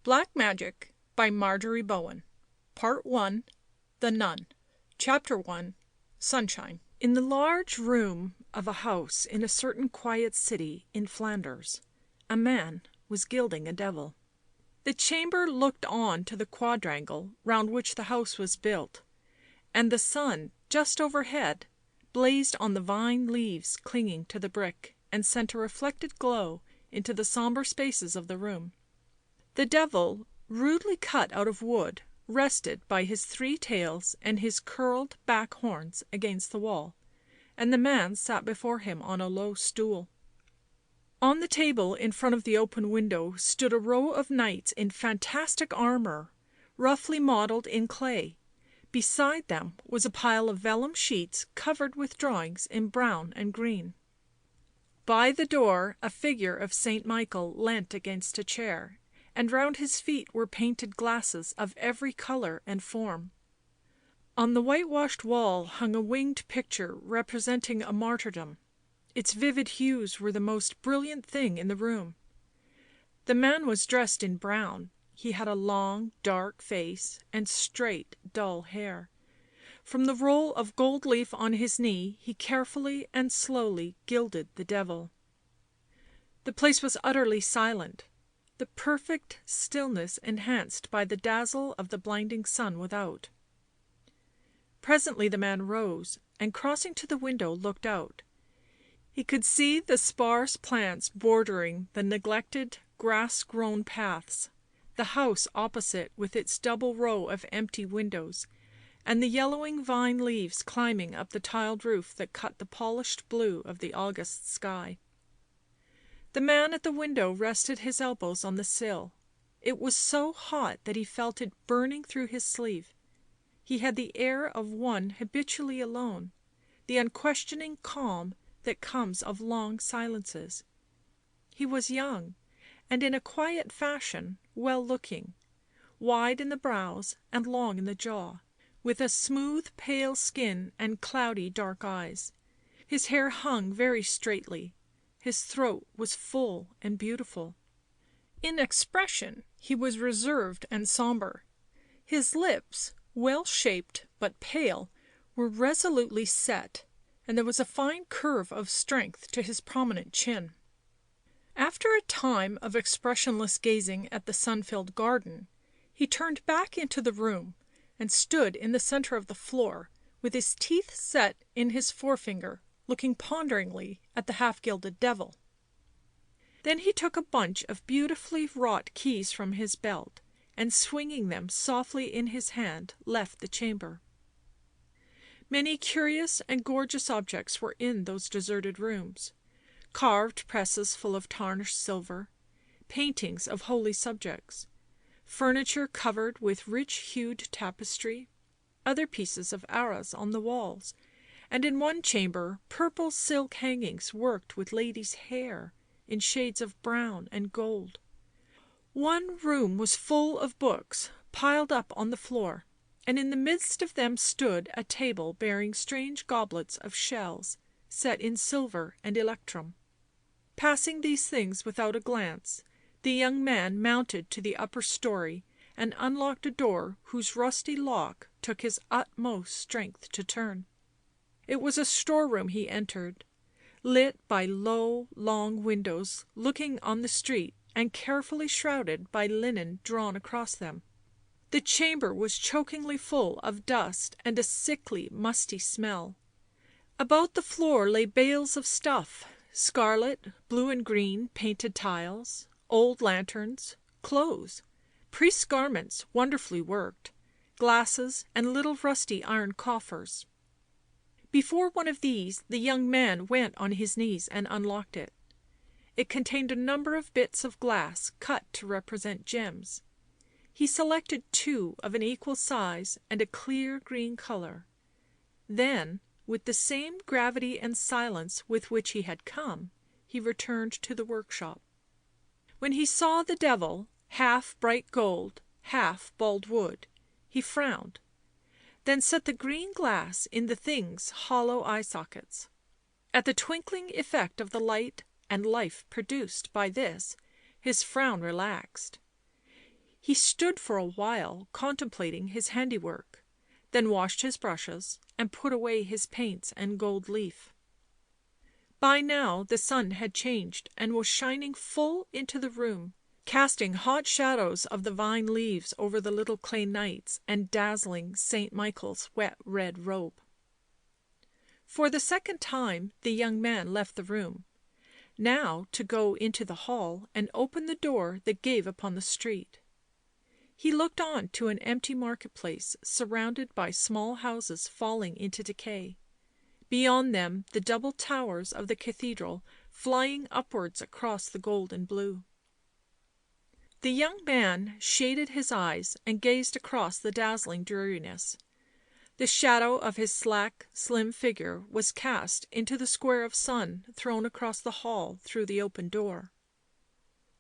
Black Magic by Marjorie Bowen. Part 1. The Nun. Chapter 1. Sunshine. In the large room of a house in a certain quiet city in Flanders, a man was gilding a devil. The chamber looked on to the quadrangle round which the house was built, and the sun, just overhead, blazed on the vine leaves clinging to the brick and sent a reflected glow into the sombre spaces of the room. The devil, rudely cut out of wood, rested by his 3 tails and his curled back horns against the wall, and the man sat before him on a low stool. On the table in front of the open window stood a row of knights in fantastic armour, roughly modelled in clay. Beside them was a pile of vellum sheets covered with drawings in brown and green. By the door a figure of Saint Michael leant against a chair, and round his feet were painted glasses of every colour and form. On the whitewashed wall hung a winged picture representing a martyrdom. Its vivid hues were the most brilliant thing in the room. The man was dressed in brown. He had a long, dark face and straight, dull hair. From the roll of gold leaf on his knee he carefully and slowly gilded the devil. The place was utterly silent, the perfect stillness enhanced by the dazzle of the blinding sun without. Presently the man rose, and crossing to the window looked out. He could see the sparse plants bordering the neglected, grass-grown paths, the house opposite with its double row of empty windows, and the yellowing vine leaves climbing up the tiled roof that cut the polished blue of the August sky. The man at the window rested his elbows on the sill. It was so hot that he felt it burning through his sleeve. He had the air of one habitually alone, the unquestioning calm that comes of long silences. He was young, and in a quiet fashion well-looking, wide in the brows and long in the jaw, with a smooth pale skin and cloudy dark eyes. His hair hung very straightly. His throat was full and beautiful. In expression he was reserved and sombre. His lips, well-shaped but pale, were resolutely set, and there was a fine curve of strength to his prominent chin. After a time of expressionless gazing at the sun-filled garden, he turned back into the room and stood in the centre of the floor, with his teeth set in his forefinger, looking ponderingly at the half-gilded devil. Then he took a bunch of beautifully wrought keys from his belt, and swinging them softly in his hand, left the chamber. Many curious and gorgeous objects were in those deserted rooms: carved presses full of tarnished silver, paintings of holy subjects, furniture covered with rich-hued tapestry, other pieces of arras on the walls, and in one chamber purple silk hangings worked with ladies' hair in shades of brown and gold. One room was full of books piled up on the floor, and in the midst of them stood a table bearing strange goblets of shells set in silver and electrum. Passing these things without a glance, the young man mounted to the upper story and unlocked a door whose rusty lock took his utmost strength to turn. It was a storeroom he entered, lit by low, long windows looking on the street and carefully shrouded by linen drawn across them. The chamber was chokingly full of dust and a sickly, musty smell. About the floor lay bales of stuff, scarlet, blue and green painted tiles, old lanterns, clothes, priests' garments wonderfully worked, glasses and little rusty iron coffers. Before one of these the young man went on his knees and unlocked it. It contained a number of bits of glass cut to represent gems. He selected 2 of an equal size and a clear green colour. Then, with the same gravity and silence with which he had come, he returned to the workshop. When he saw the devil, half bright gold, half bald wood, he frowned, then set the green glass in the thing's hollow eye sockets. At the twinkling effect of the light and life produced by this, his frown relaxed. He stood for a while contemplating his handiwork, then washed his brushes and put away his paints and gold leaf. By now the sun had changed and was shining full into the room, casting hot shadows of the vine leaves over the little clay knights and dazzling Saint Michael's wet red robe. For the second time the young man left the room, now to go into the hall and open the door that gave upon the street. He looked on to an empty marketplace surrounded by small houses falling into decay, beyond them the double towers of the cathedral flying upwards across the golden blue. The young man shaded his eyes and gazed across the dazzling dreariness. The shadow of his slack, slim figure was cast into the square of sun thrown across the hall through the open door.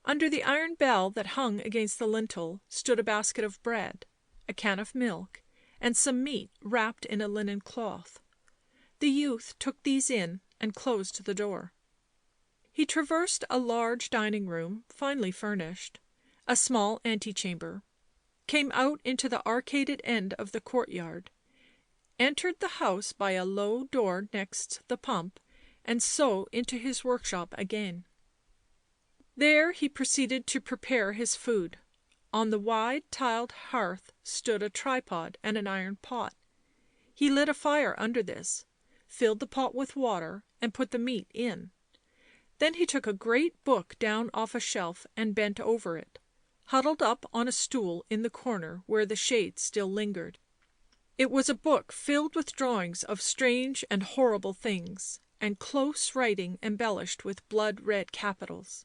Under the iron bell that hung against the lintel stood a basket of bread, a can of milk, and some meat wrapped in a linen cloth. The youth took these in and closed the door. He traversed a large dining room, finely furnished, a small antechamber, came out into the arcaded end of the courtyard, entered the house by a low door next the pump, and so into his workshop again. There he proceeded to prepare his food. On the wide tiled hearth stood a tripod and an iron pot. He lit a fire under this, filled the pot with water, and put the meat in. Then he took a great book down off a shelf and bent over it, huddled up on a stool in the corner where the shade still lingered. It was a book filled with drawings of strange and horrible things, and close writing embellished with blood-red capitals.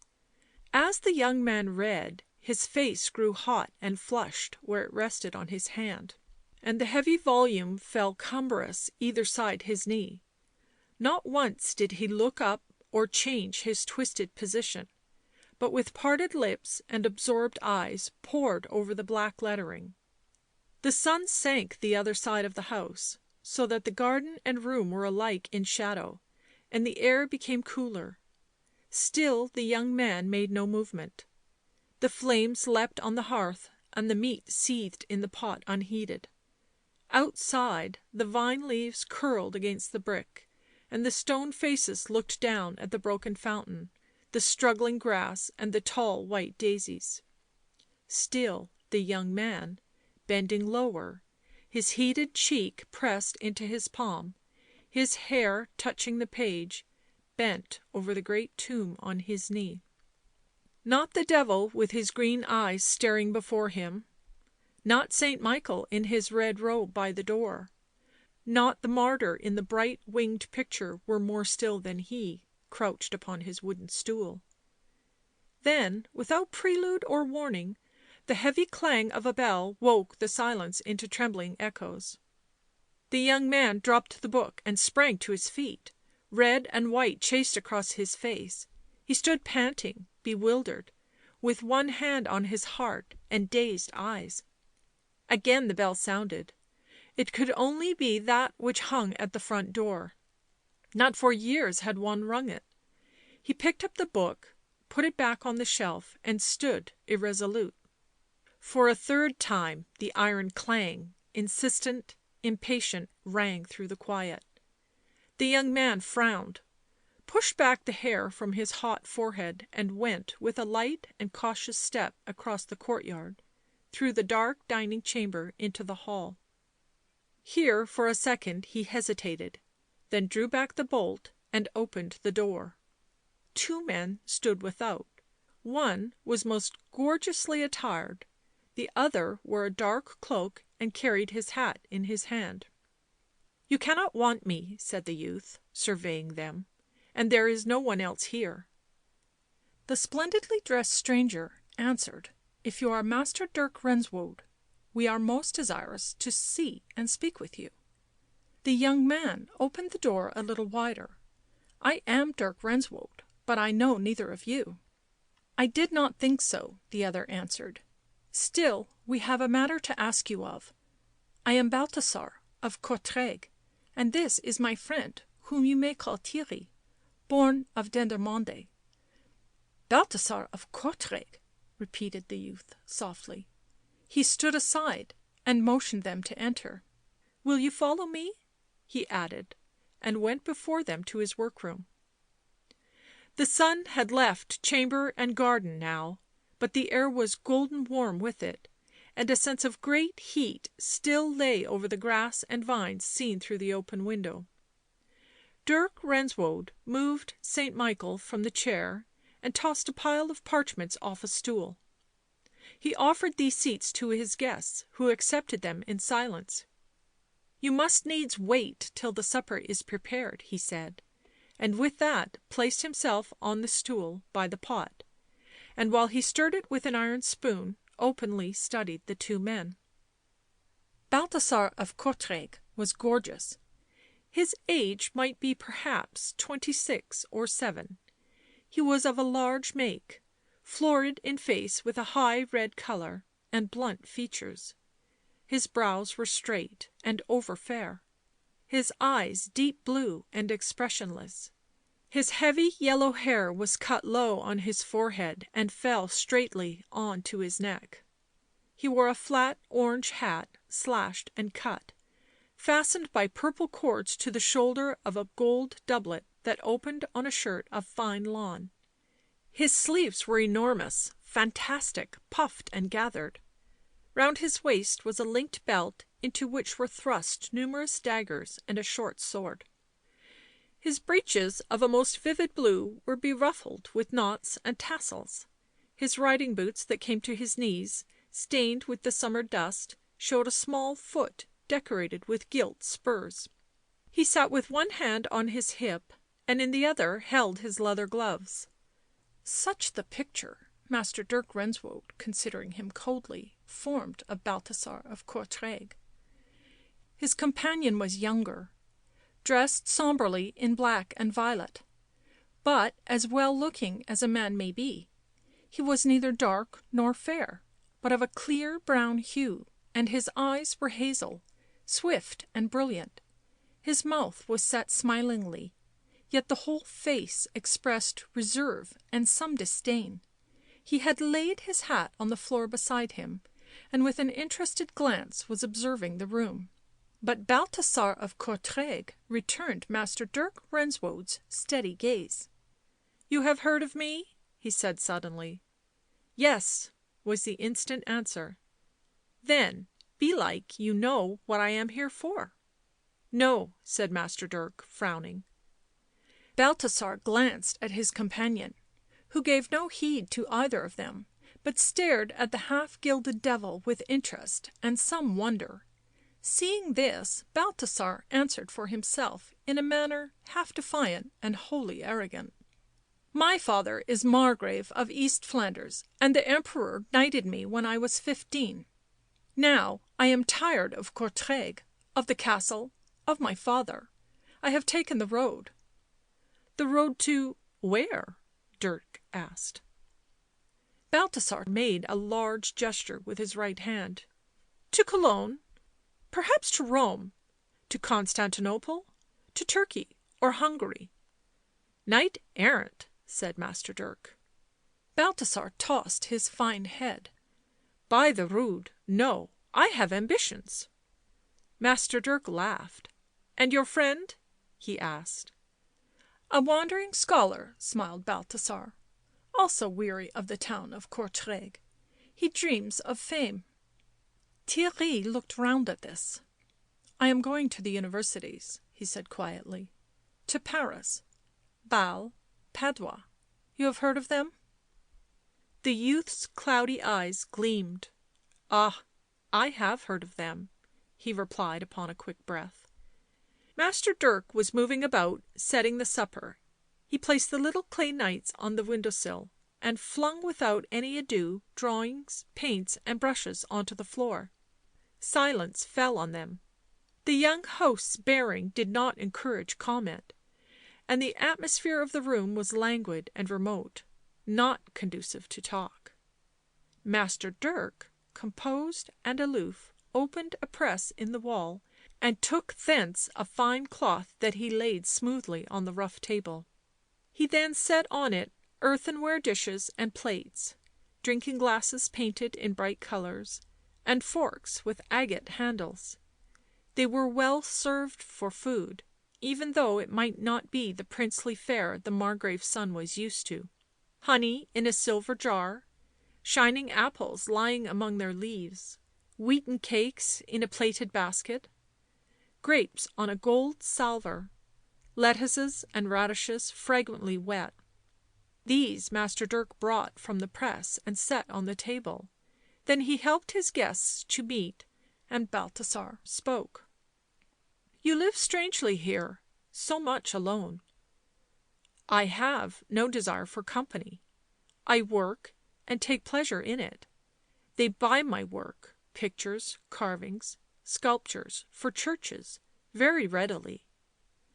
As the young man read, his face grew hot and flushed where it rested on his hand, and the heavy volume fell cumbrous either side his knee. Not once did he look up or change his twisted position, but with parted lips and absorbed eyes pored over the black lettering. The sun sank the other side of the house, so that the garden and room were alike in shadow, and the air became cooler. Still the young man made no movement. The flames leapt on the hearth, and the meat seethed in the pot unheeded. Outside, the vine leaves curled against the brick, and the stone faces looked down at the broken fountain, the struggling grass, and the tall white daisies. Still the young man, bending lower, his heated cheek pressed into his palm, his hair touching the page, bent over the great tomb on his knee. Not the devil with his green eyes staring before him, not Saint Michael in his red robe by the door, not the martyr in the bright winged picture were more still than he, crouched upon his wooden stool. Then, without prelude or warning, the heavy clang of a bell woke the silence into trembling echoes. The young man dropped the book and sprang to his feet. Red and white chased across his face. He stood panting, bewildered, with one hand on his heart and dazed eyes. Again the bell sounded. It could only be that which hung at the front door. Not for years had one rung it. He picked up the book, put it back on the shelf, and stood irresolute. For a third time the iron clang, insistent, impatient, rang through the quiet. The young man frowned, pushed back the hair from his hot forehead, and went with a light and cautious step across the courtyard, through the dark dining chamber into the hall. Here for a second he hesitated, then drew back the bolt and opened the door. Two men stood without. One was most gorgeously attired, the other wore a dark cloak and carried his hat in his hand. " You cannot want me," said the youth, surveying them, " and there is no one else here." The splendidly dressed stranger answered, " If you are Master Dirk Renswoude, we are most desirous to see and speak with you." The young man opened the door a little wider. " I am Dirk Renswoude, but I know neither of you." " I did not think so," the other answered. " Still, we have a matter to ask you of. I am Balthasar of Courtrai, and this is my friend, whom you may call Theirry, born of Dendermonde." " Balthasar of Courtrai," repeated the youth softly. He stood aside and motioned them to enter. " Will you follow me?" he added, and went before them to his workroom. The sun had left chamber and garden now, but the air was golden warm with it, and a sense of great heat still lay over the grass and vines seen through the open window. Dirk Renswoude moved St. Michael from the chair and tossed a pile of parchments off a stool. He offered these seats to his guests, who accepted them in silence. " You must needs wait till the supper is prepared," he said, and with that placed himself on the stool by the pot, and while he stirred it with an iron spoon, openly studied the two men. Balthasar of Courtrai was gorgeous. His age might be perhaps 26 or 7. He was of a large make, florid in face with a high red colour and blunt features. His brows were straight and over fair, his eyes deep blue and expressionless. His heavy yellow hair was cut low on his forehead and fell straightly on to his neck. He wore a flat orange hat, slashed and cut, fastened by purple cords to the shoulder of a gold doublet that opened on a shirt of fine lawn. His sleeves were enormous, fantastic, puffed and gathered. Round his waist was a linked belt into which were thrust numerous daggers and a short sword. His breeches of a most vivid blue were beruffled with knots and tassels. His riding boots that came to his knees, stained with the summer dust, showed a small foot decorated with gilt spurs. He sat with one hand on his hip and in the other held his leather gloves. Such the picture Master Dirk Renswoude, considering him coldly, formed of Balthasar of Courtrai. His companion was younger, dressed sombrely in black and violet, but as well looking as a man may be. He was neither dark nor fair, but of a clear brown hue, and his eyes were hazel, swift and brilliant. His mouth was set smilingly, yet the whole face expressed reserve and some disdain. He had laid his hat on the floor beside him, and with an interested glance was observing the room. But Balthasar of Courtrai returned Master Dirk Renswoude's steady gaze. " You have heard of me?" he said suddenly. " Yes," was the instant answer. " Then belike you know what I am here for?" " No," said Master Dirk, frowning. Balthasar glanced at his companion, who gave no heed to either of them, but stared at the half gilded devil with interest and some wonder. Seeing this, Balthasar answered for himself in a manner half defiant and wholly arrogant. " My father is Margrave of East Flanders, and the Emperor knighted me when I was 15. Now I am tired of Courtrai, of the castle, of my father. I have taken the road." " The road to — where?" Dirk asked. Balthasar made a large gesture with his right hand. " To Cologne, perhaps to Rome, to Constantinople, to Turkey or Hungary." " Knight errant," said Master Dirk. Balthasar tossed his fine head. " By the rood, no, I have ambitions." Master Dirk laughed. " And your friend?" he asked. " A wandering scholar," smiled Balthasar, " also weary of the town of Courtrai. He dreams of fame." Theirry looked round at this. " I am going to the universities," he said quietly. " To Paris, Basle, Padua. You have heard of them?" The youth's cloudy eyes gleamed. " Ah, I have heard of them," he replied upon a quick breath. Master Dirk was moving about, setting the supper. He placed the little clay knights on the window sill, and flung without any ado drawings, paints and brushes on to the floor. Silence fell on them. The young host's bearing did not encourage comment, and the atmosphere of the room was languid and remote, not conducive to talk. Master Dirk, composed and aloof, opened a press in the wall and took thence a fine cloth that he laid smoothly on the rough table. He then set on it earthenware dishes and plates, drinking glasses painted in bright colours, and forks with agate handles. They were well served for food, even though it might not be the princely fare the Margrave's son was used to. Honey in a silver jar, shining apples lying among their leaves, wheaten cakes in a plated basket, grapes on a gold salver, lettuces and radishes fragrantly wet. These Master Dirk brought from the press and set on the table. Then he helped his guests to meat, and Balthasar spoke. " You live strangely here, so much alone." " I have no desire for company. I work and take pleasure in it. They buy my work, pictures, carvings, sculptures, for churches, very readily."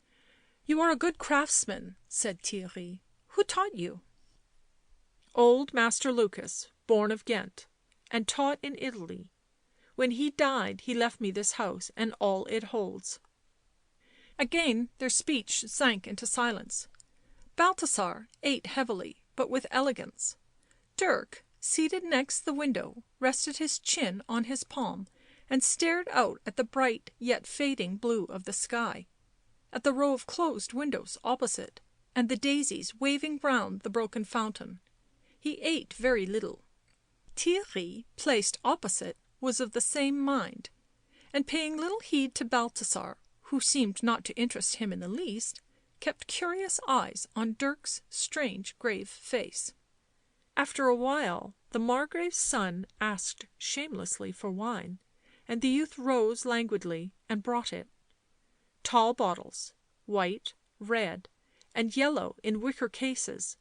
" You are a good craftsman," said Theirry. " Who taught you?" " Old Master Lucas, born of Ghent, and taught in Italy. When he died he left me this house and all it holds." Again their speech sank into silence. Balthasar ate heavily, but with elegance. Dirk, seated next the window, rested his chin on his palm and stared out at the bright yet fading blue of the sky, at the row of closed windows opposite, and the daisies waving round the broken fountain. He ate very little. Theirry, placed opposite, was of the same mind, and paying little heed to Balthasar, who seemed not to interest him in the least, kept curious eyes on Dirk's strange grave face. After a while the Margrave's son asked shamelessly for wine, and the youth rose languidly and brought it. Tall bottles, white, red, and yellow in wicker cases,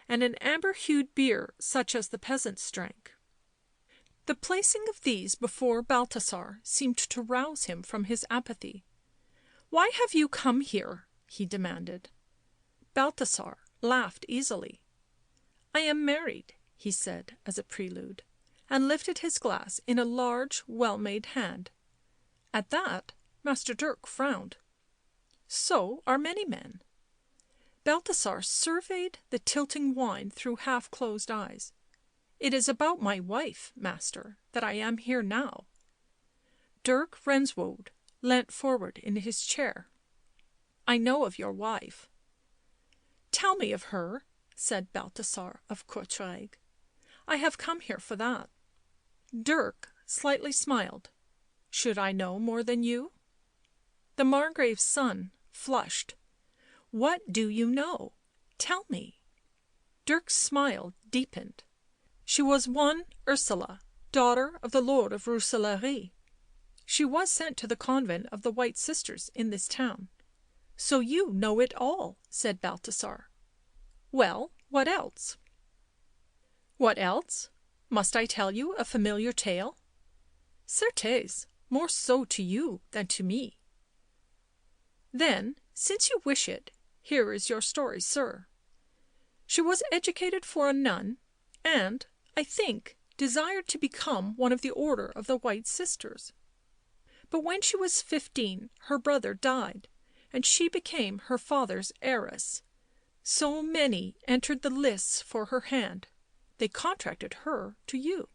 and an amber-hued beer such as the peasants drank. The placing of these before Balthasar seemed to rouse him from his apathy. " Why have you come here?" he demanded. Balthasar laughed easily. " I am married," he said as a prelude, and lifted his glass in a large, well-made hand. At that Master Dirk frowned. " So are many men." Balthasar surveyed the tilting wine through half-closed eyes. " It is about my wife, master, that I am here now." Dirk Renswoude leant forward in his chair. " I know of your wife." " Tell me of her," said Balthasar of Courtrai. " I have come here for that." Dirk slightly smiled. " Should I know more than you?" The Margrave's son flushed. " What do you know? Tell me." Dirk's smile deepened. " She was one Ursula, daughter of the Lord of Rooselaare. She was sent to the convent of the White Sisters in this town." " So you know it all," said Balthasar. " Well, what else?" " What else? Must I tell you a familiar tale?" " Certes, more so to you than to me." " Then, since you wish it, here is your story, sir. She was educated for a nun, and, I think, desired to become one of the Order of the White Sisters. But when she was 15 her brother died, and she became her father's heiress. So many entered the lists for her hand, they contracted her to you."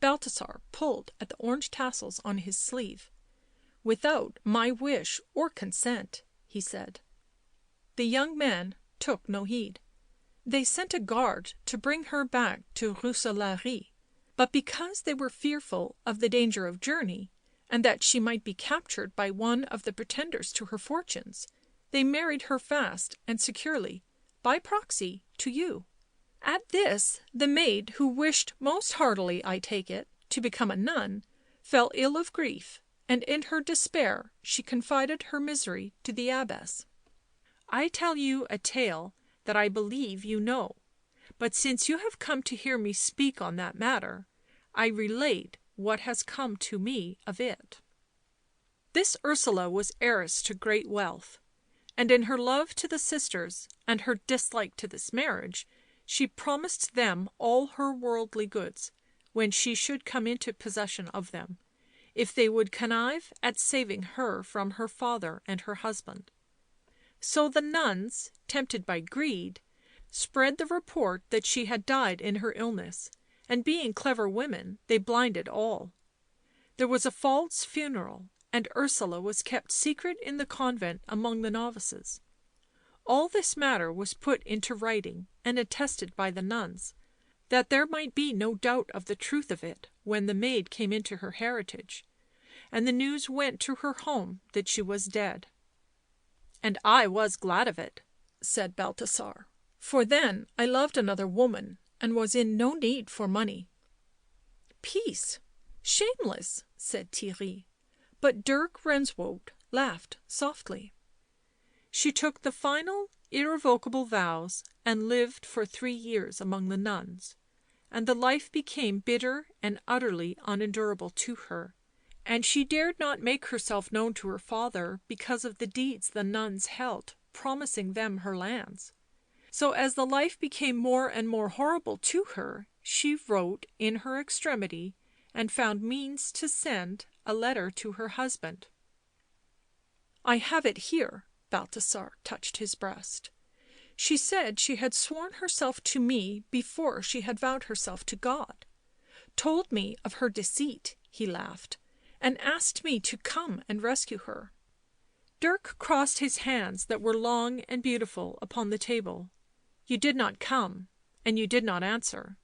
Balthasar pulled at the orange tassels on his sleeve. " Without my wish or consent," he said. The young man took no heed. " They sent a guard to bring her back to Rooselaare, but because they were fearful of the danger of journey, and that she might be captured by one of the pretenders to her fortunes, they married her fast and securely, by proxy, to you. At this the maid, who wished most heartily, I take it, to become a nun, fell ill of grief, and in her despair she confided her misery to the abbess. I tell you a tale that I believe you know, but since you have come to hear me speak on that matter, I relate what has come to me of it. This Ursula was heiress to great wealth, and in her love to the sisters and her dislike to this marriage, she promised them all her worldly goods when she should come into possession of them, if they would connive at saving her from her father and her husband. So the nuns, tempted by greed, spread the report that she had died in her illness, and being clever women, they blinded all. There was a false funeral, and Ursula was kept secret in the convent among the novices. All this matter was put into writing and attested by the nuns, that there might be no doubt of the truth of it when the maid came into her heritage, and the news went to her home that she was dead. And I was glad of it, said Balthasar, for then I loved another woman and was in no need for money. Peace, shameless, said Theirry, but Dirk Renswoude laughed softly. She took the final irrevocable vows and lived for 3 years among the nuns, and the life became bitter and utterly unendurable to her, and she dared not make herself known to her father because of the deeds the nuns held, promising them her lands. So as the life became more and more horrible to her, she wrote in her extremity and found means to send a letter to her husband. I have it here. Balthasar touched his breast. She said she had sworn herself to me before she had vowed herself to God, told me of her deceit, he laughed, and asked me to come and rescue her. Dirk crossed his hands that were long and beautiful upon the table. You did not come, and you did not answer.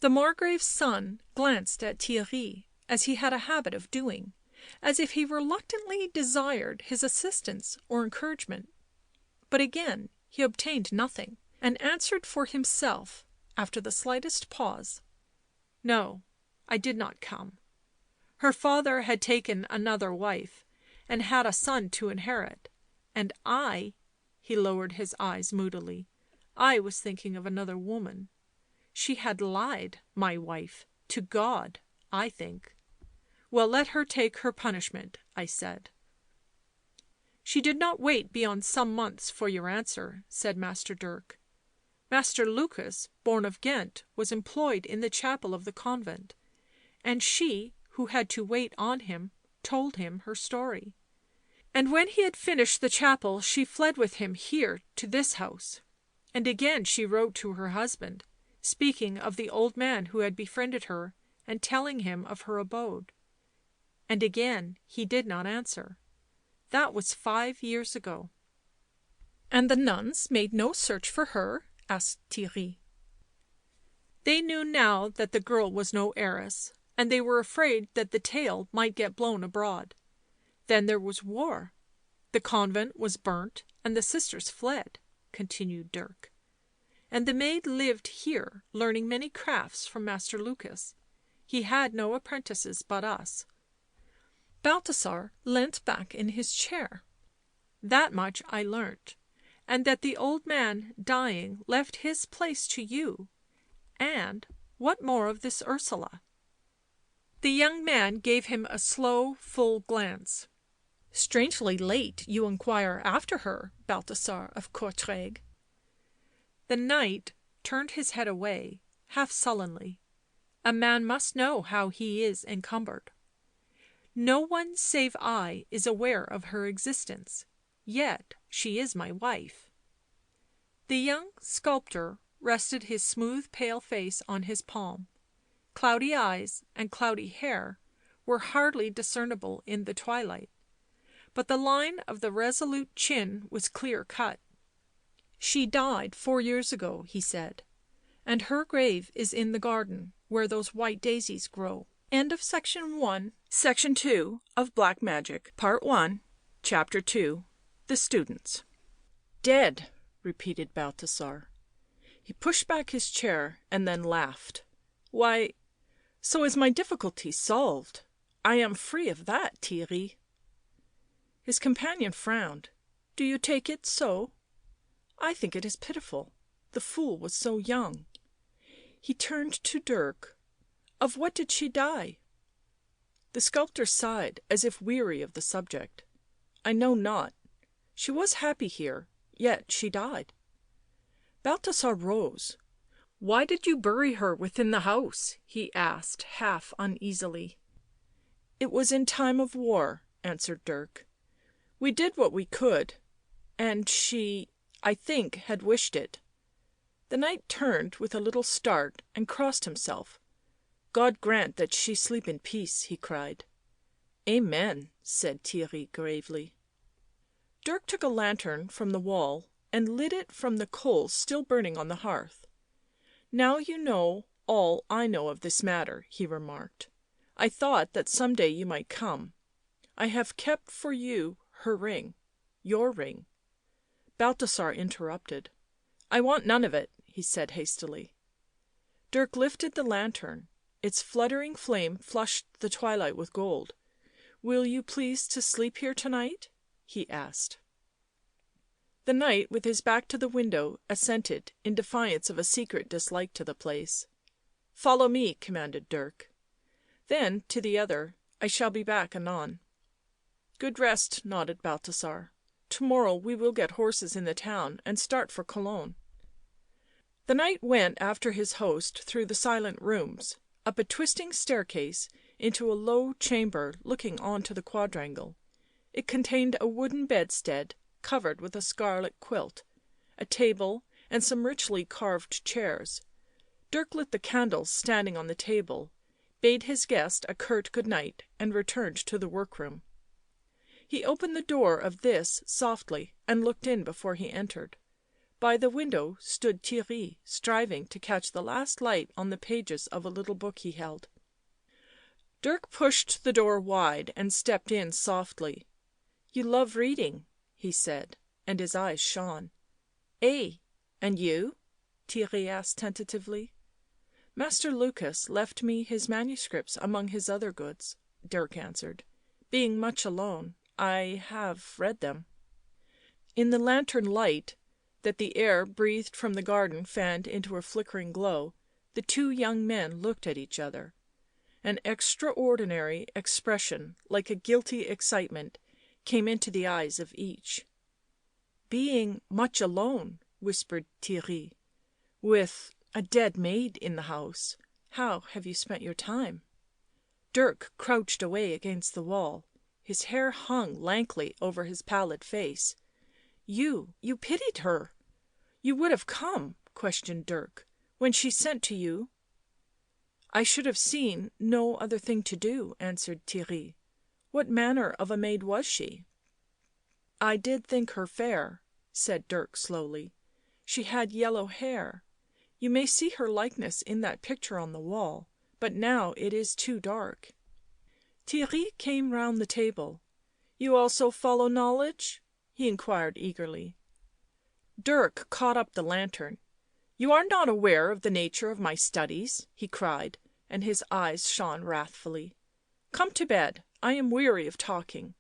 The Margrave's son glanced at Theirry, as he had a habit of doing, as if he reluctantly desired his assistance or encouragement. But again he obtained nothing, and answered for himself, after the slightest pause, No, I did not come. Her father had taken another wife, and had a son to inherit, and he lowered his eyes moodily, I was thinking of another woman. She had lied, my wife, to God, I think. Well, let her take her punishment, I said. She did not wait beyond some months for your answer, said Master Dirk. Master Lucas, born of Ghent, was employed in the chapel of the convent, and she, who had to wait on him, told him her story. And when he had finished the chapel, she fled with him here to this house. And again she wrote to her husband, speaking of the old man who had befriended her and telling him of her abode. And again he did not answer. That was 5 years ago. And the nuns made no search for her? Asked Theirry. They knew now that the girl was no heiress, and they were afraid that the tale might get blown abroad. Then there was war. The convent was burnt, and the sisters fled, continued Dirk. And the maid lived here, learning many crafts from Master Lucas. He had no apprentices but us. Balthasar leant back in his chair. That much I learnt, and that the old man, dying, left his place to you. And what more of this Ursula? The young man gave him a slow, full glance. Strangely late you inquire after her, Balthasar of Courtrai. The knight turned his head away, half sullenly. A man must know how he is encumbered. No one save I is aware of her existence, yet she is my wife. The young sculptor rested his smooth pale face on his palm. Cloudy eyes and cloudy hair were hardly discernible in the twilight, but the line of the resolute chin was clear cut. She died 4 years ago, he said, and her grave is in the garden where those white daisies grow. End of Section 1. Section 2 of Black Magic, Part 1, Chapter 2, The Students. Dead, repeated Balthasar. He pushed back his chair and then laughed. Why, so is my difficulty solved. I am free of that, Theirry. His companion frowned. Do you take it so? I think it is pitiful. The fool was so young. He turned to Dirk. Of what did she die? The sculptor sighed, as if weary of the subject. I know not. She was happy here, yet she died. Balthasar rose. Why did you bury her within the house? He asked, half uneasily. It was in time of war, answered Dirk. We did what we could, and she, I think, had wished it. The knight turned with a little start and crossed himself. " God grant that she sleep in peace," he cried. " Amen," said Theirry gravely. Dirk took a lantern from the wall and lit it from the coals still burning on the hearth. " Now you know all I know of this matter," he remarked. " I thought that some day you might come. I have kept for you her ring — your ring." Balthasar interrupted. " I want none of it," he said hastily. Dirk lifted the lantern; its fluttering flame flushed the twilight with gold. " Will you please to sleep here to night?" he asked. The knight, with his back to the window, assented, in defiance of a secret dislike to the place. " Follow me," commanded Dirk. Then, to the other, " I shall be back anon." " Good rest," nodded Balthasar. " To morrow we will get horses in the town and start for Cologne." The knight went after his host through the silent rooms, up a twisting staircase into a low chamber looking on to the quadrangle. It contained a wooden bedstead covered with a scarlet quilt, a table and some richly carved chairs. Dirk lit the candles standing on the table, bade his guest a curt good night and returned to the workroom. He opened the door of this softly and looked in before he entered. By the window stood Theirry, striving to catch the last light on the pages of a little book he held. Dirk pushed the door wide and stepped in softly. " You love reading," he said, and his eyes shone. " Ay, and you?" Theirry asked tentatively. " Master Lukas left me his manuscripts among his other goods," Dirk answered. " Being much alone, I have read them." In the lantern light that the air breathed from the garden fanned into a flickering glow, the two young men looked at each other. An extraordinary expression, like a guilty excitement, came into the eyes of each. " Being much alone," whispered Theirry, " with a dead maid in the house. How have you spent your time?" Dirk crouched away against the wall; his hair hung lankly over his pallid face. " You pitied her? You would have come?" questioned Dirk. " When she sent to you?" " I should have seen no other thing to do," answered Theirry. " What manner of a maid was she?" " I did think her fair," said Dirk slowly. " She had yellow hair. You may see her likeness in that picture on the wall, but now it is too dark." Theirry came round the table. " You also follow knowledge?" he inquired eagerly. Dirk caught up the lantern. " You are not aware of the nature of my studies," he cried, and his eyes shone wrathfully. " Come to bed, I am weary of talking."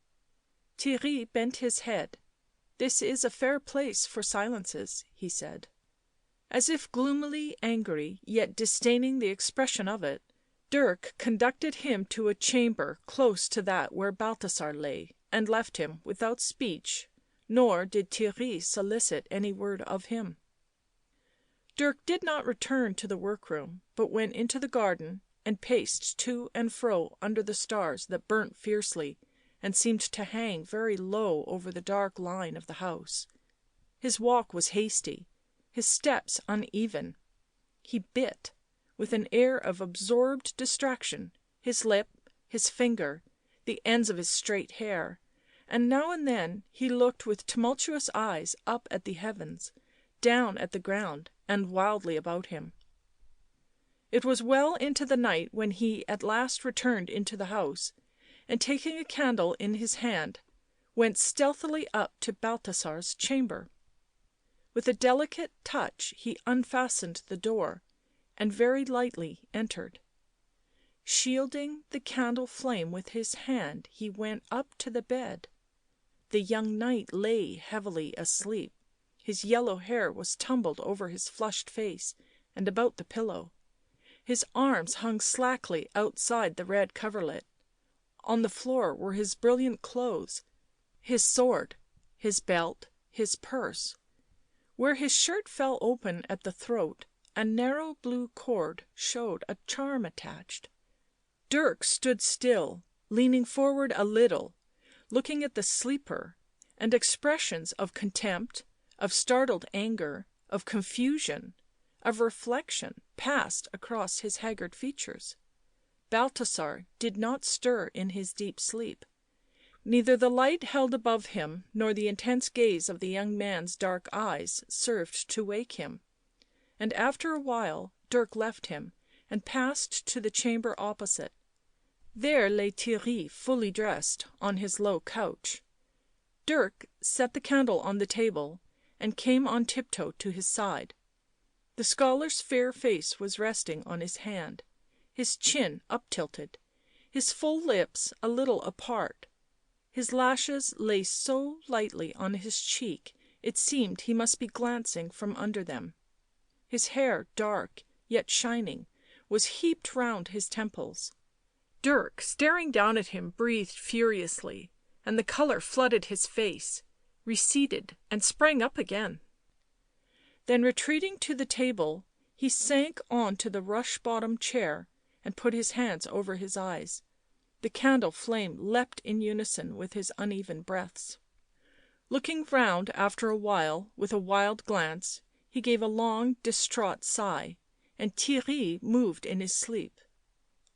Theirry bent his head. " This is a fair place for silences," he said. As if gloomily angry, yet disdaining the expression of it, Dirk conducted him to a chamber close to that where Balthasar lay, and left him without speech, nor did Theirry solicit any word of him. Dirk did not return to the workroom, but went into the garden and paced to and fro under the stars that burnt fiercely and seemed to hang very low over the dark line of the house. His walk was hasty, his steps uneven; he bit, with an air of absorbed distraction, his lip, his finger, the ends of his straight hair, and now and then he looked with tumultuous eyes up at the heavens, down at the ground and wildly about him. It was well into the night when he at last returned into the house, and taking a candle in his hand, went stealthily up to Balthasar's chamber. With a delicate touch he unfastened the door and very lightly entered. Shielding the candle flame with his hand he went up to the bed. The young knight lay heavily asleep; his yellow hair was tumbled over his flushed face and about the pillow; his arms hung slackly outside the red coverlet; on the floor were his brilliant clothes, his sword, his belt, his purse. Where his shirt fell open at the throat a narrow blue cord showed a charm attached. Dirk stood still, leaning forward a little, looking at the sleeper, and expressions of contempt, of startled anger, of confusion of reflection passed across his haggard features. Balthasar did not stir in his deep sleep. Neither the light held above him nor the intense gaze of the young man's dark eyes served to wake him, and after a while Dirk left him and passed to the chamber opposite. There lay Theirry fully dressed on his low couch. Dirk set the candle on the table and came on tiptoe to his side. The scholar's fair face was resting on his hand, his chin up-tilted, his full lips a little apart. His lashes lay so lightly on his cheek it seemed he must be glancing from under them. His hair, dark yet shining, was heaped round his temples. Dirk, staring down at him, breathed furiously, and the colour flooded his face, receded, and sprang up again. Then, retreating to the table, he sank on to the rush-bottomed chair and put his hands over his eyes. The candle flame leapt in unison with his uneven breaths. Looking round after a while with a wild glance, he gave a long distraught sigh, and Theirry moved in his sleep.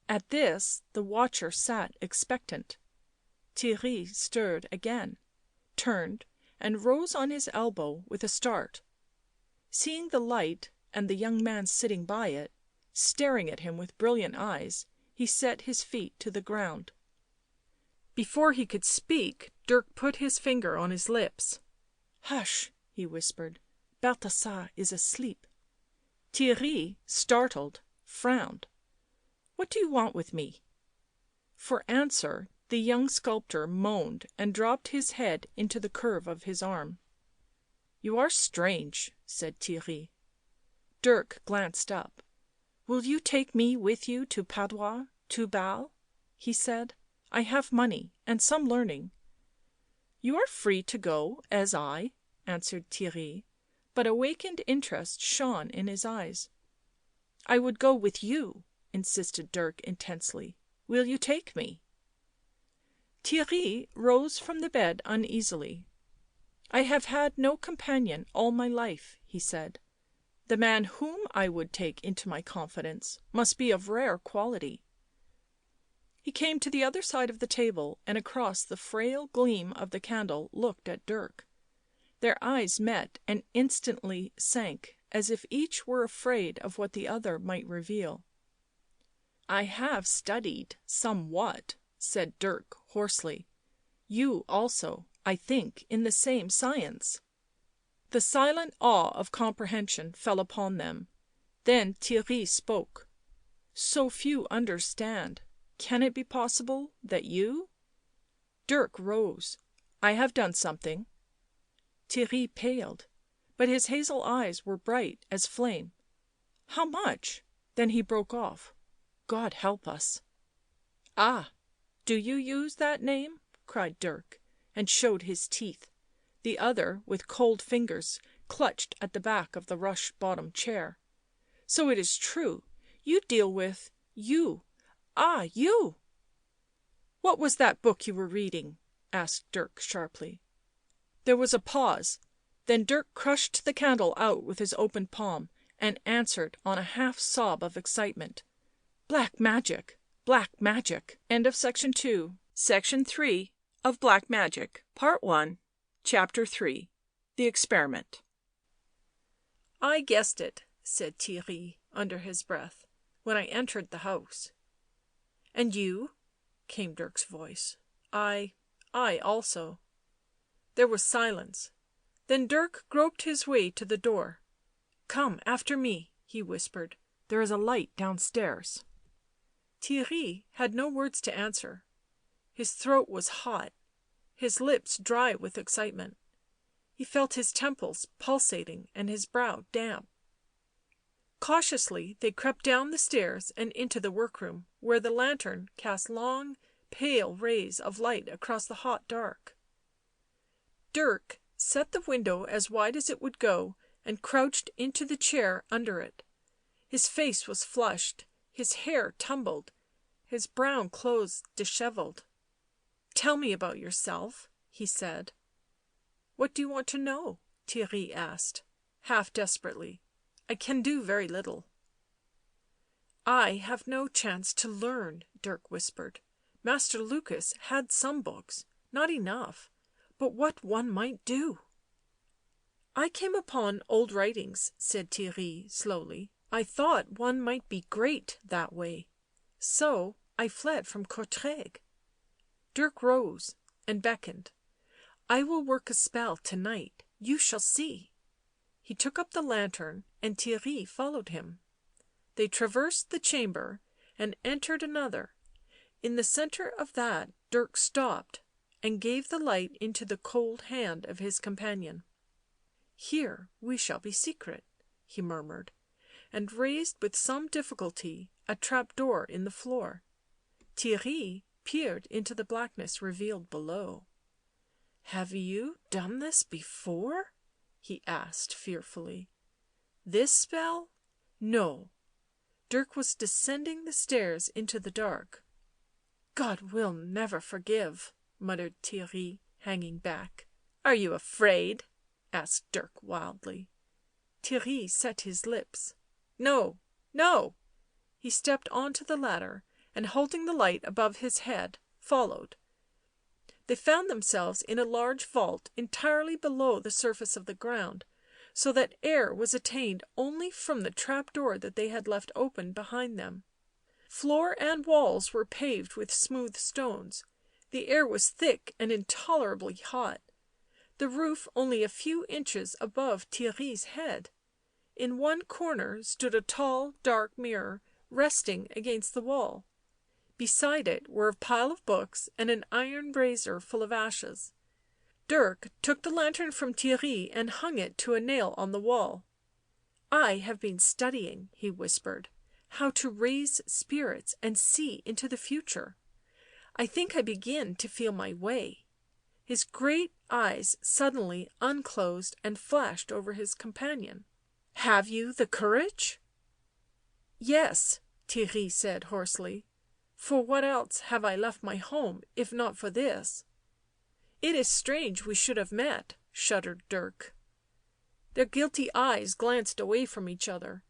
At this the watcher sat expectant. Theirry stirred again, turned, and rose on his elbow with a start. Seeing the light and the young man sitting by it, staring at him with brilliant eyes, he set his feet to the ground. Before he could speak, Dirk put his finger on his lips. " Hush," he whispered. " Balthasar is asleep." Theirry, startled, frowned. " What do you want with me?" For answer the young sculptor moaned and dropped his head into the curve of his arm. " You are strange," said Theirry. Dirk glanced up. " Will you take me with you to Padua, to Basle?" he said. " I have money and some learning." " You are free to go, as I," answered Theirry, but awakened interest shone in his eyes. " I would go with you," insisted Dirk intensely. " Will you take me?" Theirry rose from the bed uneasily. " I have had no companion all my life," he said. " The man whom I would take into my confidence must be of rare quality." He came to the other side of the table and across the frail gleam of the candle looked at Dirk. Their eyes met and instantly sank, as if each were afraid of what the other might reveal. " I have studied somewhat," said Dirk hoarsely. " You also, I think, in the same science." The silent awe of comprehension fell upon them. Then Theirry spoke. " So few understand. Can it be possible that you—" Dirk rose. " I have done something." Theirry paled, but his hazel eyes were bright as flame. " How much?" Then he broke off. " God help us." " Ah, do you use that name?" cried Dirk, and showed his teeth. The other, with cold fingers, clutched at the back of the rush-bottomed chair. " So it is true. You deal with — you — ah, you!" " What was that book you were reading?" asked Dirk sharply. There was a pause, then Dirk crushed the candle out with his open palm and answered on a half sob of excitement. " Black magic, black magic." Section 3 of Black Magic, Part 1, Chapter 3 The Experiment. " I guessed it," said Theirry under his breath, " when I entered the house." " And you?" came Dirk's voice. " I also." There was silence. Then Dirk groped his way to the door. " Come after me," he whispered. " There is a light downstairs." Theirry had no words to answer. His throat was hot, his lips dry with excitement. He felt his temples pulsating and his brow damp. Cautiously they crept down the stairs and into the workroom, where the lantern cast long pale rays of light across the hot dark. Dirk set the window as wide as it would go and crouched into the chair under it. His face was flushed, his hair tumbled, his brown clothes dishevelled. " Tell me about yourself," he said. " What do you want to know?" Theirry asked, half desperately. I can do very little." "I have no chance to learn," Dirk whispered. "Master Lucas had some books, not enough, but what one might do." " I came upon old writings," said Theirry slowly. " I thought one might be great that way. So I fled from Courtrai." Dirk rose and beckoned. " I will work a spell to night, you shall see." He took up the lantern and Theirry followed him. They traversed the chamber and entered another. In the centre of that Dirk stopped and gave the light into the cold hand of his companion. " Here we shall be secret," he murmured, and raised with some difficulty a trap door in the floor. Theirry peered into the blackness revealed below. " Have you done this before?" he asked fearfully. "This spell? No." Dirk was descending the stairs into the dark. " God will never forgive," muttered Theirry, hanging back. " Are you afraid?" asked Dirk wildly. Theirry set his lips. " No, no." He stepped on to the ladder and, holding the light above his head, followed. They found themselves in a large vault entirely below the surface of the ground, so that air was attained only from the trap door that they had left open behind them. Floor and walls were paved with smooth stones; the air was thick and intolerably hot; the roof only a few inches above Theirry's head. In one corner stood a tall dark mirror resting against the wall; beside it were a pile of books and an iron brazier full of ashes. Dirk took the lantern from Theirry and hung it to a nail on the wall. " I have been studying," he whispered, " how to raise spirits and see into the future. I think I begin to feel my way." His great eyes suddenly unclosed and flashed over his companion. " Have you the courage?" " Yes," Theirry said hoarsely. " For what else have I left my home, if not for this?" " It is strange we should have met," shuddered Dirk. Their guilty eyes glanced away from each other.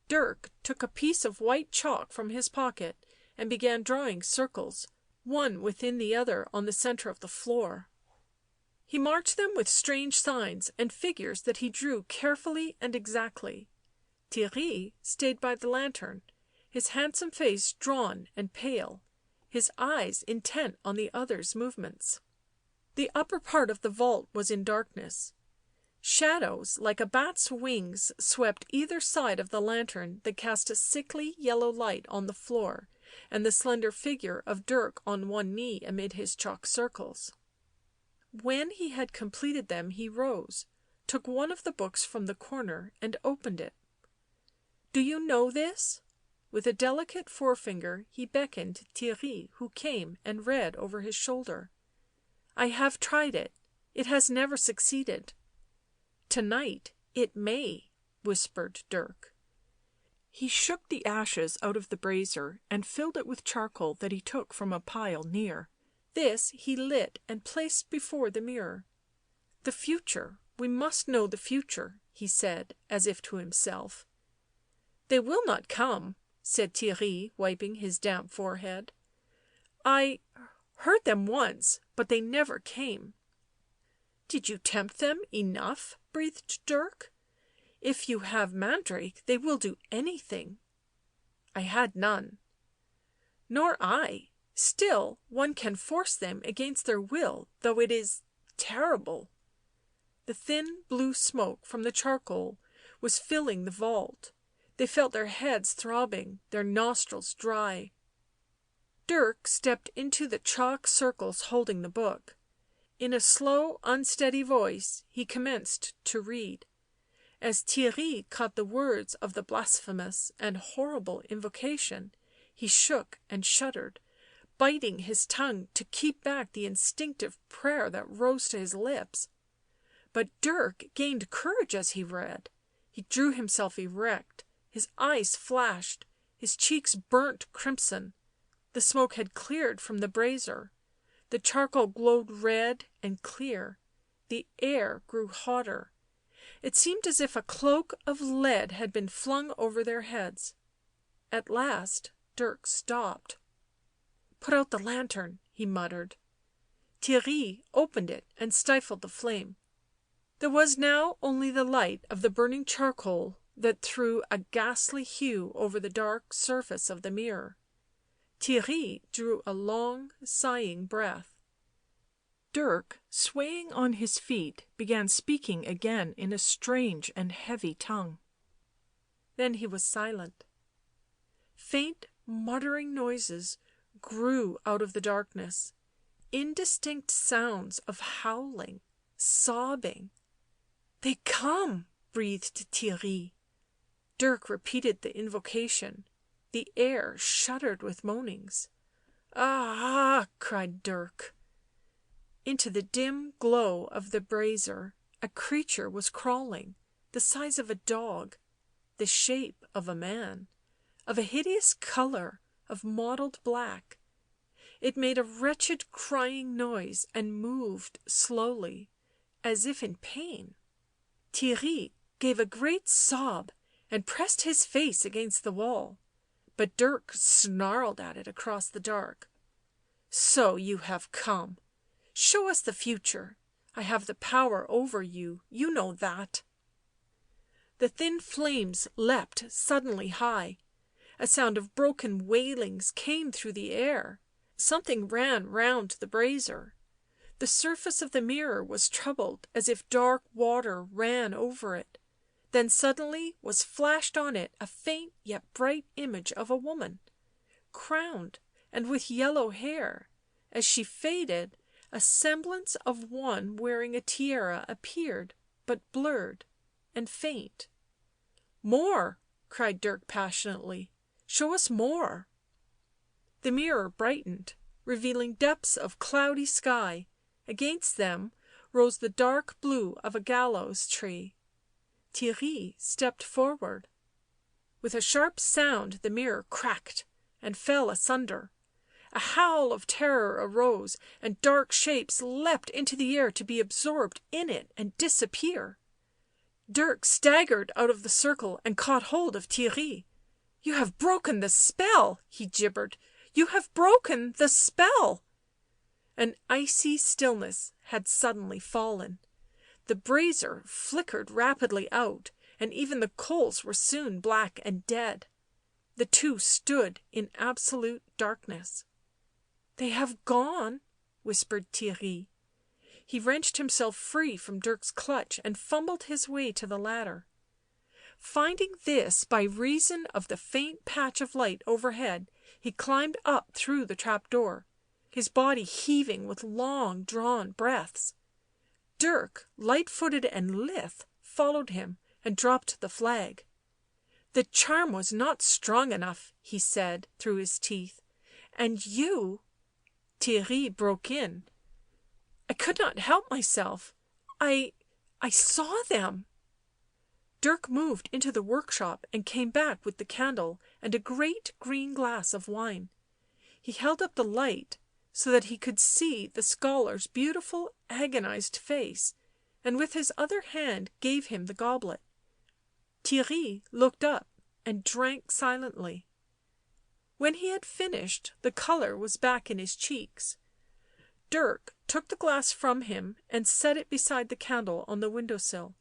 Dirk took a piece of white chalk from his pocket and began drawing circles, one within the other, on the centre of the floor. He marked them with strange signs and figures that he drew carefully and exactly. Theirry stayed by the lantern, his handsome face drawn and pale, his eyes intent on the other's movements. The upper part of the vault was in darkness. Shadows like a bat's wings swept either side of the lantern that cast a sickly yellow light on the floor and the slender figure of Dirk on one knee amid his chalk circles. When he had completed them he rose, took one of the books from the corner and opened it. " Do you know this?" With a delicate forefinger he beckoned Theirry, who came and read over his shoulder. " I have tried it. It has never succeeded." " To night it may," whispered Dirk. He shook the ashes out of the brazier and filled it with charcoal that he took from a pile near. This he lit and placed before the mirror. " The future, we must know the future," he said, as if to himself. " They will not come," said Theirry, wiping his damp forehead. " I heard them once, but they never came." " Did you tempt them enough?" breathed Dirk. " If you have mandrake they will do anything." " I had none." " Nor I. Still one can force them against their will, though it is — terrible." The thin blue smoke from the charcoal was filling the vault; they felt their heads throbbing, their nostrils dry. Dirk stepped into the chalk circles holding the book. In a slow unsteady voice he commenced to read. As Theirry caught the words of the blasphemous and horrible invocation he shook and shuddered, biting his tongue to keep back the instinctive prayer that rose to his lips. But Dirk gained courage as he read; he drew himself erect, his eyes flashed, his cheeks burnt crimson. The smoke had cleared from the brazier; the charcoal glowed red and clear; the air grew hotter. It seemed as if a cloak of lead had been flung over their heads. At last Dirk stopped. " Put out the lantern," he muttered. Theirry opened it and stifled the flame. There was now only the light of the burning charcoal that threw a ghastly hue over the dark surface of the mirror. Theirry drew a long sighing breath. Dirk, swaying on his feet, began speaking again in a strange and heavy tongue. Then he was silent. Faint muttering noises grew out of the darkness, indistinct sounds of howling, sobbing. " They come," breathed Theirry. Dirk repeated the invocation. The air shuddered with moanings. " Ah !" cried Dirk. Into the dim glow of the brazier a creature was crawling, the size of a dog, the shape of a man, of a hideous colour of mottled black. It made a wretched crying noise and moved slowly, as if in pain. Theirry gave a great sob and pressed his face against the wall, but Dirk snarled at it across the dark. " So you have come. Show us the future. I have the power over you, you know that." The thin flames leapt suddenly high. A sound of broken wailings came through the air. Something ran round the brazier. The surface of the mirror was troubled as if dark water ran over it. Then suddenly was flashed on it a faint yet bright image of a woman, crowned and with yellow hair. As she faded, a semblance of one wearing a tiara appeared, but blurred and faint. " More!" cried Dirk passionately. " Show us more." The mirror brightened, revealing depths of cloudy sky; against them rose the dark blue of a gallows tree. Theirry stepped forward. With a sharp sound the mirror cracked and fell asunder. A howl of terror arose, and dark shapes leapt into the air to be absorbed in it and disappear. Dirk staggered out of the circle and caught hold of Theirry. " You have broken the spell," he gibbered. " You have broken the spell." An icy stillness had suddenly fallen. The brazier flickered rapidly out, and even the coals were soon black and dead. The two stood in absolute darkness. " They have gone," whispered Theirry. He wrenched himself free from Dirk's clutch and fumbled his way to the ladder. Finding this by reason of the faint patch of light overhead, he climbed up through the trap door, his body heaving with long drawn breaths. Dirk, light-footed and lithe, followed him and dropped the flag. " The charm was not strong enough," he said through his teeth. " And you " Theirry broke in. " I could not help myself. I saw them." Dirk moved into the workshop and came back with the candle and a great green glass of wine. He held up the light so that he could see the scholar's beautiful agonized face, and with his other hand gave him the goblet. Theirry looked up and drank silently. When he had finished the colour was back in his cheeks. Dirk took the glass from him and set it beside the candle on the window sill.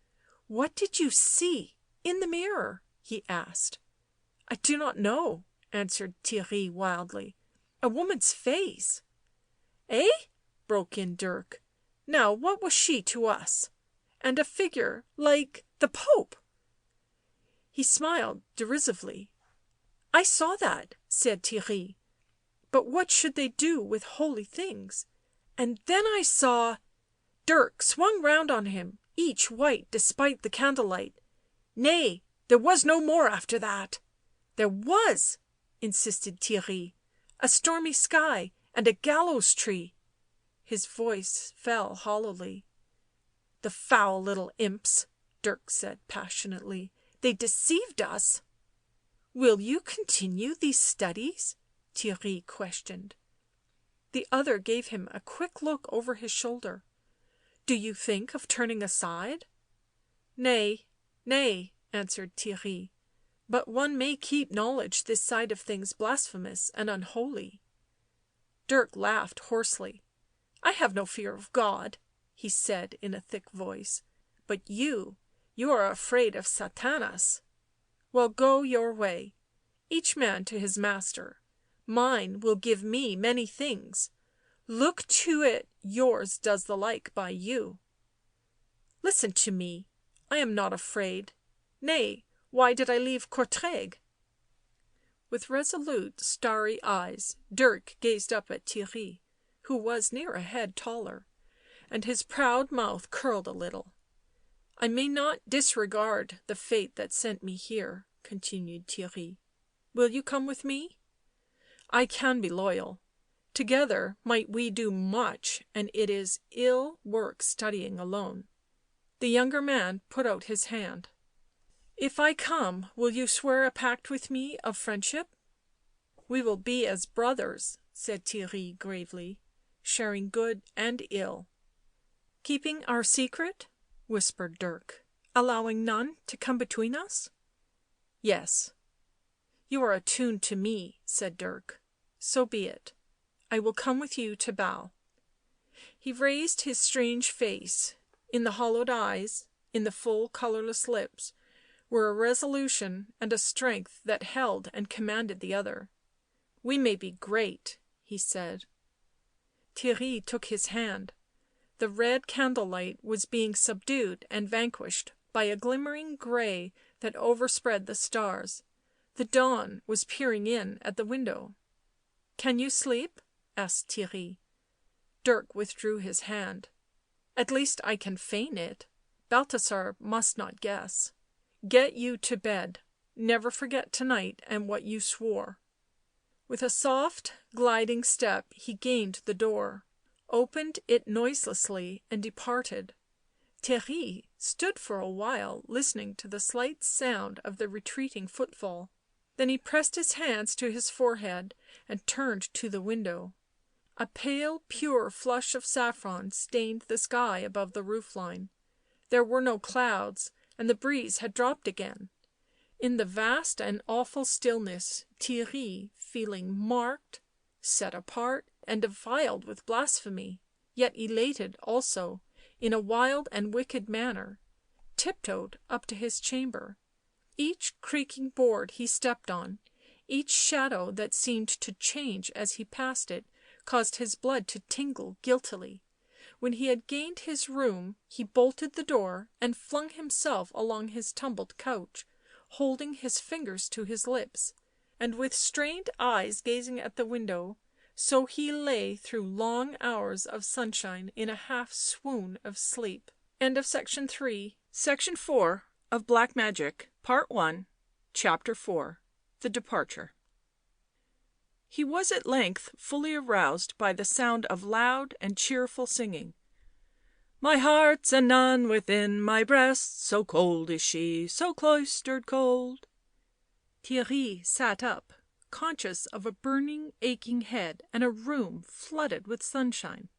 " What did you see in the mirror?" he asked. " I do not know," answered Theirry wildly. " A woman's face." "Eh?" broke in Dirk. " Now what was she to us? And a figure like the Pope." He smiled derisively. " I saw that," said Theirry. " But what should they do with holy things? And then I saw " Dirk swung round on him, each white despite the candlelight. " Nay, there was no more after that." " There was," insisted Theirry. " A stormy sky and a gallows tree." His voice fell hollowly. " The foul little imps," Dirk said passionately. " They deceived us." " Will you continue these studies?" Theirry questioned. The other gave him a quick look over his shoulder. " Do you think of turning aside?" Nay, nay, answered Theirry, but one may keep knowledge this side of things blasphemous and unholy. Dirk laughed hoarsely. I have no fear of God, he said in a thick voice, but you are afraid of Satanas. Well, go your way, each man to his master. Mine will give me many things. Look to it yours does the like by you. Listen to me, I am not afraid. Nay, why did I leave Courtrai? With resolute, starry eyes Dirk gazed up at Theirry, who was near a head taller, and his proud mouth curled a little. " I may not disregard the fate that sent me here," continued Theirry. " Will you come with me? I can be loyal. Together might we do much, and it is ill work studying alone." The younger man put out his hand. " If I come, will you swear a pact with me of friendship?" " We will be as brothers," said Theirry gravely, " sharing good and ill." " Keeping our secret?" whispered Dirk. " Allowing none to come between us?" " Yes." " You are attuned to me," said Dirk. " So be it. I will come with you to Basle." He raised his strange face. In the hollowed eyes, in the full colourless lips, were a resolution and a strength that held and commanded the other. " We may be great," he said. Theirry took his hand. The red candlelight was being subdued and vanquished by a glimmering grey that overspread the stars. The dawn was peering in at the window. " Can you sleep?" asked Theirry. Dirk withdrew his hand. " At least I can feign it. Balthasar must not guess. Get you to bed. Never forget to night and what you swore." With a soft, gliding step he gained the door, opened it noiselessly and departed. Theirry stood for a while listening to the slight sound of the retreating footfall, then he pressed his hands to his forehead and turned to the window. A pale, pure flush of saffron stained the sky above the roof line. There were no clouds, and the breeze had dropped again. In the vast and awful stillness Theirry, feeling marked, set apart and defiled with blasphemy, yet elated also, in a wild and wicked manner, tiptoed up to his chamber. Each creaking board he stepped on, each shadow that seemed to change as he passed it, caused his blood to tingle guiltily. When he had gained his room he bolted the door and flung himself along his tumbled couch, holding his fingers to his lips, and with strained eyes gazing at the window, so he lay through long hours of sunshine in a half swoon of sleep. Section 4 of Black Magic, Part 1, Chapter 4 The Departure. He was at length fully aroused by the sound of loud and cheerful singing. " My heart's a nun within my breast, so cold is she, so cloistered cold." Theirry sat up, conscious of a burning, aching head and a room flooded with sunshine.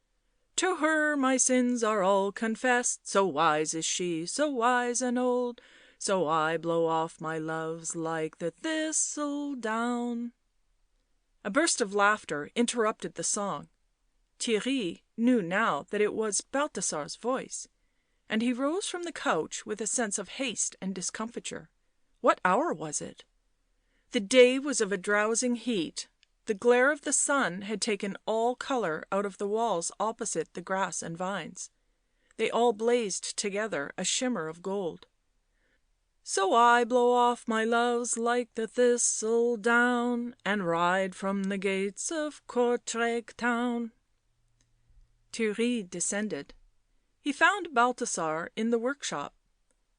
" To her my sins are all confessed, so wise is she, so wise and old, so I blow off my loves like the thistle down." A burst of laughter interrupted the song. Theirry knew now that it was Balthasar's voice, and he rose from the couch with a sense of haste and discomfiture. What hour was it? The day was of a drowsing heat, the glare of the sun had taken all colour out of the walls opposite the grass and vines; they all blazed together a shimmer of gold. "So I blow off my loves like the thistle down, and ride from the gates of Courtrai town." Theirry descended. He found Balthasar in the workshop.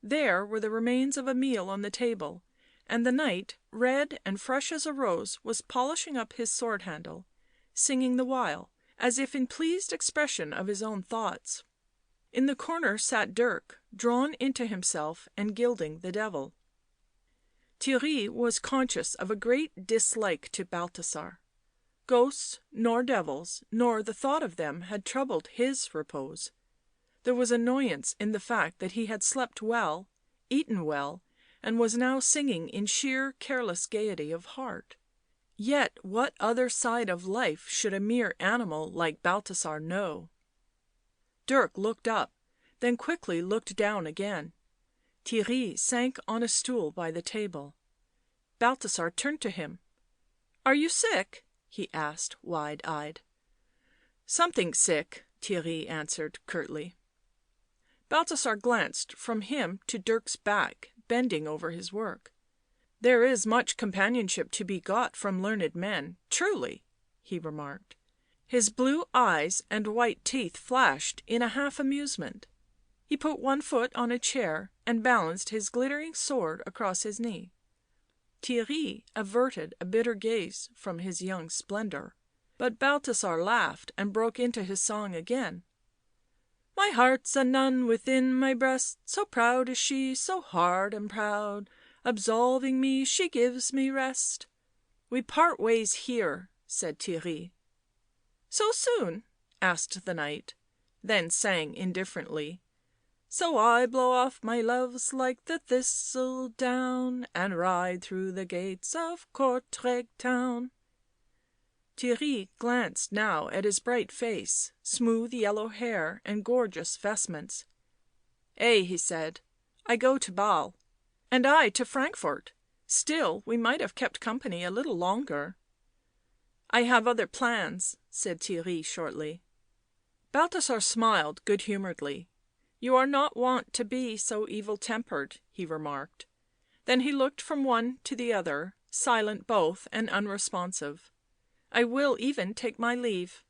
There were the remains of a meal on the table, and the knight, red and fresh as a rose, was polishing up his sword handle, singing the while, as if in pleased expression of his own thoughts. In the corner sat Dirk, drawn into himself and gilding the devil. Theirry was conscious of a great dislike to Balthasar. Ghosts nor devils nor the thought of them had troubled his repose. There was annoyance in the fact that he had slept well, eaten well, and was now singing in sheer careless gaiety of heart. Yet what other side of life should a mere animal like Balthasar know? Dirk looked up, then quickly looked down again. Theirry sank on a stool by the table. Balthasar turned to him. " Are you sick?" he asked, wide-eyed. " Something sick," Theirry answered curtly. Balthasar glanced from him to Dirk's back, bending over his work. " There is much companionship to be got from learned men, truly," he remarked. His blue eyes and white teeth flashed in a half amusement. He put one foot on a chair and balanced his glittering sword across his knee. Theirry averted a bitter gaze from his young splendour, but Balthasar laughed and broke into his song again. " My heart's a nun within my breast, so proud is she, so hard and proud, absolving me she gives me rest." " We part ways here," said Theirry. " So soon?" asked the knight, then sang indifferently. " So I blow off my loves like the thistle down, and ride through the gates of Courtrai town." Theirry glanced now at his bright face, smooth yellow hair and gorgeous vestments. " Ay," he said, " I go to Basle." " And I to Frankfort. Still we might have kept company a little longer." " I have other plans," said Theirry shortly. Balthasar smiled good-humouredly. " You are not wont to be so evil-tempered," he remarked. Then he looked from one to the other, silent both and unresponsive. " I will even take my leave."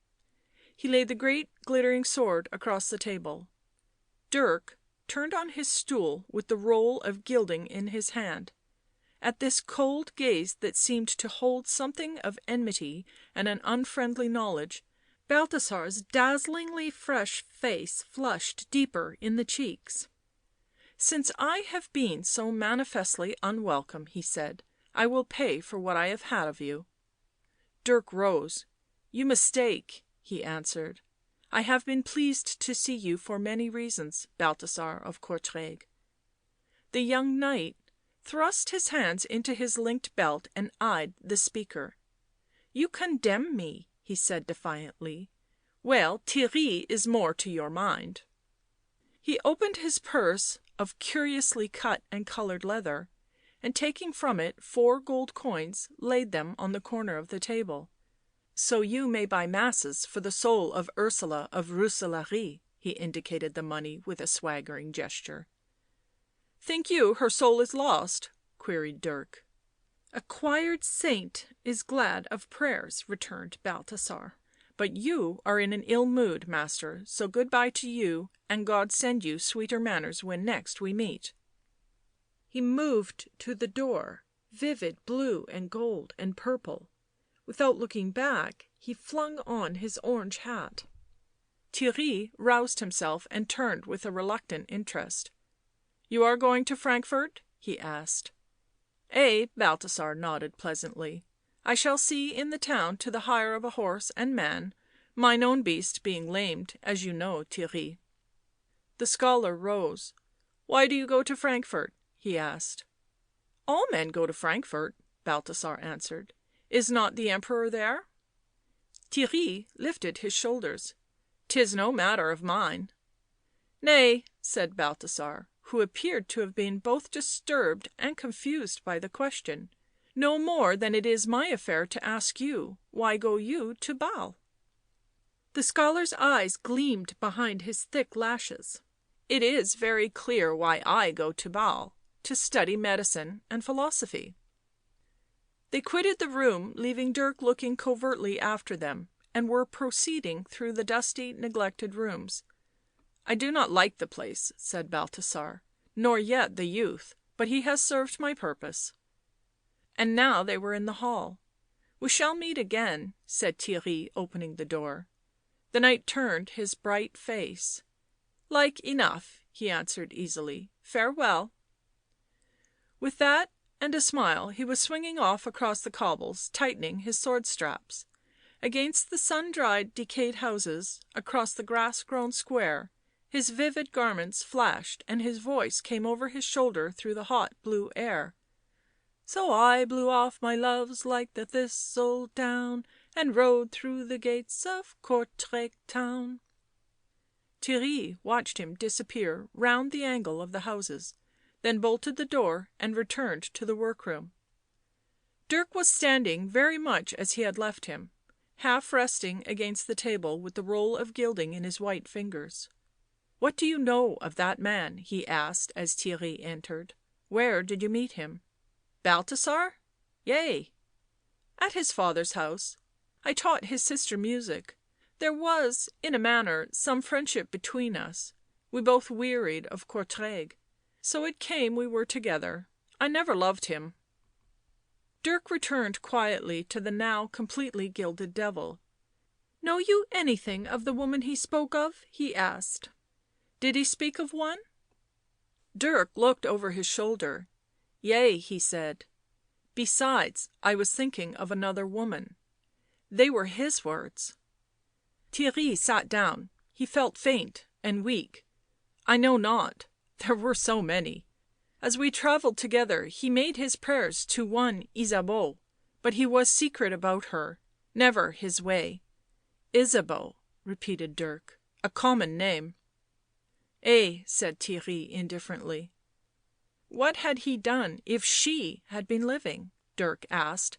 He laid the great glittering sword across the table. Dirk turned on his stool with the roll of gilding in his hand. At this cold gaze that seemed to hold something of enmity and an unfriendly knowledge, Balthasar's dazzlingly fresh face flushed deeper in the cheeks. " Since I have been so manifestly unwelcome," he said, " I will pay for what I have had of you." Dirk rose. " You mistake," he answered. " I have been pleased to see you for many reasons, Balthasar of Courtrai." The young knight thrust his hands into his linked belt and eyed the speaker. " You condemn me," he said defiantly. " Well, Theirry is more to your mind." He opened his purse of curiously cut and coloured leather, and taking from it 4 gold coins laid them on the corner of the table. " So you may buy masses for the soul of Ursula of Rooselaare," he indicated the money with a swaggering gesture. " Think you her soul is lost?" queried Dirk. " A choired saint is glad of prayers," returned Balthasar. " But you are in an ill mood, master, so good bye to you, and God send you sweeter manners when next we meet." He moved to the door, vivid blue and gold and purple. Without looking back he flung on his orange hat. Theirry roused himself and turned with a reluctant interest. " You are going to Frankfort?" he asked. " Ay," Balthasar nodded pleasantly. " I shall see in the town to the hire of a horse and man, mine own beast being lamed, as you know, Theirry." The scholar rose. " Why do you go to Frankfort?" he asked. " All men go to Frankfort," Balthasar answered. " Is not the Emperor there?" Theirry lifted his shoulders. " 'Tis no matter of mine." " Nay," said Balthasar, who appeared to have been both disturbed and confused by the question, " no more than it is my affair to ask you, why go you to Basle?" The scholar's eyes gleamed behind his thick lashes. " It is very clear why I go to Basle — to study medicine and philosophy." They quitted the room, leaving Dirk looking covertly after them, and were proceeding through the dusty, neglected rooms. " I do not like the place," said Balthasar, " nor yet the youth, but he has served my purpose." And now they were in the hall. " We shall meet again," said Theirry, opening the door. The knight turned his bright face. " Like enough," he answered easily. " Farewell." With that and a smile he was swinging off across the cobbles, tightening his sword straps. Against the sun dried, decayed houses, across the grass grown square, His vivid garments flashed, and his voice came over his shoulder through the hot blue air. So I blew off my loves like the thistle down, and rode through the gates of Courtrai town. Theirry watched him disappear round the angle of the houses, then bolted the door and returned to the workroom. Dirk was standing very much as he had left him, half resting against the table with the roll of gilding in his white fingers. " What do you know of that man?" he asked as Theirry entered. " Where did you meet him?" " Balthasar? Yea." " At his father's house. I taught his sister music. There was, in a manner, some friendship between us. We both wearied of Courtrai. So it came we were together. I never loved him." Dirk returned quietly to the now completely gilded devil. " Know you anything of the woman he spoke of?" he asked. " Did he speak of one?" Dirk looked over his shoulder. " Yea," he said. " Besides, I was thinking of another woman." They were his words. Theirry sat down. He felt faint and weak. " I know not. There were so many. As we travelled together he made his prayers to one Ysabeau, but he was secret about her, never his way." " Ysabeau," repeated Dirk. " A common name." " Ay," said Theirry indifferently. " What had he done if she had been living?" Dirk asked.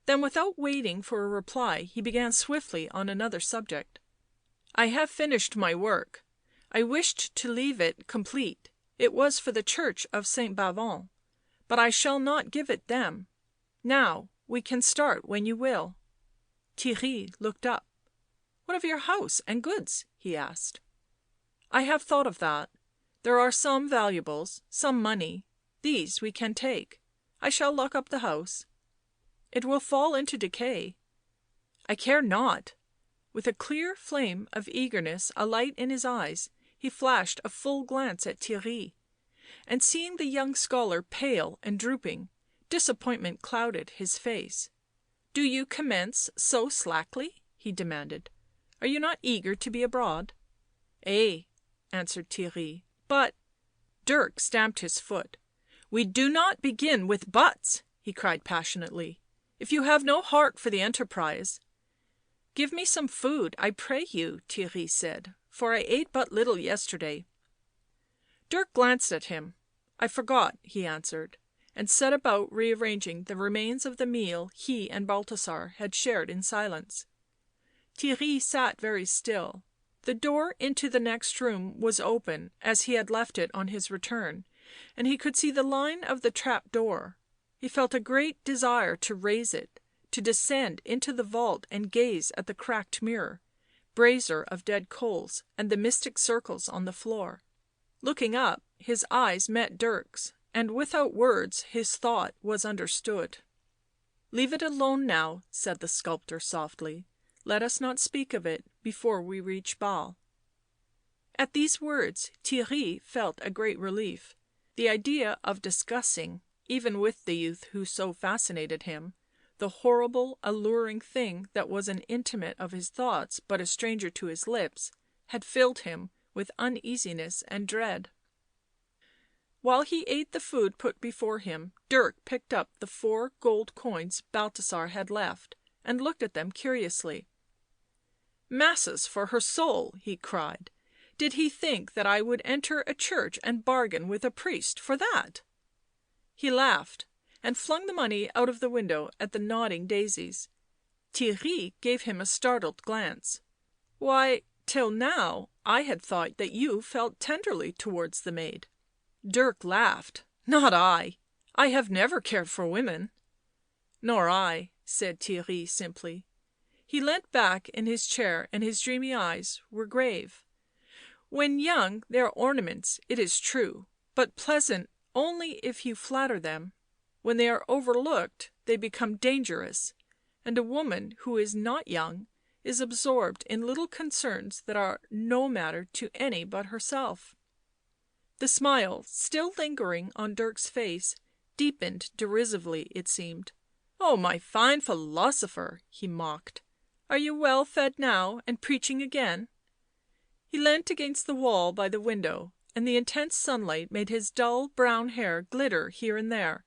Then without waiting for a reply he began swiftly on another subject. " I have finished my work. I wished to leave it complete. It was for the church of St. Bavon, but I shall not give it them. Now we can start when you will." Theirry looked up. " What of your house and goods?" he asked. " I have thought of that. There are some valuables, some money. These we can take. I shall lock up the house." " It will fall into decay." " I care not." With a clear flame of eagerness alight in his eyes he flashed a full glance at Theirry, and seeing the young scholar pale and drooping, disappointment clouded his face. " Do you commence so slackly?" he demanded. " Are you not eager to be abroad?" " Ay," answered Theirry. " But " Dirk stamped his foot. " We do not begin with buts," he cried passionately. " If you have no heart for the enterprise "" Give me some food, I pray you," Theirry said. " For I ate but little yesterday." Dirk glanced at him. " I forgot," he answered, and set about rearranging the remains of the meal he and Balthasar had shared in silence. Theirry sat very still. The door into the next room was open, as he had left it on his return, and he could see the line of the trap door. He felt a great desire to raise it, to descend into the vault and gaze at the cracked mirror, brazier of dead coals, and the mystic circles on the floor. Looking up, his eyes met Dirk's, and without words his thought was understood. " Leave it alone now," said the sculptor softly. " Let us not speak of it before we reach Basle." At these words Theirry felt a great relief. The idea of discussing, even with the youth who so fascinated him, the horrible, alluring thing that was an intimate of his thoughts but a stranger to his lips, had filled him with uneasiness and dread. While he ate the food put before him, Dirk picked up the 4 gold coins Balthasar had left and looked at them curiously. " Masses for her soul!" he cried. " Did he think that I would enter a church and bargain with a priest for that?" He laughed and flung the money out of the window at the nodding daisies. Theirry gave him a startled glance. " Why, till now I had thought that you felt tenderly towards the maid." Dirk laughed. " Not I. I have never cared for women." " Nor I," said Theirry simply. He leant back in his chair and his dreamy eyes were grave. " When young they are ornaments, it is true, but pleasant only if you flatter them. When they are overlooked they become dangerous, and a woman who is not young is absorbed in little concerns that are no matter to any but herself." The smile, still lingering on Dirk's face, deepened derisively, it seemed. " Oh, my fine philosopher!" he mocked. " Are you well fed now and preaching again?" He leant against the wall by the window, and the intense sunlight made his dull brown hair glitter here and there.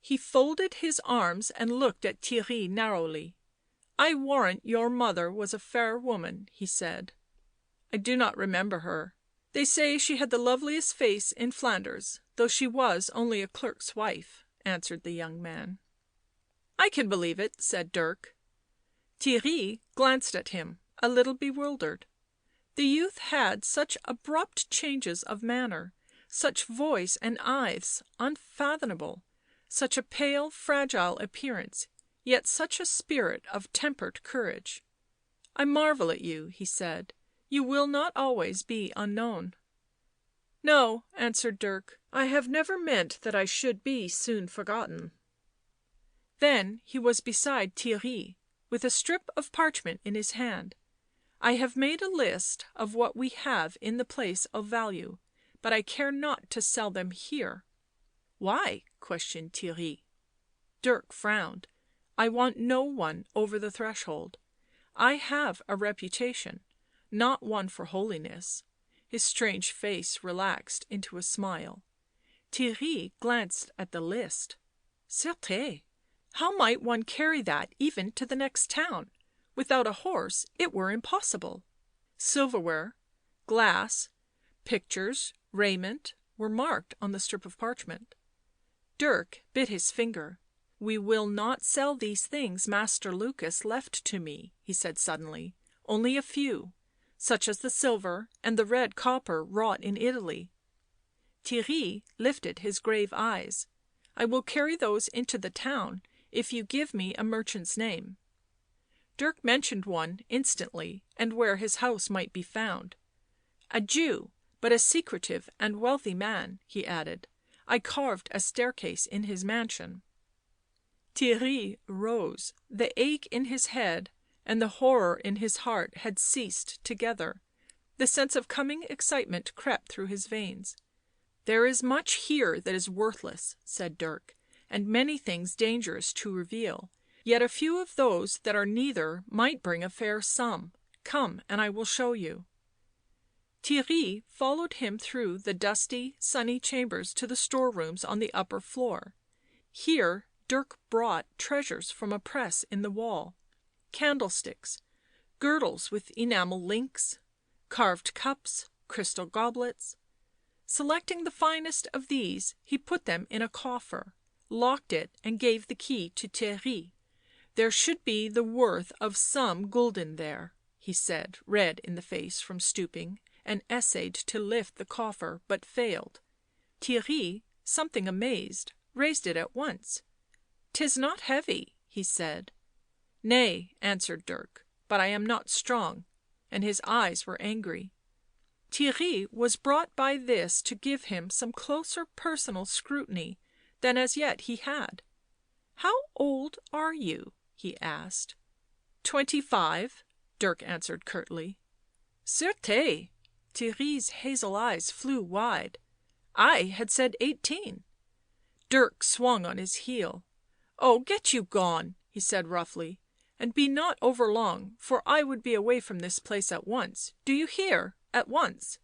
He folded his arms and looked at Theirry narrowly. " I warrant your mother was a fair woman," he said. " I do not remember her. They say she had the loveliest face in Flanders, though she was only a clerk's wife," answered the young man. " I can believe it," said Dirk. Theirry glanced at him, a little bewildered. The youth had such abrupt changes of manner, such voice and eyes unfathomable, such a pale, fragile appearance, yet such a spirit of tempered courage. " I marvel at you," he said. " You will not always be unknown." " No," answered Dirk. " I have never meant that I should be soon forgotten." Then he was beside Theirry, with a strip of parchment in his hand. " I have made a list of what we have in the place of value, but I care not to sell them here." "Why?" questioned Theirry. Dirk frowned. " I want no one over the threshold. I have a reputation, not one for holiness." His strange face relaxed into a smile. Theirry glanced at the list. " Certes! How might one carry that even to the next town? Without a horse it were impossible." Silverware, glass, pictures, raiment were marked on the strip of parchment. Dirk bit his finger. " We will not sell these things Master Lukas left to me," he said suddenly. " Only a few, such as the silver and the red copper wrought in Italy." Theirry lifted his grave eyes. " I will carry those into the town if you give me a merchant's name." Dirk mentioned one instantly, and where his house might be found. " A Jew, but a secretive and wealthy man," he added. " I carved a staircase in his mansion." Theirry rose. The ache in his head and the horror in his heart had ceased together. The sense of coming excitement crept through his veins. " There is much here that is worthless," said Dirk, " and many things dangerous to reveal. Yet a few of those that are neither might bring a fair sum. Come and I will show you." Theirry followed him through the dusty, sunny chambers to the store rooms on the upper floor. Here Dirk brought treasures from a press in the wall: candlesticks, girdles with enamel links, carved cups, crystal goblets. Selecting the finest of these, he put them in a coffer, locked it and gave the key to Theirry. " There should be the worth of some gulden there," he said, red in the face from stooping, and essayed to lift the coffer, but failed. Theirry, something amazed, raised it at once. " 'Tis not heavy," he said. " Nay," answered Dirk, " but I am not strong," and his eyes were angry. Theirry was brought by this to give him some closer personal scrutiny than as yet he had. " How old are you?" he asked. " 25," Dirk answered curtly. " Certes!" Theirry's hazel eyes flew wide. " I had said 18." Dirk swung on his heel. " Oh, get you gone," he said roughly. " And be not over long, for I would be away from this place at once. Do you hear? At once."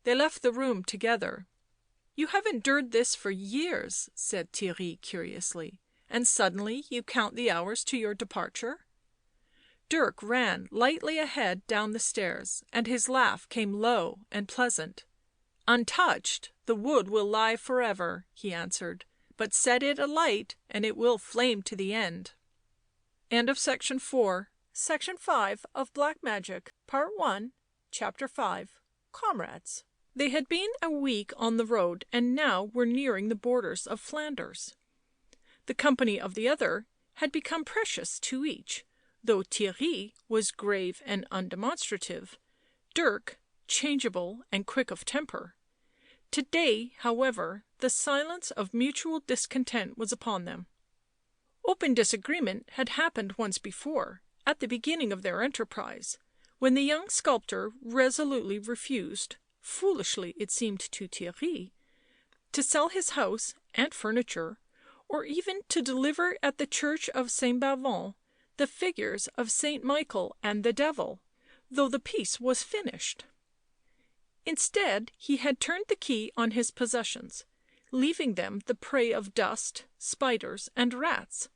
They left the room together. " You have endured this for years," said Theirry curiously. " And suddenly you count the hours to your departure?" Dirk ran lightly ahead down the stairs, and his laugh came low and pleasant. " Untouched, the wood will lie for ever," he answered. " But set it alight and it will flame to the end." Section 5 of Black Magic, Part 1, Chapter 5, Comrades. They had been a week on the road and now were nearing the borders of Flanders. The company of the other had become precious to each, though Theirry was grave and undemonstrative, Dirk changeable and quick of temper. To day, however, the silence of mutual discontent was upon them. Open disagreement had happened once before, at the beginning of their enterprise, when the young sculptor resolutely refused, foolishly it seemed to Theirry, to sell his house and furniture, or even to deliver at the church of St. Bavon the figures of St. Michael and the Devil, though the piece was finished. Instead, he had turned the key on his possessions, leaving them the prey of dust, spiders, and rats,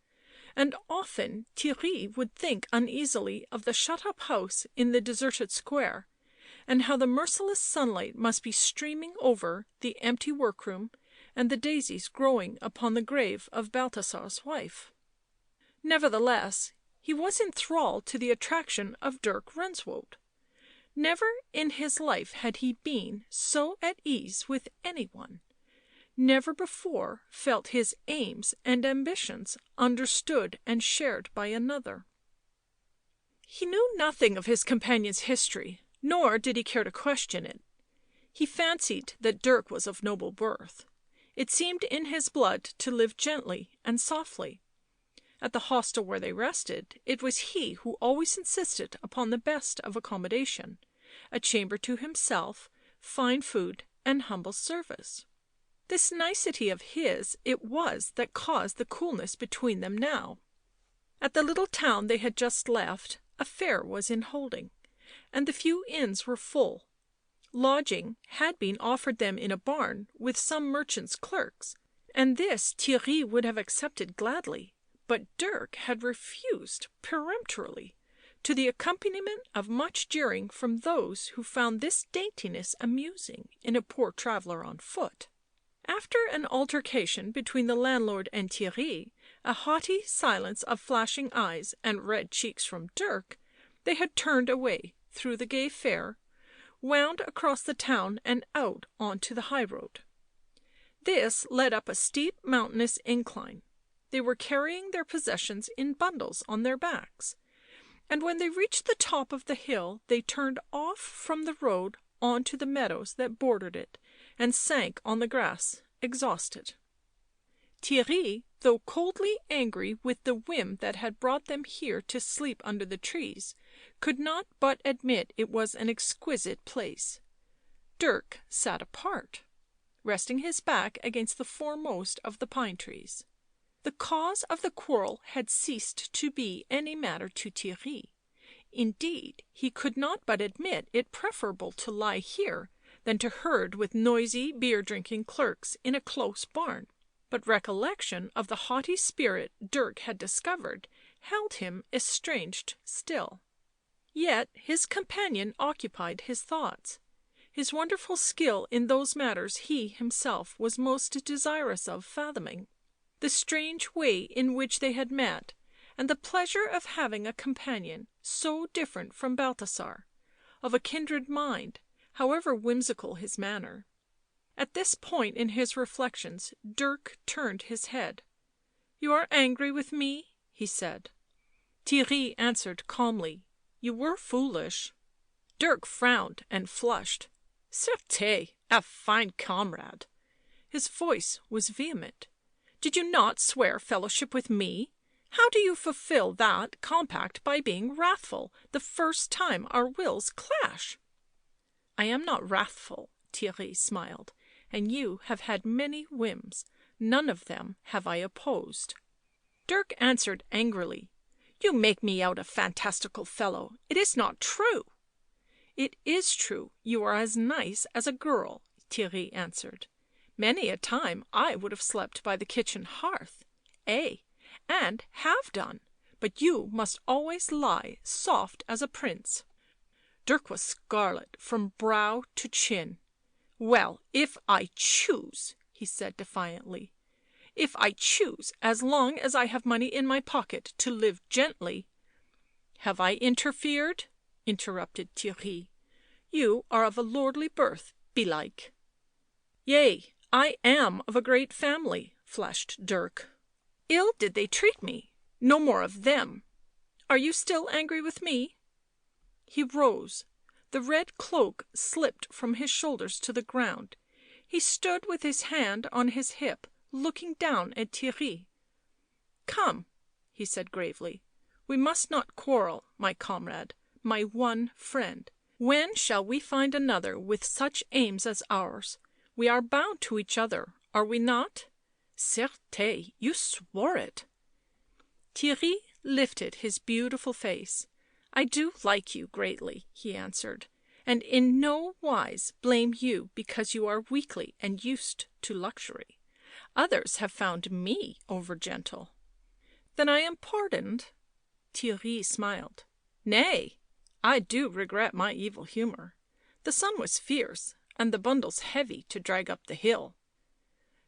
and often Theirry would think uneasily of the shut-up house in the deserted square, and how the merciless sunlight must be streaming over the empty workroom and the daisies growing upon the grave of Balthasar's wife. Nevertheless, he was enthralled to the attraction of Dirk Renswoude. Never in his life had he been so at ease with anyone, never before felt his aims and ambitions understood and shared by another. He knew nothing of his companion's history, nor did he care to question it. He fancied that Dirk was of noble birth. It seemed in his blood to live gently and softly. At the hostel where they rested, it was he who always insisted upon the best of accommodation, a chamber to himself, fine food, and humble service. This nicety of his it was that caused the coolness between them now. At the little town they had just left, a fair was in holding, and the few inns were full. Lodging had been offered them in a barn with some merchants' clerks, and this Theirry would have accepted gladly, but Dirk had refused peremptorily, to the accompaniment of much jeering from those who found this daintiness amusing in a poor traveller on foot. After an altercation between the landlord and Theirry, a haughty silence of flashing eyes and red cheeks from Dirk, they had turned away through the gay fair, wound across the town and out on to the high road. This led up a steep mountainous incline. They were carrying their possessions in bundles on their backs, and when they reached the top of the hill they turned off from the road on to the meadows that bordered it, and sank on the grass, exhausted. Theirry, though coldly angry with the whim that had brought them here to sleep under the trees, could not but admit it was an exquisite place. Dirk sat apart, resting his back against the foremost of the pine trees. The cause of the quarrel had ceased to be any matter to Theirry. Indeed, he could not but admit it preferable to lie here than to herd with noisy beer-drinking clerks in a close barn, but recollection of the haughty spirit Dirk had discovered held him estranged still. Yet his companion occupied his thoughts. His wonderful skill in those matters he himself was most desirous of fathoming. The strange way in which they had met, and the pleasure of having a companion so different from Balthasar, of a kindred mind, however whimsical his manner. At this point in his reflections Dirk turned his head. " You are angry with me?" he said. Theirry answered calmly, " You were foolish." Dirk frowned and flushed. " Certes, a fine comrade." His voice was vehement. " Did you not swear fellowship with me? How do you fulfil that compact by being wrathful the first time our wills clash?" " I am not wrathful," Theirry smiled. " And you have had many whims, none of them have I opposed." Dirk answered angrily. " You make me out a fantastical fellow. It is not true." " It is true you are as nice as a girl," Theirry answered. " Many a time I would have slept by the kitchen hearth — ay, and have done, but you must always lie soft as a prince." Dirk was scarlet from brow to chin. " Well, if I choose," he said defiantly. " If I choose, as long as I have money in my pocket to live gently." " Have I interfered?" interrupted Theirry. " You are of a lordly birth, belike." " Yea, I am of a great family," flashed Dirk. " Ill did they treat me — no more of them. Are you still angry with me?" He rose. The red cloak slipped from his shoulders to the ground. He stood with his hand on his hip, looking down at Theirry. " Come," he said gravely. " We must not quarrel, my comrade, my one friend. When shall we find another with such aims as ours? We are bound to each other, are we not? Certes, you swore it." Theirry lifted his beautiful face. I do like you greatly," he answered, "and in no wise blame you because you are weakly and used to luxury. Others have found me over gentle." "Then I am pardoned?" Theirry smiled. "Nay, I do regret my evil humour. The sun was fierce, and the bundles heavy to drag up the hill."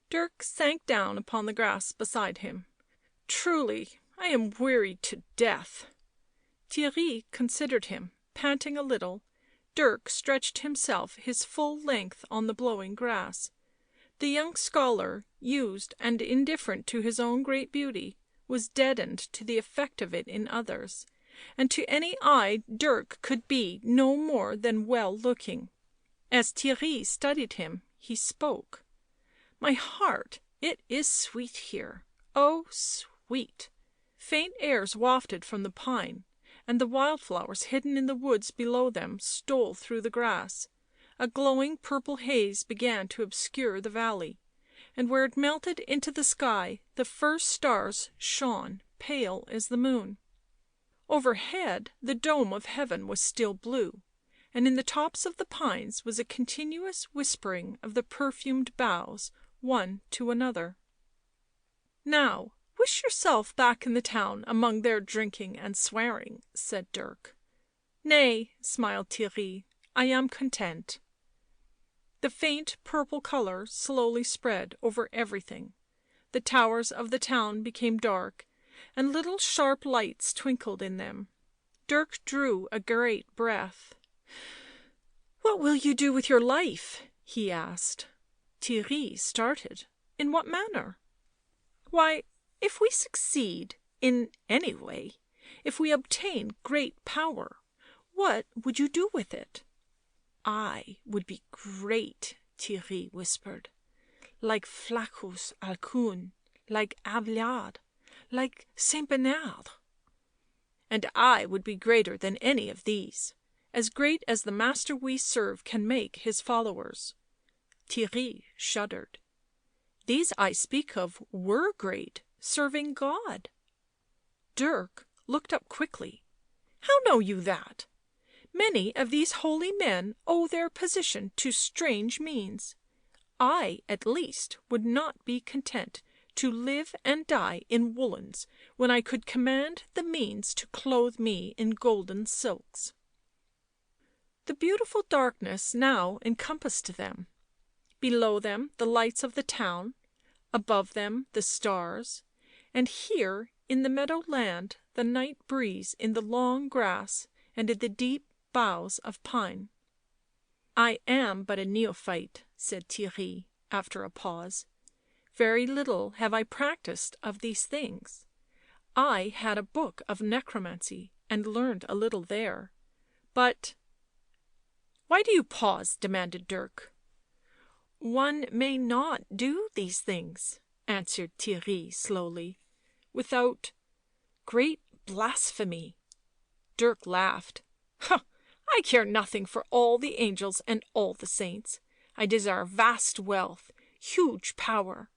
Dirk sank down upon the grass beside him. "Truly, I am wearied to death." Theirry considered him, panting a little. Dirk stretched himself his full length on the blowing grass. The young scholar, used and indifferent to his own great beauty, was deadened to the effect of it in others, and to any eye Dirk could be no more than well looking. As Theirry studied him, he spoke. "My heart, it is sweet here, oh, sweet." Faint airs wafted from the pine, and the wildflowers hidden in the woods below them stole through the grass. A glowing purple haze began to obscure the valley, and where it melted into the sky the first stars shone, pale as the moon. Overhead the dome of heaven was still blue, and in the tops of the pines was a continuous whispering of the perfumed boughs one to another. "Now wish yourself back in the town among their drinking and swearing," said Dirk. "Nay," smiled Theirry, "I am content." The faint purple colour slowly spread over everything. The towers of the town became dark, and little sharp lights twinkled in them. Dirk drew a great breath. "What will you do with your life?" he asked. Theirry started. "In what manner?" "Why, if we succeed in any way, if we obtain great power, what would you do with it?" "I would be great," Theirry whispered. "Like Flaccus Alcuin, like Abelard, like Saint Bernard." "And I would be greater than any of these, as great as the master we serve can make his followers." Theirry shuddered. "These I speak of were great, serving God." Dirk looked up quickly. "How know you that? Many of these holy men owe their position to strange means. I, at least, would not be content to live and die in woollens when I could command the means to clothe me in golden silks." The beautiful darkness now encompassed them. Below them the lights of the town, above them the stars, and here in the meadow land the night breeze in the long grass and in the deep boughs of pine. "I am but a neophyte," said Theirry after a pause. "Very little have I practised of these things. I had a book of necromancy and learned a little there. But—" "Why do you pause?" demanded Dirk. "One may not do these things," answered Theirry slowly, "without great blasphemy." Dirk laughed. "I care nothing for all the angels and all the saints. I desire vast wealth, huge power.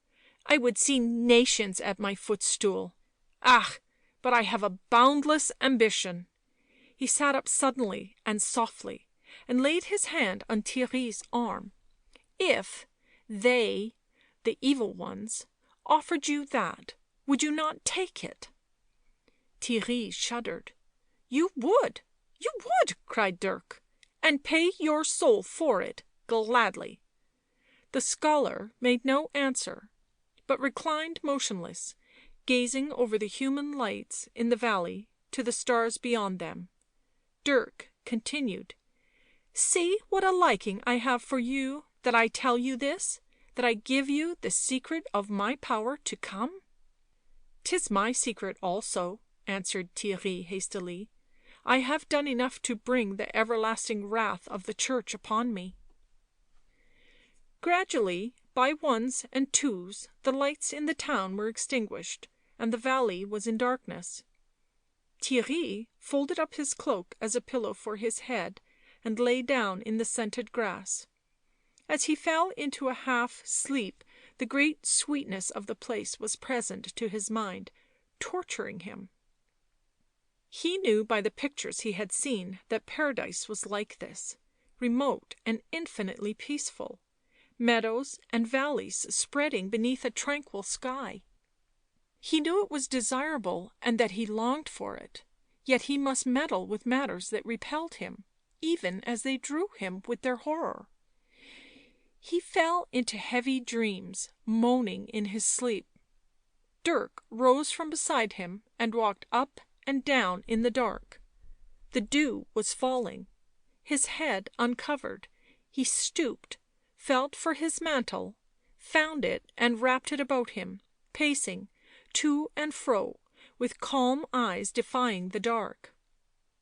I would see nations at my footstool. Ah, but I have a boundless ambition." He sat up suddenly and softly, and laid his hand on Theirry's arm. "If they, the evil ones, offered you that, would you not take it?" Theirry shuddered. "You would, you would!" cried Dirk. "And pay your soul for it, gladly." The scholar made no answer, but reclined motionless, gazing over the human lights in the valley to the stars beyond them. Dirk continued. "See what a liking I have for you, that I tell you this, that I give you the secret of my power to come." "'Tis my secret also," answered Theirry hastily. "I have done enough to bring the everlasting wrath of the Church upon me." Gradually, by ones and twos, the lights in the town were extinguished, and the valley was in darkness. Theirry folded up his cloak as a pillow for his head and lay down in the scented grass. As he fell into a half sleep the great sweetness of the place was present to his mind, torturing him. He knew by the pictures he had seen that paradise was like this, remote and infinitely peaceful, meadows and valleys spreading beneath a tranquil sky. He knew it was desirable and that he longed for it, yet he must meddle with matters that repelled him, even as they drew him with their horror. He fell into heavy dreams, moaning in his sleep. Dirk rose from beside him and walked up and down in the dark. The dew was falling. His head uncovered, he stooped, felt for his mantle, found it and wrapped it about him, pacing to and fro, with calm eyes defying the dark.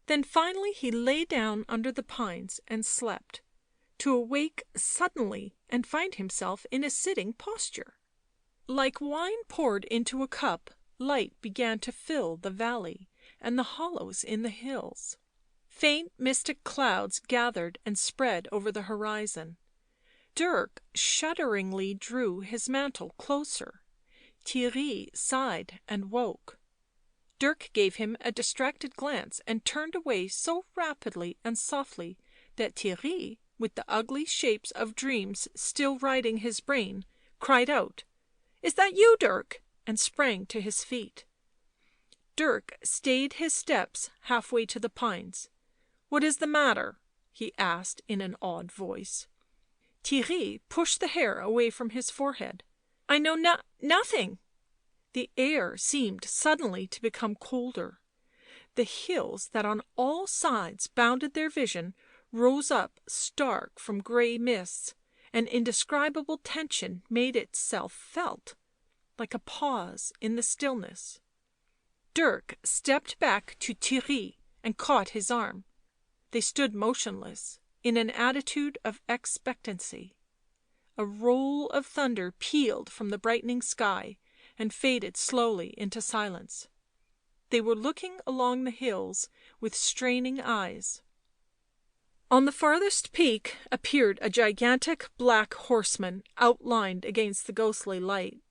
Then finally he lay down under the pines and slept, to awake suddenly and find himself in a sitting posture. Like wine poured into a cup, light began to fill the valley and the hollows in the hills. Faint mystic clouds gathered and spread over the horizon. Dirk shudderingly drew his mantle closer. Theirry sighed and woke. Dirk gave him a distracted glance and turned away so rapidly and softly that Theirry, with the ugly shapes of dreams still riding his brain, cried out, "Is that you, Dirk?" and sprang to his feet. Dirk stayed his steps halfway to the pines. "What is the matter?" he asked in an awed voice. Theirry pushed the hair away from his forehead. "I know nothing." The air seemed suddenly to become colder. The hills that on all sides bounded their vision rose up stark from grey mists. An indescribable tension made itself felt, like a pause in the stillness. Dirk stepped back to Theirry and caught his arm. They stood motionless, in an attitude of expectancy. A roll of thunder pealed from the brightening sky and faded slowly into silence. They were looking along the hills with straining eyes. On the farthest peak appeared a gigantic black horseman outlined against the ghostly light.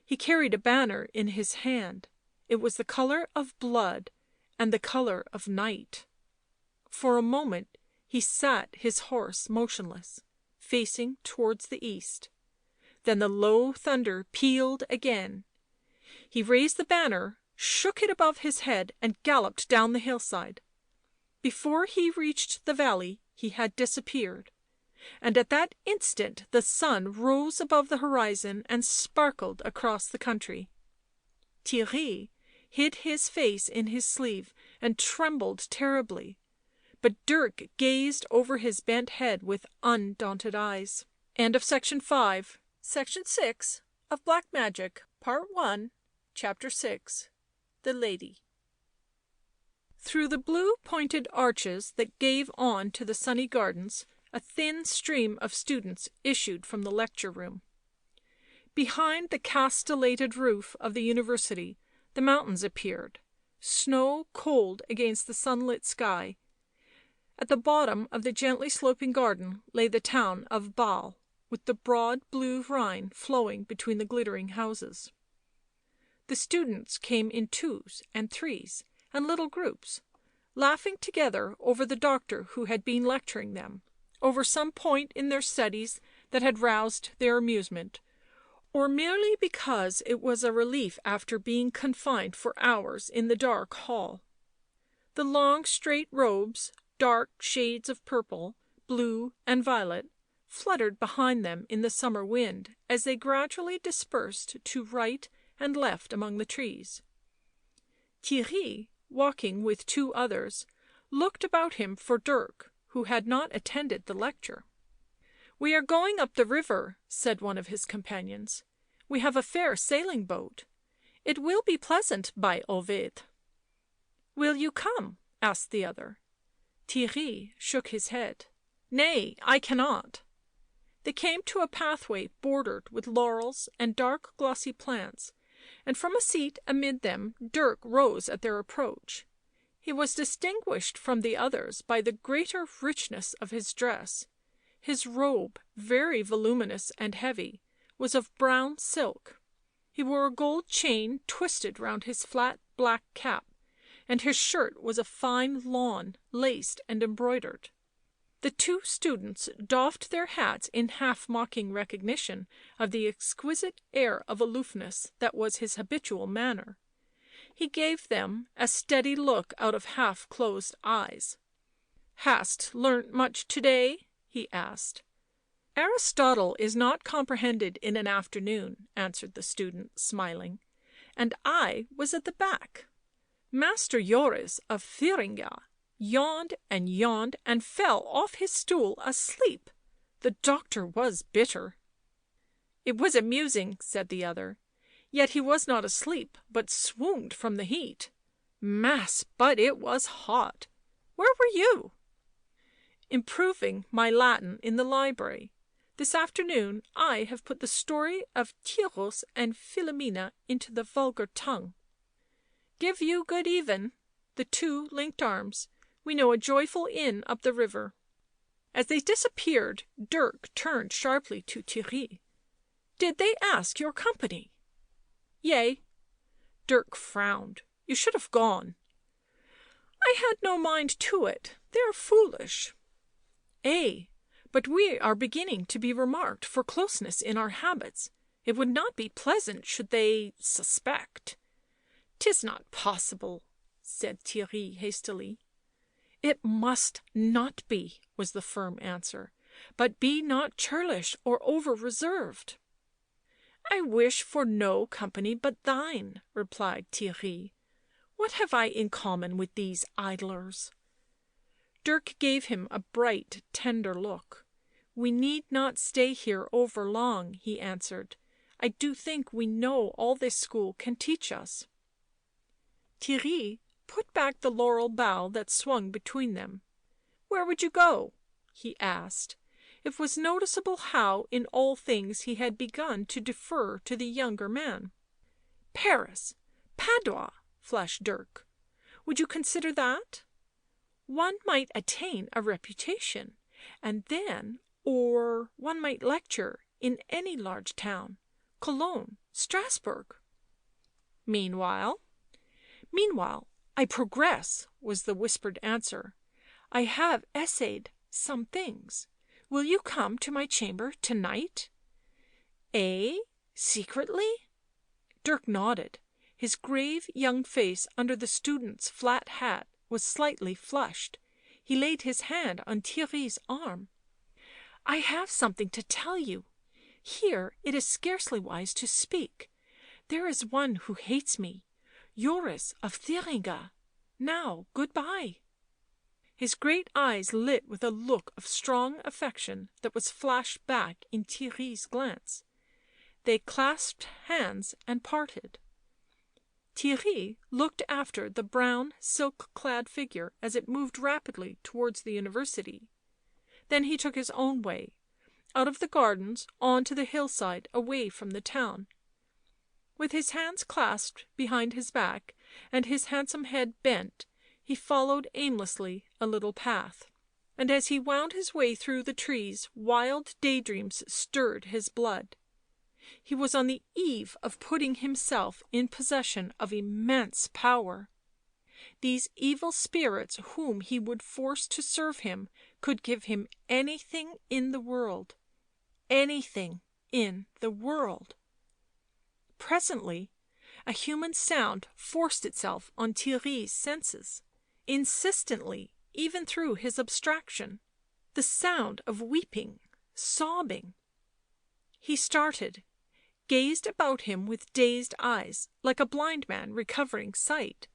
He carried a banner in his hand. It was the colour of blood and the colour of night. For a moment he sat his horse motionless, facing towards the east. Then the low thunder pealed again. He raised the banner, shook it above his head, and galloped down the hillside. Before he reached the valley he had disappeared, and at that instant the sun rose above the horizon and sparkled across the country. Theirry hid his face in his sleeve and trembled terribly, but Dirk gazed over his bent head with undaunted eyes. End of section 5. Section 6 of Black Magic, Part 1, Chapter 6. The Lady. Through the blue-pointed arches that gave on to the sunny gardens, a thin stream of students issued from the lecture room. Behind the castellated roof of the university, the mountains appeared, snow cold against the sunlit sky. At the bottom of the gently sloping garden lay the town of Basle, with the broad blue Rhine flowing between the glittering houses. The students came in twos and threes and little groups, laughing together over the doctor who had been lecturing them, over some point in their studies that had roused their amusement, or merely because it was a relief after being confined for hours in the dark hall. The long straight robes, dark shades of purple, blue and violet, fluttered behind them in the summer wind as they gradually dispersed to right and left among the trees. Theirry, walking with two others, looked about him for Dirk, who had not attended the lecture. "We are going up the river," said one of his companions. "We have a fair sailing boat. It will be pleasant by Ovid." "Will you come?" asked the other. Theirry shook his head. "Nay, I cannot." They came to a pathway bordered with laurels and dark glossy plants, and from a seat amid them Dirk rose at their approach. He was distinguished from the others by the greater richness of his dress. His robe, very voluminous and heavy, was of brown silk. He wore a gold chain twisted round his flat black cap, and his shirt was a fine lawn, laced and embroidered. The two students doffed their hats in half-mocking recognition of the exquisite air of aloofness that was his habitual manner. He gave them a steady look out of half-closed eyes. " Hast learnt much to-day?" he asked. " Aristotle is not comprehended in an afternoon," answered the student, smiling. " And I was at the back. Master Joris of Thuringia yawned and fell off his stool asleep. The doctor was bitter." " It was amusing," said the other. " Yet he was not asleep, but swooned from the heat. Mass, but it was hot. Where were you?" " Improving my Latin in the library. This afternoon I have put the story of Tyros and Philomena into the vulgar tongue." " Give you good even." The two linked arms. " We know a joyful inn up the river." As they disappeared Dirk turned sharply to Theirry. " Did they ask your company?" " Yea." Dirk frowned. " You should have gone." " I had no mind to it. They are foolish." " Ay, but we are beginning to be remarked for closeness in our habits. It would not be pleasant should they — suspect." " 'Tis not possible," said Theirry hastily. " It must not be," was the firm answer. " But be not churlish or over reserved." " I wish for no company but thine," replied Theirry. " What have I in common with these idlers?" Dirk gave him a bright, tender look. " We need not stay here over long," he answered. " I do think we know all this school can teach us." Theirry put back the laurel bough that swung between them. " Where would you go?" he asked. It was noticeable how in all things he had begun to defer to the younger man. " Paris, Padua," flashed Dirk. " Would you consider that? One might attain a reputation, and then — or one might lecture in any large town — Cologne, Strasbourg." " Meanwhile?" " Meanwhile I progress," was the whispered answer. " I have essayed some things. Will you come to my chamber to night?" "Eh — secretly?" Dirk nodded. His grave young face under the student's flat hat was slightly flushed. He laid his hand on Theirry's arm. " I have something to tell you. Here it is scarcely wise to speak. There is one who hates me — Joris of Thuringia. Now good bye." His great eyes lit with a look of strong affection that was flashed back in Theirry's glance. They clasped hands and parted. Theirry looked after the brown silk clad figure as it moved rapidly towards the university. Then he took his own way, out of the gardens on to the hillside away from the town. With his hands clasped behind his back and his handsome head bent, he followed aimlessly a little path. And as he wound his way through the trees wild daydreams stirred his blood. He was on the eve of putting himself in possession of immense power. These evil spirits whom he would force to serve him could give him anything in the world — anything in the world. Presently a human sound forced itself on Theirry's senses, insistently even through his abstraction — the sound of weeping, sobbing. He started, gazed about him with dazed eyes, like a blind man recovering sight,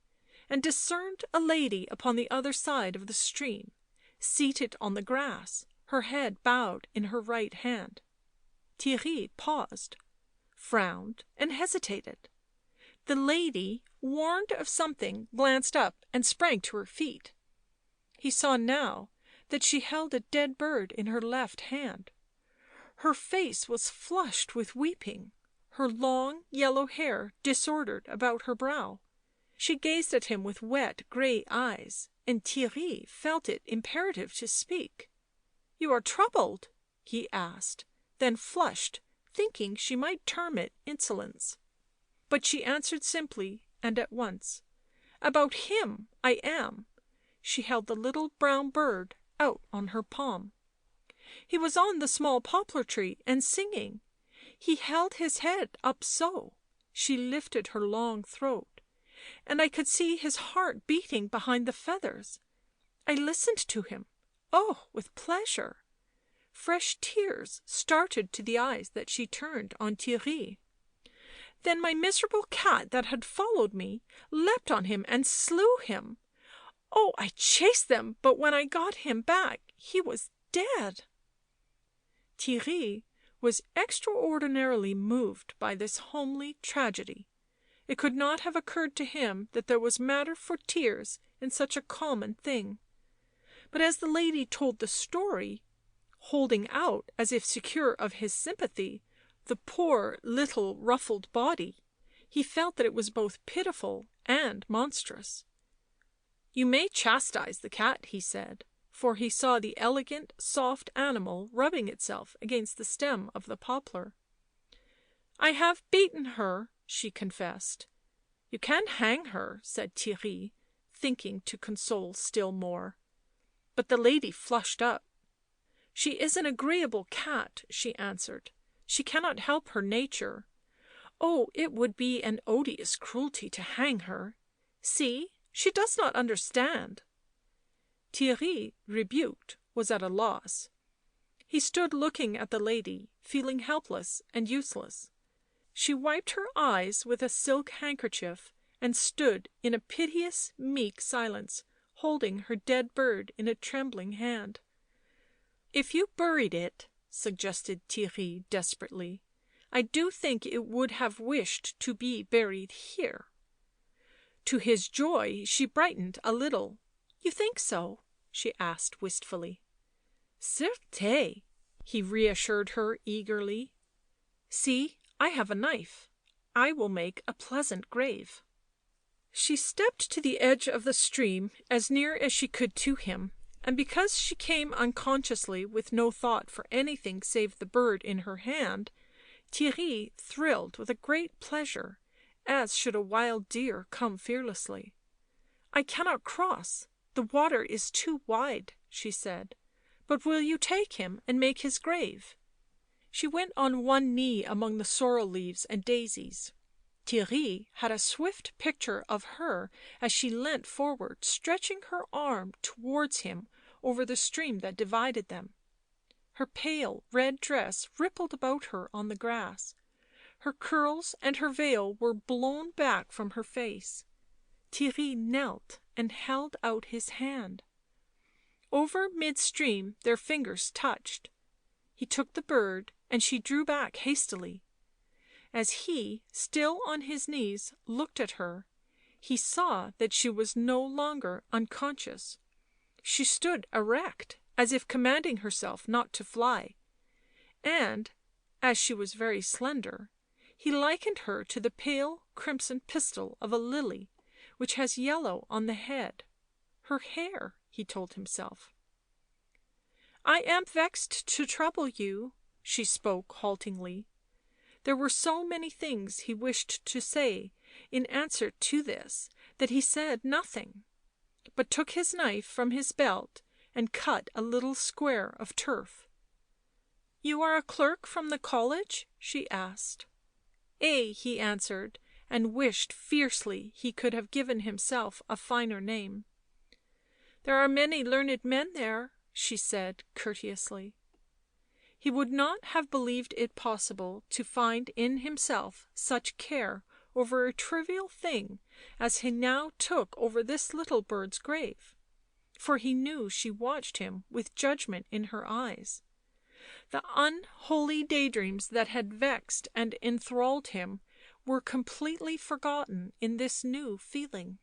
and discerned a lady upon the other side of the stream, seated on the grass, her head bowed in her right hand. Theirry paused, frowned and hesitated. The lady, warned of something, glanced up and sprang to her feet. He saw now that she held a dead bird in her left hand. Her face was flushed with weeping, her long yellow hair disordered about her brow. She gazed at him with wet grey eyes, and Theirry felt it imperative to speak. " You are troubled?" he asked, then flushed, thinking she might term it insolence. But she answered simply and at once. About him I am." She held the little brown bird out on her palm. "He was on the small poplar tree and singing. He held his head up so," she lifted her long throat, "and I could see his heart beating behind the feathers. I listened to him, oh, with pleasure." Fresh tears started to the eyes that she turned on Theirry. "Then my miserable cat that had followed me leapt on him and slew him. Oh, I chased them, but when I got him back he was dead." Theirry was extraordinarily moved by this homely tragedy. It could not have occurred to him that there was matter for tears in such a common thing. But as the lady told the story, holding out, as if secure of his sympathy, the poor little ruffled body, he felt that it was both pitiful and monstrous. "You may chastise the cat," he said, for he saw the elegant, soft animal rubbing itself against the stem of the poplar. "I have beaten her," she confessed. "You can hang her," said Theirry, thinking to console still more. But the lady flushed up. "She is an agreeable cat," she answered. "She cannot help her nature. Oh, it would be an odious cruelty to hang her. See, she does not understand." Theirry, rebuked, was at a loss. He stood looking at the lady, feeling helpless and useless. She wiped her eyes with a silk handkerchief and stood in a piteous, meek silence, holding her dead bird in a trembling hand. "If you buried it," suggested Theirry desperately, "I do think it would have wished to be buried here." To his joy she brightened a little. "You think so?" she asked wistfully. "Certes," he reassured her eagerly. "See, I have a knife. I will make a pleasant grave." She stepped to the edge of the stream as near as she could to him, and because she came unconsciously with no thought for anything save the bird in her hand, Theirry thrilled with a great pleasure, as should a wild deer come fearlessly. "I cannot cross, the water is too wide," she said. "But will you take him and make his grave?" She went on one knee among the sorrel leaves and daisies. Theirry had a swift picture of her as she leant forward, stretching her arm towards him over the stream that divided them. Her pale red dress rippled about her on the grass. Her curls and her veil were blown back from her face. Theirry knelt and held out his hand. Over midstream their fingers touched. He took the bird, and she drew back hastily. As he, still on his knees, looked at her, he saw that she was no longer unconscious. She stood erect, as if commanding herself not to fly, and, as she was very slender, he likened her to the pale crimson pistil of a lily which has yellow on the head. Her hair, he told himself. "I am vexed to trouble you," she spoke haltingly. There were so many things he wished to say in answer to this that he said nothing, but took his knife from his belt and cut a little square of turf. "You are a clerk from the college?" she asked. "Ay," he answered, and wished fiercely he could have given himself a finer name. "There are many learned men there," she said courteously. He would not have believed it possible to find in himself such care over a trivial thing as he now took over this little bird's grave, for he knew she watched him with judgment in her eyes. The unholy daydreams that had vexed and enthralled him were completely forgotten in this new feeling.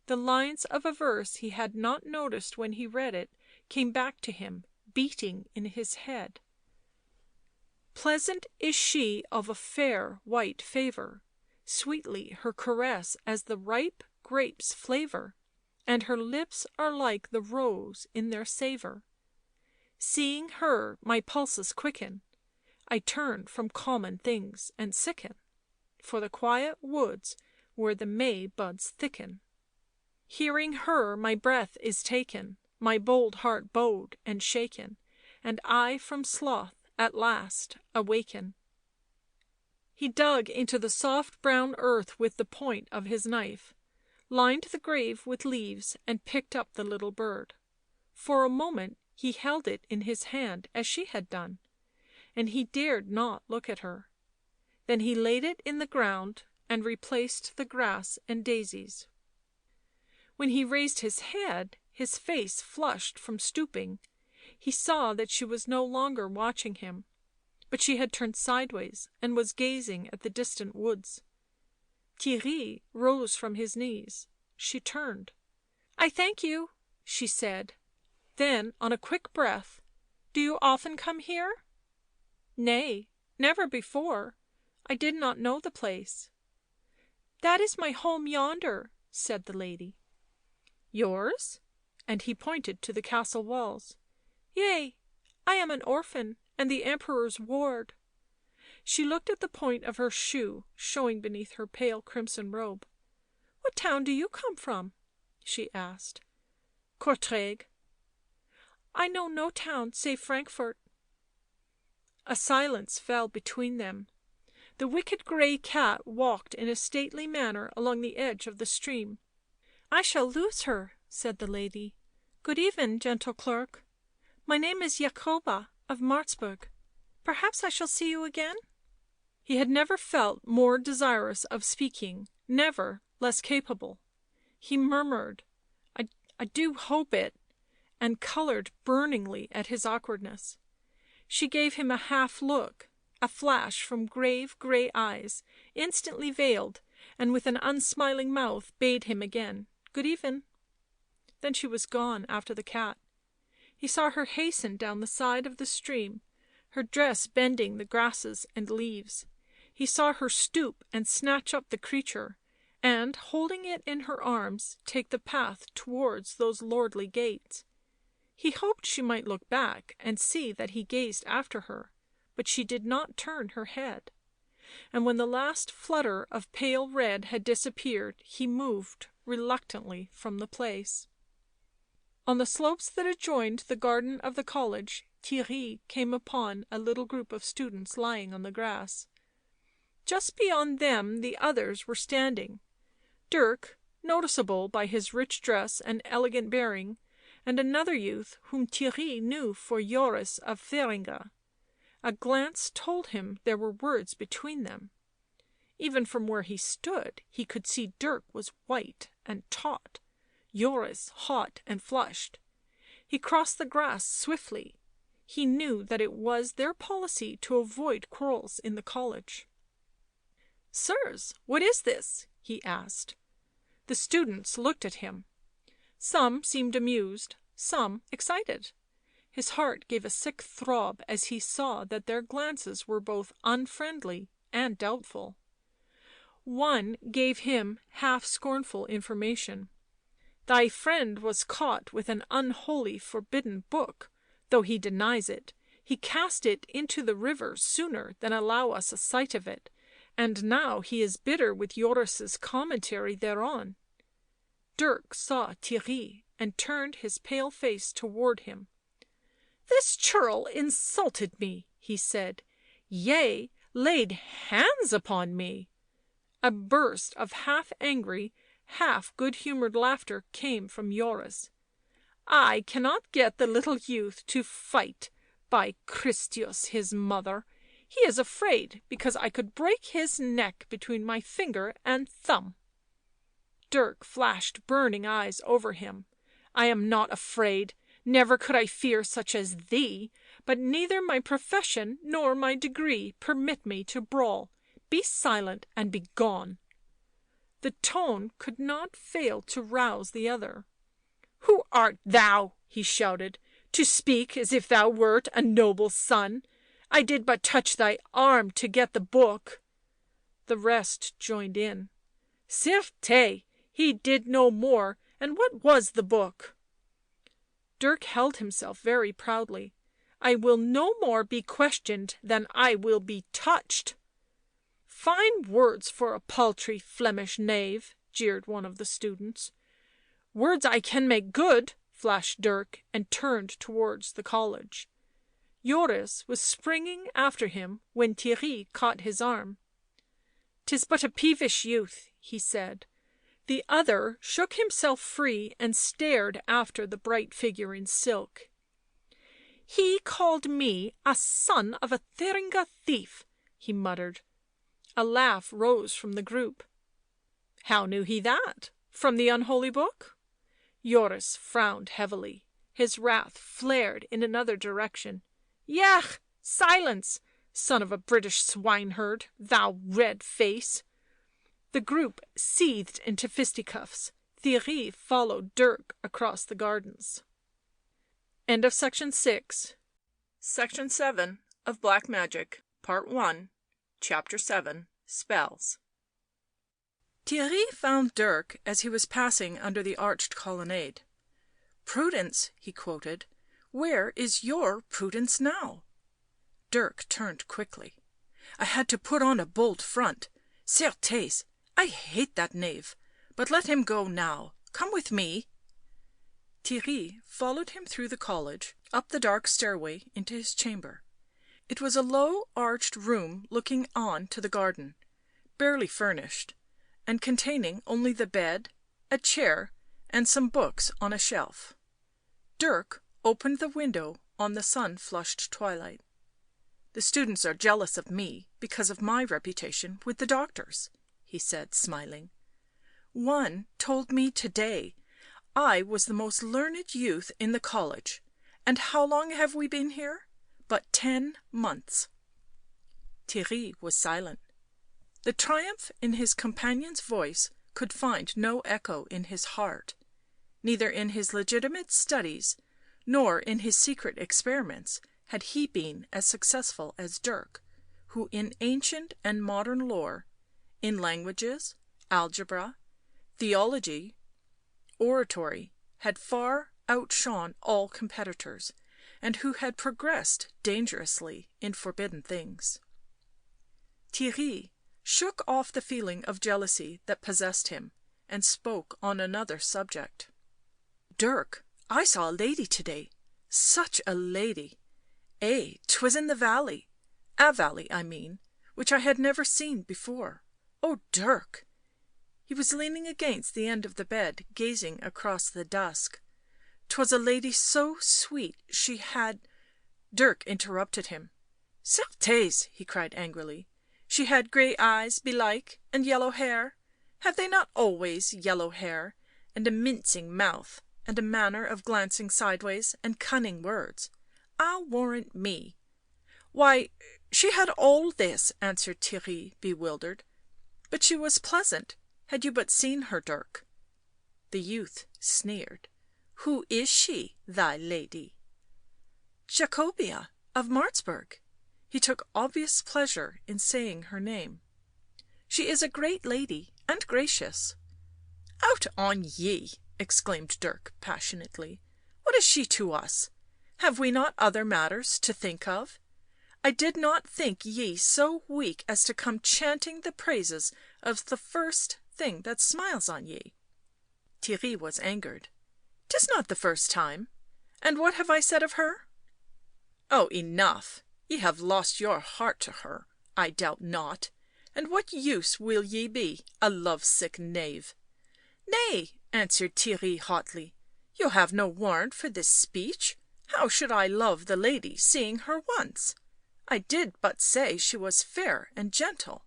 The lines of a verse he had not noticed when he read it came back to him, beating in his head. "Pleasant is she of a fair white favour, sweetly her caress as the ripe grape's flavour, and her lips are like the rose in their savour. Seeing her my pulses quicken, I turn from common things and sicken for the quiet woods where the May buds thicken." Hearing her my breath is taken, my bold heart bowed and shaken, and I from sloth at last awaken." He dug into the soft brown earth with the point of his knife, lined the grave with leaves, and picked up the little bird. For a moment he held it in his hand as she had done, and he dared not look at her. Then he laid it in the ground and replaced the grass and daisies. When he raised his head, his face flushed from stooping, he saw that she was no longer watching him, but she had turned sideways and was gazing at the distant woods. Theirry rose from his knees. She turned. " I thank you," she said. Then, on a quick breath, " Do you often come here?" " Nay, never before. I did not know the place." " That is my home yonder," said the lady. "Yours?" and he pointed to the castle walls. " Yea, I am an orphan and the Emperor's ward." She looked at the point of her shoe showing beneath her pale crimson robe. " What town do you come from?" she asked. " Courtrai." " I know no town save Frankfort." A silence fell between them. The wicked grey cat walked in a stately manner along the edge of the stream. " I shall lose her," said the lady. " Good even, gentle clerk. My name is Jacobea of Martzburg. Perhaps I shall see you again?" He had never felt more desirous of speaking, never less capable. He murmured, I do hope it," and coloured burningly at his awkwardness. She gave him a half look, a flash from grave grey eyes, instantly veiled, and with an unsmiling mouth bade him again good even. Then she was gone after the cat. He saw her hasten down the side of the stream, her dress bending the grasses and leaves. He saw her stoop and snatch up the creature, and, holding it in her arms, take the path towards those lordly gates. He hoped she might look back and see that he gazed after her, but she did not turn her head. And when the last flutter of pale red had disappeared he moved reluctantly from the place. On the slopes that adjoined the garden of the college Theirry came upon a little group of students lying on the grass. Just beyond them the others were standing, Dirk, noticeable by his rich dress and elegant bearing, and another youth whom Theirry knew for Joris of Thuringia. A glance told him there were words between them. Even from where he stood he could see Dirk was white and taut, Joris hot and flushed. He crossed the grass swiftly. He knew that it was their policy to avoid quarrels in the college. " Sirs, what is this?" he asked. The students looked at him. Some seemed amused, some excited. His heart gave a sick throb as he saw that their glances were both unfriendly and doubtful. One gave him half scornful information. " Thy friend was caught with an unholy forbidden book, though he denies it. He cast it into the river sooner than allow us a sight of it, and now he is bitter with Joris's commentary thereon." Dirk saw Theirry and turned his pale face toward him. " This churl insulted me," he said. " Yea, laid hands upon me." A burst of half angry, half good-humoured laughter came from Joris. " I cannot get the little youth to fight, by Christus his mother. He is afraid because I could break his neck between my finger and thumb." Dirk flashed burning eyes over him. " I am not afraid, never could I fear such as thee, but neither my profession nor my degree permit me to brawl. Be silent and begone." The tone could not fail to rouse the other. " Who art thou," he shouted, " to speak as if thou wert a noble son? I did but touch thy arm to get the book." The rest joined in. " Certes, he did no more, and what was the book?" Dirk held himself very proudly. " I will no more be questioned than I will be touched." " Fine words for a paltry Flemish knave," jeered one of the students. Words I can make good," flashed Dirk, and turned towards the college. Joris was springing after him when Theirry caught his arm. " 'Tis but a peevish youth," he said. The other shook himself free and stared after the bright figure in silk. " He called me a son of a Thuringia thief," he muttered. A laugh rose from the group. " How knew he that? From the unholy book?" Joris frowned heavily; his wrath flared in another direction. " Yech, silence, son of a British swineherd, thou red face." The group seethed into fisticuffs. Theirry followed Dirk across the gardens. Section 7 of Black Magic, Part 1, Chapter 7, Spells. Theirry found Dirk as he was passing under the arched colonnade. " Prudence," he quoted. " Where is your prudence now?" Dirk turned quickly. " I had to put on a bold front. Certes, I hate that knave. But let him go now. Come with me." Theirry followed him through the college, up the dark stairway into his chamber. It was a low arched room looking on to the garden, barely furnished, and containing only the bed, a chair, and some books on a shelf. Dirk opened the window on the sun flushed twilight. " The students are jealous of me because of my reputation with the doctors," he said, smiling. " One told me to day I was the most learned youth in the college, and how long have we been here? But 10 months." Theirry was silent. The triumph in his companion's voice could find no echo in his heart; neither in his legitimate studies nor in his secret experiments had he been as successful as Dirk, who in ancient and modern lore, in languages, algebra, theology, oratory, had far outshone all competitors, and who had progressed dangerously in forbidden things. Theirry shook off the feeling of jealousy that possessed him, and spoke on another subject. " Dirk, I saw a lady to day — such a lady! Ay, 'twas in the valley — a valley, I mean, which I had never seen before. Oh, Dirk!" He was leaning against the end of the bed, gazing across the dusk. " 'Twas a lady so sweet she had " Dirk interrupted him. " Certes!" he cried angrily. " She had grey eyes, belike, and yellow hair — have they not always yellow hair, and a mincing mouth, and a manner of glancing sideways, and cunning words? I'll warrant me." " Why, she had all this," answered Theirry, bewildered. " But she was pleasant — had you but seen her, Dirk." The youth sneered. " Who is she, thy lady?" " Jacobea of Martzburg." He took obvious pleasure in saying her name. " She is a great lady and gracious." " Out on ye!" exclaimed Dirk passionately. " What is she to us? Have we not other matters to think of? I did not think ye so weak as to come chanting the praises of the first thing that smiles on ye." Theirry was angered. " 'Tis not the first time. And what have I said of her?" " Oh, enough. Ye have lost your heart to her, I doubt not, and what use will ye be, a love sick knave?" " Nay," answered Theirry hotly. " You have no warrant for this speech. How should I love the lady, seeing her once? I did but say she was fair and gentle."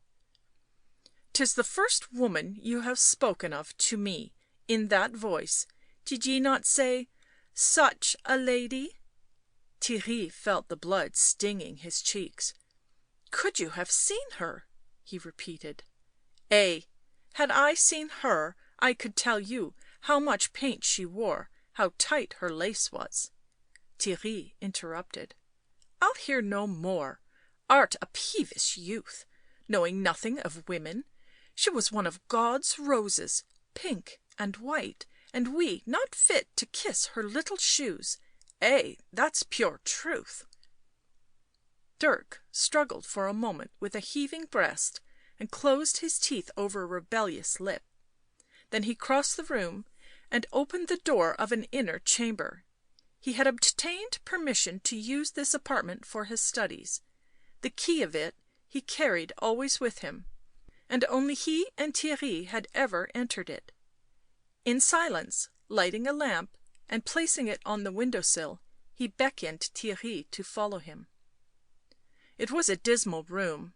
" 'Tis the first woman you have spoken of to me in that voice. Did ye not say — such a lady?" Theirry felt the blood stinging his cheeks. " Could you have seen her?" he repeated. " Ay, had I seen her I could tell you how much paint she wore, how tight her lace was." Theirry interrupted. " I'll hear no more. Art a peevish youth, knowing nothing of women. She was one of God's roses, pink and white, and we not fit to kiss her little shoes. Ay, that's pure truth." Dirk struggled for a moment with a heaving breast and closed his teeth over a rebellious lip. Then he crossed the room and opened the door of an inner chamber. He had obtained permission to use this apartment for his studies. The key of it he carried always with him, and only he and Theirry had ever entered it. In silence, lighting a lamp and placing it on the window sill, he beckoned Theirry to follow him. It was a dismal room.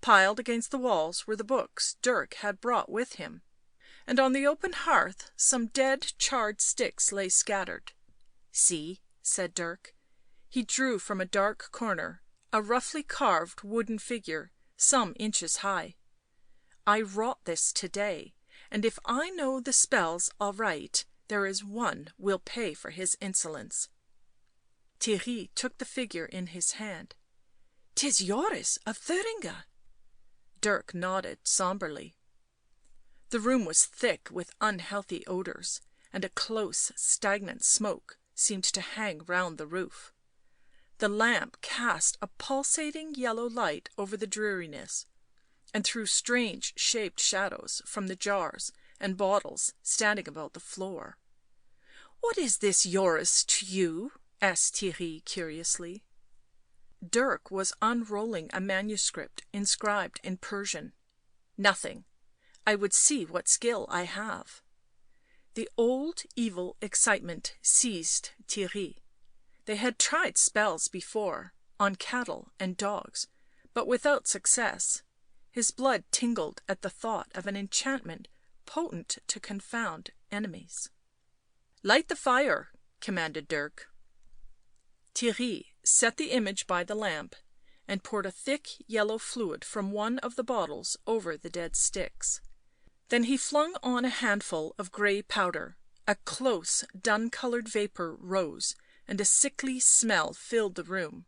Piled against the walls were the books Dirk had brought with him, and on the open hearth some dead charred sticks lay scattered. " See," said Dirk. He drew from a dark corner a roughly carved wooden figure some inches high. " I wrought this to day, and if I know the spells aright, there is one will pay for his insolence." Theirry took the figure in his hand. " 'Tis Joris of Thuringia." Dirk nodded sombrely. The room was thick with unhealthy odours, and a close stagnant smoke seemed to hang round the roof. The lamp cast a pulsating yellow light over the dreariness, and threw strange shaped shadows from the jars and bottles standing about the floor. " What is this Joris to you?" asked Theirry curiously. Dirk was unrolling a manuscript inscribed in Persian. " Nothing. I would see what skill I have." The old evil excitement seized Theirry. They had tried spells before, on cattle and dogs, but without success. His blood tingled at the thought of an enchantment potent to confound enemies. " Light the fire," commanded Dirk. Theirry set the image by the lamp, and poured a thick yellow fluid from one of the bottles over the dead sticks. Then he flung on a handful of grey powder. A close dun coloured vapour rose, and a sickly smell filled the room.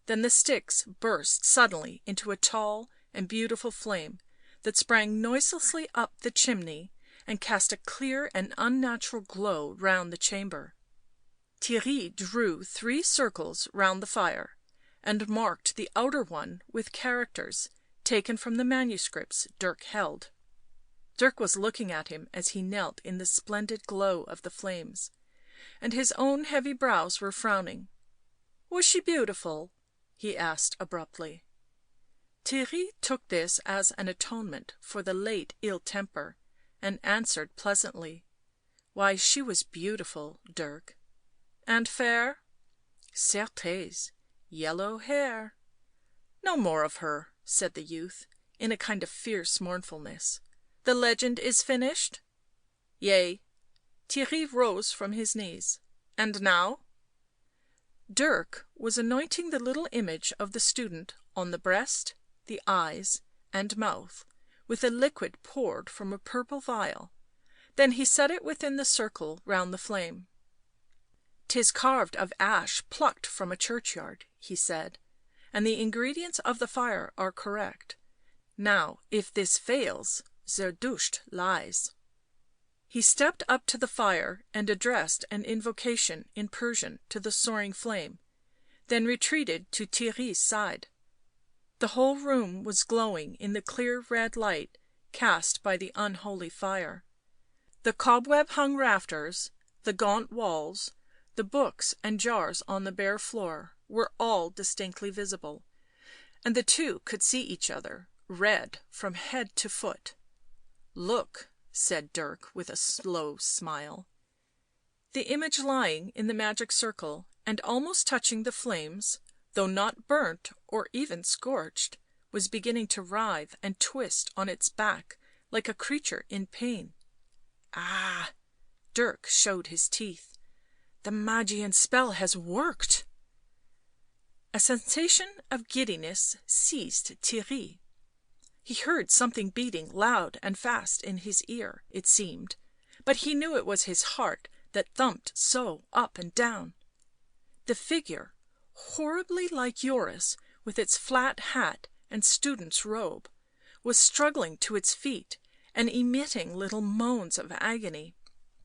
Then the sticks burst suddenly into a tall and beautiful flame that sprang noiselessly up the chimney and cast a clear and unnatural glow round the chamber. Theirry drew 3 circles round the fire, and marked the outer one with characters taken from the manuscripts Dirk held. Dirk was looking at him as he knelt in the splendid glow of the flames, and his own heavy brows were frowning. " Was she beautiful?" he asked abruptly. Theirry took this as an atonement for the late ill temper, and answered pleasantly. " Why, she was beautiful, Dirk." "And fair?" " Certes, yellow hair." " No more of her," said the youth, in a kind of fierce mournfulness. " The legend is finished?" " Yea." Theirry rose from his knees. " And now?" Dirk was anointing the little image of the student on the breast, the eyes and mouth with a liquid poured from a purple vial, then he set it within the circle round the flame. " 'Tis carved of ash plucked from a churchyard," he said, " and the ingredients of the fire are correct. Now if this fails, Zerdusht lies." He stepped up to the fire and addressed an invocation in Persian to the soaring flame, then retreated to Theirry's side. The whole room was glowing in the clear red light cast by the unholy fire. The cobweb hung rafters, the gaunt walls, the books and jars on the bare floor were all distinctly visible, and the two could see each other, red from head to foot. " Look," said Dirk with a slow smile. The image lying in the magic circle and almost touching the flames, though not burnt or even scorched, was beginning to writhe and twist on its back like a creature in pain. " Ah!" Dirk showed his teeth. " The Magian spell has worked." A sensation of giddiness seized Theirry. He heard something beating loud and fast in his ear, it seemed, but he knew it was his heart that thumped so up and down. The figure, horribly like Joris with its flat hat and student's robe, was struggling to its feet and emitting little moans of agony.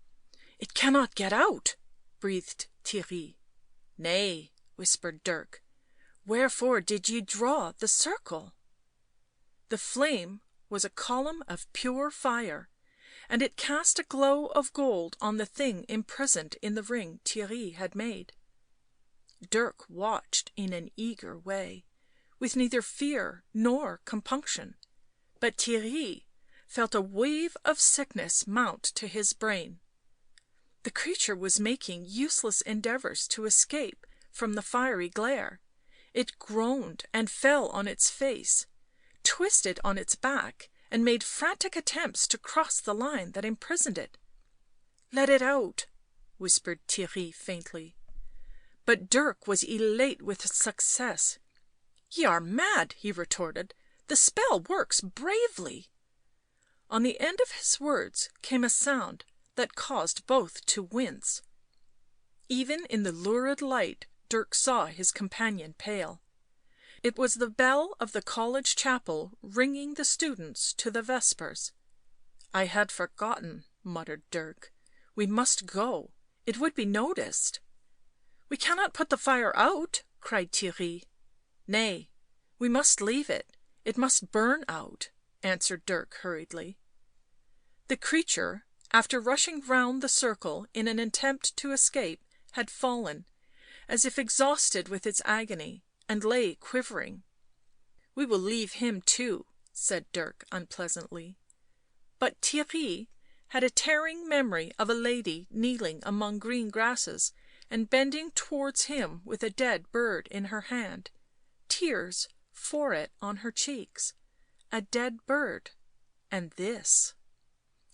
" It cannot get out," breathed Theirry. " Nay," whispered Dirk. " Wherefore did ye draw the circle?" The flame was a column of pure fire, and it cast a glow of gold on the thing imprisoned in the ring Theirry had made. Dirk watched in an eager way, with neither fear nor compunction, but Theirry felt a wave of sickness mount to his brain. The creature was making useless endeavours to escape from the fiery glare. It groaned and fell on its face, twisted on its back, and made frantic attempts to cross the line that imprisoned it. " Let it out," whispered Theirry faintly. But Dirk was elate with success. " Ye are mad," he retorted. " The spell works bravely." On the end of his words came a sound that caused both to wince. Even in the lurid light Dirk saw his companion pale. It was the bell of the college chapel ringing the students to the vespers. " I had forgotten," muttered Dirk. " We must go. It would be noticed." " We cannot put the fire out," cried Theirry. " Nay, we must leave it. It must burn out," answered Dirk hurriedly. The creature, after rushing round the circle in an attempt to escape, had fallen, as if exhausted with its agony, and lay quivering. " We will leave him too," said Dirk unpleasantly. But Theirry had a tearing memory of a lady kneeling among green grasses and bending towards him with a dead bird in her hand, tears for it on her cheeks. A dead bird — and this.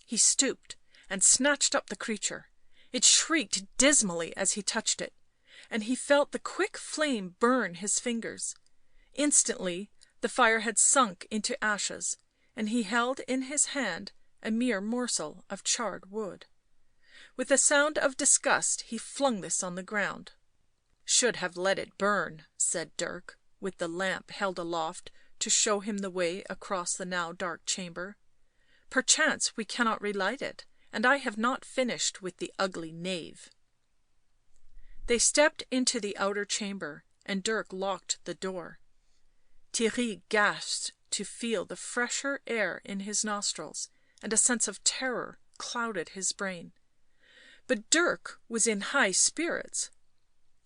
He stooped and snatched up the creature. It shrieked dismally as he touched it, and he felt the quick flame burn his fingers. Instantly the fire had sunk into ashes, and he held in his hand a mere morsel of charred wood. With a sound of disgust he flung this on the ground. " Should have let it burn," said Dirk, with the lamp held aloft to show him the way across the now dark chamber. " Perchance we cannot relight it, and I have not finished with the ugly knave." They stepped into the outer chamber, and Dirk locked the door. Theirry gasped to feel the fresher air in his nostrils, and a sense of terror clouded his brain. But Dirk was in high spirits.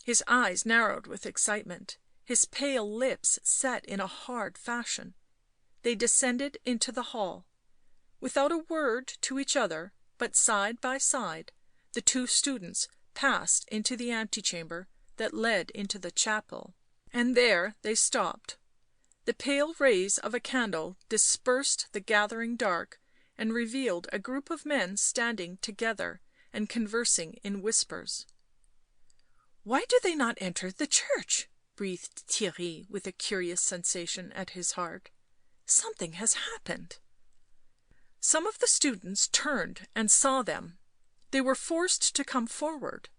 His eyes narrowed with excitement, his pale lips set in a hard fashion. They descended into the hall. Without a word to each other, but side by side, the two students passed into the antechamber that led into the chapel, and there they stopped. The pale rays of a candle dispersed the gathering dark and revealed a group of men standing together and conversing in whispers. " Why do they not enter the church?" breathed Theirry with a curious sensation at his heart. " Something has happened." Some of the students turned and saw them. They were forced to come forward.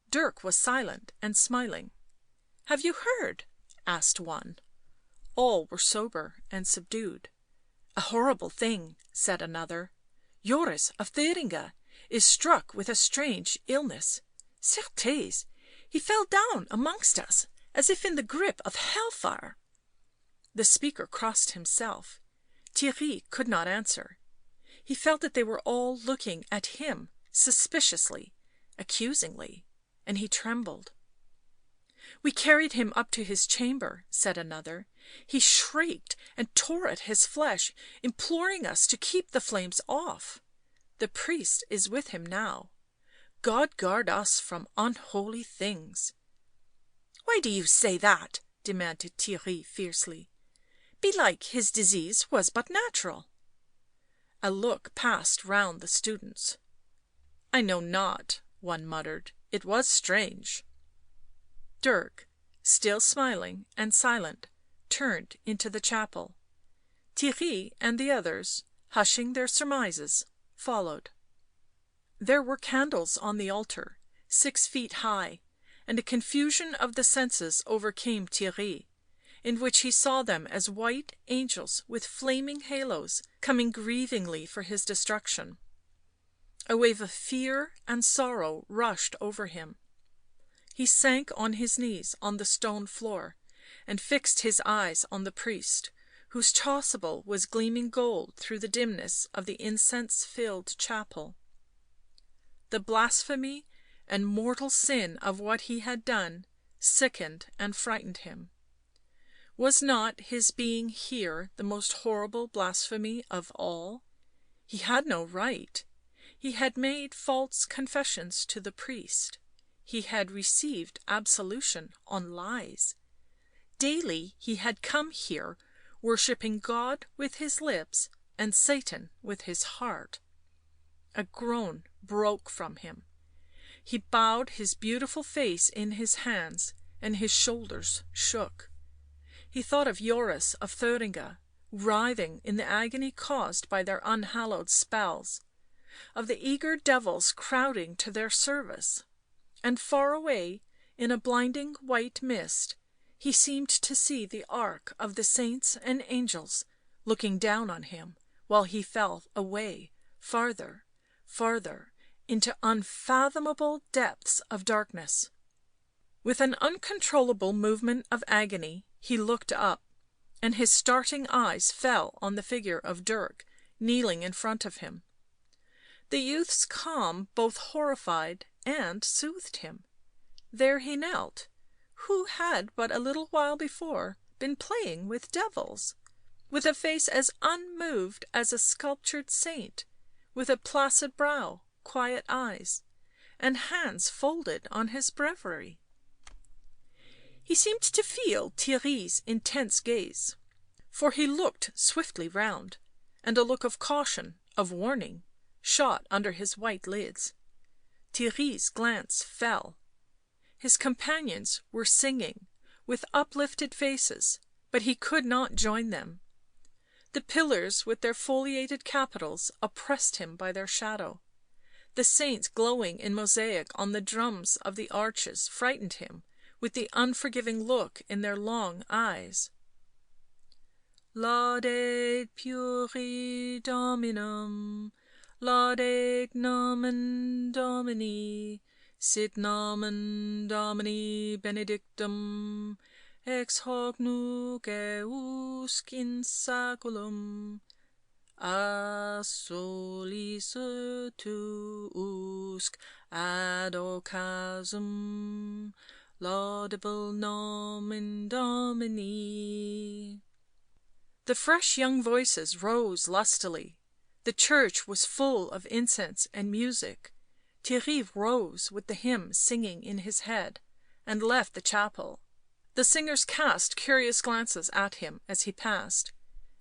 Dirk was silent and smiling. " Have you heard?" asked one. All were sober and subdued. " A horrible thing," said another. " Joris of Thuringia is struck with a strange illness. Certes, he fell down amongst us as if in the grip of hell fire." The speaker crossed himself. Theirry could not answer. He felt that they were all looking at him suspiciously, accusingly, and he trembled. " We carried him up to his chamber," said another. " He shrieked and tore at his flesh, imploring us to keep the flames off. The priest is with him now. God guard us from unholy things." " Why do you say that?" demanded Theirry fiercely. " Belike his disease was but natural." A look passed round the students. " I know not," one muttered. " It was strange." Dirk, still smiling and silent, turned into the chapel. Theirry and the others, hushing their surmises, followed. There were candles on the altar, 6 feet high, and a confusion of the senses overcame Theirry, in which he saw them as white angels with flaming halos coming grievingly for his destruction. A wave of fear and sorrow rushed over him. He sank on his knees on the stone floor and fixed his eyes on the priest, whose chasuble was gleaming gold through the dimness of the incense-filled chapel. The blasphemy and mortal sin of what he had done sickened and frightened him. Was not his being here the most horrible blasphemy of all? He had no right. He had made false confessions to the priest. He had received absolution on lies. Daily he had come here, worshipping God with his lips and Satan with his heart. A groan broke from him. He bowed his beautiful face in his hands, and his shoulders shook. He thought of Joris of Thuringia, writhing in the agony caused by their unhallowed spells, of the eager devils crowding to their service, and far away, in a blinding white mist, he seemed to see the ark of the saints and angels looking down on him, while he fell away, farther, farther, into unfathomable depths of darkness. With an uncontrollable movement of agony he looked up, and his starting eyes fell on the figure of Dirk kneeling in front of him. The youth's calm both horrified and soothed him. There he knelt, who had but a little while before been playing with devils, with a face as unmoved as a sculptured saint, with a placid brow, quiet eyes, and hands folded on his breviary. He seemed to feel Theirry's intense gaze, for he looked swiftly round, and a look of caution, of warning, shot under his white lids. Theirry's glance fell. His companions were singing, with uplifted faces, but he could not join them. The pillars with their foliated capitals oppressed him by their shadow. The saints glowing in mosaic on the drums of the arches frightened him with the unforgiving look in their long eyes. Laudate puri Dominum, laudate nomen Domini, sit nomen Domini benedictum, ex hoc nunc et usque in saeculum, a solicitu usque ad occasum, laudable nomen Domini. The fresh young voices rose lustily. The church was full of incense and music. Theirry rose with the hymn singing in his head, and left the chapel. The singers cast curious glances at him as he passed,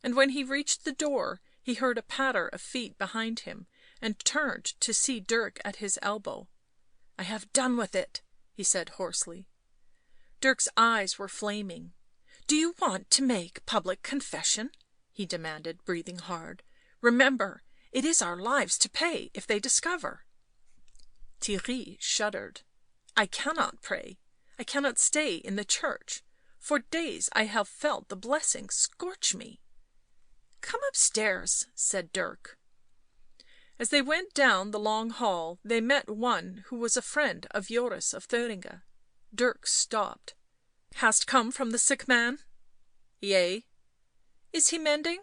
and when he reached the door he heard a patter of feet behind him, and turned to see Dirk at his elbow. " I have done with it," he said hoarsely. Dirk's eyes were flaming. " Do you want to make public confession?" he demanded, breathing hard. " Remember, it is our lives to pay if they discover." Theirry shuddered. " I cannot pray. I cannot stay in the church. For days I have felt the blessing scorch me." " Come upstairs," said Dirk. As they went down the long hall they met one who was a friend of Joris of Thuringia. Dirk stopped. " Hast come from the sick man?" " Yea." " Is he mending?"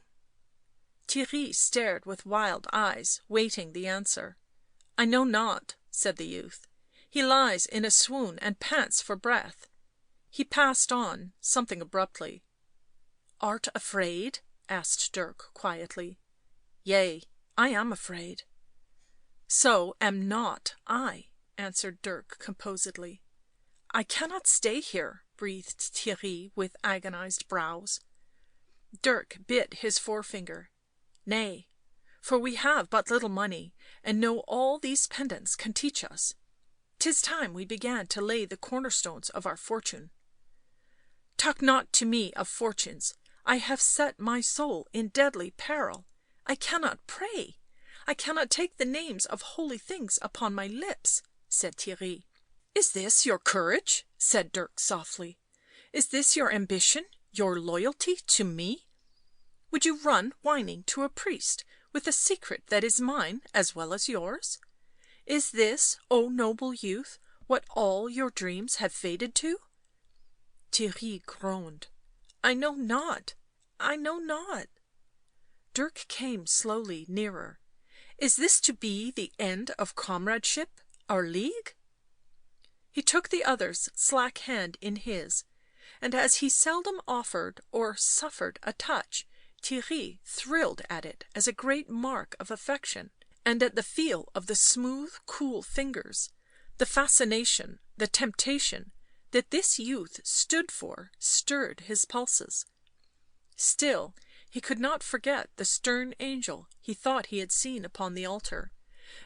Theirry stared with wild eyes, waiting the answer. " I know not," said the youth. " He lies in a swoon and pants for breath." He passed on, something abruptly. " Art afraid?" asked Dirk quietly. " Yea, I am afraid." " So am not I," answered Dirk composedly. " I cannot stay here," breathed Theirry with agonized brows. Dirk bit his forefinger. " Nay, for we have but little money, and know all these pedants can teach us. 'Tis time we began to lay the cornerstones of our fortune." " Talk not to me of fortunes. I have set my soul in deadly peril. I cannot pray. I cannot take the names of holy things upon my lips," said Theirry. " Is this your courage?" said Dirk softly. " Is this your ambition, your loyalty to me? Would you run whining to a priest with a secret that is mine as well as yours? Is this, O noble youth, what all your dreams have faded to?" Theirry groaned. " I know not. I know not." Dirk came slowly nearer. "Is this to be the end of comradeship, our league?" He took the other's slack hand in his, and as he seldom offered or suffered a touch, Theirry thrilled at it as a great mark of affection, and at the feel of the smooth, cool fingers, the fascination, the temptation that this youth stood for stirred his pulses. Still he could not forget the stern angel he thought he had seen upon the altar,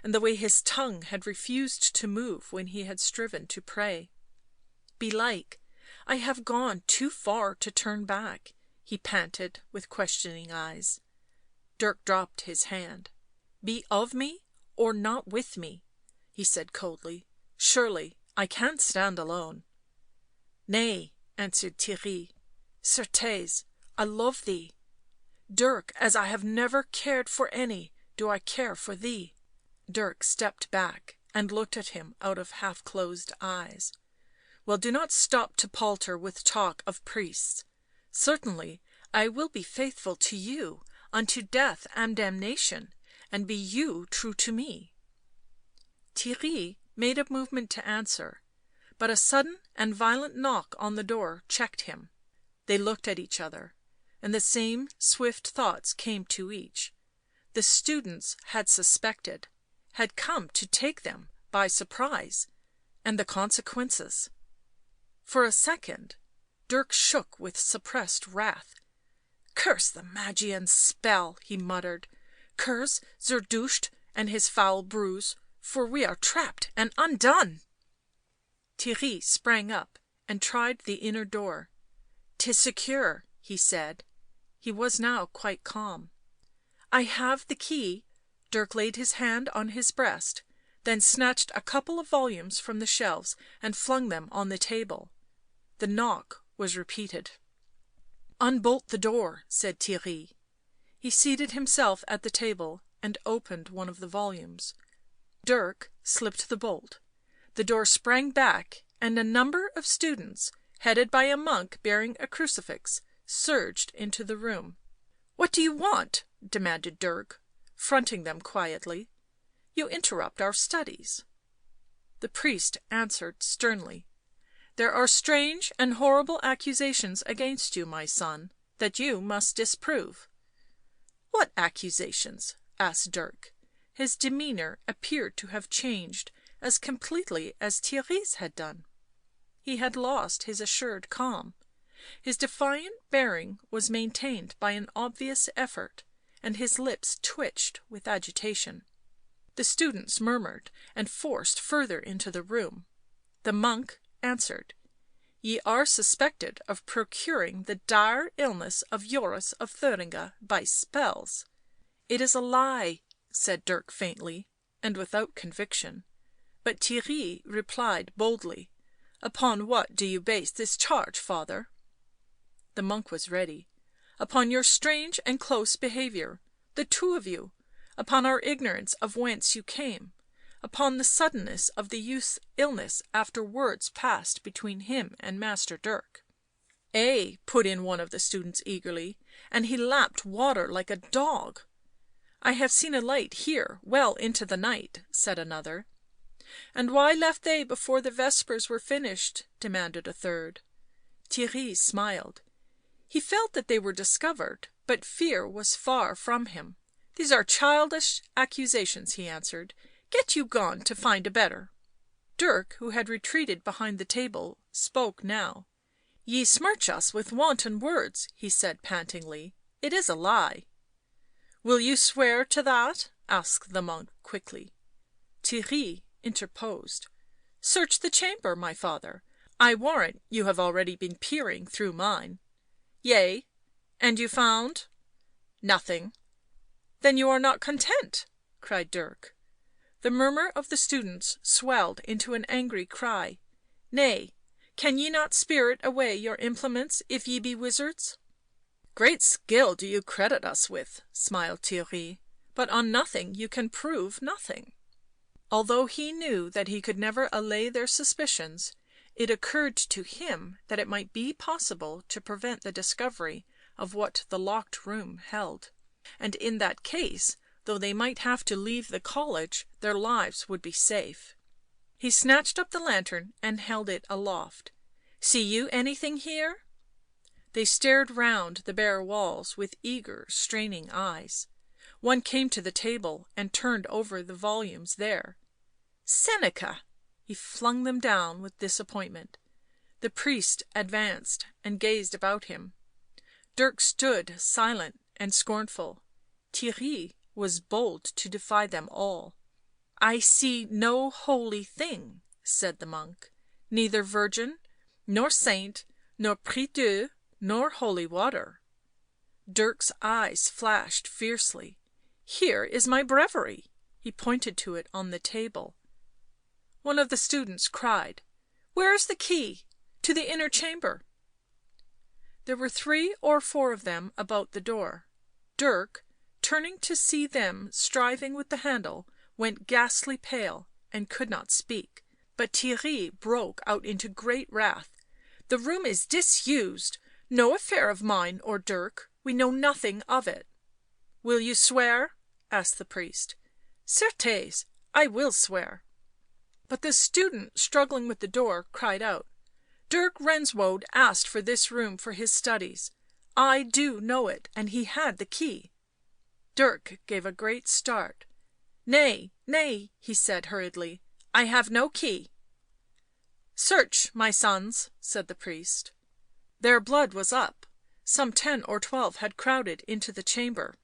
and the way his tongue had refused to move when he had striven to pray. "Belike I have gone too far to turn back," he panted with questioning eyes. Dirk dropped his hand. "Be of me or not with me," he said coldly. "Surely I can't stand alone." "Nay," answered Theirry. "Certes, I love thee. Dirk, as I have never cared for any, do I care for thee." Dirk stepped back and looked at him out of half-closed eyes. "Well, do not stop to palter with talk of priests. Certainly I will be faithful to you unto death and damnation, and be you true to me." Theirry made a movement to answer, but a sudden and violent knock on the door checked him. They looked at each other, and the same swift thoughts came to each. The students had suspected, had come to take them by surprise, and the consequences. For a second Dirk shook with suppressed wrath. "Curse the Magian's spell," he muttered. "Curse Zerdusht and his foul brews, for we are trapped and undone." Theirry sprang up and tried the inner door. " 'Tis secure," he said. He was now quite calm. "I have the key." Dirk laid his hand on his breast, then snatched a couple of volumes from the shelves and flung them on the table. The knock was repeated. "Unbolt the door," said Theirry. He seated himself at the table and opened one of the volumes. Dirk slipped the bolt. The door sprang back, and a number of students, headed by a monk bearing a crucifix, surged into the room. "What do you want?" demanded Dirk, fronting them quietly. "You interrupt our studies." The priest answered sternly. "There are strange and horrible accusations against you, my son, that you must disprove." "What accusations?" asked Dirk. His demeanour appeared to have changed as completely as Theirry's had done. He had lost his assured calm. His defiant bearing was maintained by an obvious effort, and his lips twitched with agitation. The students murmured and forced further into the room. The monk answered. "Ye are suspected of procuring the dire illness of Joris of Thuringia by spells." "It is a lie," said Dirk faintly, and without conviction. But Theirry replied boldly. "Upon what do you base this charge, father?" The monk was ready. "Upon your strange and close behaviour, the two of you, upon our ignorance of whence you came, upon the suddenness of the youth's illness after words passed between him and Master Dirk." "Ay," put in one of the students eagerly, "and he lapped water like a dog." "I have seen a light here well into the night," said another. "And why left they before the vespers were finished?" demanded a third. Theirry smiled. He felt that they were discovered, but fear was far from him. "These are childish accusations," he answered. "Get you gone to find a better." Dirk, who had retreated behind the table, spoke now. "Ye smirch us with wanton words," he said pantingly. "It is a lie." "Will you swear to that?" asked the monk quickly. Theirry interposed. "Search the chamber, my father. I warrant you have already been peering through mine." "Yea, and you found?" "Nothing." "Then you are not content?" cried Dirk. The murmur of the students swelled into an angry cry. "Nay, can ye not spirit away your implements if ye be wizards?" "Great skill do you credit us with," smiled Theirry, "but on nothing you can prove nothing." Although he knew that he could never allay their suspicions, it occurred to him that it might be possible to prevent the discovery of what the locked room held, and in that case, though they might have to leave the college, their lives would be safe. He snatched up the lantern and held it aloft. " See you anything here?" They stared round the bare walls with eager, straining eyes. One came to the table and turned over the volumes there. "Seneca!" He flung them down with disappointment. The priest advanced and gazed about him. Dirk stood silent and scornful. Theirry was bold to defy them all. " I see no holy thing," said the monk. " Neither virgin, nor saint, nor prie-dieu, nor holy water." Dirk's eyes flashed fiercely. " Here is my breviary." He pointed to it on the table. One of the students cried, " Where is the key to the inner chamber?" There were 3 or 4 of them about the door. Dirk, turning to see them striving with the handle, went ghastly pale and could not speak. But Theirry broke out into great wrath. " The room is disused. No affair of mine or Dirk. We know nothing of it." " Will you swear?" asked the priest. " Certes, I will swear." But the student struggling with the door cried out, " Dirk Renswoude asked for this room for his studies. I do know it, and he had the key." Dirk gave a great start. " Nay, nay," he said hurriedly. " I have no key." " Search, my sons," said the priest. Their blood was up. Some 10 or 12 had crowded into the chamber.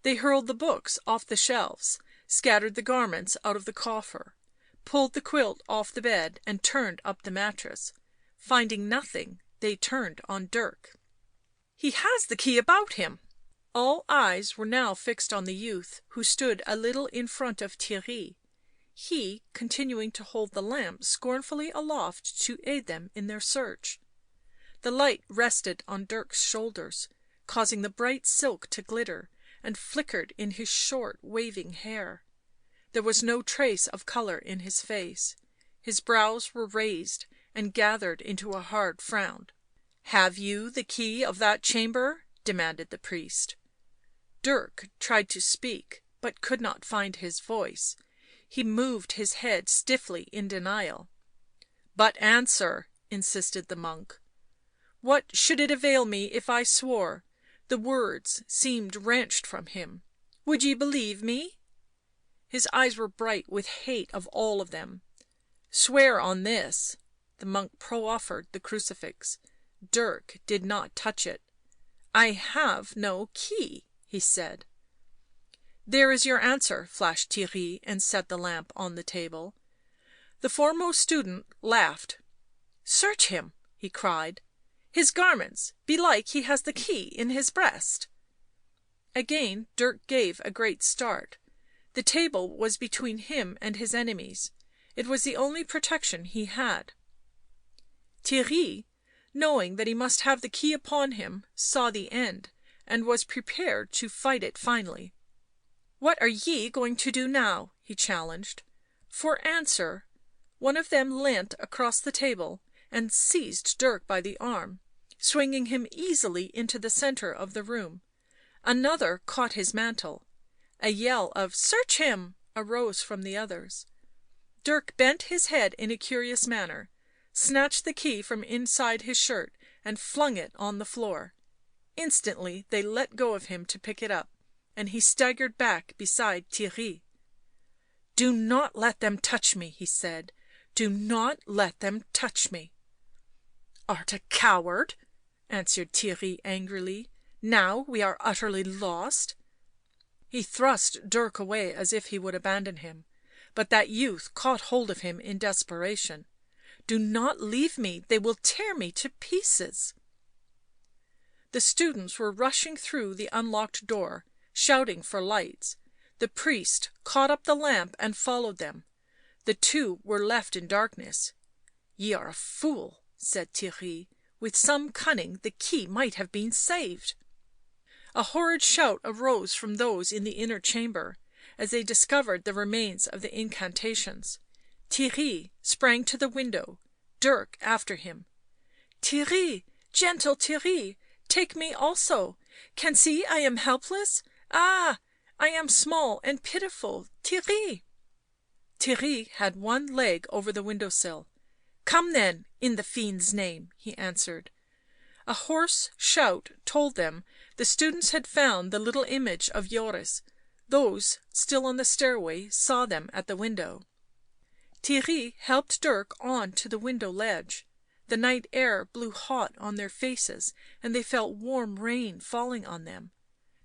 They hurled the books off the shelves, scattered the garments out of the coffer, pulled the quilt off the bed and turned up the mattress. Finding nothing, they turned on Dirk. " He has the key about him." All eyes were now fixed on the youth, who stood a little in front of Theirry, he continuing to hold the lamp scornfully aloft to aid them in their search. The light rested on Dirk's shoulders, causing the bright silk to glitter, and flickered in his short waving hair. There was no trace of colour in his face; his brows were raised and gathered into a hard frown. " Have you the key of that chamber?" demanded the priest. Dirk tried to speak, but could not find his voice; he moved his head stiffly in denial. " But answer," insisted the monk. " What should it avail me if I swore?" The words seemed wrenched from him. " Would ye believe me?" His eyes were bright with hate of all of them. " Swear on this." The monk proffered the crucifix. Dirk did not touch it. " I have no key," he said. " There is your answer," flashed Theirry, and set the lamp on the table. The foremost student laughed. " Search him," he cried. " His garments — belike he has the key in his breast." Again Dirk gave a great start. The table was between him and his enemies; it was the only protection he had. Theirry, knowing that he must have the key upon him, saw the end, and was prepared to fight it finally. " What are ye going to do now?" he challenged. For answer one of them leant across the table and seized Dirk by the arm, swinging him easily into the centre of the room; another caught his mantle. A yell of " Search him!" arose from the others. Dirk bent his head in a curious manner, snatched the key from inside his shirt and flung it on the floor. Instantly they let go of him to pick it up, and he staggered back beside Theirry. " Do not let them touch me," he said. " Do not let them touch me." " Art a coward?" answered Theirry angrily. " Now we are utterly lost." He thrust Dirk away as if he would abandon him, but that youth caught hold of him in desperation. " Do not leave me — they will tear me to pieces." The students were rushing through the unlocked door, shouting for lights; the priest caught up the lamp and followed them. The two were left in darkness. " Ye are a fool," said Theirry. " With some cunning the key might have been saved." A horrid shout arose from those in the inner chamber, as they discovered the remains of the incantations. Theirry sprang to the window, Dirk after him. " Theirry, gentle Theirry, take me also. Can see I am helpless. Ah, I am small and pitiful. Theirry." Theirry had one leg over the window sill. " Come then, in the fiend's name," he answered. A hoarse shout told them the students had found the little image of Joris; those still on the stairway saw them at the window. Theirry helped Dirk on to the window ledge. The night air blew hot on their faces, and they felt warm rain falling on them.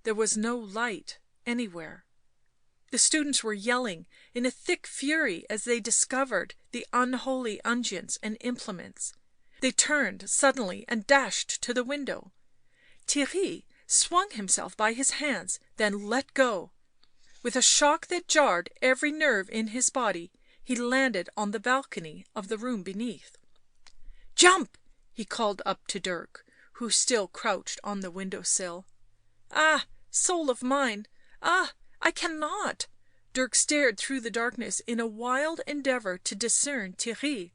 There was no light anywhere. The students were yelling in a thick fury as they discovered the unholy unguents and implements. They turned suddenly and dashed to the window. Theirry swung himself by his hands, then let go. With a shock that jarred every nerve in his body, he landed on the balcony of the room beneath. " Jump!" he called up to Dirk, who still crouched on the window sill. " Ah, soul of mine, ah, I cannot." Dirk stared through the darkness in a wild endeavour to discern Theirry.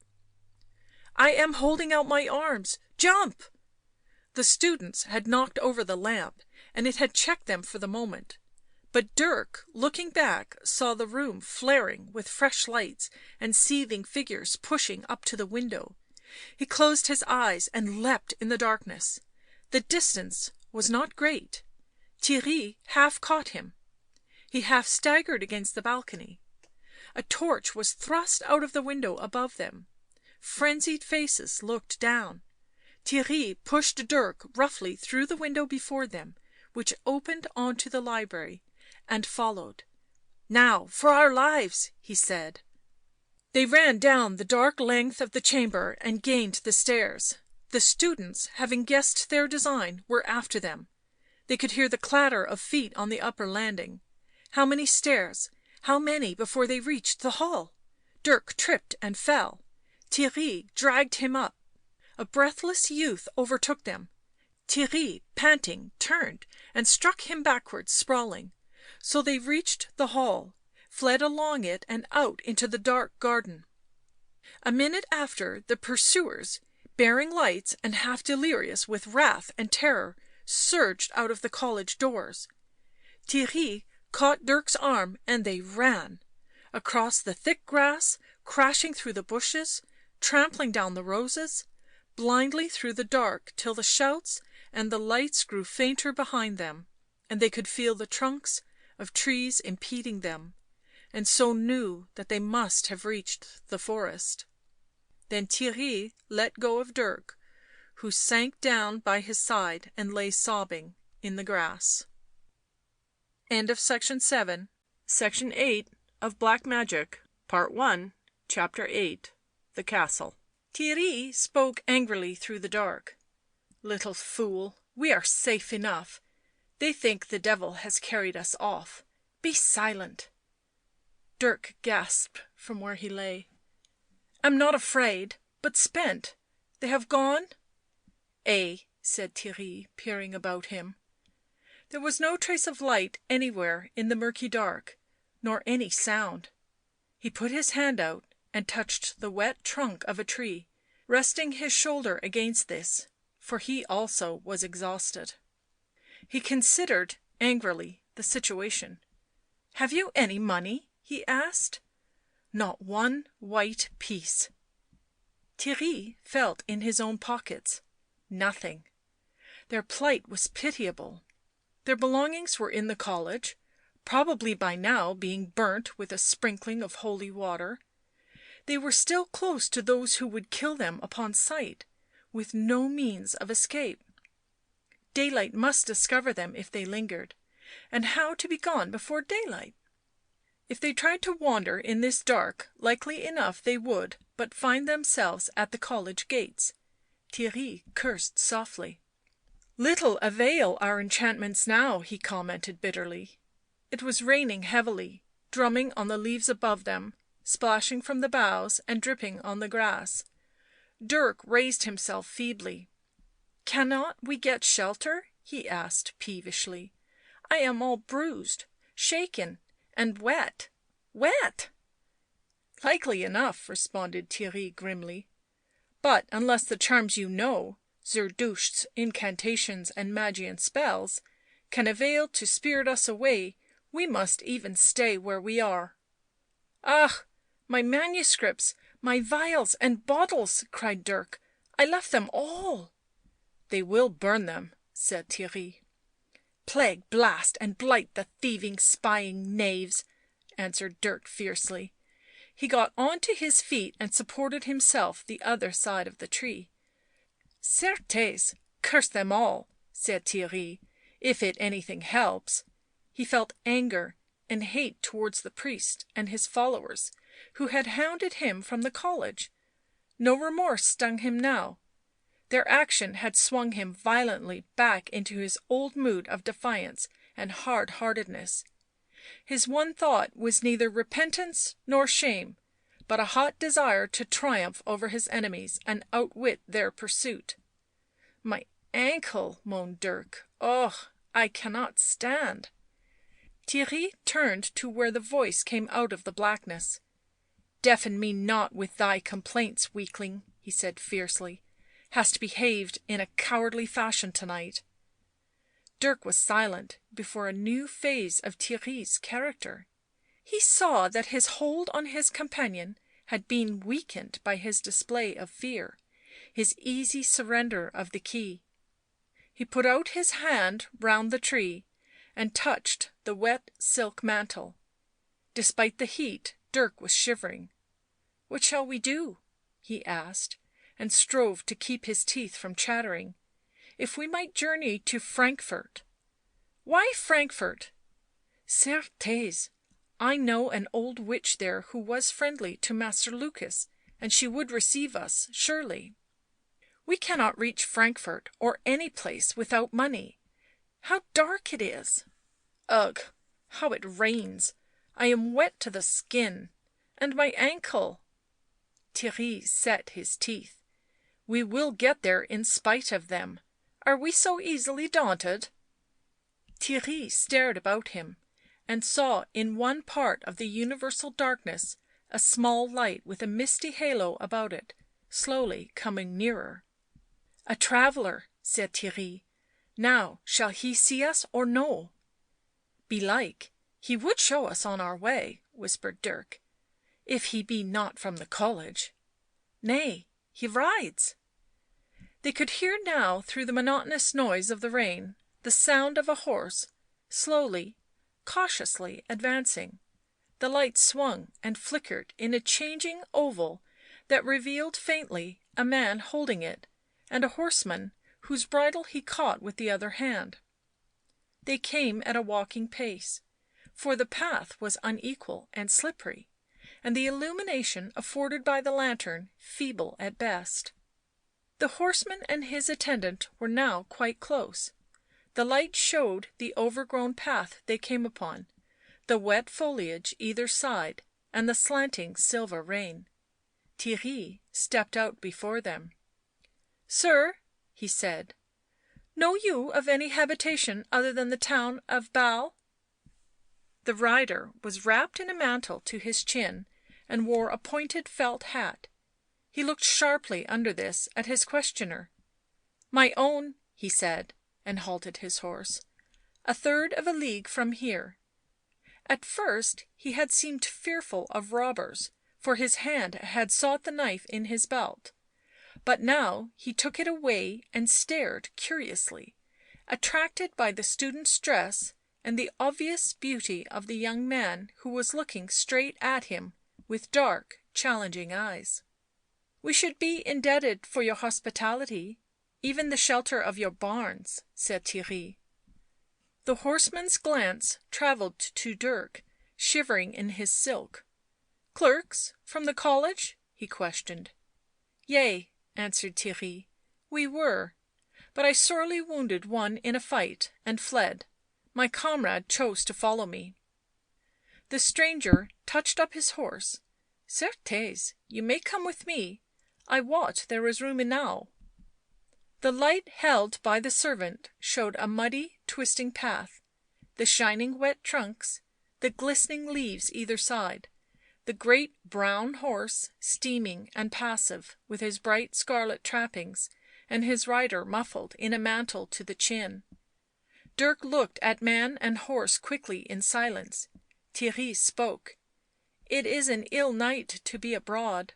" I am holding out my arms. Jump!" The students had knocked over the lamp, and it had checked them for the moment. But Dirk, looking back, saw the room flaring with fresh lights and seething figures pushing up to the window. He closed his eyes and leapt in the darkness. The distance was not great. Theirry half caught him. He half staggered against the balcony. A torch was thrust out of the window above them. Frenzied faces looked down. Theirry pushed Dirk roughly through the window before them, which opened on to the library, and followed. " Now for our lives," he said. They ran down the dark length of the chamber and gained the stairs. The students, having guessed their design, were after them. They could hear the clatter of feet on the upper landing. How many stairs, how many before they reached the hall? Dirk tripped and fell. Theirry dragged him up. A breathless youth overtook them. Theirry, panting, turned and struck him backwards, sprawling. So they reached the hall, fled along it and out into the dark garden. A minute after, the pursuers, bearing lights and half delirious with wrath and terror, surged out of the college doors. Theirry caught Dirk's arm and they ran. Across the thick grass, crashing through the bushes, trampling down the roses, blindly through the dark till the shouts and the lights grew fainter behind them, and they could feel the trunks of trees impeding them, and so knew that they must have reached the forest. Then Theirry let go of Dirk, who sank down by his side and lay sobbing in the grass. End of section 7. Section 8 of Black Magic, Part 1, Chapter 8. The Castle. Theirry spoke angrily through the dark. " Little fool, we are safe enough. They think the devil has carried us off. Be silent." Dirk gasped from where he lay. " Am not afraid, but spent. They have gone?" " Ay," said Theirry, peering about him. There was no trace of light anywhere in the murky dark, nor any sound. He put his hand out and touched the wet trunk of a tree, resting his shoulder against this, for he also was exhausted. He considered angrily the situation. " Have you any money?" he asked. " Not one white piece." Theirry felt in his own pockets. Nothing. Their plight was pitiable. Their belongings were in the college, probably by now being burnt with a sprinkling of holy water. They were still close to those who would kill them upon sight, with no means of escape. Daylight must discover them if they lingered, and how to be gone before daylight? If they tried to wander in this dark, likely enough they would but find themselves at the college gates. Theirry cursed softly. " Little avail our enchantments now," he commented bitterly. It was raining heavily, drumming on the leaves above them, splashing from the boughs and dripping on the grass. Dirk raised himself feebly. " Cannot we get shelter?" he asked peevishly. " I am all bruised, shaken and wet — wet." " Likely enough," responded Theirry grimly. " But unless the charms you know, Zerdusht's incantations and Magian spells, can avail to spirit us away, we must even stay where we are." "Ah, my manuscripts, my vials and bottles!" cried Dirk. "I left them all." "They will burn them," said Theirry. "Plague blast and blight the thieving, spying knaves!" answered Dirk fiercely. He got on to his feet and supported himself the other side of the tree. "Certes, curse them all," said Theirry, "if it anything helps." He felt anger and hate towards the priest and his followers, who had hounded him from the college. No remorse stung him now. Their action had swung him violently back into his old mood of defiance and hard-heartedness. His one thought was neither repentance nor shame, but a hot desire to triumph over his enemies and outwit their pursuit. "My ankle," moaned Dirk. "Oh, I cannot stand." Theirry turned to where the voice came out of the blackness. "Deafen me not with thy complaints, weakling," he said fiercely. "Hast behaved in a cowardly fashion tonight." Dirk was silent before a new phase of Theirry's character. He saw that his hold on his companion had been weakened by his display of fear, his easy surrender of the key. He put out his hand round the tree and touched the wet silk mantle. Despite the heat, Dirk was shivering. "What shall we do?" he asked, and strove to keep his teeth from chattering. "If we might journey to Frankfort." "Why Frankfort?" "Certes, I know an old witch there who was friendly to Master Lucas, and she would receive us, surely." "We cannot reach Frankfort or any place without money. How dark it is! Ugh, how it rains! I am wet to the skin. And my ankle." Theirry set his teeth. "We will get there in spite of them. Are we so easily daunted?" Theirry stared about him, and saw in one part of the universal darkness a small light with a misty halo about it, slowly coming nearer. "A traveller," said Theirry. "Now shall he see us or no?" "Belike he would show us on our way," whispered Dirk, "if he be not from the college." "Nay, he rides." They could hear now, through the monotonous noise of the rain, the sound of a horse, slowly, cautiously advancing. The light swung and flickered in a changing oval that revealed faintly a man holding it, and a horseman whose bridle he caught with the other hand. They came at a walking pace, for the path was unequal and slippery, and the illumination afforded by the lantern feeble at best. The horseman and his attendant were now quite close. The light showed the overgrown path they came upon, the wet foliage either side, and the slanting silver rain. Theirry stepped out before them. "Sir," he said, "know you of any habitation other than the town of Basle?" The rider was wrapped in a mantle to his chin and wore a pointed felt hat. He looked sharply under this at his questioner. "My own," he said, and halted his horse. "A third of a league from here." At first he had seemed fearful of robbers, for his hand had sought the knife in his belt, but now he took it away and stared curiously, attracted by the student's dress and the obvious beauty of the young man who was looking straight at him with dark, challenging eyes. "We should be indebted for your hospitality, even the shelter of your barns," said Theirry. The horseman's glance travelled to Dirk, shivering in his silk. "Clerks from the college?" he questioned. "Yea," answered Theirry, "we were, but I sorely wounded one in a fight and fled. My comrade chose to follow me." The stranger touched up his horse. "Certes, you may come with me. I wot there is room enow." The light held by the servant showed a muddy, twisting path, the shining wet trunks, the glistening leaves either side, the great brown horse, steaming and passive, with his bright scarlet trappings, and his rider muffled in a mantle to the chin. Dirk looked at man and horse quickly in silence. Theirry spoke. " It is an ill night to be abroad."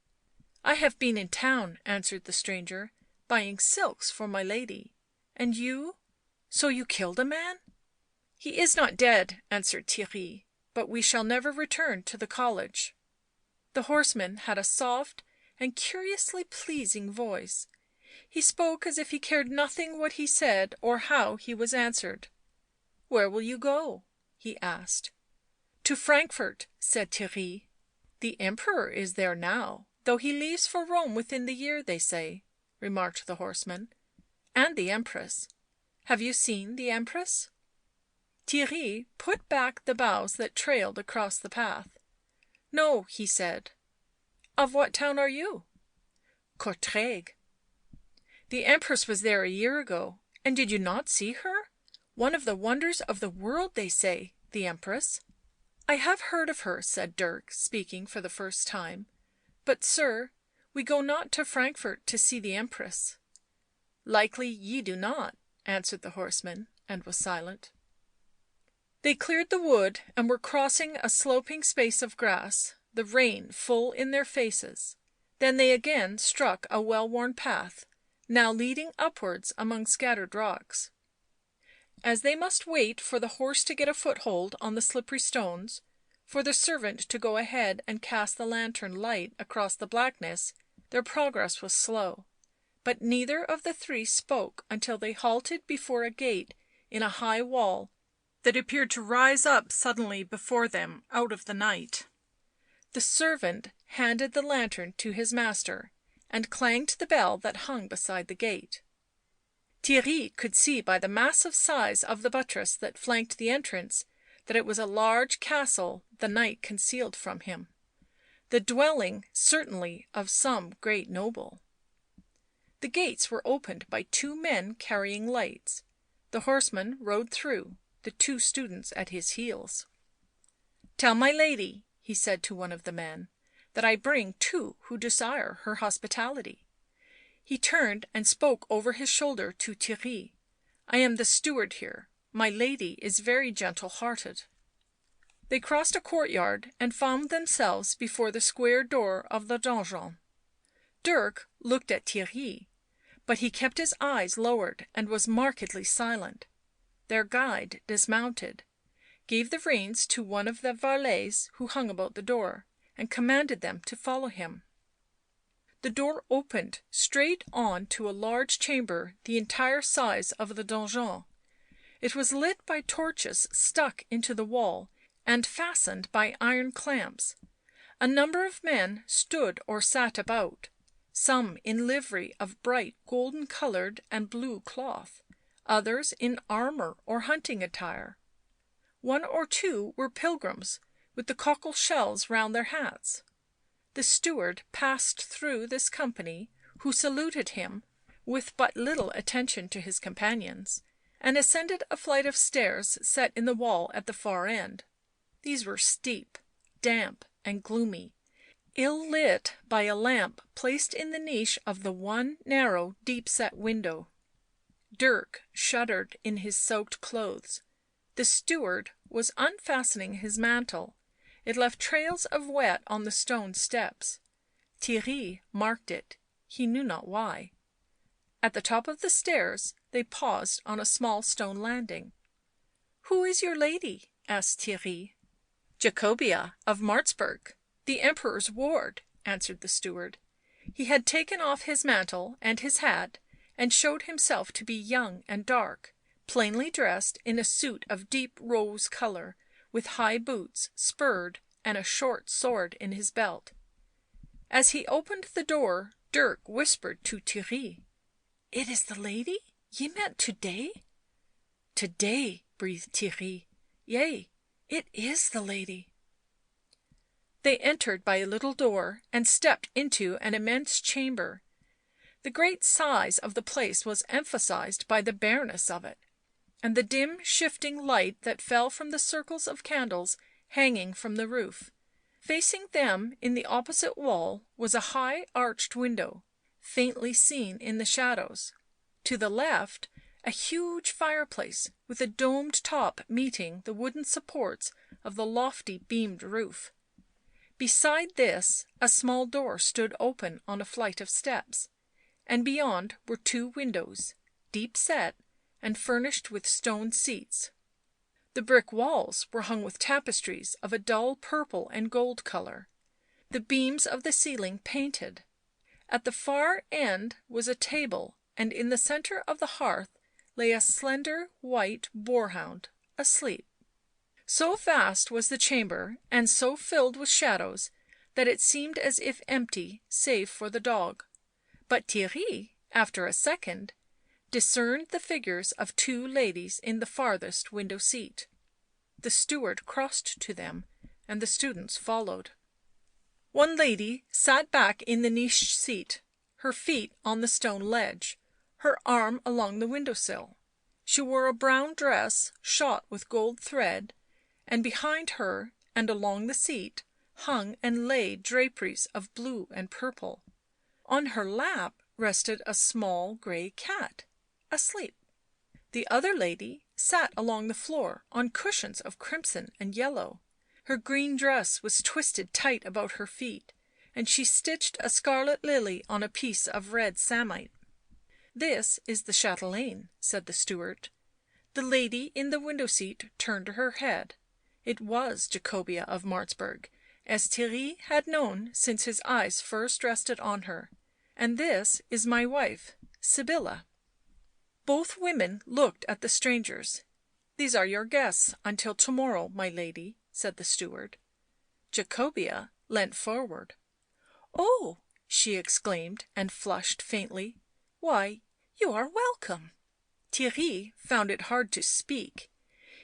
" I have been in town," answered the stranger, " buying silks for my lady. And you — so you killed a man?" " He is not dead," answered Theirry, " but we shall never return to the college." The horseman had a soft and curiously pleasing voice; he spoke as if he cared nothing what he said or how he was answered. " Where will you go?" he asked. " To Frankfort," said Theirry. " The Emperor is there now, though he leaves for Rome within the year, they say," remarked the horseman. " And the Empress. Have you seen the Empress?" Theirry put back the boughs that trailed across the path. " No," he said. " Of what town are you?" " Courtrai." " The Empress was there a year ago. And did you not see her? One of the wonders of the world, they say, the Empress." " I have heard of her," said Dirk, speaking for the first time. " But, sir, we go not to Frankfort to see the Empress." " Likely ye do not," answered the horseman, and was silent. They cleared the wood and were crossing a sloping space of grass, the rain full in their faces; then they again struck a well worn path, now leading upwards among scattered rocks. As they must wait for the horse to get a foothold on the slippery stones, for the servant to go ahead and cast the lantern light across the blackness, their progress was slow; but neither of the three spoke until they halted before a gate in a high wall that appeared to rise up suddenly before them out of the night. The servant handed the lantern to his master and clanged the bell that hung beside the gate. Theirry could see by the massive size of the buttress that flanked the entrance that it was a large castle the night concealed from him, the dwelling certainly of some great noble. The gates were opened by two men carrying lights; the horseman rode through, the two students at his heels. " Tell my lady," he said to one of the men, " that I bring two who desire her hospitality." He turned and spoke over his shoulder to Theirry. " I am the steward here; my lady is very gentle hearted." They crossed a courtyard and found themselves before the square door of the donjon. Dirk looked at Theirry, but he kept his eyes lowered and was markedly silent. Their guide dismounted, gave the reins to one of the valets who hung about the door, and commanded them to follow him. The door opened straight on to a large chamber the entire size of the donjon; it was lit by torches stuck into the wall and fastened by iron clamps. A number of men stood or sat about, some in livery of bright golden coloured and blue cloth, others in armour or hunting attire; one or two were pilgrims with the cockle shells round their hats. The steward passed through this company, who saluted him with but little attention to his companions, and ascended a flight of stairs set in the wall at the far end. These were steep, damp and gloomy, ill lit by a lamp placed in the niche of the one narrow deep set window. Dirk shuddered in his soaked clothes. The steward was unfastening his mantle; it left trails of wet on the stone steps. Theirry marked it, he knew not why. At the top of the stairs they paused on a small stone landing. " Who is your lady?" asked Theirry. " Jacobea of Martzburg, the Emperor's ward," answered the steward. He had taken off his mantle and his hat, and showed himself to be young and dark, plainly dressed in a suit of deep rose colour, with high boots, spurred, and a short sword in his belt. As he opened the door Dirk whispered to Theirry: " It is the lady ye met to day?" " To day," breathed Theirry. " Yea, it is the lady." They entered by a little door and stepped into an immense chamber. The great size of the place was emphasised by the bareness of it, and the dim shifting light that fell from the circles of candles hanging from the roof. Facing them in the opposite wall was a high arched window. faintly seen in the shadows. To the left, a huge fireplace with a domed top meeting the wooden supports of the lofty beamed roof. Beside this a small door stood open on a flight of steps, and beyond were 2 windows, deep set and furnished with stone seats. The brick walls were hung with tapestries of a dull purple and gold colour, the beams of the ceiling painted. At the far end was a table, and in the centre of the hearth lay a slender white boarhound, asleep. So vast was the chamber, and so filled with shadows, that it seemed as if empty save for the dog. But Theirry, after a second, discerned the figures of 2 ladies in the farthest window seat. The steward crossed to them, and the students followed. One lady sat back in the niched seat, her feet on the stone ledge, her arm along the window-sill. She wore a brown dress shot with gold thread, and behind her and along the seat hung and lay draperies of blue and purple. On her lap rested a small grey cat, asleep. The other lady sat along the floor on cushions of crimson and yellow. Her green dress was twisted tight about her feet, and she stitched a scarlet lily on a piece of red samite. " This is the chatelaine," said the steward. The lady in the window seat turned her head. It was Jacobea of Martzburg, as Theirry had known since his eyes first rested on her. " And this is my wife, Sybilla." Both women looked at the strangers. " These are your guests until to morrow, my lady," said the steward. Jacobea leant forward. " Oh!" she exclaimed, and flushed faintly. " Why, you are welcome." Theirry found it hard to speak.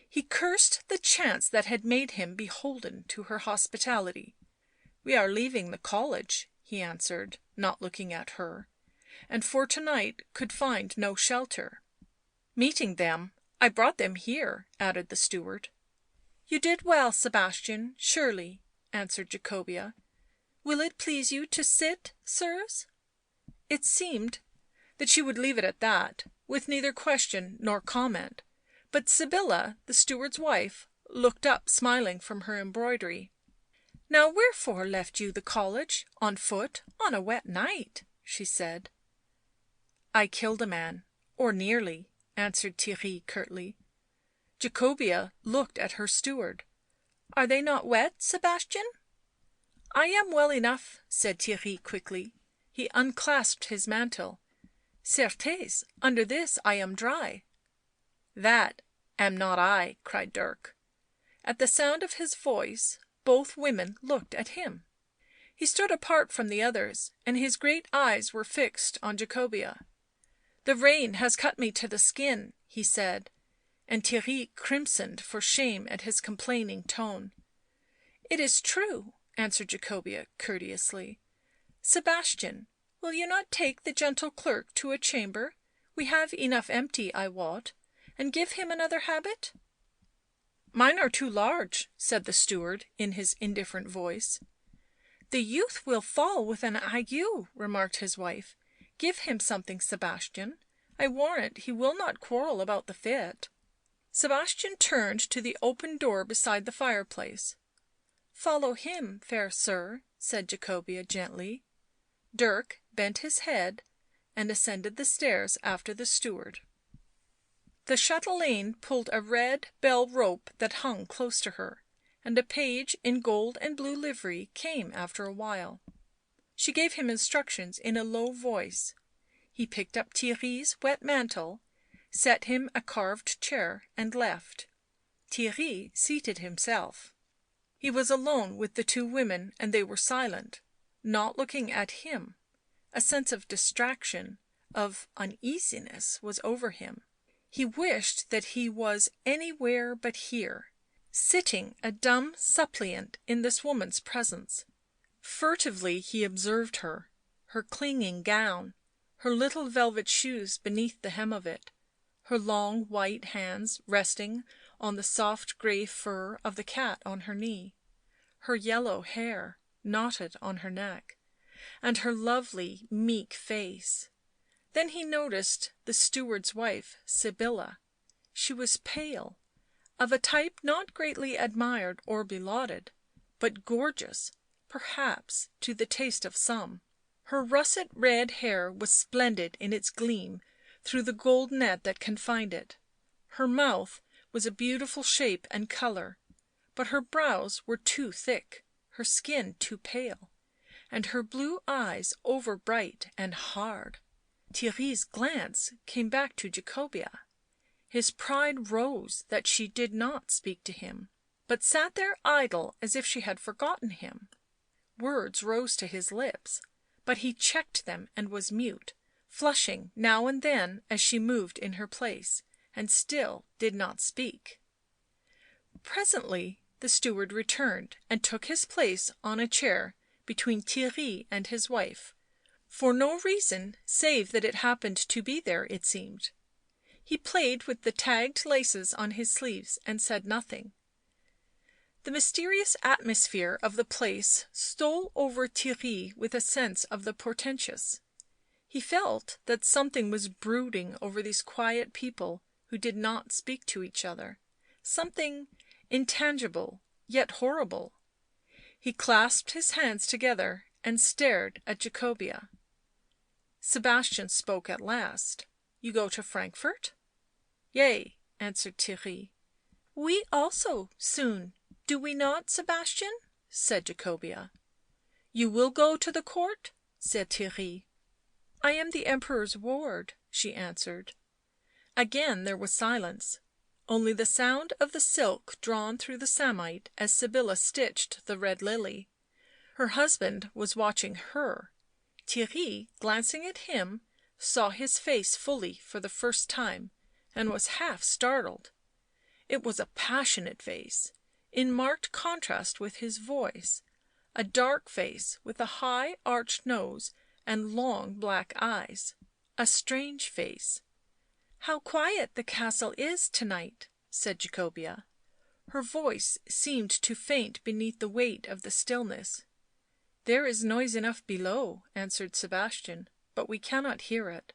He cursed the chance that had made him beholden to her hospitality. " We are leaving the college," he answered, not looking at her, " and for to night could find no shelter." " Meeting them, I brought them here," added the steward. " You did well, Sebastian, surely," answered Jacobea. " Will it please you to sit, sirs?" It seemed that she would leave it at that, with neither question nor comment, but Sybilla, the steward's wife, looked up smiling from her embroidery. " Now wherefore left you the college on foot on a wet night?" she said. " I killed a man, or nearly," answered Theirry curtly. Jacobea looked at her steward. " Are they not wet, Sebastian?" " I am well enough," said Theirry quickly. He unclasped his mantle. " Certes, under this I am dry." " That am not I," cried Dirk. At the sound of his voice both women looked at him. He stood apart from the others, and his great eyes were fixed on Jacobea. " The rain has cut me to the skin," he said, and Theirry crimsoned for shame at his complaining tone. " It is true," answered Jacobea courteously. " Sebastian, will you not take the gentle clerk to a chamber — we have enough empty, I wot — and give him another habit?" " Mine are too large," said the steward in his indifferent voice. " The youth will fall with an ague," remarked his wife. " Give him something, Sebastian — I warrant he will not quarrel about the fit." Sebastian turned to the open door beside the fireplace. " Follow him, fair sir," said Jacobea gently. Dirk bent his head and ascended the stairs after the steward. The chatelaine pulled a red bell rope that hung close to her, and a page in gold and blue livery came after a while. She gave him instructions in a low voice. He picked up Theirry's wet mantle, set him a carved chair and left. Theirry seated himself. He was alone with the 2 women, and they were silent, not looking at him. A sense of distraction, of uneasiness was over him. He wished that he was anywhere but here, sitting a dumb suppliant in this woman's presence. Furtively he observed her, her clinging gown, her little velvet shoes beneath the hem of it, her long white hands resting on the soft grey fur of the cat on her knee, her yellow hair knotted on her neck, and her lovely, meek face. Then he noticed the steward's wife, Sybilla. She was pale, of a type not greatly admired or belauded, but gorgeous, perhaps, to the taste of some. Her russet red hair was splendid in its gleam through the gold net that confined it. Her mouth was a beautiful shape and colour, but her brows were too thick, her skin too pale, and her blue eyes over bright and hard. Theirry's glance came back to Jacobea. His pride rose that she did not speak to him, but sat there idle as if she had forgotten him. Words rose to his lips, but he checked them and was mute, flushing now and then as she moved in her place, and still did not speak. Presently the steward returned and took his place on a chair between Theirry and his wife, for no reason save that it happened to be there, it seemed. He played with the tagged laces on his sleeves and said nothing. The mysterious atmosphere of the place stole over Theirry with a sense of the portentous. He felt that something was brooding over these quiet people who did not speak to each other, something intangible yet horrible. He clasped his hands together and stared at Jacobea. Sebastian spoke at last. " You go to Frankfort?" " Yea," answered Theirry. " We also, soon, do we not, Sebastian?" said Jacobea. " You will go to the court?" said Theirry. " I am the Emperor's ward," she answered. Again there was silence, only the sound of the silk drawn through the samite as Sybilla stitched the red lily. Her husband was watching her. Theirry, glancing at him, saw his face fully for the first time, and was half startled. It was a passionate face, in marked contrast with his voice, a dark face with a high arched nose and long black eyes, a strange face. " How quiet the castle is to night," said Jacobea. Her voice seemed to faint beneath the weight of the stillness. " There is noise enough below," answered Sebastian, " but we cannot hear it."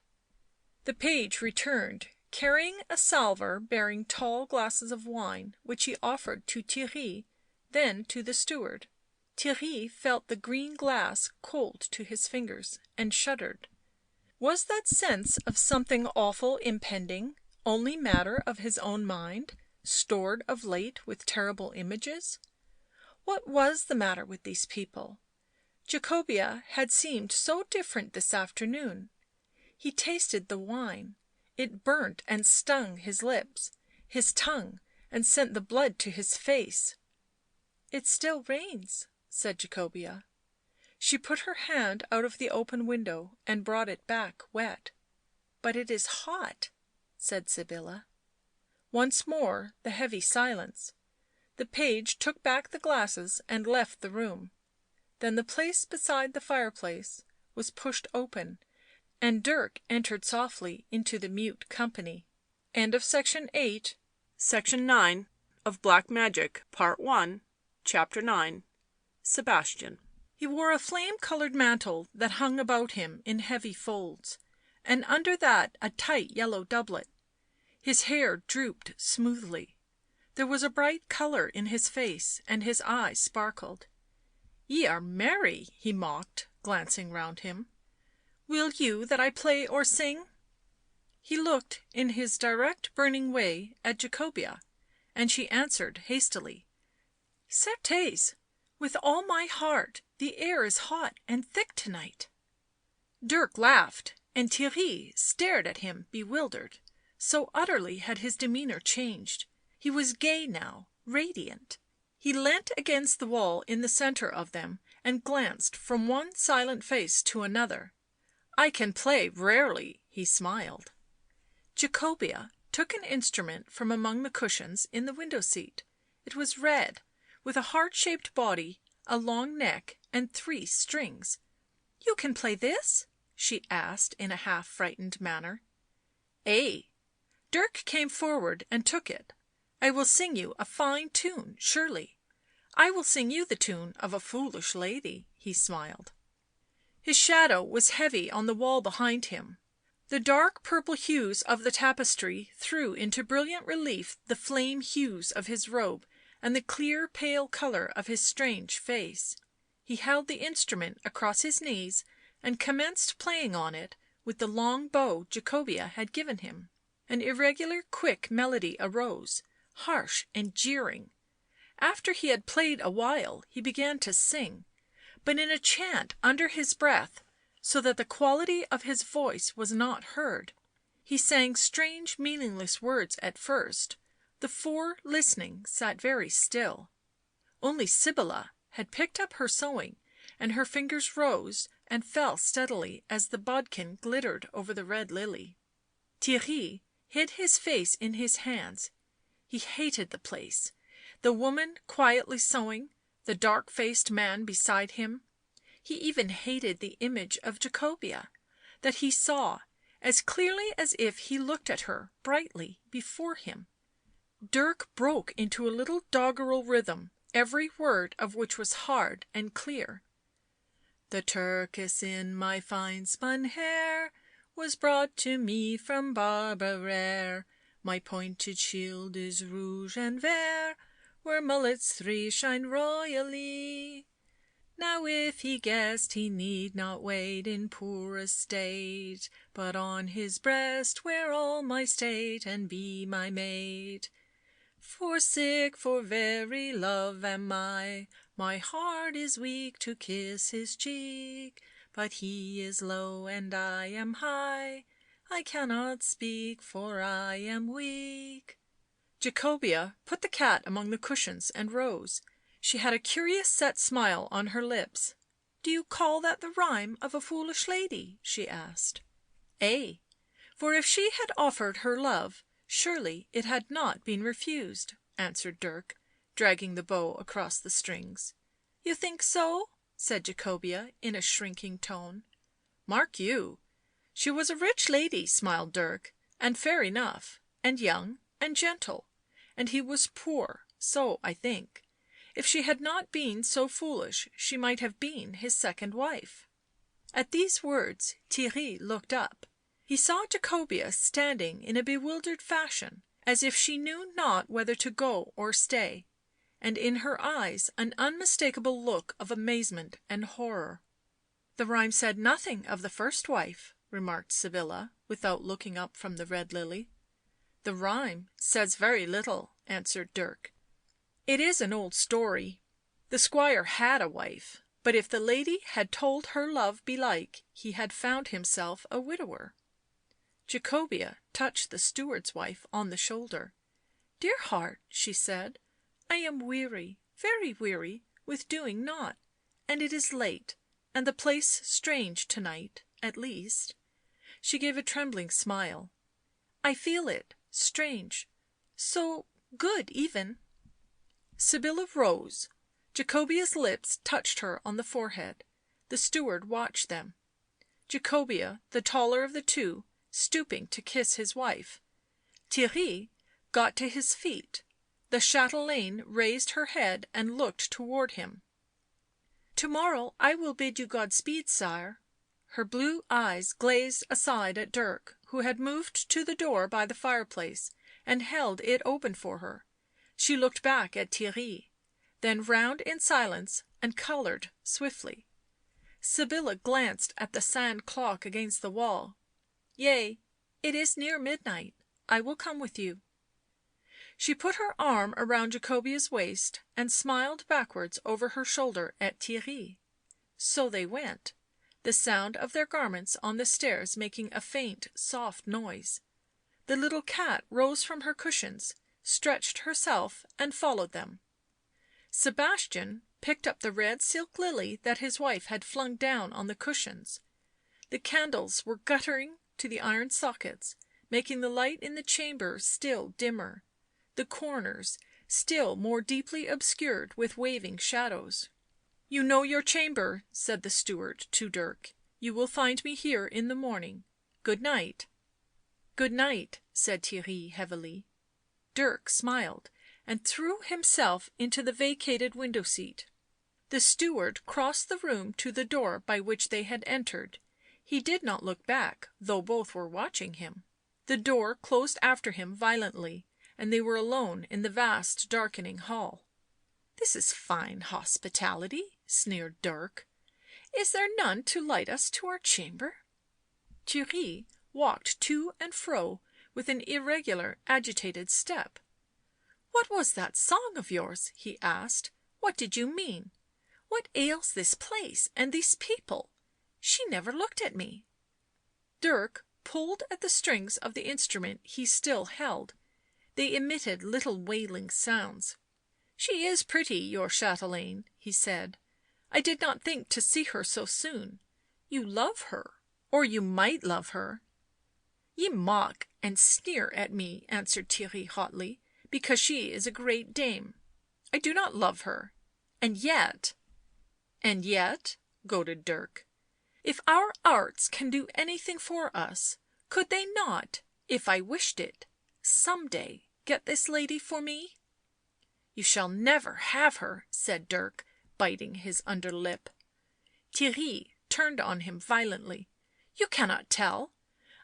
The page returned, carrying a salver bearing tall glasses of wine, which he offered to Theirry, then to the steward. Theirry felt the green glass cold to his fingers, and shuddered. Was that sense of something awful impending only matter of his own mind, stored of late with terrible images? What was the matter with these people? Jacobea had seemed so different this afternoon. He tasted the wine; it burnt and stung his lips, his tongue, and sent the blood to his face. " It still rains," said Jacobea. She put her hand out of the open window and brought it back wet. " But it is hot," said Sybilla. Once more the heavy silence. The page took back the glasses and left the room. Then the place beside the fireplace was pushed open, and Dirk entered softly into the mute company. Section 9 of Black Magic, Part 1, Chapter 9. Sebastian. He wore a flame coloured mantle that hung about him in heavy folds, and under that a tight yellow doublet. His hair drooped smoothly. There was a bright colour in his face, and his eyes sparkled. " Ye are merry," he mocked, glancing round him. " Will you that I play or sing?" He looked in his direct burning way at Jacobea, and she answered hastily. " Certes, with all my heart, the air is hot and thick to night." Dirk laughed, and Theirry stared at him bewildered, so utterly had his demeanour changed. He was gay now, radiant. He leant against the wall in the centre of them and glanced from one silent face to another. " I can play rarely," he smiled. Jacobea took an instrument from among the cushions in the window seat. It was red, with a heart-shaped body, a long neck, and 3 strings. " You can play this?" she asked in a half frightened manner. "Ay." Dirk came forward and took it. " I will sing you a fine tune, surely. I will sing you the tune of a foolish lady," he smiled. His shadow was heavy on the wall behind him. The dark purple hues of the tapestry threw into brilliant relief the flame hues of his robe and the clear pale colour of his strange face. He held the instrument across his knees and commenced playing on it with the long bow Jacobea had given him. An irregular quick melody arose, harsh and jeering. After he had played a while he began to sing, but in a chant under his breath, so that the quality of his voice was not heard. He sang strange meaningless words at first. The four listening sat very still. Only Sybilla had picked up her sewing, and her fingers rose and fell steadily as the bodkin glittered over the red lily. Theirry hid his face in his hands. He hated the place, the woman quietly sewing, the dark-faced man beside him. He even hated the image of Jacobea, that he saw, as clearly as if he looked at her brightly before him. Dirk broke into a little doggerel rhythm, every word of which was hard and clear. The turkis in my fine spun hair was brought to me from Barbara. My pointed shield is rouge and vert, where mullets three shine royally. Now if he guessed, he need not wait in poor estate, but on his breast wear all my state and be my maid. For sick for very love am I, my heart is weak to kiss his cheek, but he is low and I am high, I cannot speak, for I am weak. Jacobea put the cat among the cushions and rose. She had a curious set smile on her lips. " Do you call that the rhyme of a foolish lady?" she asked. " Ay, for if she had offered her love, surely it had not been refused," answered Dirk, dragging the bow across the strings. " You think so?" said Jacobea in a shrinking tone. " Mark you, she was a rich lady," smiled Dirk, " and fair enough, and young and gentle, and he was poor, so I think. If she had not been so foolish she might have been his second wife." At these words Theirry looked up. He saw Jacobea standing in a bewildered fashion, as if she knew not whether to go or stay, and in her eyes an unmistakable look of amazement and horror. " The rhyme said nothing of the first wife," remarked Sybilla, without looking up from the red lily. " The rhyme says very little," answered Dirk. " It is an old story. The squire had a wife, but if the lady had told her love belike he had found himself a widower." Jacobea touched the steward's wife on the shoulder. " Dear heart," she said, " I am weary, very weary, with doing nought, and it is late, and the place strange to night, at least." She gave a trembling smile. " I feel it — strange — so good even." Sybilla rose. Jacobea's lips touched her on the forehead. The steward watched them. Jacobea, the taller of the two, stooping to kiss his wife. Theirry got to his feet. The chatelaine raised her head and looked toward him. " To morrow I will bid you God speed, sire." Her blue eyes glazed aside at Dirk, who had moved to the door by the fireplace and held it open for her. She looked back at Theirry, then round in silence and coloured swiftly. Sybilla glanced at the sand clock against the wall. " Yea, it is near midnight. I will come with you." She put her arm around Jacobea's waist and smiled backwards over her shoulder at Theirry. So they went, the sound of their garments on the stairs making a faint soft noise. The little cat rose from her cushions, stretched herself and followed them. Sebastian picked up the red silk lily that his wife had flung down on the cushions. The candles were guttering to the iron sockets, making the light in the chamber still dimmer, the corners still more deeply obscured with waving shadows. " You know your chamber," said the steward to Dirk. " You will find me here in the morning. Good night." " Good night," said Theirry heavily. Dirk smiled and threw himself into the vacated window seat. The steward crossed the room to the door by which they had entered. He did not look back, though both were watching him. The door closed after him violently, and they were alone in the vast darkening hall. " This is fine hospitality," sneered Dirk. " Is there none to light us to our chamber?" Theirry walked to and fro with an irregular, agitated step. " What was that song of yours?" he asked. " What did you mean? What ails this place and these people? She never looked at me." Dirk pulled at the strings of the instrument he still held. They emitted little wailing sounds. " She is pretty, your chatelaine," he said. " I did not think to see her so soon. You love her, or you might love her." " Ye mock and sneer at me," answered Theirry hotly, " because she is a great dame. I do not love her. And yet "" And yet?" goaded Dirk. " If our arts can do anything for us, could they not, if I wished it, some day get this lady for me?" " You shall never have her," said Dirk, biting his under lip. Theirry turned on him violently. " You cannot tell.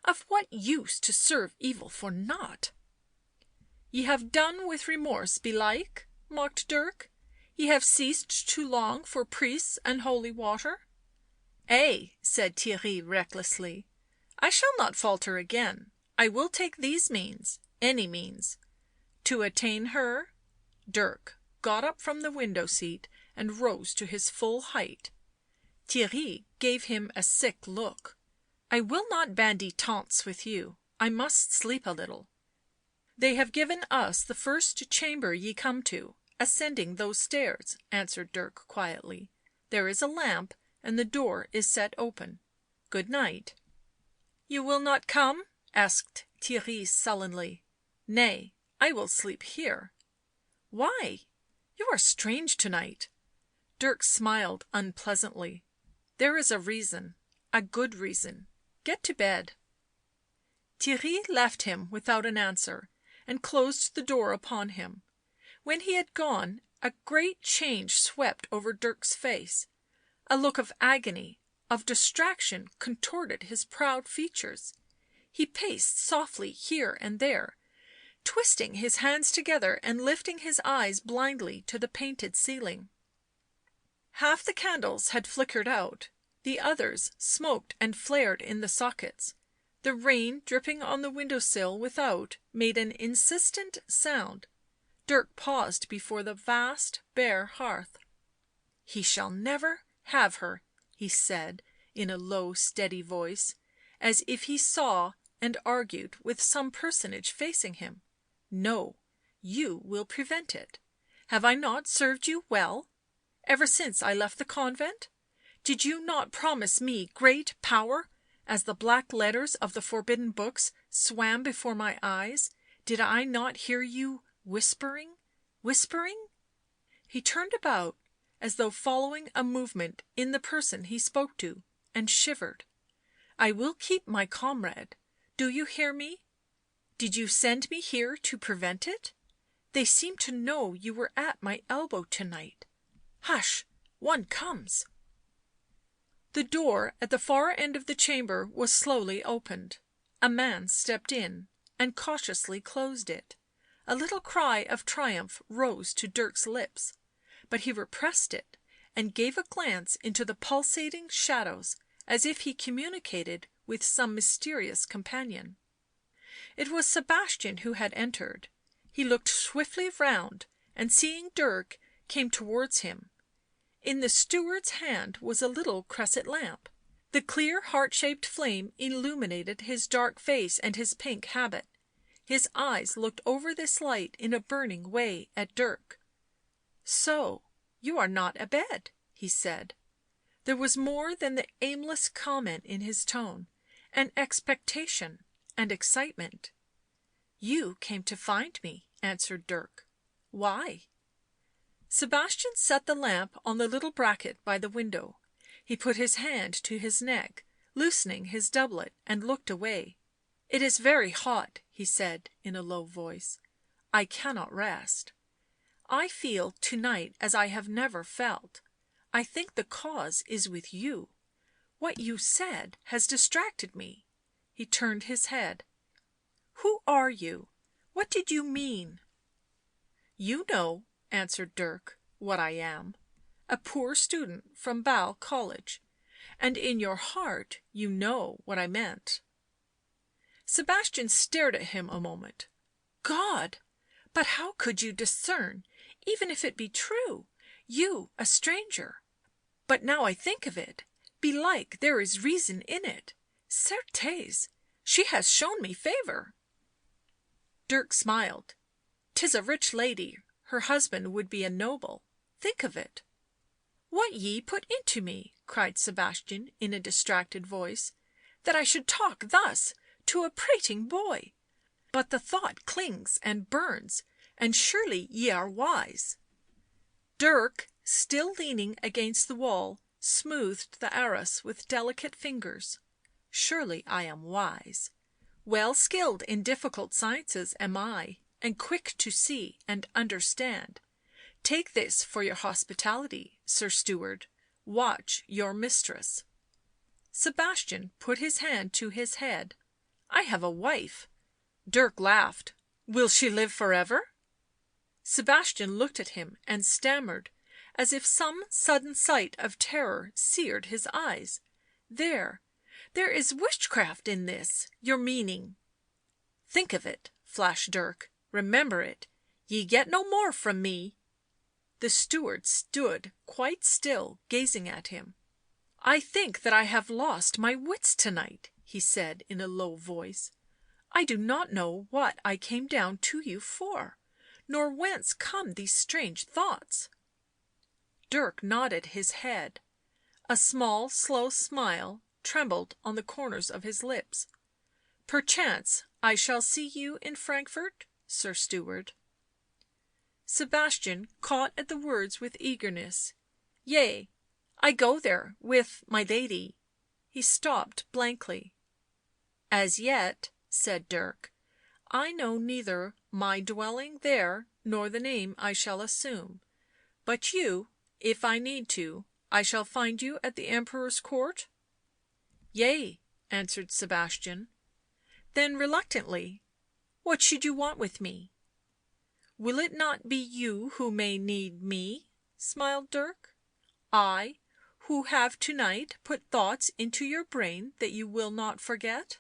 Of what use to serve evil for nought?" " Ye have done with remorse, belike?" mocked Dirk. " Ye have ceased to long for priests and holy water?" " Ay," said Theirry recklessly. " I shall not falter again. I will take these means — any means. To attain her " Dirk got up from the window seat and rose to his full height. Theirry gave him a sick look. " I will not bandy taunts with you. I must sleep a little." " They have given us the first chamber ye come to, ascending those stairs," answered Dirk quietly. " There is a lamp, and the door is set open. Good night." " You will not come?" asked Theirry sullenly. " Nay, I will sleep here." "Why? You are strange to night." Dirk smiled unpleasantly. " There is a reason — a good reason. Get to bed." Theirry left him without an answer, and closed the door upon him. When he had gone a great change swept over Dirk's face. A look of agony, of distraction contorted his proud features. He paced softly here and there, twisting his hands together and lifting his eyes blindly to the painted ceiling. Half the candles had flickered out, the others smoked and flared in the sockets. The rain dripping on the window sill without made an insistent sound. Dirk paused before the vast bare hearth. " He shall never have her," he said in a low steady voice, as if he saw and argued with some personage facing him. " No, you will prevent it. Have I not served you well? Ever since I left the convent? Did you not promise me great power as the black letters of the forbidden books swam before my eyes, did I not hear you whispering, whispering?" He turned about, as though following a movement in the person he spoke to, and shivered. " I will keep my comrade — do you hear me? Did you send me here to prevent it? They seem to know you were at my elbow to night. Hush, one comes." The door at the far end of the chamber was slowly opened. A man stepped in and cautiously closed it. A little cry of triumph rose to Dirk's lips, but he repressed it and gave a glance into the pulsating shadows as if he communicated with some mysterious companion. It was Sebastian who had entered. He looked swiftly round, and seeing Dirk came towards him. In the steward's hand was a little cresset lamp; the clear heart shaped flame illuminated his dark face and his pink habit. His eyes looked over this light in a burning way at Dirk. " So you are not abed," he said. There was more than the aimless comment in his tone, an expectation and excitement. " You came to find me," answered Dirk. " Why?" Sebastian set the lamp on the little bracket by the window. He put his hand to his neck, loosening his doublet, and looked away. " It is very hot," he said in a low voice. " I cannot rest. I feel to night as I have never felt. I think the cause is with you. What you said has distracted me." He turned his head. "Who are you? What did you mean?" "You know," answered Dirk, "what I am. A poor student from Basle College. And in your heart you know what I meant." Sebastian stared at him a moment. "God! But how could you discern, even if it be true, you a stranger? But now I think of it, belike there is reason in it. Certes, she has shown me favour." Dirk smiled. "'Tis a rich lady, her husband would be a noble. Think of it." "What ye put into me," cried Sebastian in a distracted voice, "that I should talk thus to a prating boy? But the thought clings and burns, and surely ye are wise." Dirk, still leaning against the wall, smoothed the arras with delicate fingers. "Surely I am wise. Well skilled in difficult sciences am I, and quick to see and understand. Take this for your hospitality, sir steward, watch your mistress." Sebastian put his hand to his head. "I have a wife." Dirk laughed. "Will she live forever?" Sebastian looked at him and stammered, as if some sudden sight of terror seared his eyes. There is witchcraft in this, your meaning." "Think of it," flashed Dirk. "Remember it. Ye get no more from me." The steward stood quite still, gazing at him. "I think that I have lost my wits to night," he said in a low voice. "I do not know what I came down to you for, nor whence come these strange thoughts." Dirk nodded his head. A small, slow smile trembled on the corners of his lips. "Perchance I shall see you in Frankfort, sir steward." Sebastian caught at the words with eagerness. "Yea, I go there with my lady." He stopped blankly. "As yet," said Dirk, "I know neither my dwelling there nor the name I shall assume. But you, if I need to, I shall find you at the Emperor's court?" "Yea," answered Sebastian. Then reluctantly, "What should you want with me?" "Will it not be you who may need me?" smiled Dirk. "I, who have to night put thoughts into your brain that you will not forget?"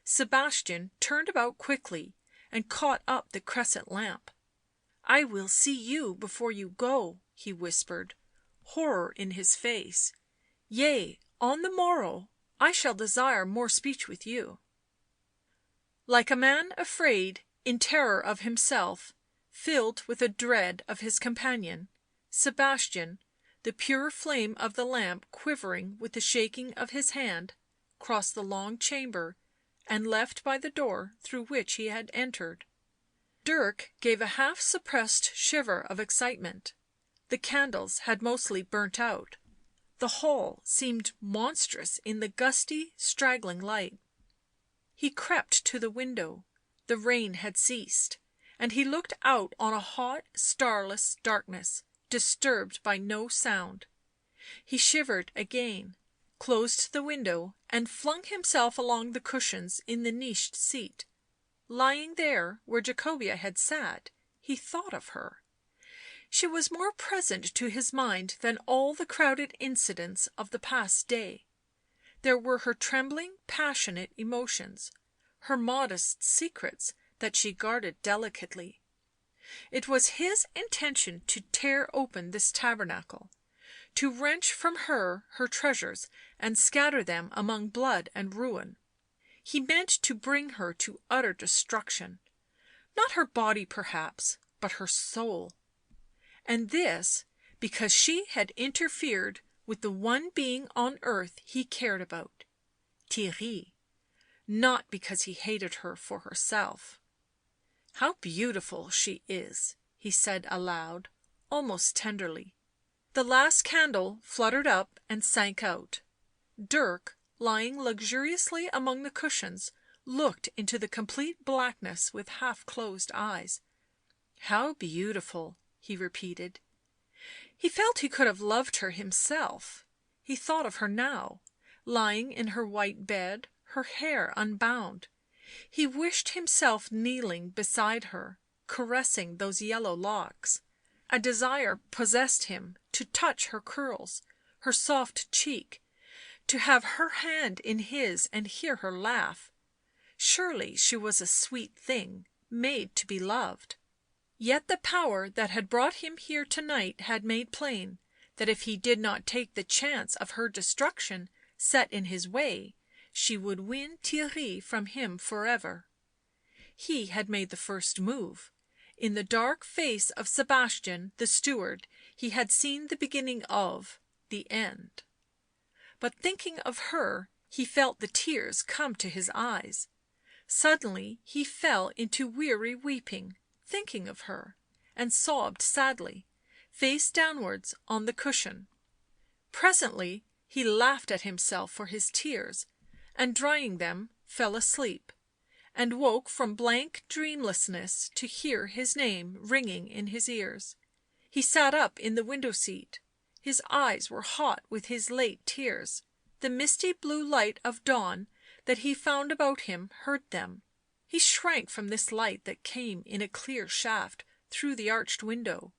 Sebastian turned about quickly and caught up the cresset lamp. "I will see you before you go," he whispered, horror in his face. "Yea, on the morrow I shall desire more speech with you." Like a man afraid, in terror of himself, filled with a dread of his companion, Sebastian, the pure flame of the lamp quivering with the shaking of his hand, crossed the long chamber and left by the door through which he had entered. Dirk gave a half suppressed shiver of excitement. The candles had mostly burnt out. The hall seemed monstrous in the gusty, straggling light. He crept to the window. The rain had ceased, and he looked out on a hot, starless darkness, disturbed by no sound. He shivered again, closed the window and flung himself along the cushions in the niched seat. Lying there where Jacobea had sat, he thought of her. She was more present to his mind than all the crowded incidents of the past day. There were her trembling, passionate emotions, her modest secrets that she guarded delicately. It was his intention to tear open this tabernacle, to wrench from her her treasures and scatter them among blood and ruin. He meant to bring her to utter destruction, not her body perhaps, but her soul. And this because she had interfered with the one being on earth he cared about, Theirry, not because he hated her for herself. "How beautiful she is," he said aloud, almost tenderly. The last candle fluttered up and sank out. Dirk, lying luxuriously among the cushions, looked into the complete blackness with half closed eyes. "How beautiful," he repeated. He felt he could have loved her himself. He thought of her now, lying in her white bed, her hair unbound. He wished himself kneeling beside her, caressing those yellow locks. A desire possessed him to touch her curls, her soft cheek, to have her hand in his and hear her laugh. Surely she was a sweet thing, made to be loved. Yet the power that had brought him here to night had made plain that if he did not take the chance of her destruction set in his way, she would win Theirry from him forever. He had made the first move. In the dark face of Sebastian, the steward, he had seen the beginning of the end. But thinking of her, he felt the tears come to his eyes. Suddenly he fell into weary weeping, thinking of her, and sobbed sadly, face downwards on the cushion. Presently he laughed at himself for his tears, and drying them, fell asleep, and woke from blank dreamlessness to hear his name ringing in his ears. He sat up in the window seat. His eyes were hot with his late tears. The misty blue light of dawn that he found about him hurt them. He shrank from this light that came in a clear shaft through the arched window,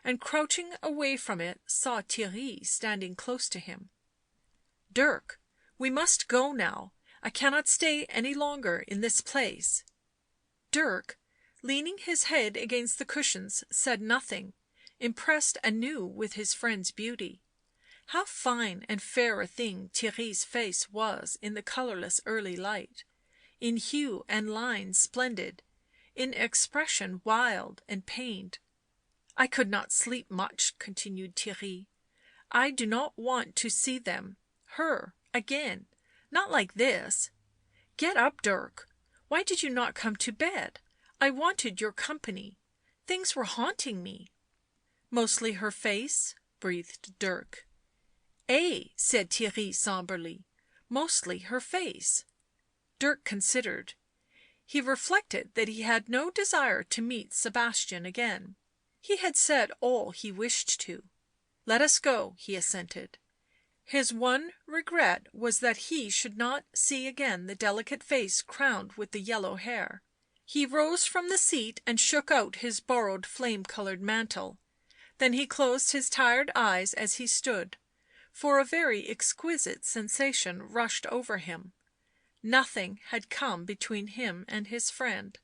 and crouching away from it saw Theirry standing close to him. " Dirk, we must go now. I cannot stay any longer in this place." Dirk, leaning his head against the cushions, said nothing, impressed anew with his friend's beauty. How fine and fair a thing Theirry's face was in the colourless early light, in hue and line splendid, in expression wild and pained. " I could not sleep much," continued Theirry. " I do not want to see them — her — again — not like this. Get up, Dirk. Why did you not come to bed? I wanted your company. Things were haunting me." " Mostly her face?" breathed Dirk. " Ay," said Theirry sombrely. " Mostly her face." Dirk considered. He reflected that he had no desire to meet Sebastian again. He had said all he wished to. " Let us go," he assented. His one regret was that he should not see again the delicate face crowned with the yellow hair. He rose from the seat and shook out his borrowed flame coloured mantle. Then he closed his tired eyes as he stood, for a very exquisite sensation rushed over him. Nothing had come between him and his friend.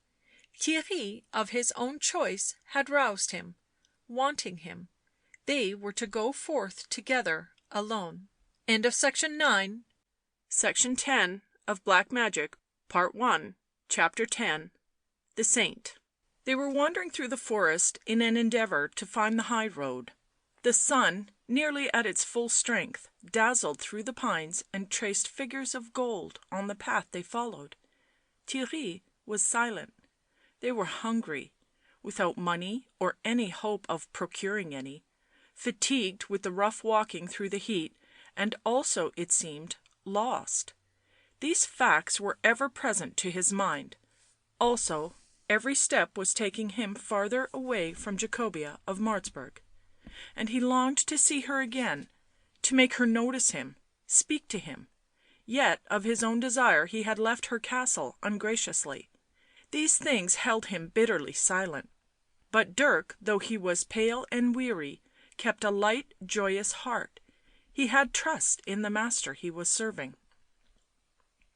Theirry, of his own choice, had roused him, wanting him. They were to go forth together alone. Section 10 of Black Magic, Part 1, Chapter 10, The Saint. They were wandering through the forest in an endeavour to find the high road. The sun, nearly at its full strength, dazzled through the pines and traced figures of gold on the path they followed. Theirry was silent. They were hungry, without money or any hope of procuring any, fatigued with the rough walking through the heat, and also, it seemed, lost. These facts were ever present to his mind. Also, every step was taking him farther away from Jacobea of Martzburg, and he longed to see her again, to make her notice him, speak to him. Yet of his own desire he had left her castle ungraciously. These things held him bitterly silent. But Dirk, though he was pale and weary, kept a light, joyous heart. He had trust in the master he was serving.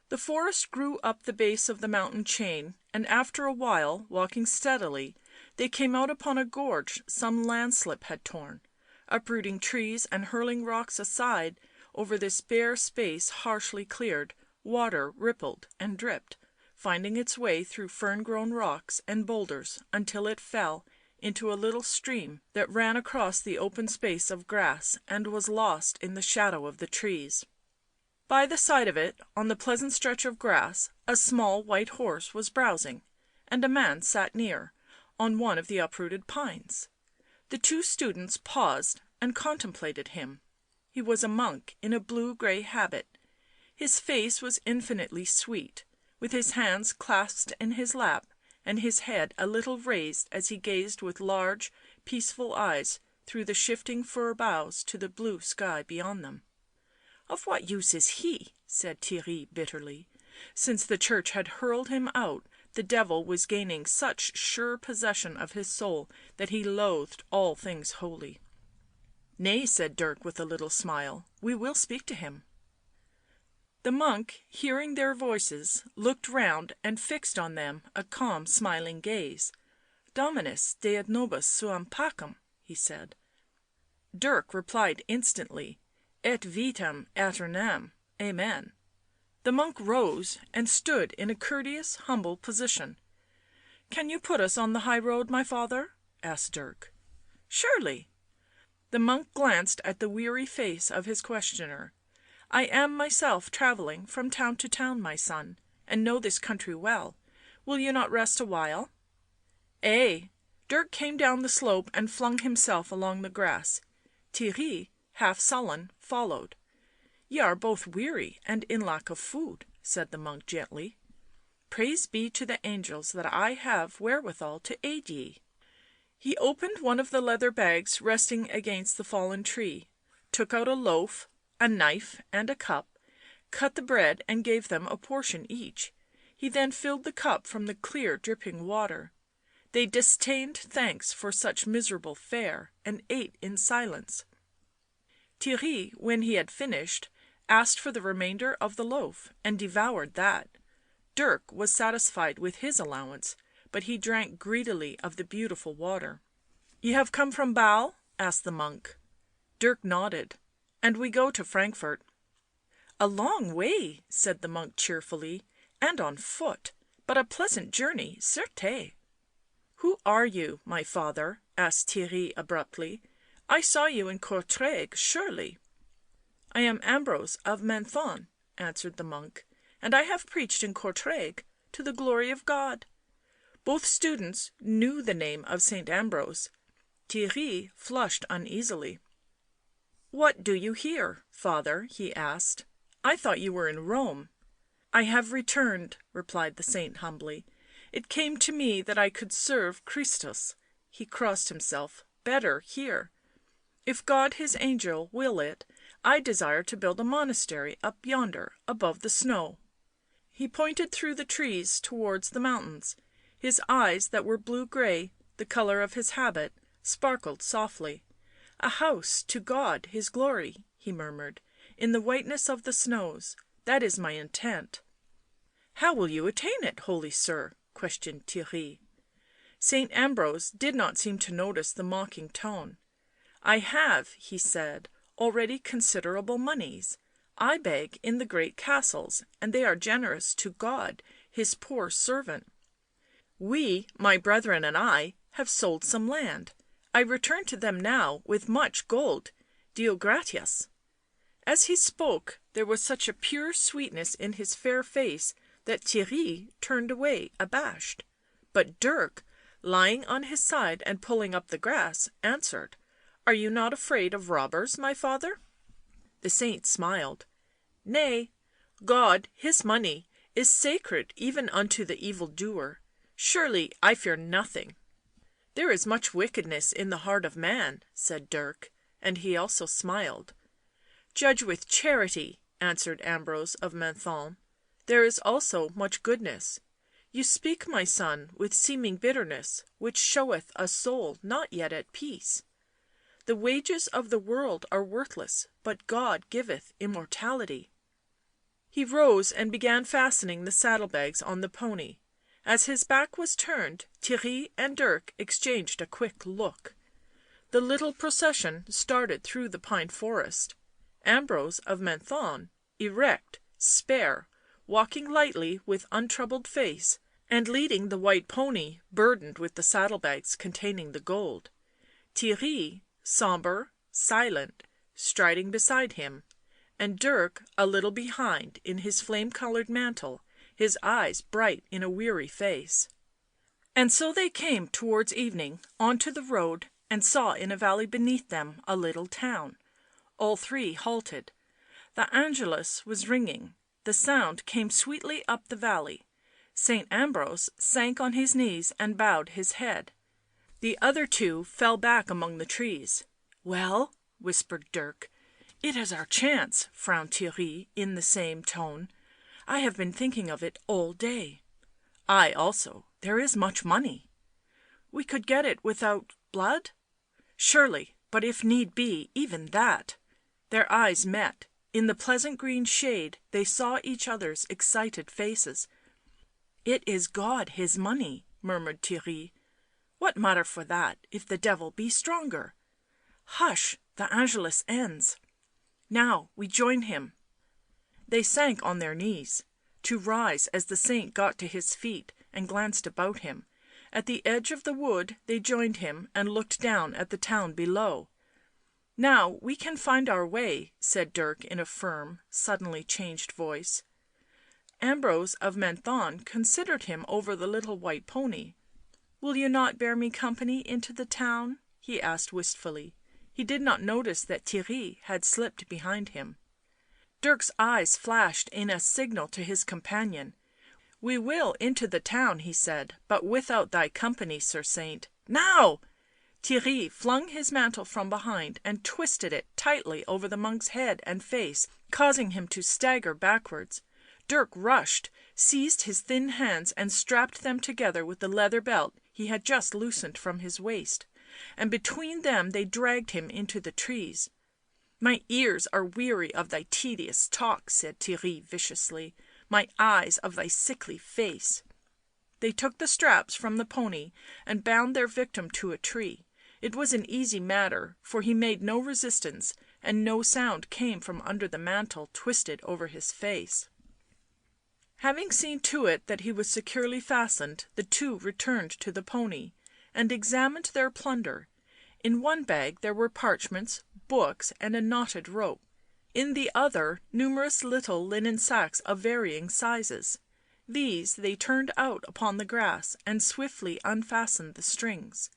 The forest grew up the base of the mountain chain, and after a while, walking steadily, they came out upon a gorge some landslip had torn. Uprooting trees and hurling rocks aside, over this bare space harshly cleared, water rippled and dripped, finding its way through fern-grown rocks and boulders until it fell into a little stream that ran across the open space of grass and was lost in the shadow of the trees. By the side of it, on the pleasant stretch of grass, a small white horse was browsing, and a man sat near, on one of the uprooted pines. The two students paused and contemplated him. He was a monk in a blue-grey habit. His face was infinitely sweet, with his hands clasped in his lap and his head a little raised as he gazed with large, peaceful eyes through the shifting fir boughs to the blue sky beyond them. " Of what use is he?" said Theirry bitterly. Since the Church had hurled him out, the devil was gaining such sure possession of his soul that he loathed all things holy. " Nay," said Dirk with a little smile, " we will speak to him." The monk, hearing their voices, looked round and fixed on them a calm smiling gaze. " Dominus Deus nobis suam pacem," he said. Dirk replied instantly, " Et vitam aeternam, amen." The monk rose and stood in a courteous, humble position. " Can you put us on the high road, my father?" asked Dirk. " Surely." The monk glanced at the weary face of his questioner. " I am myself travelling from town to town, my son, and know this country well. Will you not rest a while?" " Ay." Dirk came down the slope and flung himself along the grass. Theirry, half sullen, followed. " Ye are both weary and in lack of food," said the monk gently. " Praise be to the angels that I have wherewithal to aid ye." He opened one of the leather bags resting against the fallen tree, took out a loaf, a knife and a cup, cut the bread and gave them a portion each. He then filled the cup from the clear dripping water. They disdained thanks for such miserable fare, and ate in silence. Theirry, when he had finished, asked for the remainder of the loaf, and devoured that. Dirk was satisfied with his allowance, but he drank greedily of the beautiful water. " Ye have come from Basle?" asked the monk. Dirk nodded. " And we go to Frankfort." " A long way," said the monk cheerfully, " and on foot, but a pleasant journey, certes." " Who are you, my father?" asked Theirry abruptly. " I saw you in Courtrai, surely." " I am Ambrose of Menthon," answered the monk, " and I have preached in Courtrai to the glory of God." Both students knew the name of Saint Ambrose. Theirry flushed uneasily. " What do you here, father?" he asked. " I thought you were in Rome." " I have returned," replied the saint humbly. " It came to me that I could serve Christus "— he crossed himself — "better here. If God His angel will it, I desire to build a monastery up yonder above the snow." He pointed through the trees towards the mountains. His eyes, that were blue grey, the colour of his habit, sparkled softly. " A house to God His glory," he murmured, " in the whiteness of the snows — that is my intent." " How will you attain it, holy sir?" questioned Theirry. Saint Ambrose did not seem to notice the mocking tone. " I have," he said, " already considerable moneys. I beg in the great castles, and they are generous to God, His poor servant. We, my brethren and I, have sold some land. I return to them now with much gold — Deo gratias." As he spoke there was such a pure sweetness in his fair face that Theirry turned away abashed. But Dirk, lying on his side and pulling up the grass, answered, " Are you not afraid of robbers, my father?" The saint smiled. " Nay, God, His money, is sacred even unto the evil doer. Surely I fear nothing." " There is much wickedness in the heart of man," said Dirk, and he also smiled. " Judge with charity," answered Ambrose of Menthon. " There is also much goodness. You speak, my son, with seeming bitterness, which showeth a soul not yet at peace. The wages of the world are worthless, but God giveth immortality." He rose and began fastening the saddlebags on the pony. As his back was turned, Theirry and Dirk exchanged a quick look. The little procession started through the pine forest. Ambrose of Menthon, erect, spare, walking lightly with untroubled face, and leading the white pony burdened with the saddlebags containing the gold. Theirry, sombre, silent, striding beside him, and Dirk a little behind in his flame coloured mantle, his eyes bright in a weary face. And so they came towards evening on to the road and saw in a valley beneath them a little town. All three halted. The Angelus was ringing, the sound came sweetly up the valley. Saint Ambrose sank on his knees and bowed his head. The other two fell back among the trees. "Well?" whispered Dirk. "It is our chance," frowned Theirry in the same tone. "I have been thinking of it all day." " I also. There is much money." " We could get it without — blood?" " Surely, but if need be, even that." Their eyes met; in the pleasant green shade they saw each other's excited faces. " It is God his money," murmured Theirry. " What matter for that, if the Devil be stronger? Hush, the Angelus ends. Now we join him." They sank on their knees, to rise as the saint got to his feet and glanced about him. At the edge of the wood they joined him and looked down at the town below. " Now we can find our way," said Dirk in a firm, suddenly changed voice. Ambrose of Menthon considered him over the little white pony. " Will you not bear me company into the town?" he asked wistfully. He did not notice that Theirry had slipped behind him. Dirk's eyes flashed in a signal to his companion. " We will into the town," he said, " but without thy company, Sir Saint. Now!" Theirry flung his mantle from behind and twisted it tightly over the monk's head and face, causing him to stagger backwards. Dirk rushed, seized his thin hands and strapped them together with the leather belt he had just loosened from his waist, and between them they dragged him into the trees. " My ears are weary of thy tedious talk," said Theirry viciously, " my eyes of thy sickly face." They took the straps from the pony and bound their victim to a tree. It was an easy matter, for he made no resistance, and no sound came from under the mantle twisted over his face. Having seen to it that he was securely fastened, the two returned to the pony and examined their plunder. In one bag there were parchments, books and a knotted rope; in the other numerous little linen sacks of varying sizes. These they turned out upon the grass and swiftly unfastened the strings.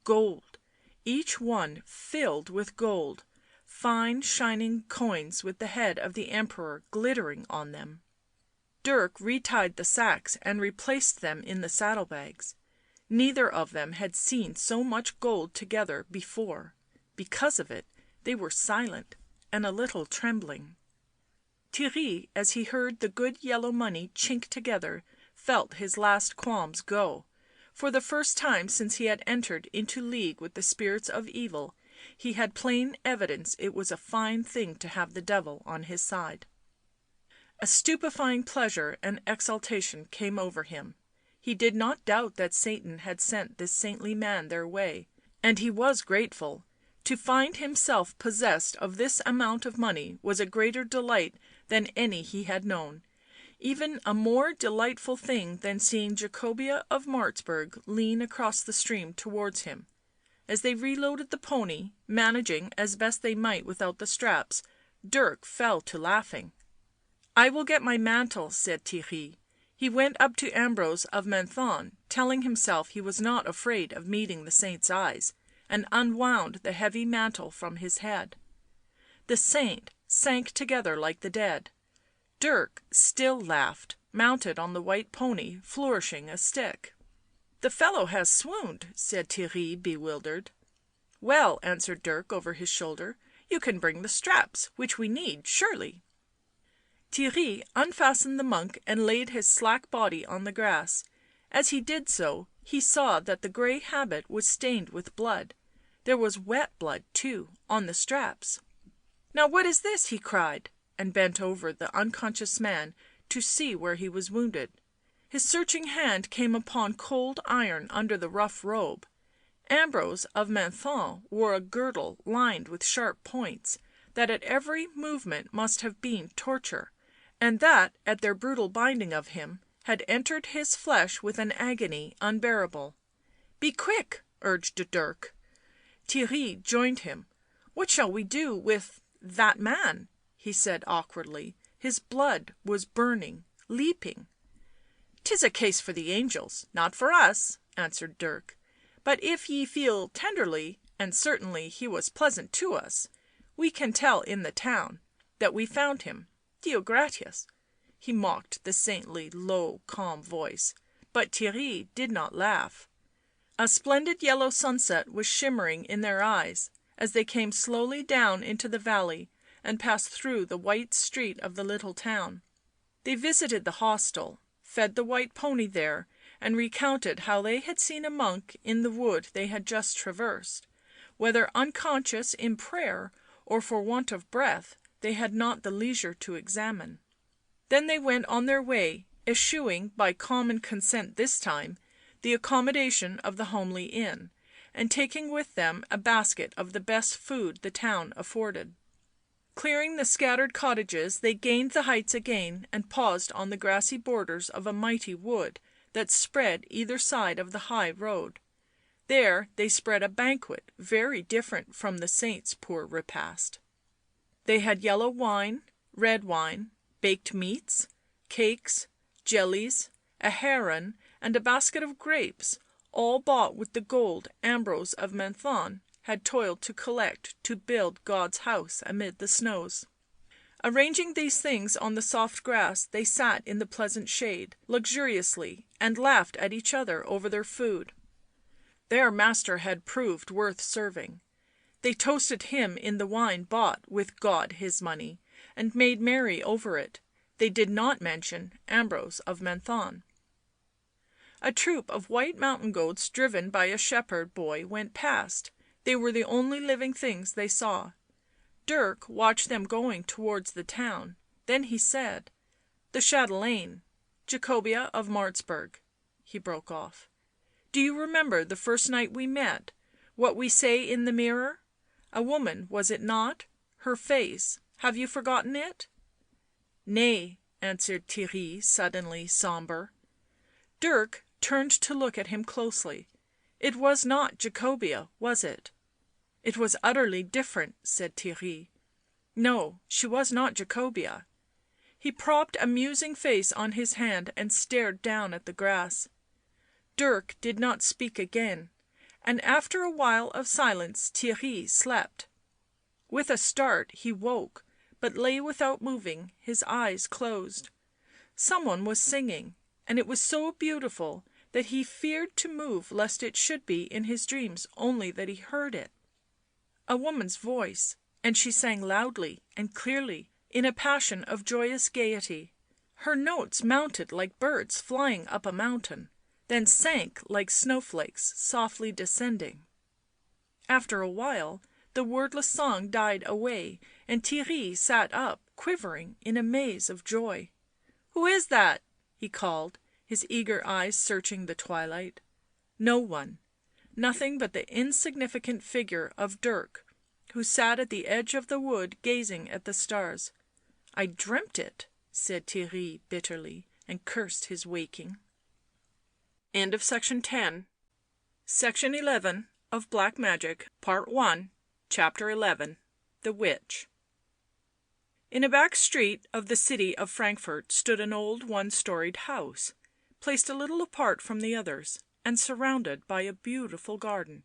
Gold, each one filled with gold, fine shining coins with the head of the Emperor glittering on them. Dirk retied the sacks and replaced them in the saddlebags. Neither of them had seen so much gold together before; because of it they were silent and a little trembling. Theirry, as he heard the good yellow money chink together, felt his last qualms go. For the first time since he had entered into league with the spirits of evil, he had plain evidence it was a fine thing to have the Devil on his side. A stupefying pleasure and exaltation came over him. He did not doubt that Satan had sent this saintly man their way, and he was grateful. To find himself possessed of this amount of money was a greater delight than any he had known, even a more delightful thing than seeing Jacobea of Martzburg lean across the stream towards him. As they reloaded the pony, managing as best they might without the straps, Dirk fell to laughing. " I will get my mantle," said Theirry. He went up to Ambrose of Menthon, telling himself he was not afraid of meeting the saint's eyes, and unwound the heavy mantle from his head. The saint sank together like the dead. Dirk still laughed, mounted on the white pony, flourishing a stick. " The fellow has swooned," said Theirry, bewildered. " Well," answered Dirk over his shoulder, " you can bring the straps, which we need, surely." Theirry unfastened the monk and laid his slack body on the grass. As he did so, he saw that the grey habit was stained with blood; there was wet blood, too, on the straps. " Now what is this?" he cried, and bent over the unconscious man to see where he was wounded. His searching hand came upon cold iron under the rough robe. Ambrose of Menthon wore a girdle lined with sharp points, that at every movement must have been torture, and that, at their brutal binding of him, had entered his flesh with an agony unbearable. " Be quick," urged Dirk. Theirry joined him. " What shall we do with — that man?" he said awkwardly; his blood was burning, leaping. " 'Tis a case for the angels, not for us," answered Dirk. " But if ye feel tenderly — and certainly he was pleasant to us — we can tell in the town that we found him — Deo gratias." He mocked the saintly, low, calm voice, but Theirry did not laugh. A splendid yellow sunset was shimmering in their eyes, as they came slowly down into the valley and passed through the white street of the little town. They visited the hostel, fed the white pony there, and recounted how they had seen a monk in the wood they had just traversed. Whether unconscious in prayer or for want of breath, they had not the leisure to examine. Then they went on their way, eschewing, by common consent this time, the accommodation of the homely inn, and taking with them a basket of the best food the town afforded. Clearing the scattered cottages, they gained the heights again and paused on the grassy borders of a mighty wood that spread either side of the high road. There they spread a banquet very different from the saint's poor repast. They had yellow wine, red wine, baked meats, cakes, jellies, a heron, and a basket of grapes, all bought with the gold Ambrose of Menthon had toiled to collect to build God's house amid the snows. Arranging these things on the soft grass, they sat in the pleasant shade, luxuriously, and laughed at each other over their food. Their master had proved worth serving. They toasted him in the wine bought with God his money, and made merry over it. They did not mention Ambrose of Menthon. A troop of white mountain goats driven by a shepherd boy went past. They were the only living things they saw. Dirk watched them going towards the town. Then he said, "The chatelaine, Jacobea of Martzburg," he broke off. "Do you remember the first night we met, what we say in the mirror? A woman, was it not? Her face, have you forgotten it?" "Nay," answered Theirry, suddenly sombre. Dirk turned to look at him closely. "It was not Jacobea, was it?" "It was utterly different," said Theirry. "No, she was not Jacobea." He propped a musing face on his hand and stared down at the grass. Dirk did not speak again, and after a while of silence Theirry slept. With a start he woke, but lay without moving, his eyes closed. Someone was singing, and it was so beautiful that he feared to move lest it should be in his dreams only that he heard it. A woman's voice, and she sang loudly and clearly, in a passion of joyous gaiety. Her notes mounted like birds flying up a mountain, then sank like snowflakes softly descending. After a while the wordless song died away, and Theirry sat up, quivering in a maze of joy. "Who is that?" he called, his eager eyes searching the twilight. No one. Nothing but the insignificant figure of Dirk, who sat at the edge of the wood gazing at the stars. "I dreamt it," said Theirry bitterly, and cursed his waking. End of section 10. Section 11 of Black Magic, Part 1, Chapter 11, The Witch. In a back street of the city of Frankfort stood an old one-storied house, placed a little apart from the others, and surrounded by a beautiful garden.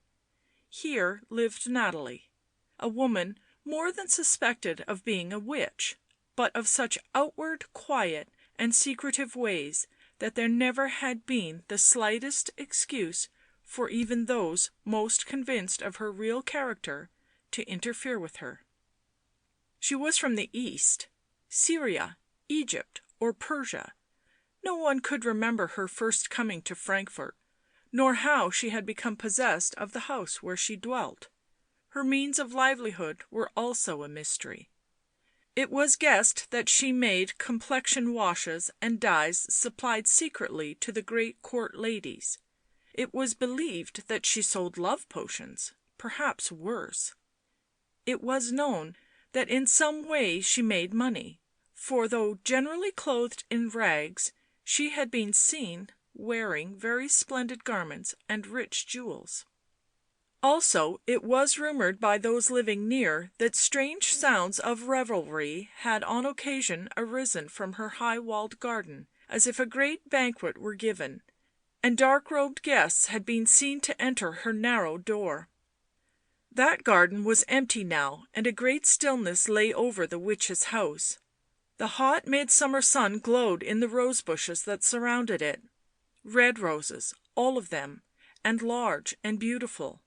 Here lived Nathalie, a woman more than suspected of being a witch, but of such outward, quiet, and secretive ways that there never had been the slightest excuse for even those most convinced of her real character to interfere with her. She was from the East, Syria, Egypt, or Persia. No one could remember her first coming to Frankfort, nor how she had become possessed of the house where she dwelt. Her means of livelihood were also a mystery. It was guessed that she made complexion washes and dyes supplied secretly to the great court ladies. It was believed that she sold love potions, perhaps worse. It was known that in some way she made money, for though generally clothed in rags, she had been seen wearing very splendid garments and rich jewels. Also, it was rumoured by those living near that strange sounds of revelry had on occasion arisen from her high-walled garden, as if a great banquet were given, and dark-robed guests had been seen to enter her narrow door. That garden was empty now, and a great stillness lay over the witch's house. The hot midsummer sun glowed in the rose-bushes that surrounded it, red roses, all of them, and large and beautiful.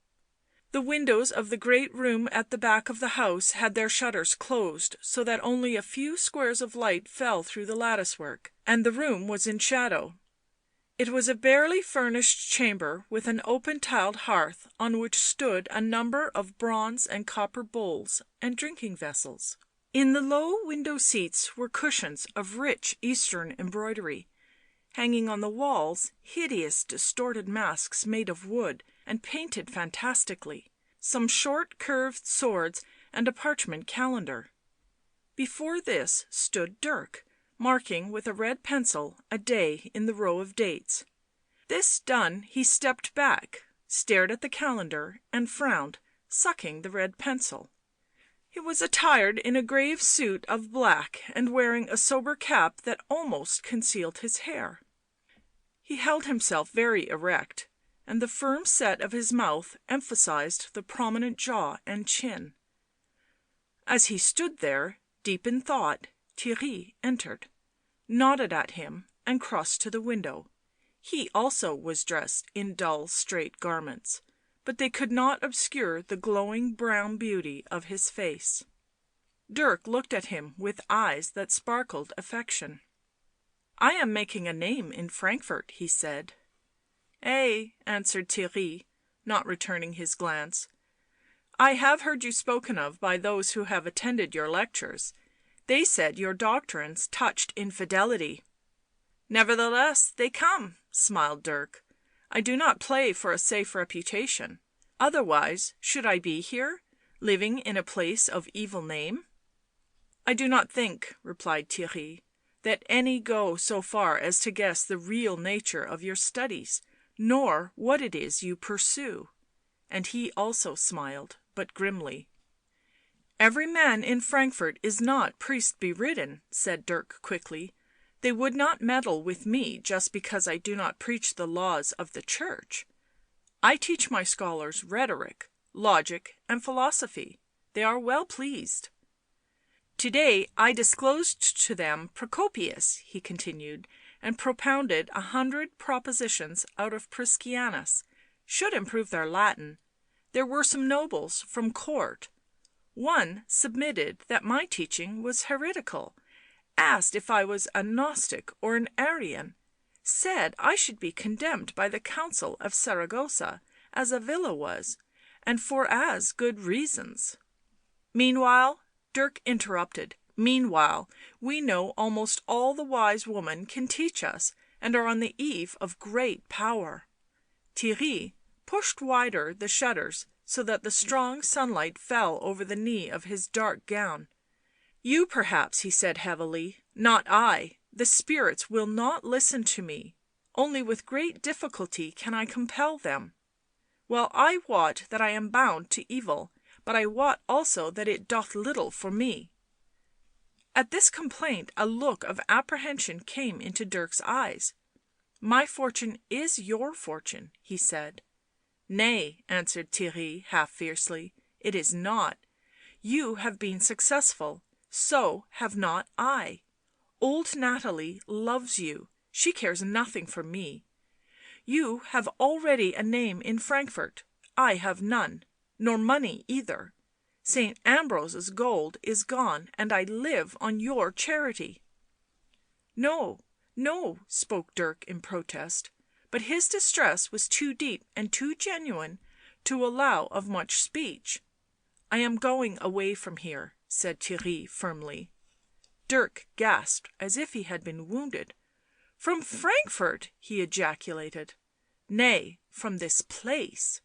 The windows of the great room at the back of the house had their shutters closed, so that only a few squares of light fell through the lattice-work, and the room was in shadow. It was a barely furnished chamber with an open tiled hearth on which stood a number of bronze and copper bowls and drinking vessels. In the low window seats were cushions of rich Eastern embroidery. Hanging on the walls, hideous distorted masks made of wood and painted fantastically, some short curved swords and a parchment calendar. Before this stood Dirk, marking with a red pencil a day in the row of dates. This done, he stepped back, stared at the calendar, and frowned, sucking the red pencil. He was attired in a grave suit of black and wearing a sober cap that almost concealed his hair. He held himself very erect, and the firm set of his mouth emphasized the prominent jaw and chin. As he stood there, deep in thought, Theirry entered, nodded at him, and crossed to the window. He also was dressed in dull, straight garments, but they could not obscure the glowing brown beauty of his face. Dirk looked at him with eyes that sparkled affection. " I am making a name in Frankfort," he said. " Ay," answered Theirry, not returning his glance. " I have heard you spoken of by those who have attended your lectures. They said your doctrines touched infidelity." " Nevertheless they come," smiled Dirk. " I do not play for a safe reputation. Otherwise should I be here, living in a place of evil name?" " I do not think," replied Theirry, " that any go so far as to guess the real nature of your studies, nor what it is you pursue." And he also smiled, but grimly. " Every man in Frankfort is not priest beridden," said Dirk quickly. " They would not meddle with me just because I do not preach the laws of the Church. I teach my scholars rhetoric, logic and philosophy. They are well pleased. Today I disclosed to them Procopius," he continued, " and propounded 100 propositions out of Priscianus, should improve their Latin. There were some nobles from court. One submitted that my teaching was heretical, asked if I was a Gnostic or an Arian, said I should be condemned by the Council of Saragossa, as Avila was, and for as good reasons." " Meanwhile," Dirk interrupted, " meanwhile we know almost all the wise woman can teach us, and are on the eve of great power." Theirry pushed wider the shutters so that the strong sunlight fell over the knee of his dark gown. " You perhaps," he said heavily, " not I. The spirits will not listen to me, only with great difficulty can I compel them. Well, I wot that I am bound to evil, but I wot also that it doth little for me." At this complaint a look of apprehension came into Dirk's eyes. " My fortune is your fortune," he said. " Nay," answered Theirry half fiercely, " it is not. You have been successful, so have not I. Old Nathalie loves you, she cares nothing for me. You have already a name in Frankfort, I have none, nor money either. Saint Ambrose's gold is gone, and I live on your charity." " No, no," spoke Dirk in protest, but his distress was too deep and too genuine to allow of much speech. " I am going away from here," said Theirry firmly. Dirk gasped as if he had been wounded. " From Frankfort!" he ejaculated. " Nay, from this place."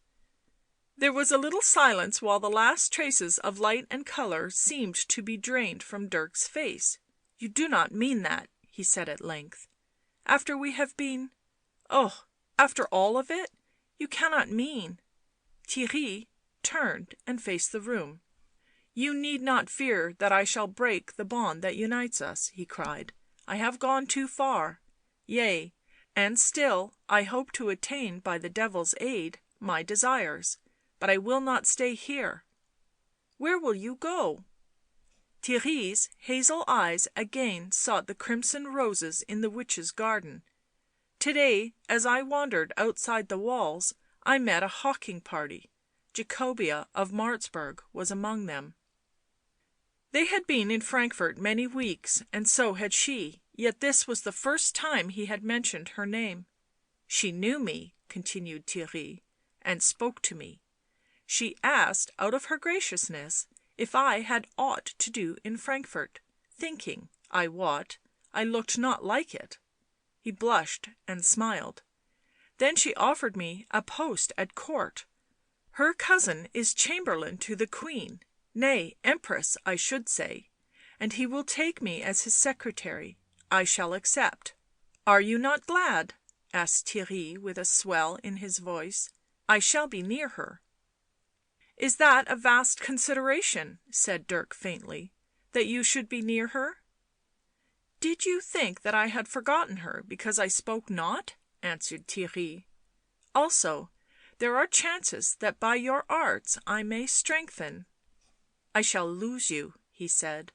There was a little silence while the last traces of light and colour seemed to be drained from Dirk's face. " You do not mean that," he said at length. " After we have been — oh, after all of it? You cannot mean " Theirry turned and faced the room. " You need not fear that I shall break the bond that unites us," he cried. " I have gone too far. Yea, and still I hope to attain by the Devil's aid my desires, but I will not stay here." " Where will you go?" Theirry's hazel eyes again sought the crimson roses in the witch's garden. " To day, as I wandered outside the walls, I met a hawking party. Jacobea of Martzburg was among them. They had been in Frankfort many weeks, and so had she, yet this was the first time he had mentioned her name. " She knew me," continued Theirry, " and spoke to me. She asked, out of her graciousness, if I had aught to do in Frankfort, thinking, I wot, I looked not like it." He blushed and smiled. " Then she offered me a post at court. Her cousin is chamberlain to the Queen, nay, Empress I should say, and he will take me as his secretary. I shall accept." " Are you not glad?" asked Theirry with a swell in his voice. " I shall be near her." " Is that a vast consideration?" said Dirk faintly. " That you should be near her?" " Did you think that I had forgotten her because I spoke not?" answered Theirry. " Also there are chances that by your arts I may strengthen "" I shall lose you," he said.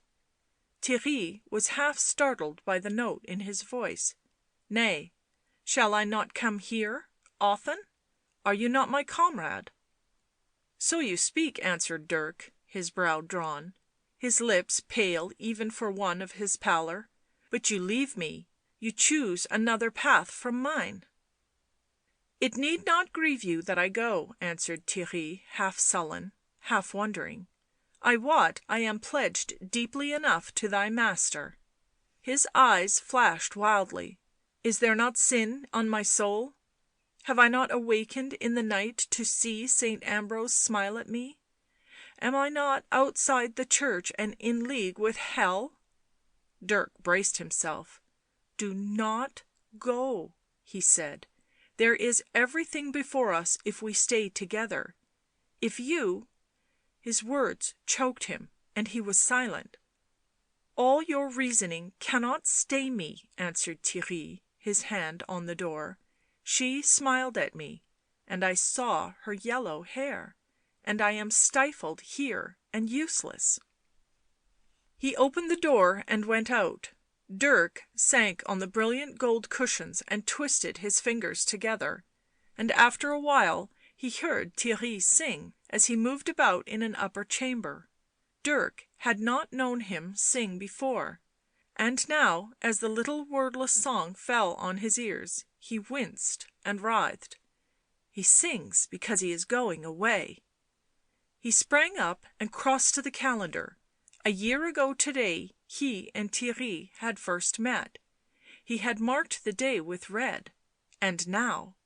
Theirry was half startled by the note in his voice. " Nay, shall I not come here — often? Are you not my comrade?" " So you speak," answered Dirk, his brow drawn, his lips pale even for one of his pallor. " But you leave me, you choose another path from mine." " It need not grieve you that I go," answered Theirry, half sullen, half wondering. " I wot I am pledged deeply enough to thy master." His eyes flashed wildly. " Is there not sin on my soul? Have I not awakened in the night to see Saint Ambrose smile at me? Am I not outside the Church and in league with hell?" Dirk braced himself. " Do not go," he said. " There is everything before us if we stay together. If you " his words choked him and he was silent. " All your reasoning cannot stay me," answered Theirry, his hand on the door. " She smiled at me, and I saw her yellow hair, and I am stifled here and useless." He opened the door and went out. Dirk sank on the brilliant gold cushions and twisted his fingers together, and after a while he heard Theirry sing as he moved about in an upper chamber. Dirk had not known him sing before, and now, as the little wordless song fell on his ears, he winced and writhed. " He sings because he is going away." He sprang up and crossed to the calendar. A year ago to day he and Theirry had first met; he had marked the day with red. And now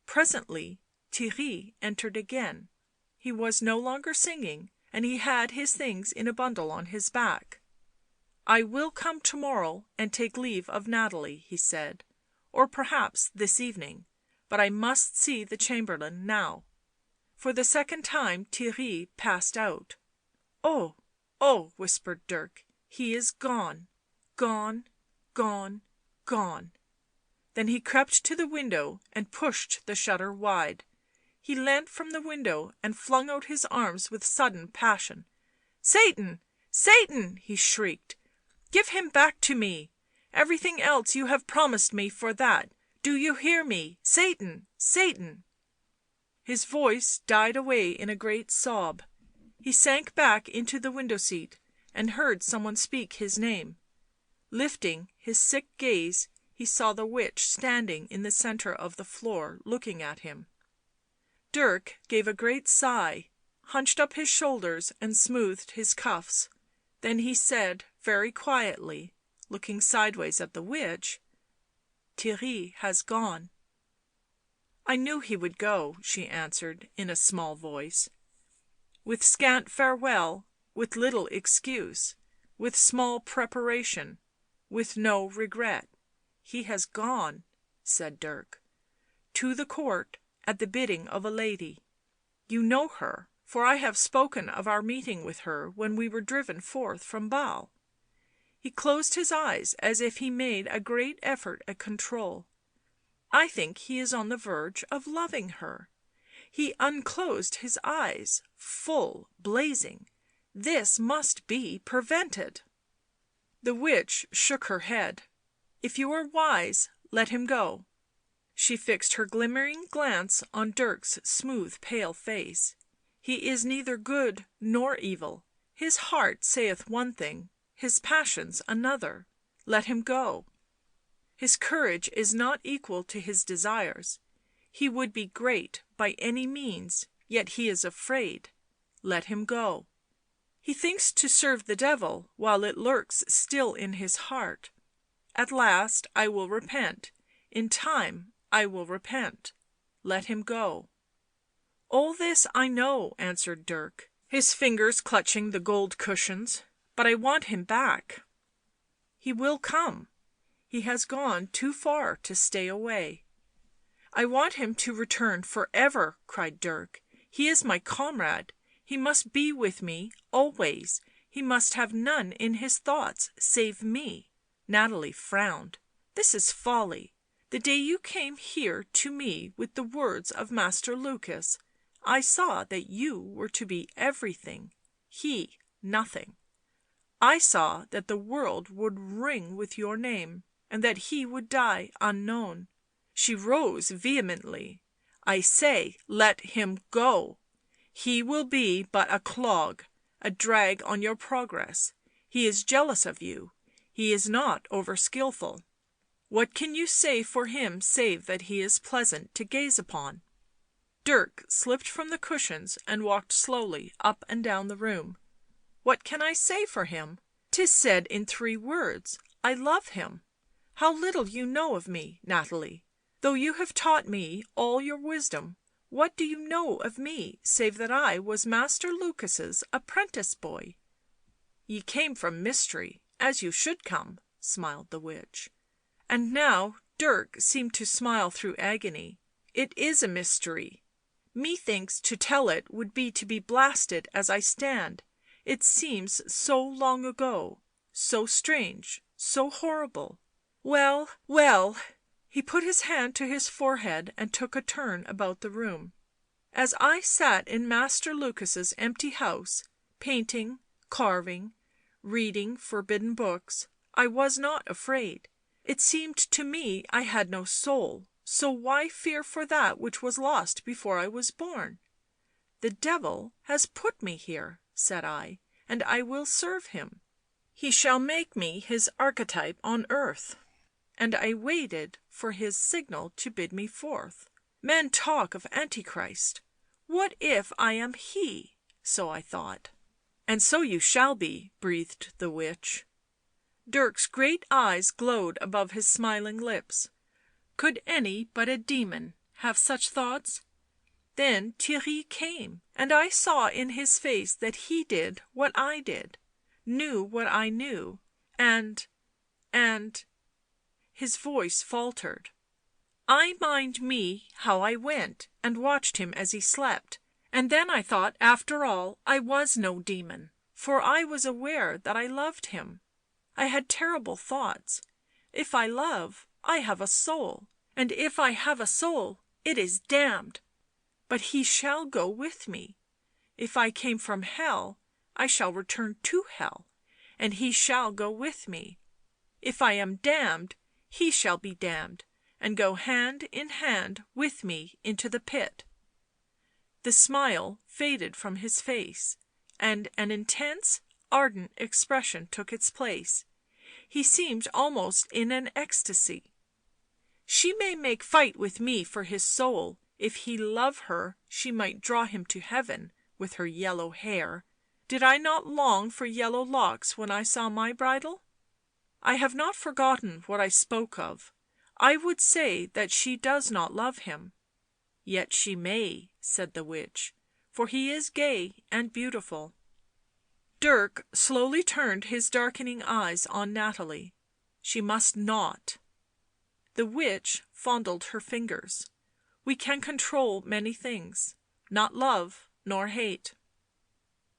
Presently Theirry entered again; he was no longer singing, and he had his things in a bundle on his back. " I will come to morrow and take leave of Nathalie," he said, " or perhaps this evening, but I must see the chamberlain now." For the second time Theirry passed out. " Oh, oh," whispered Dirk. " He is gone — gone — gone — gone." Then he crept to the window and pushed the shutter wide. He leant from the window and flung out his arms with sudden passion. " Satan ! Satan !" he shrieked. " Give him back to me — everything else you have promised me for that — do you hear me? Satan ! Satan !" His voice died away in a great sob; he sank back into the window seat and heard some one speak his name. Lifting his sick gaze he saw the witch standing in the centre of the floor, looking at him. Dirk gave a great sigh, hunched up his shoulders and smoothed his cuffs; then he said very quietly, looking sideways at the witch: " Theirry has gone." " I knew he would go," she answered in a small voice. " With scant farewell, with little excuse, with small preparation, with no regret — he has gone," said Dirk. " To the court, at the bidding of a lady. You know her, for I have spoken of our meeting with her when we were driven forth from Basle." He closed his eyes as if he made a great effort at control. " I think he is on the verge of loving her." He unclosed his eyes, full, blazing. " This must be prevented." The witch shook her head. " If you are wise, let him go." She fixed her glimmering glance on Dirk's smooth pale face. He is neither good nor evil. His heart saith one thing, his passions another. Let him go. His courage is not equal to his desires. He would be great by any means, yet he is afraid. Let him go. He thinks to serve the devil while it lurks still in his heart. At last I will repent, in time I will repent. Let him go." " All this I know," answered Dirk, his fingers clutching the gold cushions. " But I want him back." " He will come. He has gone too far to stay away." " I want him to return for ever," cried Dirk. " He is my comrade, he must be with me always, he must have none in his thoughts save me." Nathalie frowned. " This is folly. The day you came here to me with the words of Master Lukas, I saw that you were to be everything, he nothing. I saw that the world would ring with your name, and that he would die unknown." She rose vehemently. " I say, let him go. He will be but a clog, a drag on your progress. He is jealous of you, he is not over skilful. What can you say for him save that he is pleasant to gaze upon?" Dirk slipped from the cushions and walked slowly up and down the room. " What can I say for him? 'Tis said in 3 words — I love him. How little you know of me, Nathalie. Though you have taught me all your wisdom, what do you know of me save that I was Master Lukas' apprentice boy?" " Ye came from mystery, as you should come," smiled the witch. And now Dirk seemed to smile through agony. " It is a mystery. Methinks to tell it would be to be blasted as I stand. It seems so long ago, so strange, so horrible. Well, well." He put his hand to his forehead and took a turn about the room. " As I sat in Master Lukas' empty house, painting, carving, reading forbidden books, I was not afraid. It seemed to me I had no soul, so why fear for that which was lost before I was born? The devil has put me here, said I, and I will serve him. He shall make me his archetype on earth. And I waited for his signal to bid me forth. Men talk of Antichrist. What if I am he? So I thought. " And so you shall be," breathed the witch. Dirk's great eyes glowed above his smiling lips. Could any but a demon have such thoughts? Then Theirry came, and I saw in his face that he did what I did, knew what I knew, and his voice faltered. I mind me how I went and watched him as he slept, and then I thought after all I was no demon, for I was aware that I loved him. I had terrible thoughts. If I love, I have a soul, and if I have a soul it is damned. But he shall go with me. If I came from hell I shall return to hell, and he shall go with me. If I am damned he shall be damned, and go hand in hand with me into the pit." The smile faded from his face, and an intense, ardent expression took its place. He seemed almost in an ecstasy. " She may make fight with me for his soul, if he love her she might draw him to heaven with her yellow hair. Did I not long for yellow locks when I saw my bridal? I have not forgotten what I spoke of. I would say that she does not love him." " Yet she may," said the witch, " for he is gay and beautiful." Dirk slowly turned his darkening eyes on Nathalie. " She must not." The witch fondled her fingers. " We can control many things — not love nor hate."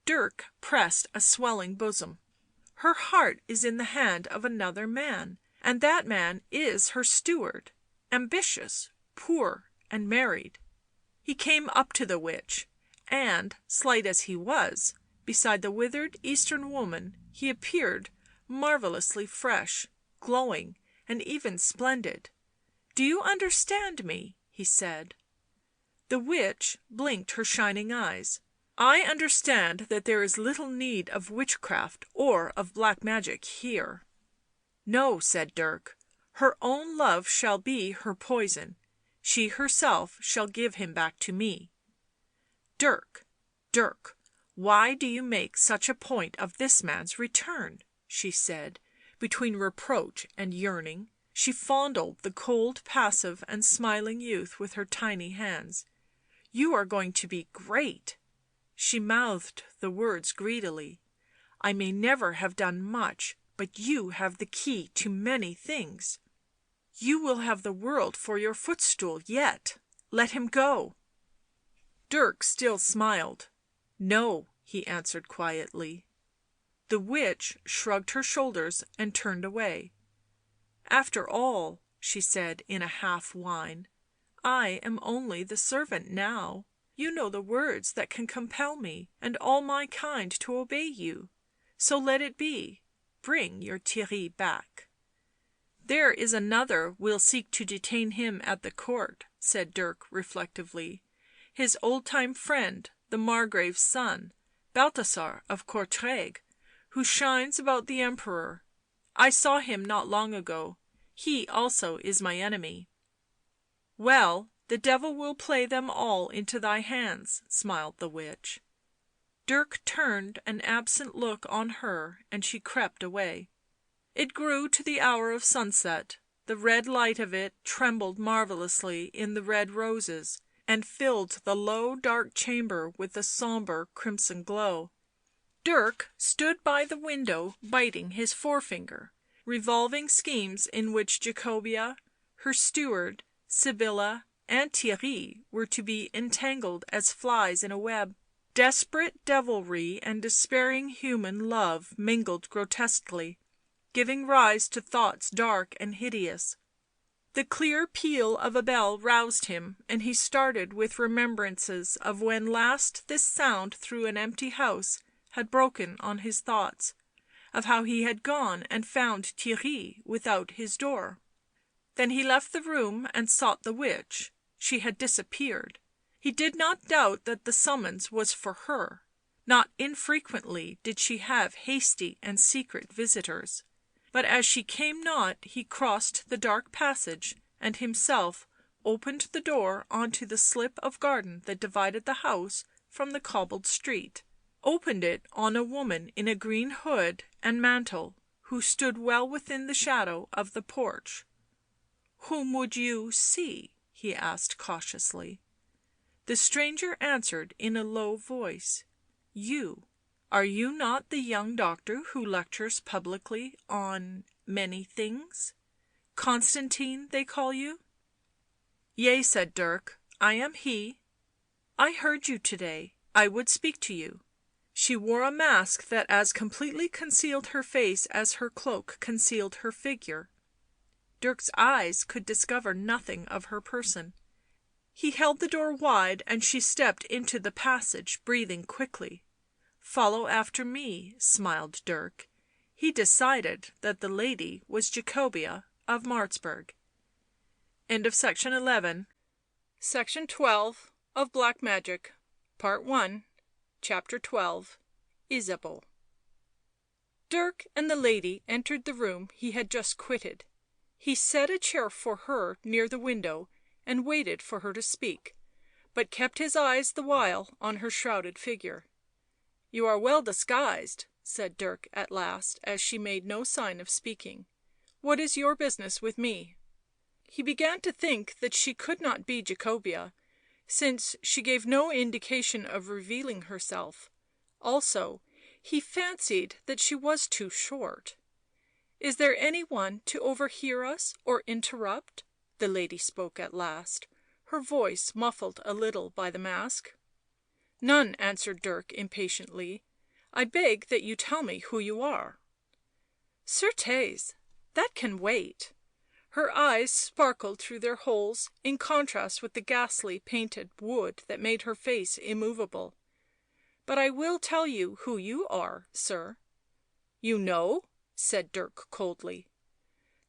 Dirk pressed a swelling bosom. " Her heart is in the hand of another man, and that man is her steward, ambitious, poor and married." He came up to the witch, and, slight as he was, beside the withered Eastern woman he appeared marvellously fresh, glowing and even splendid. " Do you understand me?" he said. The witch blinked her shining eyes. I understand that there is little need of witchcraft or of black magic here." "No," said Dirk. "Her own love shall be her poison. She herself shall give him back to me." "Dirk, Dirk, why do you make such a point of this man's return?" she said, between reproach and yearning. She fondled the cold, passive and smiling youth with her tiny hands. "You are going to be great." She mouthed the words greedily. "I may never have done much, but you have the key to many things. You will have the world for your footstool yet. Let him go." Dirk still smiled. "No," he answered quietly. The witch shrugged her shoulders and turned away. "After all," she said in a half whine, "I am only the servant now. You know the words that can compel me and all my kind to obey you. So let it be. Bring your Theirry back." "There is another will seek to detain him at the court," said Dirk reflectively. "His old time friend, the Margrave's son, Balthasar of Courtrai, who shines about the Emperor. I saw him not long ago. He also is my enemy." "Well, the devil will play them all into thy hands," smiled the witch. Dirk turned an absent look on her and she crept away. It grew to the hour of sunset. The red light of it trembled marvellously in the red roses and filled the low dark chamber with a sombre crimson glow. Dirk stood by the window biting his forefinger, revolving schemes in which Jacobea, her steward, Sybilla and Theirry were to be entangled as flies in a web. Desperate devilry and despairing human love mingled grotesquely, giving rise to thoughts dark and hideous. The clear peal of a bell roused him, and he started with remembrances of when last this sound through an empty house had broken on his thoughts, of how he had gone and found Theirry without his door. Then he left the room and sought the witch. She had disappeared. He did not doubt that the summons was for her. Not infrequently did she have hasty and secret visitors. But as she came not, he crossed the dark passage and himself opened the door on to the slip of garden that divided the house from the cobbled street, opened it on a woman in a green hood and mantle, who stood well within the shadow of the porch. "Whom would you see?" he asked cautiously. The stranger answered in a low voice. "You. Are you not the young doctor who lectures publicly on many things? Constantine they call you?" "Yea," said Dirk, "I am he. I heard you to-day. I would speak to you." She wore a mask that as completely concealed her face as her cloak concealed her figure. Dirk's eyes could discover nothing of her person. He held the door wide and she stepped into the passage, breathing quickly. "Follow after me," smiled Dirk. He decided that the lady was Jacobea of Martzburg. End of section 11. Section 12 of Black Magic, Part 1, Chapter 12, Isabeau. Dirk and the lady entered the room he had just quitted. He set a chair for her near the window and waited for her to speak, but kept his eyes the while on her shrouded figure. "You are well disguised," said Dirk at last, as she made no sign of speaking. "What is your business with me?" He began to think that she could not be Jacobea, since she gave no indication of revealing herself. Also, he fancied that she was too short. "Is there any one to overhear us or interrupt?" the lady spoke at last, her voice muffled a little by the mask. "None," answered Dirk impatiently. "I beg that you tell me who you are." "Certes, that can wait." Her eyes sparkled through their holes in contrast with the ghastly painted wood that made her face immovable. "But I will tell you who you are, sir." "You know?" said Dirk coldly.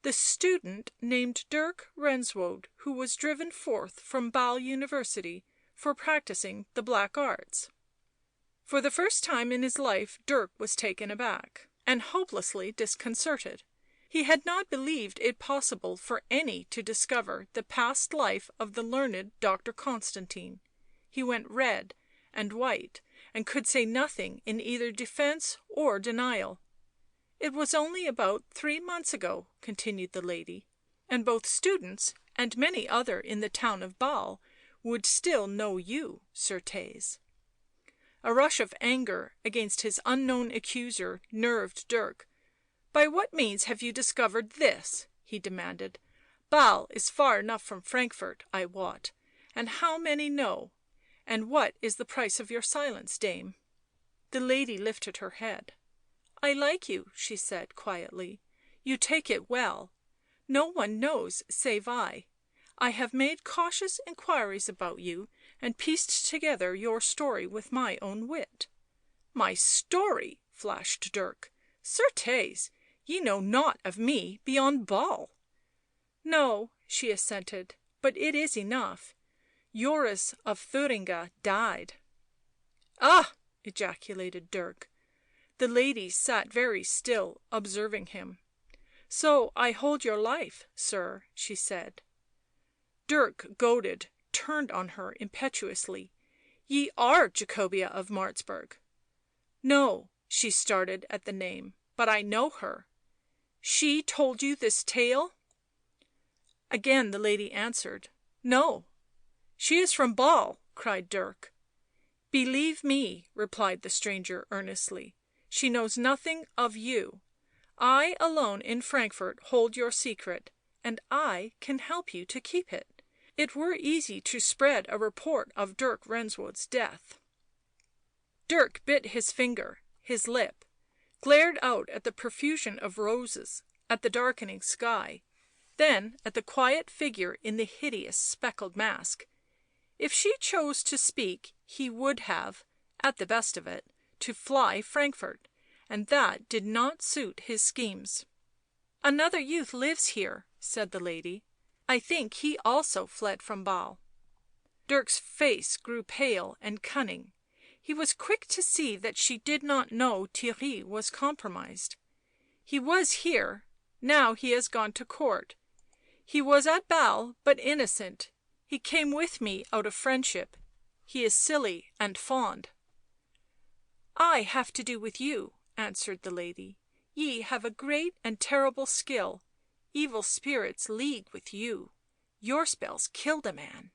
"The student named Dirk Renswoude who was driven forth from Basle University for practising the black arts." For the first time in his life Dirk was taken aback, and hopelessly disconcerted. He had not believed it possible for any to discover the past life of the learned Dr. Constantine. He went red and white, and could say nothing in either defence or denial. " It was only about 3 months ago," continued the lady, " and both students and many other in the town of Basle would still know you, certes." A rush of anger against his unknown accuser nerved Dirk. " By what means have you discovered this?" he demanded. " Basle is far enough from Frankfort, I wot, and how many know? And what is the price of your silence, dame?" The lady lifted her head. " I like you," she said quietly. " You take it well. No one knows save I. I have made cautious inquiries about you and pieced together your story with my own wit." " My story!" flashed Dirk. " Certes, ye know nought of me beyond Basle." " No," she assented, " but it is enough. Joris of Thuringia died." "Ah!" ejaculated Dirk. The lady sat very still, observing him. " So I hold your life, sir," she said. Dirk, goaded, turned on her impetuously. " Ye are Jacobea of Martzburg." " No," she started at the name, " but I know her." " She told you this tale?" Again the lady answered, " No." " She is from Basle," cried Dirk. " Believe me," replied the stranger earnestly, " she knows nothing of you. I alone in Frankfort hold your secret, and I can help you to keep it. It were easy to spread a report of Dirk Renswoude's death." Dirk bit his finger, his lip, glared out at the profusion of roses, at the darkening sky, then at the quiet figure in the hideous speckled mask. If she chose to speak he would have, at the best of it, to fly Frankfort, and that did not suit his schemes. " Another youth lives here," said the lady. " I think he also fled from Basle." Dirk's face grew pale and cunning; he was quick to see that she did not know Theirry was compromised. " He was here — now he has gone to court. He was at Basle, but innocent; he came with me out of friendship. He is silly and fond." " I have to do with you," answered the lady. " Ye have a great and terrible skill; evil spirits league with you. Your spells killed a man."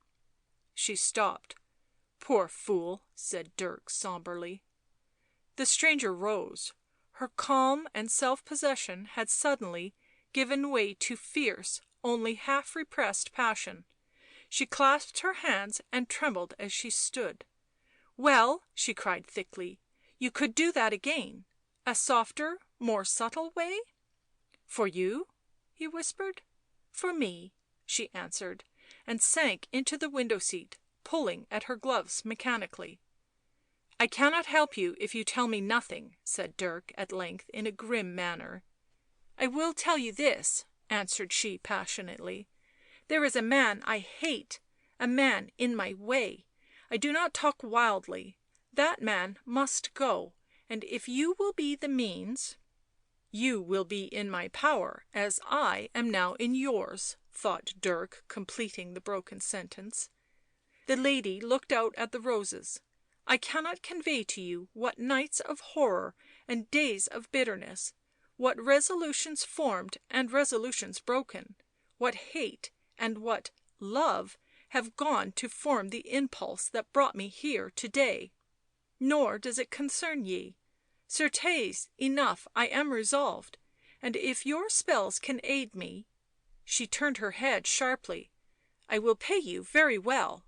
She stopped. " Poor fool," said Dirk sombrely. The stranger rose; her calm and self possession had suddenly given way to fierce, only half repressed passion. She clasped her hands and trembled as she stood. " Well," she cried thickly, " you could do that again — a softer, more subtle way?" " For you?" he whispered. " For me," she answered, and sank into the window seat, pulling at her gloves mechanically. " I cannot help you if you tell me nothing," said Dirk at length in a grim manner. " I will tell you this," answered she passionately. " There is a man I hate, a man in my way — I do not talk wildly — that man must go, and if you will be the means "" You will be in my power as I am now in yours," thought Dirk, completing the broken sentence. The lady looked out at the roses. " I cannot convey to you what nights of horror and days of bitterness, what resolutions formed and resolutions broken, what hate and what love have gone to form the impulse that brought me here to day. Nor does it concern ye. Certes, enough, I am resolved, and if your spells can aid me " She turned her head sharply. " I will pay you very well."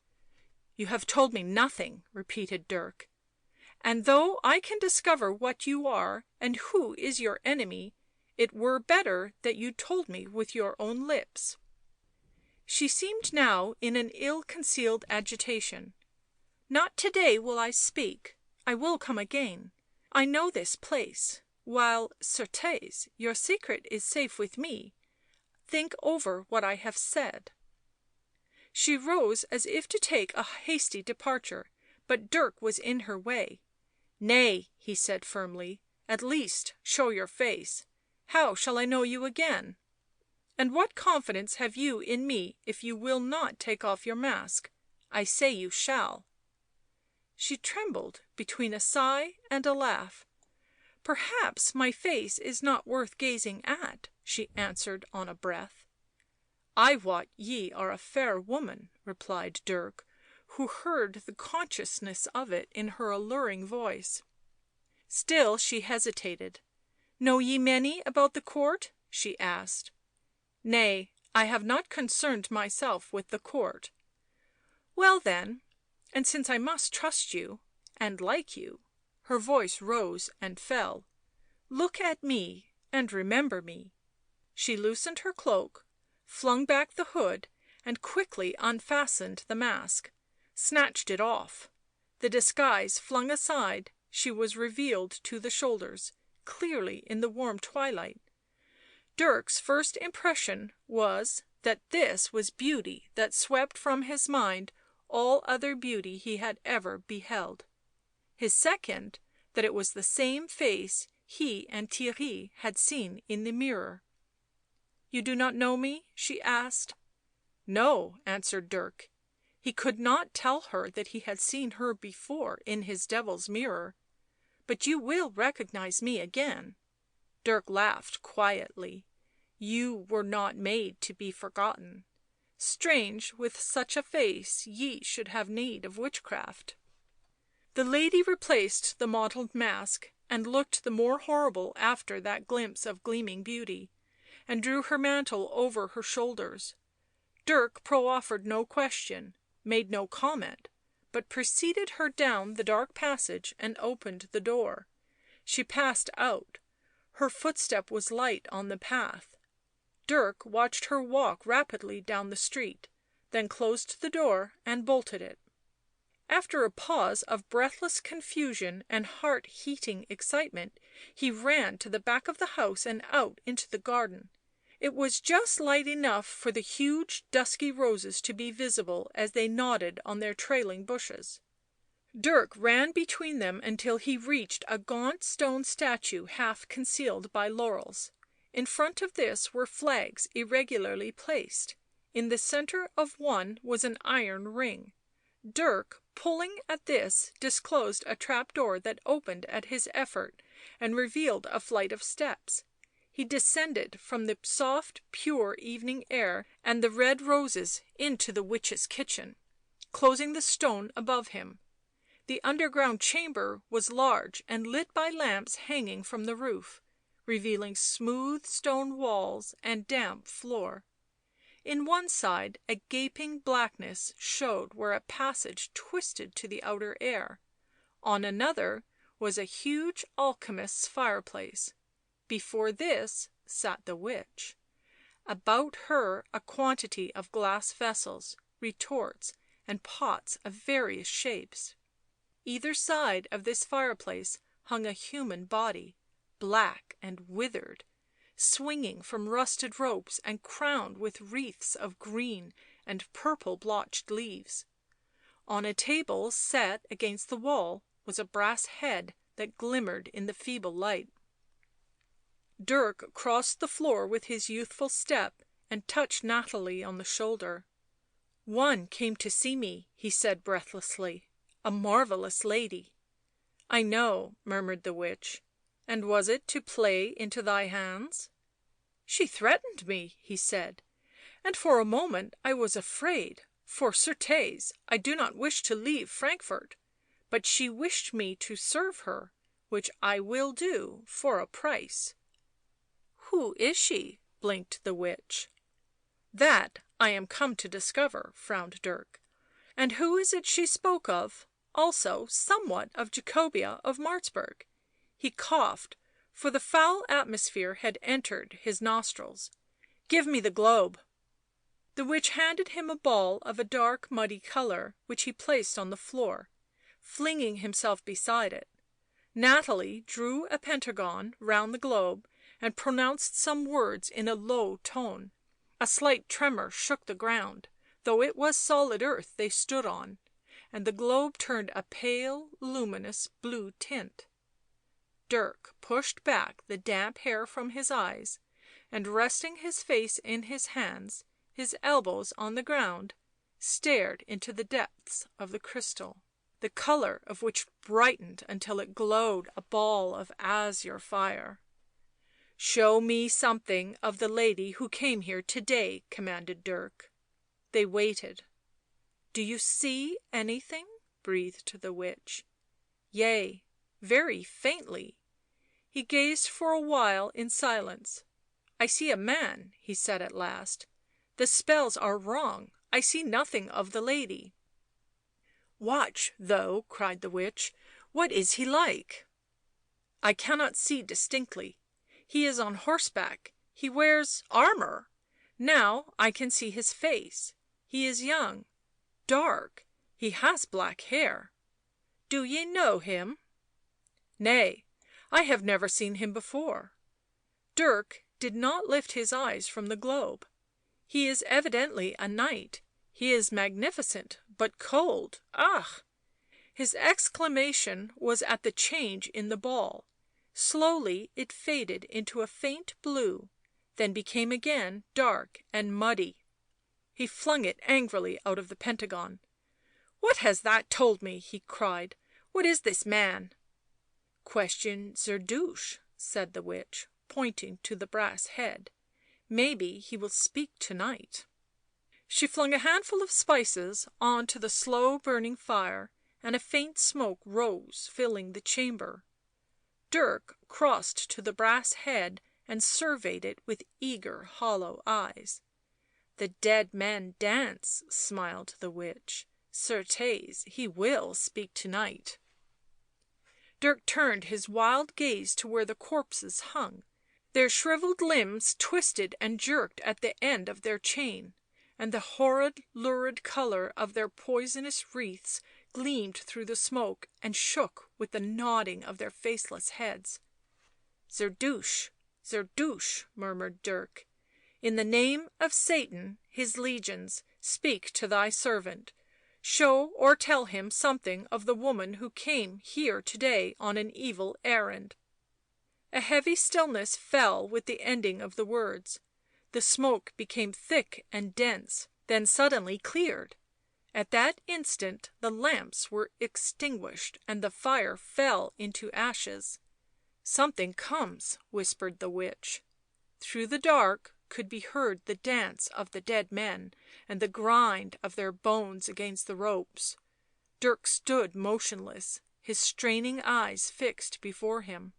" You have told me nothing," repeated Dirk. " And though I can discover what you are and who is your enemy, it were better that you told me with your own lips." She seemed now in an ill concealed agitation. " Not to day will I speak — I will come again. I know this place — while, certes, your secret is safe with me — think over what I have said." She rose as if to take a hasty departure, but Dirk was in her way. "Nay," he said firmly, "at least show your face. How shall I know you again? And what confidence have you in me if you will not take off your mask? I say you shall." She trembled between a sigh and a laugh. "Perhaps my face is not worth gazing at," she answered on a breath. "I wot ye are a fair woman," replied Dirk, who heard the consciousness of it in her alluring voice. Still she hesitated. "Know ye many about the court?" she asked. "Nay, I have not concerned myself with the court." "Well then, and since I must trust you and like you," her voice rose and fell, "look at me and remember me." She loosened her cloak, flung back the hood, and quickly unfastened the mask, snatched it off. The disguise flung aside, she was revealed to the shoulders, clearly in the warm twilight. Dirk's first impression was that this was beauty that swept from his mind all other beauty he had ever beheld. His second, that it was the same face he and Theirry had seen in the mirror. "You do not know me?" she asked. "No," answered Dirk. He could not tell her that he had seen her before in his devil's mirror. "But you will recognize me again." Dirk laughed quietly. "You were not made to be forgotten. Strange with such a face ye should have need of witchcraft." The lady replaced the mottled mask, and looked the more horrible after that glimpse of gleaming beauty, and drew her mantle over her shoulders. Dirk proffered no question, made no comment, but preceded her down the dark passage and opened the door. She passed out. Her footstep was light on the path. Dirk watched her walk rapidly down the street, then closed the door and bolted it. After a pause of breathless confusion and heart-heating excitement, he ran to the back of the house and out into the garden. It was just light enough for the huge dusky roses to be visible as they nodded on their trailing bushes. Dirk ran between them until he reached a gaunt stone statue half concealed by laurels. In front of this were flags irregularly placed. In the centre of one was an iron ring. Dirk, pulling at this, disclosed a trap-door that opened at his effort and revealed a flight of steps. He descended from the soft pure evening air and the red roses into the witch's kitchen, closing the stone above him. The underground chamber was large and lit by lamps hanging from the roof, revealing smooth stone walls and damp floor. In one side a gaping blackness showed where a passage twisted to the outer air. On another was a huge alchemist's fireplace. Before this sat the witch. About her a quantity of glass vessels, retorts, and pots of various shapes. Either side of this fireplace hung a human body, black and withered, swinging from rusted ropes and crowned with wreaths of green and purple blotched leaves. On a table set against the wall was a brass head that glimmered in the feeble light. Dirk crossed the floor with his youthful step and touched Nathalie on the shoulder. " One came to see me," he said breathlessly. " A marvellous lady." " I know," murmured the witch. " And was it to play into thy hands?" " She threatened me," he said, " and for a moment I was afraid, for certes I do not wish to leave Frankfort, but she wished me to serve her, which I will do for a price." "Who is she?" blinked the witch. " That I am come to discover," frowned Dirk. " And who is it she spoke of? Also somewhat of Jacobea of Martzburg." He coughed, for the foul atmosphere had entered his nostrils. " Give me the globe." The witch handed him a ball of a dark muddy colour, which he placed on the floor, flinging himself beside it. Nathalie drew a pentagon round the globe and pronounced some words in a low tone. A slight tremor shook the ground, though it was solid earth they stood on, and the globe turned a pale, luminous blue tint. Dirk pushed back the damp hair from his eyes, and resting his face in his hands, his elbows on the ground, stared into the depths of the crystal, the colour of which brightened until it glowed a ball of azure fire. " Show me something of the lady who came here to day," commanded Dirk. They waited. " Do you see anything?" breathed the witch. " Yea, very faintly." He gazed for a while in silence. " I see a man," he said at last. " The spells are wrong, I see nothing of the lady." " Watch, though," cried the witch. " What is he like?" " I cannot see distinctly. He is on horseback, he wears armour. Now I can see his face. He is young, dark, he has black hair. Do ye know him?" " Nay, I have never seen him before." Dirk did not lift his eyes from the globe. " He is evidently a knight. He is magnificent, but cold — ah!" His exclamation was at the change in the ball; slowly it faded into a faint blue, then became again dark and muddy. He flung it angrily out of the pentagon. " What has that told me?" he cried. " What is this man?" " Question Zerdusht," said the witch, pointing to the brass head. " Maybe he will speak to night." She flung a handful of spices on to the slow burning fire, and a faint smoke rose, filling the chamber. Dirk crossed to the brass head and surveyed it with eager hollow eyes. " The dead men dance," smiled the witch. " Certes, he will speak to night." Dirk turned his wild gaze to where the corpses hung; their shrivelled limbs twisted and jerked at the end of their chain, and the horrid lurid colour of their poisonous wreaths gleamed through the smoke and shook with the nodding of their faceless heads. " Zerdusht, Zerdusht," murmured Dirk. " In the name of Satan, his legions, speak to thy servant. Show or tell him something of the woman who came here to day on an evil errand." A heavy stillness fell with the ending of the words; the smoke became thick and dense, then suddenly cleared. At that instant the lamps were extinguished and the fire fell into ashes. " Something comes," whispered the witch. Through the dark could be heard the dance of the dead men and the grind of their bones against the ropes. Dirk stood motionless, his straining eyes fixed before him.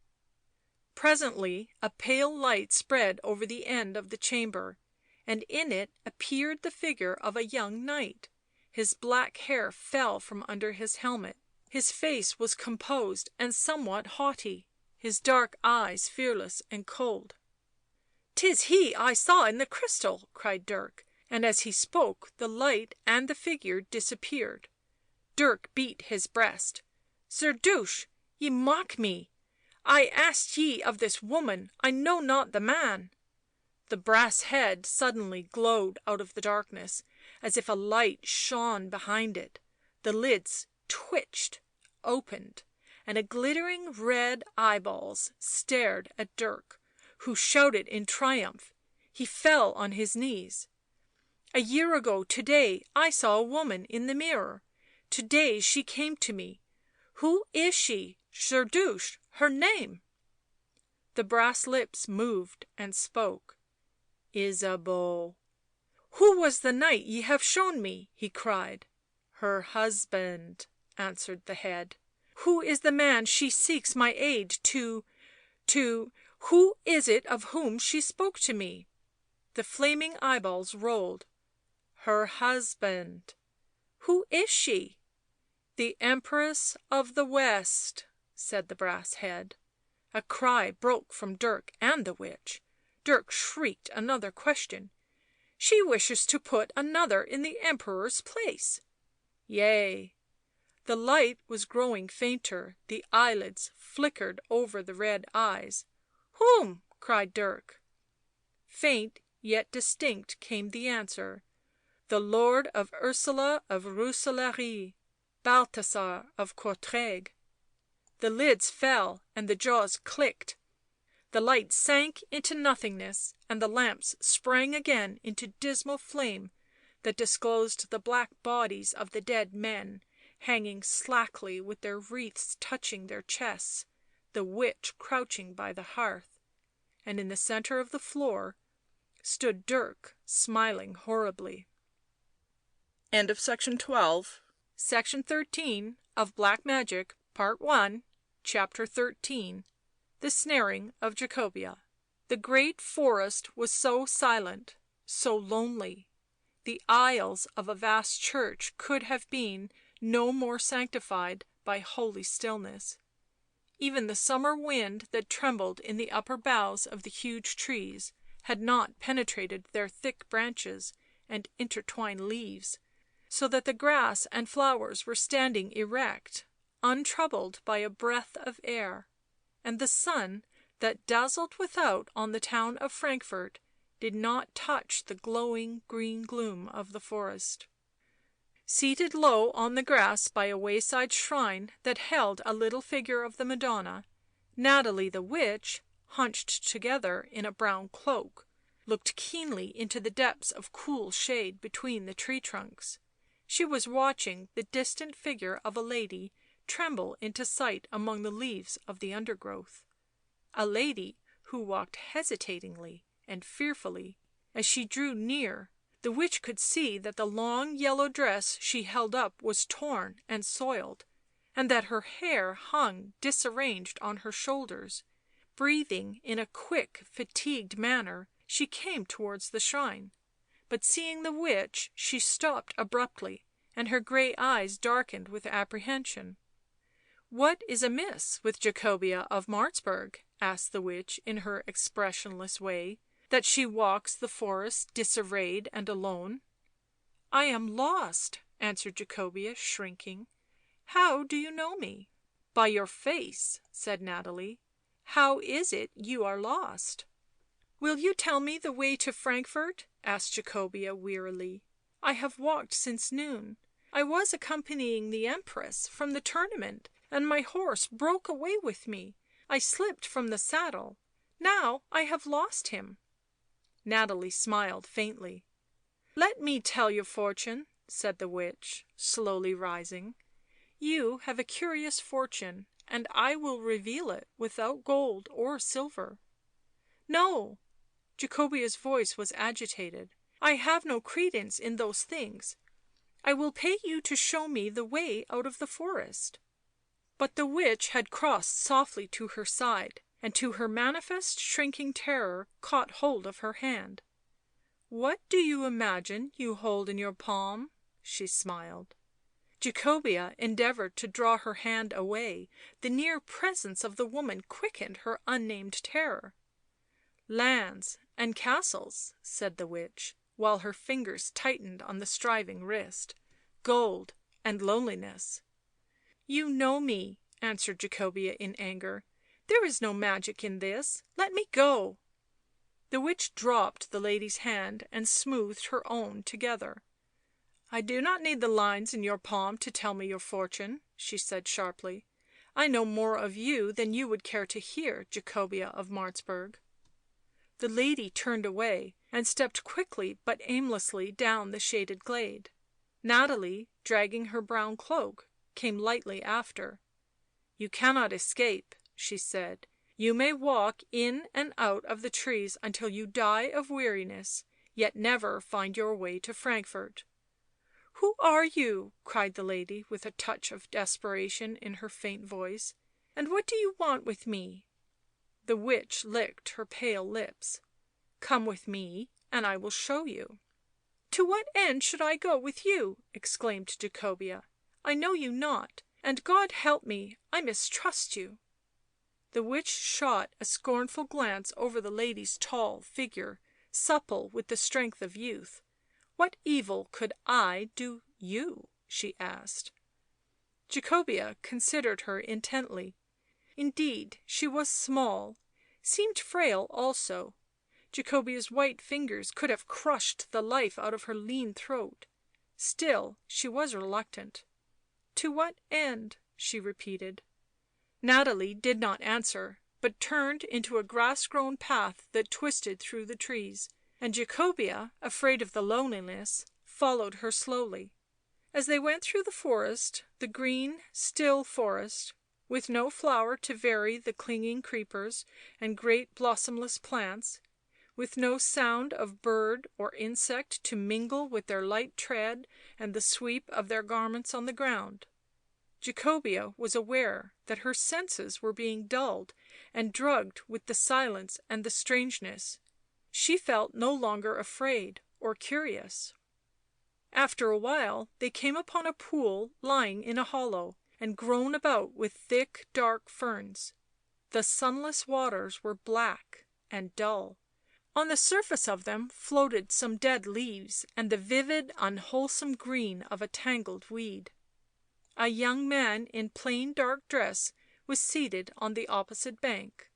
Presently a pale light spread over the end of the chamber, and in it appeared the figure of a young knight. His black hair fell from under his helmet, his face was composed and somewhat haughty, his dark eyes fearless and cold. " 'Tis he I saw in the crystal," cried Dirk, and as he spoke the light and the figure disappeared. Dirk beat his breast. " Zerdusht, ye mock me. I asked ye of this woman, I know not the man." The brass head suddenly glowed out of the darkness, as if a light shone behind it; the lids twitched, opened, and a glittering red eyeballs stared at Dirk, who shouted in triumph. He fell on his knees. " A year ago to day I saw a woman in the mirror; to day she came to me. Who is she, Zerdusht, her name?" The brass lips moved and spoke. " Ysabeau." " Who was the knight ye have shown me?" he cried. " Her husband," answered the head. " Who is the man she seeks my aid to — who is it of whom she spoke to me?" The flaming eyeballs rolled. " Her husband." " Who is she?" " The Empress of the West," said the brass head. A cry broke from Dirk and the witch. Dirk shrieked another question. " She wishes to put another in the Emperor's place." " Yea." The light was growing fainter, the eyelids flickered over the red eyes. " Whom?" cried Dirk. Faint yet distinct came the answer. " The Lord of Ursula of Rooselaare. Balthasar of Courtrai. The lids fell and the jaws clicked. The light sank into nothingness, and the lamps sprang again into dismal flame that disclosed the black bodies of the dead men, hanging slackly with their wreaths touching their chests, the witch crouching by the hearth, and in the centre of the floor stood Dirk, smiling horribly. End of section 12. Section 13 of Black Magic, Part 1, Chapter 13. The Snaring of Jacobea. The great forest was so silent, so lonely. The aisles of a vast church could have been no more sanctified by holy stillness. Even the summer wind that trembled in the upper boughs of the huge trees had not penetrated their thick branches and intertwined leaves, so that the grass and flowers were standing erect, untroubled by a breath of air, and the sun that dazzled without on the town of Frankfort did not touch the glowing green gloom of the forest. Seated low on the grass by a wayside shrine that held a little figure of the Madonna, Nathalie the witch, hunched together in a brown cloak, looked keenly into the depths of cool shade between the tree trunks. She was watching the distant figure of a lady tremble into sight among the leaves of the undergrowth, a lady who walked hesitatingly and fearfully. As she drew near, the witch could see that the long yellow dress she held up was torn and soiled, and that her hair hung disarranged on her shoulders. Breathing in a quick, fatigued manner, she came towards the shrine, but seeing the witch she stopped abruptly, and her grey eyes darkened with apprehension. " What is amiss with Jacobea of Martzburg?" asked the witch in her expressionless way, " that she walks the forest disarrayed and alone?" " I am lost," answered Jacobea, shrinking. " How do you know me?" " By your face," said Nathalie. " How is it you are lost?" " Will you tell me the way to Frankfort?" asked Jacobea wearily. " I have walked since noon. I was accompanying the Empress from the tournament, and my horse broke away with me. I slipped from the saddle. Now I have lost him." Nathalie smiled faintly. " Let me tell your fortune," said the witch, slowly rising. " You have a curious fortune, and I will reveal it without gold or silver." " No," Jacobea's voice was agitated. " I have no credence in those things. I will pay you to show me the way out of the forest." But the witch had crossed softly to her side, and to her manifest shrinking terror caught hold of her hand. " What do you imagine you hold in your palm?" she smiled. Jacobea endeavoured to draw her hand away, the near presence of the woman quickened her unnamed terror. " Lands and castles," said the witch, while her fingers tightened on the striving wrist. " Gold and loneliness." " You know me," answered Jacobea in anger. " There is no magic in this. Let me go." The witch dropped the lady's hand and smoothed her own together. " I do not need the lines in your palm to tell me your fortune," she said sharply. " I know more of you than you would care to hear, Jacobea of Martzburg." The lady turned away and stepped quickly but aimlessly down the shaded glade. Nathalie, dragging her brown cloak, came lightly after. " You cannot escape," she said. " You may walk in and out of the trees until you die of weariness, yet never find your way to Frankfort." " Who are you?" cried the lady, with a touch of desperation in her faint voice. " And what do you want with me?" The witch licked her pale lips. " Come with me and I will show you." " To what end should I go with you?" exclaimed Jacobea. " I know you not, and God help me, I mistrust you." The witch shot a scornful glance over the lady's tall figure, supple with the strength of youth. " What evil could I do you?" she asked. Jacobea considered her intently. Indeed she was small, seemed frail also. Jacobea's white fingers could have crushed the life out of her lean throat. Still she was reluctant. to what end?" she repeated. Nathalie did not answer, but turned into a grass-grown path that twisted through the trees, and Jacobea, afraid of the loneliness, followed her slowly. As they went through the forest, the green, still forest, with no flower to vary the clinging creepers and great blossomless plants, with no sound of bird or insect to mingle with their light tread and the sweep of their garments on the ground, Jacobea was aware that her senses were being dulled and drugged with the silence and the strangeness. She felt no longer afraid or curious. After a while they came upon a pool lying in a hollow and grown about with thick dark ferns. The sunless waters were black and dull. On the surface of them floated some dead leaves and the vivid unwholesome green of a tangled weed. A young man in plain dark dress was seated on the opposite bank.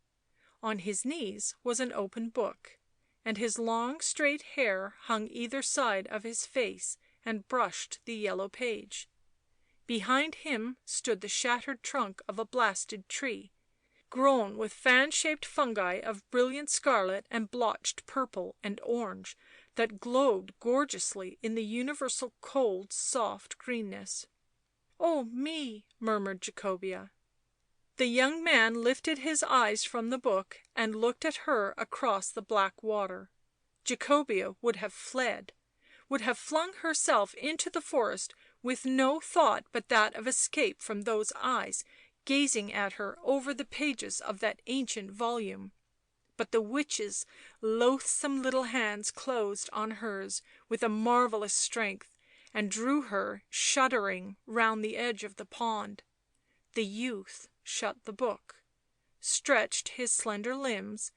On his knees was an open book, and his long straight hair hung either side of his face and brushed the yellow page. Behind him stood the shattered trunk of a blasted tree, grown with fan-shaped fungi of brilliant scarlet and blotched purple and orange that glowed gorgeously in the universal cold soft greenness. "Oh, me!" murmured Jacobea. The young man lifted his eyes from the book and looked at her across the black water. Jacobea would have fled, would have flung herself into the forest with no thought but that of escape from those eyes gazing at her over the pages of that ancient volume. But the witch's loathsome little hands closed on hers with a marvellous strength and drew her, shuddering, round the edge of the pond. The youth shut the book, stretched his slender limbs,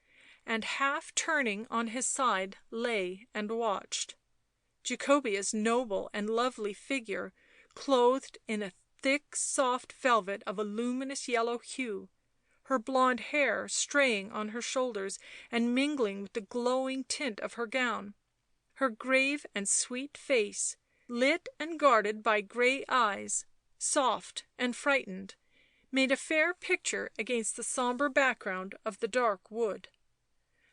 and half turning on his side lay and watched. Jacobea's noble and lovely figure, clothed in a thick soft velvet of a luminous yellow hue, her blonde hair straying on her shoulders and mingling with the glowing tint of her gown, her grave and sweet face, lit and guarded by grey eyes, soft and frightened, made a fair picture against the sombre background of the dark wood.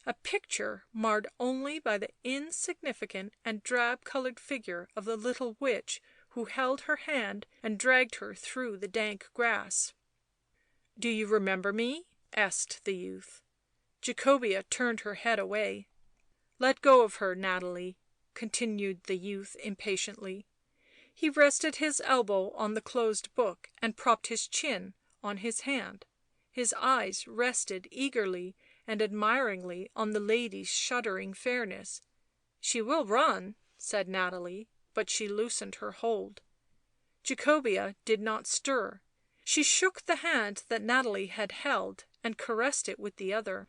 A picture marred only by the insignificant and drab-coloured figure of the little witch who held her hand and dragged her through the dank grass. "Do you remember me?" asked the youth. Jacobea turned her head away. "Let go of her, Nathalie," continued the youth impatiently. He rested his elbow on the closed book and propped his chin on his hand. His eyes rested eagerly and admiringly on the lady's shuddering fairness. "She will run," said Nathalie, but she loosened her hold. Jacobea did not stir. She shook the hand that Nathalie had held and caressed it with the other.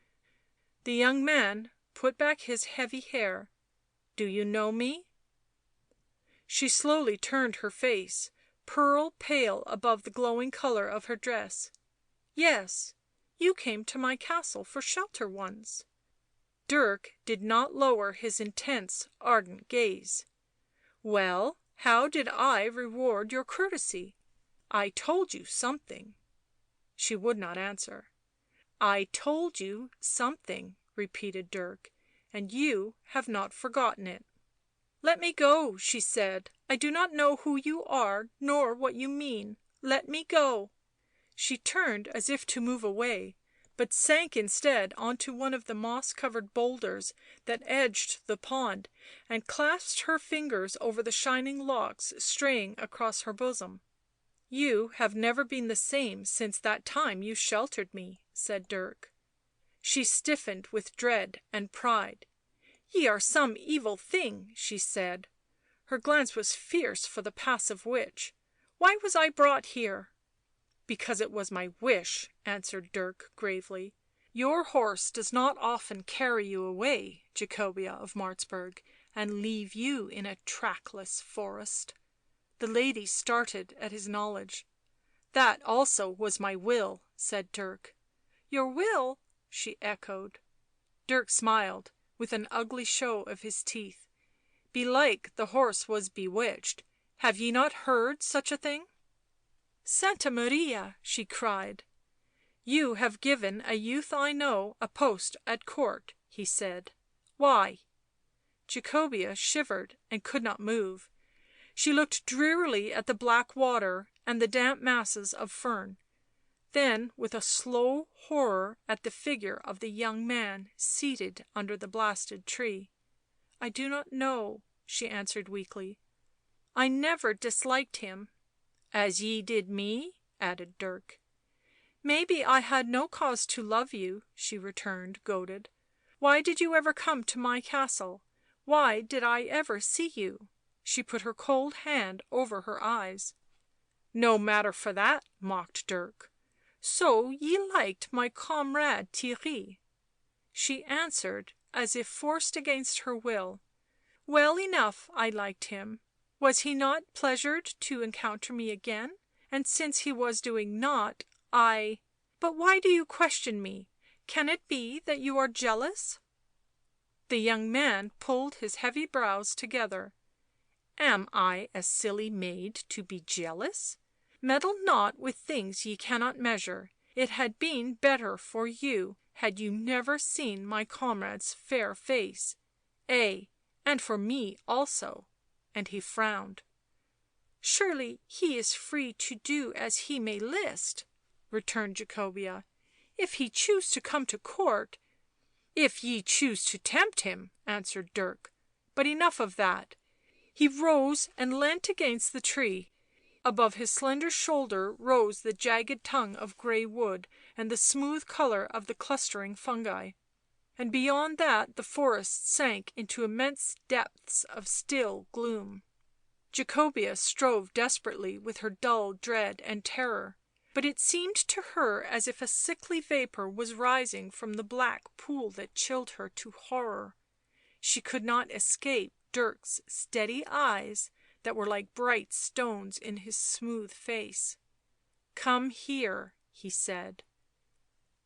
The young man put back his heavy hair. "Do you know me?" She slowly turned her face, pearl pale above the glowing colour of her dress. "Yes, you came to my castle for shelter once." Dirk did not lower his intense, ardent gaze. "Well, how did I reward your courtesy? I told you something." She would not answer. "I told you something," repeated Dirk, "and you have not forgotten it." "Let me go," she said. "I do not know who you are nor what you mean. Let me go." She turned as if to move away, but sank instead on to one of the moss-covered boulders that edged the pond, and clasped her fingers over the shining locks straying across her bosom. "You have never been the same since that time you sheltered me," said Dirk. She stiffened with dread and pride. "Ye are some evil thing," she said. Her glance was fierce for the passive witch. "Why was I brought here?" "Because it was my wish," answered Dirk gravely. "Your horse does not often carry you away, Jacobea of Martzburg, and leave you in a trackless forest." The lady started at his knowledge. "That also was my will," said Dirk. "Your will?" she echoed. Dirk smiled, with an ugly show of his teeth. "Belike the horse was bewitched. Have ye not heard such a thing?" Santa Maria!" she cried. "You have given a youth I know a post at court," he said. "Why?" Jacobea shivered and could not move. She looked drearily at the black water and the damp masses of fern, then with a slow horror at the figure of the young man seated under the blasted tree. " I do not know," she answered weakly. " I never disliked him." " As ye did me?" added Dirk. " Maybe I had no cause to love you," she returned, goaded. " Why did you ever come to my castle? Why did I ever see you?" She put her cold hand over her eyes. " No matter for that," mocked Dirk. " So ye liked my comrade Theirry?" She answered, as if forced against her will. " Well enough I liked him. Was he not pleasured to encounter me again? And since he was doing nought, I — but why do you question me? Can it be that you are jealous?" The young man pulled his heavy brows together. " Am I a silly maid to be jealous? Meddle not with things ye cannot measure. It had been better for you had you never seen my comrade's fair face — ay, and for me also," and he frowned. " Surely he is free to do as he may list," returned Jacobea. " If he choose to come to court "" If ye choose to tempt him," answered Dirk. " But enough of that." He rose and leant against the tree. Above his slender shoulder rose the jagged tongue of grey wood and the smooth colour of the clustering fungi, and beyond that the forest sank into immense depths of still gloom. Jacobea strove desperately with her dull dread and terror, but it seemed to her as if a sickly vapour was rising from the black pool that chilled her to horror. She could not escape Dirk's steady eyes that were like bright stones in his smooth face. " Come here," he said.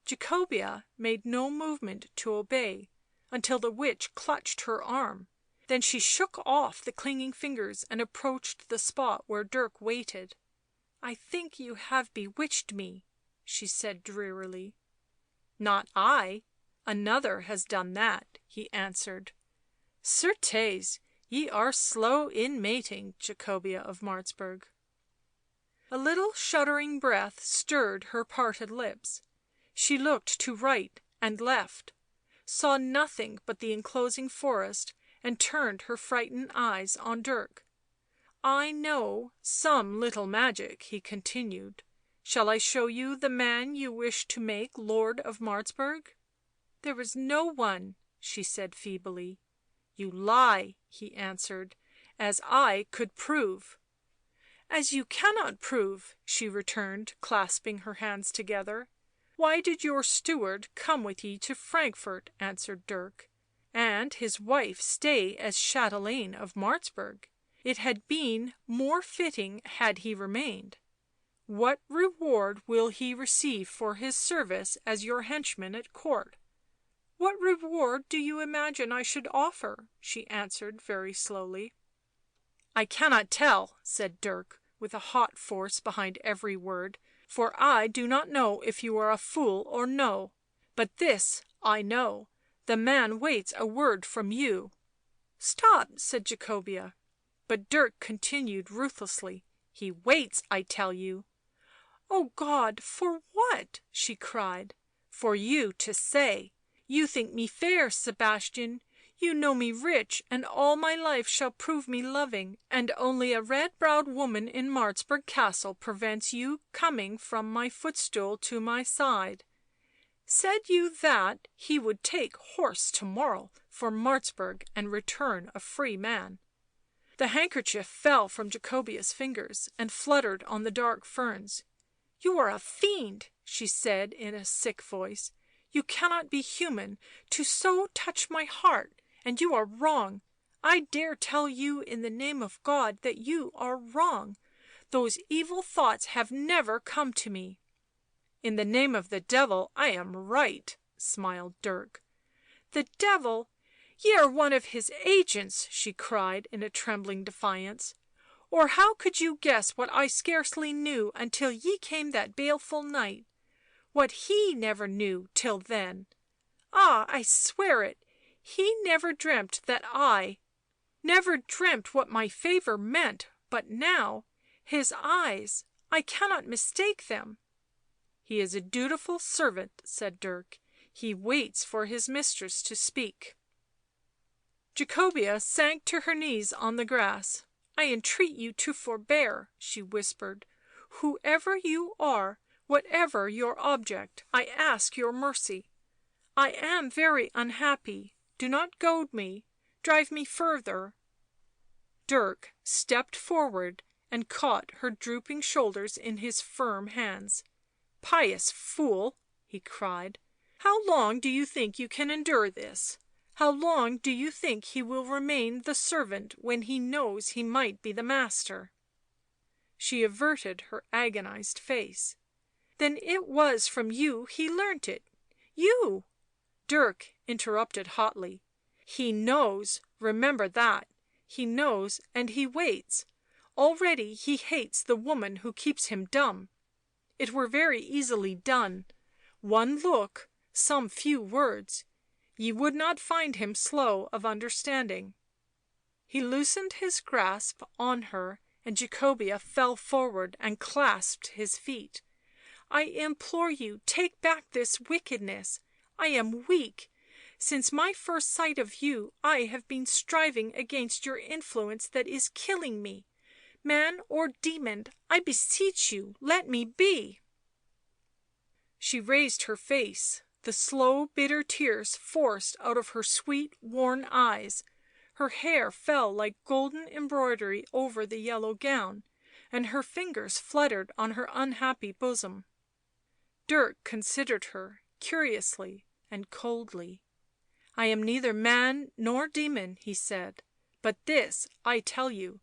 Jacobea made no movement to obey until the witch clutched her arm, then she shook off the clinging fingers and approached the spot where Dirk waited. " I think you have bewitched me," she said drearily. " Not I — another has done that," he answered. " Certes, ye are slow in mating, Jacobea of Martzburg." A little shuddering breath stirred her parted lips; she looked to right and left, saw nothing but the enclosing forest, and turned her frightened eyes on Dirk. " I know some little magic," he continued. " Shall I show you the man you wish to make Lord of Martzburg?" " There is no one," she said feebly. " You lie," he answered, " as I could prove." " As you cannot prove," she returned, clasping her hands together. " Why did your steward come with ye to Frankfort," answered Dirk, " and his wife stay as chatelaine of Martzburg? It had been more fitting had he remained. What reward will he receive for his service as your henchman at court?" " What reward do you imagine I should offer?" she answered very slowly. " I cannot tell," said Dirk, with a hot force behind every word, " for I do not know if you are a fool or no. But this I know — the man waits a word from you." " Stop," said Jacobea. But Dirk continued ruthlessly. " He waits, I tell you." " Oh God, for what?" she cried. " For you to say. You think me fair, Sebastian, you know me rich, and all my life shall prove me loving, and only a red browed woman in Martzburg Castle prevents you coming from my footstool to my side. Said you that he would take horse to morrow for Martzburg and return a free man." The handkerchief fell from Jacobea's fingers and fluttered on the dark ferns. " You are a fiend," she said in a sick voice. " You cannot be human to so touch my heart, and you are wrong. I dare tell you in the name of God that you are wrong. Those evil thoughts have never come to me." " In the name of the Devil I am right," smiled Dirk. " The Devil! Ye are one of his agents," she cried in a trembling defiance. Or how could you guess what I scarcely knew until ye came that baleful night, what he never knew till then? Ah, I swear it, he never dreamt that I never dreamt what my favour meant, but now his eyes, I cannot mistake them." " He is a dutiful servant," said Dirk. " He waits for his mistress to speak." Jacobea sank to her knees on the grass. " I entreat you to forbear," she whispered. " Whoever you are, whatever your object, I ask your mercy. I am very unhappy — do not goad me, drive me further." Dirk stepped forward and caught her drooping shoulders in his firm hands. " Pious fool," he cried. " How long do you think you can endure this? How long do you think he will remain the servant when he knows he might be the master?" She averted her agonized face. " Then it was from you he learnt it — you?" Dirk interrupted hotly. " He knows, remember that — he knows and he waits. Already he hates the woman who keeps him dumb. It were very easily done — one look, some few words — ye would not find him slow of understanding." He loosened his grasp on her, and Jacobea fell forward and clasped his feet. " I implore you, take back this wickedness. I am weak. Since my first sight of you I have been striving against your influence that is killing me. Man or demon, I beseech you, let me be." She raised her face, the slow bitter tears forced out of her sweet worn eyes; her hair fell like golden embroidery over the yellow gown, and her fingers fluttered on her unhappy bosom. Dirk considered her curiously and coldly. " I am neither man nor demon," he said. " But this I tell you,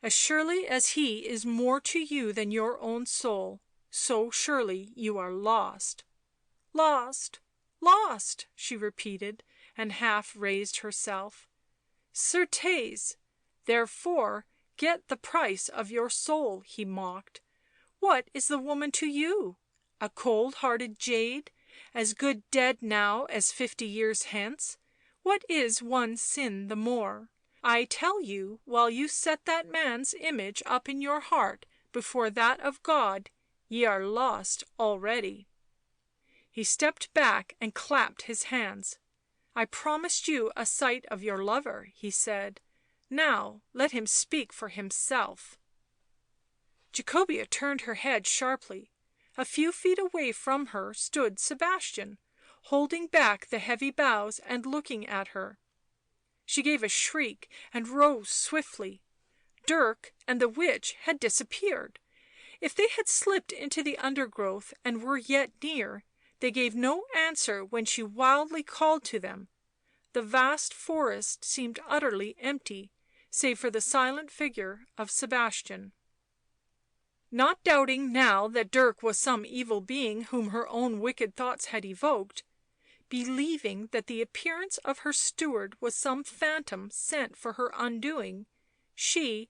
as surely as he is more to you than your own soul, so surely you are lost." " Lost, lost," she repeated, and half raised herself. " Certes, therefore get the price of your soul," he mocked. " What is the woman to you? A cold hearted jade, as good dead now as 50 years hence — what is one sin the more? I tell you, while you set that man's image up in your heart before that of God, ye are lost already." He stepped back and clapped his hands. " I promised you a sight of your lover," he said. " Now let him speak for himself." Jacobea turned her head sharply. A few feet away from her stood Sebastian, holding back the heavy boughs and looking at her. She gave a shriek and rose swiftly. Dirk and the witch had disappeared. If they had slipped into the undergrowth and were yet near, they gave no answer when she wildly called to them; the vast forest seemed utterly empty, save for the silent figure of Sebastian. Not doubting now that Dirk was some evil being whom her own wicked thoughts had evoked, believing that the appearance of her steward was some phantom sent for her undoing, she,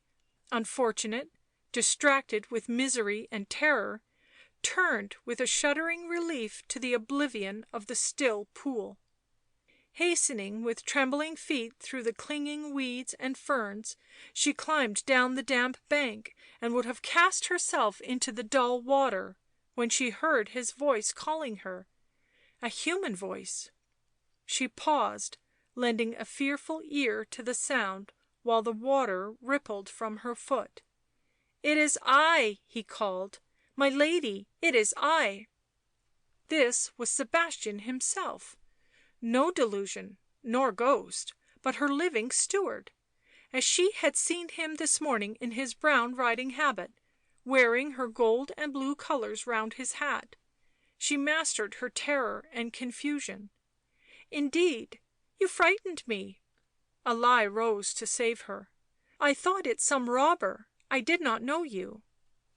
unfortunate, distracted with misery and terror, turned with a shuddering relief to the oblivion of the still pool. Hastening with trembling feet through the clinging weeds and ferns, she climbed down the damp bank and would have cast herself into the dull water, when she heard his voice calling her — a human voice. She paused, lending a fearful ear to the sound, while the water rippled from her foot. " It is I," he called. " My lady, it is I." This was Sebastian himself; no delusion nor ghost, but her living steward, as she had seen him this morning in his brown riding habit, wearing her gold and blue colours round his hat. She mastered her terror and confusion. " Indeed, you frightened me." A lie rose to save her. " I thought it some robber — I did not know you."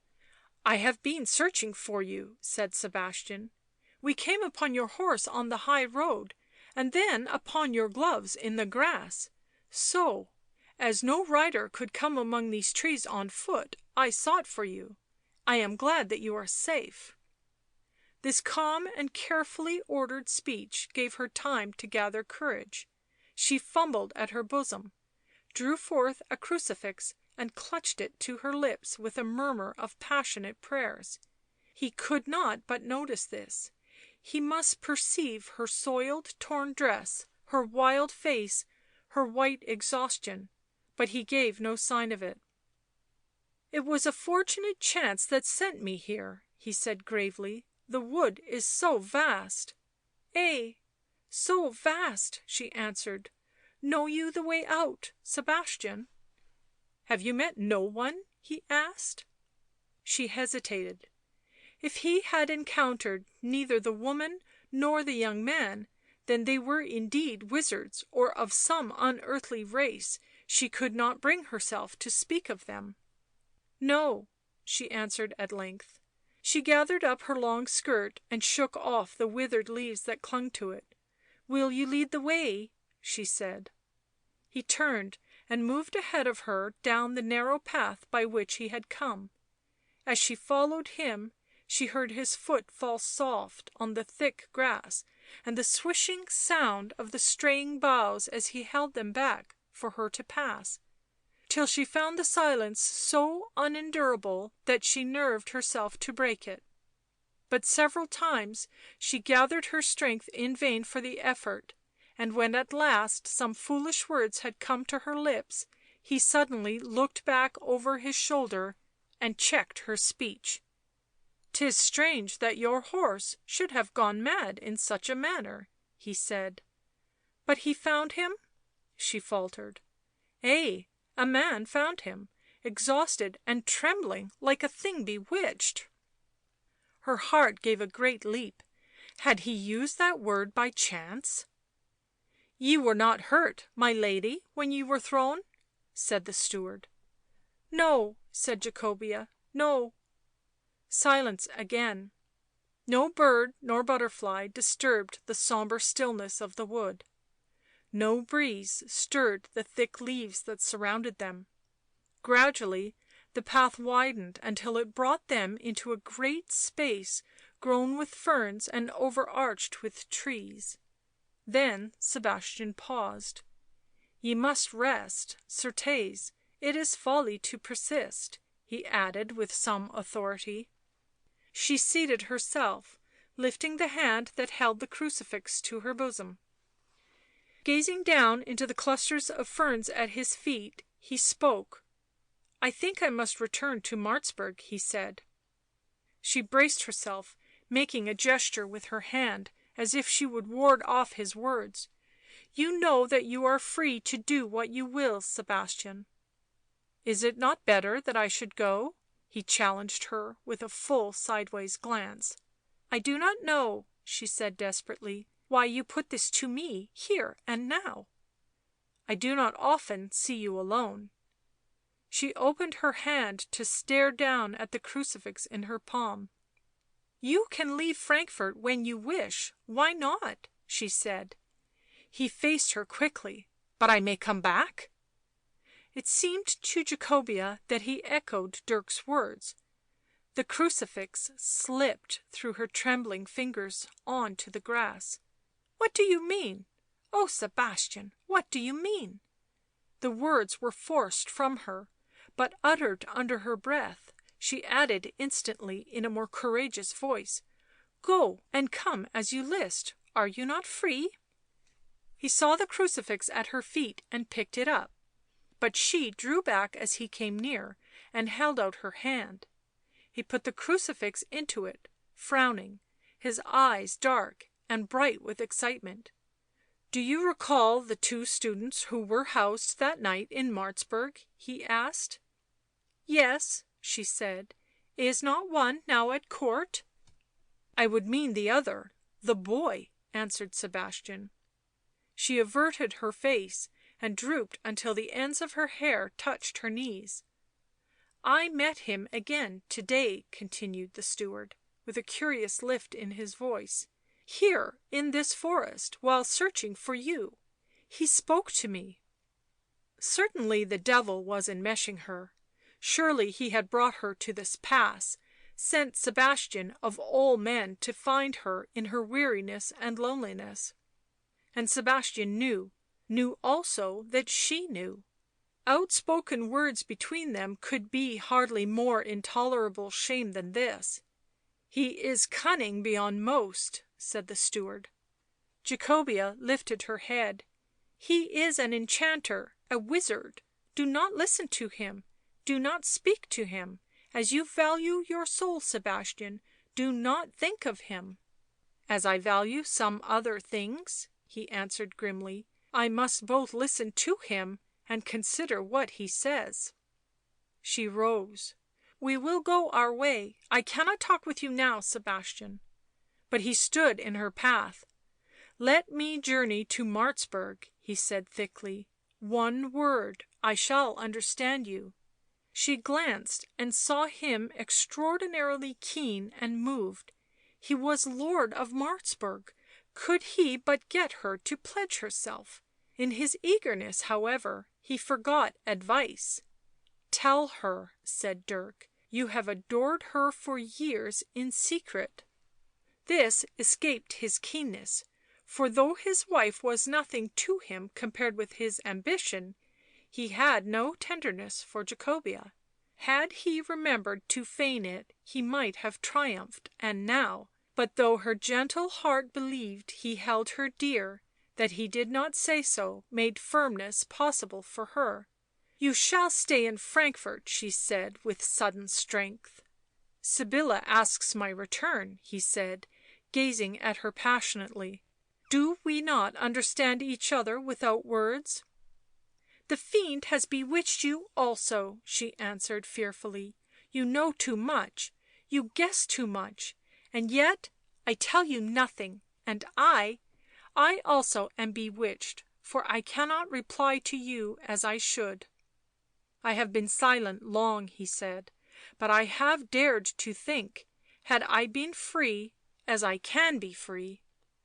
" I have been searching for you," said Sebastian. " We came upon your horse on the high road, and then upon your gloves in the grass — so As no rider could come among these trees on foot, I sought for you. I am glad that you are safe." This calm and carefully ordered speech gave her time to gather courage. She fumbled at her bosom, drew forth a crucifix and clutched it to her lips with a murmur of passionate prayers. He could not but notice this; he must perceive her soiled, torn dress, her wild face, her white exhaustion, but he gave no sign of it. " It was a fortunate chance that sent me here," he said gravely. " The wood is so vast." " Ay, so vast," she answered. " Know you the way out, Sebastian?" " Have you met no one?" he asked. She hesitated. If he had encountered neither the woman nor the young man, then they were indeed wizards or of some unearthly race; she could not bring herself to speak of them. " No," she answered at length. She gathered up her long skirt and shook off the withered leaves that clung to it. " Will you lead the way?" she said. He turned and moved ahead of her down the narrow path by which he had come. As she followed him she heard his foot fall soft on the thick grass, and the swishing sound of the straying boughs as he held them back for her to pass, till she found the silence so unendurable that she nerved herself to break it. But several times she gathered her strength in vain for the effort, and when at last some foolish words had come to her lips, he suddenly looked back over his shoulder and checked her speech. " 'Tis strange that your horse should have gone mad in such a manner," he said. " But he found him?" she faltered. " Ay, a man found him, exhausted and trembling like a thing bewitched." Her heart gave a great leap. Had he used that word by chance? " Ye were not hurt, my lady, when ye were thrown?" said the steward. " No," said Jacobea. " No." Silence again. No bird nor butterfly disturbed the sombre stillness of the wood. No breeze stirred the thick leaves that surrounded them. Gradually the path widened until it brought them into a great space grown with ferns and overarched with trees. Then Sebastian paused. " Ye must rest, certes, it is folly to persist," he added with some authority. She seated herself, lifting the hand that held the crucifix to her bosom. Gazing down into the clusters of ferns at his feet, he spoke. " I think I must return to Martzburg," he said. She braced herself, making a gesture with her hand as if she would ward off his words. " You know that you are free to do what you will, Sebastian." " Is it not better that I should go?" he challenged her with a full sideways glance. " I do not know," she said desperately, " why you put this to me here and now." " I do not often see you alone." She opened her hand to stare down at the crucifix in her palm. " You can leave Frankfort when you wish — why not?" she said. He faced her quickly. " But I may come back?" It seemed to Jacobea that he echoed Dirk's words. The crucifix slipped through her trembling fingers on to the grass. " What do you mean? Oh, Sebastian, what do you mean?" The words were forced from her, but uttered under her breath; she added instantly in a more courageous voice, " Go and come as you list — are you not free?" He saw the crucifix at her feet and picked it up, but she drew back as he came near and held out her hand. He put the crucifix into it, frowning, his eyes dark and bright with excitement. " Do you recall the 2 students who were housed that night in Martzburg?" he asked. " Yes," she said. " Is not one now at court?" " I would mean the other — the boy," answered Sebastian. She averted her face and drooped until the ends of her hair touched her knees. " I met him again to day," continued the steward, with a curious lift in his voice. " Here in this forest, while searching for you. He spoke to me." Certainly the devil was enmeshing her. Surely he had brought her to this pass, sent Sebastian of all men to find her in her weariness and loneliness. And Sebastian knew also that she knew. Outspoken words between them could be hardly more intolerable shame than this. " He is cunning beyond most," said the steward. Jacobea lifted her head. " He is an enchanter, a wizard. Do not listen to him, do not speak to him. As you value your soul, Sebastian, do not think of him." " As I value some other things," he answered grimly. " I must both listen to him and consider what he says." She rose. " We will go our way. I cannot talk with you now, Sebastian." But he stood in her path. " Let me journey to Martzburg," he said thickly. " One word — I shall understand you." She glanced and saw him extraordinarily keen and moved. He was Lord of Martzburg; could he but get her to pledge herself? In his eagerness, however, he forgot advice. " Tell her," said Dirk, " you have adored her for years in secret." This escaped his keenness, for though his wife was nothing to him compared with his ambition, he had no tenderness for Jacobea. Had he remembered to feign it he might have triumphed, and now — but though her gentle heart believed he held her dear, that he did not say so made firmness possible for her. " You shall stay in Frankfort," she said with sudden strength. " Sybilla asks my return," he said, gazing at her passionately. " Do we not understand each other without words?" " The fiend has bewitched you also," she answered fearfully. " You know too much, you guess too much, and yet I tell you nothing, and I also am bewitched, for I cannot reply to you as I should." " I have been silent long," he said, " but I have dared to think. Had I been free, as I can be free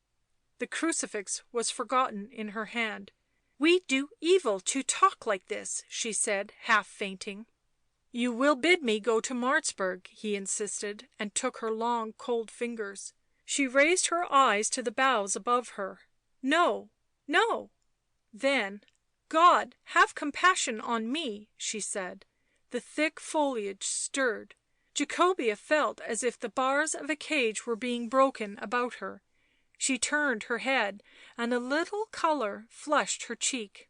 " The crucifix was forgotten in her hand. " We do evil to talk like this," she said, half fainting. " You will bid me go to Martzburg," he insisted, and took her long cold fingers. She raised her eyes to the boughs above her. " No, no." Then, " God have compassion on me," she said. The thick foliage stirred. Jacobea felt as if the bars of a cage were being broken about her. She turned her head, and a little colour flushed her cheek.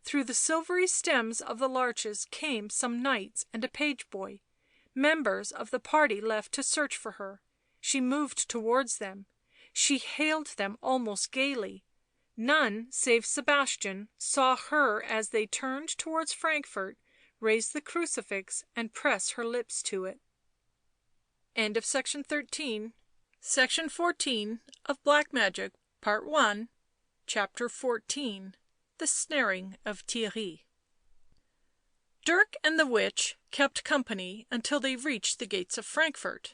Through the silvery stems of the larches came some knights and a page boy, members of the party left to search for her. She moved towards them. She hailed them almost gaily. None save Sebastian saw her as they turned towards Frankfort raise the crucifix and press her lips to it. Section 14 of Black Magic, Part 1, Chapter 14 The Snaring of Theirry. Dirk and the witch kept company until they reached the gates of Frankfort.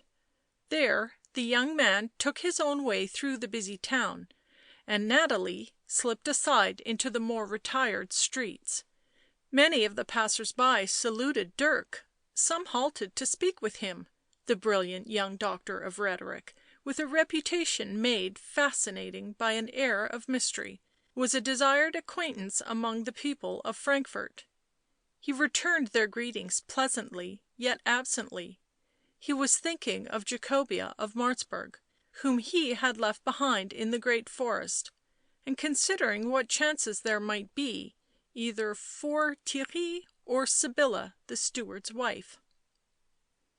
There the young man took his own way through the busy town, and Nathalie slipped aside into the more retired streets. Many of the passers by saluted Dirk, some halted to speak with him. The brilliant young doctor of rhetoric, with a reputation made fascinating by an air of mystery, was a desired acquaintance among the people of Frankfort. He returned their greetings pleasantly yet absently. He was thinking of Jacobea of Martzburg, whom he had left behind in the great forest, and considering what chances there might be either for Theirry or Sybilla the steward's wife.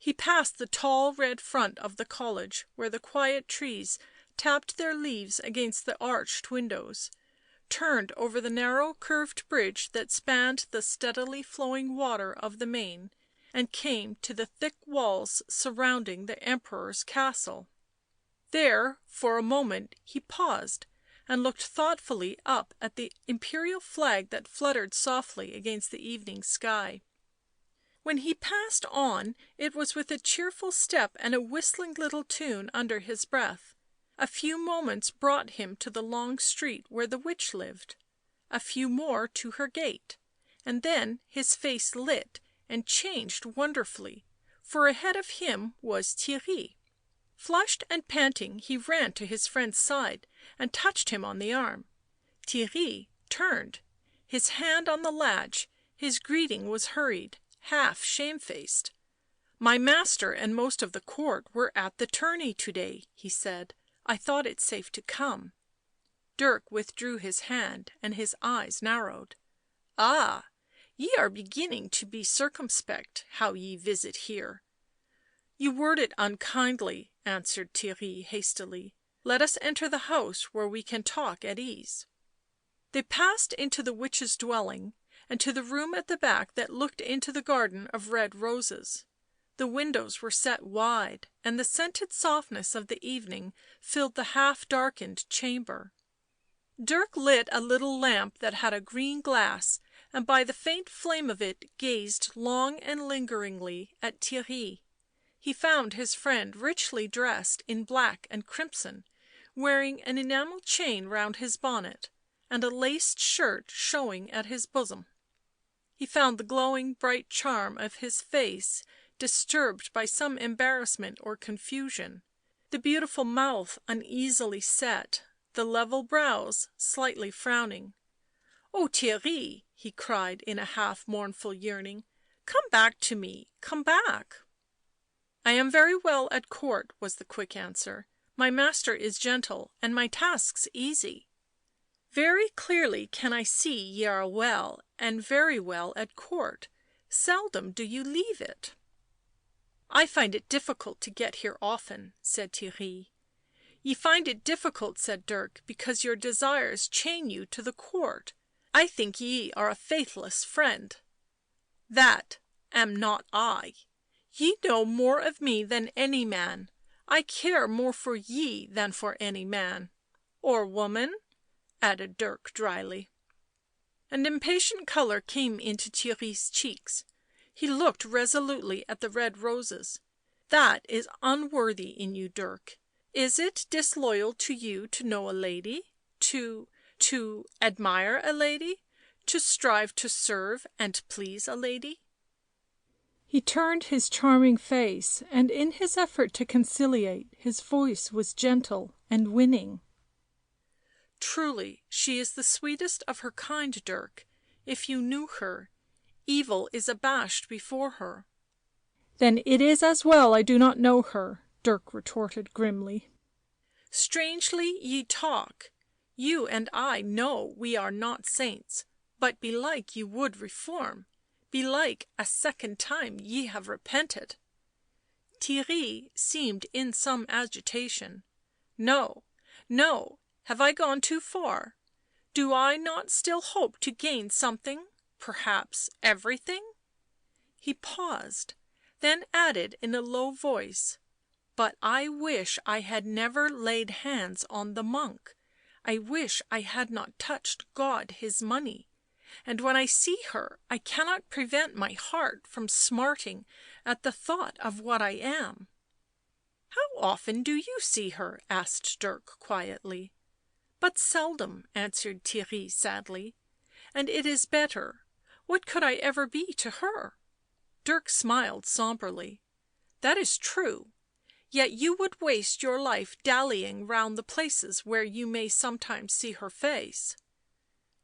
He passed the tall red front of the college, where the quiet trees tapped their leaves against the arched windows, turned over the narrow curved bridge that spanned the steadily flowing water of the Main, and came to the thick walls surrounding the Emperor's castle. There for a moment he paused and looked thoughtfully up at the imperial flag that fluttered softly against the evening sky. When he passed on it was with a cheerful step and a whistling little tune under his breath. A few moments brought him to the long street where the witch lived, a few more to her gate, and then his face lit and changed wonderfully, for ahead of him was Theirry. Flushed and panting, he ran to his friend's side and touched him on the arm. Theirry turned, his hand on the latch, his greeting was hurried, half shamefaced. " My master and most of the court were at the tourney to day," he said. " I thought it safe to come." Dirk withdrew his hand and his eyes narrowed. " Ah, ye are beginning to be circumspect how ye visit here." " You word it unkindly," answered Theirry hastily. " Let us enter the house where we can talk at ease." They passed into the witch's dwelling and to the room at the back that looked into the garden of red roses. The windows were set wide, and the scented softness of the evening filled the half darkened chamber. Dirk lit a little lamp that had a green glass, and by the faint flame of it gazed long and lingeringly at Theirry. He found his friend richly dressed in black and crimson, wearing an enamel chain round his bonnet, and a laced shirt showing at his bosom. He found the glowing bright charm of his face disturbed by some embarrassment or confusion, the beautiful mouth uneasily set, the level brows slightly frowning. " Oh, Theirry," he cried in a half mournful yearning, " come back to me, come back." " I am very well at court," was the quick answer. " My master is gentle and my tasks easy." " Very clearly can I see ye are well, and very well at court. Seldom do you leave it." " I find it difficult to get here often," said Theirry. " Ye find it difficult," said Dirk, " because your desires chain you to the court. I think ye are a faithless friend." " That am not I. Ye know more of me than any man. I care more for ye than for any man — or woman," added Dirk dryly. An impatient colour came into Theirry's cheeks; he looked resolutely at the red roses. " That is unworthy in you, Dirk. Is it disloyal to you to know a lady, to admire a lady, to strive to serve and please a lady?" He turned his charming face, and in his effort to conciliate his voice was gentle and winning. " Truly she is the sweetest of her kind, Dirk. If you knew her, evil is abashed before her." " Then it is as well I do not know her," Dirk retorted grimly. " Strangely ye talk. You and I know we are not saints, but belike you would reform, belike a second time ye have repented." Theirry seemed in some agitation. " No, no, have I gone too far? Do I not still hope to gain something, perhaps everything?" He paused, then added in a low voice, " But I wish I had never laid hands on the monk, I wish I had not touched God His money, and when I see her I cannot prevent my heart from smarting at the thought of what I am." " How often do you see her?" asked Dirk quietly. " But seldom," answered Theirry sadly. " And it is better — what could I ever be to her?" Dirk smiled sombrely. " That is true. Yet you would waste your life dallying round the places where you may sometimes see her face."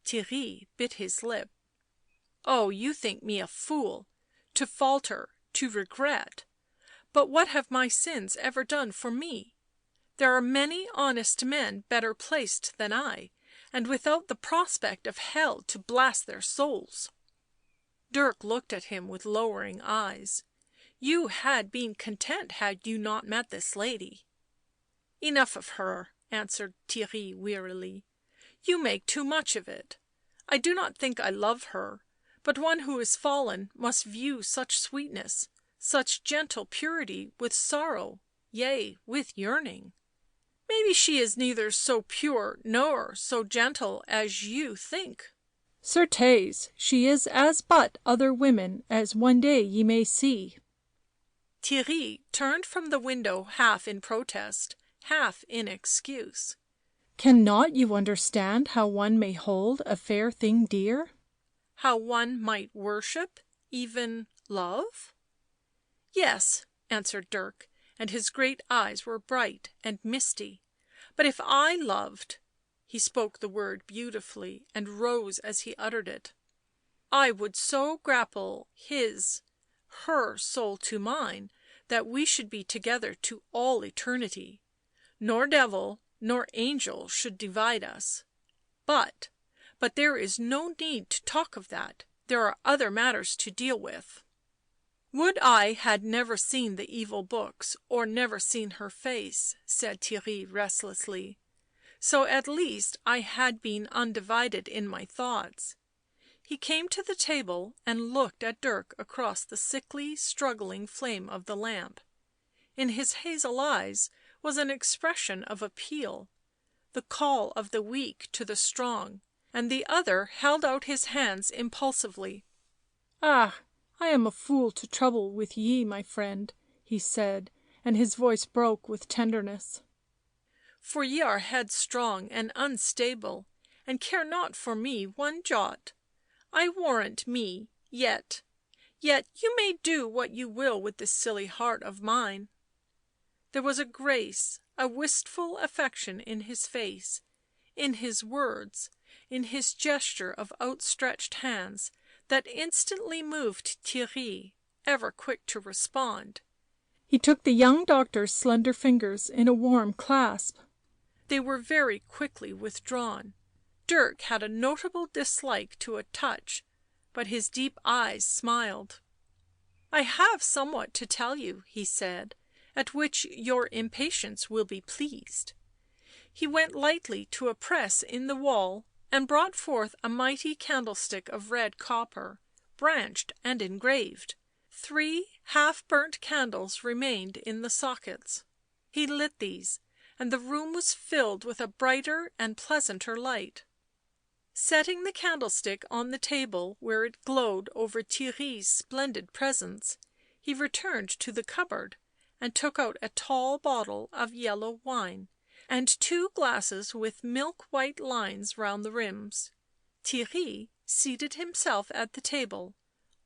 Theirry bit his lip. " Oh, you think me a fool — to falter, to regret. But what have my sins ever done for me? There are many honest men better placed than I, and without the prospect of hell to blast their souls." Dirk looked at him with lowering eyes. " You had been content had you not met this lady." " Enough of her," answered Theirry wearily. " You make too much of it. I do not think I love her, but one who is fallen must view such sweetness, such gentle purity with sorrow, yea, with yearning. Maybe she is neither so pure nor so gentle as you think." " Certes, she is as but other women as one day ye may see." Theirry turned from the window half in protest, half in excuse. " Cannot you understand how one may hold a fair thing dear?" how one might worship, even love?" "Yes," answered Dirk, and his great eyes were bright and misty. " But if I loved "— he spoke the word beautifully and rose as he uttered it —" I would so grapple her soul to mine that we should be together to all eternity. Nor devil nor angel should divide us. But there is no need to talk of that, there are other matters to deal with." " Would I had never seen the evil books, or never seen her face," said Theirry restlessly. " So at least I had been undivided in my thoughts." He came to the table and looked at Dirk across the sickly struggling flame of the lamp. In his hazel eyes was an expression of appeal, the call of the weak to the strong, and the other held out his hands impulsively. " Ah, I am a fool to trouble with ye, my friend," he said, and his voice broke with tenderness. " For ye are headstrong and unstable, and care not for me one jot. I warrant me — yet you may do what you will with this silly heart of mine." There was a grace, a wistful affection in his face, in his words, in his gesture of outstretched hands, that instantly moved Theirry, ever quick to respond. He took the young doctor's slender fingers in a warm clasp. They were very quickly withdrawn. Dirk had a notable dislike to a touch, but his deep eyes smiled. " I have somewhat to tell you," he said, " at which your impatience will be pleased." He went lightly to a press in the wall and brought forth a mighty candlestick of red copper, branched and engraved. 3 half burnt candles remained in the sockets. He lit these, and the room was filled with a brighter and pleasanter light. Setting the candlestick on the table where it glowed over Theirry's splendid presence, he returned to the cupboard and took out a tall bottle of yellow wine and 2 glasses with milk white lines round the rims. Theirry seated himself at the table,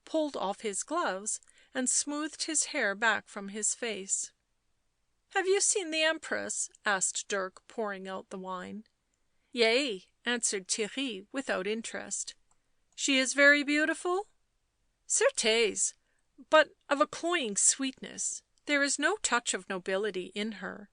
pulled off his gloves and smoothed his hair back from his face. " Have you seen the Empress?" asked Dirk, pouring out the wine. " Yea," answered Theirry without interest. " She is very beautiful?" " Certes, but of a cloying sweetness — there is no touch of nobility in her."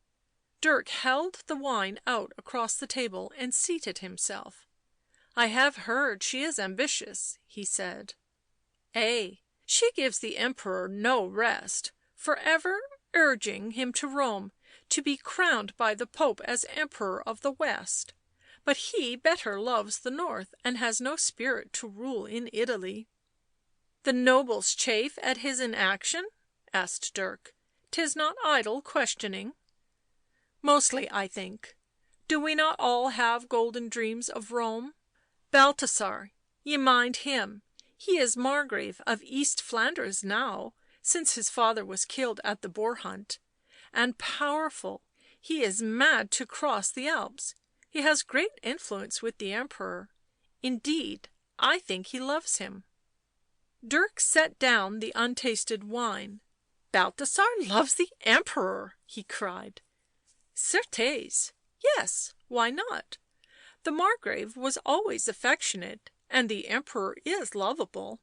Dirk held the wine out across the table and seated himself. " I have heard she is ambitious," he said. " Ay, she gives the Emperor no rest, for ever urging him to Rome to be crowned by the Pope as Emperor of the West. But he better loves the North and has no spirit to rule in Italy." " The nobles chafe at his inaction?" asked Dirk. " 'Tis not idle questioning." " Mostly, I think. Do we not all have golden dreams of Rome? Balthasar — ye mind him — he is Margrave of East Flanders now, since his father was killed at the boar hunt — and powerful, he is mad to cross the Alps, he has great influence with the Emperor — indeed, I think he loves him." Dirk set down the untasted wine. " Balthasar loves the Emperor!" he cried. " Certes, yes — why not? The Margrave was always affectionate, and the Emperor is lovable."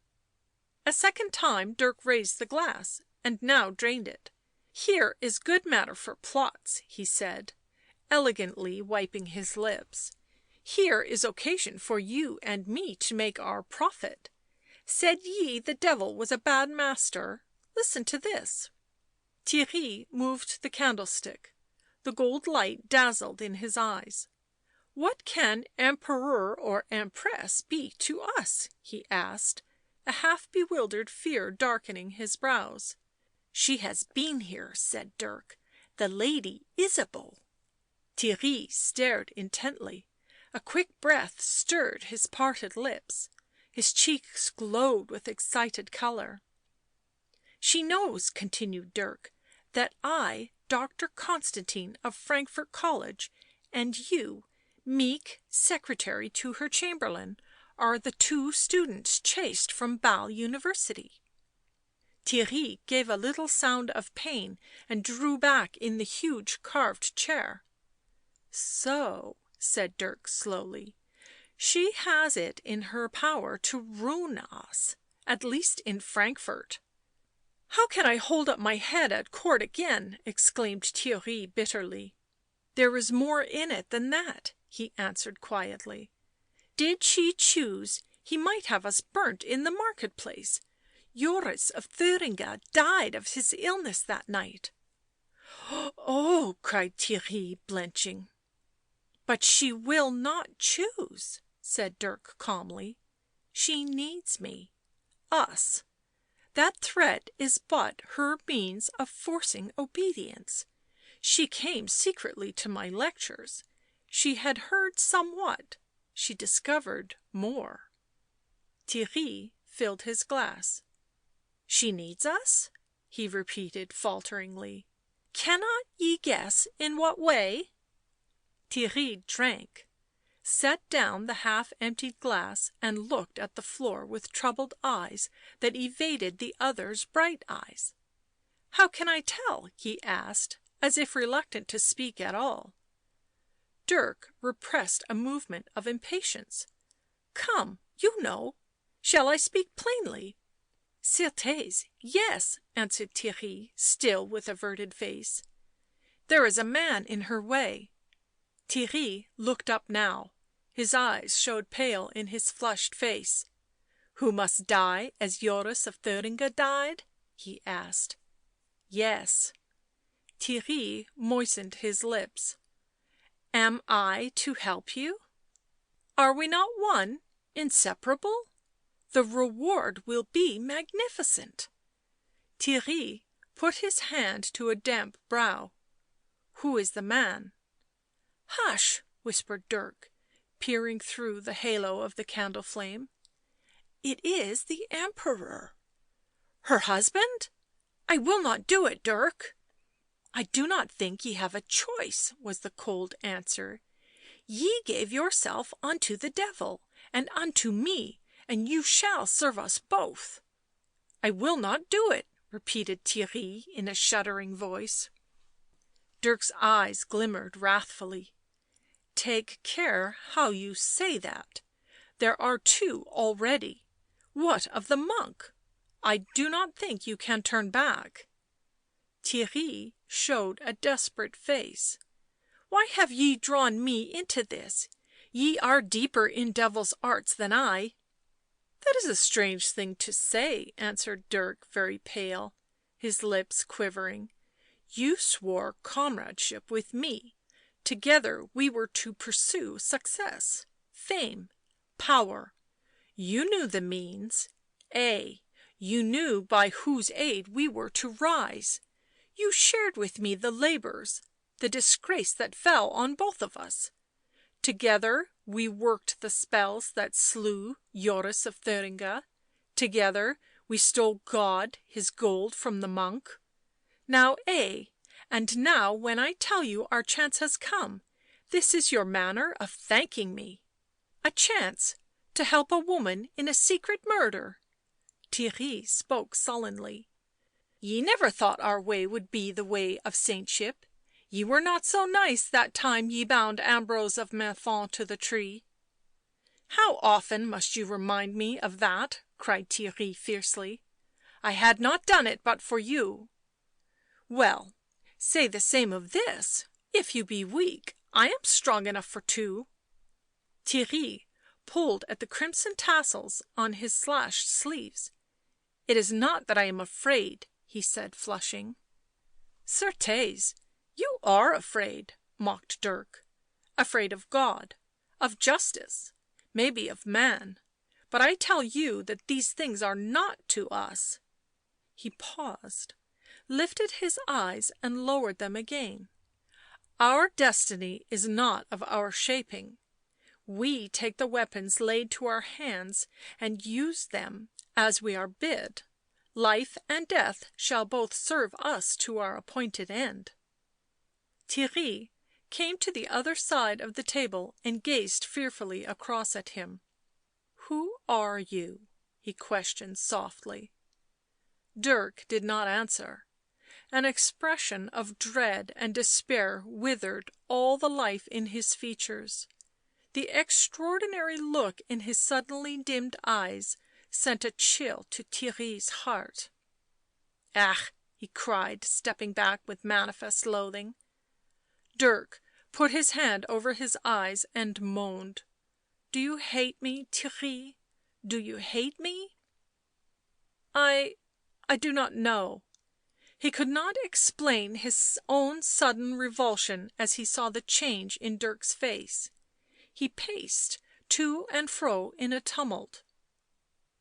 A second time Dirk raised the glass and now drained it. " Here is good matter for plots," he said, elegantly wiping his lips. " Here is occasion for you and me to make our profit. Said ye the Devil was a bad master? Listen to this." Theirry moved the candlestick; the gold light dazzled in his eyes. " What can Emperor or Empress be to us?" he asked, a half bewildered fear darkening his brows. " She has been here," said Dirk. " The Lady Ysabeau." Theirry stared intently; a quick breath stirred his parted lips; his cheeks glowed with excited colour. " She knows," continued Dirk, " that I, Doctor Constantine of Frankfort College, and you, meek secretary to her chamberlain, are the 2 students chased from Basle University." Theirry gave a little sound of pain and drew back in the huge carved chair. " So," said Dirk slowly, " she has it in her power to ruin us, at least in Frankfort." " How can I hold up my head at court again?" exclaimed Theirry bitterly. " There is more in it than that," he answered quietly. " Did she choose he might have us burnt in the market place. Joris of Thuringia died of his illness that night." " Oh !" cried Theirry, blenching. " But she will not choose," said Dirk calmly. " She needs me — us. That threat is but her means of forcing obedience. She came secretly to my lectures — she had heard somewhat — she discovered more." Theirry filled his glass. " She needs us?" he repeated falteringly. " Cannot ye guess in what way?" Theirry drank, set down the half emptied glass and looked at the floor with troubled eyes that evaded the other's bright eyes. " How can I tell?" he asked, as if reluctant to speak at all. Dirk repressed a movement of impatience. " Come, you know — shall I speak plainly?" " Certes, yes," answered Theirry, still with averted face. " There is a man in her way." Theirry looked up now; his eyes showed pale in his flushed face. " Who must die as Joris of Thuringia died?" he asked. " Yes." Theirry moistened his lips. " Am I to help you? Are we not one — inseparable? The reward will be magnificent." Theirry put his hand to a damp brow. " Who is the man?" " Hush," whispered Dirk, peering through the halo of the candle flame. " It is the Emperor." "Her husband? I will not do it, Dirk." " I do not think ye have a choice," was the cold answer. " Ye gave yourself unto the Devil and unto me, and you shall serve us both." " I will not do it," repeated Theirry in a shuddering voice. Dirk's eyes glimmered wrathfully. " Take care how you say that — there are 2 already. What of the monk? I do not think you can turn back." Theirry showed a desperate face. " Why have ye drawn me into this? Ye are deeper in devil's arts than I." " That is a strange thing to say," answered Dirk, very pale, his lips quivering. " You swore comradeship with me; together we were to pursue success, fame, power — you knew the means — ay, you knew by whose aid we were to rise; you shared with me the labours, the disgrace that fell on both of us; together we worked the spells that slew Joris of Thuringia, together we stole God his gold from the monk. Now, and now when I tell you our chance has come, this is your manner of thanking me. A chance to help a woman in a secret murder." Theirry spoke sullenly. " Ye never thought our way would be the way of saintship; ye were not so nice that time ye bound Ambrose of Menthon to the tree." " How often must you remind me of that?" cried Theirry fiercely. " I had not done it but for you." " Well, say the same of this — if you be weak, I am strong enough for 2." Theirry pulled at the crimson tassels on his slashed sleeves. " It is not that I am afraid," he said, flushing. " Certes, you are afraid," mocked Dirk. " Afraid of God, of justice, maybe of man — but I tell you that these things are nought to us." He paused, lifted his eyes and lowered them again. " Our destiny is not of our shaping; we take the weapons laid to our hands and use them as we are bid; life and death shall both serve us to our appointed end." Theirry came to the other side of the table and gazed fearfully across at him. Who are you?" he questioned softly. Dirk did not answer. An expression of dread and despair withered all the life in his features. The extraordinary look in his suddenly dimmed eyes sent a chill to Theirry's heart. " Ach !" he cried, stepping back with manifest loathing. Dirk put his hand over his eyes and moaned. " Do you hate me, Theirry? Do you hate me?" " I do not know." He could not explain his own sudden revulsion as he saw the change in Dirk's face. He paced to and fro in a tumult.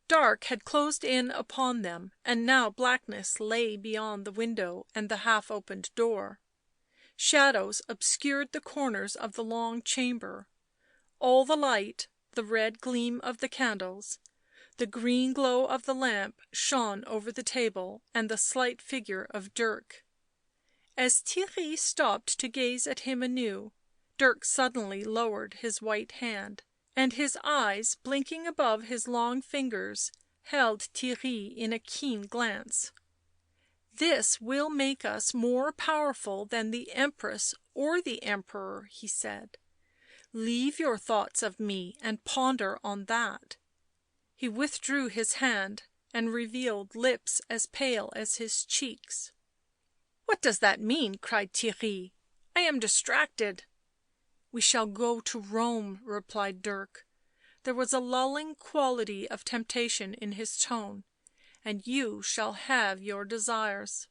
Dark had closed in upon them, and now blackness lay beyond the window and the half opened door. Shadows obscured the corners of the long chamber. All the light, the red gleam of the candles, the green glow of the lamp shone over the table and the slight figure of Dirk. As Theirry stopped to gaze at him anew, Dirk suddenly lowered his white hand, and his eyes, blinking above his long fingers, held Theirry in a keen glance. " This will make us more powerful than the Empress or the Emperor," he said. " Leave your thoughts of me and ponder on that." He withdrew his hand and revealed lips as pale as his cheeks. " What does that mean?" cried Theirry. " I am distracted." " We shall go to Rome," replied Dirk. There was a lulling quality of temptation in his tone. " And you shall have your desires."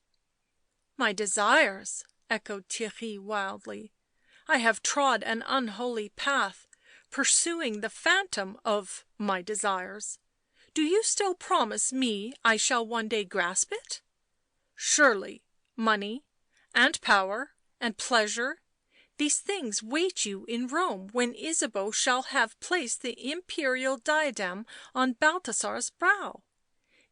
" My desires!" echoed Theirry wildly. " I have trod an unholy path, pursuing the phantom of my desires. Do you still promise me I shall one day grasp it?" " Surely. Money and power and pleasure — these things wait you in Rome when Ysabeau shall have placed the imperial diadem on Balthasar's brow.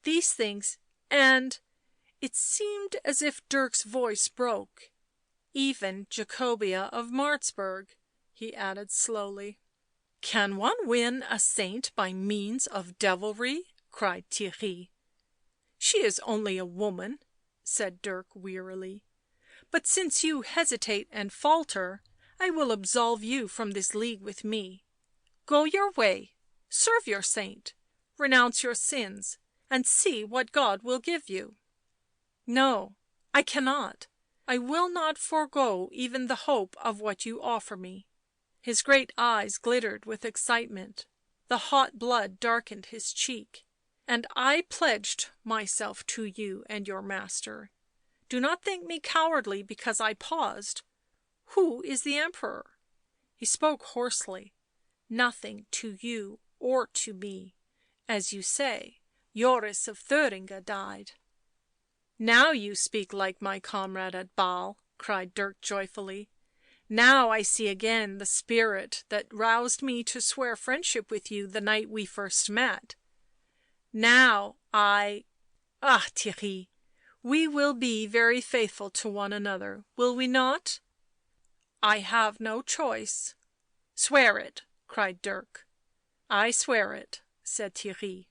These things — and "— it seemed as if Dirk's voice broke —" even Jacobea of Martzburg," he added slowly. " Can one win a saint by means of devilry?" cried Theirry. " She is only a woman," said Dirk wearily. " But since you hesitate and falter, I will absolve you from this league with me. Go your way, serve your saint, renounce your sins, and see what God will give you." " No, I cannot. I will not forego even the hope of what you offer me." His great eyes glittered with excitement, the hot blood darkened his cheek. " And I pledged myself to you and your master. Do not think me cowardly because I paused. Who is the Emperor?" He spoke hoarsely. " Nothing to you or to me. As you say, Joris of Thuringia died." " Now you speak like my comrade at Basle," cried Dirk joyfully. " Now I see again the spirit that roused me to swear friendship with you the night we first met. Now I — ah, Theirry, we will be very faithful to one another, will we not?" " I have no choice." " Swear it," cried Dirk. " I swear it," said Theirry.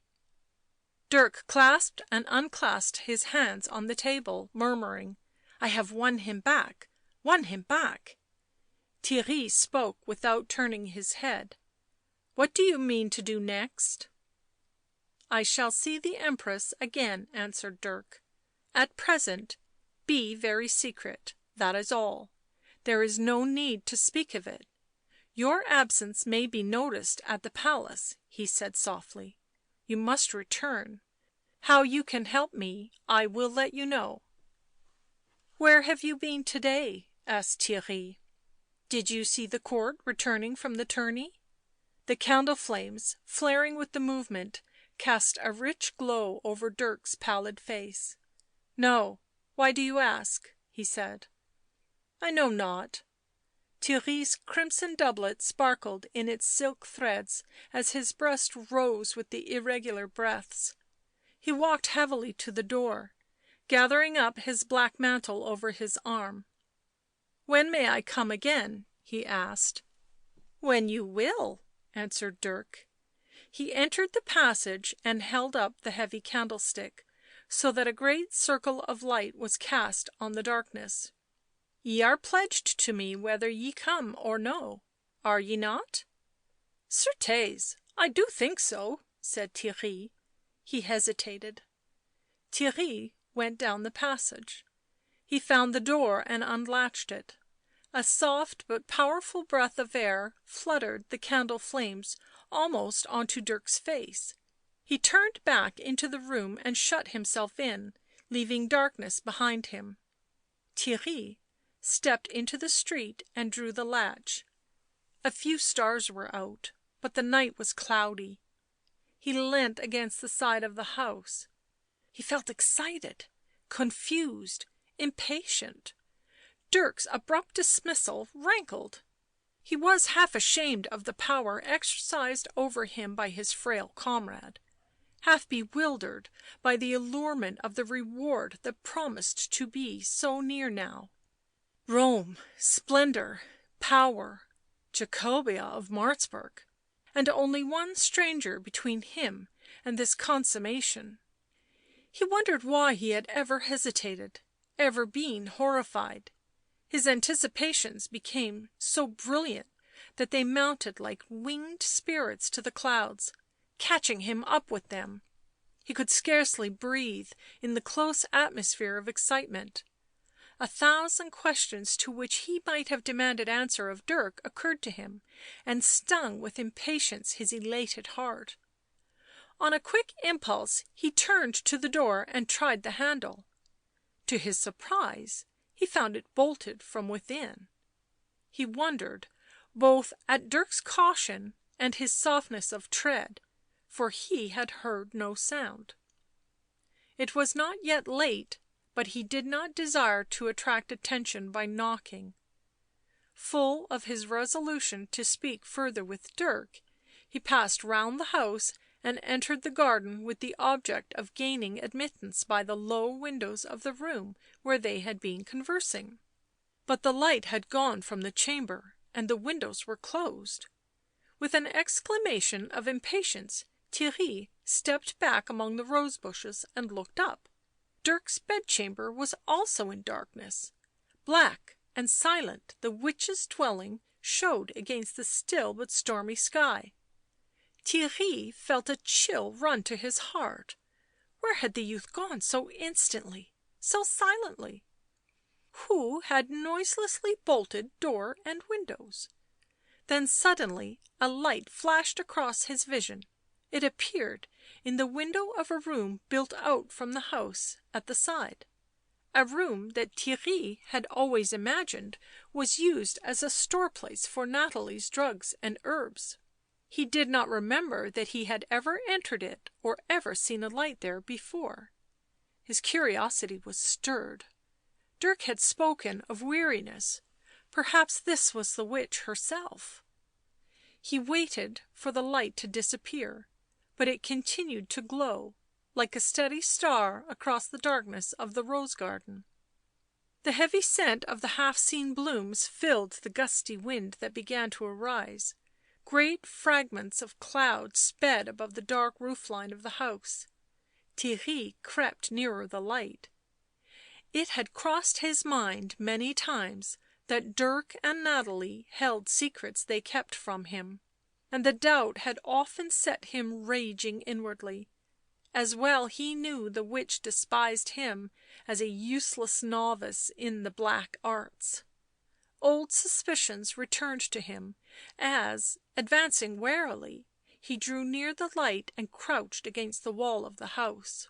Dirk clasped and unclasped his hands on the table, murmuring, " I have won him back — won him back." Theirry spoke without turning his head. " What do you mean to do next?" " I shall see the Empress again," answered Dirk. " At present be very secret, that is all. There is no need to speak of it. Your absence may be noticed at the palace," he said softly. " You must return. How you can help me I will let you know." " Where have you been to day?" asked Theirry. " Did you see the court returning from the tourney?" The candle flames, flaring with the movement, cast a rich glow over Dirk's pallid face. " No. Why do you ask?" he said. " I know not." Theirry's crimson doublet sparkled in its silk threads as his breast rose with the irregular breaths. He walked heavily to the door, gathering up his black mantle over his arm. " When may I come again?" he asked. " When you will," answered Dirk. He entered the passage and held up the heavy candlestick, so that a great circle of light was cast on the darkness. " Ye are pledged to me whether ye come or no, are ye not?" " Certes, I do think so," said Theirry. He hesitated. Theirry went down the passage. He found the door and unlatched it. A soft but powerful breath of air fluttered the candle flames almost on to Dirk's face. He turned back into the room and shut himself in, leaving darkness behind him. Theirry stepped into the street and drew the latch. A few stars were out, but the night was cloudy. He leant against the side of the house. He felt excited, confused, impatient. Dirk's abrupt dismissal rankled. He was half ashamed of the power exercised over him by his frail comrade, half bewildered by the allurement of the reward that promised to be so near now. Rome, splendour, power, Jacobea of Martzburg, and only one stranger between him and this consummation. He wondered why he had ever hesitated, ever been horrified. His anticipations became so brilliant that they mounted like winged spirits to the clouds, catching him up with them. He could scarcely breathe in the close atmosphere of excitement. 1,000 questions to which he might have demanded answer of Dirk occurred to him, and stung with impatience his elated heart. On a quick impulse he turned to the door and tried the handle. To his surprise he found it bolted from within. He wondered both at Dirk's caution and his softness of tread, for he had heard no sound. It was not yet late, but he did not desire to attract attention by knocking. Full of his resolution to speak further with Dirk, he passed round the house and entered the garden with the object of gaining admittance by the low windows of the room where they had been conversing. But the light had gone from the chamber and the windows were closed. With an exclamation of impatience Theirry stepped back among the rose bushes and looked up. Dirk's bedchamber was also in darkness. Black and silent the witch's dwelling showed against the still but stormy sky. Theirry felt a chill run to his heart. Where had the youth gone so instantly, so silently? Who had noiselessly bolted door and windows? Then suddenly a light flashed across his vision. It appeared in the window of a room built out from the house at the side, a room that Theirry had always imagined was used as a store place for Nathalie's drugs and herbs. He did not remember that he had ever entered it or ever seen a light there before. His curiosity was stirred. Dirk had spoken of weariness, perhaps this was the witch herself. He waited for the light to disappear, but it continued to glow, like a steady star across the darkness of the rose garden. The heavy scent of the half-seen blooms filled the gusty wind that began to arise. Great fragments of cloud sped above the dark roofline of the house. Theirry crept nearer the light. It had crossed his mind many times that Dirk and Nathalie held secrets they kept from him, and the doubt had often set him raging inwardly. As well he knew the witch despised him as a useless novice in the black arts. Old suspicions returned to him as, advancing warily, he drew near the light and crouched against the wall of the house.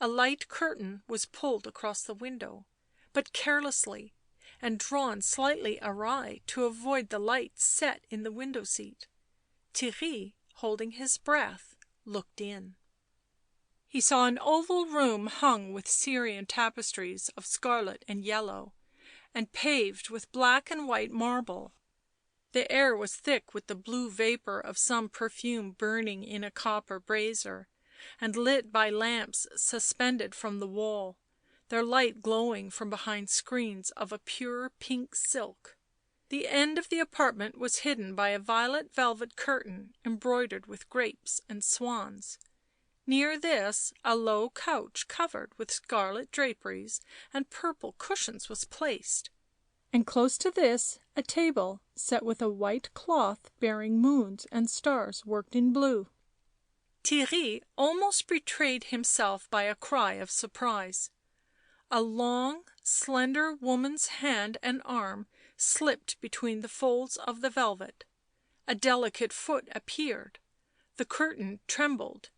A light curtain was pulled across the window, but carelessly, and drawn slightly awry to avoid the light set in the window seat. Theirry, holding his breath, looked in. He saw an oval room hung with Syrian tapestries of scarlet and yellow, and paved with black and white marble. The air was thick with the blue vapour of some perfume burning in a copper brazier, and lit by lamps suspended from the wall, their light glowing from behind screens of a pure pink silk. The end of the apartment was hidden by a violet velvet curtain embroidered with grapes and swans. Near this a low couch covered with scarlet draperies and purple cushions was placed, and close to this a table set with a white cloth bearing moons and stars worked in blue. Theirry almost betrayed himself by a cry of surprise. A long, slender woman's hand and arm slipped between the folds of the velvet, a delicate foot appeared, the curtain trembled,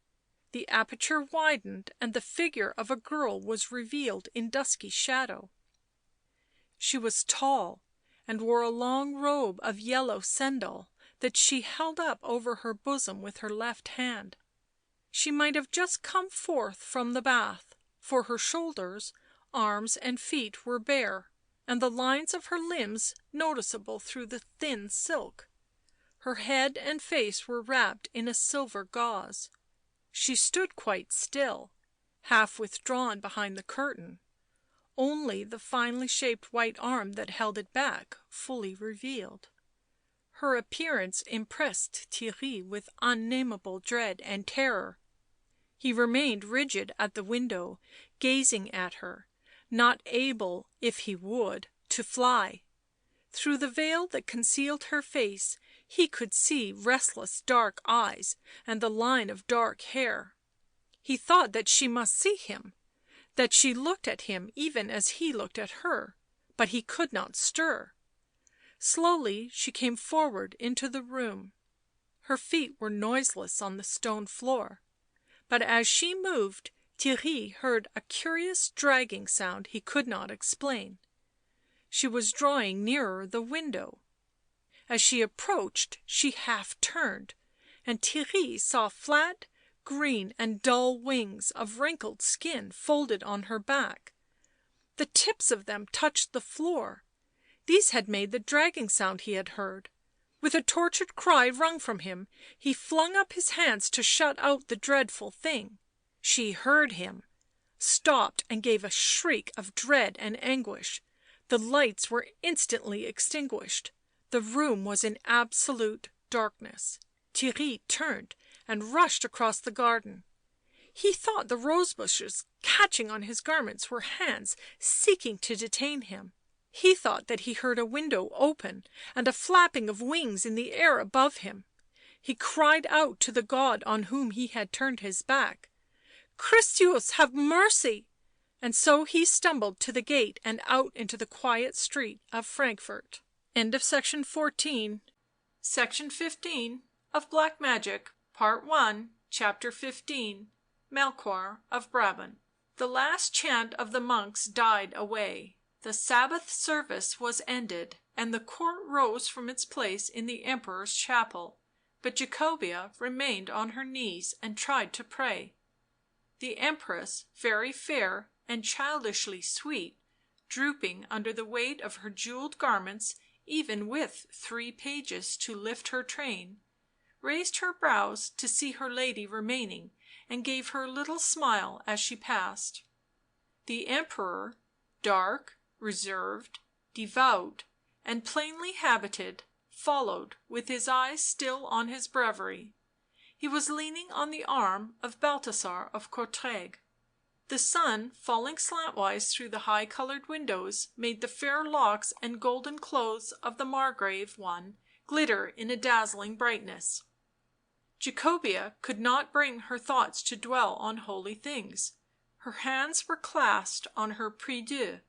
the aperture widened, and the figure of a girl was revealed in dusky shadow. She was tall, and wore a long robe of yellow sendal that she held up over her bosom with her left hand. She might have just come forth from the bath, for her shoulders, arms and feet were bare, and the lines of her limbs noticeable through the thin silk. Her head and face were wrapped in a silver gauze. She stood quite still, half withdrawn behind the curtain, only the finely shaped white arm that held it back fully revealed. Her appearance impressed Theirry with unnameable dread and terror. He remained rigid at the window, gazing at her, not able, if he would, to fly. Through the veil that concealed her face he could see restless dark eyes and the line of dark hair. He thought that she must see him, that she looked at him even as he looked at her, but he could not stir. Slowly she came forward into the room. Her feet were noiseless on the stone floor, but as she moved Theirry heard a curious dragging sound he could not explain. She was drawing nearer the window. As she approached she half turned, and Theirry saw flat, green and dull wings of wrinkled skin folded on her back. The tips of them touched the floor. These had made the dragging sound he had heard. With a tortured cry wrung from him, he flung up his hands to shut out the dreadful thing. She heard him, stopped and gave a shriek of dread and anguish. The lights were instantly extinguished. The room was in absolute darkness. Theirry turned and rushed across the garden. He thought the rose bushes catching on his garments were hands seeking to detain him. He thought that he heard a window open and a flapping of wings in the air above him. He cried out to the God on whom he had turned his back. " Christus, have mercy!" And so he stumbled to the gate and out into the quiet street of Frankfort. End of section 14. Section 15 of Black Magic, Part 1, Chapter 15, Melchoir of Brabant. The last chant of the monks died away. The Sabbath service was ended, and the court rose from its place in the Emperor's chapel, but Jacobea remained on her knees and tried to pray. The Empress, very fair and childishly sweet, drooping under the weight of her jewelled garments, even with 3 pages to lift her train, raised her brows to see her lady remaining, and gave her a little smile as she passed. The Emperor, dark, reserved, devout, and plainly habited, followed, with his eyes still on his breviary. He was leaning on the arm of Balthasar of Courtrai. The sun, falling slantwise through the high coloured windows, made the fair locks and golden clothes of the Margrave one glitter in a dazzling brightness. Jacobea could not bring her thoughts to dwell on holy things. Her hands were clasped on her prie-dieu,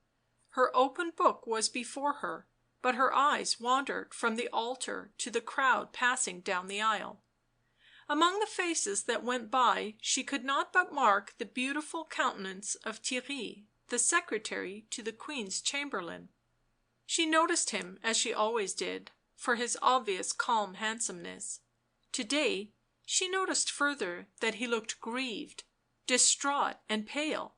her open book was before her, but her eyes wandered from the altar to the crowd passing down the aisle. Among the faces that went by she could not but mark the beautiful countenance of Theirry, the secretary to the Queen's chamberlain. She noticed him, as she always did, for his obvious calm handsomeness. To-day she noticed further that he looked grieved, distraught and pale.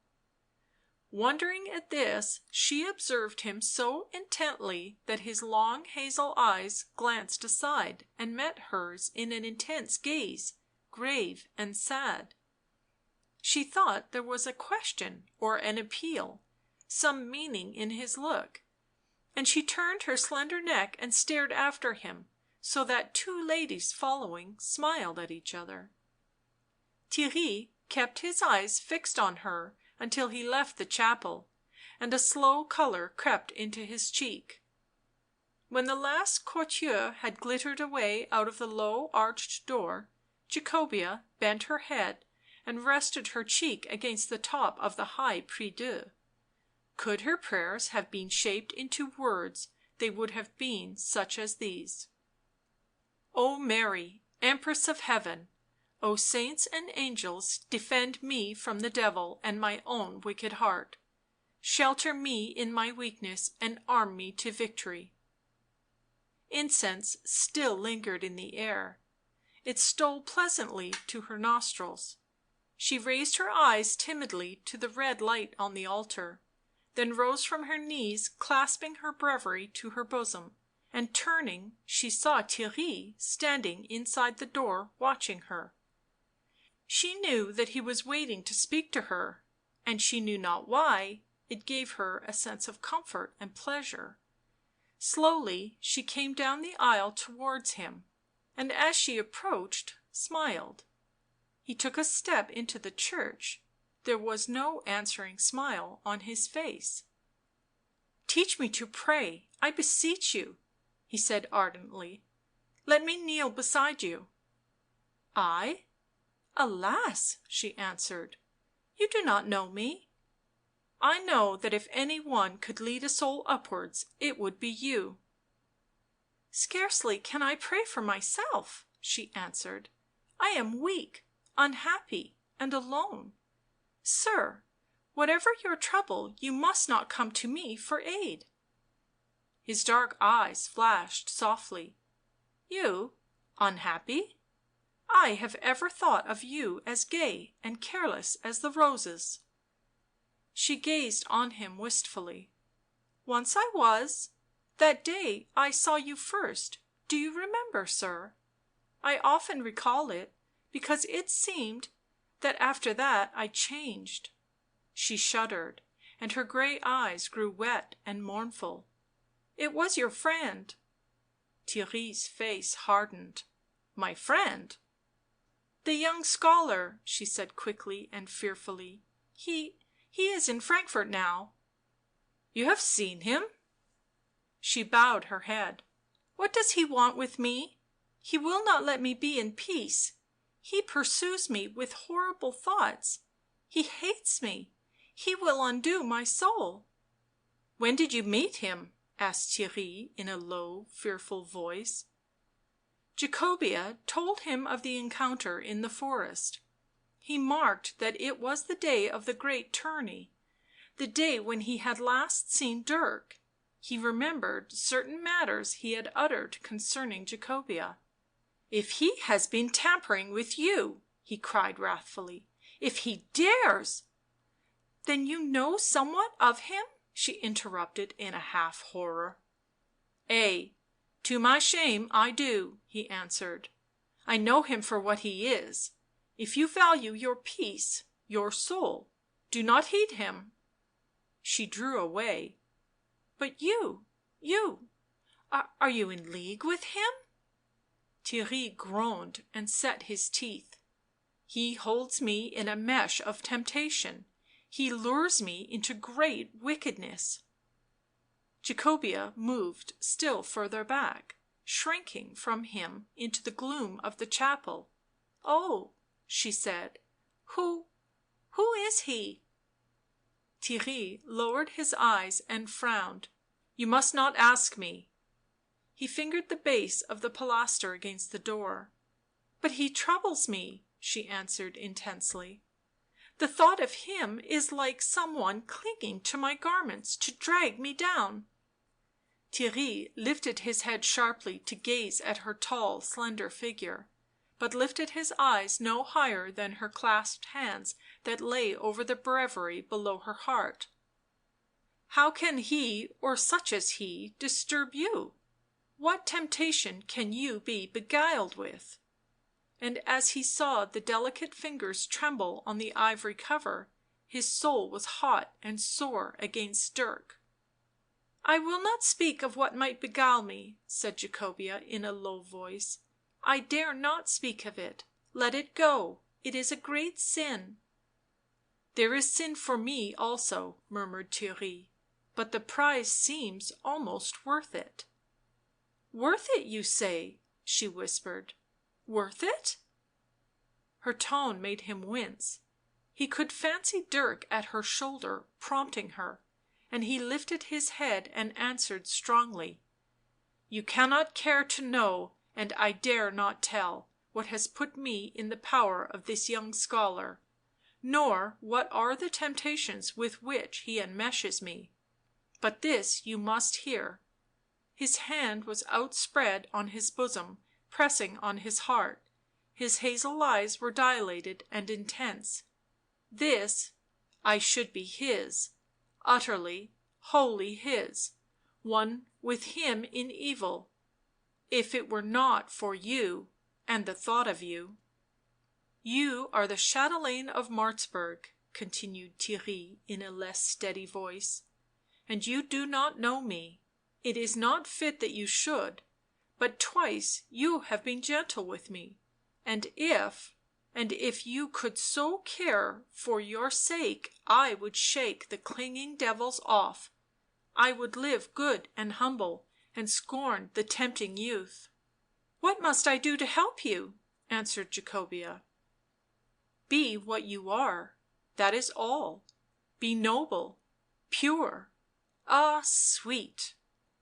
Wondering at this, she observed him so intently that his long hazel eyes glanced aside and met hers in an intense gaze, grave and sad. She thought there was a question or an appeal, some meaning in his look, and she turned her slender neck and stared after him, so that two ladies following smiled at each other. Theirry kept his eyes fixed on her until he left the chapel, and a slow colour crept into his cheek. When the last courtier had glittered away out of the low arched door, Jacobea bent her head and rested her cheek against the top of the high prie-dieu. Could her prayers have been shaped into words, they would have been such as these: O Mary, Empress of Heaven, O saints and angels, defend me from the devil and my own wicked heart. Shelter me in my weakness and arm me to victory. Incense still lingered in the air. It stole pleasantly to her nostrils. She raised her eyes timidly to the red light on the altar, then rose from her knees, clasping her breviary to her bosom, and turning she saw Theirry standing inside the door watching her. She knew that he was waiting to speak to her, and she knew not why it gave her a sense of comfort and pleasure. Slowly she came down the aisle towards him, and as she approached smiled. He took a step into the church. There was no answering smile on his face. "Teach me to pray, I beseech you," he said ardently. "Let me kneel beside you." "I? Alas!" she answered. "You do not know me. I know that if any one could lead a soul upwards, it would be you." "Scarcely can I pray for myself," she answered. "I am weak, unhappy, and alone. Sir, whatever your trouble, you must not come to me for aid." His dark eyes flashed softly. "You unhappy? I have ever thought of you as gay and careless as the roses." She gazed on him wistfully. "Once I was. That day I saw you first, do you remember, sir? I often recall it, because it seemed that after that I changed." She shuddered, and her grey eyes grew wet and mournful. "It was your friend." Theirry's face hardened. "My friend?" "The young scholar," she said quickly and fearfully. He is in Frankfort now." "You have seen him?" She bowed her head. "What does he want with me? He will not let me be in peace. He pursues me with horrible thoughts. He hates me. He will undo my soul." "When did you meet him?" asked Theirry in a low, fearful voice. Jacobea told him of the encounter in the forest. He marked that it was the day of the great tourney, the day when he had last seen Dirk. He remembered certain matters he had uttered concerning Jacobea. "If he has been tampering with you," he cried wrathfully, "if he dares—" "Then you know somewhat of him?" she interrupted in a half horror. "Ay, to my shame I do," he answered. "I know him for what he is. If you value your peace, your soul, do not heed him." She drew away. "But you are you in league with him?" Theirry groaned and set his teeth. "He holds me in a mesh of temptation. He lures me into great wickedness." Jacobea moved still further back, shrinking from him into the gloom of the chapel. "Oh," she said, who is he?" Theirry lowered his eyes and frowned. "You must not ask me." He fingered the base of the pilaster against the door. "But he troubles me," she answered intensely. "The thought of him is like some one clinging to my garments to drag me down." Theirry lifted his head sharply to gaze at her tall, slender figure, but lifted his eyes no higher than her clasped hands that lay over the breviary below her heart. "How can he, or such as he, disturb you? What temptation can you be beguiled with?" And as he saw the delicate fingers tremble on the ivory cover, his soul was hot and sore against Dirk. I will not speak of what might beguile me, said Jacobea in a low voice. I dare not speak of it. Let it go. It is a great sin. There is sin for me also, murmured Theirry, but the prize seems almost worth it. Worth it, you say? She whispered. Worth it? Her tone made him wince. He could fancy Dirk at her shoulder prompting her, and he lifted his head and answered strongly. You cannot care to know, and I dare not tell, what has put me in the power of this young scholar, nor what are the temptations with which he enmeshes me. But this you must hear. His hand was outspread on his bosom, pressing on his heart. His hazel eyes were dilated and intense. This, I should be his, utterly, wholly his, one with him in evil, if it were not for you and the thought of you. You are the chatelaine of Martzburg, continued Theirry in a less steady voice, and you do not know me. It is not fit that you should, but twice you have been gentle with me, and if you could so care, for your sake I would shake the clinging devils off. I would live good and humble, and scorn the tempting youth. What must I do to help you? Answered Jacobea. Be what you are, that is all. Be noble, pure. Ah, sweet!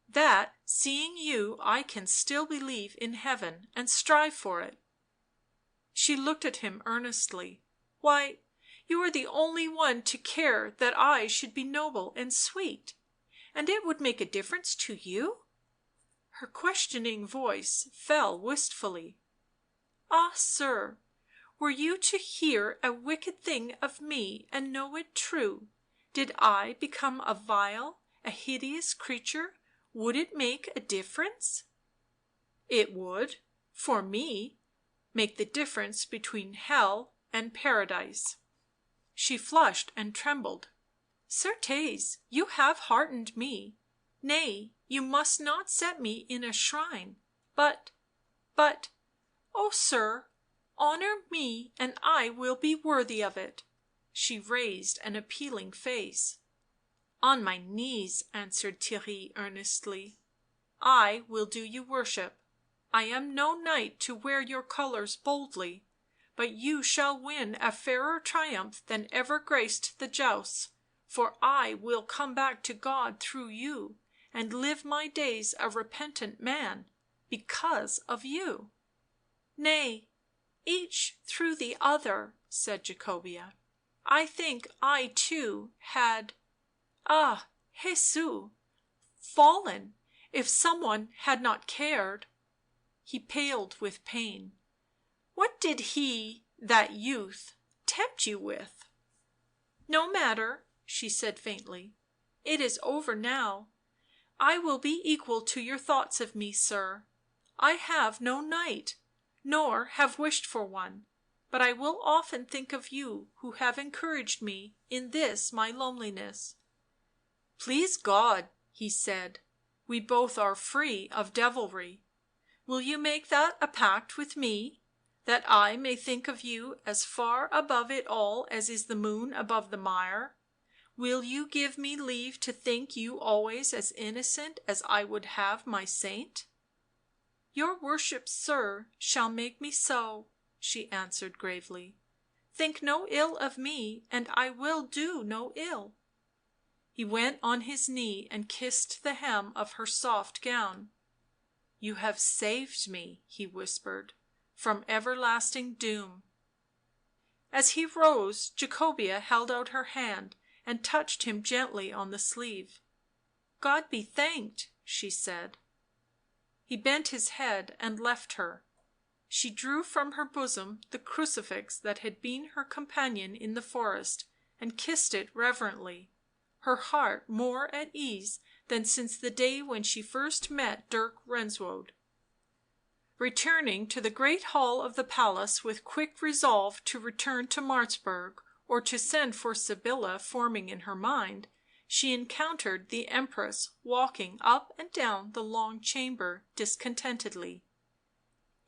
That, seeing you, I can still believe in heaven and strive for it. She looked at him earnestly. Why, you are the only one to care that I should be noble and sweet, and it would make a difference to you? Her questioning voice fell wistfully. Ah, sir, were you to hear a wicked thing of me and know it true, did I become a vile, a hideous creature, would it make a difference? It would, for me, make the difference between hell and paradise. She flushed and trembled. Certes, you have heartened me. Nay, you must not set me in a shrine, but, oh, sir, honour me and I will be worthy of it. She raised an appealing face. On my knees, answered Theirry earnestly. I will do you worship. I am no knight to wear your colours boldly, but you shall win a fairer triumph than ever graced the jousts, for I will come back to God through you, and live my days a repentant man, because of you. Nay, each through the other, said Jacobea. I think I too had, ah, Jesu, fallen, if someone had not cared. He paled with pain. What did he, that youth, tempt you with? No matter, she said faintly. It is over now. I will be equal to your thoughts of me, sir. I have no knight, nor have wished for one, but I will often think of you who have encouraged me in this my loneliness. Please God, he said, we both are free of devilry. Will you make that a pact with me, that I may think of you as far above it all as is the moon above the mire? Will you give me leave to think you always as innocent as I would have my saint? Your worship, sir, shall make me so, she answered gravely. Think no ill of me, and I will do no ill. He went on his knee and kissed the hem of her soft gown. You have saved me, he whispered, from everlasting doom. As he rose, Jacobea held out her hand and touched him gently on the sleeve. God be thanked, she said. He bent his head and left her. She drew from her bosom the crucifix that had been her companion in the forest, and kissed it reverently, her heart more at ease than since the day when she first met Dirk Renswoude. Returning to the great hall of the palace with quick resolve to return to Martzburg or to send for Sybilla forming in her mind, she encountered the Empress walking up and down the long chamber discontentedly.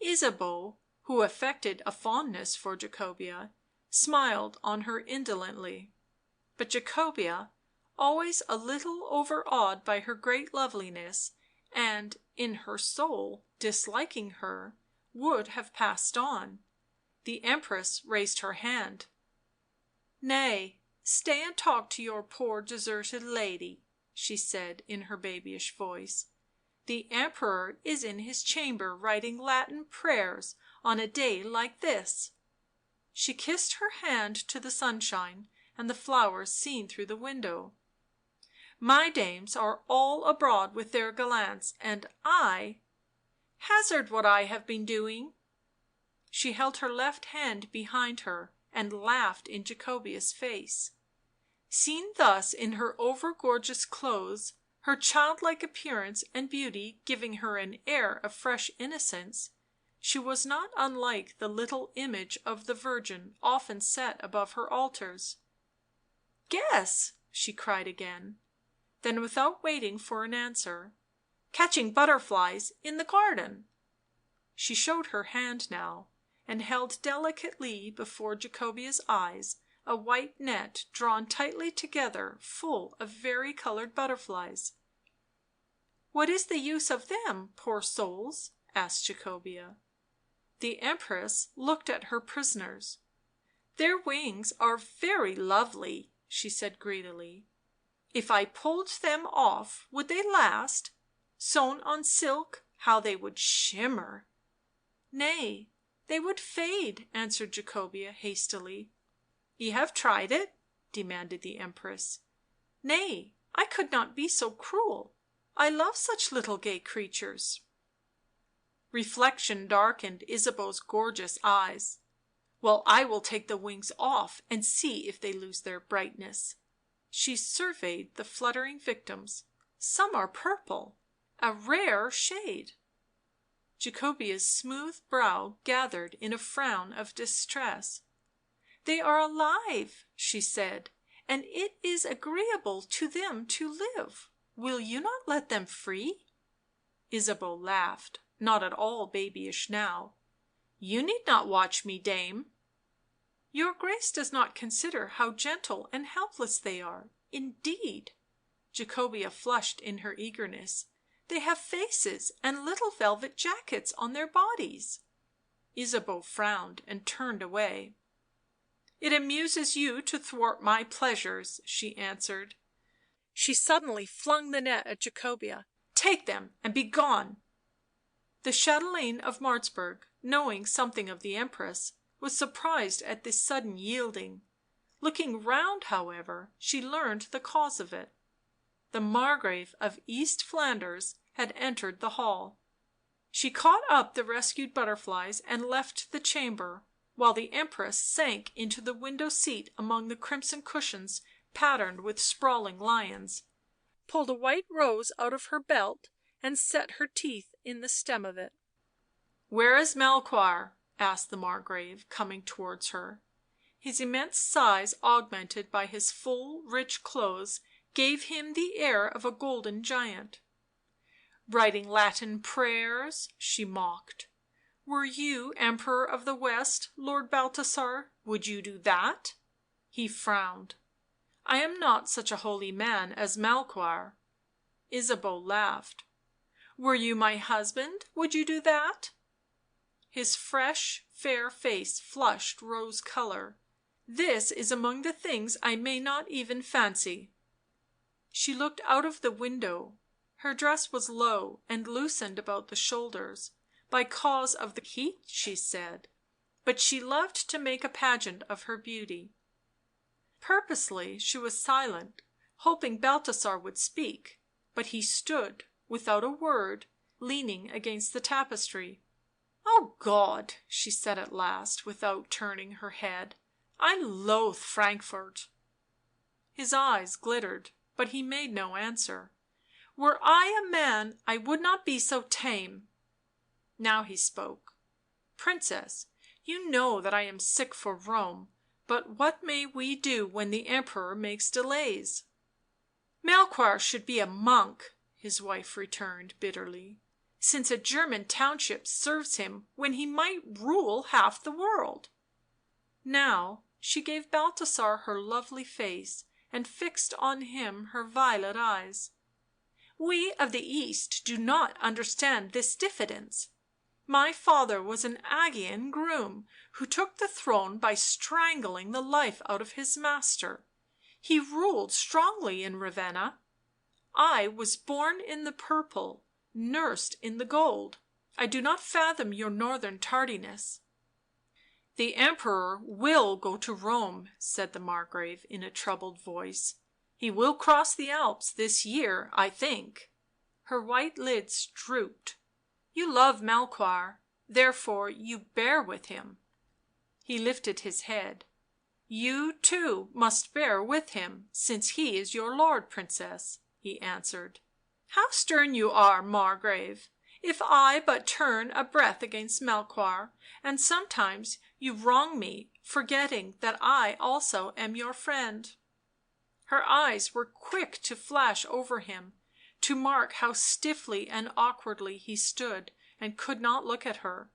Ysabeau, who affected a fondness for Jacobea, smiled on her indolently, but Jacobea, always a little overawed by her great loveliness, and, in her soul, disliking her, would have passed on. The Empress raised her hand. "Nay, stay and talk to your poor deserted lady," she said in her babyish voice. "The Emperor is in his chamber writing Latin prayers on a day like this." She kissed her hand to the sunshine and the flowers seen through the window. "My dames are all abroad with their gallants, and I hazard what I have been doing." She held her left hand behind her and laughed in Jacobea's face. Seen thus in her over gorgeous clothes, her childlike appearance and beauty giving her an air of fresh innocence, she was not unlike the little image of the Virgin often set above her altars. "Guess," she cried again; then, without waiting for an answer, "catching butterflies in the garden." She showed her hand now, and held delicately before Jacobea's eyes a white net drawn tightly together full of vari-coloured butterflies. "What is the use of them, poor souls?" asked Jacobea. The Empress looked at her prisoners. "Their wings are very lovely," she said greedily. "If I pulled them off would they last? Sewn on silk, how they would shimmer!" "Nay, they would fade," answered Jacobea hastily. "Ye have tried it?" demanded the Empress. "Nay, I could not be so cruel. I love such little gay creatures." Reflection darkened Ysabeau's gorgeous eyes. "Well, I will take the wings off and see if they lose their brightness." She surveyed the fluttering victims. "Some are purple, a rare shade." Jacobea's smooth brow gathered in a frown of distress. "They are alive," she said, "and it is agreeable to them to live. Will you not let them free?" Ysabeau laughed, not at all babyish now. "You need not watch me, dame." "Your Grace does not consider how gentle and helpless they are. Indeed," Jacobea flushed in her eagerness, "they have faces and little velvet jackets on their bodies." Ysabeau frowned and turned away. "It amuses you to thwart my pleasures," she answered. She suddenly flung the net at Jacobea. "Take them and begone." The chatelaine of Martzburg, knowing something of the Empress, was surprised at this sudden yielding. Looking round, however, she learned the cause of it. The Margrave of East Flanders had entered the hall. She caught up the rescued butterflies and left the chamber, while the Empress sank into the window seat among the crimson cushions patterned with sprawling lions, pulled a white rose out of her belt and set her teeth in the stem of it. "Where is Melchoir?" asked the Margrave, coming towards her. His immense size, augmented by his full rich clothes, gave him the air of a golden giant. "Writing Latin prayers," she mocked. "Were you Emperor of the West, Lord Balthasar, would you do that?" He frowned. "I am not such a holy man as Melchoir." Ysabeau laughed. "Were you my husband, would you do that?" His fresh, fair face flushed rose colour. "This is among the things I may not even fancy." She looked out of the window. Her dress was low and loosened about the shoulders, by cause of the heat, she said, but she loved to make a pageant of her beauty. Purposely she was silent, hoping Balthasar would speak, but he stood, without a word, leaning against the tapestry. "Oh God!" she said at last, without turning her head. "I loathe Frankfort." His eyes glittered, but he made no answer. "Were I a man I would not be so tame." Now he spoke. "Princess, you know that I am sick for Rome, but what may we do when the Emperor makes delays?" Melchoir should be a monk," his wife returned bitterly, " since a German township serves him when he might rule half the world." Now she gave Balthasar her lovely face and fixed on him her violet eyes. " We of the East do not understand this diffidence. My father was an Aegean groom who took the throne by strangling the life out of his master; he ruled strongly in Ravenna. I was born in the purple, nursed in the gold. I do not fathom your northern tardiness." " The Emperor will go to Rome," said the Margrave in a troubled voice. " He will cross the Alps this year, I think." Her white lids drooped. " You love Melchoir, therefore you bear with him." He lifted his head. " You too must bear with him, since he is your lord, Princess," he answered. " How stern you are, Margrave! If I but turn a breath against Melchoir, and sometimes you wrong me, forgetting that I also am your friend." Her eyes were quick to flash over him, to mark how stiffly and awkwardly he stood and could not look at her.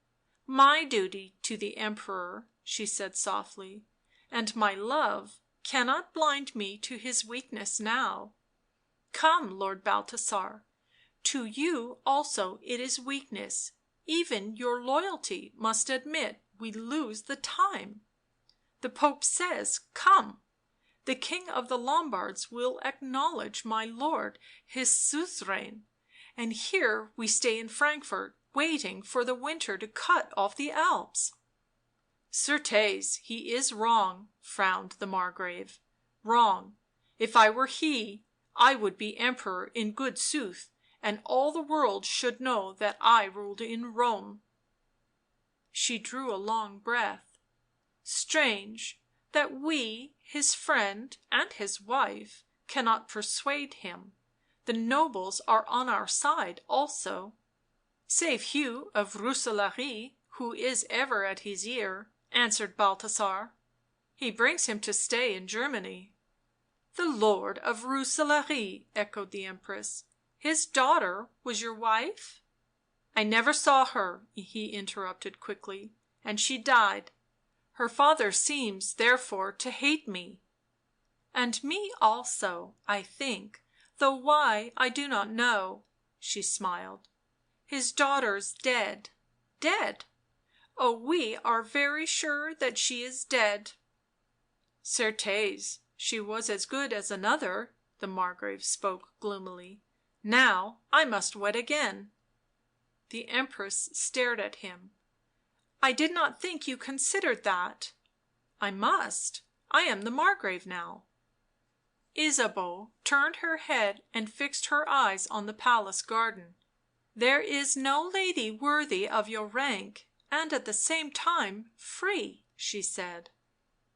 " My duty to the Emperor," she said softly, " and my love cannot blind me to his weakness now. Come, Lord Balthasar, to you also it is weakness, even your loyalty must admit we lose the time. The Pope says, come; the King of the Lombards will acknowledge my lord his suzerain, and here we stay in Frankfort waiting for the winter to cut off the Alps." " Certes, he is wrong," frowned the Margrave. " Wrong; if I were he I would be Emperor in good sooth, and all the world should know that I ruled in Rome." She drew a long breath. " Strange that we, his friend and his wife, cannot persuade him; the nobles are on our side also." " Save Hugh of Rooselaare, who is ever at his ear," answered Balthasar. " He brings him to stay in Germany." " The Lord of Rooselaare," echoed the Empress. " His daughter was your wife?" " I never saw her," he interrupted quickly. " And she died. Her father seems therefore to hate me." " And me also, I think, though why I do not know," she smiled. " His daughter's dead." " Dead? Oh, we are very sure that she is dead." " Certes, she was as good as another," the Margrave spoke gloomily. " Now I must wed again." The Empress stared at him. " I did not think you considered that." " I must — I am the Margrave now." Ysabeau turned her head and fixed her eyes on the palace garden. " There is no lady worthy of your rank and at the same time free," she said.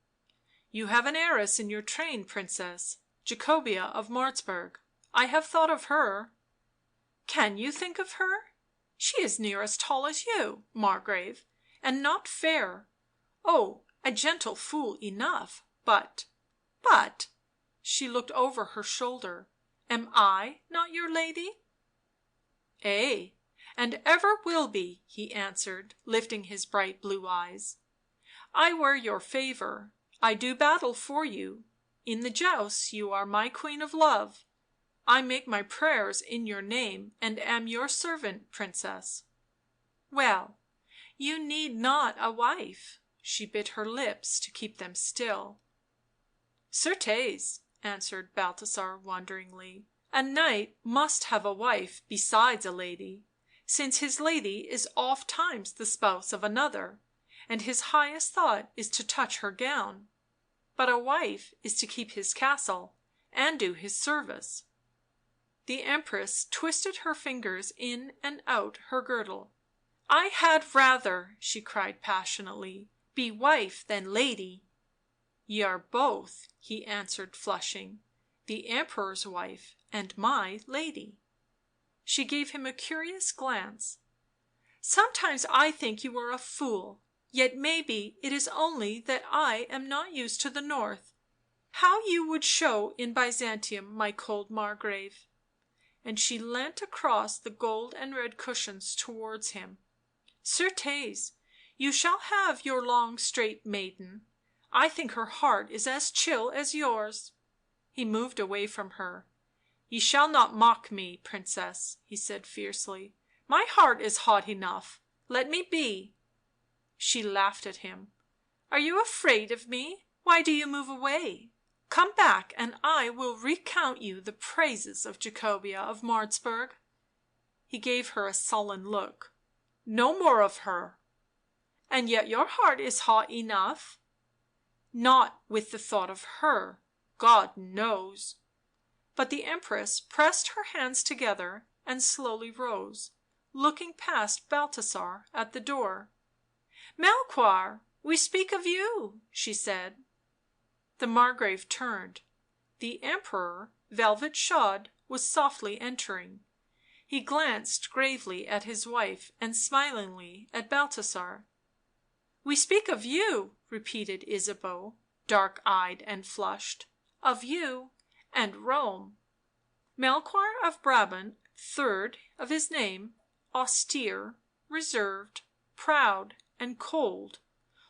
" You have an heiress in your train, Princess — Jacobea of Martzburg — I have thought of her." " Can you think of her? She is near as tall as you, Margrave, and not fair — oh, a gentle fool enough, but " she looked over her shoulder — "am I not your lady?" " Ay, and ever will be," he answered, lifting his bright blue eyes. " I wear your favour, I do battle for you; in the jousts you are my Queen of Love — I make my prayers in your name and am your servant, Princess." " Well, you need not a wife." She bit her lips to keep them still. " Certes," answered Balthasar wonderingly, " a knight must have a wife besides a lady, since his lady is oft times the spouse of another, and his highest thought is to touch her gown; but a wife is to keep his castle and do his service." The Empress twisted her fingers in and out her girdle. " I had rather," she cried passionately, " be wife than lady." " Ye are both," he answered flushing, " the Emperor's wife and my lady." She gave him a curious glance. " Sometimes I think you are a fool, yet maybe it is only that I am not used to the North. how you would show in Byzantium, my cold Margrave." And she leant across the gold and red cushions towards him. "Certes, you shall have your long straight maiden. I think her heart is as chill as yours." He moved away from her. "Ye shall not mock me, Princess," he said fiercely. "My heart is hot enough. Let me be." She laughed at him. "Are you afraid of me? Why do you move away? Come back and I will recount you the praises of Jacobea of Martzburg." He gave her a sullen look. "No more of her." "And yet your heart is hot enough." "Not with the thought of her, God knows." But the Empress pressed her hands together and slowly rose, looking past Balthasar at the door. "Melchoir, we speak of you," she said. The Margrave turned. The Emperor, velvet shod, was softly entering. He glanced gravely at his wife and smilingly at Balthasar. "We speak of you," repeated Ysabeau, dark-eyed and flushed. "Of you and Rome." Melchoir of Brabant, third of his name, austere, reserved, proud and cold,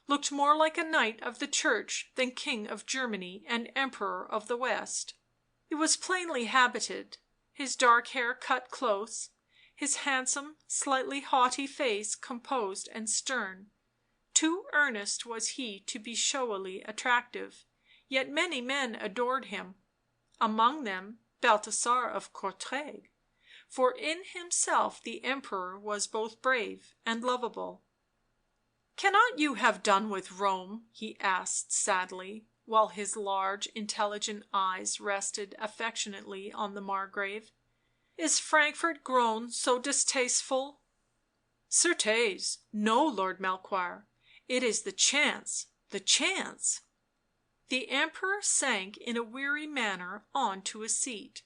looked more like a knight of the Church than King of Germany and Emperor of the West. He was plainly habited, his dark hair cut close, his handsome, slightly haughty face composed and stern. Too earnest was he to be showily attractive, yet many men adored him, among them Balthasar of Courtrai, for in himself the Emperor was both brave and lovable. "Cannot you have done with Rome?" he asked sadly, while his large intelligent eyes rested affectionately on the Margrave. "Is Frankfort grown so distasteful?" "Certes, no, Lord Melchoir. It is the chance, the chance." The Emperor sank in a weary manner on to a seat.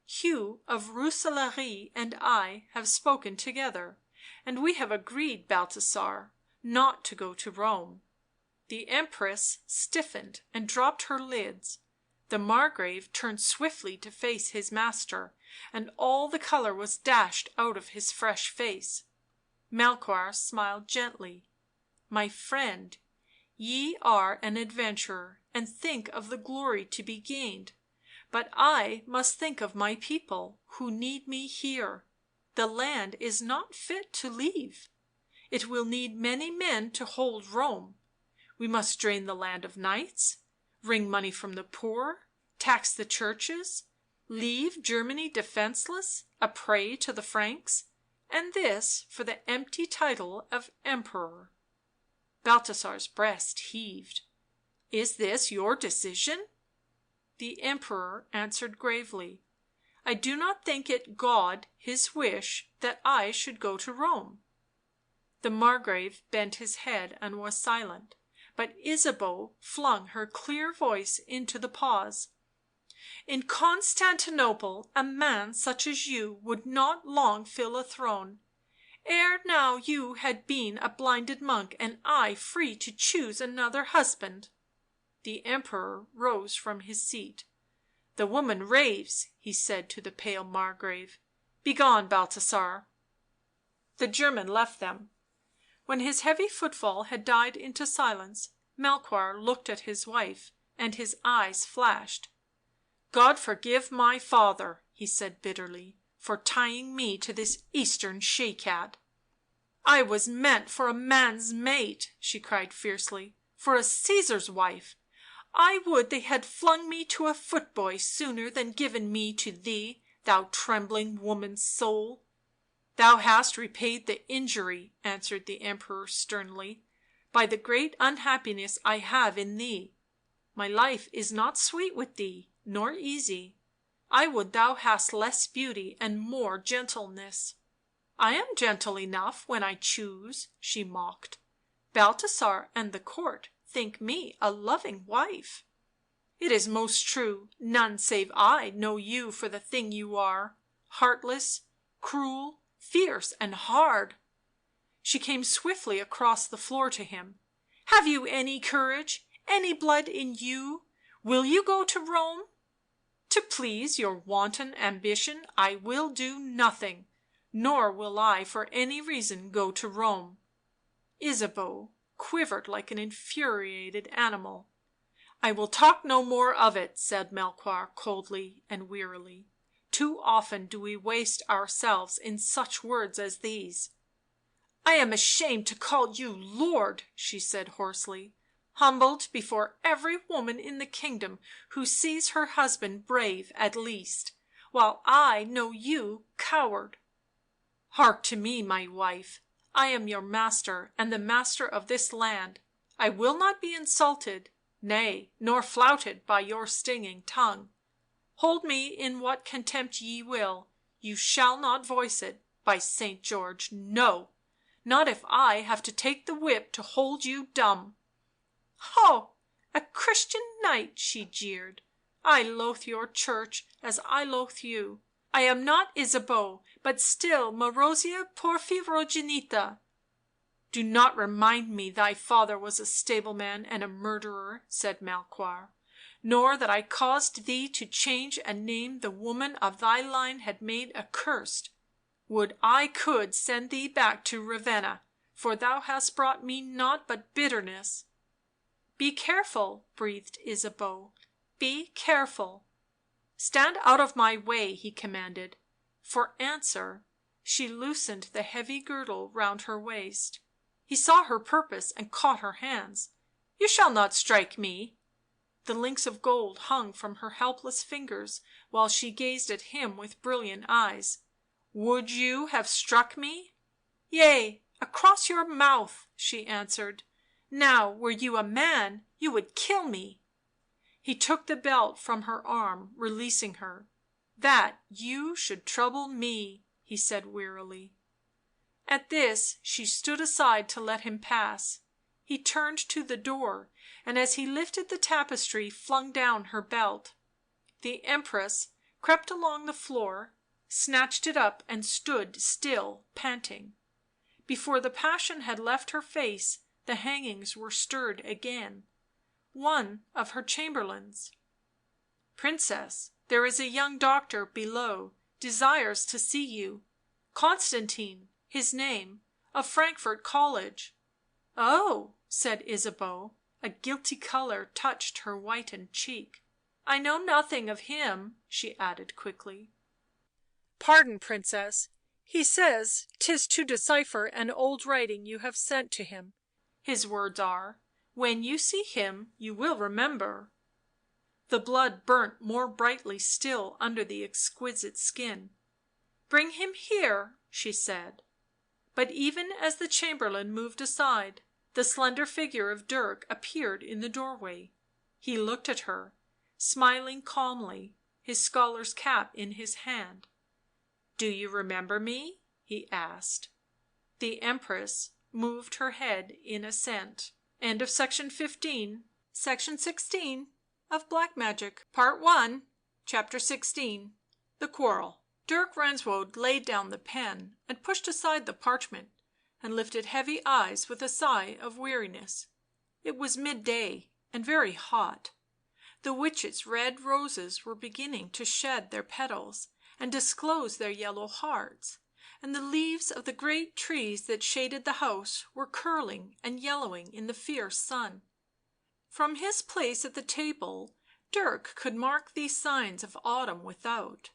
"Hugh of Rooselaare and I have spoken together, and we have agreed, Balthasar, not to go to Rome." The Empress stiffened and dropped her lids. The Margrave turned swiftly to face his master, and all the colour was dashed out of his fresh face. Melchoir smiled gently. "My friend, ye are an adventurer and think of the glory to be gained, but I must think of my people who need me here. The land is not fit to leave. It will need many men to hold Rome. We must drain the land of knights, wring money from the poor, tax the churches, leave Germany defenceless, a prey to the Franks, and this for the empty title of Emperor." Balthasar's breast heaved. "Is this your decision?" The Emperor answered gravely. "I do not think it God His wish that I should go to Rome." The Margrave bent his head and was silent, but Ysabeau flung her clear voice into the pause. "In Constantinople a man such as you would not long fill a throne. Ere now you had been a blinded monk and I free to choose another husband." The Emperor rose from his seat. "The woman raves," he said to the pale Margrave. "Begone, Balthasar." The German left them. When his heavy footfall had died into silence, Melchoir looked at his wife, and his eyes flashed. "God forgive my father," he said bitterly, "for tying me to this Eastern she cat." "I was meant for a man's mate," she cried fiercely, "for a Caesar's wife. I would they had flung me to a footboy sooner than given me to thee, thou trembling woman's soul." "Thou hast repaid the injury," answered the Emperor sternly, "by the great unhappiness I have in thee. My life is not sweet with thee, nor easy. I would thou hadst less beauty and more gentleness." "I am gentle enough when I choose," she mocked. "Balthasar and the court think me a loving wife." "It is most true, none save I know you for the thing you are — heartless, cruel, fierce and hard." She came swiftly across the floor to him. "Have you any courage, any blood in you? Will you go to Rome? To please your wanton ambition I will do nothing, nor will I for any reason go to Rome." Ysabeau quivered like an infuriated animal. " I will talk no more of it," said Melchoir coldly and wearily. " Too often do we waste ourselves in such words as these." " I am ashamed to call you lord," she said hoarsely, " humbled before every woman in the kingdom who sees her husband brave at least, while I know you coward. Hark to me, my wife, I am your master and the master of this land, I will not be insulted, nay, nor flouted by your stinging tongue. Hold me in what contempt ye will, you shall not voice it, by Saint George, no, not if I have to take the whip to hold you dumb." " Ho, a Christian knight," she jeered. " I loathe your church as I loathe you. I am not Ysabeau, but still Marozia Porphyrogenita." " Do not remind me thy father was a stableman and a murderer," said Melchoir, " nor that I caused thee to change a name the woman of thy line had made accursed. Would I could send thee back to Ravenna, for thou hast brought me nought but bitterness." " Be careful," breathed Ysabeau, " be careful." " Stand out of my way," he commanded. For answer she loosened the heavy girdle round her waist. He saw her purpose and caught her hands. " You shall not strike me." The links of gold hung from her helpless fingers while she gazed at him with brilliant eyes. " Would you have struck me?" " Yea, across your mouth," she answered. " Now, were you a man, you would kill me." He took the belt from her arm, releasing her. " That you should trouble me," he said wearily. At this she stood aside to let him pass. He turned to the door, and as he lifted the tapestry flung down her belt. The Empress crept along the floor, snatched it up and stood still, panting. Before the passion had left her face the hangings were stirred again. One of her chamberlains. " Princess, there is a young doctor below, desires to see you. Constantine his name, of Frankfort College." " Oh," said Ysabeau, a guilty colour touched her whitened cheek. " I know nothing of him," she added quickly. " Pardon, Princess, he says 'tis to decipher an old writing you have sent to him. His words are, ' When you see him you will remember.' " The blood burnt more brightly still under the exquisite skin. " Bring him here," she said. But even as the chamberlain moved aside, the slender figure of Dirk appeared in the doorway. He looked at her, smiling calmly, his scholar's cap in his hand. " Do you remember me?" he asked. The Empress moved her head in assent. Section 16 of Black Magic, Part I, Chapter 16. The Quarrel. Dirk Renswoude laid down the pen and pushed aside the parchment, and lifted heavy eyes with a sigh of weariness. It was midday and very hot; the witch's red roses were beginning to shed their petals and disclose their yellow hearts, and the leaves of the great trees that shaded the house were curling and yellowing in the fierce sun. From his place at the table Dirk could mark these signs of autumn without,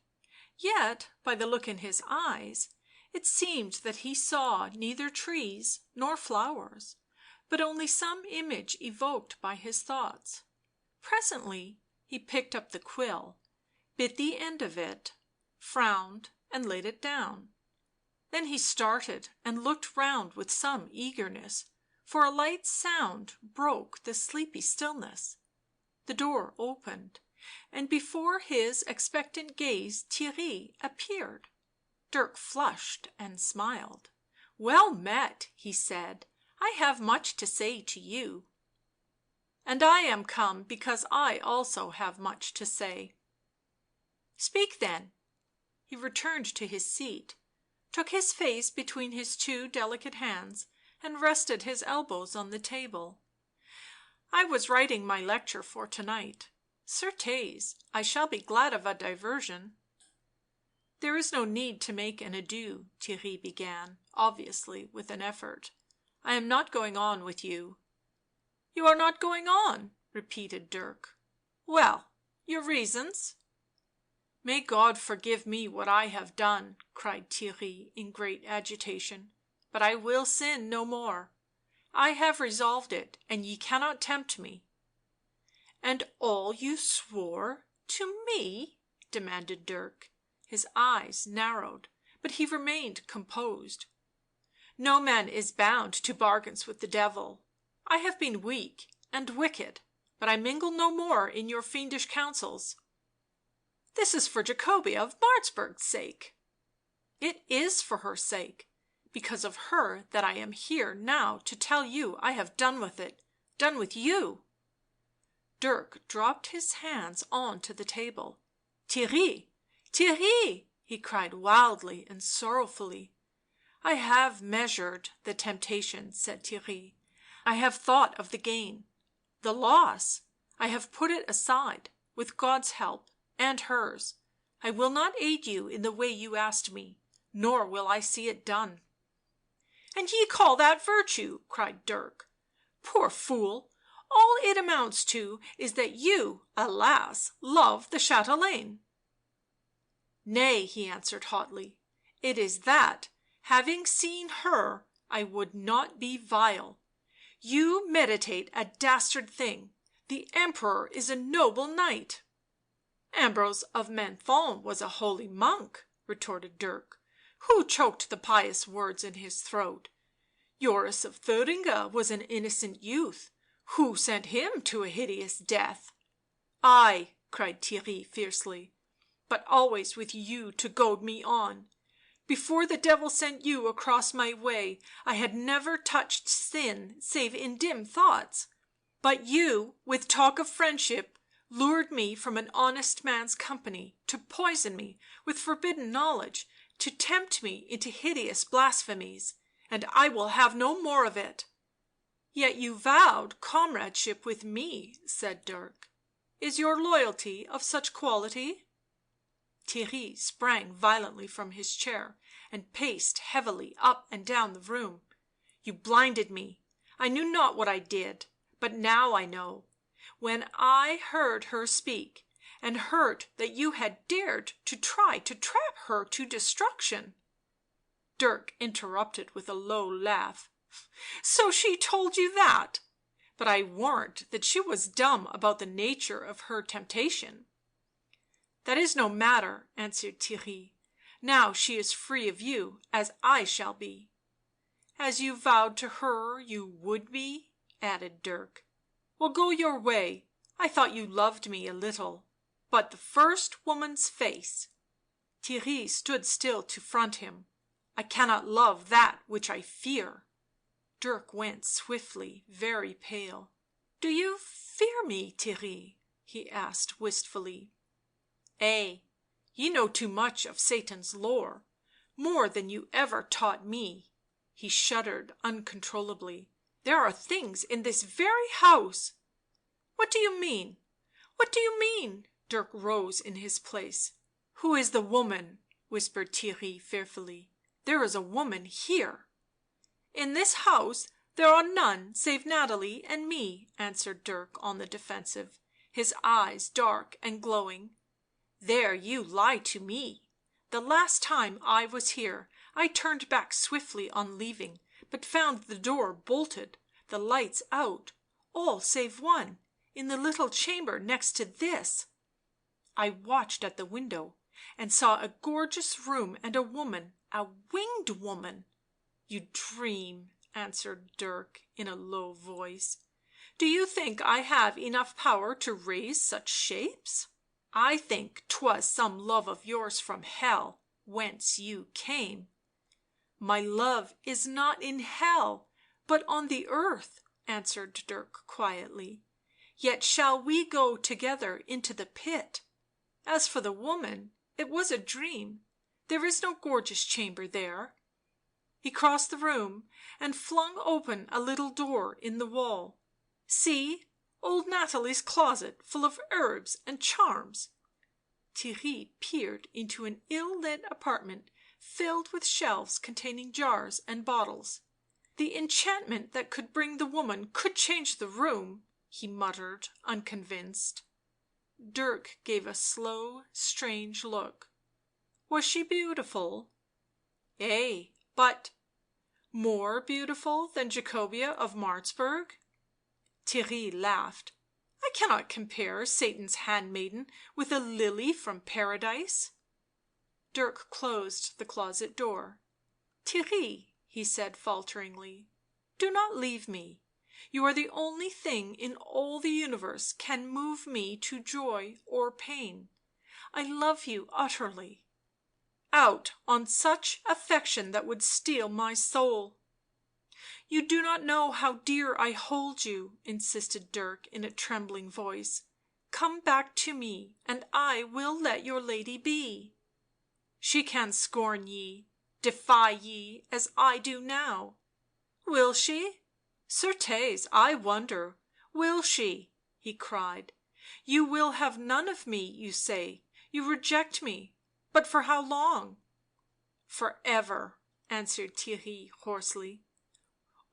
yet, by the look in his eyes, it seemed that he saw neither trees nor flowers, but only some image evoked by his thoughts. Presently he picked up the quill, bit the end of it, frowned and laid it down. Then he started and looked round with some eagerness, for a light sound broke the sleepy stillness. The door opened, and before his expectant gaze Theirry appeared. Dirk flushed and smiled. " Well met," he said. " I have much to say to you." " And I am come because I also have much to say." " Speak then." He returned to his seat, took his face between his two delicate hands and rested his elbows on the table. " I was writing my lecture for to night. "Certes, I shall be glad of a diversion." "There is no need to make an ado," Theirry began, obviously with an effort. " I am not going on with you." " You are not going on?" repeated Dirk. " Well, your reasons?" " May God forgive me what I have done," cried Theirry in great agitation, " but I will sin no more. I have resolved it, and ye cannot tempt me." " And all you swore — to me?" demanded Dirk. His eyes narrowed, but he remained composed. " No man is bound to bargains with the Devil. I have been weak and wicked, but I mingle no more in your fiendish counsels." " This is for Jacobea of Martzburg's sake." " It is for her sake — because of her that I am here now to tell you I have done with it — done with you." Dirk dropped his hands on to the table. " Theirry ! Theirry !" he cried wildly and sorrowfully. " I have measured the temptation," said Theirry. " I have thought of the gain — the loss — I have put it aside, with God's help and hers. I will not aid you in the way you asked me, nor will I see it done." " And ye call that virtue!" cried Dirk. " Poor fool, all it amounts to is that you, alas, love the chatelaine." " Nay," he answered hotly. " It is that, having seen her, I would not be vile. You meditate a dastard thing — the Emperor is a noble knight." " Ambrose of Menthon was a holy monk," retorted Dirk. " Who choked the pious words in his throat? Joris of Thuringia was an innocent youth — who sent him to a hideous death?" " I," cried Theirry fiercely. " But always with you to goad me on. Before the Devil sent you across my way I had never touched sin save in dim thoughts, but you, with talk of friendship, lured me from an honest man's company to poison me with forbidden knowledge, to tempt me into hideous blasphemies — and I will have no more of it." " Yet you vowed comradeship with me," said Dirk. " Is your loyalty of such quality?" Theirry sprang violently from his chair and paced heavily up and down the room. " You blinded me — I knew not what I did — but now I know — when I heard her speak, and heard that you had dared to try to trap her to destruction." Dirk interrupted with a low laugh. " So she told you that? — but I warrant that she was dumb about the nature of her temptation." " That is no matter," answered Theirry. " Now she is free of you, as I shall be." " As you vowed to her you would be," added Dirk. " Well, go your way — I thought you loved me a little — but the first woman's face " Theirry stood still to front him. " I cannot love that which I fear." Dirk went swiftly very pale. " Do you fear me, Theirry?" he asked wistfully. " Ay, ye know too much of Satan's lore — more than you ever taught me." He shuddered uncontrollably. " There are things in this very house "" What do you mean? What do you mean?" Dirk rose in his place. " Who is the woman?" whispered Theirry fearfully. " There is a woman here." " In this house there are none save Nathalie and me," answered Dirk on the defensive, his eyes dark and glowing. " There you lie to me. The last time I was here I turned back swiftly on leaving, but found the door bolted, the lights out — all save one, in the little chamber next to this. I watched at the window and saw a gorgeous room and a woman — a winged woman "" You dream," answered Dirk in a low voice. " Do you think I have enough power to raise such shapes? I think 'twas some love of yours from hell, whence you came." " My love is not in hell, but on the earth," answered Dirk quietly. " Yet shall we go together into the pit. As for the woman, it was a dream — there is no gorgeous chamber there." He crossed the room and flung open a little door in the wall. " See, Old Nathalie's closet full of herbs and charms." Theirry peered into an ill-lit apartment filled with shelves containing jars and bottles. "The enchantment that could bring the woman could change the room," he muttered, unconvinced. Dirk gave a slow, strange look. "Was she beautiful?" "Ay, but—" "More beautiful than Jacobea of Martzburg?" Theirry laughed. "I cannot compare Satan's handmaiden with a lily from paradise." Dirk closed the closet door. "Theirry," he said falteringly, "do not leave me. You are the only thing in all the universe can move me to joy or pain. I love you utterly." "Out on such affection that would steal my soul." "You do not know how dear I hold you," insisted Dirk in a trembling voice. "Come back to me, and I will let your lady be." "She can scorn ye, defy ye, as I do now." "Will she? Certes, I wonder. Will she?" he cried. "You will have none of me, you say, you reject me — but for how long?" "For ever," answered Theirry hoarsely.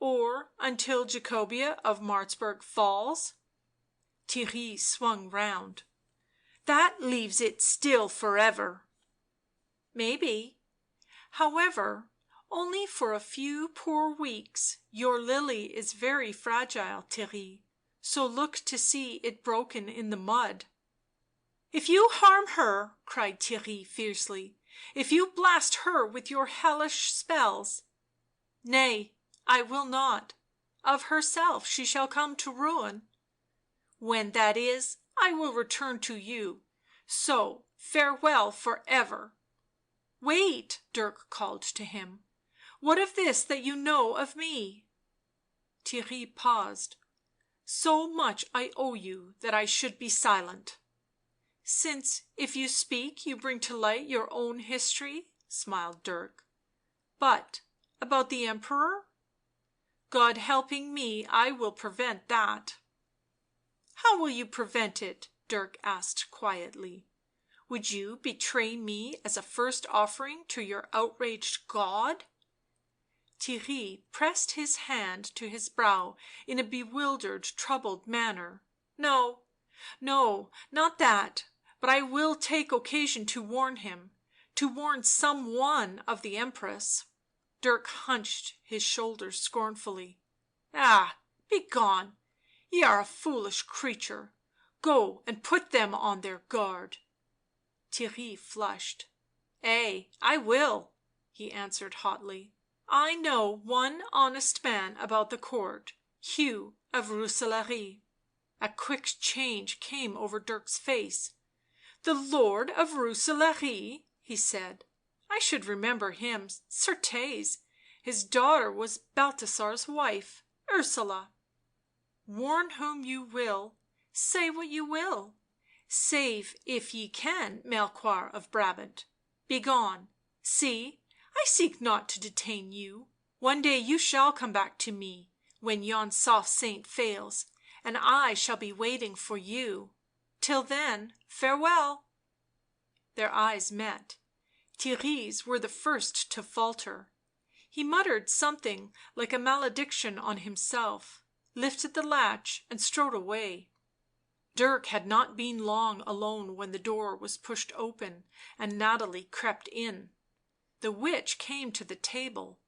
"Or until Jacobea of Martzburg falls?" Theirry swung round. "That leaves it still forever." "Maybe. However, only for a few poor weeks. Your lily is very fragile, Theirry, so look to see it broken in the mud." "If you harm her," cried Theirry fiercely, "if you blast her with your hellish spells "" Nay, I will not. Of herself she shall come to ruin." " When that is, I will return to you. So farewell for ever." "Wait," Dirk called to him. "What of this that you know of me?" Theirry paused. "So much I owe you that I should be silent." "Since if you speak you bring to light your own history," smiled Dirk. "But about the Emperor?" "God helping me, I will prevent that." "How will you prevent it?" Dirk asked quietly. "Would you betray me as a first offering to your outraged God?" Theirry pressed his hand to his brow in a bewildered, troubled manner. "No, no, not that — but I will take occasion to warn him — to warn some one of the Empress." Dirk hunched his shoulders scornfully. "Ah, begone! Ye are a foolish creature — go and put them on their guard." Theirry flushed. " Ay, I will," he answered hotly. " I know one honest man about the Court — Hugh of Rooselaare." A quick change came over Dirk's face. " The Lord of Rooselaare!" he said. " I should remember him, certes; his daughter was Balthasar's wife — Ursula." " Warn whom you will, say what you will — save if ye can, Melchoir of Brabant. Begone — see, I seek not to detain you — one day you shall come back to me, when yon soft saint fails, and I shall be waiting for you — till then, farewell." Their eyes met. Theirry's were the first to falter. He muttered something like a malediction on himself, lifted the latch and strode away. Dirk had not been long alone when the door was pushed open and Nathalie crept in. The witch came to the table,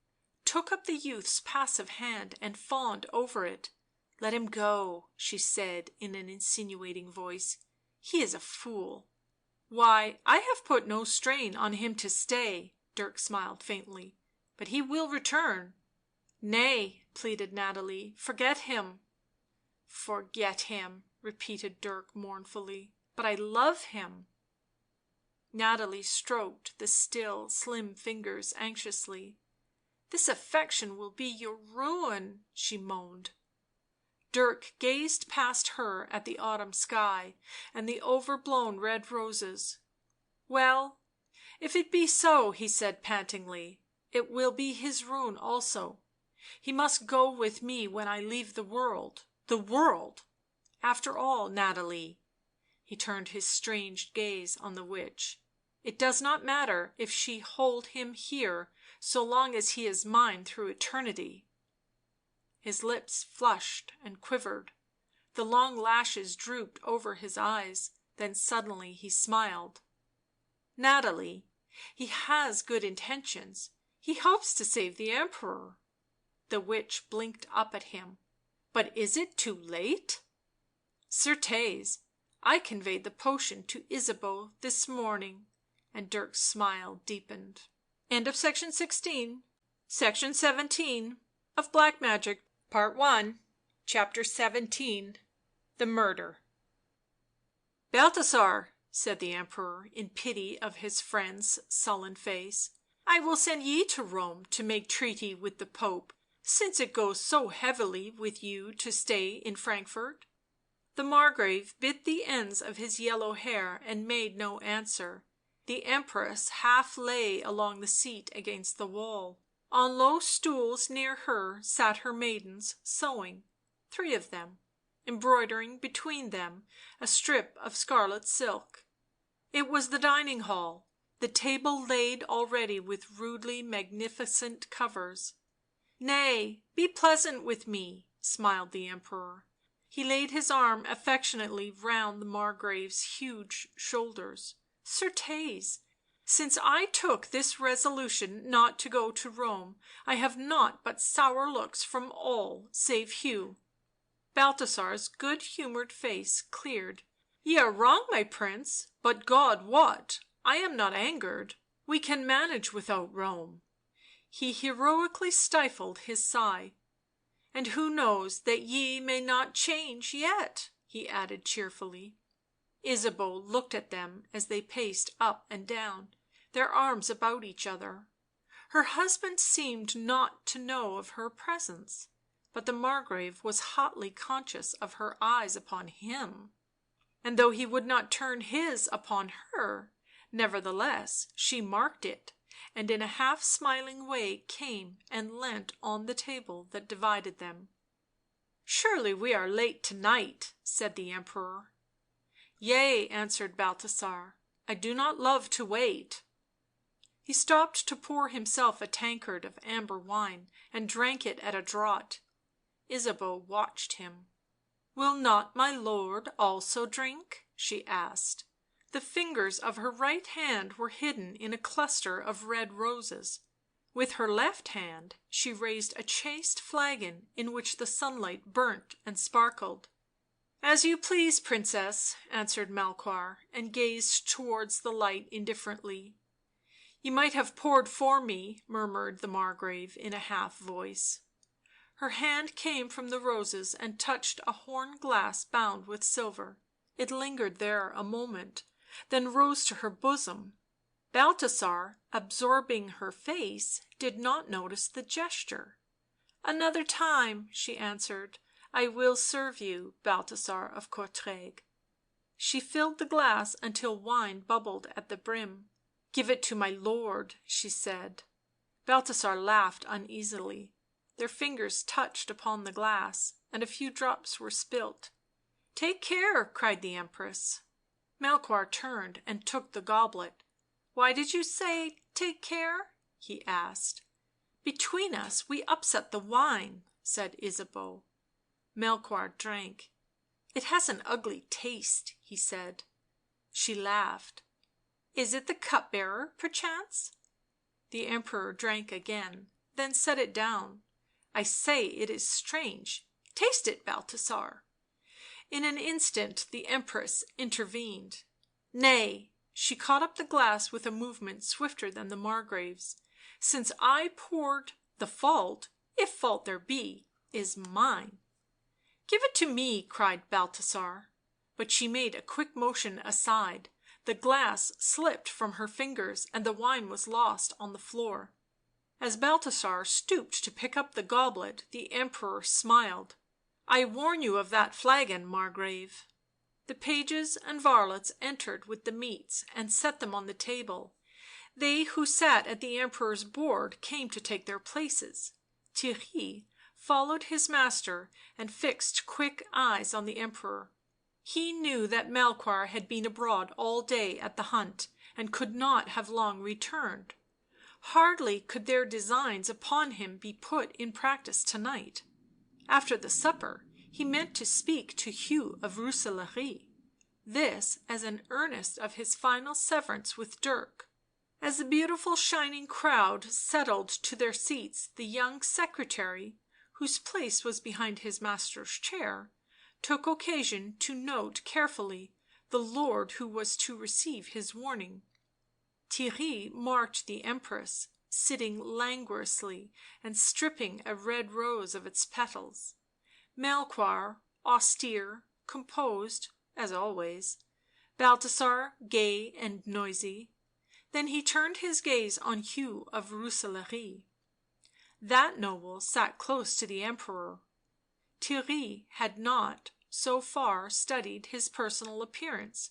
took up the youth's passive hand and fawned over it. " Let him go," she said in an insinuating voice. " He is a fool." " Why, I have put no strain on him to stay," Dirk smiled faintly. " But he will return." " Nay," pleaded Nathalie, " forget him." " Forget him," repeated Dirk mournfully. " But I love him." Nathalie stroked the still, slim fingers anxiously. " This affection will be your ruin," she moaned. Dirk gazed past her at the autumn sky and the overblown red roses. " Well, if it be so," he said pantingly, " it will be his ruin also. He must go with me when I leave the world — the world After all, Nathalie," he turned his strange gaze on the witch, " it does not matter if she hold him here so long as he is mine through eternity." His lips flushed and quivered, the long lashes drooped over his eyes, then suddenly he smiled. " Nathalie, he has good intentions, he hopes to save the Emperor." The witch blinked up at him. " But is it too late?" " Certes, I conveyed the potion to Ysabeau this morning," and Dirk's smile deepened. Section 17 of Black Magic, Part 1, Chapter 17 The Murder. " Balthasar," said the Emperor in pity of his friend's sullen face, " I will send ye to Rome to make treaty with the Pope, since it goes so heavily with you to stay in Frankfort." The Margrave bit the ends of his yellow hair and made no answer. The Empress half lay along the seat against the wall; on low stools near her sat her maidens sewing, 3 of them, embroidering between them a strip of scarlet silk. It was the dining hall, the table laid already with rudely magnificent covers. " Nay, be pleasant with me," smiled the Emperor. He laid his arm affectionately round the Margrave's huge shoulders. " Certes, since I took this resolution not to go to Rome I have naught but sour looks from all save Hugh." Balthasar's good humoured face cleared. " Ye are wrong, my Prince, but God wot, I am not angered. We can manage without Rome." He heroically stifled his sigh. " And who knows that ye may not change yet?" he added cheerfully. Ysabeau looked at them as they paced up and down, their arms about each other. Her husband seemed not to know of her presence, but the Margrave was hotly conscious of her eyes upon him, and though he would not turn his upon her, nevertheless she marked it, and in a half smiling way came and leant on the table that divided them. " Surely we are late to night," said the Emperor. " Yea," answered Balthasar. " I do not love to wait." He stopped to pour himself a tankard of amber wine and drank it at a draught. Ysabeau watched him. " Will not my lord also drink?" she asked. The fingers of her right hand were hidden in a cluster of red roses; with her left hand she raised a chased flagon in which the sunlight burnt and sparkled. " As you please, Princess," answered Melchoir, and gazed towards the light indifferently. " Ye might have poured for me," murmured the Margrave in a half voice. Her hand came from the roses and touched a horn glass bound with silver; it lingered there a moment, then rose to her bosom. Balthasar, absorbing her face, did not notice the gesture. " Another time," she answered, " I will serve you, Balthasar of Courtrai." She filled the glass until wine bubbled at the brim. " Give it to my lord," she said. Balthasar laughed uneasily; their fingers touched upon the glass, and a few drops were spilt. " Take care," cried the Empress. Melchoir turned and took the goblet. " Why did you say — take care?" he asked. " Between us we upset the wine," said Ysabeau. Melchoir drank. " It has an ugly taste," he said. She laughed. " Is it the cupbearer, perchance?" The Emperor drank again, then set it down. " I say it is strange — taste it, Balthasar." In an instant the Empress intervened. " Nay," she caught up the glass with a movement swifter than the Margrave's, " since I poured, the fault, if fault there be, is mine." " Give it to me," cried Balthasar, but she made a quick motion aside, the glass slipped from her fingers and the wine was lost on the floor. As Balthasar stooped to pick up the goblet the Emperor smiled. " I warn you of that flagon, Margrave." The pages and varlets entered with the meats and set them on the table; they who sat at the Emperor's board came to take their places. Theirry, followed his master and fixed quick eyes on the Emperor. He knew that Melchoir had been abroad all day at the hunt, and could not have long returned. Hardly could their designs upon him be put in practice tonight. After the supper he meant to speak to Hugh of Rooselaare, this as an earnest of his final severance with Dirk. As the beautiful shining crowd settled to their seats, the young secretary, whose place was behind his master's chair, took occasion to note carefully the lord who was to receive his warning. Theirry marked the Empress, sitting languorously and stripping a red rose of its petals; Melchoir, austere, composed, as always; Balthasar, gay and noisy. Then he turned his gaze on Hugh of Rooselaare. That noble sat close to the Emperor. Theirry had not, so far, studied his personal appearance,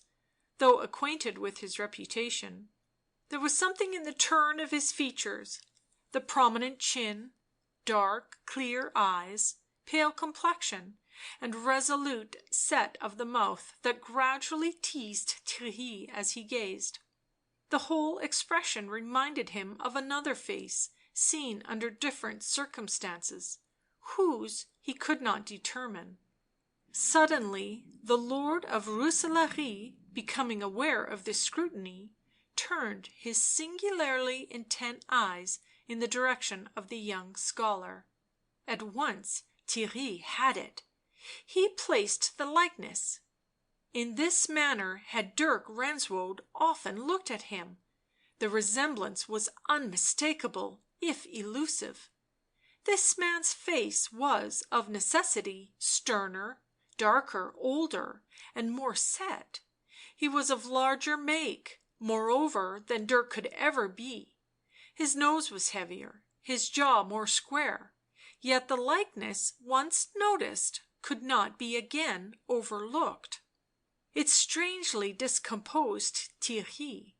though acquainted with his reputation. There was something in the turn of his features, the prominent chin, dark, clear eyes, pale complexion, and resolute set of the mouth that gradually teased Theirry as he gazed. The whole expression reminded him of another face, seen under different circumstances, whose he could not determine. Suddenly the lord of Rooselaare, becoming aware of this scrutiny, turned his singularly intent eyes in the direction of the young scholar. At once Theirry had it. He placed the likeness. In this manner had Dirk Renswoude often looked at him; the resemblance was unmistakable, if elusive. This man's face was, of necessity, sterner, darker, older, and more set; he was of larger make, moreover, than Dirk could ever be; his nose was heavier, his jaw more square, yet the likeness, once noticed, could not be again overlooked. It strangely discomposed Theirry;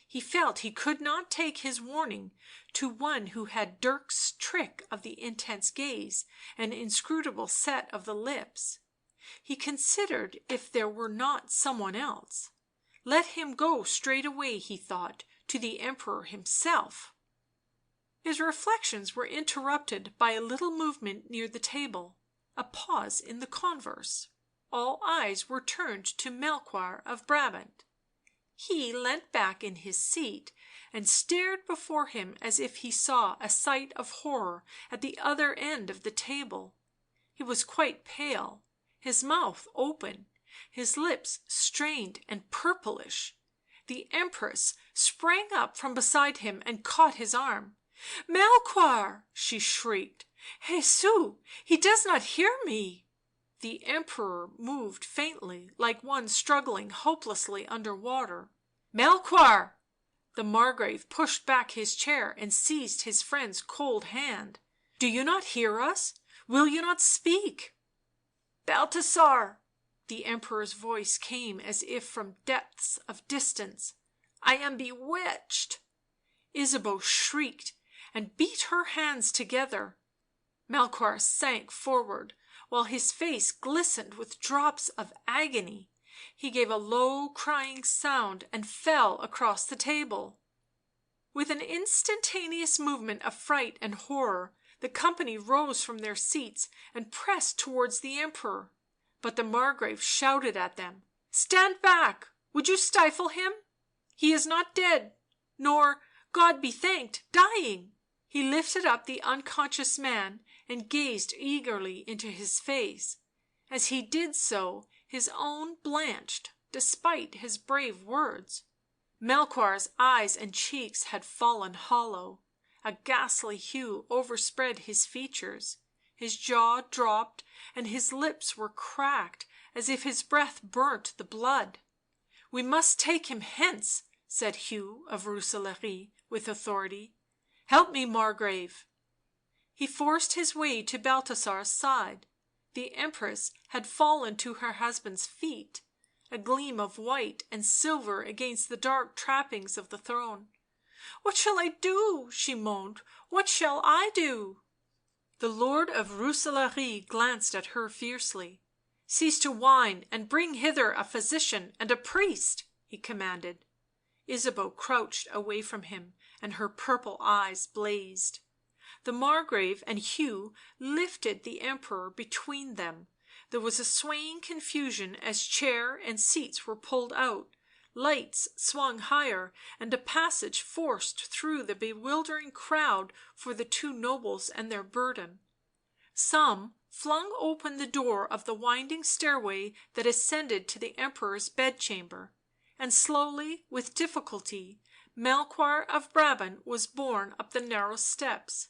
he felt he could not take his warning to one who had Dirk's trick of the intense gaze and inscrutable set of the lips. He considered if there were not some one else. Let him go straight away, he thought, to the Emperor himself. His reflections were interrupted by a little movement near the table, a pause in the converse. All eyes were turned to Melchoir of Brabant. He leant back in his seat and stared before him as if he saw a sight of horror at the other end of the table. He was quite pale, his mouth open, his lips strained and purplish. The Empress sprang up from beside him and caught his arm. " Melchoir!" she shrieked. " Jesu, he does not hear me." The Emperor moved faintly, like one struggling hopelessly under water. " Melchoir!" The Margrave pushed back his chair and seized his friend's cold hand. " Do you not hear us? Will you not speak?" " Balthasar!" The Emperor's voice came as if from depths of distance. " I am bewitched." Ysabeau shrieked and beat her hands together. Melchoir sank forward, while his face glistened with drops of agony; he gave a low crying sound and fell across the table. With an instantaneous movement of fright and horror the company rose from their seats and pressed towards the Emperor, but the Margrave shouted at them. " Stand back! Would you stifle him? He is not dead, nor, God be thanked, dying." He lifted up the unconscious man and gazed eagerly into his face; as he did so his own blanched, despite his brave words. Melchoir's eyes and cheeks had fallen hollow, a ghastly hue overspread his features, his jaw dropped and his lips were cracked as if his breath burnt the blood. " We must take him hence," said Hugh of Rooselaare with authority. " Help me, Margrave." He forced his way to Balthasar's side. The Empress had fallen to her husband's feet, a gleam of white and silver against the dark trappings of the throne. " What shall I do?" she moaned. " What shall I do?" The Lord of Rooselaare glanced at her fiercely. " Cease to whine and bring hither a physician and a priest," he commanded. Ysabeau crouched away from him, and her purple eyes blazed. The Margrave and Hugh lifted the Emperor between them; there was a swaying confusion as chair and seats were pulled out, lights swung higher, and a passage forced through the bewildering crowd for the two nobles and their burden. Some flung open the door of the winding stairway that ascended to the Emperor's bedchamber, and slowly, with difficulty, Melchoir of Brabant was borne up the narrow steps.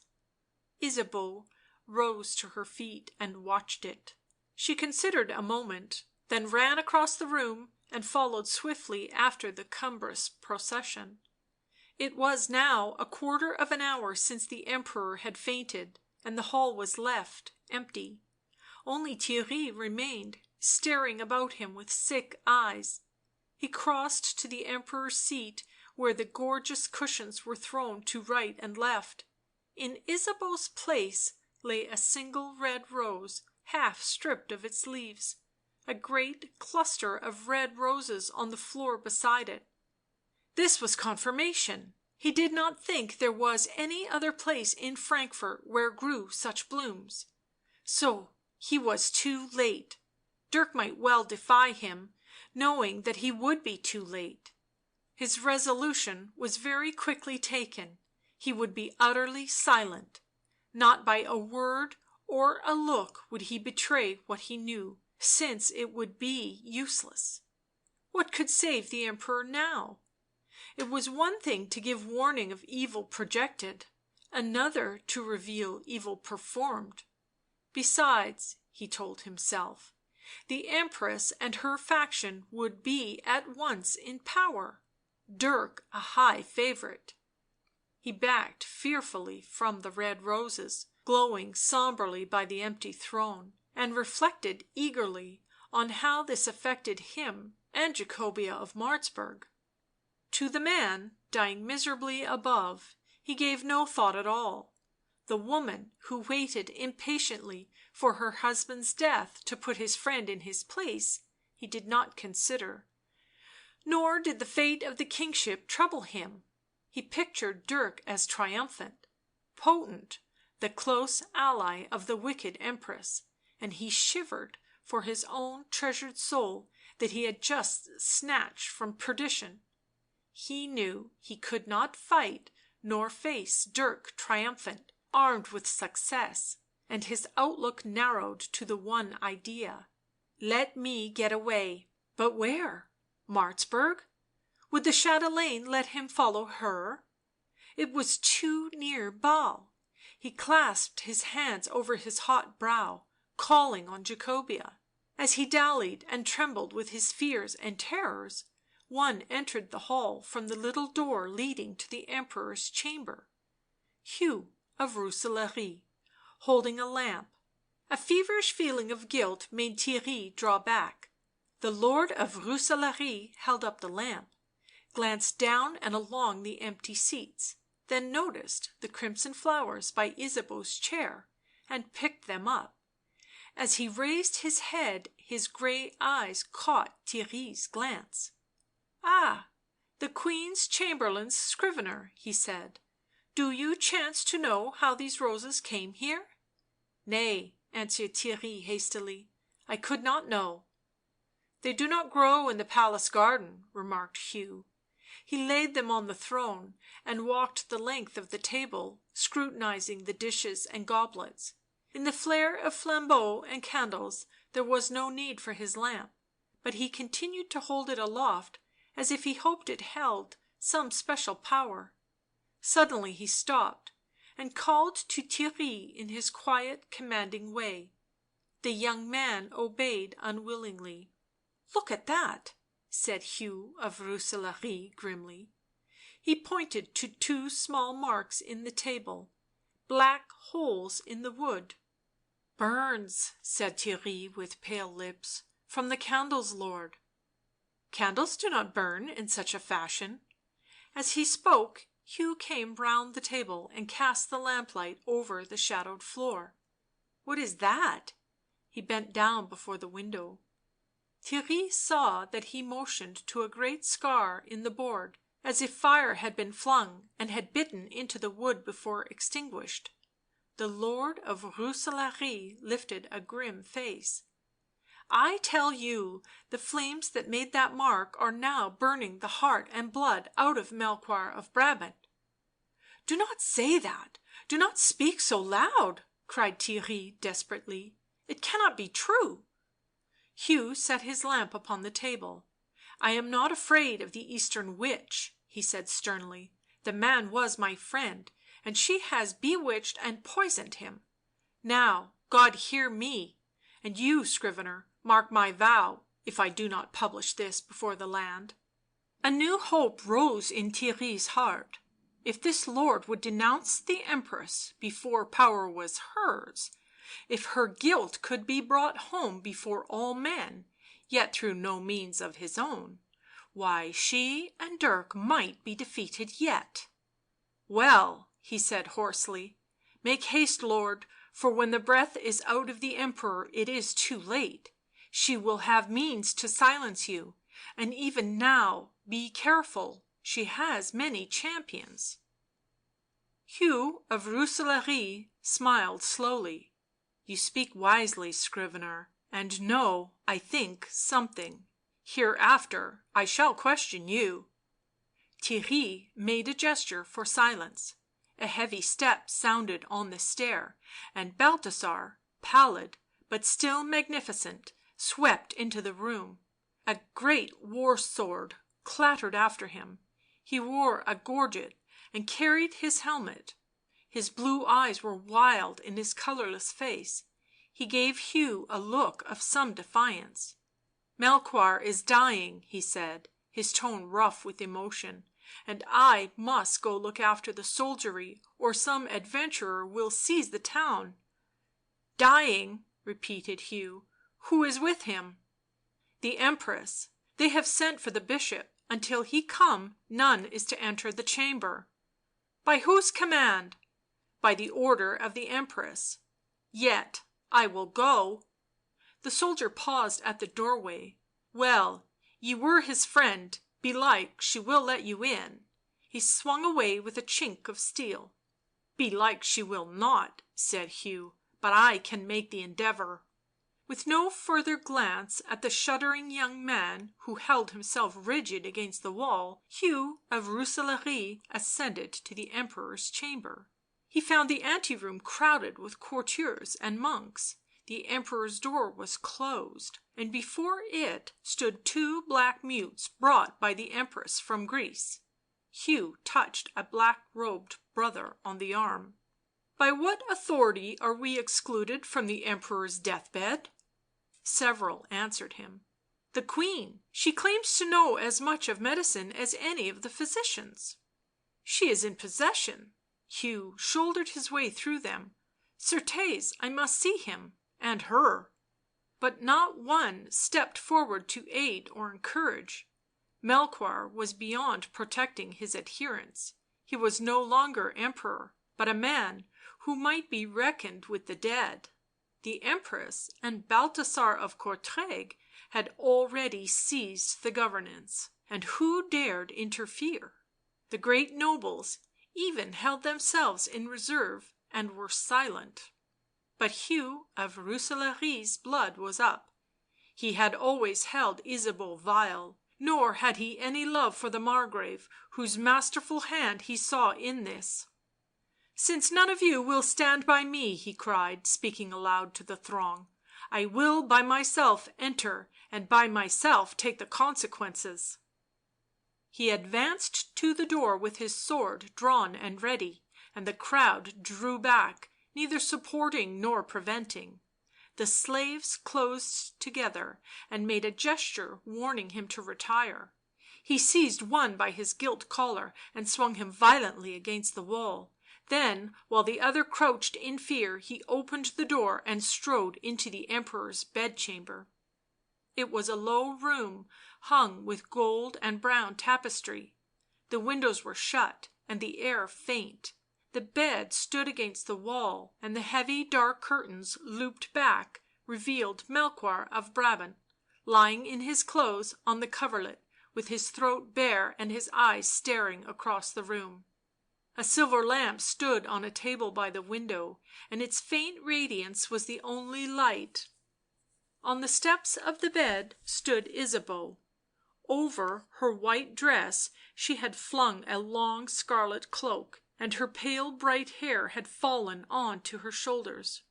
Ysabeau rose to her feet and watched it. She considered a moment, then ran across the room and followed swiftly after the cumbrous procession. It was now a quarter of an hour since the Emperor had fainted, and the hall was left empty. Only Theirry remained, staring about him with sick eyes. He crossed to the Emperor's seat, where the gorgeous cushions were thrown to right and left. In Ysabeau's place lay a single red rose, half stripped of its leaves, a great cluster of red roses on the floor beside it. This was confirmation; he did not think there was any other place in Frankfort where grew such blooms. So he was too late. Dirk might well defy him, knowing that he would be too late. His resolution was very quickly taken; he would be utterly silent; not by a word or a look would he betray what he knew, since it would be useless. What could save the Emperor now? It was one thing to give warning of evil projected, another to reveal evil performed. Besides, he told himself, the Empress and her faction would be at once in power, Dirk a high favourite. He backed fearfully from the red roses, glowing sombrely by the empty throne, and reflected eagerly on how this affected him and Jacobea of Martzburg. To the man dying miserably above he gave no thought at all; the woman who waited impatiently for her husband's death to put his friend in his place he did not consider. Nor did the fate of the kingship trouble him; he pictured Dirk as triumphant, potent, the close ally of the wicked Empress, and he shivered for his own treasured soul that he had just snatched from perdition. He knew he could not fight nor face Dirk triumphant, armed with success, and his outlook narrowed to the one idea. Let me get away. But where? Martzburg? Would the chatelaine let him follow her? It was too near Basle. He clasped his hands over his hot brow, calling on Jacobea. As he dallied and trembled with his fears and terrors, one entered the hall from the little door leading to the Emperor's chamber. Hugh of Rooselaare, holding a lamp. A feverish feeling of guilt made Theirry draw back. The Lord of Rooselaare held up the lamp, glanced down and along the empty seats, then noticed the crimson flowers by Ysabeau's chair, and picked them up. As he raised his head his grey eyes caught Theirry's glance. "Ah, the Queen's Chamberlain's scrivener," he said. "Do you chance to know how these roses came here?" "Nay," answered Theirry hastily. "I could not know." "They do not grow in the palace garden," remarked Hugh. He laid them on the throne and walked the length of the table, scrutinising the dishes and goblets. In the flare of flambeaux and candles there was no need for his lamp, but he continued to hold it aloft as if he hoped it held some special power. Suddenly he stopped and called to Theirry in his quiet, commanding way. The young man obeyed unwillingly. "Look at that," said Hugh of Rooselaare grimly. He pointed to two small marks in the table, black holes in the wood. "Burns," said Theirry with pale lips. "From the candles, lord." "Candles do not burn in such a fashion." As he spoke Hugh came round the table and cast the lamplight over the shadowed floor. What is that?" He bent down before the window. Theirry saw that he motioned to a great scar in the board, as if fire had been flung and had bitten into the wood before extinguished. The Lord of Rooselaare lifted a grim face. " I tell you the flames that made that mark are now burning the heart and blood out of Melchoir of Brabant." " Do not say that, do not speak so loud," cried Theirry desperately. " It cannot be true." Hugh set his lamp upon the table. " I am not afraid of the Eastern witch," he said sternly. " The man was my friend, and she has bewitched and poisoned him. Now God hear me, and you, scrivener, mark my vow, if I do not publish this before the land." A new hope rose in Theirry's heart. If this lord would denounce the Empress before power was hers, if her guilt could be brought home before all men, yet through no means of his own, why, she and Dirk might be defeated yet. " Well," he said hoarsely, " make haste, lord, for when the breath is out of the Emperor it is too late. She will have means to silence you, and even now be careful, she has many champions." Hugh of Rooselaare smiled slowly. " You speak wisely, scrivener, and know, I think, something. Hereafter I shall question you." Theirry made a gesture for silence. A heavy step sounded on the stair, and Balthasar, pallid but still magnificent, swept into the room. A great war sword clattered after him; he wore a gorget and carried his helmet. His blue eyes were wild in his colourless face; he gave Hugh a look of some defiance. " Melchoir is dying," he said, his tone rough with emotion, " and I must go look after the soldiery, or some adventurer will seize the town." " Dying," repeated Hugh. " Who is with him?" " The Empress. They have sent for the bishop; until he come none is to enter the chamber." " By whose command?" " By the order of the Empress." " Yet I will go." The soldier paused at the doorway. " Well, ye were his friend, belike she will let you in." He swung away with a chink of steel. " Belike she will not," said Hugh, " but I can make the endeavour." With no further glance at the shuddering young man who held himself rigid against the wall, Hugh of Rooselaare ascended to the Emperor's chamber. He found the ante room crowded with courtiers and monks; the Emperor's door was closed, and before it stood two black mutes brought by the Empress from Greece. Hugh touched a black robed brother on the arm. " By what authority are we excluded from the Emperor's deathbed?" Several answered him. " The Queen; she claims to know as much of medicine as any of the physicians." " She is in possession." Hugh shouldered his way through them. " Certes, I must see him — and her." But not one stepped forward to aid or encourage. Melchoir was beyond protecting his adherents; he was no longer Emperor, but a man who might be reckoned with the dead. The Empress and Balthasar of Courtrai had already seized the governance, and who dared interfere? The great nobles even held themselves in reserve and were silent. But Hugh of Rooselaare's blood was up; he had always held Ysabeau vile, nor had he any love for the Margrave, whose masterful hand he saw in this. " Since none of you will stand by me," he cried, speaking aloud to the throng, " I will by myself enter and by myself take the consequences." He advanced to the door with his sword drawn and ready, and the crowd drew back, neither supporting nor preventing. The slaves closed together and made a gesture warning him to retire; he seized one by his gilt collar and swung him violently against the wall; then, while the other crouched in fear, he opened the door and strode into the Emperor's bedchamber. It was a low room hung with gold and brown tapestry; the windows were shut and the air faint. The bed stood against the wall, and the heavy dark curtains, looped back, revealed Melchoir of Brabant, lying in his clothes on the coverlet, with his throat bare and his eyes staring across the room. A silver lamp stood on a table by the window, and its faint radiance was the only light. On the steps of the bed stood Ysabeau. Over her white dress she had flung a long scarlet cloak, and her pale bright hair had fallen on to her shoulders.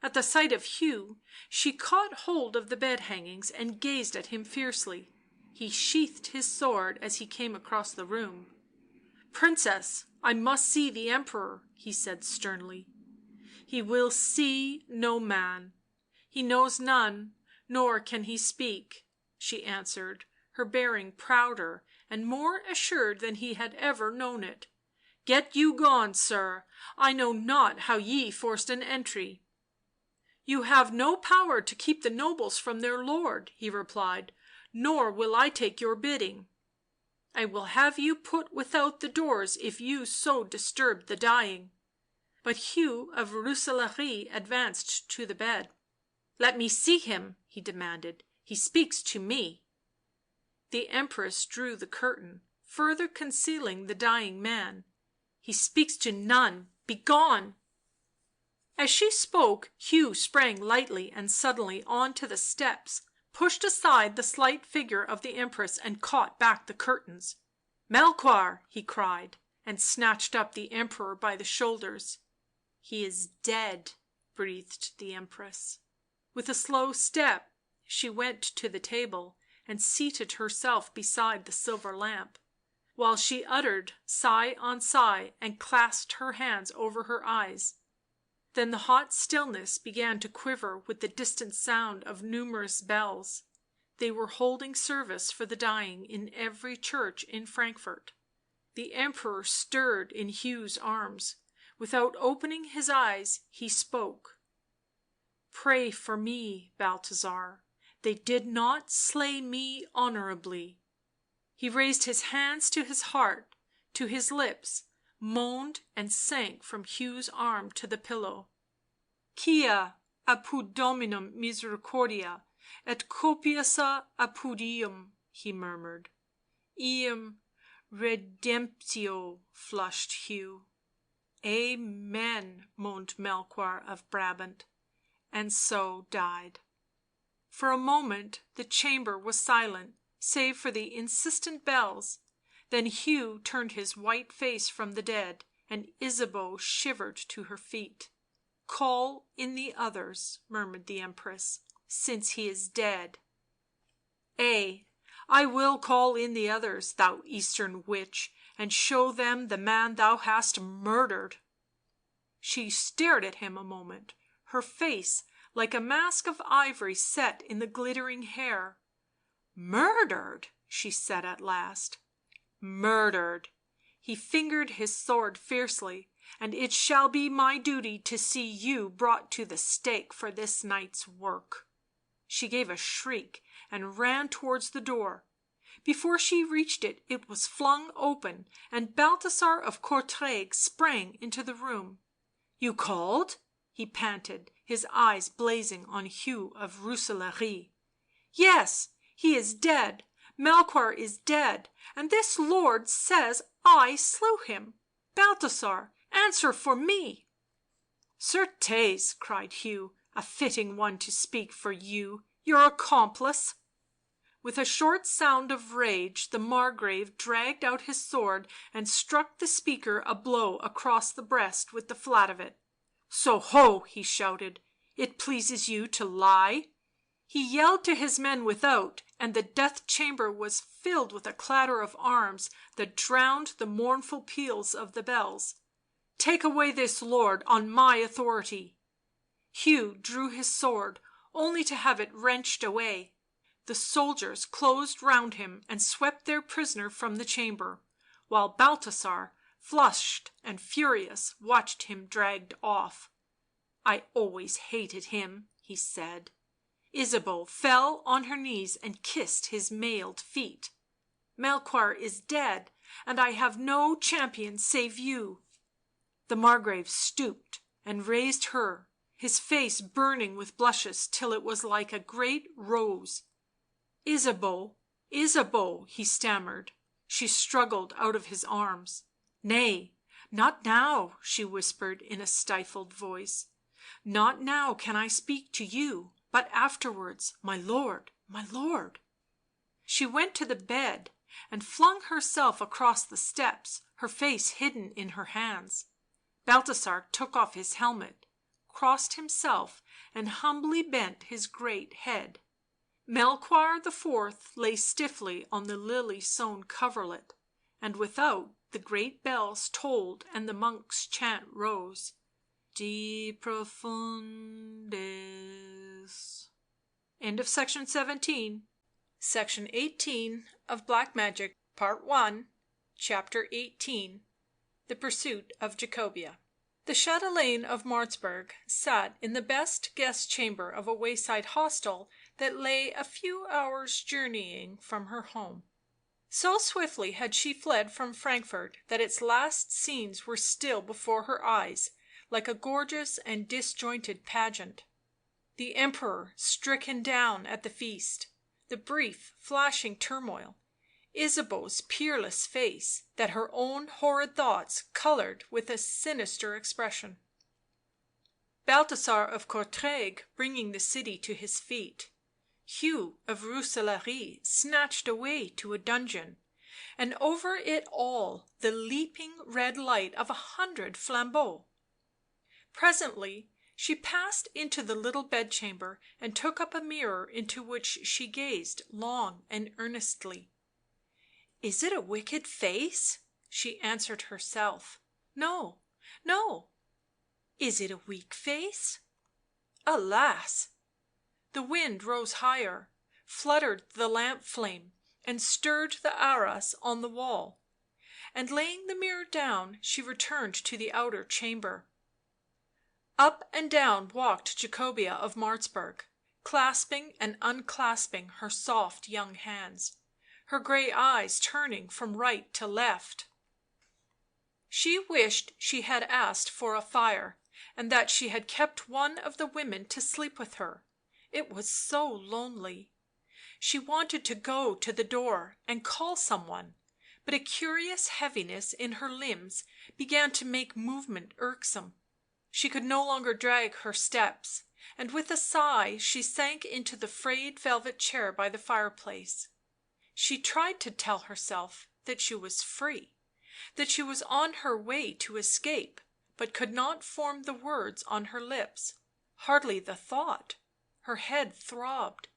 At the sight of Hugh she caught hold of the bed hangings and gazed at him fiercely. He sheathed his sword as he came across the room. " Princess, I must see the Emperor," he said sternly. " He will see no man. He knows none, nor can he speak," she answered, her bearing prouder and more assured than he had ever known it. " Get you gone, sir, I know not how ye forced an entry." " You have no power to keep the nobles from their lord," he replied, " nor will I take your bidding. I will have you put without the doors if you so disturb the dying." But Hugh of Rooselaare advanced to the bed. " Let me see him," he demanded. " He speaks to me." The Empress drew the curtain, further concealing the dying man. " He speaks to none. Begone!" As she spoke Hugh sprang lightly and suddenly on to the steps, pushed aside the slight figure of the Empress and caught back the curtains. " Melchoir!" he cried, and snatched up the Emperor by the shoulders. " He is dead," breathed the Empress. With a slow step she went to the table and seated herself beside the silver lamp, while she uttered sigh on sigh and clasped her hands over her eyes. Then the hot stillness began to quiver with the distant sound of numerous bells. They were holding service for the dying in every church in Frankfort. The Emperor stirred in Hugh's arms. Without opening his eyes he spoke. " Pray for me, Balthasar. They did not slay me honourably." He raised his hands to his heart, to his lips, moaned and sank from Hugh's arm to the pillow. " Quia apud Dominum misericordia et copiosa apud eum," he murmured. " Eum redemptio," flushed Hugh. " Amen," moaned Melchoir of Brabant, and so died. For a moment the chamber was silent, save for the insistent bells, then Hugh turned his white face from the dead, and Ysabeau shivered to her feet. " Call in the others," murmured the Empress, " since he is dead." " Ay, I will call in the others, thou Eastern witch, and show them the man thou hast murdered." She stared at him a moment, her face like a mask of ivory set in the glittering hair. " Murdered!" she said at last. " Murdered." He fingered his sword fiercely. " And it shall be my duty to see you brought to the stake for this night's work." She gave a shriek and ran towards the door. Before she reached it, it was flung open, and Balthasar of Courtrai sprang into the room. " You called?" he panted, his eyes blazing on Hugh of Rooselaare. " Yes, he is dead, Melchoir is dead, and this lord says I slew him. Balthasar, answer for me." " Certes," cried Hugh, " a fitting one to speak for you — your accomplice." With a short sound of rage the Margrave dragged out his sword and struck the speaker a blow across the breast with the flat of it. " So ho!" he shouted. " It pleases you to lie?" He yelled to his men without, and the death chamber was filled with a clatter of arms that drowned the mournful peals of the bells. " Take away this lord on my authority." Hugh drew his sword, only to have it wrenched away. The soldiers closed round him and swept their prisoner from the chamber, while Balthasar, flushed and furious, watched him dragged off. " I always hated him," he said. Ysabeau fell on her knees and kissed his mailed feet. " Melchoir is dead, and I have no champion save you." The Margrave stooped and raised her, his face burning with blushes till it was like a great rose. " Ysabeau, Ysabeau," he stammered. She struggled out of his arms. " Nay, not now," she whispered in a stifled voice. " Not now can I speak to you, but afterwards, my lord, my lord." She went to the bed and flung herself across the steps, her face hidden in her hands. Balthasar took off his helmet, crossed himself and humbly bent his great head. Melchoir IV lay stiffly on the lily sown coverlet, and without the great bells tolled and the monk's chant rose. De profundis. End of section 17. Section 18 of Black Magic, Part 1, Chapter 18. The Pursuit of Jacobea. The chatelaine of Martzburg sat in the best guest chamber of a wayside hostel that lay a few hours' journeying from her home. So swiftly had she fled from Frankfort that its last scenes were still before her eyes, like a gorgeous and disjointed pageant. The Emperor stricken down at the feast, the brief flashing turmoil, Ysabeau's peerless face that her own horrid thoughts coloured with a sinister expression, Balthasar of Courtrai bringing the city to his feet, Hugh of Rooselaare snatched away to a dungeon, and over it all the leaping red light of 100 flambeaux. Presently she passed into the little bedchamber and took up a mirror into which she gazed long and earnestly. "Is it a wicked face?" she answered herself. "No, no." "Is it a weak face?" Alas! The wind rose higher, fluttered the lamp flame and stirred the arras on the wall, and laying the mirror down she returned to the outer chamber. Up and down walked Jacobea of Martzburg, clasping and unclasping her soft young hands, her grey eyes turning from right to left. She wished she had asked for a fire, and that she had kept one of the women to sleep with her; it was so lonely. She wanted to go to the door and call some one, but a curious heaviness in her limbs began to make movement irksome. She could no longer drag her steps, and with a sigh she sank into the frayed velvet chair by the fireplace. She tried to tell herself that she was free, that she was on her way to escape, but could not form the words on her lips, hardly the thought. Her head throbbed,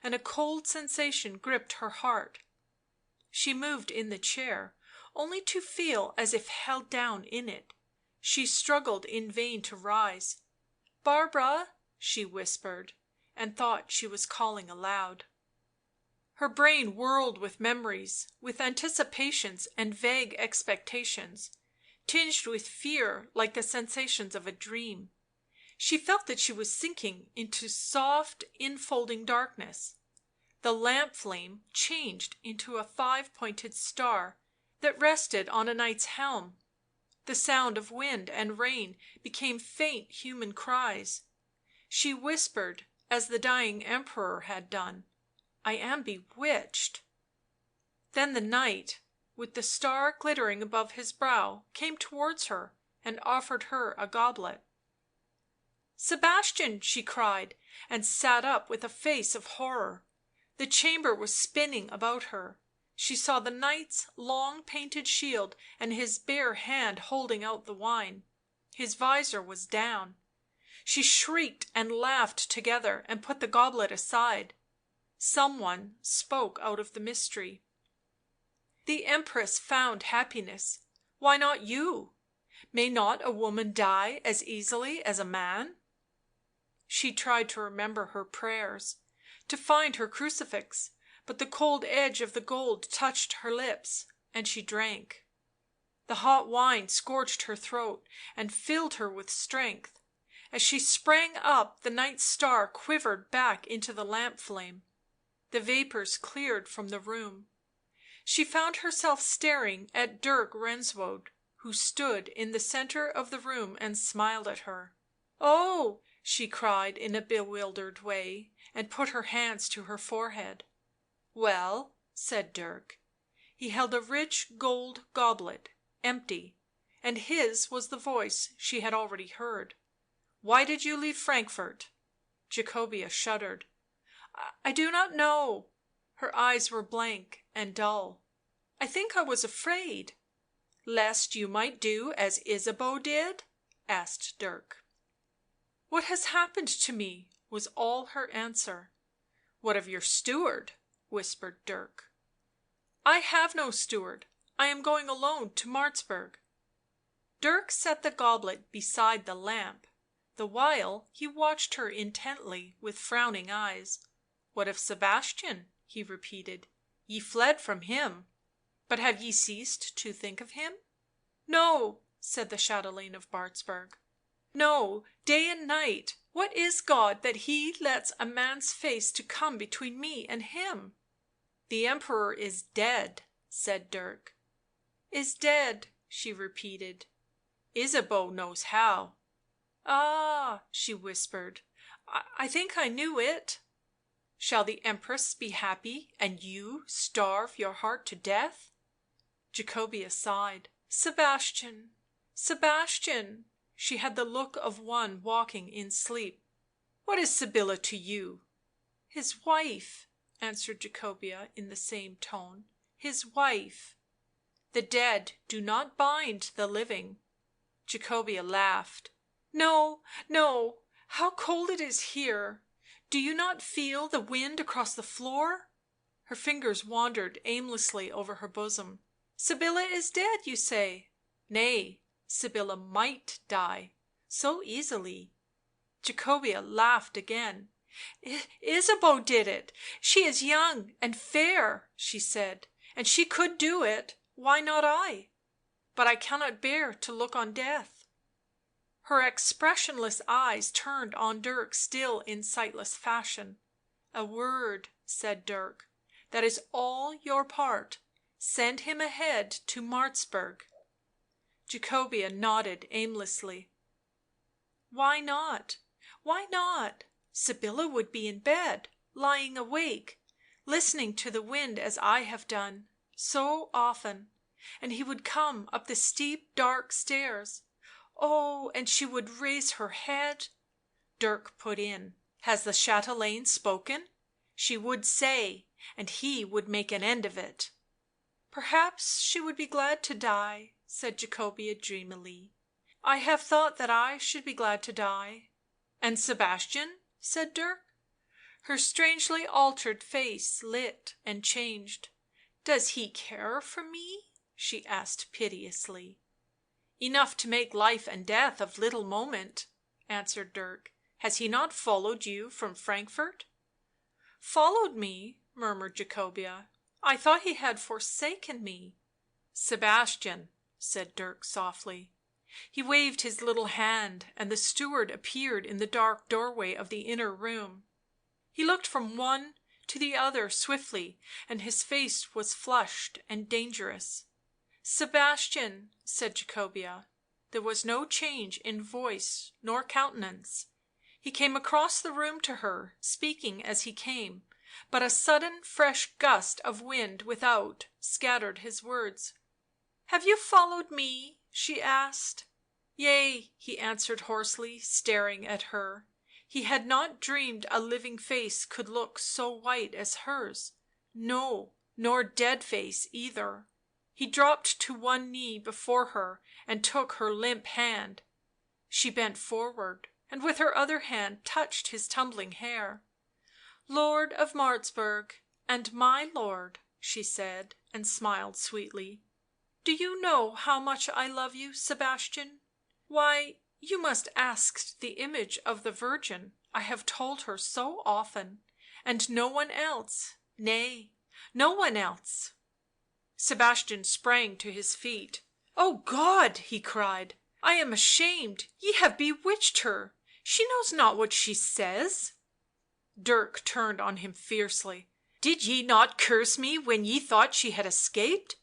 and a cold sensation gripped her heart. She moved in the chair, only to feel as if held down in it. She struggled in vain to rise. "Barbara," she whispered, and thought she was calling aloud. Her brain whirled with memories, with anticipations and vague expectations, tinged with fear like the sensations of a dream. She felt that she was sinking into soft enfolding darkness. The lamp flame changed into a 5-pointed star that rested on a knight's helm. The sound of wind and rain became faint human cries. She whispered, as the dying Emperor had done, "I am bewitched." Then the knight, with the star glittering above his brow, came towards her and offered her a goblet. "Sebastian!" she cried, and sat up with a face of horror. The chamber was spinning about her; she saw the knight's long painted shield and his bare hand holding out the wine; his visor was down. She shrieked and laughed together and put the goblet aside. Some one spoke out of the mystery. "The Empress found happiness; why not you? May not a woman die as easily as a man?" She tried to remember her prayers, to find her crucifix, but the cold edge of the gold touched her lips, and she drank. The hot wine scorched her throat and filled her with strength. As she sprang up the knight's star quivered back into the lamp flame. The vapours cleared from the room. She found herself staring at Dirk Renswoude, who stood in the centre of the room and smiled at her. "Oh!" she cried in a bewildered way, and put her hands to her forehead. "Well?" said Dirk. He held a rich gold goblet, empty, and his was the voice she had already heard. "Why did you leave Frankfort?" Jacobea shuddered. I do not know." Her eyes were blank and dull. "I think I was afraid." "Lest you might do as Ysabeau did?" asked Dirk. "What has happened to me?" was all her answer. "What of your steward?" whispered Dirk. "I have no steward. I am going alone to Martzburg." Dirk set the goblet beside the lamp. The while he watched her intently with frowning eyes. "What of Sebastian?" he repeated. "Ye fled from him, but have ye ceased to think of him?" "No," said the chatelaine of Martzburg. "No, day and night. What is God that He lets a man's face to come between me and him?" "The Emperor is dead," said Dirk. "Is dead," she repeated. "Ysabeau knows how." "Ah," she whispered, I think I knew it." "Shall the Empress be happy and you starve your heart to death?" Jacobea sighed. "Sebastian, Sebastian." She had the look of one walking in sleep. "What is Sybilla to you?" "His wife," answered Jacobea in the same tone. "His wife." "The dead do not bind the living." Jacobea laughed. "No, no. How cold it is here. Do you not feel the wind across the floor?" Her fingers wandered aimlessly over her bosom. "Sybilla is dead, you say?" "Nay, Sybilla might die — so easily." Jacobea laughed again. "Ysabeau did it. She is young and fair," she said, "and she could do it — why not I? But I cannot bear to look on death." Her expressionless eyes turned on Dirk still in sightless fashion. "A word," said Dirk. "That is all your part. Send him ahead to Martzburg." Jacobea nodded aimlessly. "Why not? Why not? Sybilla would be in bed, lying awake, listening to the wind as I have done — so often, and he would come up the steep dark stairs — oh, and she would raise her head." Dirk put in. "Has the chatelaine spoken? She would say, and he would make an end of it." "Perhaps she would be glad to die," said Jacobea dreamily. "I have thought that I should be glad to die." "And Sebastian?" said Dirk. Her strangely altered face lit and changed. "Does he care for me?" she asked piteously. "Enough to make life and death of little moment," answered Dirk. "Has he not followed you from Frankfort?" "Followed me?" murmured Jacobea. "I thought he had forsaken me." "Sebastian," said Dirk softly. He waved his little hand, and the steward appeared in the dark doorway of the inner room. He looked from one to the other swiftly, and his face was flushed and dangerous. "Sebastian," said Jacobea. There was no change in voice nor countenance. He came across the room to her, speaking as he came, but a sudden fresh gust of wind without scattered his words. "Have you followed me?" she asked. "Yea," he answered hoarsely, staring at her. He had not dreamed a living face could look so white as hers — no, nor dead face either. He dropped to one knee before her and took her limp hand. She bent forward, and with her other hand touched his tumbling hair. "Lord of Martzburg and my lord," she said, and smiled sweetly. "Do you know how much I love you, Sebastian? Why, you must ask the image of the Virgin — I have told her so often — and no one else — nay, no one else." Sebastian sprang to his feet. "Oh God!" he cried. "I am ashamed — ye have bewitched her — she knows not what she says." Dirk turned on him fiercely. "Did ye not curse me when ye thought she had escaped?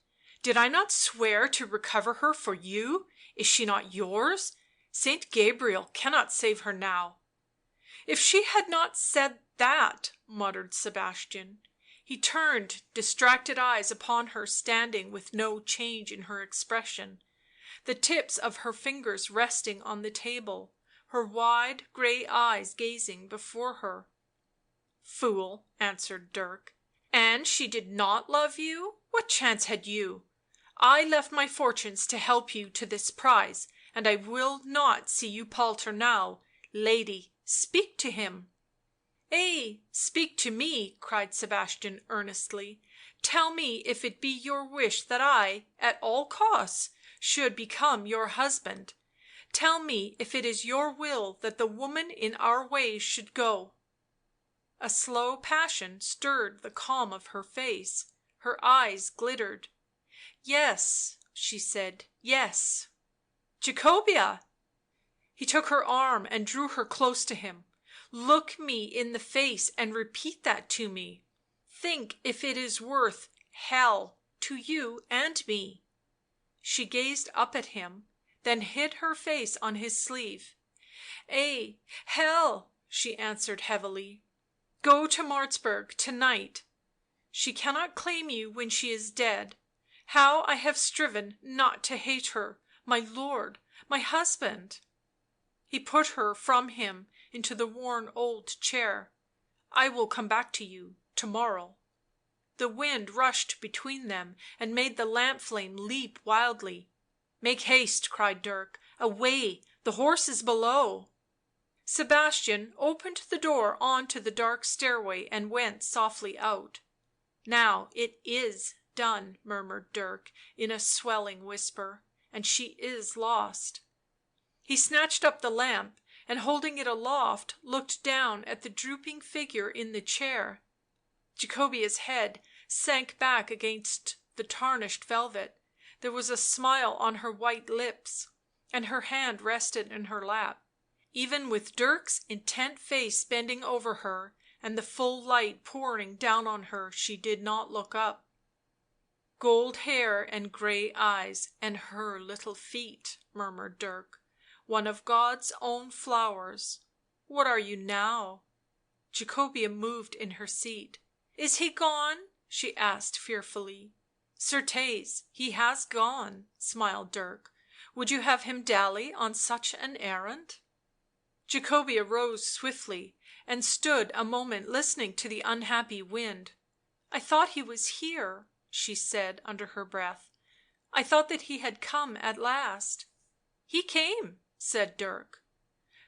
Did I not swear to recover her for you? Is she not yours? Saint Gabriel cannot save her now." " If she had not said that," muttered Sebastian. He turned distracted eyes upon her standing with no change in her expression, the tips of her fingers resting on the table, her wide grey eyes gazing before her. " Fool," answered Dirk. " And she did not love you? What chance had you? I left my fortunes to help you to this prize, and I will not see you palter now. Lady, speak to him." " Ay, speak to me," cried Sebastian earnestly. " Tell me if it be your wish that I, at all costs, should become your husband. Tell me if it is your will that the woman in our way should go." A slow passion stirred the calm of her face, her eyes glittered. " Yes," she said. " Yes." " Jacobea!" He took her arm and drew her close to him. " Look me in the face and repeat that to me. Think if it is worth — hell — to you and me." She gazed up at him, then hid her face on his sleeve. " Ay, hell," she answered heavily. " Go to Martzburg to night. She cannot claim you when she is dead. How I have striven not to hate her, my lord, my husband." He put her from him into the worn old chair. " I will come back to you to morrow." The wind rushed between them and made the lamp flame leap wildly. " Make haste," cried Dirk. " Away, the horse is below." Sebastian opened the door on to the dark stairway and went softly out. " Now it is done," murmured Dirk in a swelling whisper, " and she is lost." He snatched up the lamp, and holding it aloft looked down at the drooping figure in the chair. Jacobea's head sank back against the tarnished velvet, there was a smile on her white lips, and her hand rested in her lap. Even with Dirk's intent face bending over her and the full light pouring down on her, she did not look up. " Gold hair and grey eyes and her little feet," murmured Dirk. " One of God's own flowers. What are you now?" Jacobea moved in her seat. " Is he gone?" she asked fearfully. " Certes, he has gone," smiled Dirk. " Would you have him dally on such an errand?" Jacobea rose swiftly and stood a moment listening to the unhappy wind. " I thought he was here," she said under her breath. " I thought that he had come at last." " He came," said Dirk.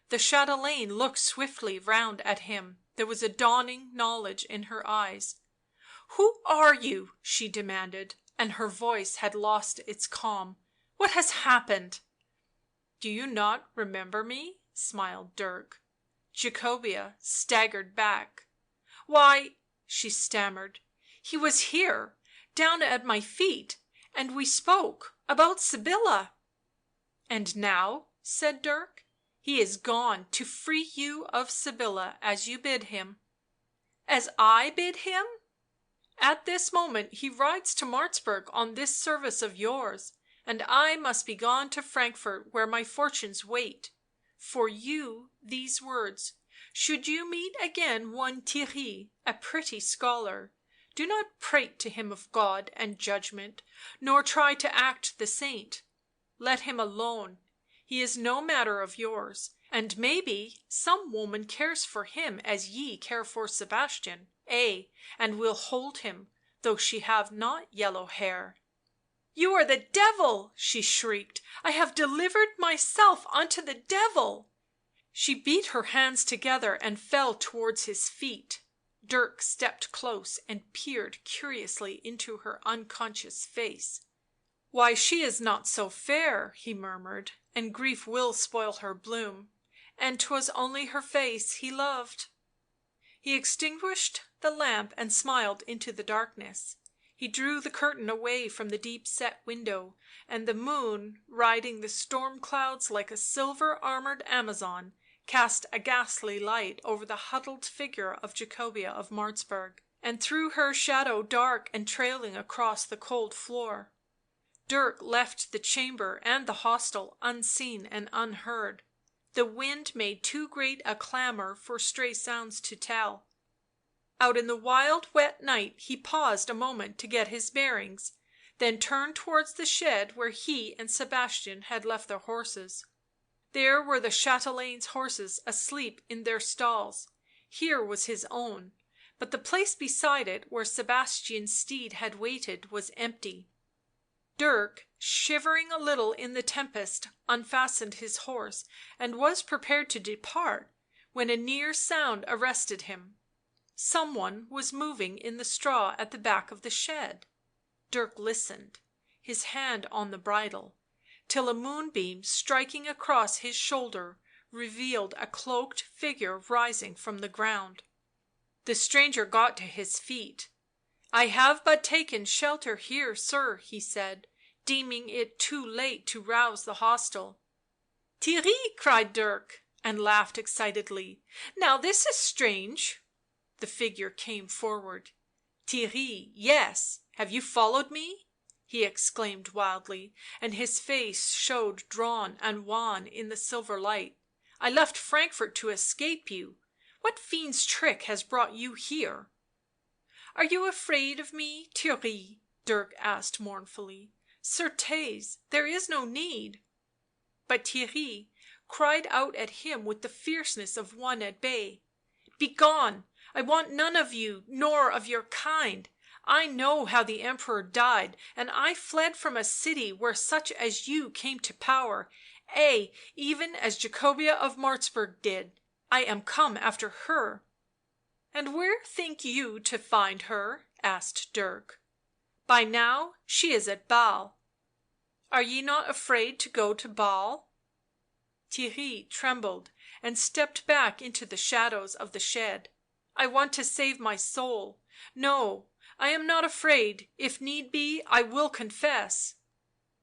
The chatelaine looked swiftly round at him, there was a dawning knowledge in her eyes. " Who are you?" she demanded, and her voice had lost its calm. " What has happened?" " Do you not remember me?" smiled Dirk. Jacobea staggered back. " Why," she stammered, " he was here, down at my feet, and we spoke — about Sybilla." " And now?" said Dirk. " He is gone to free you of Sybilla, as you bid him." " As I bid him?" " At this moment he rides to Martzburg on this service of yours, and I must be gone to Frankfort where my fortunes wait. For you these words — should you meet again one Theirry, a pretty scholar, do not prate to him of God and judgment, nor try to act the saint. Let him alone, he is no matter of yours, and maybe some woman cares for him as ye care for Sebastian — ay, and will hold him, though she have not yellow hair." " You are the devil!" she shrieked. " I have delivered myself unto the devil." She beat her hands together and fell towards his feet. Dirk stepped close and peered curiously into her unconscious face. " Why, she is not so fair," he murmured, " and grief will spoil her bloom — and 'twas only her face he loved." He extinguished the lamp and smiled into the darkness. He drew the curtain away from the deep set window, and the moon, riding the storm clouds like a silver armoured Amazon, cast a ghastly light over the huddled figure of Jacobea of Martzburg, and threw her shadow dark and trailing across the cold floor. Dirk left the chamber and the hostel unseen and unheard. The wind made too great a clamour for stray sounds to tell. Out in the wild wet night he paused a moment to get his bearings, then turned towards the shed where he and Sebastian had left their horses. There were the chatelain's horses asleep in their stalls, here was his own, but the place beside it where Sebastian's steed had waited was empty. Dirk, shivering a little in the tempest, unfastened his horse and was prepared to depart, when a near sound arrested him. Some one was moving in the straw at the back of the shed. Dirk listened, his hand on the bridle, till a moonbeam striking across his shoulder revealed a cloaked figure rising from the ground. The stranger got to his feet. " I have but taken shelter here, sir," he said, deeming it too late to rouse the hostel. " Theirry!" cried Dirk, and laughed excitedly. " Now this is strange." The figure came forward. " Theirry, yes — have you followed me?" he exclaimed wildly, and his face showed drawn and wan in the silver light. " I left Frankfort to escape you. What fiend's trick has brought you here?" " Are you afraid of me, Theirry?" Dirk asked mournfully. " Certes, there is no need." But Theirry cried out at him with the fierceness of one at bay. " Begone, I want none of you nor of your kind. I know how the Emperor died, and I fled from a city where such as you came to power, ay, even as Jacobea of Martzburg did. I am come after her." " And where think you to find her?" asked Dirk. " By now she is at Basle." " Are ye not afraid to go to Basle?" Theirry trembled and stepped back into the shadows of the shed. " I want to save my soul. No, I am not afraid, if need be I will confess."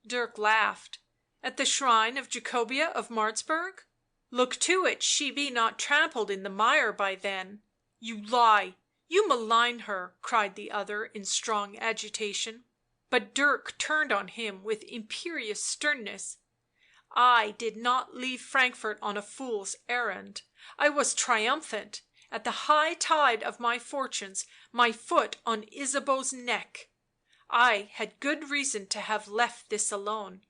Dirk laughed. " At the shrine of Jacobea of Martzburg? Look to it she be not trampled in the mire by then." " You lie, you malign her," cried the other in strong agitation. But Dirk turned on him with imperious sternness. " I did not leave Frankfort on a fool's errand. I was triumphant, at the high tide of my fortunes, my foot on Ysabeau's neck. I had good reason to have left this alone.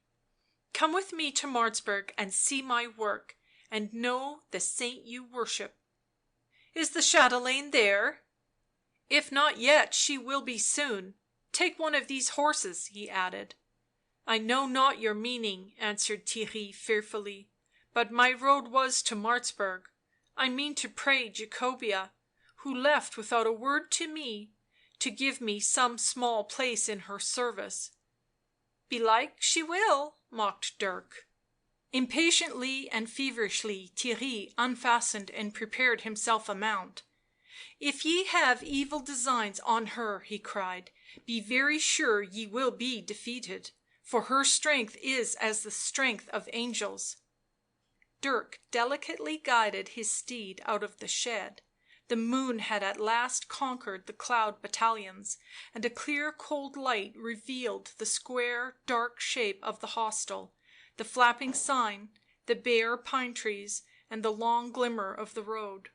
Come with me to Martzburg and see my work, and know the saint you worship." " Is the chatelaine there?" " If not yet, she will be soon. Take one of these horses," he added. " I know not your meaning," answered Theirry fearfully, " but my road was to Martzburg. I mean to pray Jacobea, who left without a word to me, to give me some small place in her service." " Belike she will," mocked Dirk. Impatiently and feverishly Theirry unfastened and prepared himself a mount. " If ye have evil designs on her," he cried, " be very sure ye will be defeated, for her strength is as the strength of angels." Dirk delicately guided his steed out of the shed. The moon had at last conquered the cloud battalions, and a clear cold light revealed the square dark shape of the hostel, the flapping sign, the bare pine trees and the long glimmer of the road.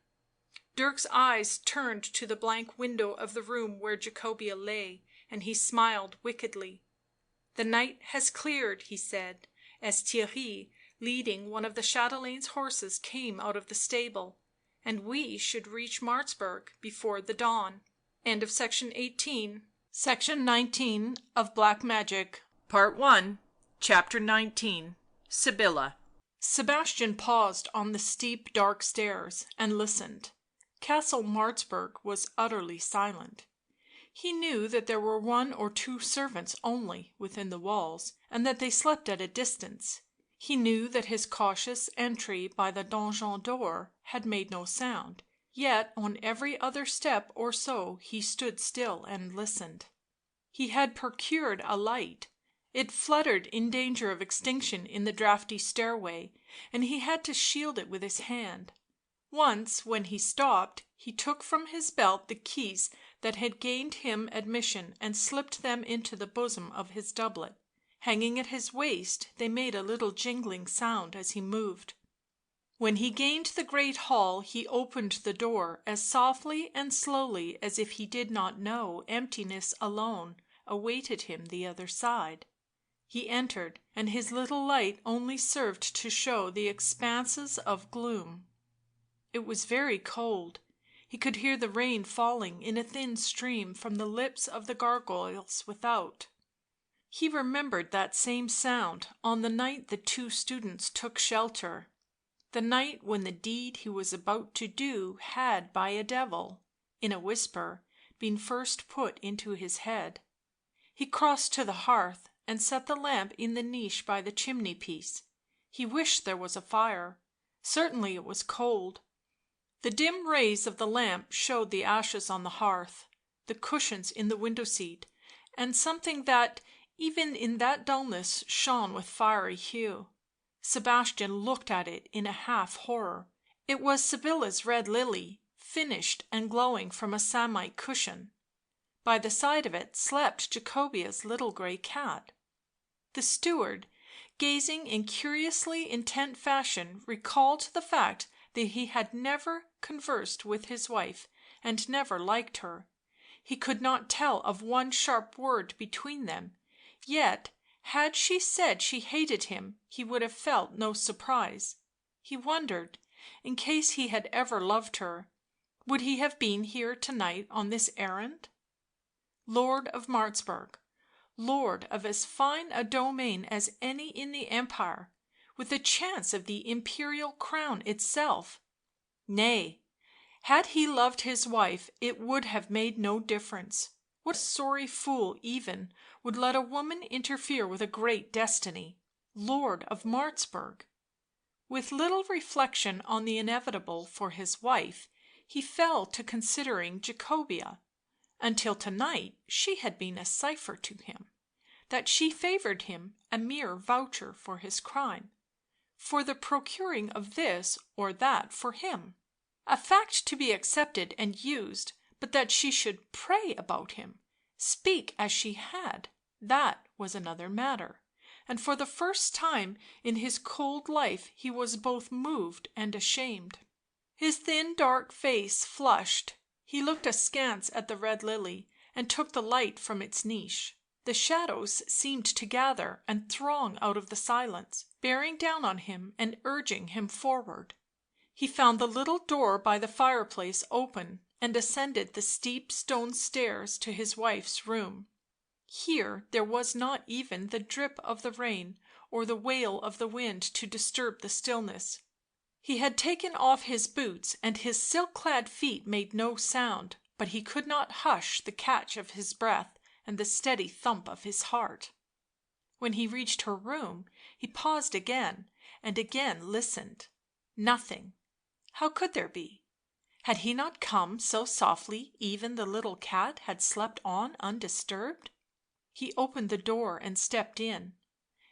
Dirk's eyes turned to the blank window of the room where Jacobea lay, and he smiled wickedly. " The night has cleared," he said, as Theirry, leading one of the chatelaine's horses, came out of the stable, " and we should reach Martzburg before the dawn." Section 19 of Black Magic, Part 1, Chapter 19. Sybilla. Sebastian paused on the steep dark stairs and listened. Castle Martzburg was utterly silent. He knew that there were one or two servants only within the walls, and that they slept at a distance; he knew that his cautious entry by the donjon door had made no sound, yet on every other step or so he stood still and listened. He had procured a light; it fluttered in danger of extinction in the draughty stairway, and he had to shield it with his hand. Once, when he stopped, he took from his belt the keys that had gained him admission and slipped them into the bosom of his doublet. Hanging at his waist, they made a little jingling sound as he moved. When he gained the great hall he opened the door as softly and slowly as if he did not know emptiness alone awaited him the other side. He entered, and his little light only served to show the expanses of gloom. It was very cold; he could hear the rain falling in a thin stream from the lips of the gargoyles without. He remembered that same sound on the night the two students took shelter, the night when the deed he was about to do had by a devil, in a whisper, been first put into his head. He crossed to the hearth and set the lamp in the niche by the chimney piece. He wished there was a fire; certainly it was cold. The dim rays of the lamp showed the ashes on the hearth, the cushions in the window seat, and something that, even in that dullness, shone with fiery hue. Sebastian looked at it in a half horror. It was Sybilla's red lily, finished and glowing from a samite cushion. By the side of it slept Jacobea's little grey cat. The steward, gazing in curiously intent fashion, recalled the fact that he had never conversed with his wife and never liked her; he could not tell of one sharp word between them, yet had she said she hated him he would have felt no surprise. He wondered, in case he had ever loved her, would he have been here to night on this errand? Lord of Martzburg, lord of as fine a domain as any in the empire, with a chance of the imperial crown itself. Nay, had he loved his wife it would have made no difference. What sorry fool even would let a woman interfere with a great destiny? Lord of Martzburg. With little reflection on the inevitable for his wife, he fell to considering Jacobea. Until to-night she had been a cipher to him; that she favoured him a mere voucher for his crime, for the procuring of this or that for him, a fact to be accepted and used, but that she should pray about him, speak as she had, that was another matter, and for the first time in his cold life he was both moved and ashamed. His thin dark face flushed; he looked askance at the red lily and took the light from its niche. The shadows seemed to gather and throng out of the silence, bearing down on him and urging him forward. He found the little door by the fireplace open and ascended the steep stone stairs to his wife's room. Here there was not even the drip of the rain or the wail of the wind to disturb the stillness. He had taken off his boots and his silk-clad feet made no sound, but he could not hush the catch of his breath and the steady thump of his heart. When he reached her room he paused again and again listened. Nothing. How could there be? Had he not come so softly even the little cat had slept on undisturbed? He opened the door and stepped in.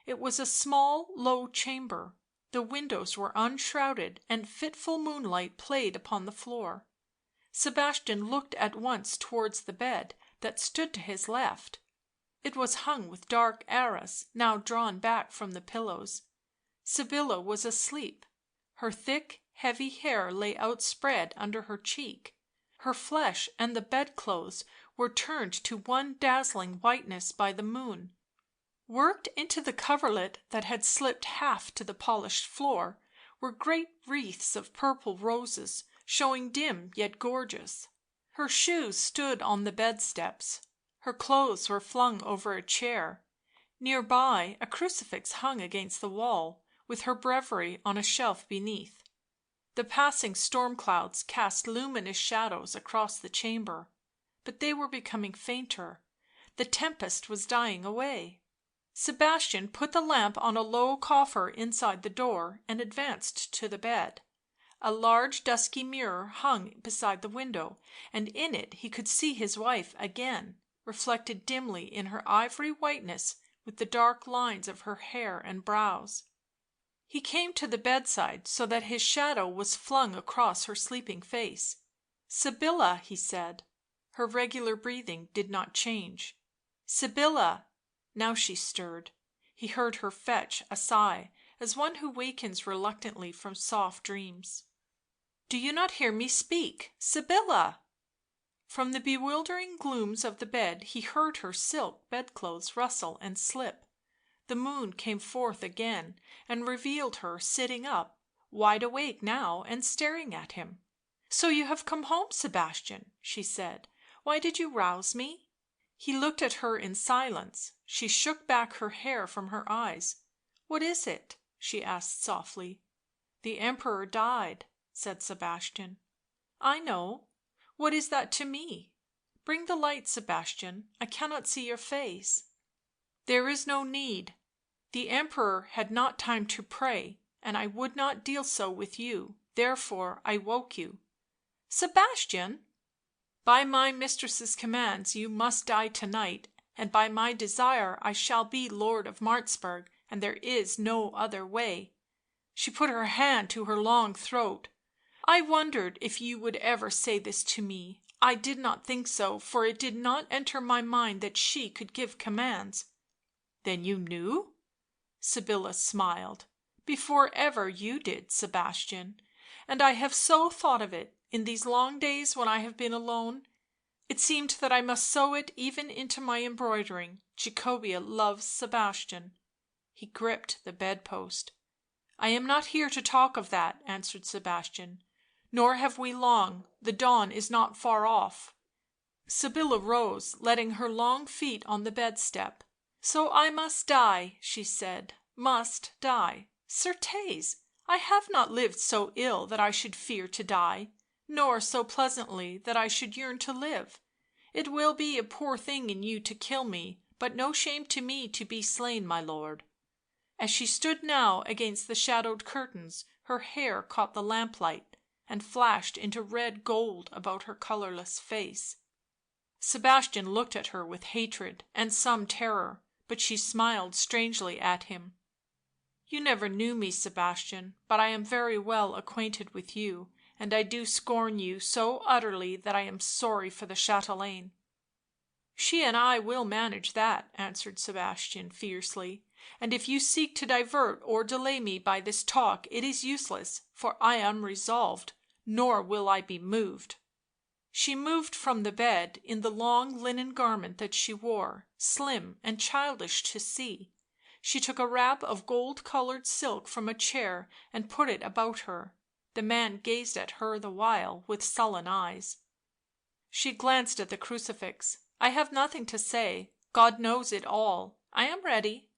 It was a small low chamber; the windows were unshrouded and fitful moonlight played upon the floor. Sebastian looked at once towards the bed that stood to his left; it was hung with dark arras now drawn back from the pillows. Sybilla was asleep; her thick heavy hair lay outspread under her cheek; her flesh and the bedclothes were turned to one dazzling whiteness by the moon. Worked into the coverlet that had slipped half to the polished floor were great wreaths of purple roses, showing dim yet gorgeous. Her shoes stood on the bed steps; her clothes were flung over a chair; near by a crucifix hung against the wall, with her breviary on a shelf beneath. The passing storm clouds cast luminous shadows across the chamber, but they were becoming fainter; the tempest was dying away. Sebastian put the lamp on a low coffer inside the door and advanced to the bed. A large dusky mirror hung beside the window, and in it he could see his wife again, reflected dimly in her ivory whiteness with the dark lines of her hair and brows. He came to the bedside so that his shadow was flung across her sleeping face. "Sybilla," he said. Her regular breathing did not change. "Sybilla." Now she stirred. He heard her fetch a sigh, as one who wakens reluctantly from soft dreams. " Do you not hear me speak, Sybilla?" From the bewildering glooms of the bed he heard her silk bedclothes rustle and slip. The moon came forth again and revealed her sitting up, wide awake now and staring at him. " So you have come home, Sebastian," she said. " Why did you rouse me?" He looked at her in silence; she shook back her hair from her eyes. " What is it?" she asked softly. " The Emperor died," said Sebastian. " I know. What is that to me? Bring the light, Sebastian, I cannot see your face." " There is no need. The Emperor had not time to pray, and I would not deal so with you, therefore I woke you." " Sebastian!" " By my mistress's commands you must die to night, and by my desire I shall be Lord of Martzburg, and there is no other way." She put her hand to her long throat. " I wondered if you would ever say this to me; I did not think so, for it did not enter my mind that she could give commands." " Then you knew?" Sybilla smiled. " Before ever you did, Sebastian, and I have so thought of it, in these long days when I have been alone. It seemed that I must sew it even into my embroidering — Jacobea loves Sebastian." He gripped the bed post. " I am not here to talk of that," answered Sebastian. " Nor have we long, the dawn is not far off." Sybilla rose, letting her long feet on the bed step. " So I must die," she said, " must die. Certes, I have not lived so ill that I should fear to die, nor so pleasantly that I should yearn to live. It will be a poor thing in you to kill me, but no shame to me to be slain, my lord." As she stood now against the shadowed curtains her hair caught the lamplight and flashed into red gold about her colourless face. Sebastian looked at her with hatred and some terror, but she smiled strangely at him. " You never knew me, Sebastian, but I am very well acquainted with you, and I do scorn you so utterly that I am sorry for the chatelaine." " She and I will manage that," answered Sebastian fiercely. " And if you seek to divert or delay me by this talk it is useless, for I am resolved, nor will I be moved." She moved from the bed in the long linen garment that she wore, slim and childish to see. She took a wrap of gold coloured silk from a chair and put it about her. The man gazed at her the while with sullen eyes. She glanced at the crucifix. " I have nothing to say — God knows it all. I am ready."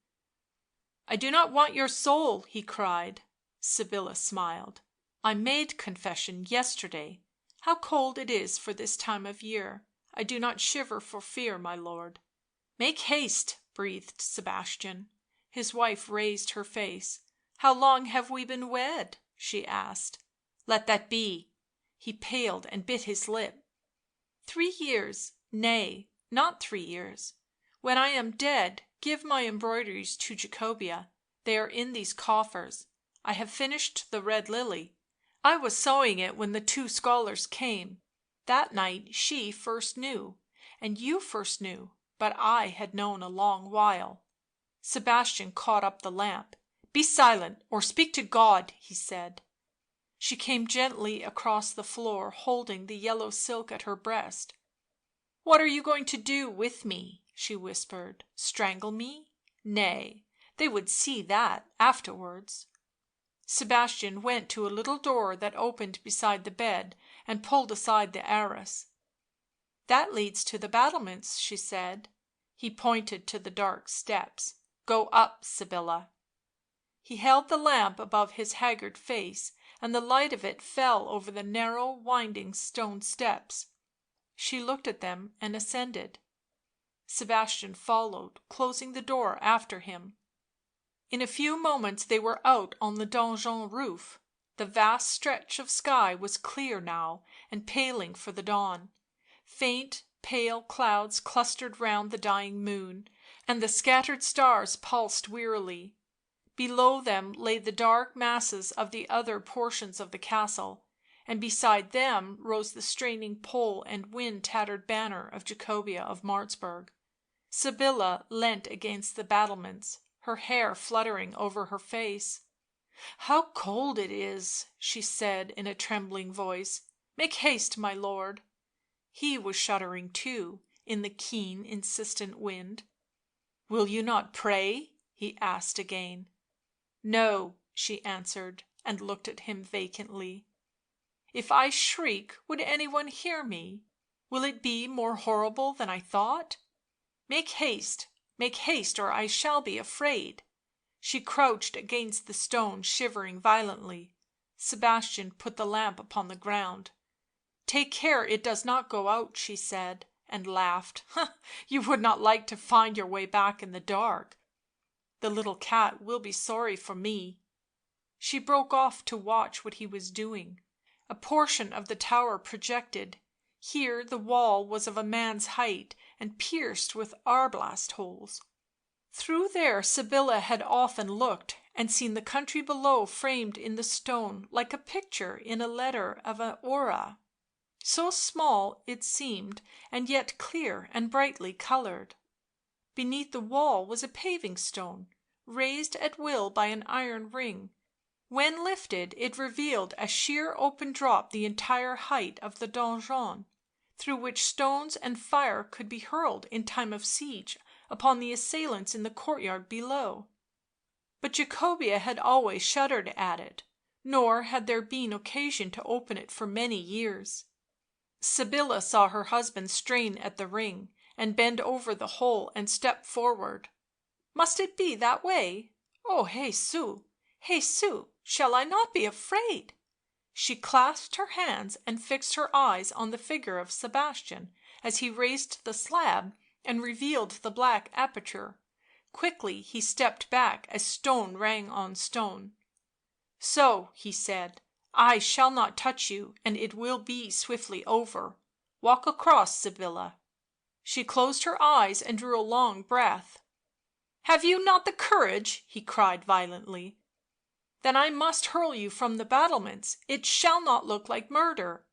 " I do not want your soul," he cried. Sybilla smiled. " I made confession yesterday. How cold it is for this time of year. I do not shiver for fear, my lord." " Make haste," breathed Sebastian. His wife raised her face. " How long have we been wed?" she asked. " Let that be." He paled and bit his lip. " 3 years — nay, not 3 years. When I am dead give my embroideries to Jacobea — they are in these coffers. I have finished the red lily. I was sewing it when the 2 scholars came. That night she first knew, and you first knew, but I had known a long while." Sebastian caught up the lamp. " Be silent, or speak to God," he said. She came gently across the floor, holding the yellow silk at her breast. " What are you going to do with me?" she whispered. " Strangle me? Nay, they would see that afterwards." Sebastian went to a little door that opened beside the bed and pulled aside the arras. " That leads to the battlements," she said. He pointed to the dark steps. " Go up, Sybilla." He held the lamp above his haggard face, and the light of it fell over the narrow winding stone steps. She looked at them and ascended. Sebastian followed, closing the door after him. In a few moments they were out on the donjon roof. The vast stretch of sky was clear now and paling for the dawn; faint pale clouds clustered round the dying moon, and the scattered stars pulsed wearily. Below them lay the dark masses of the other portions of the castle, and beside them rose the straining pole and wind tattered banner of Jacobea of Martzburg. Sybilla leant against the battlements. her hair fluttering over her face. " How cold it is," she said in a trembling voice. " Make haste, my lord." He was shuddering too, in the keen insistent wind. " Will you not pray?" he asked again. " No," she answered, and looked at him vacantly. " If I shriek would any one hear me? Will it be more horrible than I thought? Make haste, or I shall be afraid." She crouched against the stone, shivering violently. Sebastian put the lamp upon the ground. " Take care it does not go out," she said, and laughed. " You would not like to find your way back in the dark. The little cat will be sorry for me." She broke off to watch what he was doing. A portion of the tower projected; here the wall was of a man's height and pierced with arblast holes. Through there Sybilla had often looked and seen the country below framed in the stone like a picture in a letter of an aura, so small it seemed and yet clear and brightly coloured. Beneath the wall was a paving stone, raised at will by an iron ring; when lifted it revealed a sheer open drop the entire height of the donjon, through which stones and fire could be hurled in time of siege upon the assailants in the courtyard below. But Jacobea had always shuddered at it, nor had there been occasion to open it for many years. Sybilla saw her husband strain at the ring, and bend over the hole and step forward. " Must it be that way? Oh, Jesu, Jesu, shall I not be afraid?" She clasped her hands and fixed her eyes on the figure of Sebastian as he raised the slab and revealed the black aperture. Quickly he stepped back as stone rang on stone. " So," he said, " I shall not touch you and it will be swiftly over. Walk across, Sybilla." She closed her eyes and drew a long breath. " Have you not the courage?" he cried violently. " Then I must hurl you from the battlements — it shall not look like murder."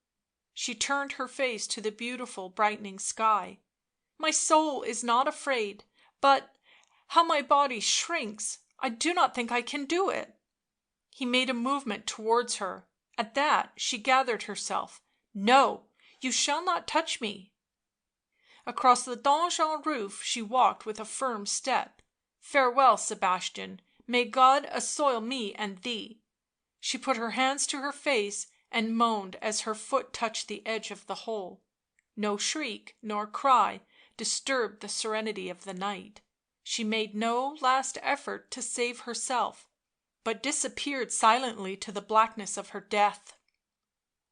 She turned her face to the beautiful brightening sky. " My soul is not afraid, but — how my body shrinks — I do not think I can do it." He made a movement towards her; at that she gathered herself. " No, you shall not touch me." Across the donjon roof she walked with a firm step. " Farewell, Sebastian, may God assoil me and thee." She put her hands to her face and moaned as her foot touched the edge of the hole. No shriek nor cry disturbed the serenity of the night; she made no last effort to save herself, but disappeared silently to the blackness of her death.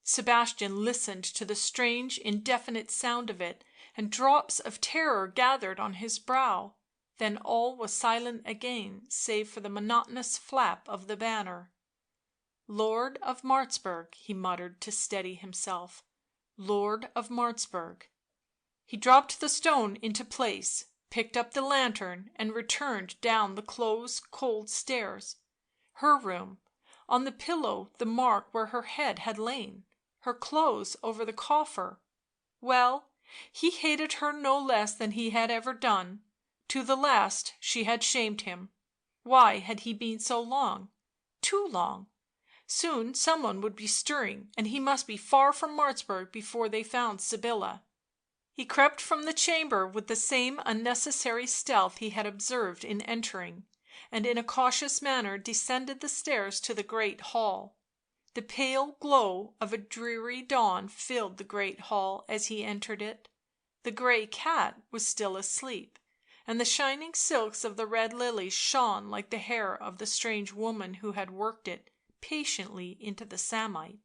Sebastian listened to the strange indefinite sound of it, and drops of terror gathered on his brow; then all was silent again save for the monotonous flap of the banner. " Lord of Martzburg," he muttered to steady himself. " Lord of Martzburg." He dropped the stone into place, picked up the lantern and returned down the close cold stairs. Her room; on the pillow the mark where her head had lain, her clothes over the coffer. Well, he hated her no less than he had ever done; to the last she had shamed him. Why had he been so long? Too long. Soon some one would be stirring, and he must be far from Martzburg before they found Sybilla. He crept from the chamber with the same unnecessary stealth he had observed in entering, and in a cautious manner descended the stairs to the great hall. The pale glow of a dreary dawn filled the great hall as he entered it; the grey cat was still asleep, and the shining silks of the red lilies shone like the hair of the strange woman who had worked it patiently into the samite.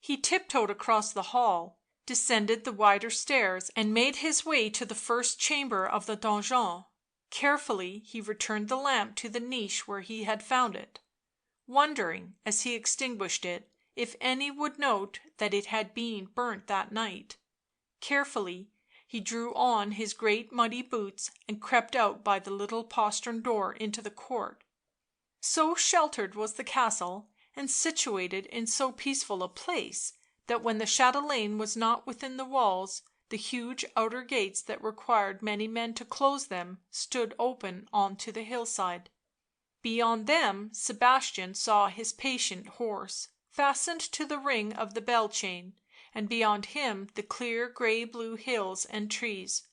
He tiptoed across the hall, descended the wider stairs and made his way to the first chamber of the donjon. Carefully he returned the lamp to the niche where he had found it, wondering, as he extinguished it, if any would note that it had been burnt that night. Carefully he drew on his great muddy boots and crept out by the little postern door into the court. So sheltered was the castle, and situated in so peaceful a place, that when the chatelaine was not within the walls The huge outer gates that required many men to close them stood open on to the hillside. Beyond them Sebastian saw his patient horse, fastened to the ring of the bell chain, and beyond him the clear grey blue hills and trees.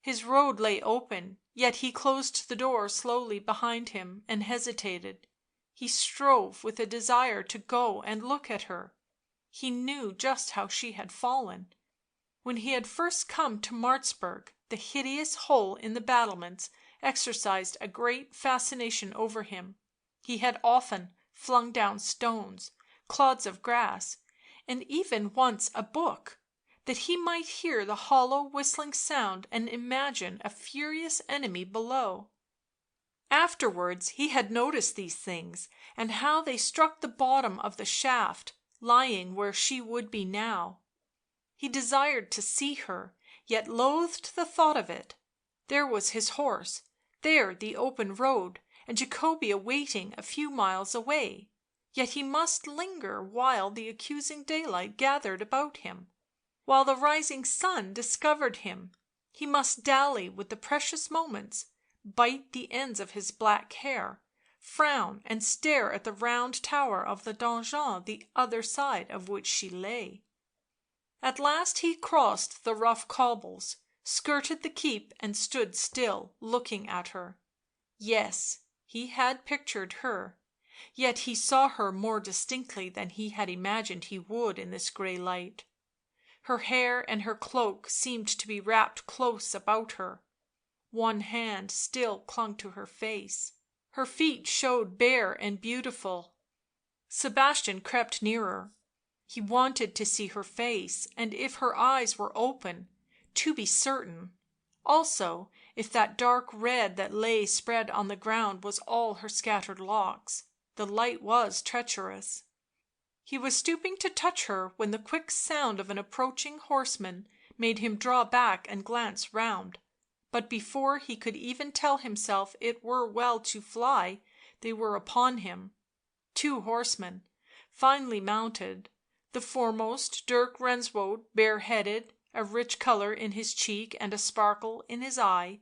His road lay open, yet he closed the door slowly behind him and hesitated. He strove with a desire to go and look at her. He knew just how she had fallen. When he had first come to Martzburg the hideous hole in the battlements exercised a great fascination over him; he had often flung down stones, clods of grass, and even once a book, that he might hear the hollow whistling sound and imagine a furious enemy below. Afterwards he had noticed these things, and how they struck the bottom of the shaft, lying where she would be now. He desired to see her, yet loathed the thought of it. There was his horse, there the open road, and Jacobea waiting a few miles away, yet he must linger while the accusing daylight gathered about him, while the rising sun discovered him; he must dally with the precious moments, bite the ends of his black hair, frown and stare at the round tower of the donjon the other side of which she lay. At last he crossed the rough cobbles, skirted the keep and stood still, looking at her. Yes, he had pictured her, yet he saw her more distinctly than he had imagined he would in this grey light. Her hair and her cloak seemed to be wrapped close about her; one hand still clung to her face; her feet showed bare and beautiful. Sebastian crept nearer. He wanted to see her face, and if her eyes were open, to be certain; also if that dark red that lay spread on the ground was all her scattered locks. The light was treacherous. He was stooping to touch her when the quick sound of an approaching horseman made him draw back and glance round, but before he could even tell himself it were well to fly, they were upon him. 2 horsemen, finely mounted, the foremost Dirk Renswoude, bareheaded, a rich colour in his cheek and a sparkle in his eye.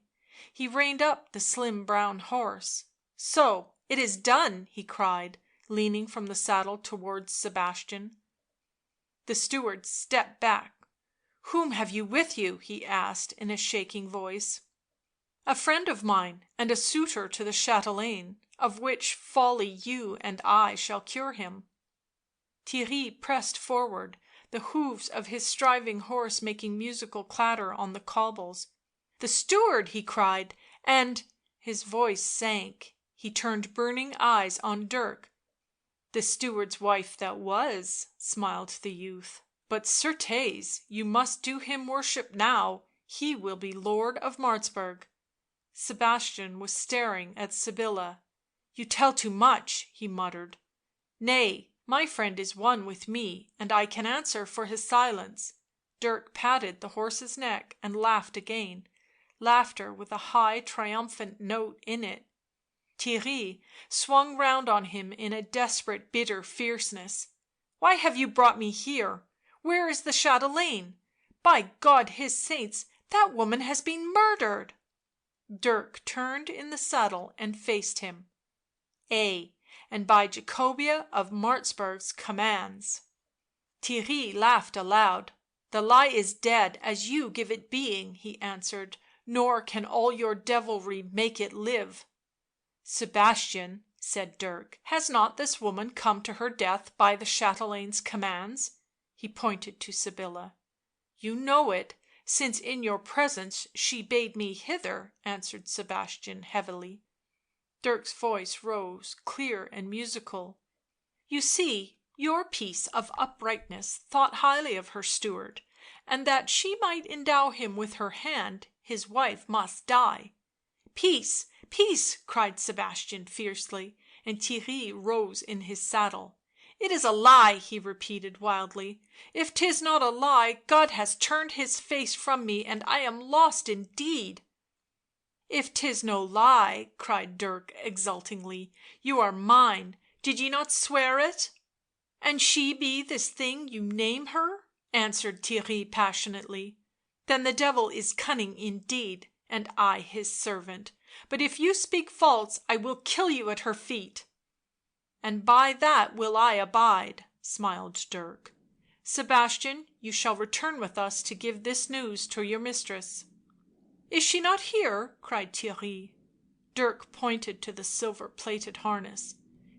He reined up the slim brown horse. " So it is done," he cried, leaning from the saddle towards Sebastian. The steward stepped back. " Whom have you with you?" he asked in a shaking voice. " A friend of mine and a suitor to the chatelaine, of which folly you and I shall cure him." Theirry pressed forward, the hoofs of his striving horse making musical clatter on the cobbles. " The steward!" he cried, " and " his voice sank; he turned burning eyes on Dirk. " The steward's wife that was," smiled the youth. " But certes, you must do him worship now, he will be Lord of Martzburg." Sebastian was staring at Sybilla. " You tell too much," he muttered. " Nay, my friend is one with me, and I can answer for his silence." Dirk patted the horse's neck and laughed again, laughter with a high triumphant note in it. Theirry swung round on him in a desperate bitter fierceness. " Why have you brought me here? Where is the chatelaine? By God his saints, that woman has been murdered!" Dirk turned in the saddle and faced him. " Ay, and by Jacobea of Martzburg's commands." Theirry laughed aloud. " The lie is dead as you give it being," he answered, " nor can all your devilry make it live." " Sebastian," said Dirk, " has not this woman come to her death by the chatelaine's commands?" He pointed to Sybilla. " You know it, since in your presence she bade me hither," answered Sebastian heavily. Dirk's voice rose, clear and musical. " You see, your piece of uprightness thought highly of her steward, and that she might endow him with her hand his wife must die." " Peace, peace!" cried Sebastian fiercely, and Theirry rose in his saddle. " It is a lie," he repeated wildly. " If 'tis not a lie, God has turned His face from me and I am lost indeed." " If 'tis no lie," cried Dirk exultingly, " you are mine — did ye not swear it?" " And she be this thing you name her?" answered Theirry passionately. then the devil is cunning indeed, and I his servant. But if you speak false, I will kill you at her feet." "And by that will I abide," smiled Dirk. "Sebastian, you shall return with us to give this news to your mistress." "Is she not here?" cried Theirry. Dirk pointed to the silver plated harness.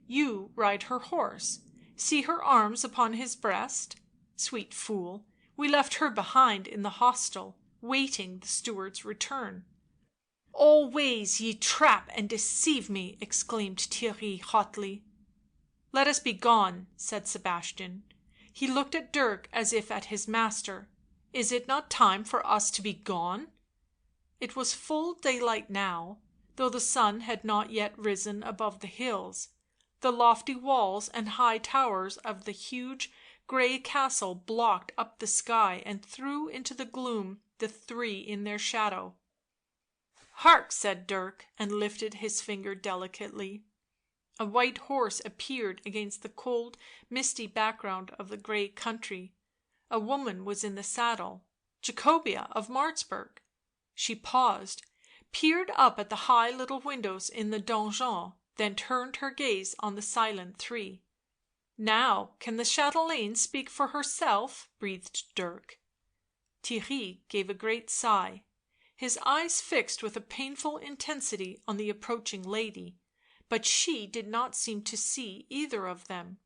"You ride her horse. See her arms upon his breast? Sweet fool, we left her behind in the hostel, waiting the steward's return." "Always ye trap and deceive me," exclaimed Theirry hotly. "Let us be gone," said Sebastian. He looked at Dirk as if at his master. "Is it not time for us to be gone?" It was full daylight now, though the sun had not yet risen above the hills. The lofty walls and high towers of the huge grey castle blocked up the sky and threw into the gloom the three in their shadow. "Hark!" said Dirk, and lifted his finger delicately. A white horse appeared against the cold misty background of the grey country. A woman was in the saddle, Jacobea of Martzburg. She paused, peered up at the high little windows in the donjon, then turned her gaze on the silent three. "Now can the chatelaine speak for herself?" breathed Dirk. Theirry gave a great sigh, his eyes fixed with a painful intensity on the approaching lady, but she did not seem to see either of them.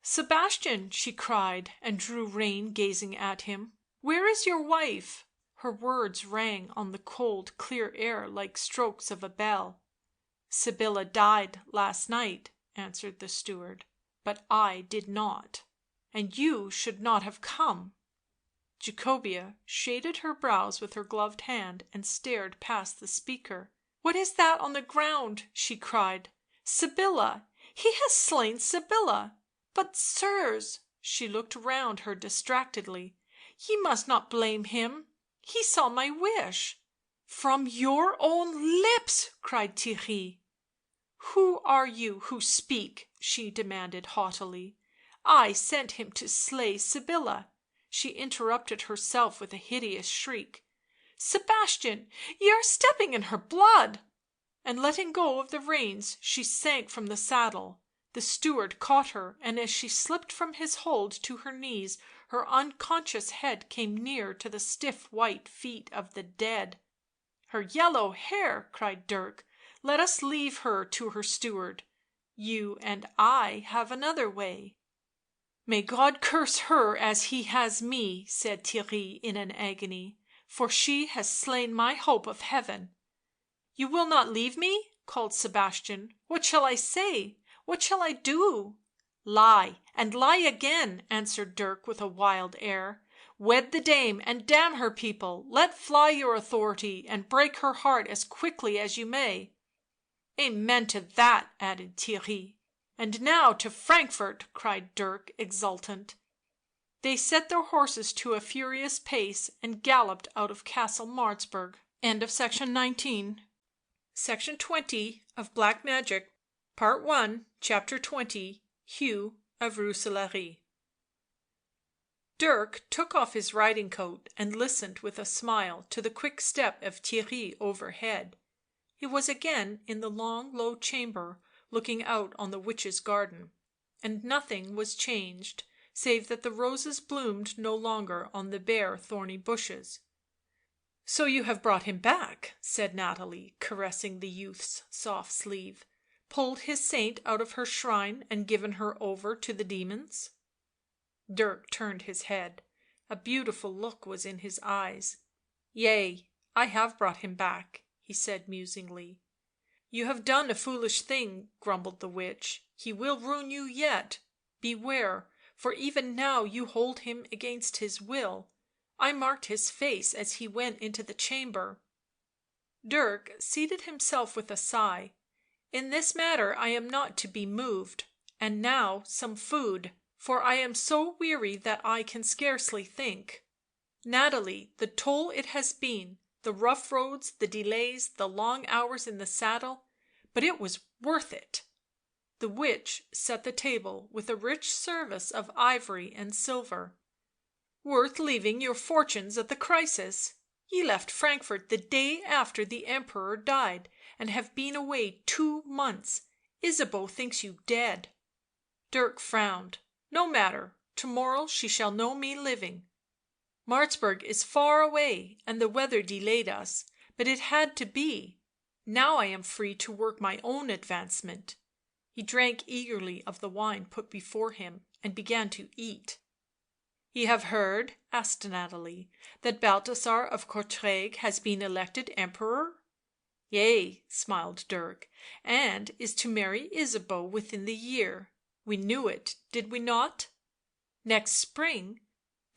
"Sebastian!" she cried, and drew rein, gazing at him. "Where is your wife?" Her words rang on the cold clear air like strokes of a bell. "Sybilla died last night," answered the steward, "but I did not. And you should not have come." Jacobea shaded her brows with her gloved hand and stared past the speaker. "What is that on the ground?" she cried. "Sybilla! He has slain Sybilla! But, sirs," she looked round her distractedly, "ye must not blame him. He saw my wish." "From your own lips!" cried Theirry. "Who are you who speak?" she demanded haughtily. "I sent him to slay Sybilla." She interrupted herself with a hideous shriek. "Sebastian, ye are stepping in her blood." And letting go of the reins she sank from the saddle. The steward caught her, and as she slipped from his hold to her knees her unconscious head came near to the stiff white feet of the dead. "Her yellow hair!" cried Dirk. "Let us leave her to her steward. You and I have another way." "May God curse her as he has me," said Theirry in an agony, "for she has slain my hope of heaven." "You will not leave me?" called Sebastian. "What shall I say? What shall I do?" "Lie, and lie again," answered Dirk with a wild air. "Wed the dame and damn her people, let fly your authority and break her heart as quickly as you may." "Amen to that," added Theirry. "And now to Frankfort!" cried Dirk, exultant. They set their horses to a furious pace and galloped out of Castle Martzburg. Section 20 of Black Magic, Part 1, Chapter 20, Hugh of Rooselaare. Dirk took off his riding coat and listened with a smile to the quick step of Theirry overhead. He was again in the long low chamber looking out on the witches' garden, and nothing was changed save that the roses bloomed no longer on the bare thorny bushes. "So you have brought him back," said Nathalie, caressing the youth's soft sleeve. "Pulled his saint out of her shrine and given her over to the demons?" Dirk turned his head. A beautiful look was in his eyes. "Yea, I have brought him back," he said musingly. "You have done a foolish thing," grumbled the witch. "He will ruin you yet. Beware, for even now you hold him against his will. I marked his face as he went into the chamber." Dirk seated himself with a sigh. "In this matter I am not to be moved. And now some food, for I am so weary that I can scarcely think. Nathalie, the toll it has been, the rough roads, the delays, the long hours in the saddle, but it was worth it." The witch set the table with a rich service of ivory and silver. worth leaving your fortunes at the crisis. Ye left Frankfort the day after the Emperor died, and have been away 2 months. Ysabeau thinks you dead." Dirk frowned. " No matter, to morrow she shall know me living. Martzburg is far away, and the weather delayed us, but it had to be. Now I am free to work my own advancement." He drank eagerly of the wine put before him, and began to eat. " Ye have heard," asked Nathalie, " that Balthasar of Courtrai has been elected Emperor?" " Yea," smiled Dirk, " and is to marry Ysabeau within the year. We knew it, did we not? Next spring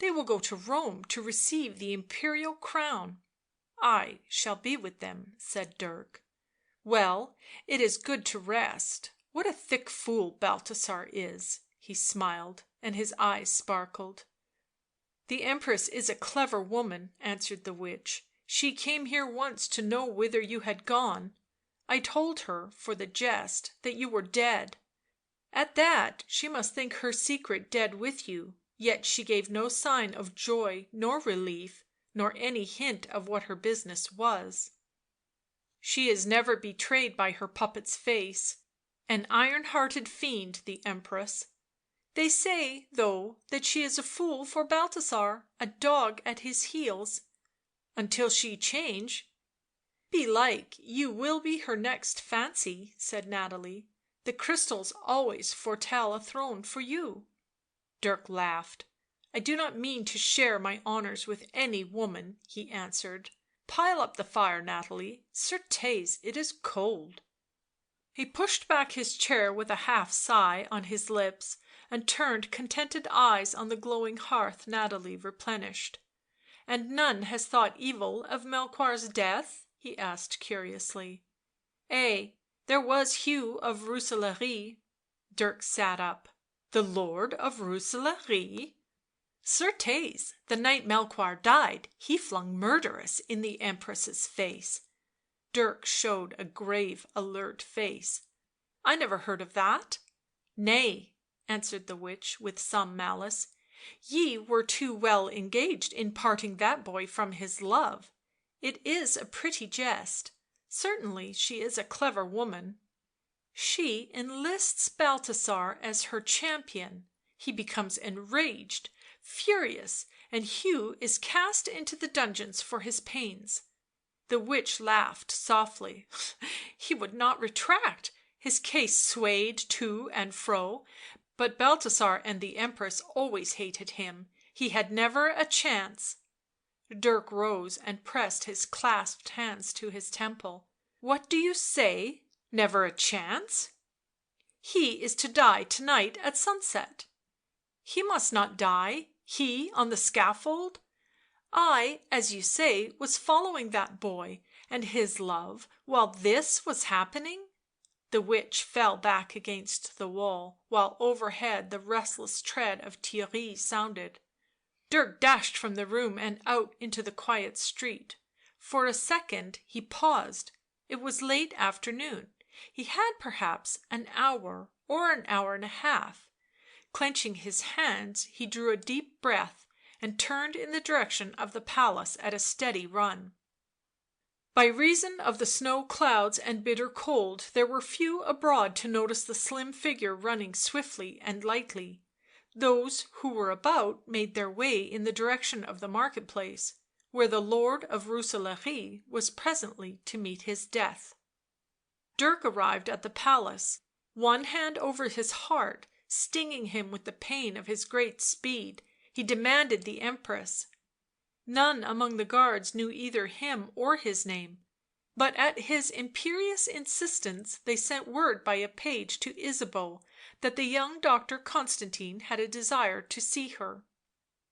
they will go to Rome to receive the Imperial crown." " I shall be with them," said Dirk. " Well, it is good to rest. What a thick fool Balthasar is." He smiled, and his eyes sparkled. " The Empress is a clever woman," answered the witch. " She came here once to know whither you had gone. I told her, for the jest, that you were dead. At that she must think her secret dead with you, yet she gave no sign of joy nor relief, nor any hint of what her business was. She is never betrayed by her puppet's face. An iron hearted fiend, the Empress. They say, though, that she is a fool for Balthasar, a dog at his heels. Until she change "" Belike you will be her next fancy," said Nathalie. " The crystals always foretell a throne for you." Dirk laughed. " I do not mean to share my honours with any woman," he answered. " Pile up the fire, Nathalie, certes, it is cold." He pushed back his chair with a half sigh on his lips, and turned contented eyes on the glowing hearth Nathalie replenished. " And none has thought evil of Melchoir's death?" he asked curiously. " Ay, there was Hugh of Rooselaare." Dirk sat up. " The Lord of Rooselaare?" " Certes, the night Melchoir died he flung murderous in the Empress's face." Dirk showed a grave, alert face. " I never heard of that." " Nay," answered the witch with some malice. " Ye were too well engaged in parting that boy from his love. It is a pretty jest. Certainly she is a clever woman. She enlists Balthasar as her champion, he becomes enraged, furious, and Hugh is cast into the dungeons for his pains." The witch laughed softly. " He would not retract, his case swayed to and fro, but Balthasar and the Empress always hated him, he had never a chance." Dirk rose and pressed his clasped hands to his temple. " What do you say? Never a chance?" " He is to die to night at sunset." " He must not die — he on the scaffold. I, as you say, was following that boy and his love while this was happening." The witch fell back against the wall, while overhead the restless tread of Theirry sounded. Dirk dashed from the room and out into the quiet street. For a second he paused; it was late afternoon, he had perhaps an hour or an hour and a half. Clenching his hands he drew a deep breath and turned in the direction of the palace at a steady run. By reason of the snow clouds and bitter cold there were few abroad to notice the slim figure running swiftly and lightly; those who were about made their way in the direction of the market place, where the Lord of Rooselaare was presently to meet his death. Dirk arrived at the palace, one hand over his heart, stinging him with the pain of his great speed. He demanded the Empress. None among the guards knew either him or his name, but at his imperious insistence they sent word by a page to Ysabeau that the young Doctor Constantine had a desire to see her.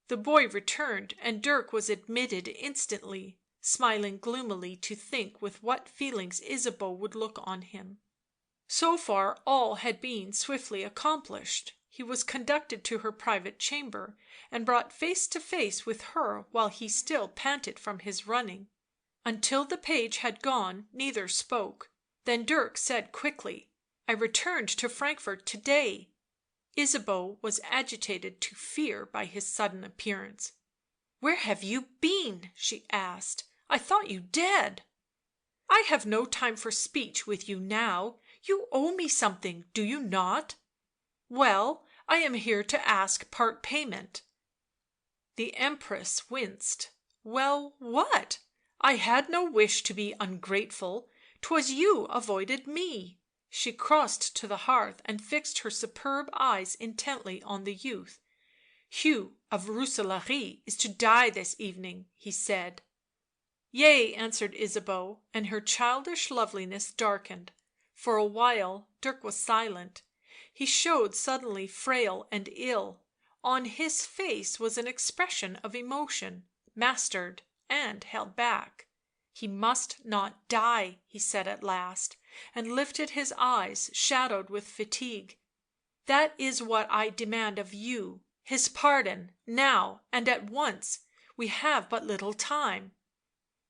The boy returned, and Dirk was admitted instantly, smiling gloomily to think with what feelings Ysabeau would look on him. So far all had been swiftly accomplished; he was conducted to her private chamber and brought face to face with her while he still panted from his running. Until the page had gone neither spoke, then Dirk said quickly, " I returned to Frankfort to day." Ysabeau was agitated to fear by his sudden appearance. "Where have you been?" she asked. "I thought you dead." " I have no time for speech with you now. You owe me something, do you not? Well, I am here to ask part payment." The Empress winced. " Well, what? I had no wish to be ungrateful, 'twas you avoided me." She crossed to the hearth and fixed her superb eyes intently on the youth. " Hugh of Rooselaare is to die this evening," he said. "Yea," answered Ysabeau, and her childish loveliness darkened. For a while Dirk was silent; he showed suddenly frail and ill; on his face was an expression of emotion, mastered and held back. " He must not die," he said at last, and lifted his eyes shadowed with fatigue. " That is what I demand of you — his pardon, now and at once; we have but little time."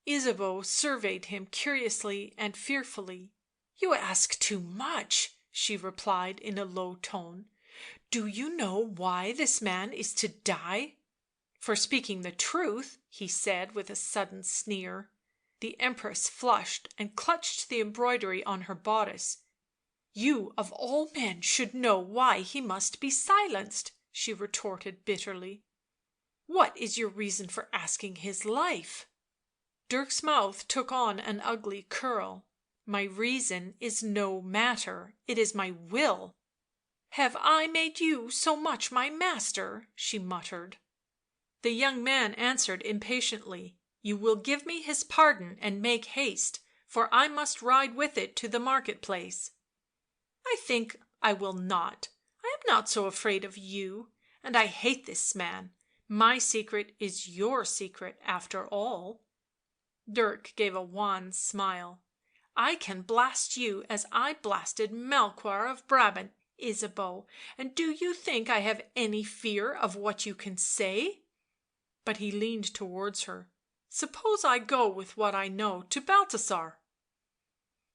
Ysabeau surveyed him curiously and fearfully. " You ask too much," she replied in a low tone. " Do you know why this man is to die?" " For speaking the truth," he said with a sudden sneer. The Empress flushed and clutched the embroidery on her bodice. " You of all men should know why he must be silenced," she retorted bitterly. " What is your reason for asking his life?" Dirk's mouth took on an ugly curl. " My reason is no matter, it is my will." " Have I made you so much my master?" she muttered. The young man answered impatiently. " You will give me his pardon and make haste, for I must ride with it to the market place." " I think I will not. I am not so afraid of you, and I hate this man — my secret is your secret after all." Dirk gave a wan smile. " I can blast you as I blasted Melchoir of Brabant, Ysabeau, and do you think I have any fear of what you can say?" But he leaned towards her. " Suppose I go with what I know to Balthasar?"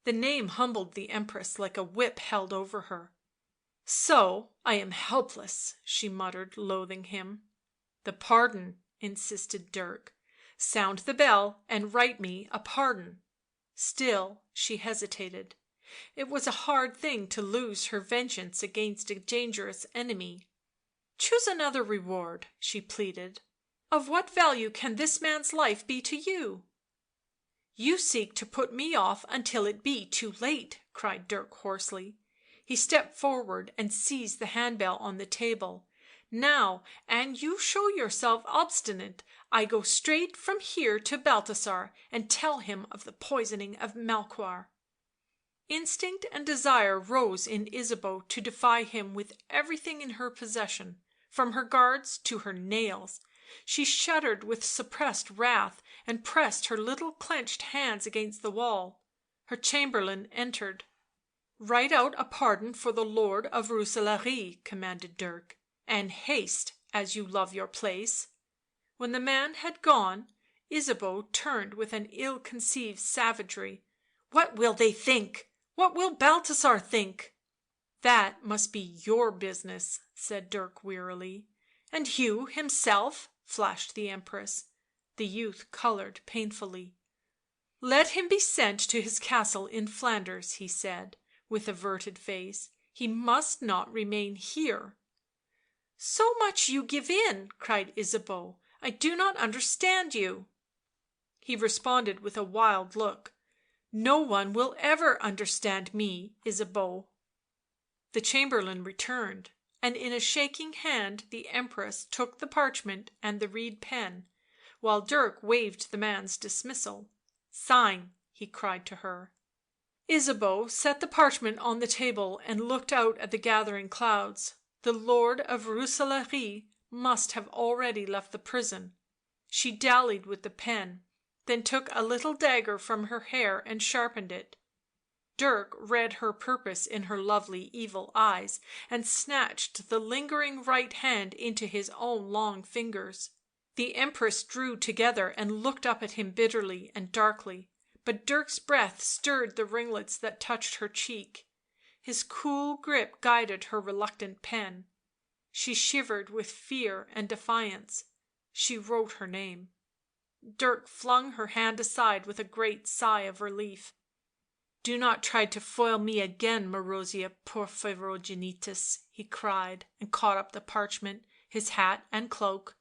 The name humbled the Empress like a whip held over her. " So I am helpless," she muttered, loathing him. " The pardon," insisted Dirk. " Sound the bell and write me a pardon." Still she hesitated. It was a hard thing to lose her vengeance against a dangerous enemy. " Choose another reward," she pleaded. " Of what value can this man's life be to you?" " You seek to put me off until it be too late," cried Dirk hoarsely. He stepped forward and seized the handbell on the table. " Now, an you show yourself obstinate, I go straight from here to Balthasar and tell him of the poisoning of Melchoir." Instinct and desire rose in Ysabeau to defy him with everything in her possession, from her guards to her nails; she shuddered with suppressed wrath and pressed her little clenched hands against the wall. Her chamberlain entered. " Write out a pardon for the Lord of Rooselaare," commanded Dirk, " and haste, as you love your place." When the man had gone, Ysabeau turned with an ill concealed savagery. " What will they think? What will Balthasar think?" " That must be your business," said Dirk wearily. " And Hugh himself?" flashed the Empress. The youth coloured painfully. " Let him be sent to his castle in Flanders," he said, with averted face. " He must not remain here." " So much you give in!" cried Ysabeau. " I do not understand you." He responded with a wild look. " No one will ever understand me, Ysabeau." The chamberlain returned, and in a shaking hand the Empress took the parchment and the reed pen, while Dirk waved the man's dismissal. " Sign," he cried to her. Ysabeau set the parchment on the table and looked out at the gathering clouds. The Lord of Rooselaare must have already left the prison. She dallied with the pen, then took a little dagger from her hair and sharpened it. Dirk read her purpose in her lovely evil eyes, and snatched the lingering right hand into his own long fingers. The Empress drew together and looked up at him bitterly and darkly, but Dirk's breath stirred the ringlets that touched her cheek; his cool grip guided her reluctant pen. She shivered with fear and defiance. She wrote her name. Dirk flung her hand aside with a great sigh of relief. " Do not try to foil me again, Marozia Porphyrogenitus," he cried, and caught up the parchment, his hat and cloak.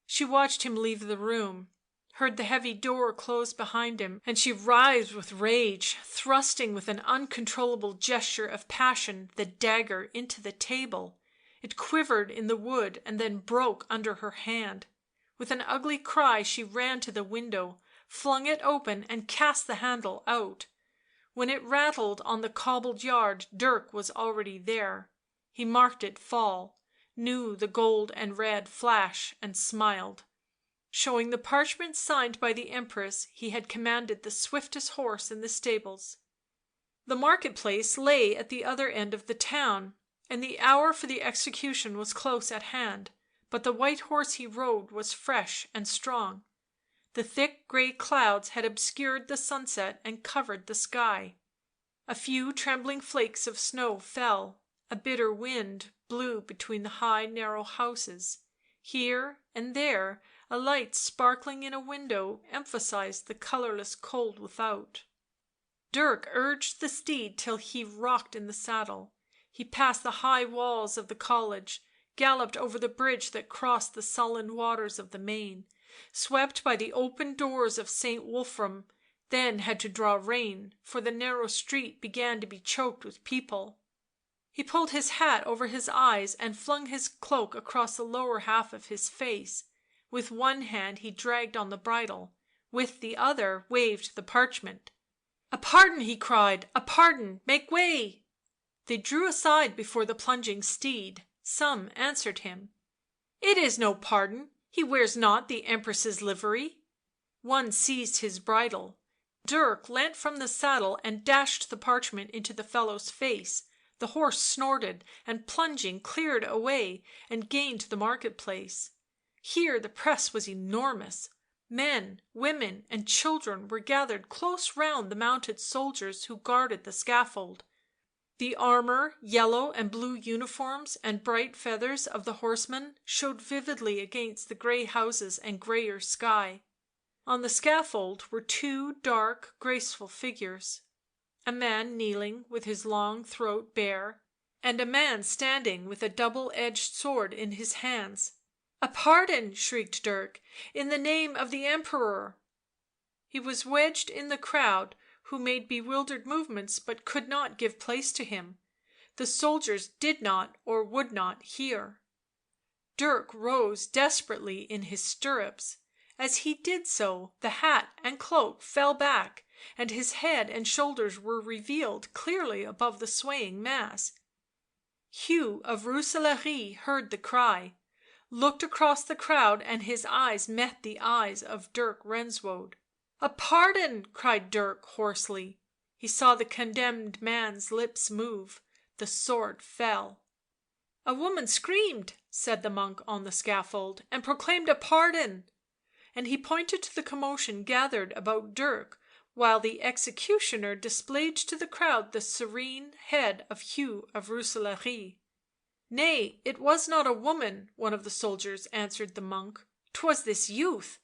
She watched him leave the room, heard the heavy door close behind him, and she writhed with rage, thrusting with an uncontrollable gesture of passion the dagger into the table. It quivered in the wood and then broke under her hand. With an ugly cry she ran to the window, flung it open and cast the handle out. When it rattled on the cobbled yard Dirk was already there. He marked it fall, knew the gold and red flash, and smiled. Showing the parchment signed by the Empress, he had commanded the swiftest horse in the stables. The market place lay at the other end of the town, and the hour for the execution was close at hand, but the white horse he rode was fresh and strong. The thick grey clouds had obscured the sunset and covered the sky. A few trembling flakes of snow fell, a bitter wind blew between the high narrow houses; here and there a light sparkling in a window emphasised the colourless cold without. Dirk urged the steed till he rocked in the saddle. He passed the high walls of the college, galloped over the bridge that crossed the sullen waters of the Main, swept by the open doors of St. Wolfram, then had to draw rein, for the narrow street began to be choked with people. He pulled his hat over his eyes and flung his cloak across the lower half of his face; with one hand he dragged on the bridle, with the other waved the parchment. " A pardon!" he cried. " A pardon! Make way!" They drew aside before the plunging steed; some answered him. " It is no pardon; he wears not the Empress's livery." One seized his bridle. Dirk leant from the saddle and dashed the parchment into the fellow's face; the horse snorted, and plunging cleared away and gained the market place. Here the press was enormous; men, women and children were gathered close round the mounted soldiers who guarded the scaffold. The armour, yellow and blue uniforms and bright feathers of the horsemen showed vividly against the grey houses and greyer sky. On the scaffold were two dark, graceful figures; a man kneeling with his long throat bare, and a man standing with a double edged sword in his hands. " A pardon!" shrieked Dirk. " In the name of the Emperor." He was wedged in the crowd, who made bewildered movements but could not give place to him; the soldiers did not or would not hear. Dirk rose desperately in his stirrups; as he did so the hat and cloak fell back, and his head and shoulders were revealed clearly above the swaying mass. Hugh of Rooselaare heard the cry, looked across the crowd, and his eyes met the eyes of Dirk Renswoude. " A pardon!" cried Dirk hoarsely. He saw the condemned man's lips move; the sword fell. " A woman screamed," said the monk on the scaffold, " and proclaimed a pardon." And he pointed to the commotion gathered about Dirk, while the executioner displayed to the crowd the serene head of Hugh of Rooselaare. " Nay, it was not a woman," one of the soldiers answered the monk. " 'Twas this youth."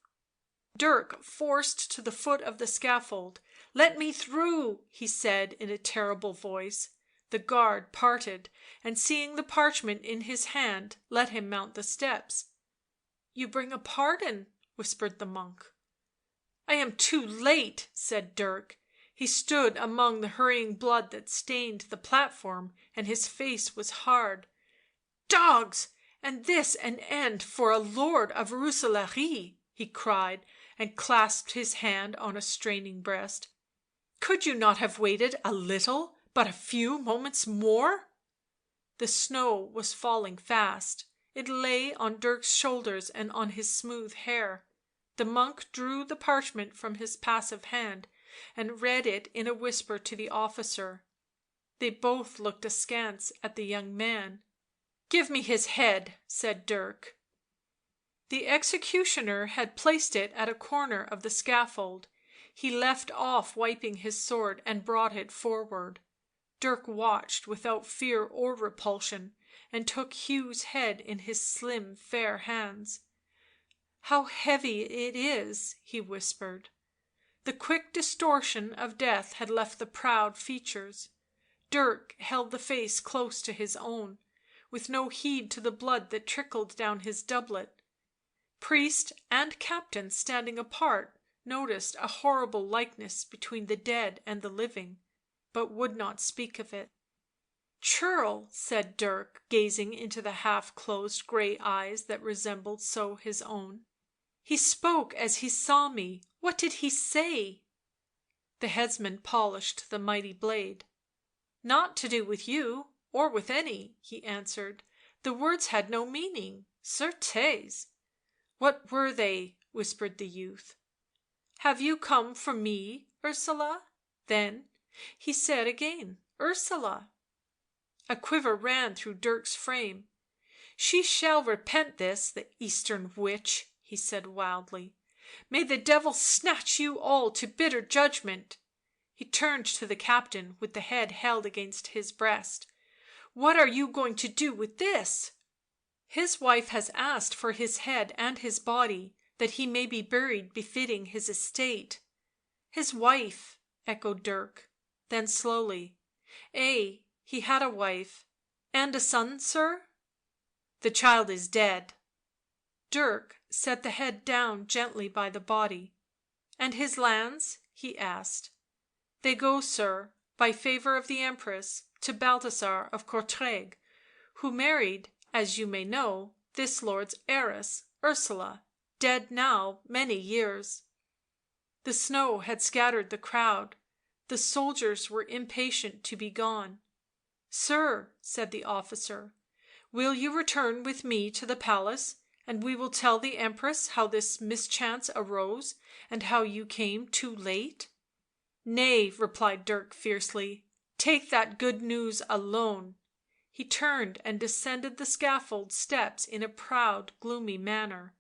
Dirk forced to the foot of the scaffold. " Let me through," he said in a terrible voice. The guard parted, and seeing the parchment in his hand let him mount the steps. " You bring a pardon," whispered the monk. " I am too late," said Dirk. He stood among the hurrying blood that stained the platform, and his face was hard. " Dogs! and this an end for a lord of Rooselaare!" he cried, and clasped his hand on a straining breast. " Could you not have waited a little, but a few moments more?" The snow was falling fast; it lay on Dirk's shoulders and on his smooth hair. The monk drew the parchment from his passive hand and read it in a whisper to the officer. They both looked askance at the young man. " Give me his head," said Dirk. The executioner had placed it at a corner of the scaffold; he left off wiping his sword and brought it forward. Dirk watched without fear or repulsion, and took Hugh's head in his slim fair hands. How heavy it is," he whispered. The quick distortion of death had left the proud features. Dirk held the face close to his own, with no heed to the blood that trickled down his doublet. Priest and captain, standing apart, noticed a horrible likeness between the dead and the living, but would not speak of it. " Churl," said Dirk, gazing into the half closed grey eyes that resembled so his own. " He spoke as he saw me — what did he say?" The headsman polished the mighty blade. " Nought to do with you, or with any," he answered. " The words had no meaning — certes." " What were they?" whispered the youth. " Have you come for me, Ursula?" Then he said again, " Ursula." A quiver ran through Dirk's frame. " She shall repent this, the Eastern witch," he said wildly. " May the devil snatch you all to bitter judgment." He turned to the captain with the head held against his breast. " What are you going to do with this?" " His wife has asked for his head and his body, that he may be buried befitting his estate." " His wife," echoed Dirk; then slowly, " Ay, he had a wife — and a son, sir?" " The child is dead." Dirk set the head down gently by the body. " And his lands?" he asked. " They go, sir, by favour of the Empress, to Balthasar of Courtrai, who married, as you may know, this lord's heiress, Ursula, dead now many years." The snow had scattered the crowd; the soldiers were impatient to be gone. " Sir," said the officer, " will you return with me to the palace, and we will tell the Empress how this mischance arose, and how you came too late?" " Nay," replied Dirk fiercely. " Take that good news alone." He turned and descended the scaffold steps in a proud, gloomy manner.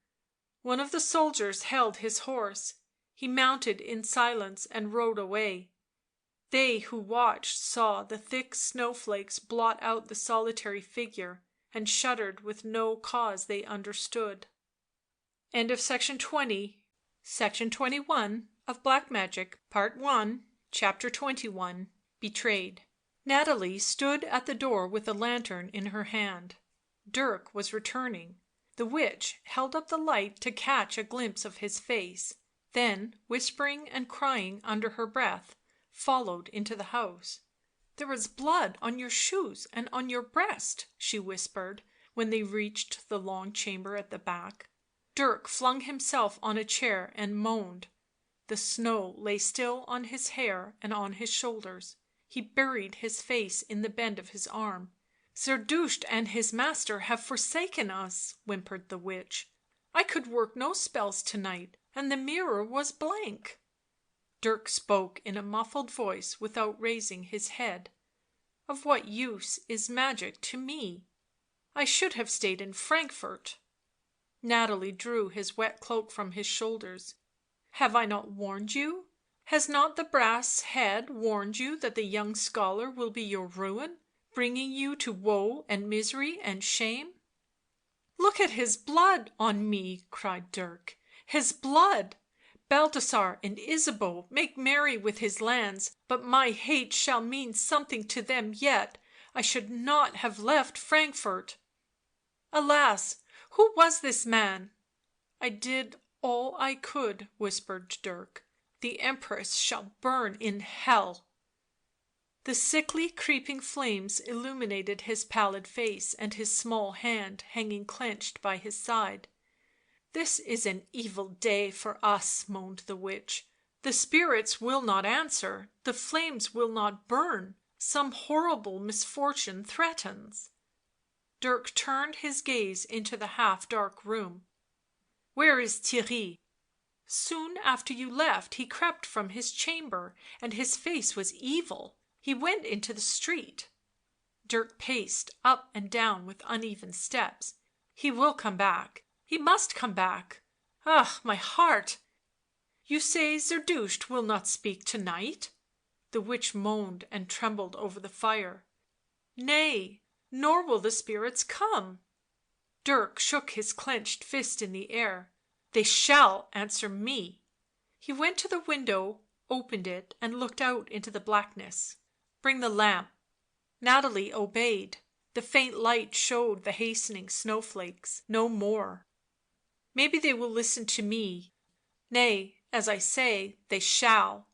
One of the soldiers held his horse; he mounted in silence and rode away. They who watched saw the thick snowflakes blot out the solitary figure, and shuddered with no cause they understood. Section 21 of Black Magic, Part 1, Chapter 21. Betrayed. Nathalie stood at the door with a lantern in her hand. Dirk was returning; the witch held up the light to catch a glimpse of his face, then, whispering and crying under her breath, followed into the house. " There is blood on your shoes and on your breast," she whispered, when they reached the long chamber at the back. Dirk flung himself on a chair and moaned; the snow lay still on his hair and on his shoulders; he buried his face in the bend of his arm. " Zerdusht and his master have forsaken us," whimpered the witch. " I could work no spells to night, and the mirror was blank." Dirk spoke in a muffled voice without raising his head. " Of what use is magic to me? I should have stayed in Frankfort." Nathalie drew his wet cloak from his shoulders. " Have I not warned you? Has not the brass head warned you that the young scholar will be your ruin, bringing you to woe and misery and shame?" " Look at his blood on me," cried Dirk. " His blood! Balthasar and Ysabeau make merry with his lands, but my hate shall mean something to them yet — I should not have left Frankfort." " Alas! who was this man?" " I did all I could," whispered Dirk. " The Empress shall burn in hell." The sickly creeping flames illuminated his pallid face and his small hand hanging clenched by his side. " This is an evil day for us," moaned the witch. " The spirits will not answer, the flames will not burn — some horrible misfortune threatens." Dirk turned his gaze into the half dark room. " Where is Theirry?" " Soon after you left he crept from his chamber, and his face was evil — he went into the street." Dirk paced up and down with uneven steps. " He will come back — he must come back — ah, my heart! — you say Zerdusht will not speak to night?" The witch moaned and trembled over the fire. " Nay, nor will the spirits come." Dirk shook his clenched fist in the air. They shall answer me." He went to the window, opened it, and looked out into the blackness. " Bring the lamp." Nathalie obeyed. The faint light showed the hastening snowflakes, no more. " Maybe they will listen to me — nay, as I say, they shall."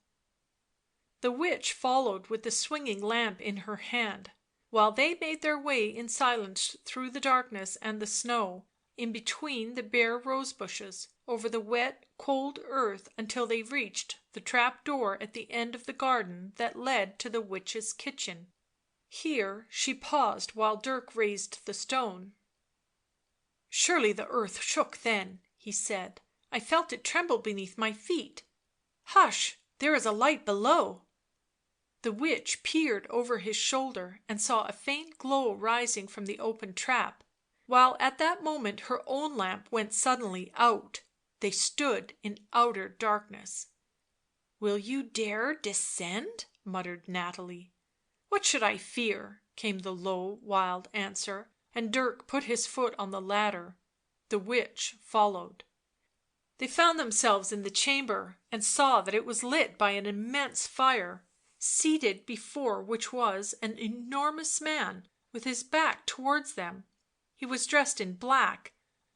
The witch followed with the swinging lamp in her hand, while they made their way in silence through the darkness and the snow, in between the bare rose bushes, over the wet, cold earth until they reached the trap door at the end of the garden that led to the witch's kitchen. Here she paused while Dirk raised the stone. " Surely the earth shook then," he said. " I felt it tremble beneath my feet. Hush, there is a light below." The witch peered over his shoulder and saw a faint glow rising from the open trap, while at that moment her own lamp went suddenly out. They stood in outer darkness. " Will you dare descend?" muttered Nathalie. " What should I fear?" came the low, wild answer, and Dirk put his foot on the ladder. The witch followed. They found themselves in the chamber, and saw that it was lit by an immense fire, seated before which was an enormous man with his back towards them. He was dressed in black,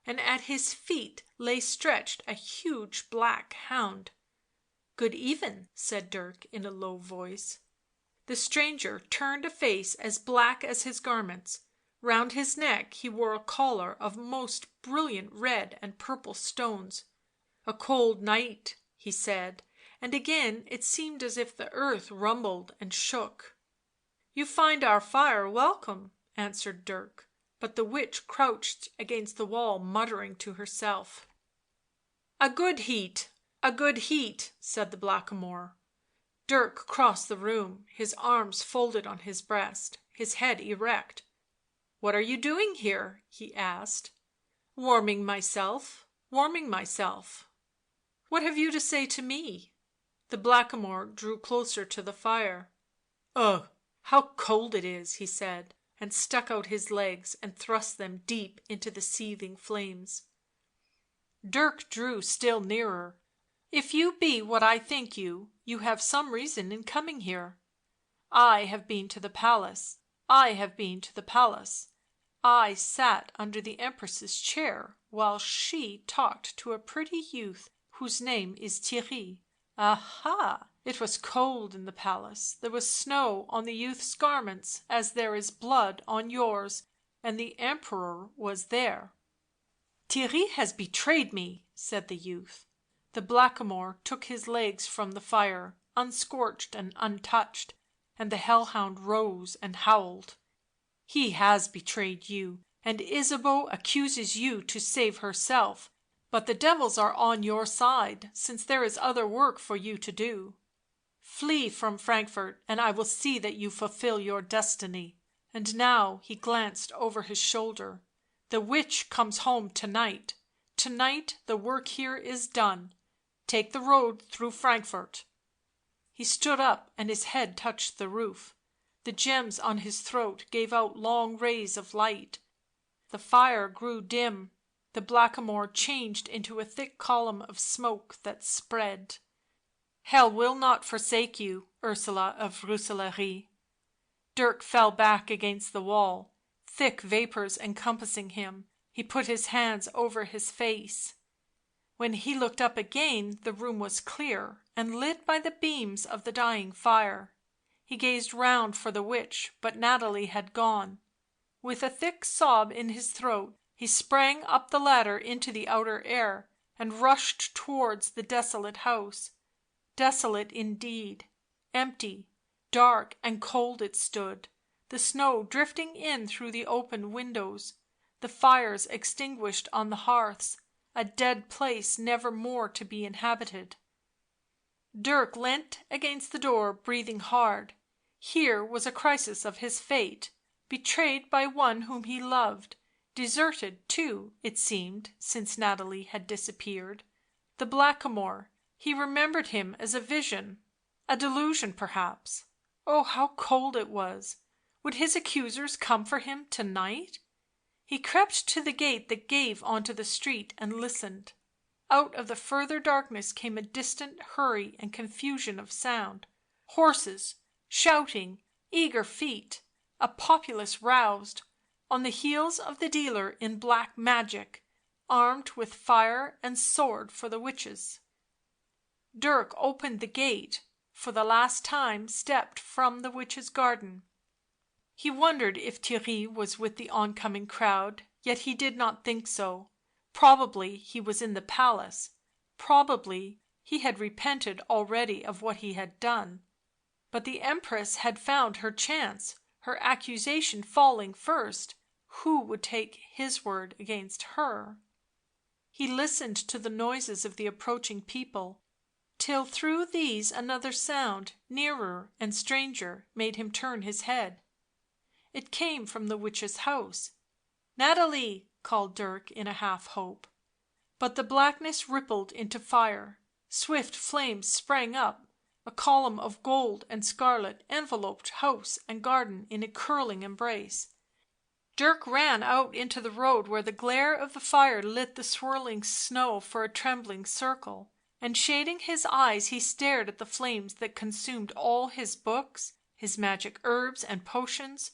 and at his feet lay stretched a huge black hound. " Good even," said Dirk in a low voice. The stranger turned a face as black as his garments; round his neck he wore a collar of most brilliant red and purple stones. " A cold night," he said, and again it seemed as if the earth rumbled and shook. " You find our fire welcome," answered Dirk, but the witch crouched against the wall muttering to herself. " A good heat, a good heat," said the Blackamoor. Dirk crossed the room, his arms folded on his breast, his head erect. " What are you doing here?" he asked. " Warming myself, warming myself." " What have you to say to me?" The Blackamoor drew closer to the fire. " Ugh, how cold it is," he said, and stuck out his legs and thrust them deep into the seething flames. Dirk drew still nearer. " If you be what I think you, you have some reason in coming here. I have been to the palace, I have been to the palace. I sat under the Empress's chair while she talked to a pretty youth whose name is Theirry. Aha! It was cold in the palace, there was snow on the youth's garments as there is blood on yours, and the Emperor was there." " Theirry has betrayed me," said the youth. The Blackamoor took his legs from the fire, unscorched and untouched, and the hell hound rose and howled. " He has betrayed you, and Ysabeau accuses you to save herself, but the devils are on your side, since there is other work for you to do. Flee from Frankfort and I will see that you fulfil your destiny. And now," he glanced over his shoulder, " the witch comes home to night. To night the work here is done. Take the road through Frankfort." He stood up and his head touched the roof. The gems on his throat gave out long rays of light. The fire grew dim, the Blackamoor changed into a thick column of smoke that spread. " Hell will not forsake you, Ursula of Rooselaare." Dirk fell back against the wall, thick vapours encompassing him; he put his hands over his face. When he looked up again the room was clear and lit by the beams of the dying fire. He gazed round for the witch, but Nathalie had gone. With a thick sob in his throat he sprang up the ladder into the outer air and rushed towards the desolate house. Desolate indeed, empty, dark and cold it stood, the snow drifting in through the open windows, the fires extinguished on the hearths, a dead place never more to be inhabited. Dirk leant against the door breathing hard. Here was a crisis of his fate, betrayed by one whom he loved, deserted too, it seemed, since Nathalie had disappeared. The Blackamoor, he remembered him as a vision, a delusion perhaps. Oh, how cold it was! Would his accusers come for him to night? He crept to the gate that gave on to the street and listened. out of the further darkness came a distant hurry and confusion of sound, horses, shouting, eager feet, a populace roused, on the heels of the dealer in black magic, armed with fire and sword for the witches. Dirk opened the gate, for the last time stepped from the witches' garden. He wondered if Theirry was with the oncoming crowd, yet he did not think so. Probably he was in the palace, probably he had repented already of what he had done. But the Empress had found her chance, her accusation falling first, who would take his word against her? He listened to the noises of the approaching people, till through these another sound, nearer and stranger, made him turn his head. It came from the witch's house. "Nathalie!" called Dirk in a half hope. But the blackness rippled into fire, swift flames sprang up, a column of gold and scarlet enveloped house and garden in a curling embrace. Dirk ran out into the road where the glare of the fire lit the swirling snow for a trembling circle, and shading his eyes he stared at the flames that consumed all his books, his magic herbs and potions,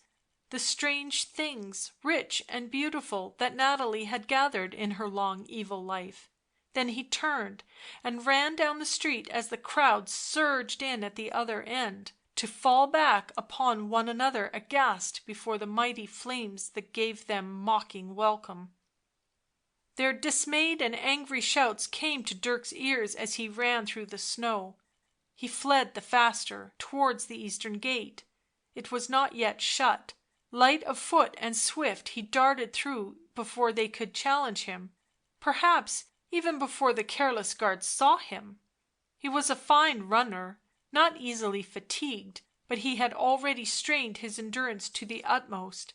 the strange things, rich and beautiful, that Nathalie had gathered in her long evil life. Then he turned and ran down the street as the crowd surged in at the other end, to fall back upon one another aghast before the mighty flames that gave them mocking welcome. Their dismayed and angry shouts came to Dirk's ears as he ran through the snow. He fled the faster, towards the eastern gate. It was not yet shut. Light of foot and swift he darted through before they could challenge him, perhaps even before the careless guards saw him. He was a fine runner, not easily fatigued, but he had already strained his endurance to the utmost,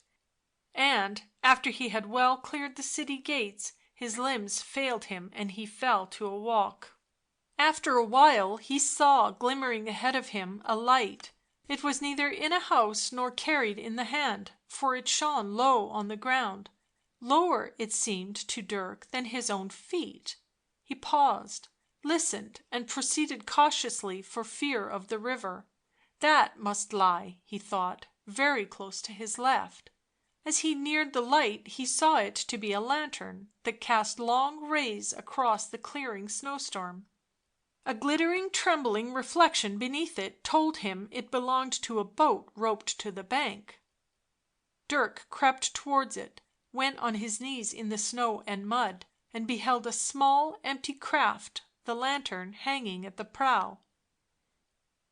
and, after he had well cleared the city gates, his limbs failed him and he fell to a walk. After a while he saw glimmering ahead of him a light. It was neither in a house nor carried in the hand, for it shone low on the ground, lower, it seemed to Dirk, than his own feet. He paused, listened, and proceeded cautiously for fear of the river. That must lie, he thought, very close to his left. As he neared the light he saw it to be a lantern that cast long rays across the clearing snowstorm. A glittering, trembling reflection beneath it told him it belonged to a boat roped to the bank. Dirk crept towards it, went on his knees in the snow and mud, and beheld a small empty craft, the lantern hanging at the prow.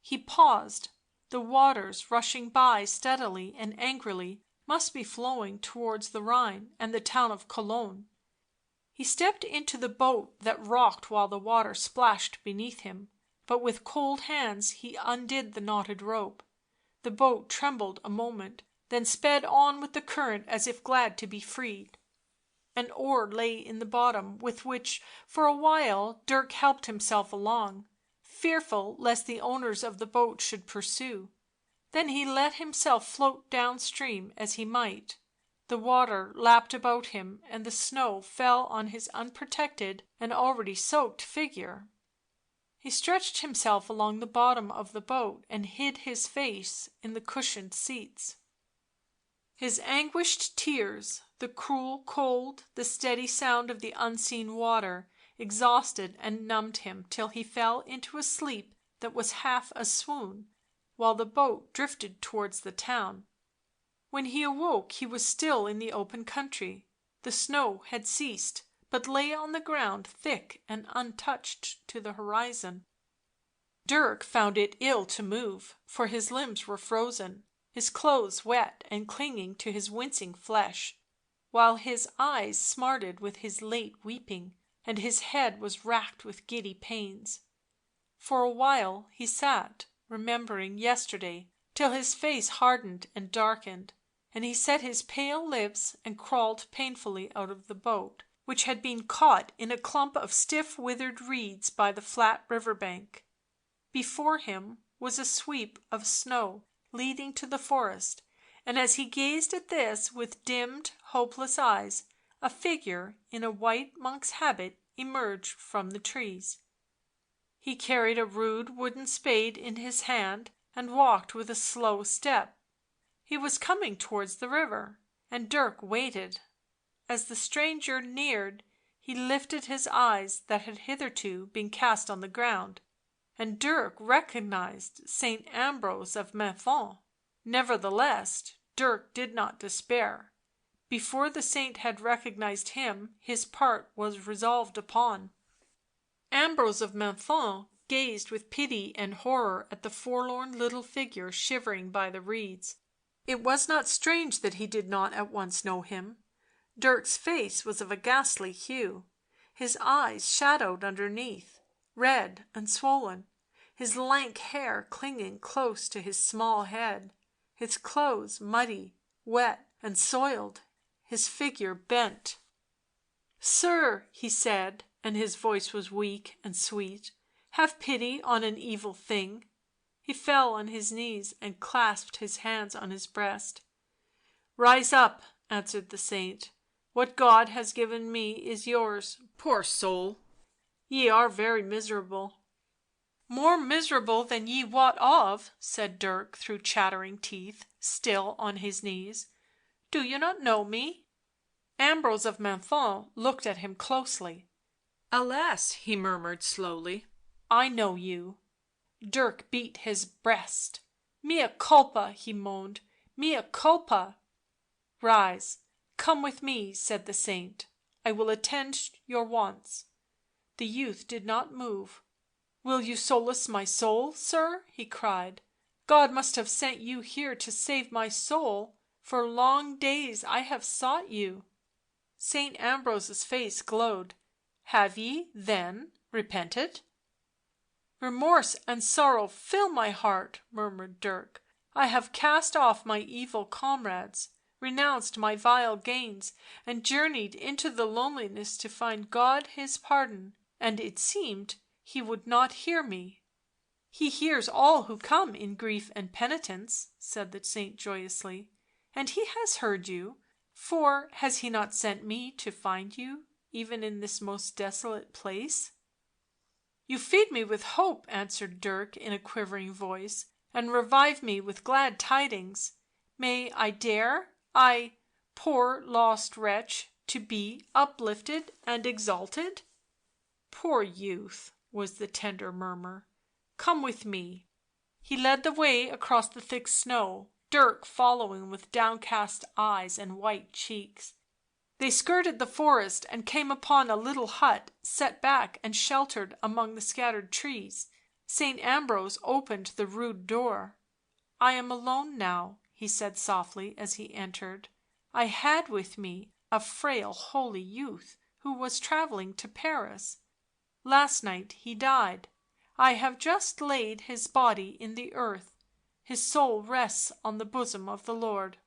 He paused. The waters, rushing by steadily and angrily, must be flowing towards the Rhine and the town of Cologne. He stepped into the boat that rocked while the water splashed beneath him, but with cold hands he undid the knotted rope. The boat trembled a moment, then sped on with the current as if glad to be freed. An oar lay in the bottom, with which for a while Dirk helped himself along, fearful lest the owners of the boat should pursue. Then he let himself float downstream as he might. The water lapped about him and the snow fell on his unprotected and already soaked figure. He stretched himself along the bottom of the boat and hid his face in the cushioned seats. His anguished tears, the cruel cold, the steady sound of the unseen water, exhausted and numbed him till he fell into a sleep that was half a swoon, while the boat drifted towards the town. When he awoke he was still in the open country. The snow had ceased, but lay on the ground thick and untouched to the horizon. Dirk found it ill to move, for his limbs were frozen, his clothes wet and clinging to his wincing flesh, while his eyes smarted with his late weeping, and his head was racked with giddy pains. For a while he sat, remembering yesterday, till his face hardened and darkened, and he set his pale lips and crawled painfully out of the boat, which had been caught in a clump of stiff withered reeds by the flat river bank. Before him was a sweep of snow leading to the forest, and as he gazed at this with dimmed, hopeless eyes, a figure in a white monk's habit emerged from the trees. He carried a rude wooden spade in his hand and walked with a slow step. He was coming towards the river, and Dirk waited. As the stranger neared he lifted his eyes that had hitherto been cast on the ground, and Dirk recognised Saint Ambrose of Menthon. Nevertheless Dirk did not despair. Before the saint had recognised him his part was resolved upon. Ambrose of Menthon gazed with pity and horror at the forlorn little figure shivering by the reeds. It was not strange that he did not at once know him. Dirk's face was of a ghastly hue, his eyes shadowed underneath, red and swollen, his lank hair clinging close to his small head, his clothes muddy, wet and soiled, his figure bent. " Sir," he said, and his voice was weak and sweet, " have pity on an evil thing." He fell on his knees and clasped his hands on his breast. " Rise up," answered the saint. " What God has given me is yours, poor soul. Ye are very miserable." " More miserable than ye wot of," said Dirk through chattering teeth, still on his knees. " Do you not know me?" Ambrose of Menthon looked at him closely. " Alas," he murmured slowly, " I know you." Dirk beat his breast. " Mea culpa," he moaned. " Mea culpa." " Rise, come with me," said the saint. " I will attend your wants." The youth did not move. " Will you solace my soul, sir?" he cried. " God must have sent you here to save my soul. For long days I have sought you." Saint Ambrose's face glowed. " Have ye, then, repented?" " Remorse and sorrow fill my heart," murmured Dirk. " I have cast off my evil comrades, renounced my vile gains, and journeyed into the loneliness to find God His pardon, and it seemed He would not hear me." " He hears all who come in grief and penitence," said the saint joyously. " And He has heard you, for has He not sent me to find you, even in this most desolate place?" " You feed me with hope," answered Dirk in a quivering voice, " and revive me with glad tidings. May I dare — I, poor lost wretch, to be uplifted and exalted?" " Poor youth," was the tender murmur. " Come with me." He led the way across the thick snow, Dirk following with downcast eyes and white cheeks. They skirted the forest and came upon a little hut set back and sheltered among the scattered trees. Saint Ambrose opened the rude door. " I am alone now," he said softly as he entered. " I had with me a frail holy youth who was travelling to Paris. Last night he died. I have just laid his body in the earth. His soul rests on the bosom of the Lord."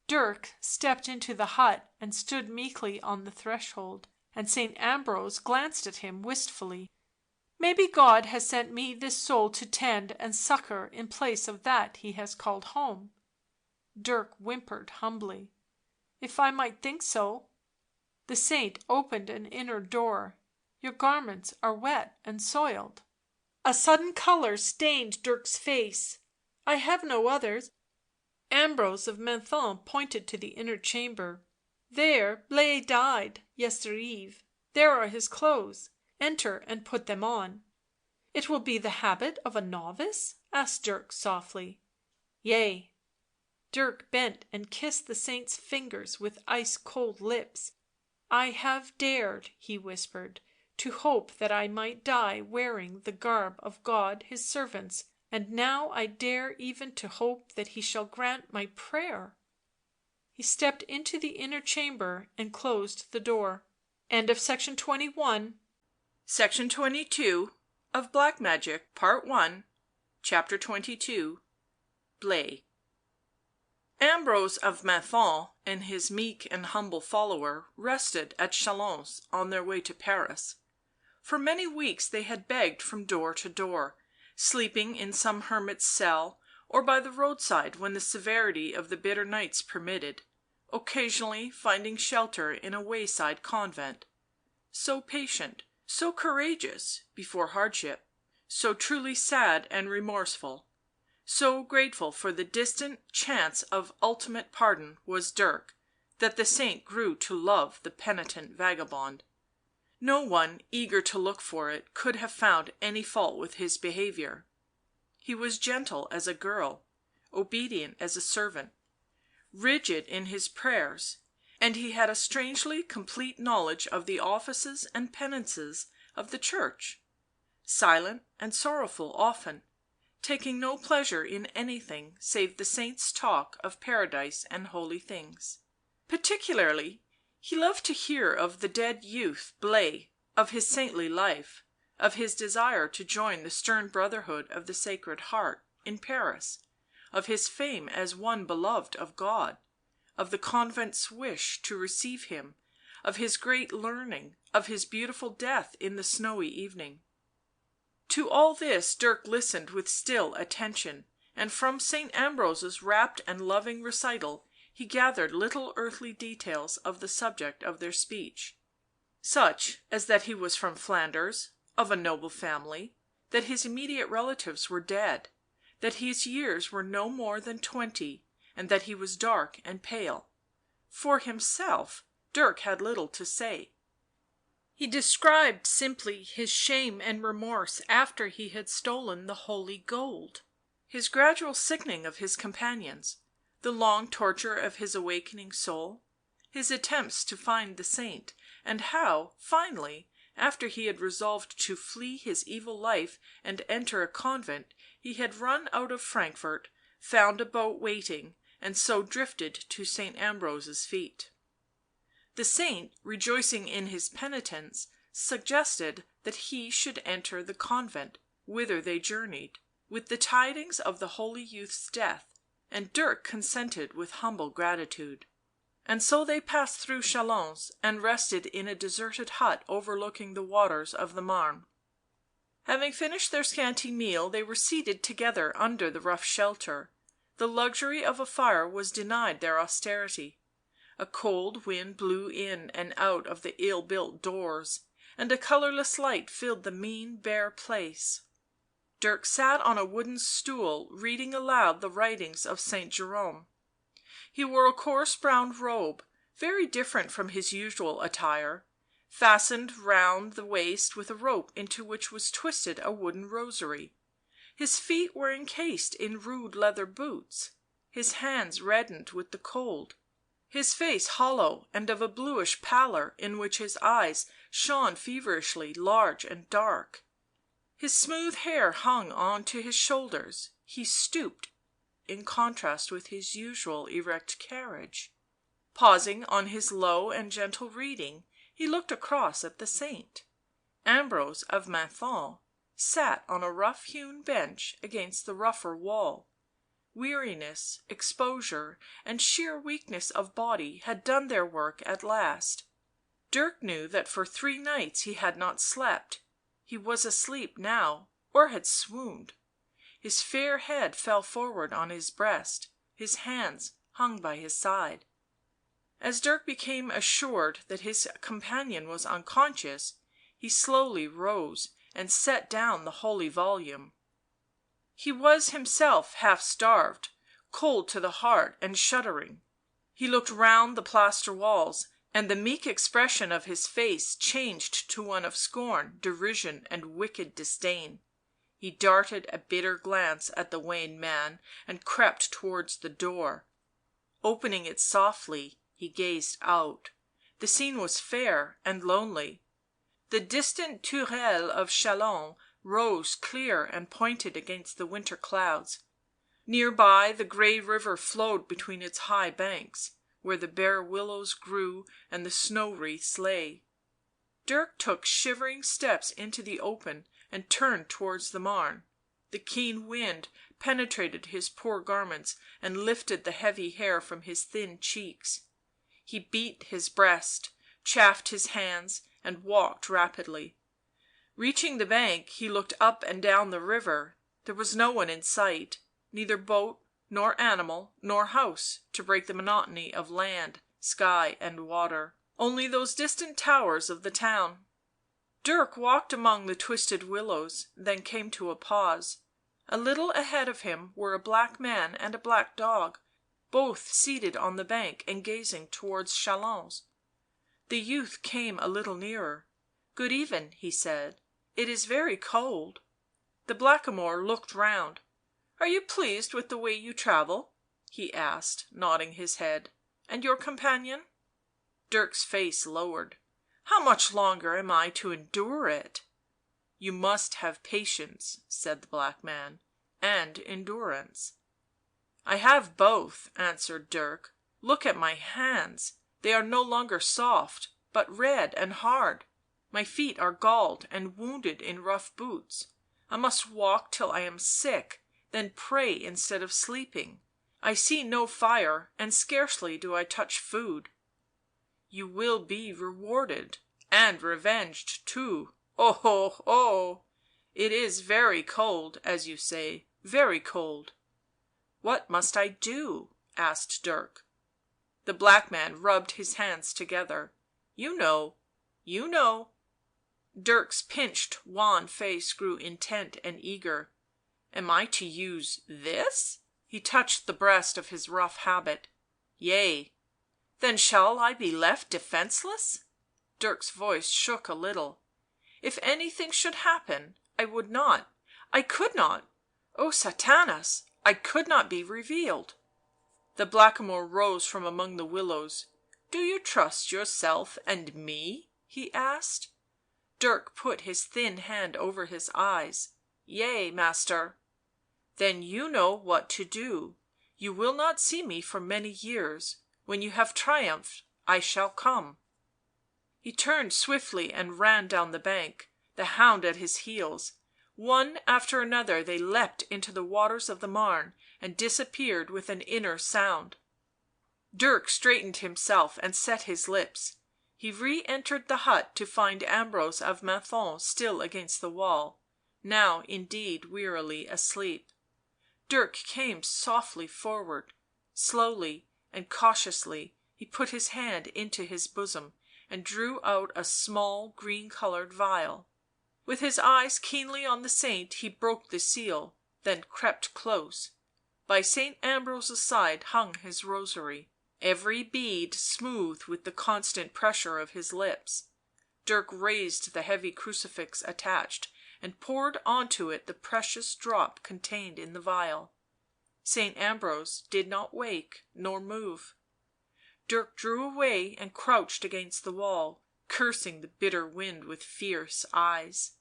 Dirk stepped into the hut and stood meekly on the threshold, and Saint Ambrose glanced at him wistfully. " Maybe God has sent me this soul to tend and succour in place of that He has called home." Dirk whimpered humbly. " If I might think so." The saint opened an inner door. " Your garments are wet and soiled." A sudden colour stained Dirk's face. " I have no others." Ambrose of Menthon pointed to the inner chamber. " There Blaise died yestereve — there are his clothes — enter and put them on." " It will be the habit of a novice?" asked Dirk softly. " Yea." Dirk bent and kissed the saint's fingers with ice cold lips. " I have dared," he whispered, " to hope that I might die wearing the garb of God His servants, and now I dare even to hope that He shall grant my prayer." He stepped into the inner chamber and closed the door. Section 22 of Black Magic, Part 1, Chapter 22. Blaise. Ambrose of Menthon and his meek and humble follower rested at Chalons on their way to Paris. For many weeks they had begged from door to door, sleeping in some hermit's cell or by the roadside when the severity of the bitter nights permitted, occasionally finding shelter in a wayside convent. so patient, so courageous before hardship, so truly sad and remorseful, so grateful for the distant chance of ultimate pardon was Dirk, that the saint grew to love the penitent vagabond. No one eager to look for it could have found any fault with his behaviour. He was gentle as a girl, obedient as a servant, rigid in his prayers, and he had a strangely complete knowledge of the offices and penances of the Church, silent and sorrowful often, taking no pleasure in anything save the saint's talk of paradise and holy things. Particularly he loved to hear of the dead youth Blaise, of his saintly life, of his desire to join the stern brotherhood of the Sacred Heart in Paris, of his fame as one beloved of God, of the convent's wish to receive him, of his great learning, of his beautiful death in the snowy evening. To all this Dirk listened with still attention, and from Saint Ambrose's rapt and loving recital he gathered little earthly details of the subject of their speech, such as that he was from Flanders, of a noble family, that his immediate relatives were dead, that his years were no more than 20, and that he was dark and pale. For himself Dirk had little to say. He described simply his shame and remorse after he had stolen the holy gold, his gradual sickening of his companions, the long torture of his awakening soul, his attempts to find the saint, and how, finally, after he had resolved to flee his evil life and enter a convent, he had run out of Frankfort, found a boat waiting, and so drifted to Saint Ambrose's feet. The saint, rejoicing in his penitence, suggested that he should enter the convent whither they journeyed, with the tidings of the holy youth's death, and Dirk consented with humble gratitude. And so they passed through Chalons and rested in a deserted hut overlooking the waters of the Marne. Having finished their scanty meal they were seated together under the rough shelter. The luxury of a fire was denied their austerity. A cold wind blew in and out of the ill-built doors, and a colourless light filled the mean, bare place. Dirk sat on a wooden stool reading aloud the writings of Saint Jerome. He wore a coarse brown robe, very different from his usual attire, fastened round the waist with a rope into which was twisted a wooden rosary. His feet were encased in rude leather boots, his hands reddened with the cold, his face hollow and of a bluish pallor in which his eyes shone feverishly large and dark. His smooth hair hung on to his shoulders, he stooped in contrast with his usual erect carriage. Pausing on his low and gentle reading, he looked across at the saint. Ambrose of Menthon sat on a rough-hewn bench against the rougher wall. Weariness, exposure, and sheer weakness of body had done their work at last. Dirk knew that for 3 nights he had not slept. He was asleep now, or had swooned. His fair head fell forward on his breast, his hands hung by his side. As Dirk became assured that his companion was unconscious, he slowly rose and set down the holy volume. He was himself half starved, cold to the heart and shuddering. He looked round the plaster walls, and the meek expression of his face changed to one of scorn, derision and wicked disdain. He darted a bitter glance at the wan man and crept towards the door. Opening it softly, he gazed out. The scene was fair and lonely. The distant tourelle of Chalons rose clear and pointed against the winter clouds. Near by the grey river flowed between its high banks, where the bare willows grew and the snow wreaths lay. Dirk took shivering steps into the open and turned towards the Marne. The keen wind penetrated his poor garments and lifted the heavy hair from his thin cheeks. He beat his breast, chafed his hands, and walked rapidly. Reaching the bank, he looked up and down the river. There was no one in sight, neither boat nor animal nor house to break the monotony of land, sky and water. only those distant towers of the town. Dirk walked among the twisted willows, then came to a pause. A little ahead of him were a black man and a black dog, both seated on the bank and gazing towards Chalons. The youth came a little nearer. " Good even," he said. " It is very cold." The Blackamoor looked round. " Are you pleased with the way you travel?" he asked, nodding his head. " And your companion?" Dirk's face lowered. " How much longer am I to endure it?" " You must have patience," said the black man, " and endurance." " I have both," answered Dirk. " Look at my hands, they are no longer soft, but red and hard. My feet are galled and wounded in rough boots. I must walk till I am sick, then pray instead of sleeping. I see no fire, and scarcely do I touch food." " You will be rewarded — and revenged too. Oh, oh! It is very cold, as you say, very cold." " What must I do?" asked Dirk. The black man rubbed his hands together. " You know, you know." Dirk's pinched wan face grew intent and eager. " Am I to use this?" He touched the breast of his rough habit. " Yea." " Then shall I be left defenceless?" Dirk's voice shook a little. " If anything should happen — I would not — I could not — oh, Sathanas! I could not be revealed." The Blackamoor rose from among the willows. " Do you trust yourself and me?" he asked. Dirk put his thin hand over his eyes. " Yea, master." " Then you know what to do. You will not see me for many years. When you have triumphed I shall come." He turned swiftly and ran down the bank, the hound at his heels. One after another they leapt into the waters of the Marne and disappeared with an inner sound. Dirk straightened himself and set his lips. He re entered the hut to find Ambrose of Menthon still against the wall, now indeed wearily asleep. Dirk came softly forward. Slowly and cautiously he put his hand into his bosom and drew out a small green coloured phial. With his eyes keenly on the saint he broke the seal, then crept close. By Saint Ambrose's side hung his rosary, every bead smooth with the constant pressure of his lips. Dirk raised the heavy crucifix attached and poured on to it the precious drop contained in the phial. Saint Ambrose did not wake nor move. Dirk drew away and crouched against the wall, cursing the bitter wind with fierce eyes.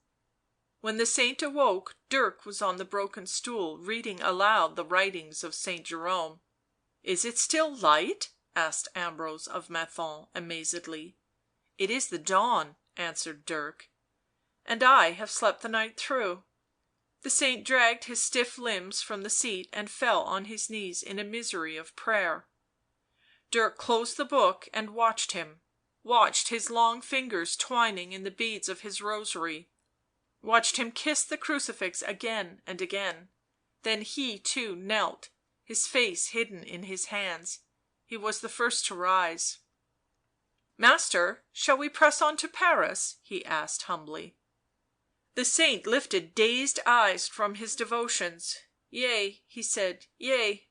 When the saint awoke Dirk was on the broken stool reading aloud the writings of Saint Jerome. " Is it still light?" asked Ambrose of Menthon amazedly. " It is the dawn," answered Dirk. " And I have slept the night through." The saint dragged his stiff limbs from the seat and fell on his knees in a misery of prayer. Dirk closed the book and watched him, watched his long fingers twining in the beads of his rosary, watched him kiss the crucifix again and again. Then he too knelt, his face hidden in his hands. He was the first to rise. " Master, shall we press on to Paris?" he asked humbly. The saint lifted dazed eyes from his devotions. " Yea," he said, " yea."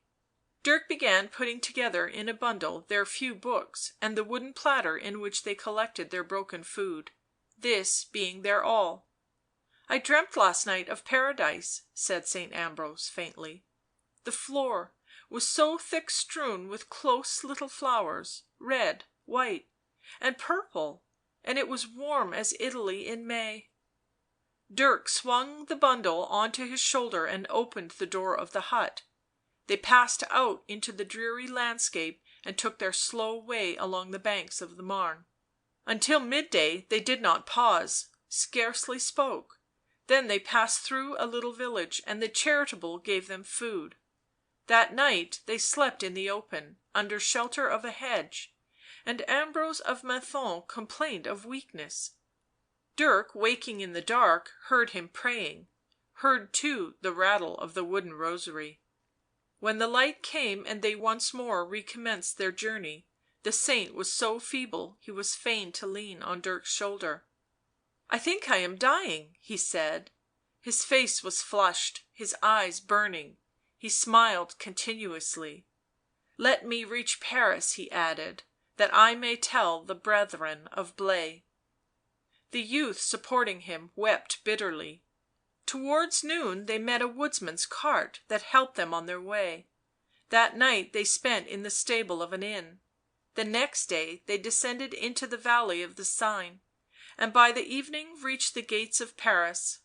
Dirk began putting together in a bundle their few books and the wooden platter in which they collected their broken food, this being their all. " I dreamt last night of Paradise," said Saint Ambrose faintly. " The floor was so thick strewn with close little flowers, red, white and purple, and it was warm as Italy in May." Dirk swung the bundle on to his shoulder and opened the door of the hut. They passed out into the dreary landscape and took their slow way along the banks of the Marne. Until midday they did not pause, scarcely spoke; then they passed through a little village and the charitable gave them food. That night they slept in the open, under shelter of a hedge, and Ambrose of Menthon complained of weakness. Dirk, waking in the dark, heard him praying, heard too the rattle of the wooden rosary. When the light came and they once more recommenced their journey, The saint was so feeble he was fain to lean on Dirk's shoulder. " I think I am dying," he said. His face was flushed, his eyes burning; he smiled continuously. " Let me reach Paris," he added, " that I may tell the brethren of Blaise." The youth supporting him wept bitterly. Towards noon they met a woodsman's cart that helped them on their way. That night they spent in the stable of an inn. The next day they descended into the valley of the Seine, and by the evening reached the gates of Paris.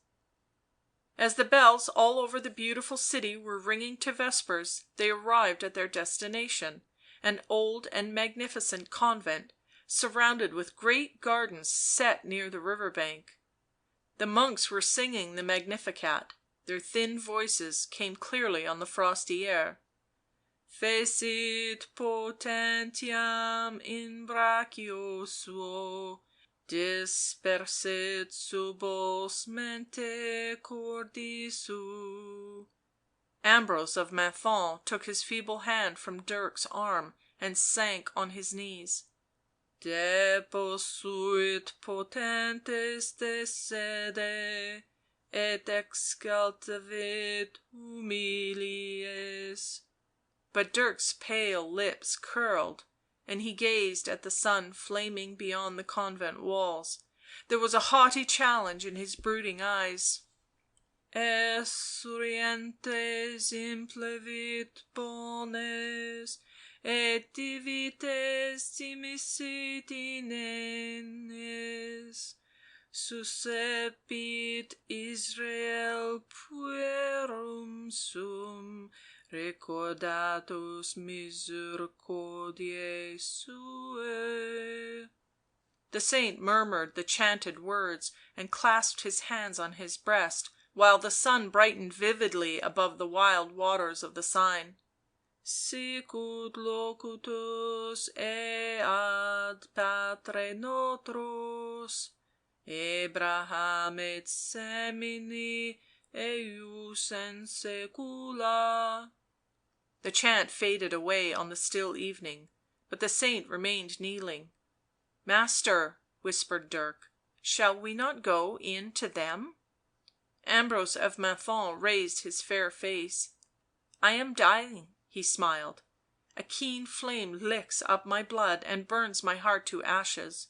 As the bells all over the beautiful city were ringing to vespers they arrived at their destination, an old and magnificent convent, surrounded with great gardens set near the river bank. The monks were singing the Magnificat; their thin voices came clearly on the frosty air. Fecit potentiam in brachio suo, dispersit subos mente cordis su. Ambrose of Menthon took his feeble hand from Dirk's arm and sank on his knees. Deposuit potentes de sede, et exaltavit humilies. But Dirk's pale lips curled, and he gazed at the sun flaming beyond the convent walls; there was a haughty challenge in his brooding eyes. Esurientes implevit bones, et divites dimisit inenes, suscepit Israel puerum sum, recordatus misericordiae suae. The saint murmured the chanted words and clasped his hands on his breast, while the sun brightened vividly above the wild waters of the Seine. Sicut locutus ead patre nostros, Abraham et semini eius in saecula. The chant faded away on the still evening, but the saint remained kneeling. " Master," whispered Dirk, " shall we not go in to them?" Ambrose of Menthon raised his fair face. " I am dying," he smiled. " A keen flame licks up my blood and burns my heart to ashes.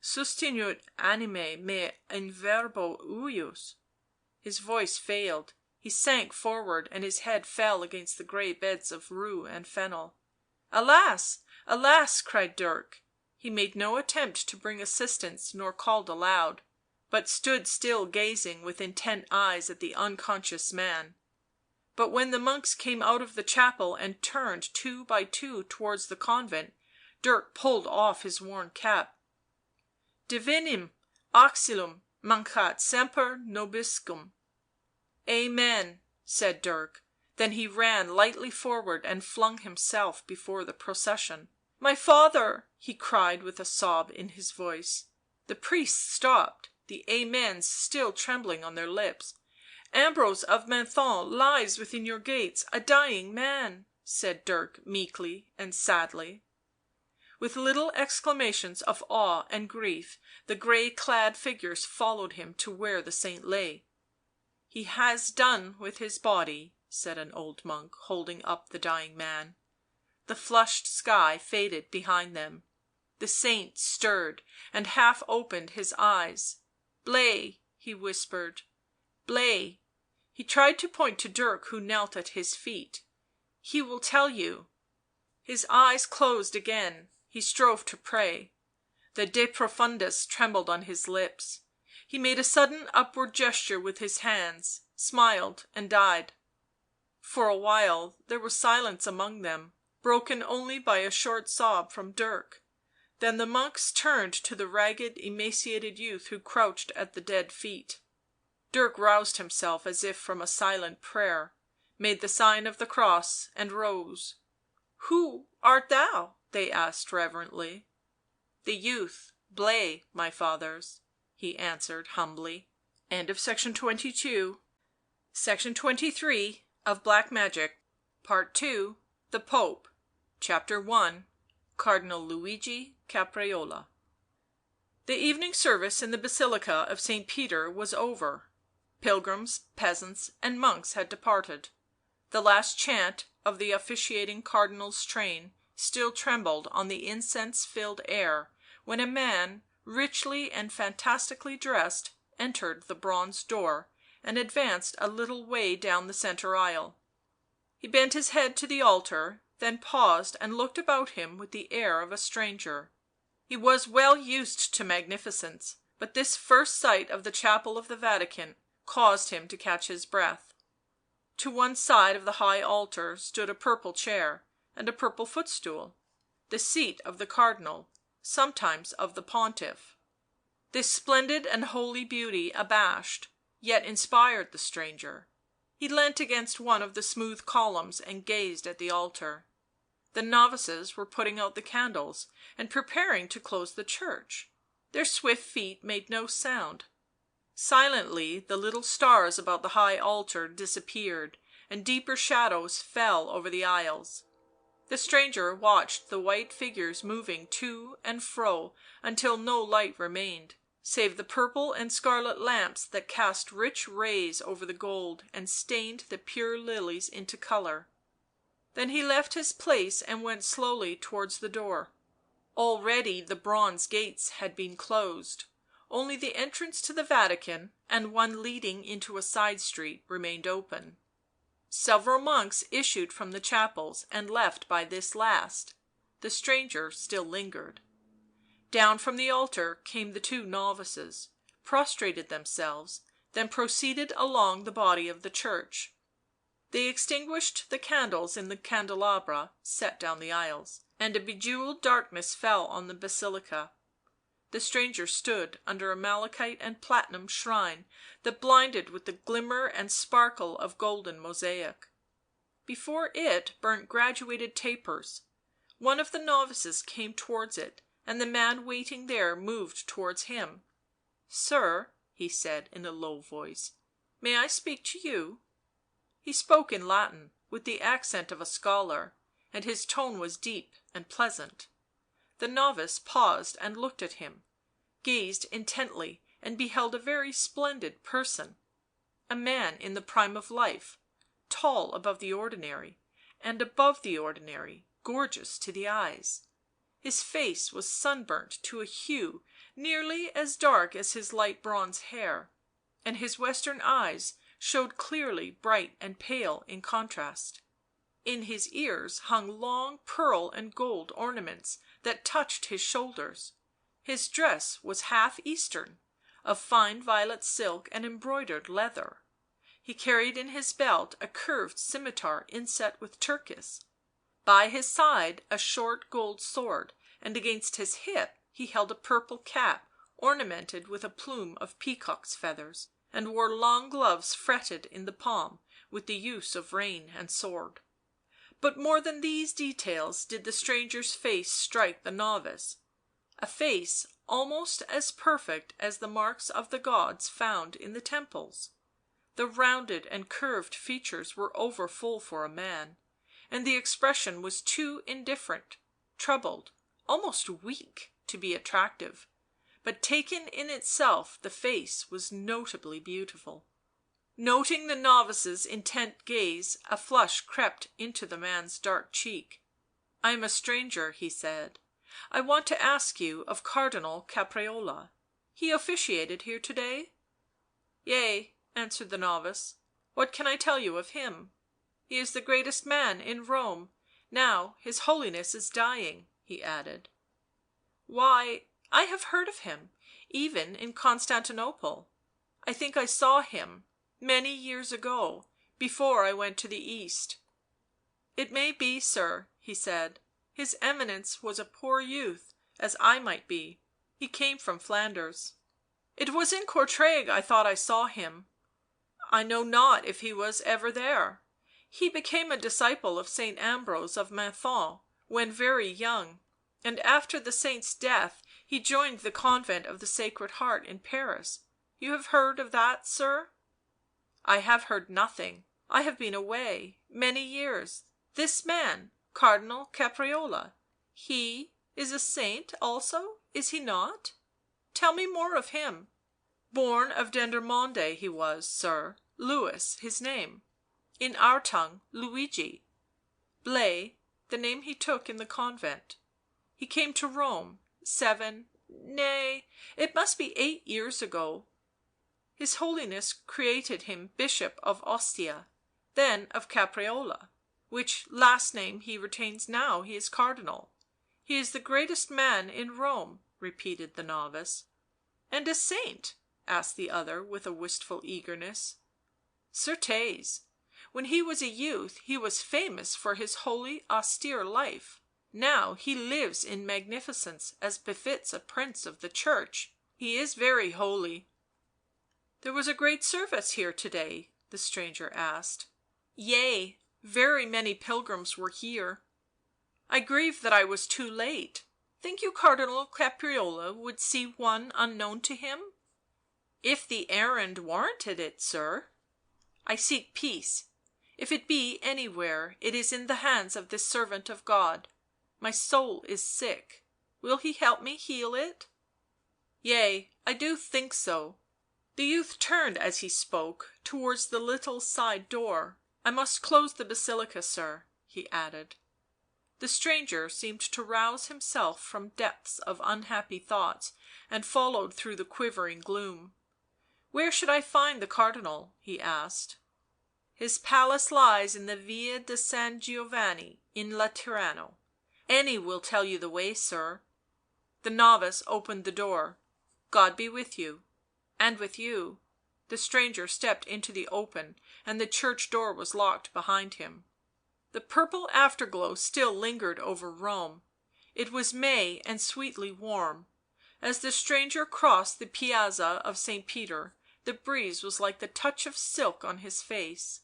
Sustinuit animae me in verbo ejus." His voice failed; he sank forward and his head fell against the grey beds of rue and fennel. " Alas! alas!" cried Dirk. He made no attempt to bring assistance nor called aloud, but stood still gazing with intent eyes at the unconscious man. But when the monks came out of the chapel and turned two by two towards the convent, Dirk pulled off his worn cap. " Divinum auxilium mancat semper nobiscum." "Amen," said Dirk; then he ran lightly forward and flung himself before the procession. " My father!" he cried with a sob in his voice. The priests stopped, the amens still trembling on their lips. " Ambrose of Menthon lies within your gates, a dying man," said Dirk meekly and sadly. With little exclamations of awe and grief the grey clad figures followed him to where the saint lay. " He has done with his body," said an old monk, holding up the dying man. The flushed sky faded behind them. The saint stirred and half opened his eyes. " Blaise," he whispered. " Blaise." He tried to point to Dirk who knelt at his feet. " He will tell you." His eyes closed again; he strove to pray. The De Profundis trembled on his lips. He made a sudden upward gesture with his hands, smiled and died. For a while there was silence among them, broken only by a short sob from Dirk. Then the monks turned to the ragged, emaciated youth who crouched at the dead feet. Dirk roused himself as if from a silent prayer, made the sign of the cross and rose. " Who art thou?" they asked reverently. " The youth, Blaise, my fathers," he answered humbly. Section 23 of Black Magic, Part II. The Pope, Chapter 1. Cardinal Luigi Caprarola. The evening service in the Basilica of St. Peter was over. Pilgrims, peasants and monks had departed. The last chant of the officiating cardinal's train still trembled on the incense-filled air when a man, richly and fantastically dressed, entered the bronze door and advanced a little way down the centre aisle. He bent his head to the altar, then paused and looked about him with the air of a stranger. He was well used to magnificence, but this first sight of the chapel of the Vatican caused him to catch his breath. To one side of the high altar stood a purple chair and a purple footstool, the seat of the cardinal, sometimes of the pontiff. This splendid and holy beauty abashed, yet inspired the stranger. He leant against one of the smooth columns and gazed at the altar. The novices were putting out the candles and preparing to close the church. Their swift feet made no sound. Silently the little stars about the high altar disappeared, and deeper shadows fell over the aisles. The stranger watched the white figures moving to and fro until no light remained, save the purple and scarlet lamps that cast rich rays over the gold and stained the pure lilies into colour. Then he left his place and went slowly towards the door. Already the bronze gates had been closed. Only the entrance to the Vatican and one leading into a side street remained open. Several monks issued from the chapels and left by this last. The stranger still lingered. Down from the altar came the two novices, prostrated themselves, then proceeded along the body of the church. They extinguished the candles in the candelabra set down the aisles, and a bejewelled darkness fell on the basilica. The stranger stood under a malachite and platinum shrine that blinded with the glimmer and sparkle of golden mosaic. Before it burnt graduated tapers. One of the novices came towards it, and the man waiting there moved towards him. " Sir," he said in a low voice, " may I speak to you?" He spoke in Latin, with the accent of a scholar, and his tone was deep and pleasant. The novice paused and looked at him, gazed intently and beheld a very splendid person, a man in the prime of life, tall above the ordinary, and above the ordinary gorgeous to the eyes. His face was sunburnt to a hue nearly as dark as his light bronze hair, and his western eyes showed clearly bright and pale in contrast. In his ears hung long pearl and gold ornaments that touched his shoulders. His dress was half Eastern, of fine violet silk and embroidered leather. He carried in his belt a curved scimitar inset with turquoise. By his side a short gold sword, and against his hip he held a purple cap ornamented with a plume of peacock's feathers, and wore long gloves fretted in the palm with the use of rein and sword. But more than these details did the stranger's face strike the novice, a face almost as perfect as the marks of the gods found in the temples. The rounded and curved features were over full for a man, and the expression was too indifferent, troubled, almost weak to be attractive, but taken in itself the face was notably beautiful. Noting the novice's intent gaze, a flush crept into the man's dark cheek. " I am a stranger," he said. " I want to ask you of Cardinal Caprarola. He officiated here to day?" " Yea," answered the novice. " What can I tell you of him? He is the greatest man in Rome. Now his Holiness is dying," he added. " Why, I have heard of him, even in Constantinople. I think I saw him many years ago, before I went to the East." " It may be, sir," he said. " His Eminence was a poor youth, as I might be. He came from Flanders." " It was in Courtrai I thought I saw him." " I know not if he was ever there. He became a disciple of Saint Ambrose of Menthon when very young, and after the saint's death he joined the convent of the Sacred Heart in Paris. You have heard of that, sir?" " I have heard nothing. I have been away — many years. This man, Cardinal Caprarola, He is a saint also, is he not? Tell me more of him." "Born of Dendermonde he was, sir, Louis his name, in our tongue Luigi; Blay the name he took in the convent. He came to Rome 7, nay, it must be 8 years ago. His Holiness created him Bishop of Ostia, then of Caprarola, which last name he retains now he is Cardinal. He is the greatest man in Rome," repeated the novice. "And a saint?" asked the other with a wistful eagerness. "Certes, when he was a youth he was famous for his holy, austere life; now he lives in magnificence as befits a prince of the Church. He is very holy." "There was a great service here to day?" the stranger asked. "Yea, very many pilgrims were here." "I grieve that I was too late. Think you Cardinal Caprarola would see one unknown to him?" "If the errand warranted it, sir." "I seek peace; if it be anywhere it is in the hands of this servant of God. My soul is sick; will he help me heal it?" "Yea, I do think so." The youth turned as he spoke towards the little side door. "I must close the basilica, sir," he added. The stranger seemed to rouse himself from depths of unhappy thoughts, and followed through the quivering gloom. "Where should I find the Cardinal?" he asked. "His palace lies in the Via de San Giovanni in Laterano. Any will tell you the way, sir." The novice opened the door. "God be with you." "And with you." The stranger stepped into the open, and the church door was locked behind him. The purple afterglow still lingered over Rome; it was May and sweetly warm. As the stranger crossed the Piazza of St. Peter the breeze was like the touch of silk on his face.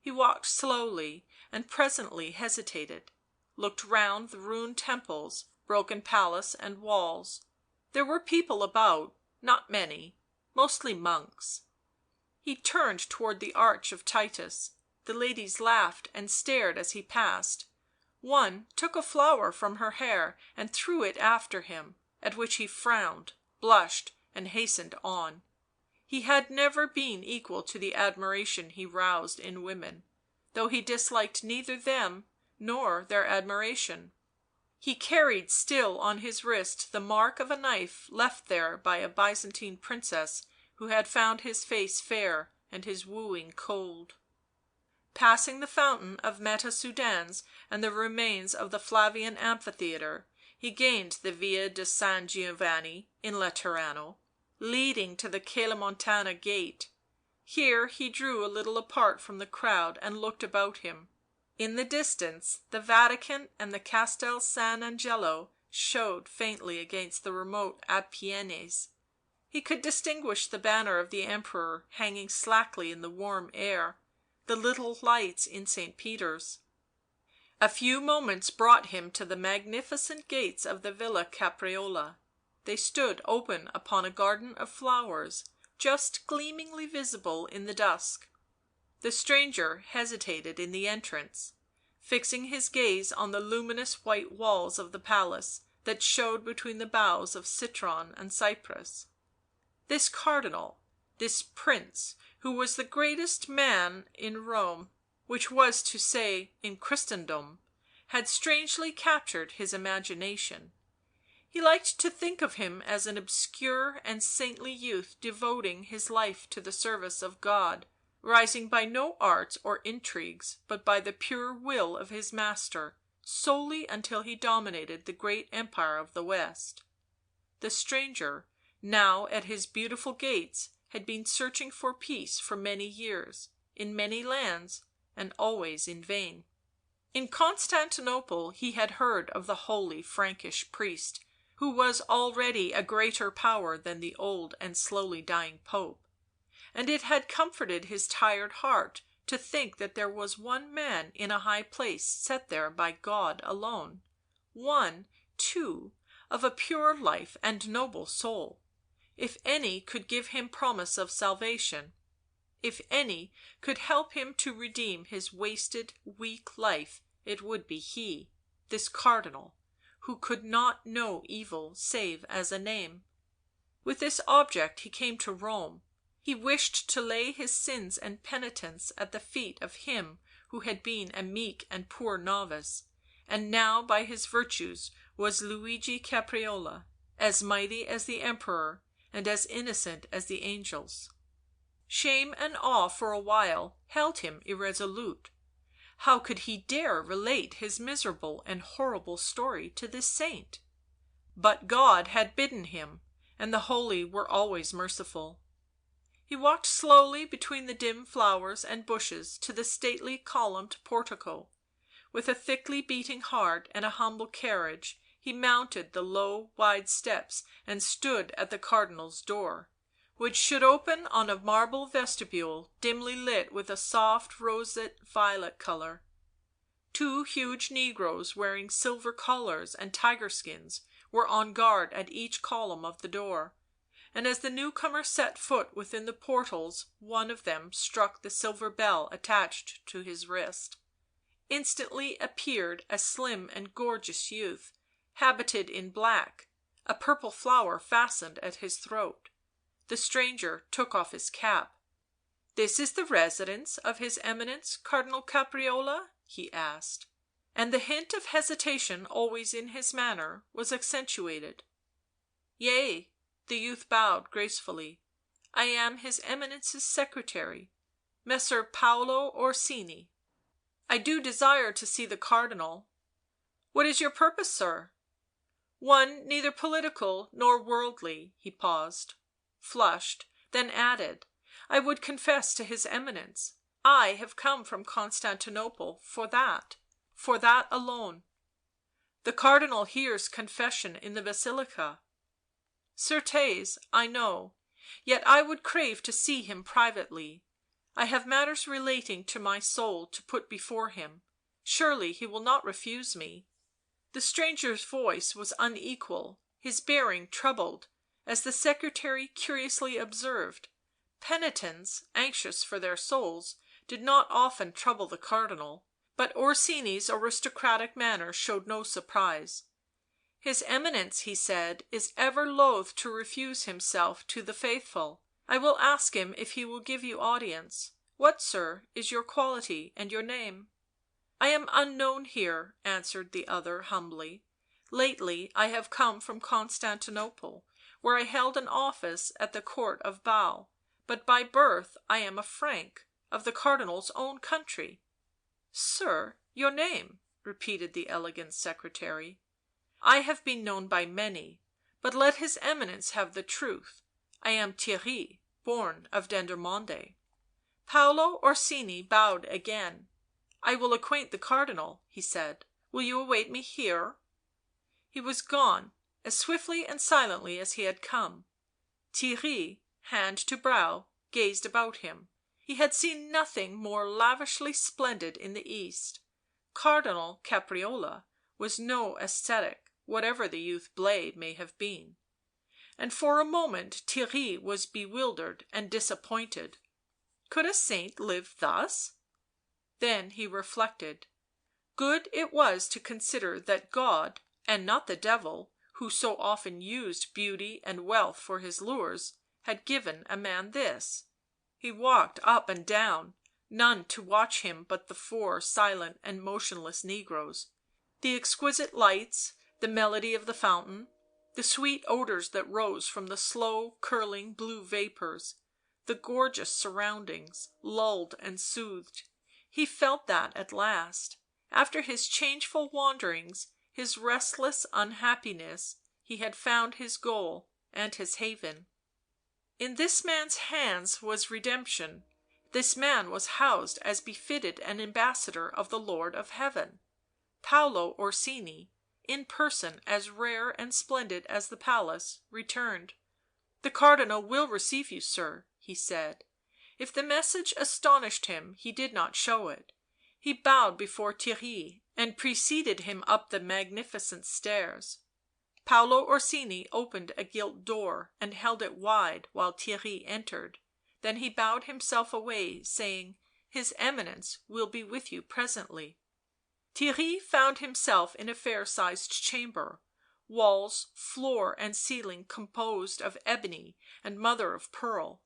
He walked slowly, and presently hesitated, looked round the ruined temples, broken palace and walls. There were people about, not many, mostly monks. He turned toward the Arch of Titus; the ladies laughed and stared as he passed. One took a flower from her hair and threw it after him, at which he frowned, blushed, and hastened on. He had never been equal to the admiration he roused in women, though he disliked neither them nor their admiration. He carried still on his wrist the mark of a knife left there by a Byzantine princess who had found his face fair and his wooing cold. Passing the fountain of Meta Sudans and the remains of the Flavian amphitheatre, he gained the Via de San Giovanni in Laterano, leading to the Kellamontana gate. Here he drew a little apart from the crowd and looked about him. In the distance the Vatican and the Castel San Angelo showed faintly against the remote Apennines; he could distinguish the banner of the Emperor hanging slackly in the warm air, the little lights in St. Peter's. A few moments brought him to the magnificent gates of the Villa Caprarola; they stood open upon a garden of flowers, just gleamingly visible in the dusk. The stranger hesitated in the entrance, fixing his gaze on the luminous white walls of the palace that showed between the boughs of citron and cypress. This cardinal, this prince, who was the greatest man in Rome, which was to say in Christendom, had strangely captured his imagination. He liked to think of him as an obscure and saintly youth devoting his life to the service of God, rising by no arts or intrigues but by the pure will of his master, solely until he dominated the great empire of the West. The stranger, now at his beautiful gates, had been searching for peace for many years, in many lands, and always in vain. In Constantinople he had heard of the holy Frankish priest, who was already a greater power than the old and slowly dying Pope, and it had comforted his tired heart to think that there was one man in a high place set there by God alone, one, too, of a pure life and noble soul. If any could give him promise of salvation, if any could help him to redeem his wasted, weak life, it would be he, this Cardinal, who could not know evil save as a name. With this object he came to Rome. He wished to lay his sins and penitence at the feet of him who had been a meek and poor novice, and now by his virtues was Luigi Caprarola, as mighty as the Emperor and as innocent as the angels. Shame and awe for a while held him irresolute. How could he dare relate his miserable and horrible story to this saint? But God had bidden him, and the holy were always merciful. He walked slowly between the dim flowers and bushes to the stately columned portico. With a thickly beating heart and a humble carriage he mounted the low wide steps and stood at the Cardinal's door, which should open on a marble vestibule dimly lit with a soft roseate violet colour. 2 huge negroes wearing silver collars and tiger skins were on guard at each column of the door, and as the newcomer set foot within the portals one of them struck the silver bell attached to his wrist. Instantly appeared a slim and gorgeous youth, habited in black, a purple flower fastened at his throat. The stranger took off his cap. " This is the residence of his Eminence Cardinal Caprarola?" he asked, and the hint of hesitation always in his manner was accentuated. " Yea," the youth bowed gracefully. " I am his Eminence's secretary, Messer Paolo Orsini. I do desire to see the Cardinal." " What is your purpose, sir?" " One neither political nor worldly." He paused, flushed, then added, " I would confess to his Eminence. I have come from Constantinople for that alone." " The Cardinal hears confession in the Basilica." " Certes, I know, yet I would crave to see him privately. I have matters relating to my soul to put before him. Surely he will not refuse me." The stranger's voice was unequal, his bearing troubled, as the secretary curiously observed. Penitents, anxious for their souls, did not often trouble the Cardinal, but Orsini's aristocratic manner showed no surprise. " His Eminence," he said, " is ever loath to refuse himself to the faithful. I will ask him if he will give you audience. What, sir, is your quality and your name?" " I am unknown here," answered the other humbly. " Lately I have come from Constantinople, where I held an office at the Court of Basle, but by birth I am a Frank, of the Cardinal's own country." " Sir, your name?" repeated the elegant secretary. " I have been known by many, but let his Eminence have the truth. I am Theirry, born of Dendermonde." Paolo Orsini bowed again. " I will acquaint the Cardinal," he said. " Will you await me here?" He was gone, as swiftly and silently as he had come. Theirry, hand to brow, gazed about him. He had seen nothing more lavishly splendid in the East. Cardinal Caprarola was no ascetic, whatever the youth Blaise may have been. And for a moment Theirry was bewildered and disappointed. Could a saint live thus? Then he reflected. Good it was to consider that God, and not the devil, who so often used beauty and wealth for his lures, had given a man this. He walked up and down, none to watch him but the 4 silent and motionless negroes. The exquisite lights, the melody of the fountain, the sweet odours that rose from the slow curling blue vapours, the gorgeous surroundings, lulled and soothed. He felt that at last, after his changeful wanderings, his restless unhappiness, he had found his goal and his haven. In this man's hands was redemption, this man was housed as befitted an ambassador of the Lord of Heaven. Paolo Orsini, in person as rare and splendid as the palace, returned. " The Cardinal will receive you, sir," he said. If the message astonished him he did not show it. He bowed before Theirry and preceded him up the magnificent stairs. Paolo Orsini opened a gilt door and held it wide while Theirry entered, then he bowed himself away, saying, " His Eminence will be with you presently." Theirry found himself in a fair-sized chamber, walls, floor and ceiling composed of ebony and mother of pearl.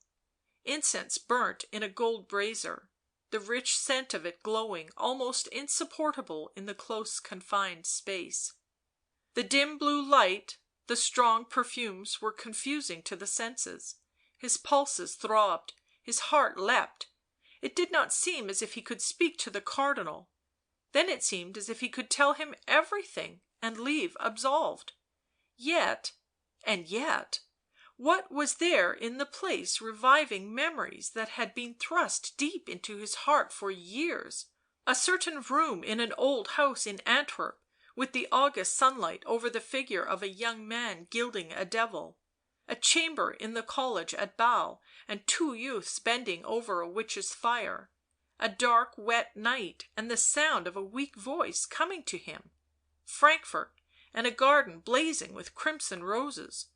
Incense burnt in a gold brazier, the rich scent of it glowing almost insupportable in the close confined space. The dim blue light, the strong perfumes were confusing to the senses. His pulses throbbed, his heart leapt. It did not seem as if he could speak to the Cardinal, then it seemed as if he could tell him everything and leave absolved. Yet, what was there in the place reviving memories that had been thrust deep into his heart for years? A certain room in an old house in Antwerp, with the August sunlight over the figure of a young man gilding a devil, a chamber in the college at Basle and 2 youths bending over a witch's fire, a dark wet night and the sound of a weak voice coming to him, Frankfort and a garden blazing with crimson roses.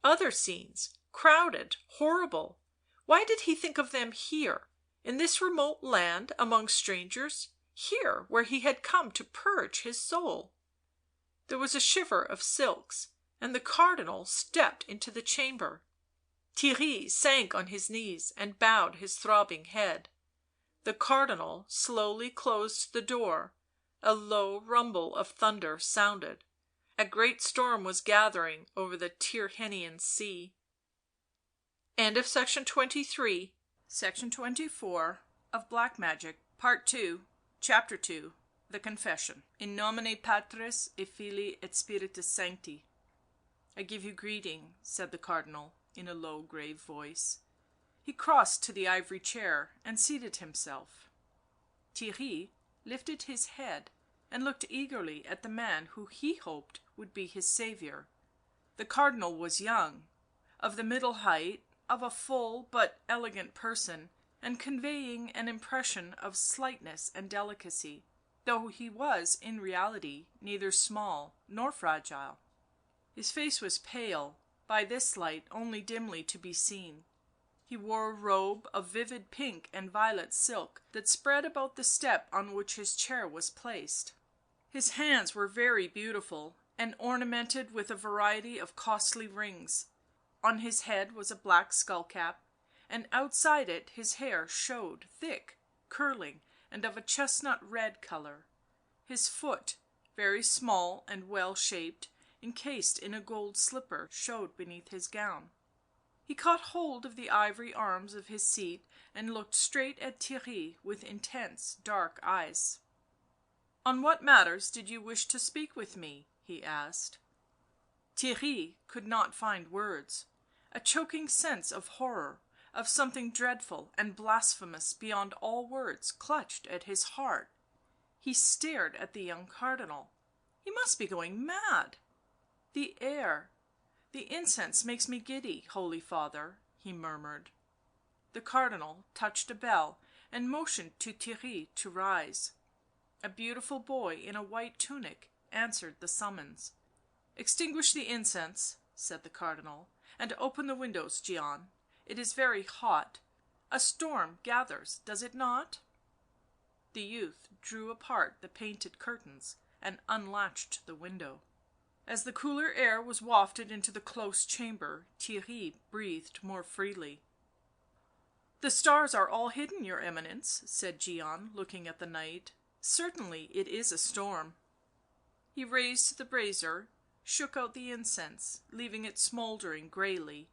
Other scenes, crowded, horrible. Why did he think of them here, in this remote land among strangers, here where he had come to purge his soul? There was a shiver of silks, and the Cardinal stepped into the chamber. Theirry sank on his knees and bowed his throbbing head. The Cardinal slowly closed the door, a low rumble of thunder sounded. A great storm was gathering over the Tyrrhenian sea. End of section 23. Section 24 of Black Magic, Part 2, Chapter 2, The Confession. In nomine Patris et Filii et Spiritus Sancti. I give you greeting, said the Cardinal, in a low, grave voice. He crossed to the ivory chair and seated himself. Theirry lifted his head and looked eagerly at the man who he hoped would be his saviour. The Cardinal was young, of the middle height, of a full but elegant person, and conveying an impression of slightness and delicacy, though he was in reality neither small nor fragile. His face was pale, by this light only dimly to be seen. He wore a robe of vivid pink and violet silk that spread about the step on which his chair was placed. His hands were very beautiful and ornamented with a variety of costly rings. On his head was a black skull cap, and outside it his hair showed thick, curling, and of a chestnut red colour. His foot, very small and well shaped, encased in a gold slipper, showed beneath his gown. He caught hold of the ivory arms of his seat and looked straight at Theirry with intense dark eyes. "On what matters did you wish to speak with me?" he asked. Theirry could not find words. A choking sense of horror, of something dreadful and blasphemous beyond all words, clutched at his heart. He stared at the young Cardinal. He must be going mad. "The air, the incense makes me giddy, Holy Father," he murmured. The Cardinal touched a bell and motioned to Theirry to rise. A beautiful boy in a white tunic answered the summons. "Extinguish the incense," said the Cardinal, "and open the windows, Gian. It is very hot. A storm gathers, does it not?" The youth drew apart the painted curtains and unlatched the window. As the cooler air was wafted into the close chamber, Theirry breathed more freely. "The stars are all hidden, your Eminence," said Gian, looking at the night. "Certainly it is a storm." He raised the brazier, shook out the incense, leaving it smouldering greyly,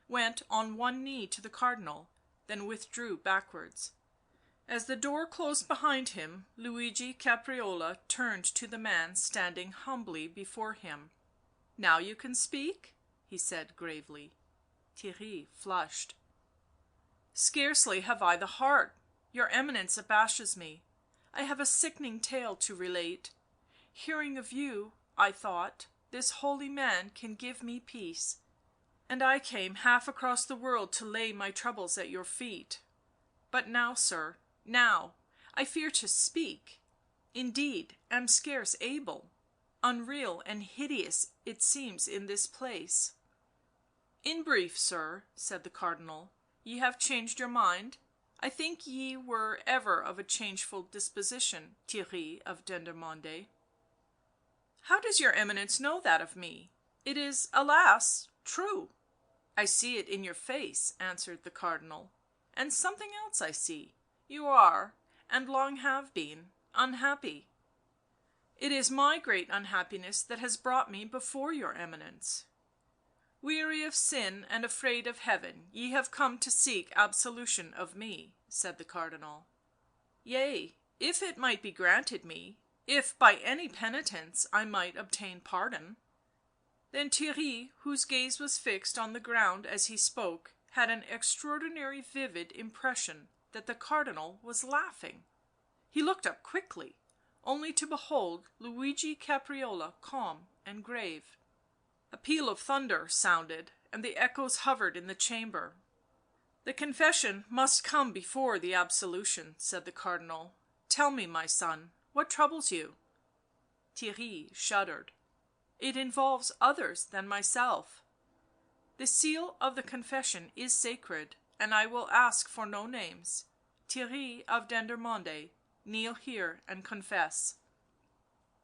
went on one knee to the Cardinal, then withdrew backwards. As the door closed behind him, Luigi Caprarola turned to the man standing humbly before him. "Now you can speak?" he said gravely. Theirry flushed. "Scarcely have I the heart. Your Eminence abashes me. I have a sickening tale to relate. Hearing of you, I thought, this holy man can give me peace, and I came half across the world to lay my troubles at your feet. But now, sir, now, I fear to speak, indeed am scarce able. Unreal and hideous it seems in this place." "In brief, sir," said the Cardinal, "ye have changed your mind?" I think ye were ever of a changeful disposition, Thierry of Dendermonde." "How does your Eminence know that of me? It is, alas, true." "I see it in your face," answered the Cardinal. "And something else I see. You are, and long have been, unhappy." "It is my great unhappiness that has brought me before your Eminence." "Weary of sin and afraid of heaven, ye have come to seek absolution of me," said the Cardinal. "Yea, if it might be granted me, if by any penitence I might obtain pardon." Then Theirry, whose gaze was fixed on the ground as he spoke, had an extraordinary vivid impression that the Cardinal was laughing. He looked up quickly, only to behold Luigi Caprarola calm and grave. A peal of thunder sounded, and the echoes hovered in the chamber. "The confession must come before the absolution," said the Cardinal. "Tell me, my son, what troubles you?" Theirry shuddered. "It involves others than myself." "The seal of the confession is sacred, and I will ask for no names. Theirry of Dendermonde, kneel here and confess."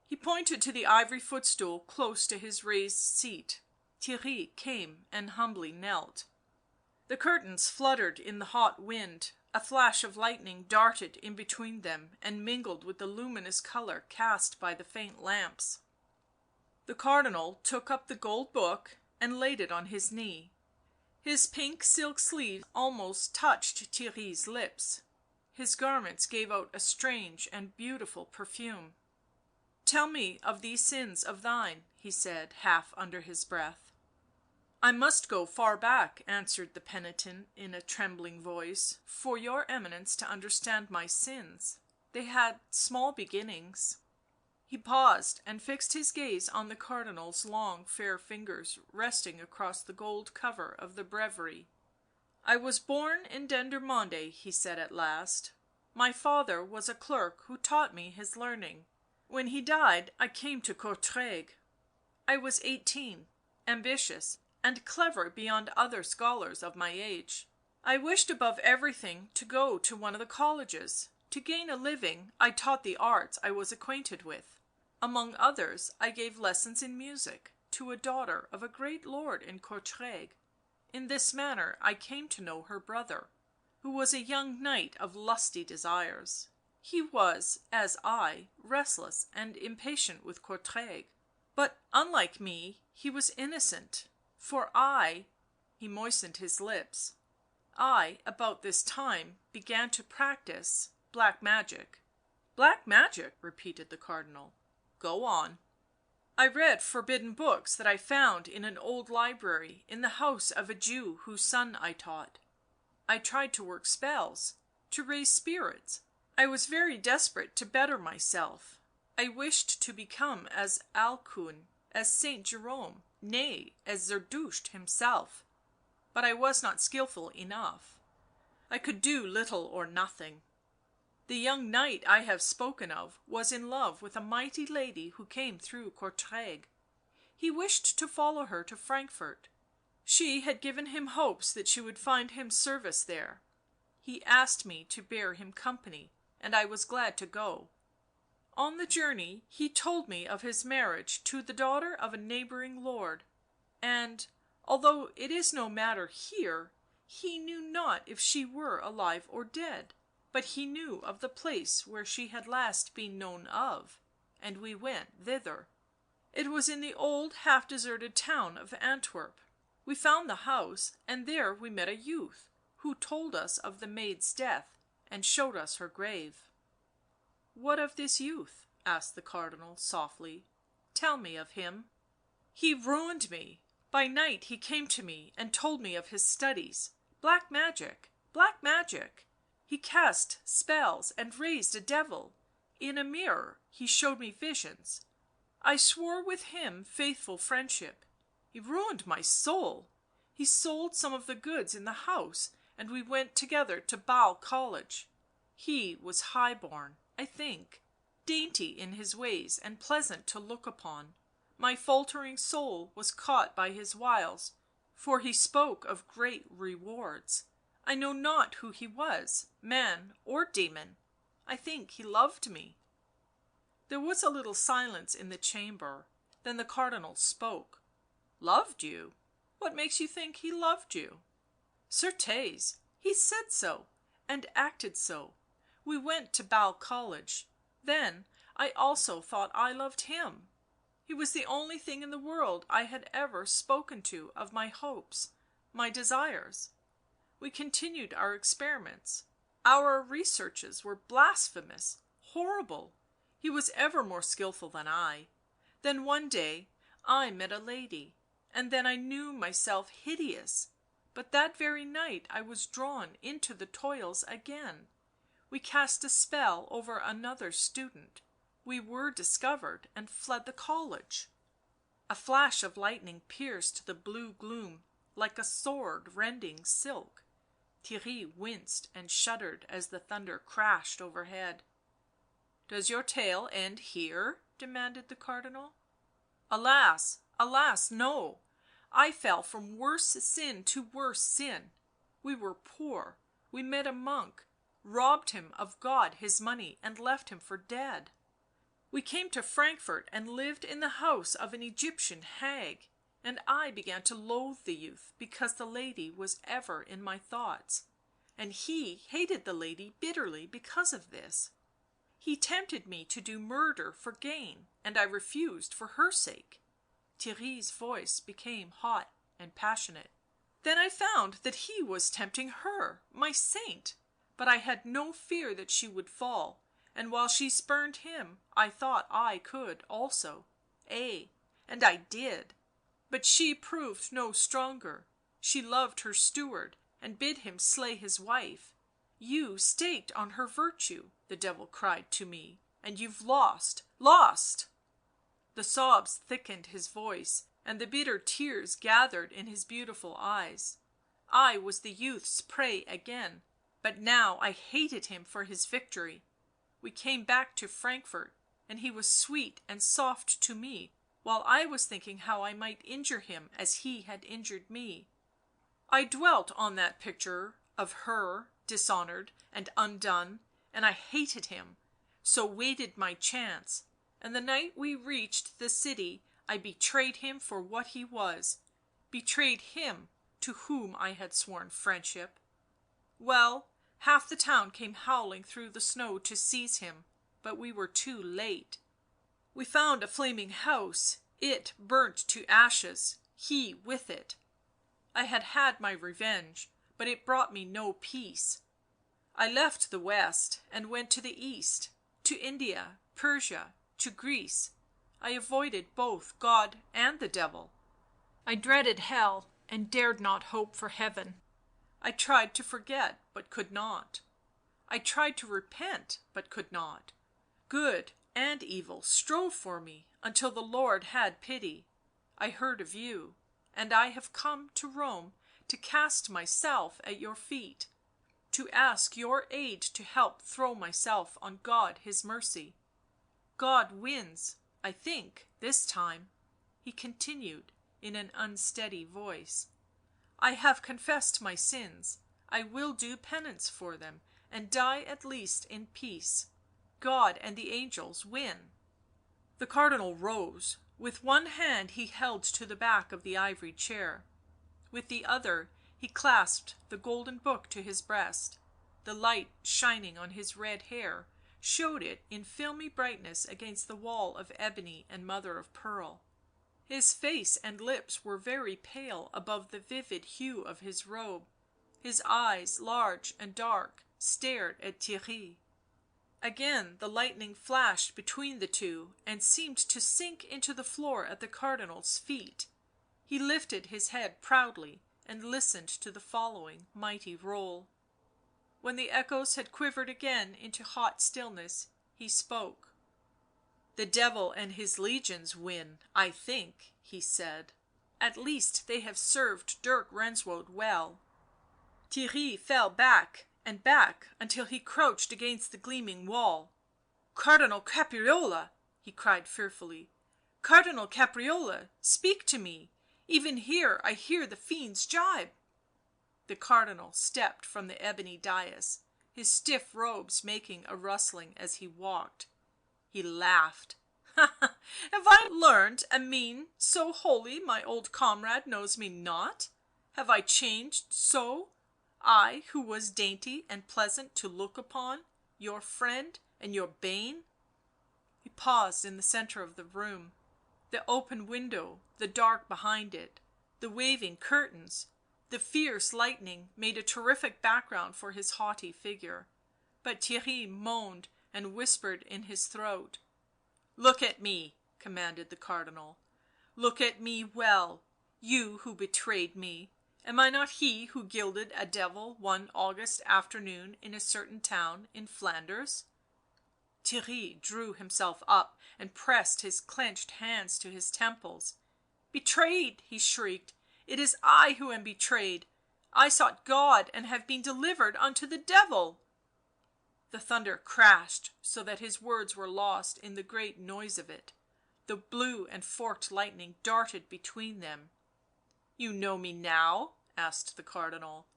He pointed to the ivory footstool close to his raised seat. Theirry came and humbly knelt. The curtains fluttered in the hot wind, a flash of lightning darted in between them and mingled with the luminous colour cast by the faint lamps. The Cardinal took up the gold book and laid it on his knee. His pink silk sleeve almost touched Theirry's lips. His garments gave out a strange and beautiful perfume. "Tell me of these sins of thine," he said, half under his breath. "I must go far back," answered the penitent in a trembling voice, "for your Eminence to understand my sins. They had small beginnings." He paused and fixed his gaze on the Cardinal's long fair fingers resting across the gold cover of the breviary. "I was born in Dendermonde," he said at last. "My father was a clerk who taught me his learning. When he died I came to Courtrai. I was 18, ambitious, and clever beyond other scholars of my age. I wished above everything to go to one of the colleges. To gain a living I taught the arts I was acquainted with. Among others I gave lessons in music to a daughter of a great lord in Courtrai. In this manner I came to know her brother, who was a young knight of lusty desires. He was, as I, restless and impatient with Courtrai, but, unlike me, he was innocent, for he moistened his lips. I, about this time, began to practice black magic." "Black magic?" repeated the Cardinal. "Go on." "I read forbidden books that I found in an old library in the house of a Jew whose son I taught. I tried to work spells, to raise spirits. I was very desperate to better myself. I wished to become as Alcuin, as Saint Jerome, nay, as Zerdusht himself. But I was not skilful enough. I could do little or nothing. The young knight I have spoken of was in love with a mighty lady who came through Courtrai. He wished to follow her to Frankfort. She had given him hopes that she would find him service there. He asked me to bear him company, and I was glad to go. On the journey he told me of his marriage to the daughter of a neighbouring lord, and, although it is no matter here, he knew not if she were alive or dead, but he knew of the place where she had last been known of, and we went thither. It was in the old half deserted town of Antwerp. We found the house, and there we met a youth, who told us of the maid's death and showed us her grave." "What of this youth?" asked the Cardinal softly. "Tell me of him." "He ruined me. By night he came to me and told me of his studies. Black magic, black magic. He cast spells and raised a devil. In a mirror he showed me visions. I swore with him faithful friendship. He ruined my soul. He sold some of the goods in the house, and we went together to Basle College. He was high-born, I think, dainty in his ways and pleasant to look upon. My faltering soul was caught by his wiles, for he spoke of great rewards. I know not who he was, man or demon. I think he loved me." There was a little silence in the chamber, then the Cardinal spoke. " Loved you? What makes you think he loved you?" " Certes, he said so, and acted so. We went to Basle College. Then I also thought I loved him. He was the only thing in the world I had ever spoken to of my hopes, my desires. We continued our experiments. Our researches were blasphemous, horrible. He was ever more skilful than I. Then one day I met a lady, and then I knew myself hideous. But that very night I was drawn into the toils again. We cast a spell over another student. We were discovered and fled the college." A flash of lightning pierced the blue gloom like a sword rending silk. Theirry winced and shuddered as the thunder crashed overhead. " Does your tale end here?" demanded the Cardinal. " Alas, alas, no. I fell from worse sin to worse sin. We were poor, we met a monk, robbed him of God his money, and left him for dead. We came to Frankfort and lived in the house of an Egyptian hag, and I began to loathe the youth because the lady was ever in my thoughts, and he hated the lady bitterly because of this. He tempted me to do murder for gain, and I refused for her sake." Theirry's voice became hot and passionate. " Then I found that he was tempting her, my saint, but I had no fear that she would fall, and while she spurned him I thought I could also. Ay, and I did. But she proved no stronger. She loved her steward and bid him slay his wife. 'You staked on her virtue,' the devil cried to me, 'and you've lost, lost!' The sobs thickened his voice, and the bitter tears gathered in his beautiful eyes. I was the youth's prey again, but now I hated him for his victory. We came back to Frankfort, and he was sweet and soft to me, while I was thinking how I might injure him as he had injured me. I dwelt on that picture of her, dishonoured and undone, and I hated him, so waited my chance, and the night we reached the city I betrayed him for what he was, betrayed him to whom I had sworn friendship. Well, half the town came howling through the snow to seize him, but we were too late. We found a flaming house, it burnt to ashes, he with it. I had had my revenge, but it brought me no peace. I left the West and went to the East, to India, Persia, to Greece. I avoided both God and the devil. I dreaded hell and dared not hope for heaven. I tried to forget, but could not. I tried to repent, but could not. Good and evil strove for me until the Lord had pity. I heard of you, and I have come to Rome to cast myself at your feet, to ask your aid to help throw myself on God his mercy. God wins, I think, this time," he continued in an unsteady voice. "I have confessed my sins, I will do penance for them, and die at least in peace. God and the angels win." The Cardinal rose. With one hand he held to the back of the ivory chair, with the other he clasped the golden book to his breast. The light shining on his red hair showed it in filmy brightness against the wall of ebony and mother of pearl. His face and lips were very pale above the vivid hue of his robe. His eyes, large and dark, stared at Theirry. Again the lightning flashed between the two and seemed to sink into the floor at the Cardinal's feet. He lifted his head proudly and listened to the following mighty roll. When the echoes had quivered again into hot stillness, he spoke. "The devil and his legions win, I think," he said. "At least they have served Dirk Renswoude well." Theirry fell back and back until he crouched against the gleaming wall. "Cardinal Caprarola!" he cried fearfully. "Cardinal Caprarola, speak to me, even here I hear the fiend's gibe." The Cardinal stepped from the ebony dais, his stiff robes making a rustling as he walked. He laughed. " Have I learnt a mien so holy my old comrade knows me not? Have I changed so? I who was dainty and pleasant to look upon, your friend and your bane?" He paused in the centre of the room. The open window, the dark behind it, the waving curtains, the fierce lightning made a terrific background for his haughty figure, but Theirry moaned and whispered in his throat. " Look at me," commanded the Cardinal. " Look at me well, you who betrayed me. Am I not he who gilded a devil one August afternoon in a certain town in Flanders?" Theirry drew himself up and pressed his clenched hands to his temples. " Betrayed!" he shrieked. " It is I who am betrayed. I sought God and have been delivered unto the devil." The thunder crashed so that his words were lost in the great noise of it. The blue and forked lightning darted between them. " You know me now?" asked the Cardinal.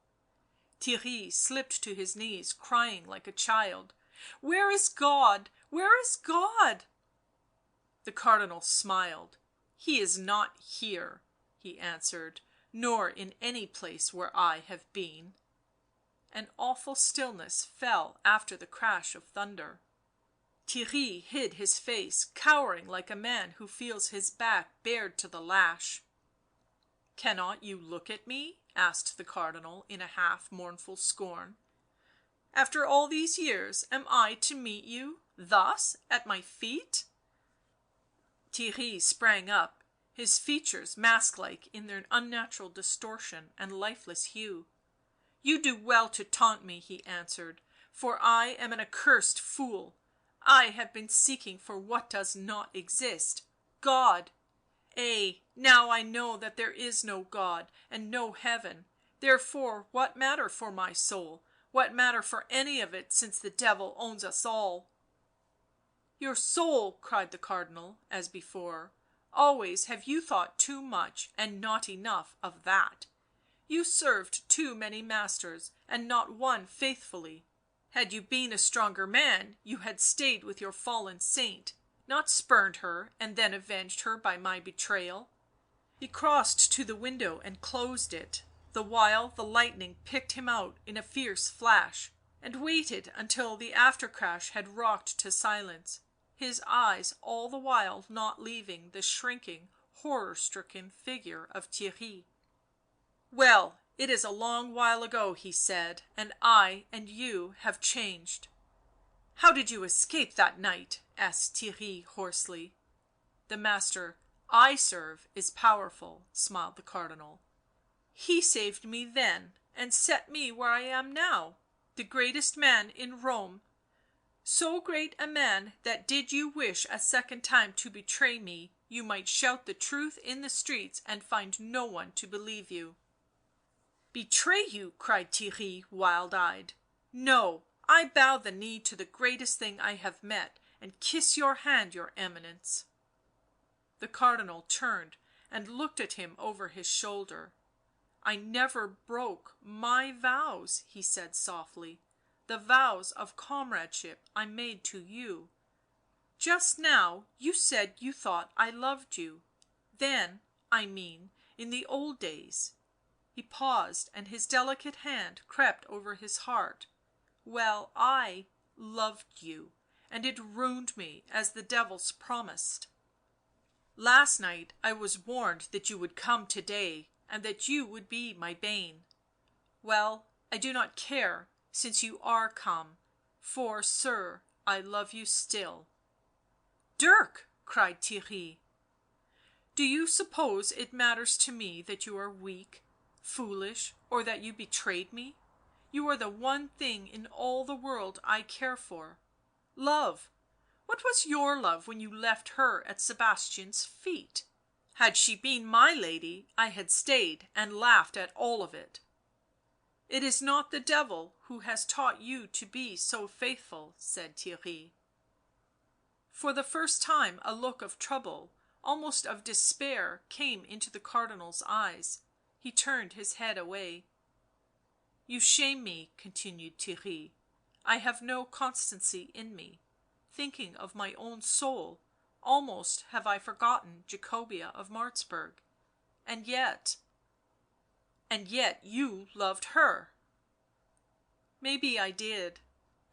Theirry slipped to his knees, crying like a child. " Where is God? Where is God?" The Cardinal smiled. " He is not here," he answered, " nor in any place where I have been." An awful stillness fell after the crash of thunder. Theirry hid his face, cowering like a man who feels his back bared to the lash. " Cannot you look at me?" asked the Cardinal in a half mournful scorn. " After all these years am I to meet you thus at my feet?" Theirry sprang up, his features mask like in their unnatural distortion and lifeless hue. " You do well to taunt me," he answered, " for I am an accursed fool. I have been seeking for what does not exist — God. Ay, now I know that there is no God and no heaven, therefore what matter for my soul, what matter for any of it, since the devil owns us all?" " Your soul!" cried the Cardinal, as before. " Always have you thought too much and not enough of that. You served too many masters and not one faithfully. Had you been a stronger man you had stayed with your fallen saint, not spurned her and then avenged her by my betrayal." He crossed to the window and closed it, the while the lightning picked him out in a fierce flash, and waited until the after crash had rocked to silence, his eyes all the while not leaving the shrinking, horror stricken figure of Theirry. " Well, it is a long while ago," he said, " and I and you have changed." " How did you escape that night?" asked Theirry hoarsely. " The master I serve is powerful," smiled the Cardinal. " He saved me then and set me where I am now, the greatest man in Rome, so great a man that did you wish a second time to betray me you might shout the truth in the streets and find no one to believe you." " Betray you!" cried Theirry, wild eyed. " No, I bow the knee to the greatest thing I have met and kiss your hand, your Eminence." The Cardinal turned and looked at him over his shoulder. " I never broke my vows," he said softly, " the vows of comradeship I made to you. Just now you said you thought I loved you — then, I mean, in the old days." He paused and his delicate hand crept over his heart. " Well, I loved you, and it ruined me as the devils promised. Last night I was warned that you would come to day and that you would be my bane. Well, I do not care, since you are come, for, sir, I love you still." " Dirk!" cried Theirry. " Do you suppose it matters to me that you are weak, foolish, or that you betrayed me? You are the one thing in all the world I care for. Love — what was your love when you left her at Sebastian's feet? Had she been my lady I had stayed and laughed at all of it." " It is not the Devil who has taught you to be so faithful," said Theirry. For the first time a look of trouble, almost of despair, came into the Cardinal's eyes. He turned his head away. You shame me," continued Theirry. " I have no constancy in me. Thinking of my own soul, almost have I forgotten Jacobea of Martzburg. And yet you loved her." " Maybe I did.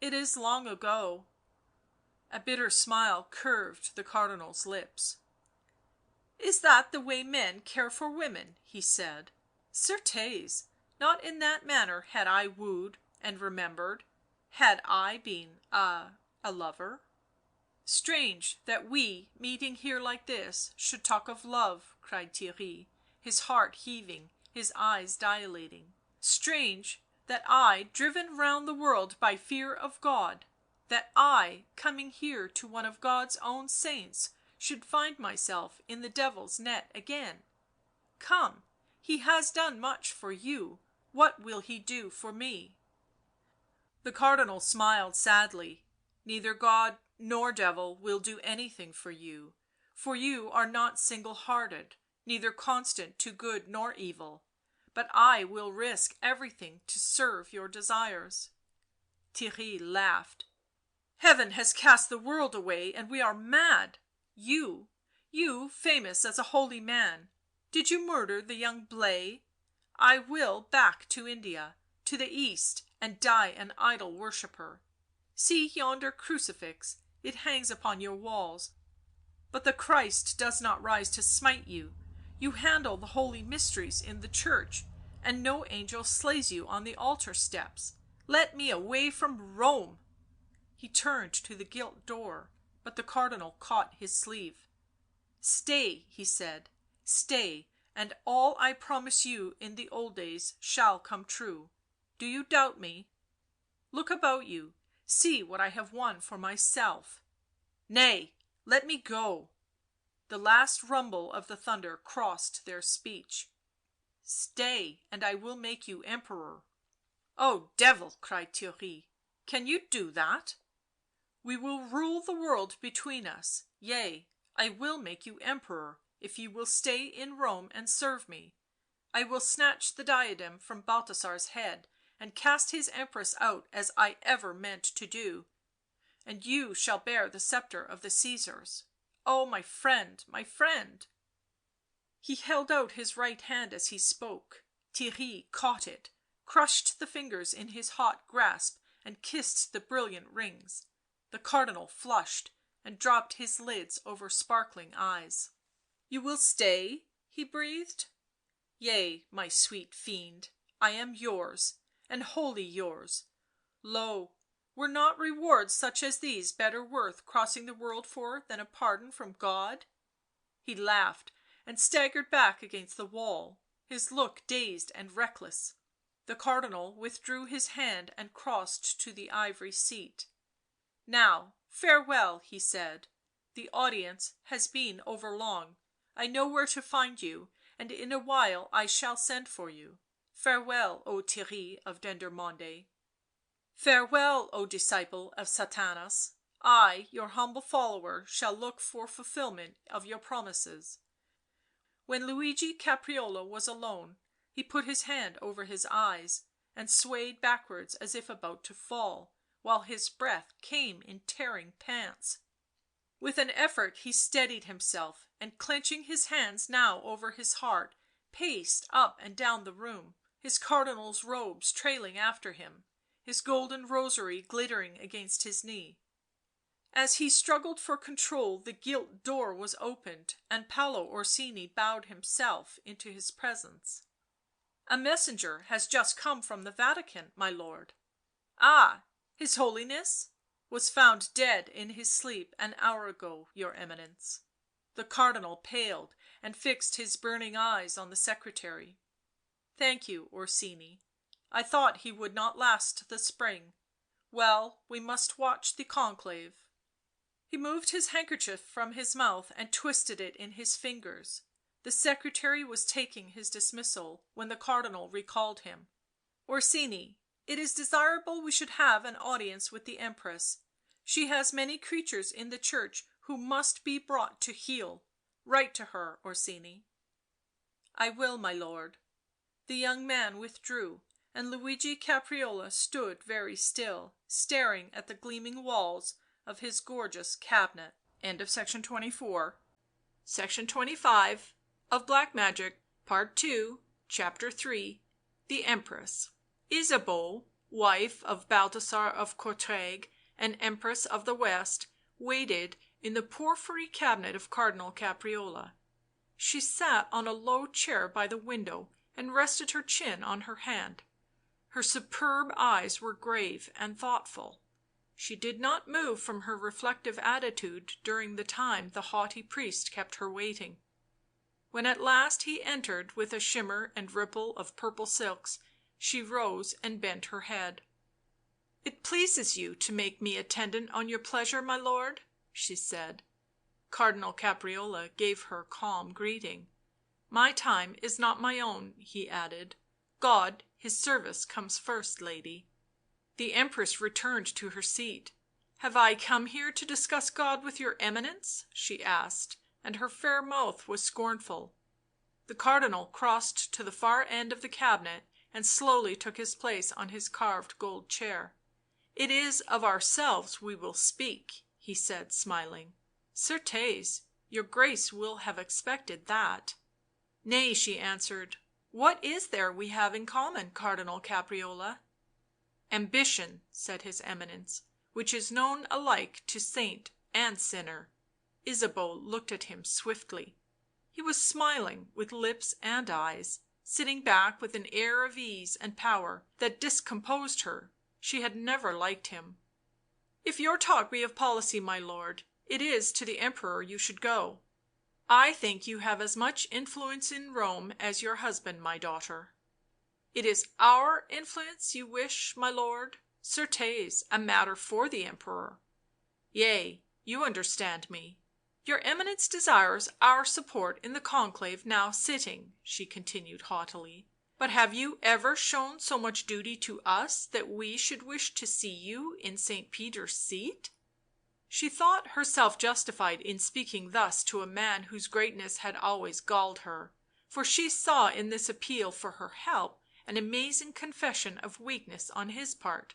It is long ago." A bitter smile curved the Cardinal's lips. " Is that the way men care for women?" he said. " Certes, not in that manner had I wooed and remembered, had I been a lover." " Strange that we, meeting here like this, should talk of love," cried Theirry, his heart heaving, his eyes dilating. " Strange that I, driven round the world by fear of God, that I, coming here to one of God's own saints, should find myself in the devil's net again. Come, he has done much for you, what will he do for me?" The Cardinal smiled sadly. " Neither God nor devil will do anything for you are not single hearted, neither constant to good nor evil, but I will risk everything to serve your desires." Theirry laughed. " Heaven has cast the world away and we are mad. You, famous as a holy man, did you murder the young Blaise? I will back to India, to the East, and die an idol worshipper. See yonder crucifix, it hangs upon your walls, but the Christ does not rise to smite you; you handle the holy mysteries in the church, and no angel slays you on the altar steps. Let me away from Rome." He turned to the gilt door, but the Cardinal caught his sleeve. " Stay," he said, " stay, and all I promised you in the old days shall come true. Do you doubt me? Look about you, see what I have won for myself. Nay, let me go." The last rumble of the thunder crossed their speech. " Stay, and I will make you Emperor." " Oh, devil !" cried Theirry. " Can you do that?" " We will rule the world between us — yea, I will make you Emperor if you will stay in Rome and serve me. I will snatch the diadem from Balthasar's head and cast his Empress out as I ever meant to do, and you shall bear the sceptre of the Caesars. Oh, my friend, my friend!" He held out his right hand as he spoke. Theirry caught it, crushed the fingers in his hot grasp and kissed the brilliant rings. The Cardinal flushed and dropped his lids over sparkling eyes. " You will stay?" he breathed. " Yea, my sweet fiend, I am yours, and wholly yours. Lo, were not rewards such as these better worth crossing the world for than a pardon from God?" He laughed and staggered back against the wall, his look dazed and reckless. The Cardinal withdrew his hand and crossed to the ivory seat. " Now, farewell," he said. " The audience has been overlong. I know where to find you, and in a while I shall send for you. Farewell, O Theirry of Dendermonde." " Farewell, O disciple of Sathanas. I, your humble follower, shall look for fulfilment of your promises." When Luigi Caprarola was alone, he put his hand over his eyes and swayed backwards as if about to fall, while his breath came in tearing pants. With an effort he steadied himself, and clenching his hands now over his heart, paced up and down the room, his Cardinal's robes trailing after him, his golden rosary glittering against his knee. As he struggled for control the gilt door was opened and Paolo Orsini bowed himself into his presence. " A messenger has just come from the Vatican, my lord." " Ah, his Holiness?" " Was found dead in his sleep an hour ago, your Eminence." The Cardinal paled and fixed his burning eyes on the secretary. " Thank you, Orsini. I thought he would not last the spring. Well, we must watch the Conclave." He moved his handkerchief from his mouth and twisted it in his fingers. The secretary was taking his dismissal when the Cardinal recalled him. " Orsini, it is desirable we should have an audience with the Empress. She has many creatures in the Church who must be brought to heel. Write to her, Orsini." " I will, my lord." The young man withdrew, and Luigi Caprarola stood very still, staring at the gleaming walls of his gorgeous cabinet. End of section 24. Section 25 of Black Magic, Part 2, Chapter 3, The Empress. Isabeau, wife of Balthasar of Courtrai and Empress of the West, waited in the porphyry cabinet of Cardinal Caprarola. She sat on a low chair by the window and rested her chin on her hand. Her superb eyes were grave and thoughtful. She did not move from her reflective attitude during the time the haughty priest kept her waiting. When at last he entered with a shimmer and ripple of purple silks, she rose and bent her head. " It pleases you to make me attendant on your pleasure, my lord," she said. Cardinal Caprarola gave her calm greeting. " My time is not my own," he added. " God, his service comes first, lady." The Empress returned to her seat. " Have I come here to discuss God with your Eminence?" she asked, and her fair mouth was scornful. The Cardinal crossed to the far end of the cabinet and slowly took his place on his carved gold chair. " It is of ourselves we will speak," he said, smiling. " Certes, your Grace will have expected that." " Nay," she answered. " What is there we have in common, Cardinal Caprarola?" " Ambition," said his Eminence, " which is known alike to saint and sinner." Ysabeau looked at him swiftly. He was smiling with lips and eyes, sitting back with an air of ease and power that discomposed her; she had never liked him. " If your talk be of policy, my lord, it is to the Emperor you should go. I think you have as much influence in Rome as your husband, my daughter." " It is our influence you wish, my lord? Certes, a matter for the Emperor." " Yea, you understand me. Your Eminence desires our support in the conclave now sitting," she continued haughtily. " But have you ever shown so much duty to us that we should wish to see you in St. Peter's seat?" She thought herself justified in speaking thus to a man whose greatness had always galled her, for she saw in this appeal for her help an amazing confession of weakness on his part.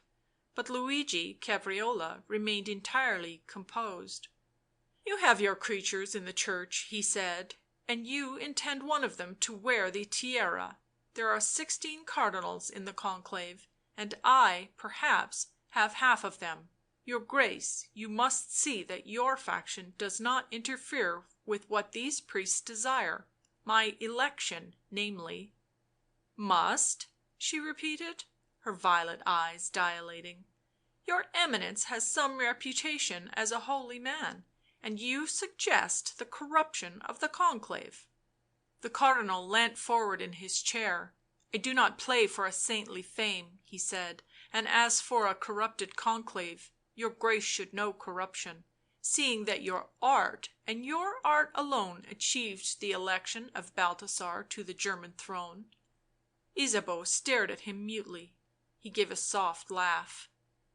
But Luigi Caprarola remained entirely composed. " You have your creatures in the Church," he said, " and you intend one of them to wear the tiara. There are 16 cardinals in the Conclave, and I, perhaps, have half of them. Your Grace, you must see that your faction does not interfere with what these priests desire — my election, namely." " Must?" she repeated, her violet eyes dilating. " Your Eminence has some reputation as a holy man, and you suggest the corruption of the Conclave." The Cardinal leant forward in his chair. " I do not play for a saintly fame," he said. " And as for a corrupted Conclave, your Grace should know corruption, seeing that your art, and your art alone, achieved the election of Balthasar to the German throne." Ysabeau stared at him mutely. He gave a soft laugh.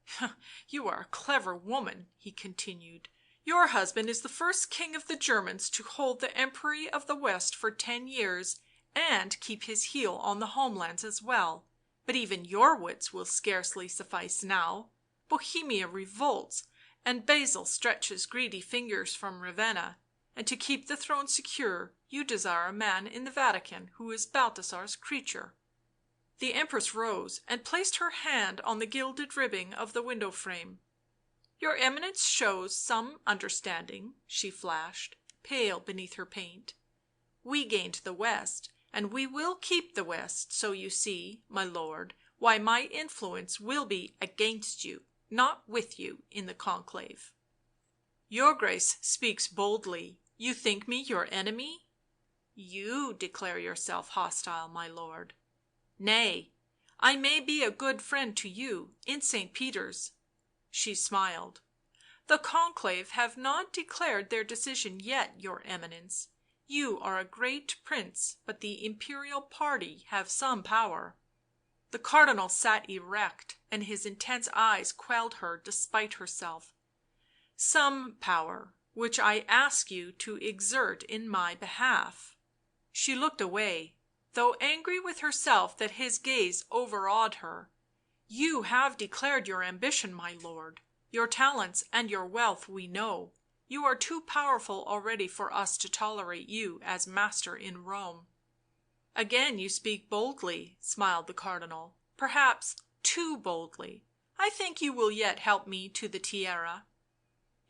" You are a clever woman," he continued. " Your husband is the first king of the Germans to hold the Empery of the West for 10 years and keep his heel on the homelands as well, but even your wits will scarcely suffice now. Bohemia revolts, and Basil stretches greedy fingers from Ravenna, and to keep the throne secure you desire a man in the Vatican who is Balthasar's creature." The Empress rose and placed her hand on the gilded ribbing of the window frame. " Your Eminence shows some understanding," she flashed, pale beneath her paint. " We gained the West, and we will keep the West, so you see, my lord, why my influence will be against you, not with you, in the Conclave." " Your Grace speaks boldly — you think me your enemy?" " You declare yourself hostile, my lord." " Nay, I may be a good friend to you — in St. Peter's." She smiled. " The Conclave have not declared their decision yet, your Eminence. You are a great prince, but the Imperial party have some power." The Cardinal sat erect, and his intense eyes quelled her despite herself. " Some power — which I ask you to exert in my behalf." She looked away. though angry with herself that his gaze overawed her. " You have declared your ambition, my lord. Your talents and your wealth we know. You are too powerful already for us to tolerate you as master in Rome." " Again you speak boldly," smiled the Cardinal. " Perhaps too boldly. I think you will yet help me to the Tiara."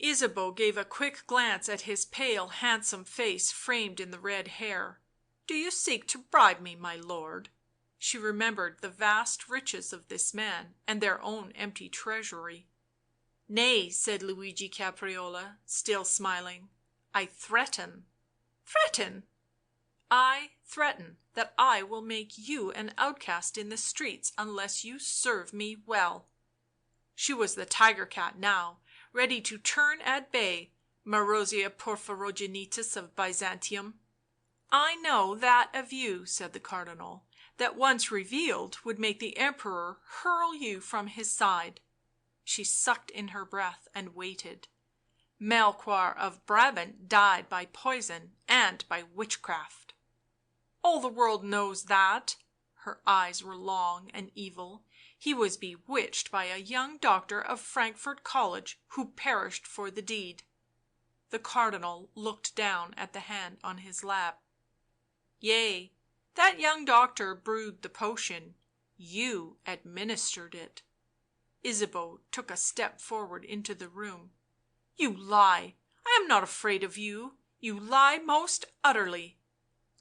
Ysabeau gave a quick glance at his pale, handsome face framed in the red hair. " Do you seek to bribe me, my lord?" She remembered the vast riches of this man and their own empty treasury. " Nay," said Luigi Caprarola, still smiling. " I threaten." " Threaten?" " I threaten that I will make you an outcast in the streets unless you serve me well." She was the tiger cat now, ready to turn at bay Marozia Porphyrogenitus of Byzantium. " I know that of you," said the Cardinal, " that once revealed would make the Emperor hurl you from his side." She sucked in her breath and waited. " Melchoir of Brabant died by poison and by witchcraft." " All the world knows that." Her eyes were long and evil. " He was bewitched by a young doctor of Frankfort College who perished for the deed." The Cardinal looked down at the hand on his lap. " Yea, that young doctor brewed the potion, you administered it." Ysabeau took a step forward into the room. " You lie — I am not afraid of you — you lie most utterly."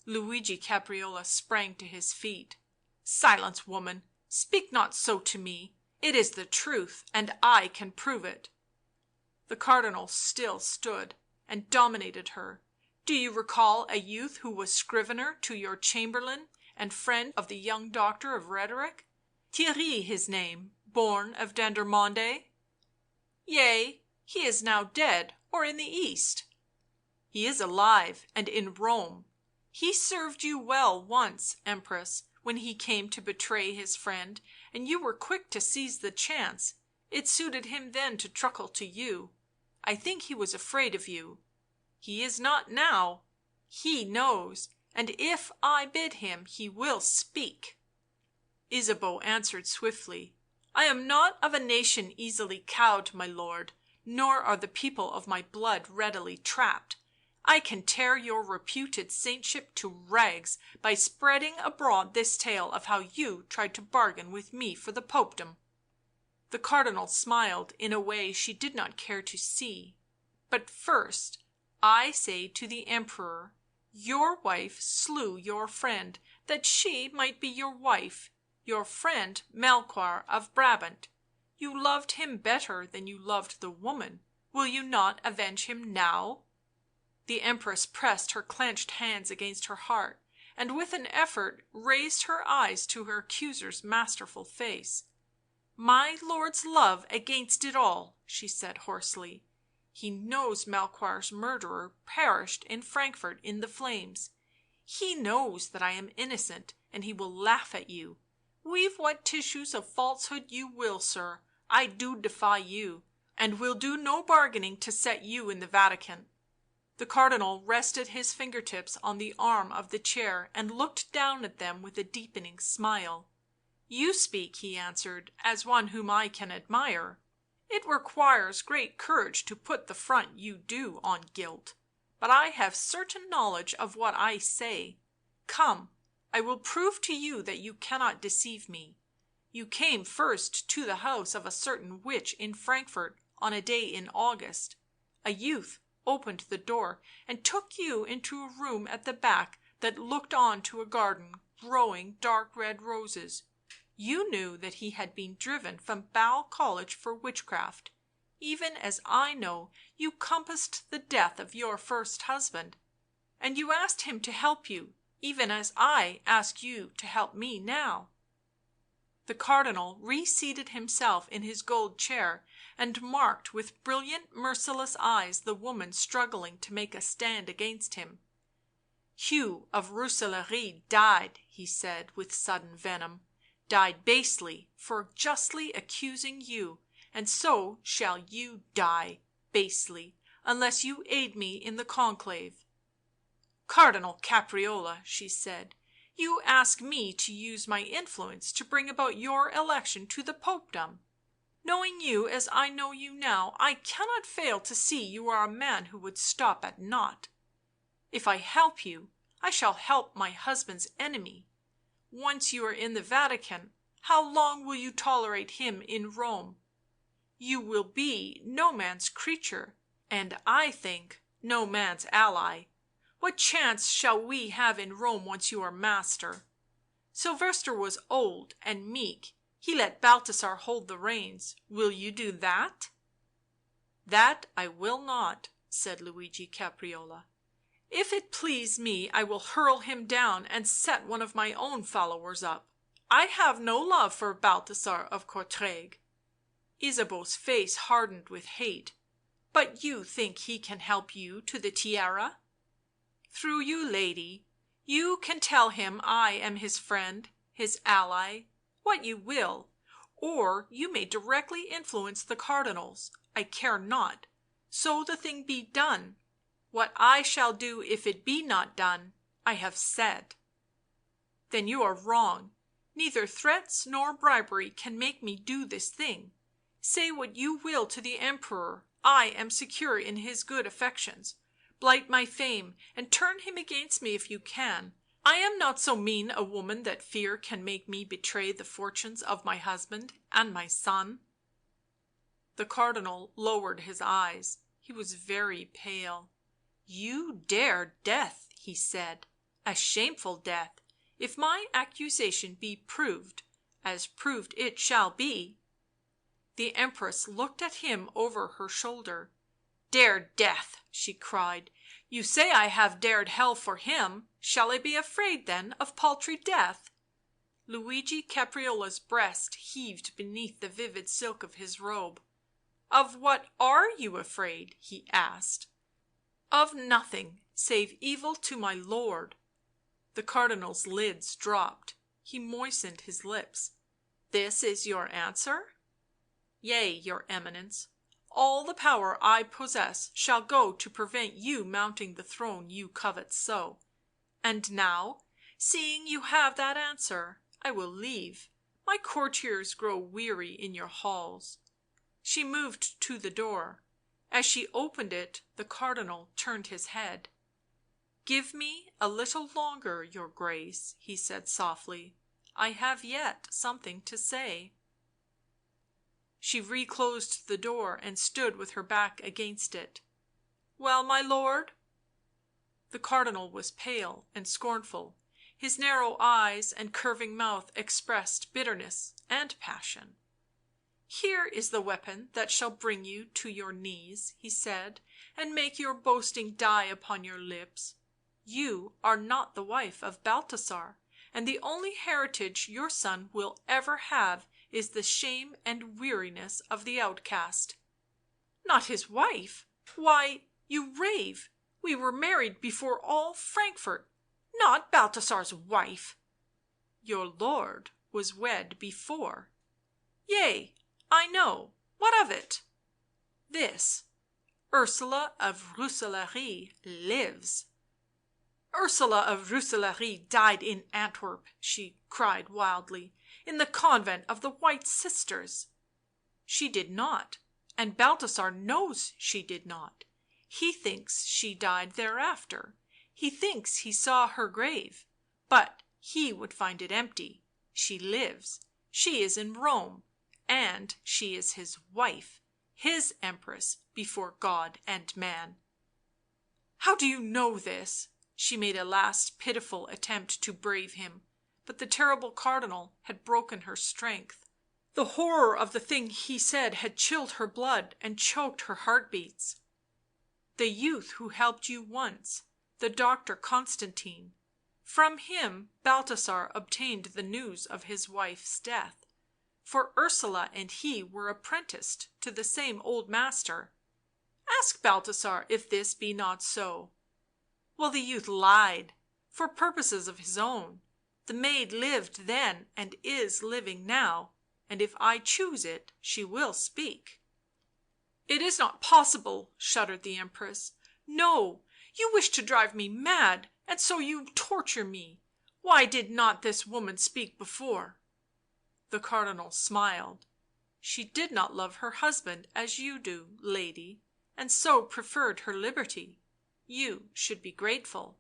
Luigi Caprarola sprang to his feet. " Silence, woman, speak not so to me — it is the truth, and I can prove it." The Cardinal still stood and dominated her. " Do you recall a youth who was scrivener to your Chamberlain and friend of the young doctor of rhetoric — Theirry his name, born of Dendermonde?" " Yea, he is now dead or in the East." " He is alive and in Rome. He served you well once, Empress, when he came to betray his friend, and you were quick to seize the chance; it suited him then to truckle to you. I think he was afraid of you. He is not now — he knows, and if I bid him he will speak." Ysabeau answered swiftly. " I am not of a nation easily cowed, my lord, nor are the people of my blood readily trapped. I can tear your reputed saintship to rags by spreading abroad this tale of how you tried to bargain with me for the popedom." The Cardinal smiled in a way she did not care to see. " But first I say to the Emperor, your wife slew your friend that she might be your wife, your friend Melchoir of Brabant. You loved him better than you loved the woman — will you not avenge him now?" The Empress pressed her clenched hands against her heart, and with an effort raised her eyes to her accuser's masterful face. " My lord's love against it all," she said hoarsely. " He knows Melchoir's murderer perished in Frankfort in the flames — he knows that I am innocent, and he will laugh at you. Weave what tissues of falsehood you will, sir, I do defy you, and will do no bargaining to set you in the Vatican." The Cardinal rested his finger tips on the arm of the chair and looked down at them with a deepening smile. " You speak," he answered, " as one whom I can admire. It requires great courage to put the front you do on guilt, but I have certain knowledge of what I say. Come, I will prove to you that you cannot deceive me. You came first to the house of a certain witch in Frankfort on a day in August. A youth opened the door and took you into a room at the back that looked on to a garden growing dark red roses. You knew that he had been driven from Basle College for witchcraft, even as I know you compassed the death of your first husband, and you asked him to help you, even as I ask you to help me now." The Cardinal reseated himself in his gold chair and marked with brilliant merciless eyes the woman struggling to make a stand against him. " Hugh of Rooselaare died," he said with sudden venom, " died basely for justly accusing you, and so shall you die — basely, unless you aid me in the Conclave." " Cardinal Caprarola," she said, You ask me to use my influence to bring about your election to the popedom. Knowing you as I know you now, I cannot fail to see you are a man who would stop at naught. If I help you, I shall help my husband's enemy. Once you are in the Vatican, how long will you tolerate him in Rome? You will be no man's creature, and I think no man's ally. What chance shall we have in Rome once you are master? Sylvester was old and meek, he let Balthasar hold the reins. Will you do that?" "That I will not," said Luigi Caprarola. "If it please me I will hurl him down and set one of my own followers up. I have no love for Balthasar of Courtrai." Ysabeau's face hardened with hate. "But you think he can help you to the Tiara?" "Through you, lady. You can tell him I am his friend, his ally, what you will, or you may directly influence the cardinals, I care not, so the thing be done. What I shall do if it be not done, I have said." "Then you are wrong. Neither threats nor bribery can make me do this thing. Say what you will to the Emperor, I am secure in his good affections. Blight my fame and turn him against me if you can. I am not so mean a woman that fear can make me betray the fortunes of my husband and my son." The Cardinal lowered his eyes. He was very pale. "You dare death," he said, "a shameful death. If my accusation be proved, as proved it shall be." The Empress looked at him over her shoulder. "Dare death!" she cried. "You say I have dared hell for him, shall I be afraid then of paltry death?" Luigi Caprarola's breast heaved beneath the vivid silk of his robe. "Of what are you afraid?" he asked. "Of nothing, save evil to my lord." The Cardinal's lids dropped; he moistened his lips. "This is your answer?" "Yea, your Eminence. All the power I possess shall go to prevent you mounting the throne you covet so. And now, seeing you have that answer, I will leave; my courtiers grow weary in your halls." She moved to the door. As she opened it the Cardinal turned his head. "Give me a little longer, your Grace," he said softly. "I have yet something to say." She reclosed the door and stood with her back against it. "Well, my lord?" The Cardinal was pale and scornful; his narrow eyes and curving mouth expressed bitterness and passion. "Here is the weapon that shall bring you to your knees," he said, "and make your boasting die upon your lips. You are not the wife of Balthasar, and the only heritage your son will ever have is the shame and weariness of the outcast." "Not his wife? Why, you rave; we were married before all Frankfort. Not Balthasar's wife." "Your lord was wed before." "Yea, I know; what of it?" "This: Ursula of Rooselaare lives." "Ursula of Rooselaare died in Antwerp," she cried wildly, "in the convent of the White Sisters." "She did not, and Balthasar knows she did not. He thinks she died thereafter; he thinks he saw her grave, but he would find it empty. She lives; she is in Rome, and she is his wife, his Empress before God and man." "How do you know this?" She made a last pitiful attempt to brave him, but the terrible Cardinal had broken her strength. The horror of the thing he said had chilled her blood and choked her heartbeats. "The youth who helped you once, the doctor Constantine. From him Balthasar obtained the news of his wife's death, for Ursula and he were apprenticed to the same old master. Ask Balthasar if this be not so. Well, the youth lied, for purposes of his own; the maid lived then and is living now, and if I choose it she will speak." "It is not possible," shuddered the Empress. "No, you wish to drive me mad, and so you torture me. Why did not this woman speak before?" The Cardinal smiled. " She did not love her husband as you do, lady, and so preferred her liberty. You should be grateful.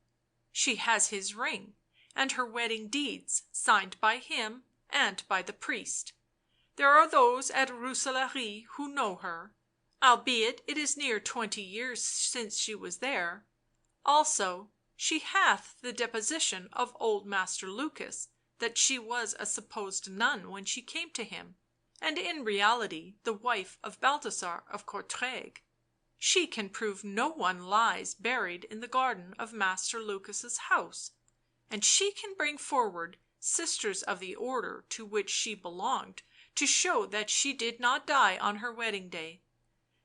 She has his ring, and her wedding deeds, signed by him and by the priest. There are those at Rooselaare who know her, albeit it is near 20 years since she was there. Also she hath the deposition of old Master Lukas that she was a supposed nun when she came to him, and in reality the wife of Balthasar of Courtrai. She can prove no one lies buried in the garden of Master Lucas's house, and she can bring forward sisters of the order to which she belonged to show that she did not die on her wedding day.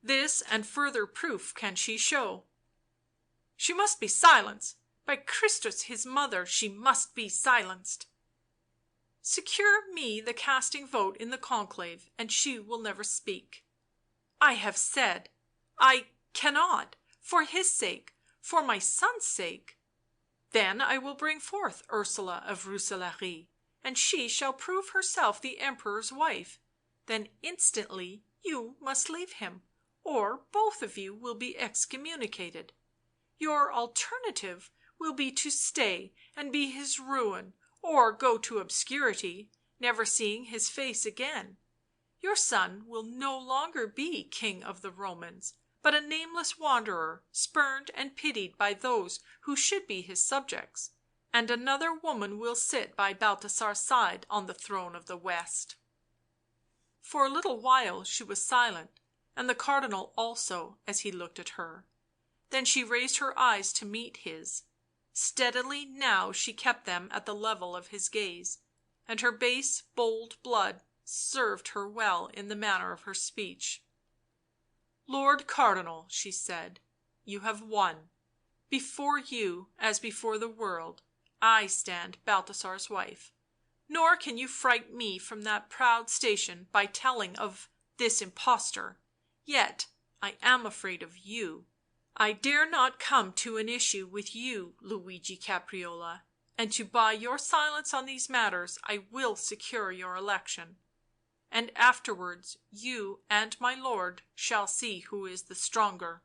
This and further proof can she show." " She must be silenced. By Christus his mother, she must be silenced." " Secure me the casting vote in the Conclave and she will never speak." " I have said I cannot — for his sake, for my son's sake." " Then I will bring forth Ursula of Rooselaare, and she shall prove herself the Emperor's wife. Then instantly you must leave him, or both of you will be excommunicated. Your alternative will be to stay and be his ruin, or go to obscurity, never seeing his face again. Your son will no longer be King of the Romans, but a nameless wanderer, spurned and pitied by those who should be his subjects, and another woman will sit by Balthasar's side on the throne of the West." For a little while she was silent, and the Cardinal also, as he looked at her. Then she raised her eyes to meet his. Steadily now she kept them at the level of his gaze, and her base, bold blood served her well in the manner of her speech. " Lord Cardinal," she said, " you have won. Before you, as before the world, I stand Balthasar's wife, nor can you fright me from that proud station by telling of this impostor. Yet I am afraid of you. I dare not come to an issue with you, Luigi Caprarola, and to buy your silence on these matters I will secure your election. And afterwards you and my lord shall see who is the stronger."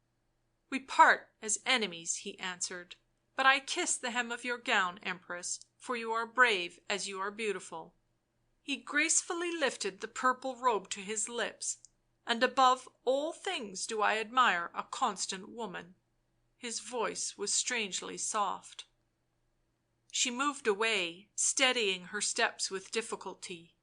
" We part as enemies," he answered. " But I kiss the hem of your gown, Empress, for you are brave as you are beautiful." He gracefully lifted the purple robe to his lips. " And above all things do I admire a constant woman." His voice was strangely soft. She moved away, steadying her steps with difficulty.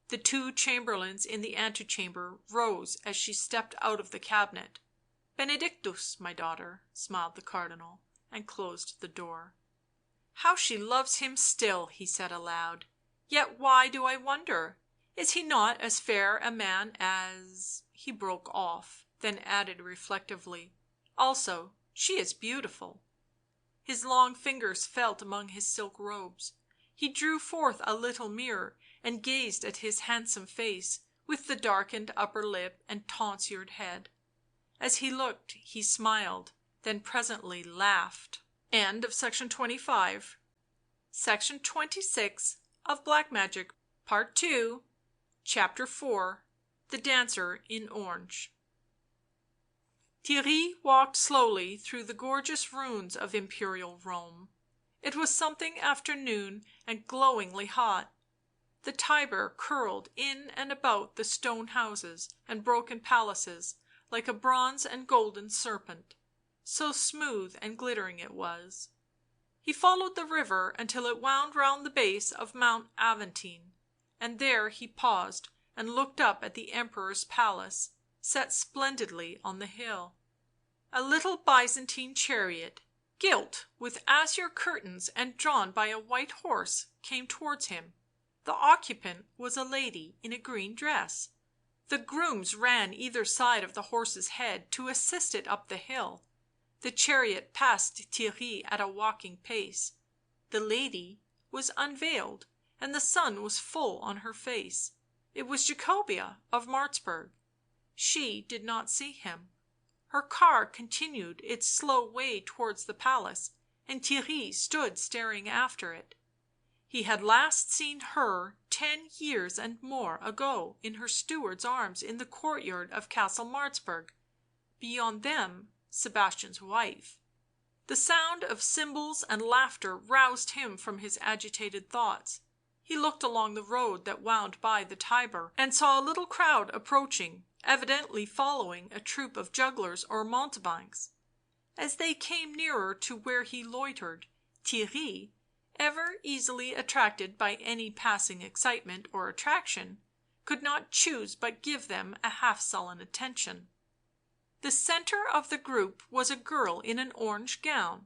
The 2 chamberlains in the antechamber rose as she stepped out of the cabinet. " Benedictus, my daughter," smiled the Cardinal, and closed the door. " How she loves him still," he said aloud. " Yet why do I wonder? Is he not as fair a man as " he broke off, then added reflectively, " also she is beautiful." His long fingers felt among his silk robes. He drew forth a little mirror and gazed at his handsome face, with the darkened upper lip and tonsured head. As he looked he smiled, then presently laughed. Section 26 of Black Magic, Part II, Chapter 4 The Dancer in Orange. Theirry walked slowly through the gorgeous ruins of Imperial Rome. It was something after noon and glowingly hot. The Tiber curled in and about the stone houses and broken palaces like a bronze and golden serpent, so smooth and glittering it was. He followed the river until it wound round the base of Mount Aventine, and there he paused and looked up at the Emperor's palace, set splendidly on the hill. A little Byzantine chariot, gilt with azure curtains and drawn by a white horse, came towards him. The occupant was a lady in a green dress. The grooms ran either side of the horse's head to assist it up the hill. The chariot passed Theirry at a walking pace. The lady was unveiled, and the sun was full on her face. It was Jacobea of Martzburg. She did not see him. Her car continued its slow way towards the palace, and Theirry stood staring after it. He had last seen her 10 years and more ago in her steward's arms in the courtyard of Castle Martzburg, beyond them Sebastian's wife. The sound of cymbals and laughter roused him from his agitated thoughts. He looked along the road that wound by the Tiber, and saw a little crowd approaching, evidently following a troupe of jugglers or mountebanks. As they came nearer to where he loitered, Theirry, ever easily attracted by any passing excitement or attraction, could not choose but give them a half sullen attention. The centre of the group was a girl in an orange gown,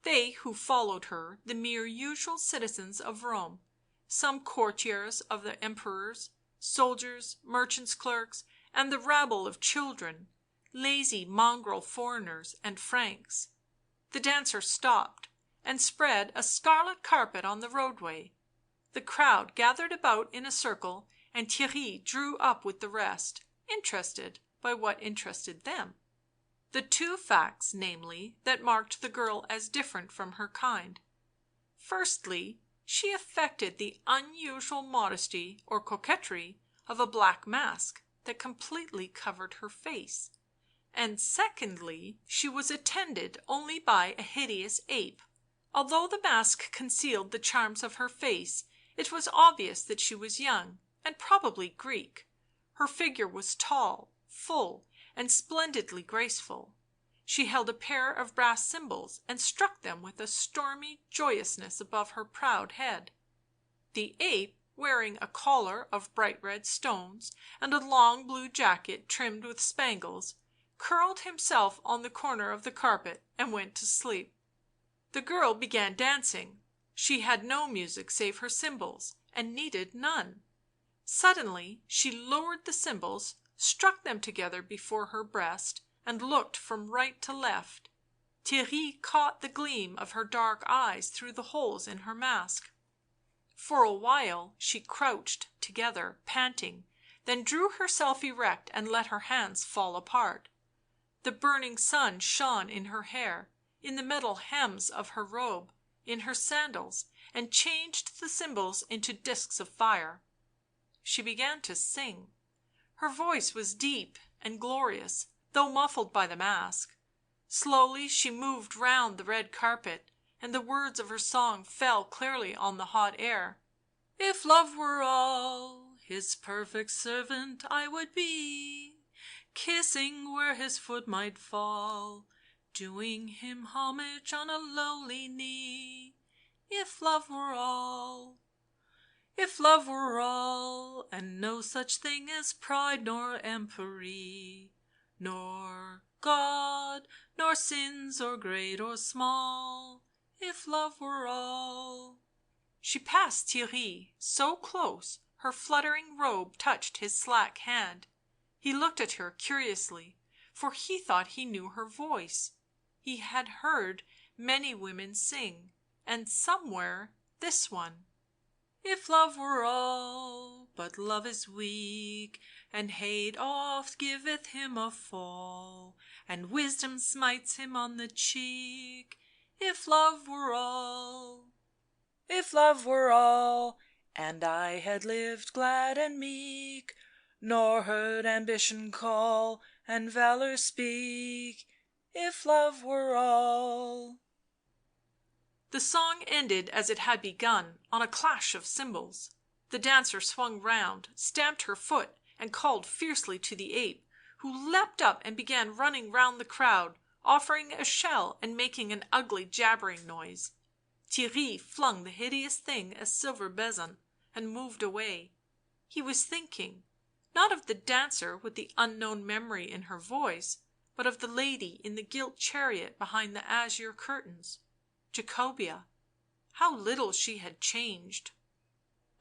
they who followed her the mere usual citizens of Rome, some courtiers of the Emperors, soldiers, merchants' clerks, and the rabble of children, lazy mongrel foreigners and Franks. The dancer stopped and spread a scarlet carpet on the roadway. The crowd gathered about in a circle, and Theirry drew up with the rest, interested by what interested them. The two facts, namely, that marked the girl as different from her kind. Firstly, she affected the unusual modesty or coquetry of a black mask that completely covered her face, and secondly, she was attended only by a hideous ape. Although the mask concealed the charms of her face, it was obvious that she was young, and probably Greek. Her figure was tall, full, and splendidly graceful. She held a pair of brass cymbals and struck them with a stormy joyousness above her proud head. The ape, wearing a collar of bright red stones and a long blue jacket trimmed with spangles, curled himself on the corner of the carpet and went to sleep. The girl began dancing; she had no music save her cymbals, and needed none. Suddenly she lowered the cymbals, struck them together before her breast, and looked from right to left. Theirry caught the gleam of her dark eyes through the holes in her mask. For a while she crouched together, panting, then drew herself erect and let her hands fall apart. The burning sun shone in her hair, in the metal hems of her robe, in her sandals, and changed the cymbals into discs of fire. She began to sing. Her voice was deep and glorious, though muffled by the mask. Slowly she moved round the red carpet, and the words of her song fell clearly on the hot air. "If love were all, his perfect servant I would be, kissing where his foot might fall, doing him homage on a lowly knee. If love were all, if love were all, and no such thing as pride nor empery, nor God, nor sins or great or small, if love were all." She passed Theirry so close her fluttering robe touched his slack hand. He looked at her curiously, for he thought he knew her voice. He had heard many women sing, and somewhere this one: "If love were all, but love is weak, and hate oft giveth him a fall, and wisdom smites him on the cheek. If love were all, if love were all, and I had lived glad and meek, nor heard ambition call and valor speak. If love were all." The song ended as it had begun, on a clash of cymbals. The dancer swung round, stamped her foot, and called fiercely to the ape, who leapt up and began running round the crowd, offering a shell and making an ugly jabbering noise. Theirry flung the hideous thing a silver bezant and moved away. He was thinking, not of the dancer with the unknown memory in her voice, but of the lady in the gilt chariot behind the azure curtains. Jacobea, how little she had changed.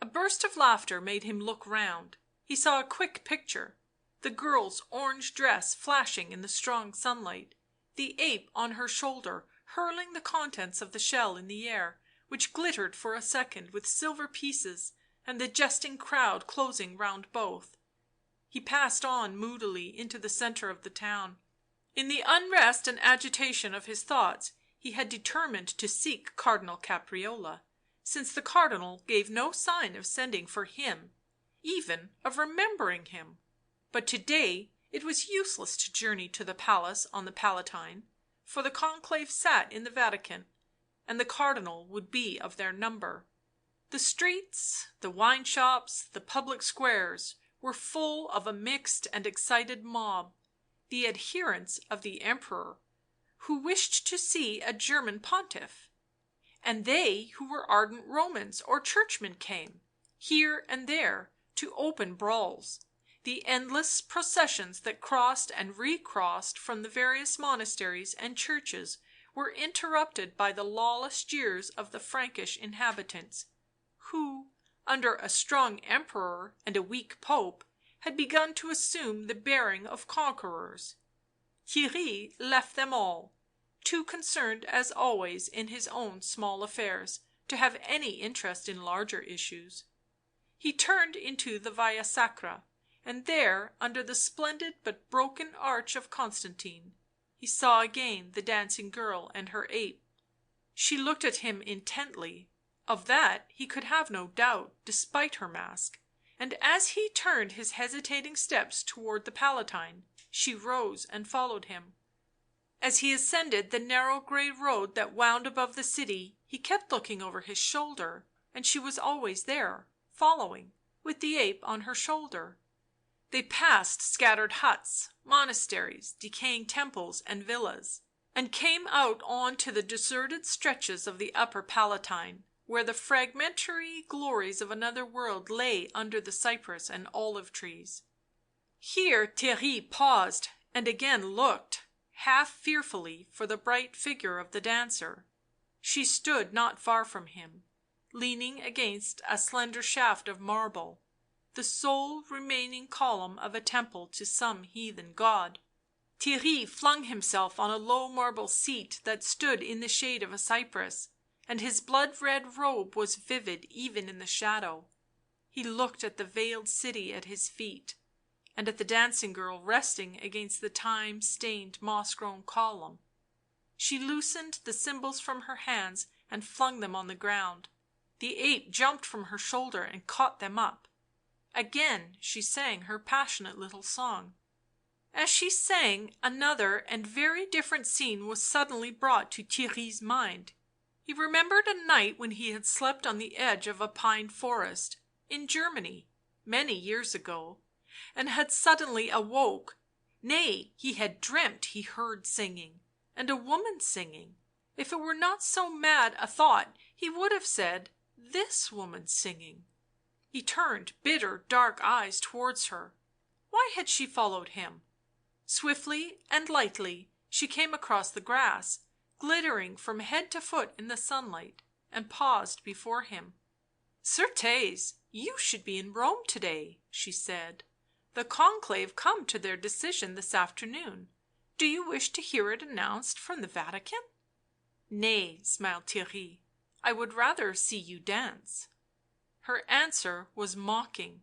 A burst of laughter made him look round. He saw a quick picture, the girl's orange dress flashing in the strong sunlight, the ape on her shoulder hurling the contents of the shell in the air, which glittered for a second with silver pieces, and the jesting crowd closing round both. He passed on moodily into the centre of the town. In the unrest and agitation of his thoughts he had determined to seek Cardinal Caprarola, since the Cardinal gave no sign of sending for him, even of remembering him. But to day it was useless to journey to the palace on the Palatine, for the Conclave sat in the Vatican, and the Cardinal would be of their number. The streets, the wine shops, the public squares were full of a mixed and excited mob, the adherents of the Emperor, who wished to see a German pontiff, and they who were ardent Romans or churchmen came, here and there, to open brawls. The endless processions that crossed and recrossed from the various monasteries and churches were interrupted by the lawless jeers of the Frankish inhabitants, who, under a strong emperor and a weak pope, had begun to assume the bearing of conquerors. Theirry left them all, too concerned as always in his own small affairs to have any interest in larger issues. He turned into the Via Sacra, and there, under the splendid but broken arch of Constantine, he saw again the dancing girl and her ape. She looked at him intently, of that he could have no doubt, despite her mask, and as he turned his hesitating steps toward the Palatine, she rose and followed him. As he ascended the narrow grey road that wound above the city, he kept looking over his shoulder, and she was always there, following, with the ape on her shoulder. They passed scattered huts, monasteries, decaying temples and villas, and came out on to the deserted stretches of the upper Palatine, where the fragmentary glories of another world lay under the cypress and olive trees. Here Theirry paused and again looked, half fearfully, for the bright figure of the dancer. She stood not far from him, leaning against a slender shaft of marble, the sole remaining column of a temple to some heathen god. Theirry flung himself on a low marble seat that stood in the shade of a cypress, and his blood-red robe was vivid even in the shadow. He looked at the veiled city at his feet, and at the dancing girl resting against the time-stained moss-grown column. She loosened the cymbals from her hands and flung them on the ground. The ape jumped from her shoulder and caught them up. Again she sang her passionate little song. As she sang, another and very different scene was suddenly brought to Theirry's mind. He remembered a night when he had slept on the edge of a pine forest, in Germany, many years ago, and had suddenly awoke, nay, he had dreamt he heard singing, and a woman singing. If it were not so mad a thought he would have said, this woman singing. He turned bitter dark eyes towards her. Why had she followed him? Swiftly and lightly she came across the grass, glittering from head to foot in the sunlight, and paused before him. Certes, you should be in Rome today, she said. The Conclave come to their decision this afternoon. Do you wish to hear it announced from the Vatican? Nay, smiled Theirry, I would rather see you dance. Her answer was mocking.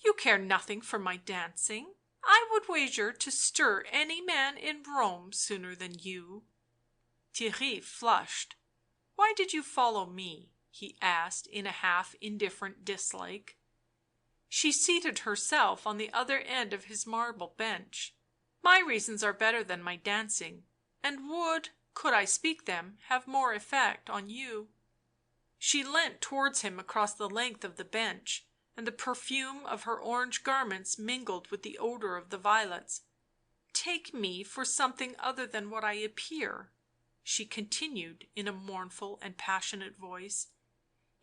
You care nothing for my dancing. I would wager to stir any man in Rome sooner than you. Theirry flushed. Why did you follow me? He asked in a half indifferent dislike. She seated herself on the other end of his marble bench. My reasons are better than my dancing, and would, could I speak them, have more effect on you. She leant towards him across the length of the bench, and the perfume of her orange garments mingled with the odour of the violets. Take me for something other than what I appear, she continued in a mournful and passionate voice.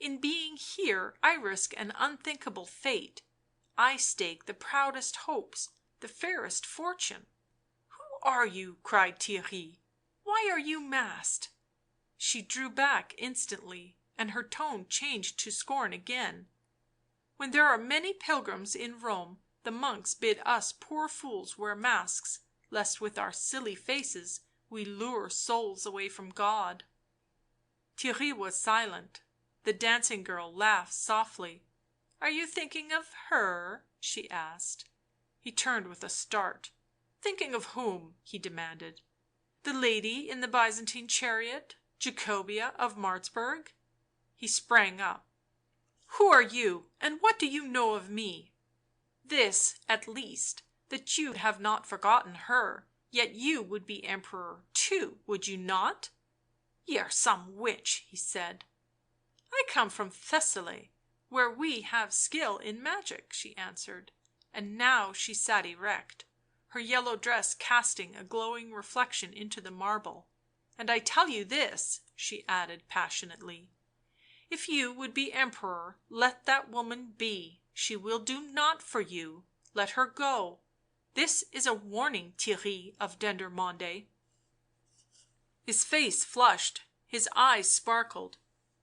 In being here I risk an unthinkable fate. I stake the proudest hopes, the fairest fortune. Who are you? Cried Theirry. Why are you masked? She drew back instantly, and her tone changed to scorn again. When there are many pilgrims in Rome, the monks bid us poor fools wear masks, lest with our silly faces we lure souls away from God. Theirry was silent. The dancing girl laughed softly. Are you thinking of her? She asked. He turned with a start. Thinking of whom? He demanded. The lady in the Byzantine chariot, Jacobea of Martzburg. He sprang up. "Who are you, and what do you know of me? This, at least, that you have not forgotten her, yet you would be Emperor too, would you not?" "Ye are some witch," he said. "I come from Thessaly, where we have skill in magic," she answered, and now she sat erect, her yellow dress casting a glowing reflection into the marble. "And I tell you this," she added passionately, "if you would be Emperor, let that woman be. She will do nought for you. Let her go. This is a warning, Theirry of Dendermonde." His face flushed, his eyes sparkled.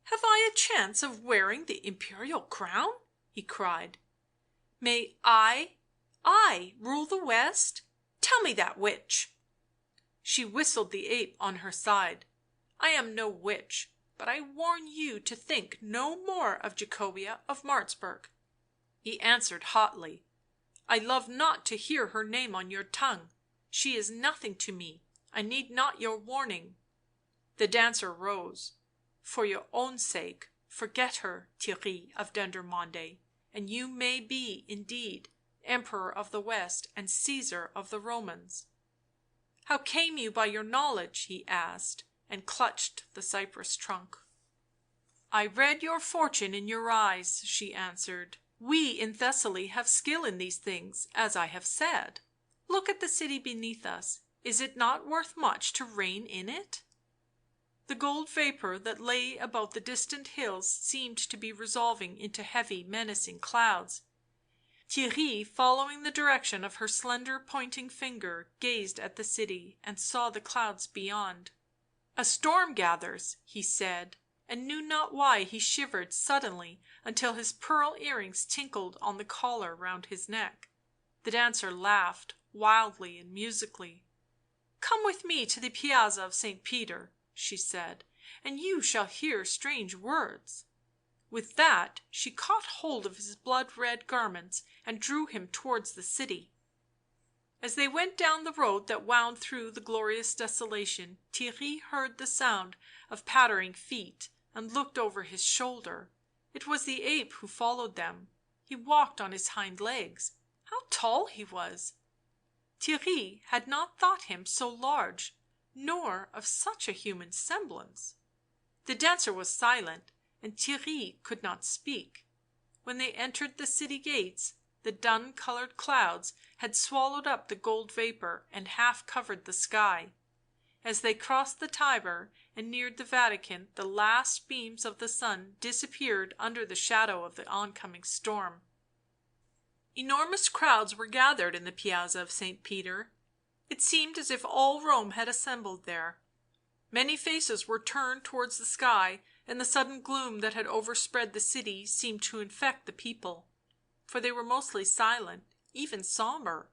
"Have I a chance of wearing the imperial crown?" he cried. "May I rule the West? Tell me that, witch." She whistled the ape on her side. "I am no witch, but I warn you to think no more of Jacobea of Martzburg." He answered hotly. "I love not to hear her name on your tongue. She is nothing to me. I need not your warning." The dancer rose. "For your own sake, forget her, Theirry of Dendermonde, and you may be indeed Emperor of the West and Caesar of the Romans." "How came you by your knowledge?" he asked, and clutched the cypress trunk. "I read your fortune in your eyes," she answered. "We in Thessaly have skill in these things, as I have said. Look at the city beneath us, is it not worth much to reign in it?" The gold vapour that lay about the distant hills seemed to be resolving into heavy menacing clouds. Theirry, following the direction of her slender pointing finger, gazed at the city and saw the clouds beyond. "A storm gathers," he said, and knew not why he shivered suddenly until his pearl earrings tinkled on the collar round his neck. The dancer laughed wildly and musically. "Come with me to the Piazza of St. Peter," she said, "and you shall hear strange words." With that she caught hold of his blood red garments and drew him towards the city. As they went down the road that wound through the glorious desolation, Theirry heard the sound of pattering feet and looked over his shoulder. It was the ape who followed them. He walked on his hind legs. How tall he was! Theirry had not thought him so large, nor of such a human semblance. The dancer was silent, and Theirry could not speak. When they entered the city gates, the dun coloured clouds had swallowed up the gold vapour and half covered the sky. As they crossed the Tiber and neared the Vatican, the last beams of the sun disappeared under the shadow of the oncoming storm. Enormous crowds were gathered in the Piazza of St. Peter. It seemed as if all Rome had assembled there. Many faces were turned towards the sky, and the sudden gloom that had overspread the city seemed to infect the people, for they were mostly silent, even sombre.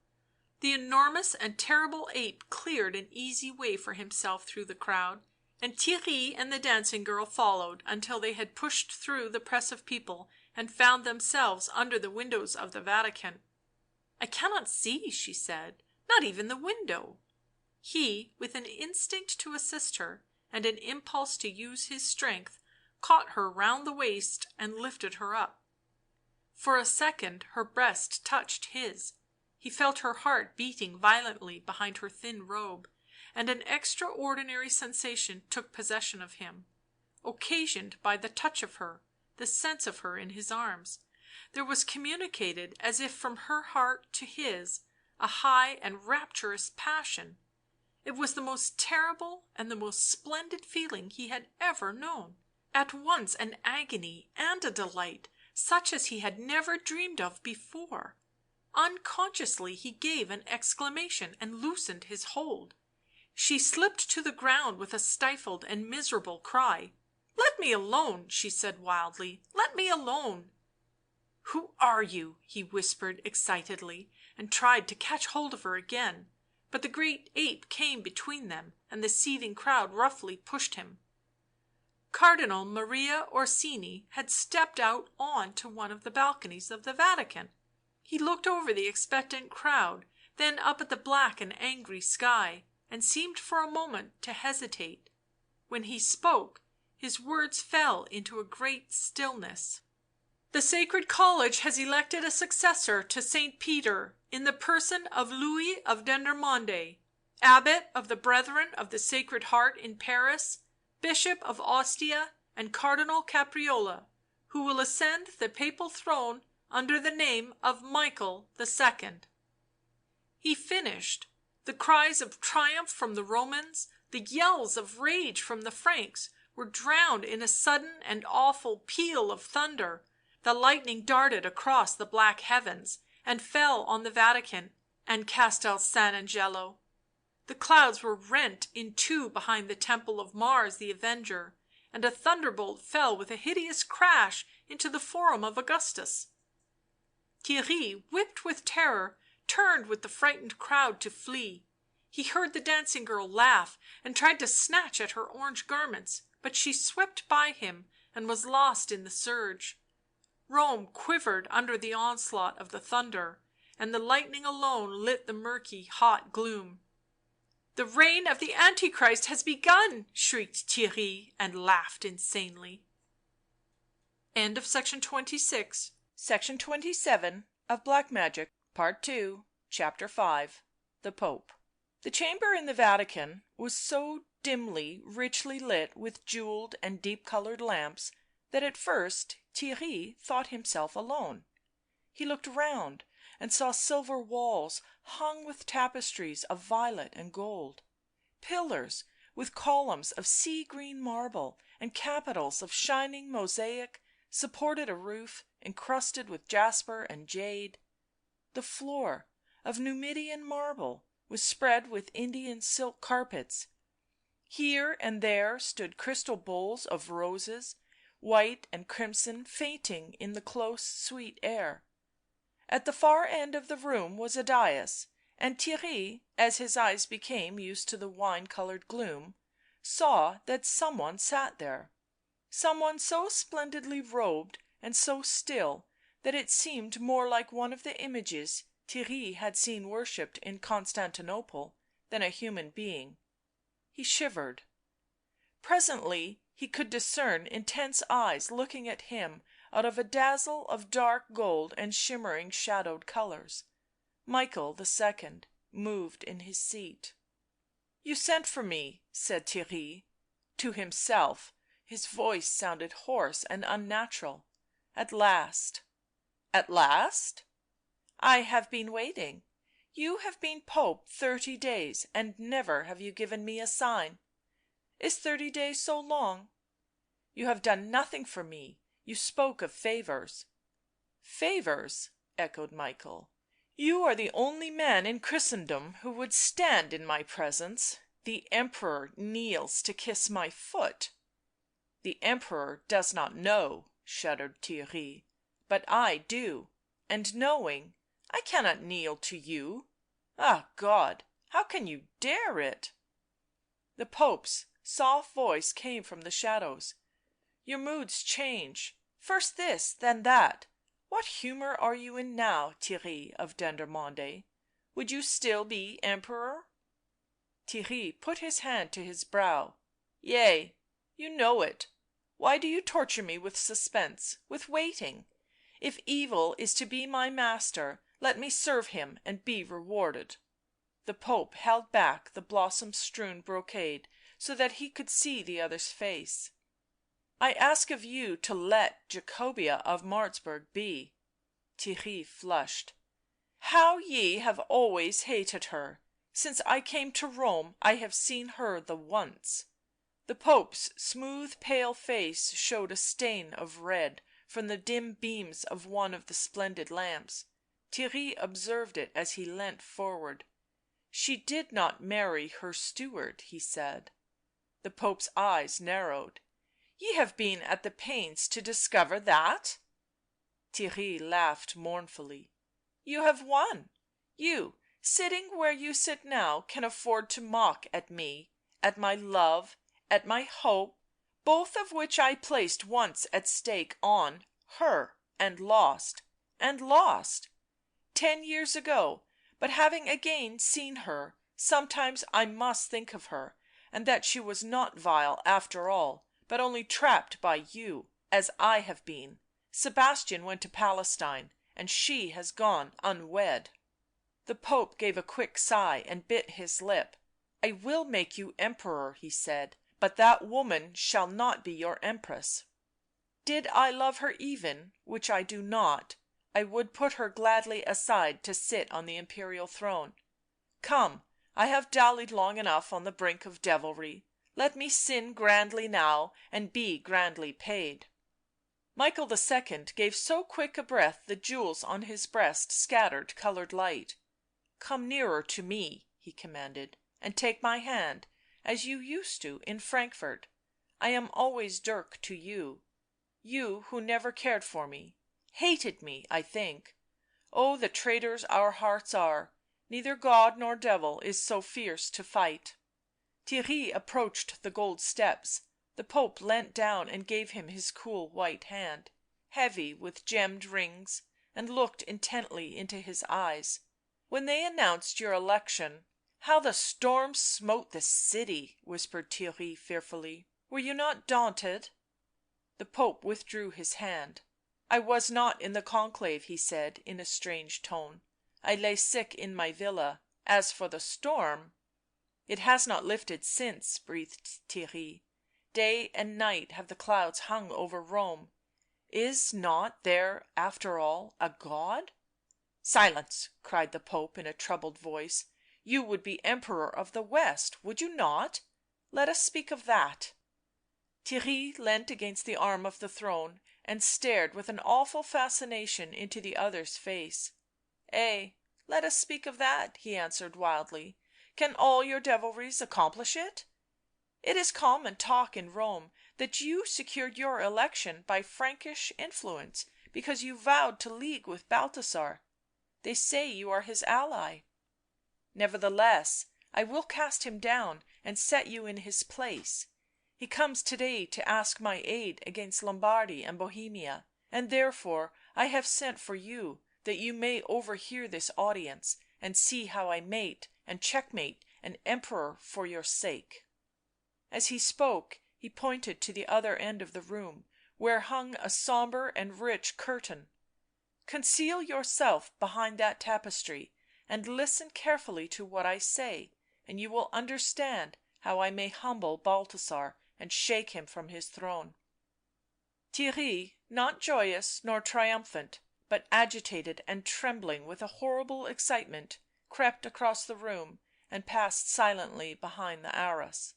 The enormous and terrible ape cleared an easy way for himself through the crowd, and Theirry and the dancing girl followed until they had pushed through the press of people and found themselves under the windows of the Vatican. "I cannot see," she said, "not even the window." He, with an instinct to assist her, and an impulse to use his strength, caught her round the waist and lifted her up. For a second her breast touched his; he felt her heart beating violently behind her thin robe, and an extraordinary sensation took possession of him, occasioned by the touch of her, the sense of her in his arms. There was communicated, as if from her heart to his, a high and rapturous passion. It was the most terrible and the most splendid feeling he had ever known, at once an agony and a delight such as he had never dreamed of before. Unconsciously he gave an exclamation and loosened his hold. She slipped to the ground with a stifled and miserable cry. "Let me alone," she said wildly. "Let me alone." "Who are you?" he whispered excitedly, and tried to catch hold of her again, but the great ape came between them, and the seething crowd roughly pushed him. Cardinal Maria Orsini had stepped out on to one of the balconies of the Vatican. He looked over the expectant crowd, then up at the black and angry sky, and seemed for a moment to hesitate. When he spoke, His words fell into a great stillness. The Sacred College has elected a successor to Saint Peter in the person of Louis of Dendermonde, Abbot of the Brethren of the Sacred Heart in Paris, Bishop of Ostia and Cardinal Capriola, who will ascend the papal throne under the name of Michael II. He finished. The cries of triumph from the Romans, the yells of rage from the Franks, were drowned in a sudden and awful peal of thunder. The lightning darted across the black heavens and fell on the Vatican and Castel San Angelo. The clouds were rent in two behind the temple of Mars the Avenger, and a thunderbolt fell with a hideous crash into the Forum of Augustus. Theirry, whipped with terror, turned with the frightened crowd to flee. He heard the dancing girl laugh and tried to snatch at her orange garments, but she swept by him and was lost in the surge. Rome quivered under the onslaught of the thunder, and the lightning alone lit the murky, hot gloom. " The reign of the Antichrist has begun!" shrieked Theirry, and laughed insanely. End of Section 26. Section 27 of Black Magic, Part 2, Chapter 5. The Pope. The chamber in the Vatican was so dimly, richly lit with jewelled and deep-coloured lamps that at first Theirry thought himself alone. He looked round and saw silver walls hung with tapestries of violet and gold, pillars with columns of sea-green marble and capitals of shining mosaic supported a roof encrusted with jasper and jade. The floor, of Numidian marble, was spread with Indian silk carpets. Here and there stood crystal bowls of roses, white and crimson fainting in the close sweet air. At the far end of the room was a dais, and Theirry, as his eyes became used to the wine-coloured gloom, saw that someone sat there, someone so splendidly robed and so still that it seemed more like one of the images Theirry had seen worshipped in Constantinople than a human being. He shivered. Presently he could discern intense eyes looking at him out of a dazzle of dark gold and shimmering shadowed colours. Michael II moved in his seat. " You sent for me," said Theirry. To himself his voice sounded hoarse and unnatural. " At last." "At last?" " I have been waiting. You have been Pope 30 days and never have you given me a sign. Is 30 days so long? You have done nothing for me. You spoke of favours." " Favours?" echoed Michael. " You are the only man in Christendom who would stand in my presence. The Emperor kneels to kiss my foot." " The Emperor does not know," shuddered Theirry. " But I do, and knowing, I cannot kneel to you. Ah God, how can you dare it?" The Pope's soft voice came from the shadows. " Your moods change, first this, then that. What humour are you in now, Theirry of Dendermonde? Would you still be Emperor?" Theirry put his hand to his brow. " Yea, you know it. Why do you torture me with suspense, with waiting? If evil is to be my master, let me serve him and be rewarded." The Pope held back the blossom-strewn brocade so that he could see the other's face. " I ask of you to let Jacobea of Martzburg be." Theirry flushed. " How ye have always hated her. Since I came to Rome I have seen her the once." The Pope's smooth pale face showed a stain of red from the dim beams of one of the splendid lamps. Theirry observed it as he leant forward. " She did not marry her steward," he said. The Pope's eyes narrowed. " Ye have been at the pains to discover that?" Theirry laughed mournfully. " You have won. You, sitting where you sit now, can afford to mock at me, at my love, at my hope, both of which I placed once at stake on her and lost. 10 years ago, but having again seen her, sometimes I must think of her, and that she was not vile after all, but only trapped by you, as I have been. Sebastian went to Palestine, and she has gone unwed." The Pope gave a quick sigh and bit his lip. " I will make you Emperor," he said, " but that woman shall not be your Empress. Did I love her even, which I do not, I would put her gladly aside to sit on the Imperial throne. Come, I have dallied long enough on the brink of devilry, let me sin grandly now and be grandly paid." Michael II gave so quick a breath the jewels on his breast scattered coloured light. " Come nearer to me," he commanded, " and take my hand, as you used to in Frankfort. I am always Dirk to you — you who never cared for me, hated me, I think. Oh, the traitors our hearts are, neither God nor devil is so fierce to fight." Theirry approached the gold steps; the Pope leant down and gave him his cool white hand, heavy with gemmed rings, and looked intently into his eyes. " When they announced your election, how the storm smote the city," whispered Theirry fearfully. " Were you not daunted?" The Pope withdrew his hand. " I was not in the Conclave," he said in a strange tone. " I lay sick in my villa. As for the storm "" It has not lifted since," breathed Theirry. " Day and night have the clouds hung over Rome. Is not there, after all, a God?" " Silence!" cried the Pope in a troubled voice. " You would be Emperor of the West, would you not? Let us speak of that." Theirry leant against the arm of the throne and stared with an awful fascination into the other's face. " Ay, let us speak of that," he answered wildly. " Can all your devilries accomplish it? It is common talk in Rome that you secured your election by Frankish influence because you vowed to league with Balthasar — they say you are his ally. Nevertheless, I will cast him down and set you in his place. He comes to day to ask my aid against Lombardy and Bohemia, and therefore I have sent for you, that you may overhear this audience and see how I mate and checkmate an Emperor for your sake." As he spoke he pointed to the other end of the room, where hung a sombre and rich curtain. " Conceal yourself behind that tapestry and listen carefully to what I say, and you will understand how I may humble Balthasar and shake him from his throne." Theirry, not joyous nor triumphant, but agitated and trembling with a horrible excitement, crept across the room and passed silently behind the arras.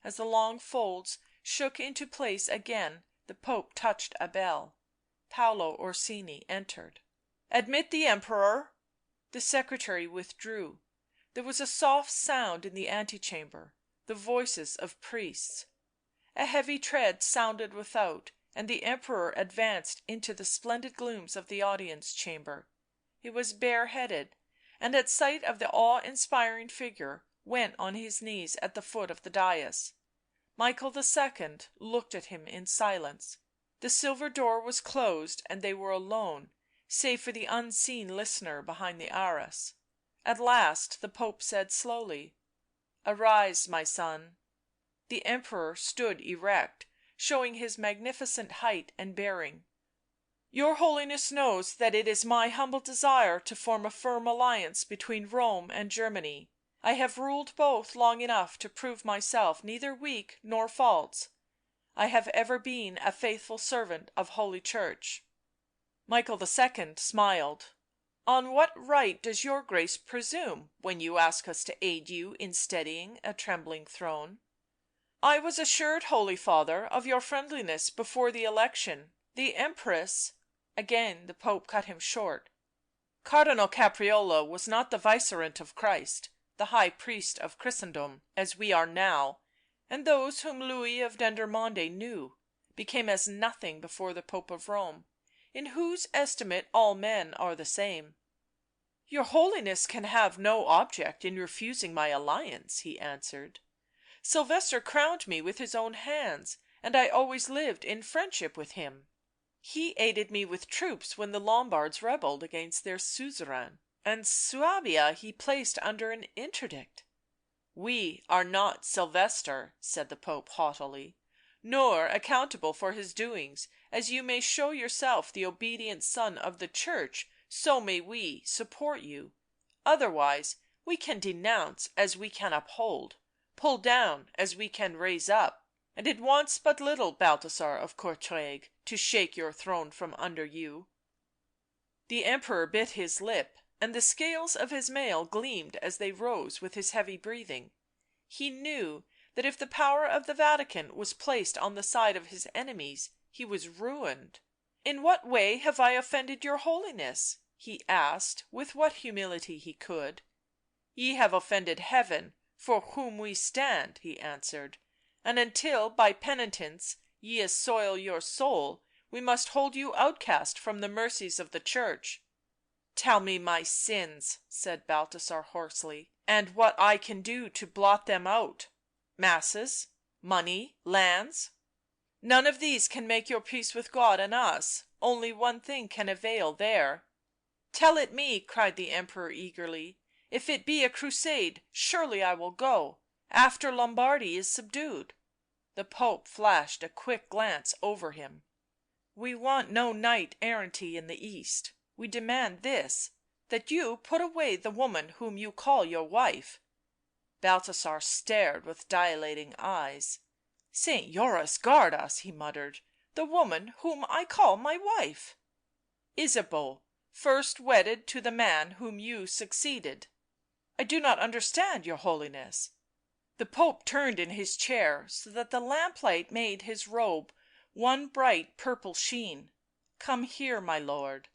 As the long folds shook into place again the Pope touched a bell. Paolo Orsini entered. " Admit the Emperor." The secretary withdrew. There was a soft sound in the antechamber, the voices of priests. A heavy tread sounded without, and the Emperor advanced into the splendid glooms of the audience chamber. He was bareheaded, and at sight of the awe inspiring figure went on his knees at the foot of the dais. Michael II looked at him in silence. The silver door was closed and they were alone, save for the unseen listener behind the arras. At last the Pope said slowly: "Arise, my son." The Emperor stood erect, showing his magnificent height and bearing. " Your Holiness knows that it is my humble desire to form a firm alliance between Rome and Germany. I have ruled both long enough to prove myself neither weak nor false. I have ever been a faithful servant of Holy Church." Michael II smiled. " On what right does your Grace presume when you ask us to aid you in steadying a trembling throne?" " I was assured, Holy Father, of your friendliness before the election. The Empress " Again the Pope cut him short. " Cardinal Caprarola was not the vicegerent of Christ, the high priest of Christendom, as we are now, and those whom Louis of Dendermonde knew became as nothing before the Pope of Rome, in whose estimate all men are the same." " Your Holiness can have no object in refusing my alliance," he answered. " Sylvester crowned me with his own hands, and I always lived in friendship with him. He aided me with troops when the Lombards rebelled against their suzerain, and Suabia he placed under an interdict." " We are not Sylvester," said the Pope haughtily. nor accountable for his doings, as you may show yourself the obedient son of the Church, so may we support you. Otherwise we can denounce as we can uphold, pull down as we can raise up, and it wants but little, Balthasar of Courtrai, to shake your throne from under you." The Emperor bit his lip, and the scales of his mail gleamed as they rose with his heavy breathing. He knew that if the power of the Vatican was placed on the side of his enemies he was ruined. " In what way have I offended your Holiness?" he asked with what humility he could. " Ye have offended Heaven, for whom we stand," he answered, " and until by penitence ye assoil your soul we must hold you outcast from the mercies of the Church." " Tell me my sins," said Balthasar hoarsely, " and what I can do to blot them out. Masses, money, lands — none of these can make your peace with God and us, only one thing can avail there." " Tell it me," cried the Emperor eagerly. " If it be a crusade, surely I will go — after Lombardy is subdued." The Pope flashed a quick glance over him. " We want no knight erranty in the East. We demand this, that you put away the woman whom you call your wife." Balthasar stared with dilating eyes. " Saint Joris guard us," he muttered. " The woman whom I call my wife?" " Ysabeau, first wedded to the man whom you succeeded." " I do not understand, your Holiness." The Pope turned in his chair so that the lamplight made his robe one bright purple sheen. " Come here, my lord."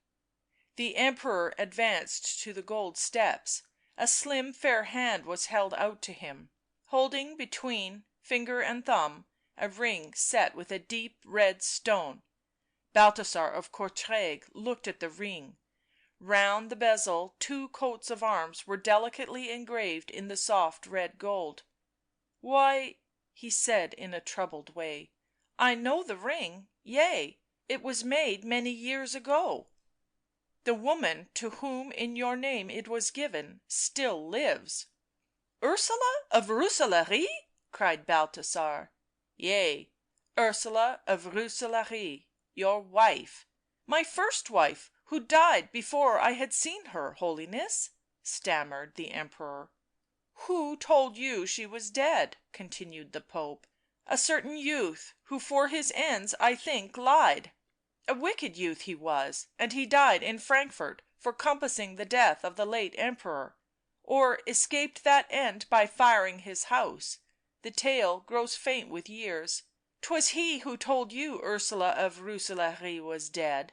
The Emperor advanced to the gold steps. A slim fair hand was held out to him, holding between finger and thumb a ring set with a deep red stone. Balthasar of Courtrai looked at the ring; round the bezel 2 coats of arms were delicately engraved in the soft red gold. " Why," he said in a troubled way, " I know the ring — yea, it was made many years ago." " The woman to whom in your name it was given still lives." " Ursula of Rooselaare?" cried Balthasar. " Yea, Ursula of Rooselaare, your wife." " My first wife, who died before I had seen her, Holiness," stammered the Emperor. " Who told you she was dead?" continued the Pope. " A certain youth who for his ends, I think, lied. A wicked youth he was, and he died in Frankfort for compassing the death of the late Emperor — or escaped that end by firing his house — the tale grows faint with years. 'Twas he who told you Ursula of Rooselaare was dead,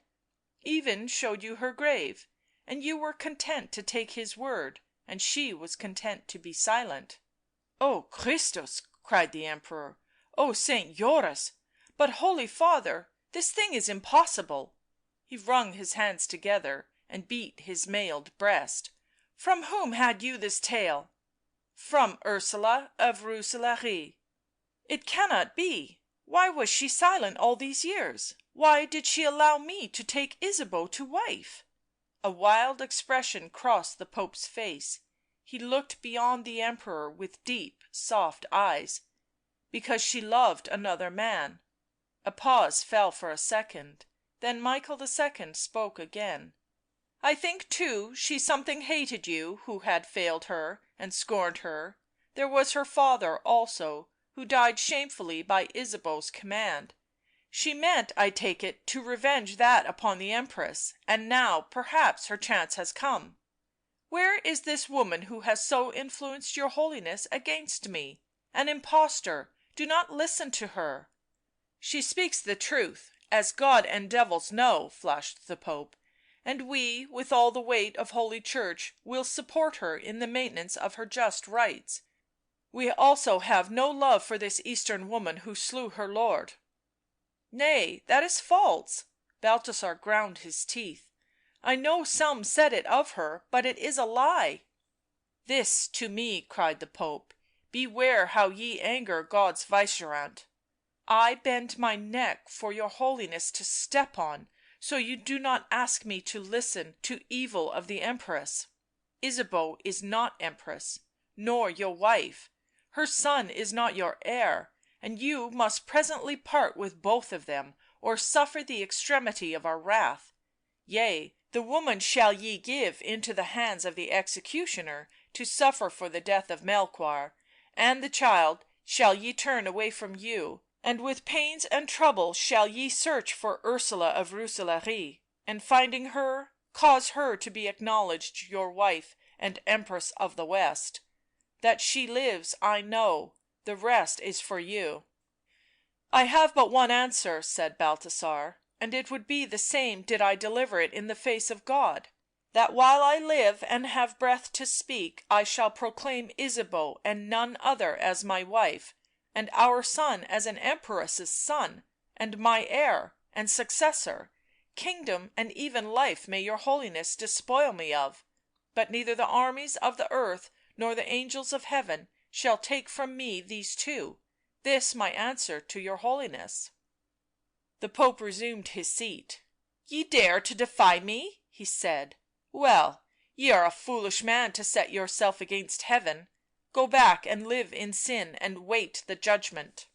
even showed you her grave, and you were content to take his word, and she was content to be silent." " Oh, Christus !" cried the Emperor. " Oh, Saint Joris ! But, Holy Father, this thing is impossible." He wrung his hands together and beat his mailed breast. " From whom had you this tale?" " From Ursula of Rooselaare." " It cannot be. Why was she silent all these years? Why did she allow me to take Ysabeau to wife?" A wild expression crossed the Pope's face; he looked beyond the Emperor with deep, soft eyes. " Because she loved another man." A pause fell for a second, then Michael II spoke again. " I think too she something hated you who had failed her and scorned her; there was her father also, who died shamefully by Ysabeau's command. She meant, I take it, to revenge that upon the Empress, and now perhaps her chance has come. Where is this woman who has so influenced your Holiness against me? An impostor — do not listen to her." " She speaks the truth, as God and devils know," flashed the Pope, " and we, with all the weight of Holy Church, will support her in the maintenance of her just rights. We also have no love for this Eastern woman who slew her lord." " Nay, that is false." Balthasar ground his teeth. " I know some said it of her, but it is a lie." " This to me," cried the Pope. " Beware how ye anger God's Vicegerent. I bend my neck for your Holiness to step on, so you do not ask me to listen to evil of the Empress. Ysabeau is not Empress, nor your wife; her son is not your heir, and you must presently part with both of them, or suffer the extremity of our wrath. Yea, the woman shall ye give into the hands of the executioner to suffer for the death of Melchoir, and the child shall ye turn away from you, and with pains and trouble shall ye search for Ursula of Rooselaare, and finding her, cause her to be acknowledged your wife and Empress of the West. That she lives I know, the rest is for you." " I have but one answer," said Balthasar, " and it would be the same did I deliver it in the face of God — that while I live and have breath to speak I shall proclaim Ysabeau and none other as my wife, and our son as an Empress's son, and my heir and successor. Kingdom and even life may your Holiness despoil me of, but neither the armies of the earth nor the angels of heaven shall take from me these two. This my answer to your Holiness." The Pope resumed his seat. " Ye dare to defy me?" he said. " Well, ye are a foolish man to set yourself against Heaven. Go back and live in sin and wait the judgment."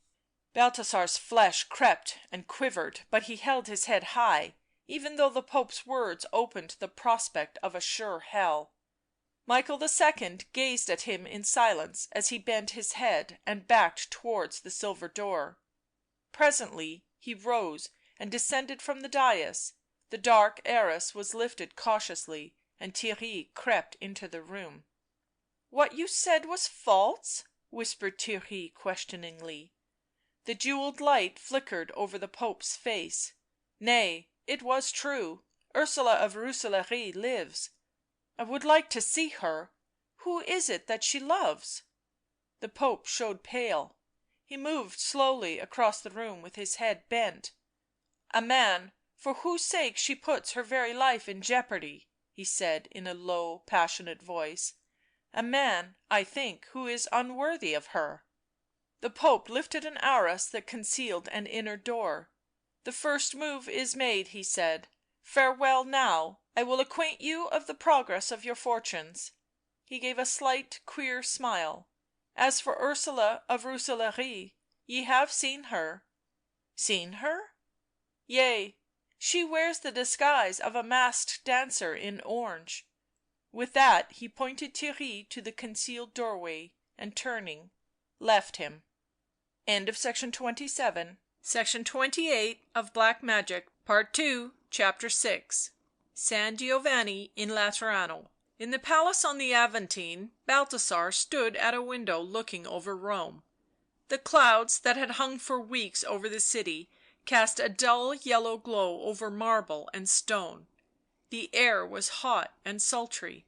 Balthasar's flesh crept and quivered, but he held his head high, even though the Pope's words opened the prospect of a sure hell. Michael II gazed at him in silence as he bent his head and backed towards the silver door. Presently he rose and descended from the dais, the dark arras was lifted cautiously, and Theirry crept into the room. " What you said was false?" whispered Theirry questioningly. The jewelled light flickered over the Pope's face. " Nay, it was true. Ursula of Rooselaare lives. I would like to see her. Who is it that she loves?" The Pope showed pale; he moved slowly across the room with his head bent. " A man for whose sake she puts her very life in jeopardy," he said in a low, passionate voice. " A man, I think, who is unworthy of her." The Pope lifted an arras that concealed an inner door. " The first move is made," he said. " Farewell now, I will acquaint you of the progress of your fortunes." He gave a slight, queer smile. " As for Ursula of Rooselaare, ye have seen her." " Seen her?" " Yea, she wears the disguise of a masked dancer in orange." With that he pointed Theirry to the concealed doorway, and turning, left him. Section 28 of Black Magic, Part 2, Chapter 6. San Giovanni in Laterano. In the palace on the Aventine Balthasar stood at a window looking over Rome. The clouds that had hung for weeks over the city cast a dull yellow glow over marble and stone; the air was hot and sultry.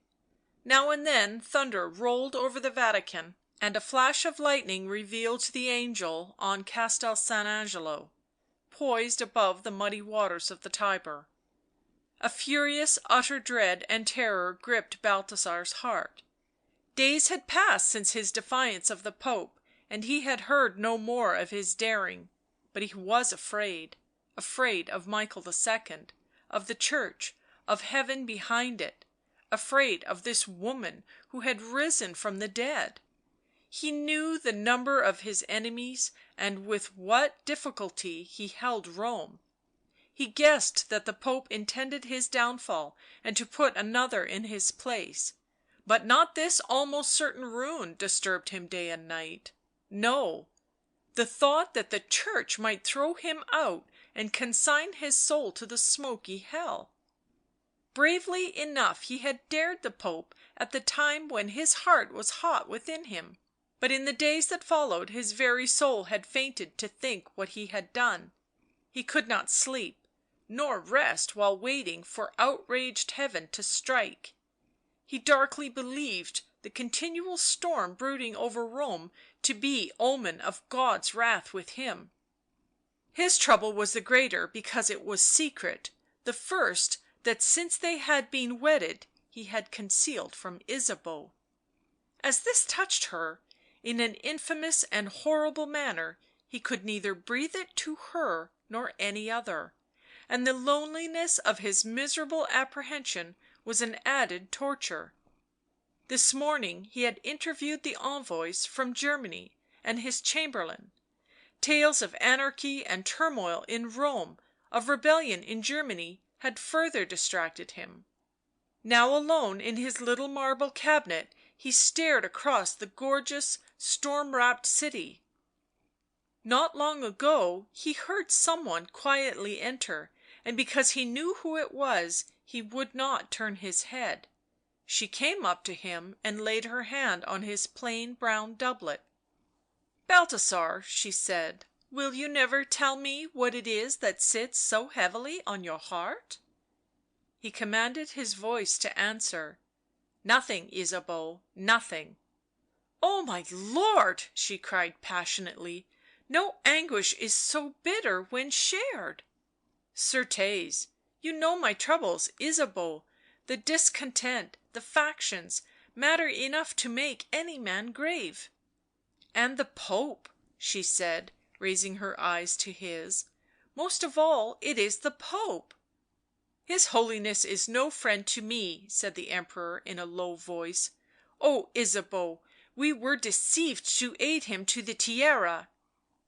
Now and then thunder rolled over the Vatican, and a flash of lightning revealed the angel on Castel San Angelo, poised above the muddy waters of the Tiber. A furious, utter dread and terror gripped Balthasar's heart. Days had passed since his defiance of the Pope, and he had heard no more of his daring, but he was afraid — afraid of Michael II., of the Church, of Heaven behind it, afraid of this woman who had risen from the dead. He knew the number of his enemies and with what difficulty he held Rome; he guessed that the Pope intended his downfall and to put another in his place, but not this almost certain ruin disturbed him day and night. No, the thought that the Church might throw him out and consign his soul to the smoky hell. Bravely enough he had dared the Pope at the time when his heart was hot within him, but in the days that followed his very soul had fainted to think what he had done. He could not sleep, nor rest while waiting for outraged Heaven to strike. He darkly believed the continual storm brooding over Rome to be omen of God's wrath with him. His trouble was the greater because it was secret, the first that since they had been wedded he had concealed from Ysabeau. As this touched her in an infamous and horrible manner he could neither breathe it to her nor any other, and the loneliness of his miserable apprehension was an added torture. This morning he had interviewed the envoys from Germany and his Chamberlain. Tales of anarchy and turmoil in Rome, of rebellion in Germany, had further distracted him. Now alone in his little marble cabinet he stared across the gorgeous, storm-wrapped city. Not long ago he heard some one quietly enter, and because he knew who it was he would not turn his head. She came up to him and laid her hand on his plain brown doublet. " Balthasar," she said, " will you never tell me what it is that sits so heavily on your heart?" He commanded his voice to answer. " Nothing, Ysabeau, nothing." " Oh, my lord !" she cried passionately. " No anguish is so bitter when shared." " Certes, you know my troubles, Ysabeau, the discontent, the factions, matter enough to make any man grave." " And the Pope," she said, raising her eyes to his. " Most of all it is the Pope." " His Holiness is no friend to me," said the Emperor in a low voice. " Oh, Ysabeau, we were deceived to aid him to the Tiara."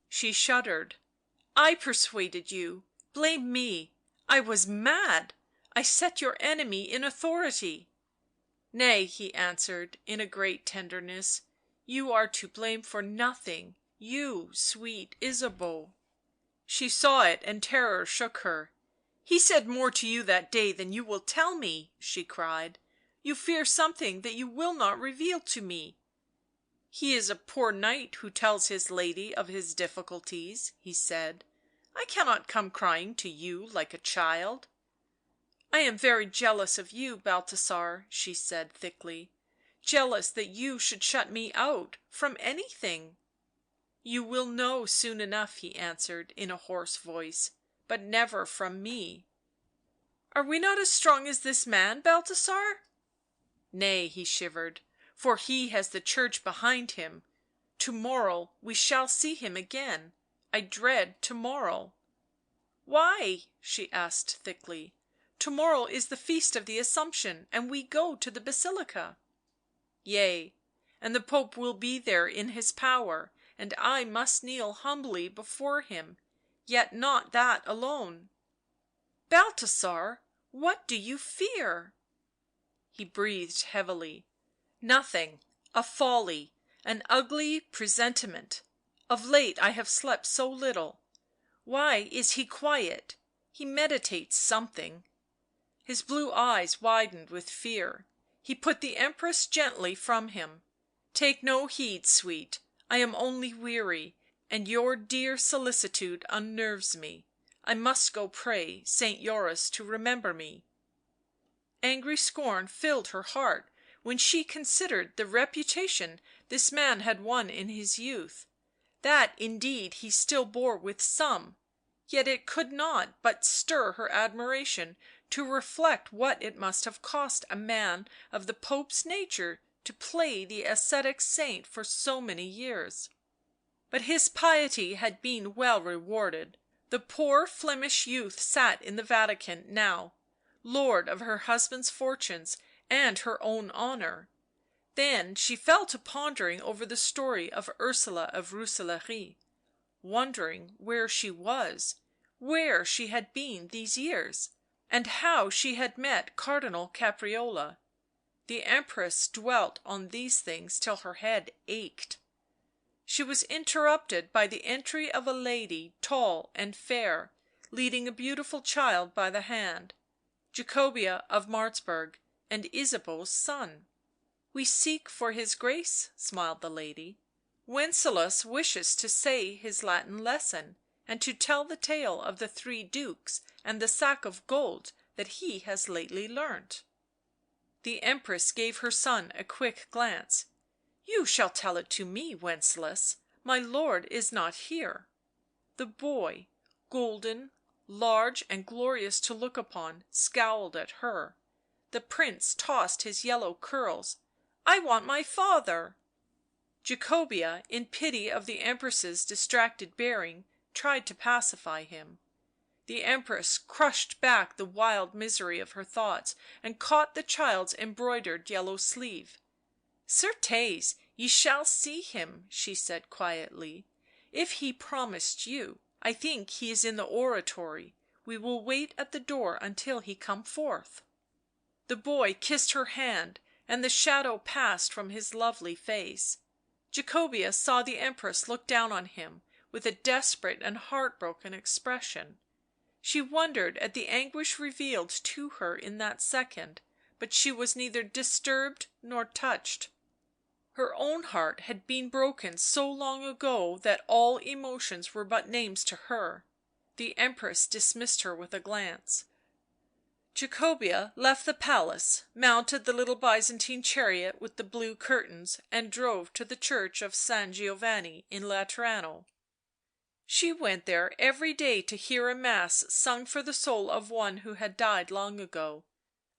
She shuddered. " I persuaded you — blame me — I was mad — I set your enemy in authority." " Nay," he answered in a great tenderness. " You are to blame for nothing — you, sweet Ysabeau." She saw it and terror shook her. " He said more to you that day than you will tell me," she cried. " You fear something that you will not reveal to me." " He is a poor knight who tells his lady of his difficulties," he said. " I cannot come crying to you like a child." " I am very jealous of you, Balthasar," she said thickly. " Jealous that you should shut me out — from anything." " You will know soon enough," he answered in a hoarse voice. " But never from me." " Are we not as strong as this man, Balthasar?" " Nay," he shivered, " for he has the Church behind him. To morrow we shall see him again — I dread to morrow." "Why?" she asked thickly. " To morrow is the feast of the Assumption and we go to the Basilica." " Yea, and the Pope will be there in his power, and I must kneel humbly before him — yet not that alone." " Balthasar, what do you fear?" He breathed heavily. " Nothing — a folly, an ugly presentiment — of late I have slept so little. Why is he quiet? He meditates something." His blue eyes widened with fear. He put the Empress gently from him. " Take no heed, sweet, I am only weary, and your dear solicitude unnerves me. I must go pray Saint Joris to remember me." Angry scorn filled her heart when she considered the reputation this man had won in his youth. That indeed he still bore with some, yet it could not but stir her admiration to reflect what it must have cost a man of the Pope's nature to play the ascetic saint for so many years. But his piety had been well rewarded. The poor Flemish youth sat in the Vatican now, lord of her husband's fortunes and her own honour. Then she fell to pondering over the story of Ursula of Rooselaare, wondering where she was, where she had been these years, and how she had met Cardinal Caprarola. The Empress dwelt on these things till her head ached. She was interrupted by the entry of a lady tall and fair, leading a beautiful child by the hand — Jacobea of Martzburg and Ysabeau's son. " We seek for his Grace," smiled the lady. " Wencelaus wishes to say his Latin lesson and to tell the tale of the 3 dukes and the sack of gold that he has lately learnt." The Empress gave her son a quick glance. " You shall tell it to me, Wencelaus — my lord is not here." The boy, golden, large and glorious to look upon, scowled at her. The Prince tossed his yellow curls. " I want my father." Jacobea, in pity of the Empress's distracted bearing, tried to pacify him. The Empress crushed back the wild misery of her thoughts and caught the child's embroidered yellow sleeve. " Certes, ye shall see him," she said quietly. If he promised you, I think he is in the oratory. We will wait at the door until he come forth." The boy kissed her hand, and the shadow passed from his lovely face. Jacobea saw the Empress look down on him with a desperate and heartbroken expression. She wondered at the anguish revealed to her in that second, but she was neither disturbed nor touched. Her own heart had been broken so long ago that all emotions were but names to her. The Empress dismissed her with a glance. Jacobea left the palace, mounted the little Byzantine chariot with the blue curtains, and drove to the church of San Giovanni in Laterano. She went there every day to hear a mass sung for the soul of one who had died long ago.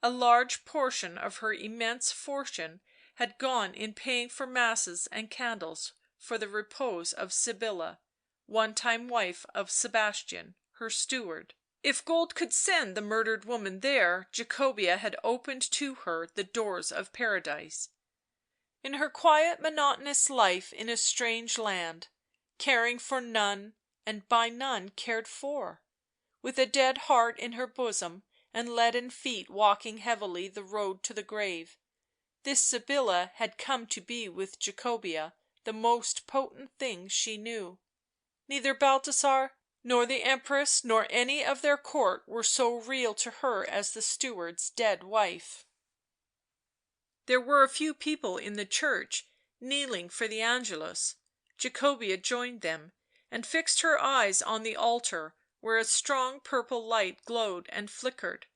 A large portion of her immense fortune had gone in paying for masses and candles for the repose of Sybilla, one time wife of Sebastian, her steward. If gold could send the murdered woman there, Jacobea had opened to her the doors of paradise. In her quiet monotonous life in a strange land, caring for none and by none cared for, with a dead heart in her bosom and leaden feet walking heavily the road to the grave, this Sybilla had come to be with Jacobea the most potent thing she knew. Neither Balthasar nor the Empress nor any of their court were so real to her as the steward's dead wife. There were a few people in the church kneeling for the Angelus. Jacobea joined them, and fixed her eyes on the altar where a strong purple light glowed and flickered,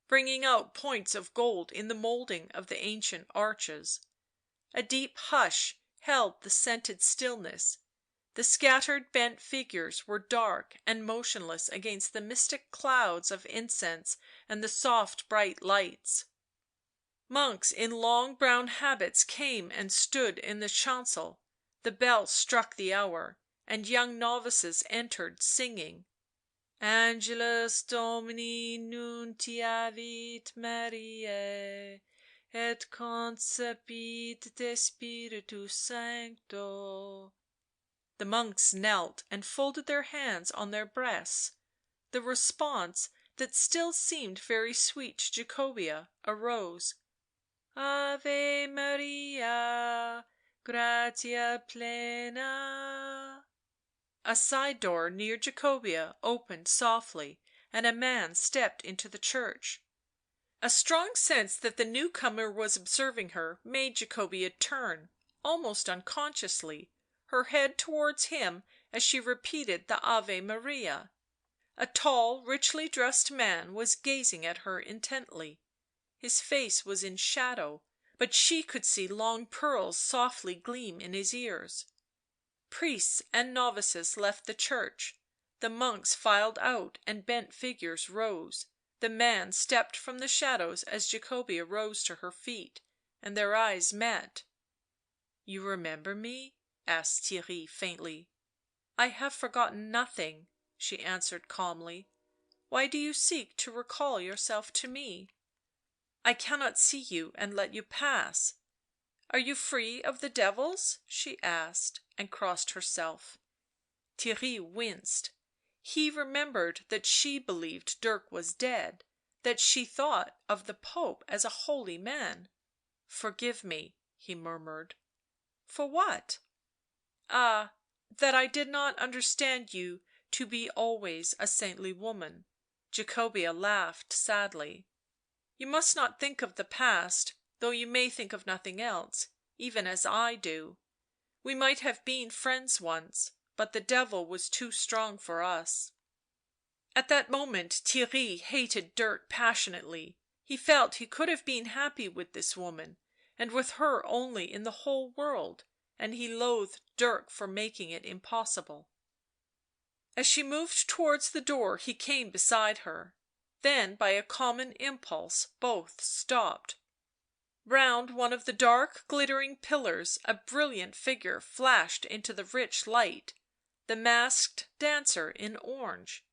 bringing out points of gold in the moulding of the ancient arches. A deep hush held the scented stillness; the scattered bent figures were dark and motionless against the mystic clouds of incense and the soft bright lights. Monks in long brown habits came and stood in the chancel, the bell struck the hour, and young novices entered singing: "Angelus Domini nuntiavit Mariae, et concepit de Spiritu Sancto." The monks knelt and folded their hands on their breasts; the response, that still seemed very sweet to Jacobea, arose: "Ave Maria, gratia plena." A side door near Jacobea opened softly, and a man stepped into the church. A strong sense that the newcomer was observing her made Jacobea turn, almost unconsciously, her head towards him as she repeated the Ave Maria. A tall, richly dressed man was gazing at her intently; his face was in shadow, but she could see long pearls softly gleam in his ears. Priests and novices left the church, the monks filed out and bent figures rose; the man stepped from the shadows as Jacobea rose to her feet, and their eyes met. " You remember me?" asked Theirry faintly. " I have forgotten nothing," she answered calmly. " Why do you seek to recall yourself to me?" " I cannot see you and let you pass." " Are you free of the devils?" she asked, and crossed herself. Theirry winced; he remembered that she believed Dirk was dead, that she thought of the Pope as a holy man. " Forgive me," he murmured. "For what?" "Ah, that I did not understand you to be always a saintly woman." Jacobea laughed sadly. " You must not think of the past, though you may think of nothing else, even as I do. We might have been friends once, but the devil was too strong for us." At that moment Theirry hated Dirk passionately; he felt he could have been happy with this woman, and with her only in the whole world, and he loathed Dirk for making it impossible. As she moved towards the door he came beside her; then by a common impulse both stopped. Round one of the dark glittering pillars a brilliant figure flashed into the rich light, the masked dancer in orange.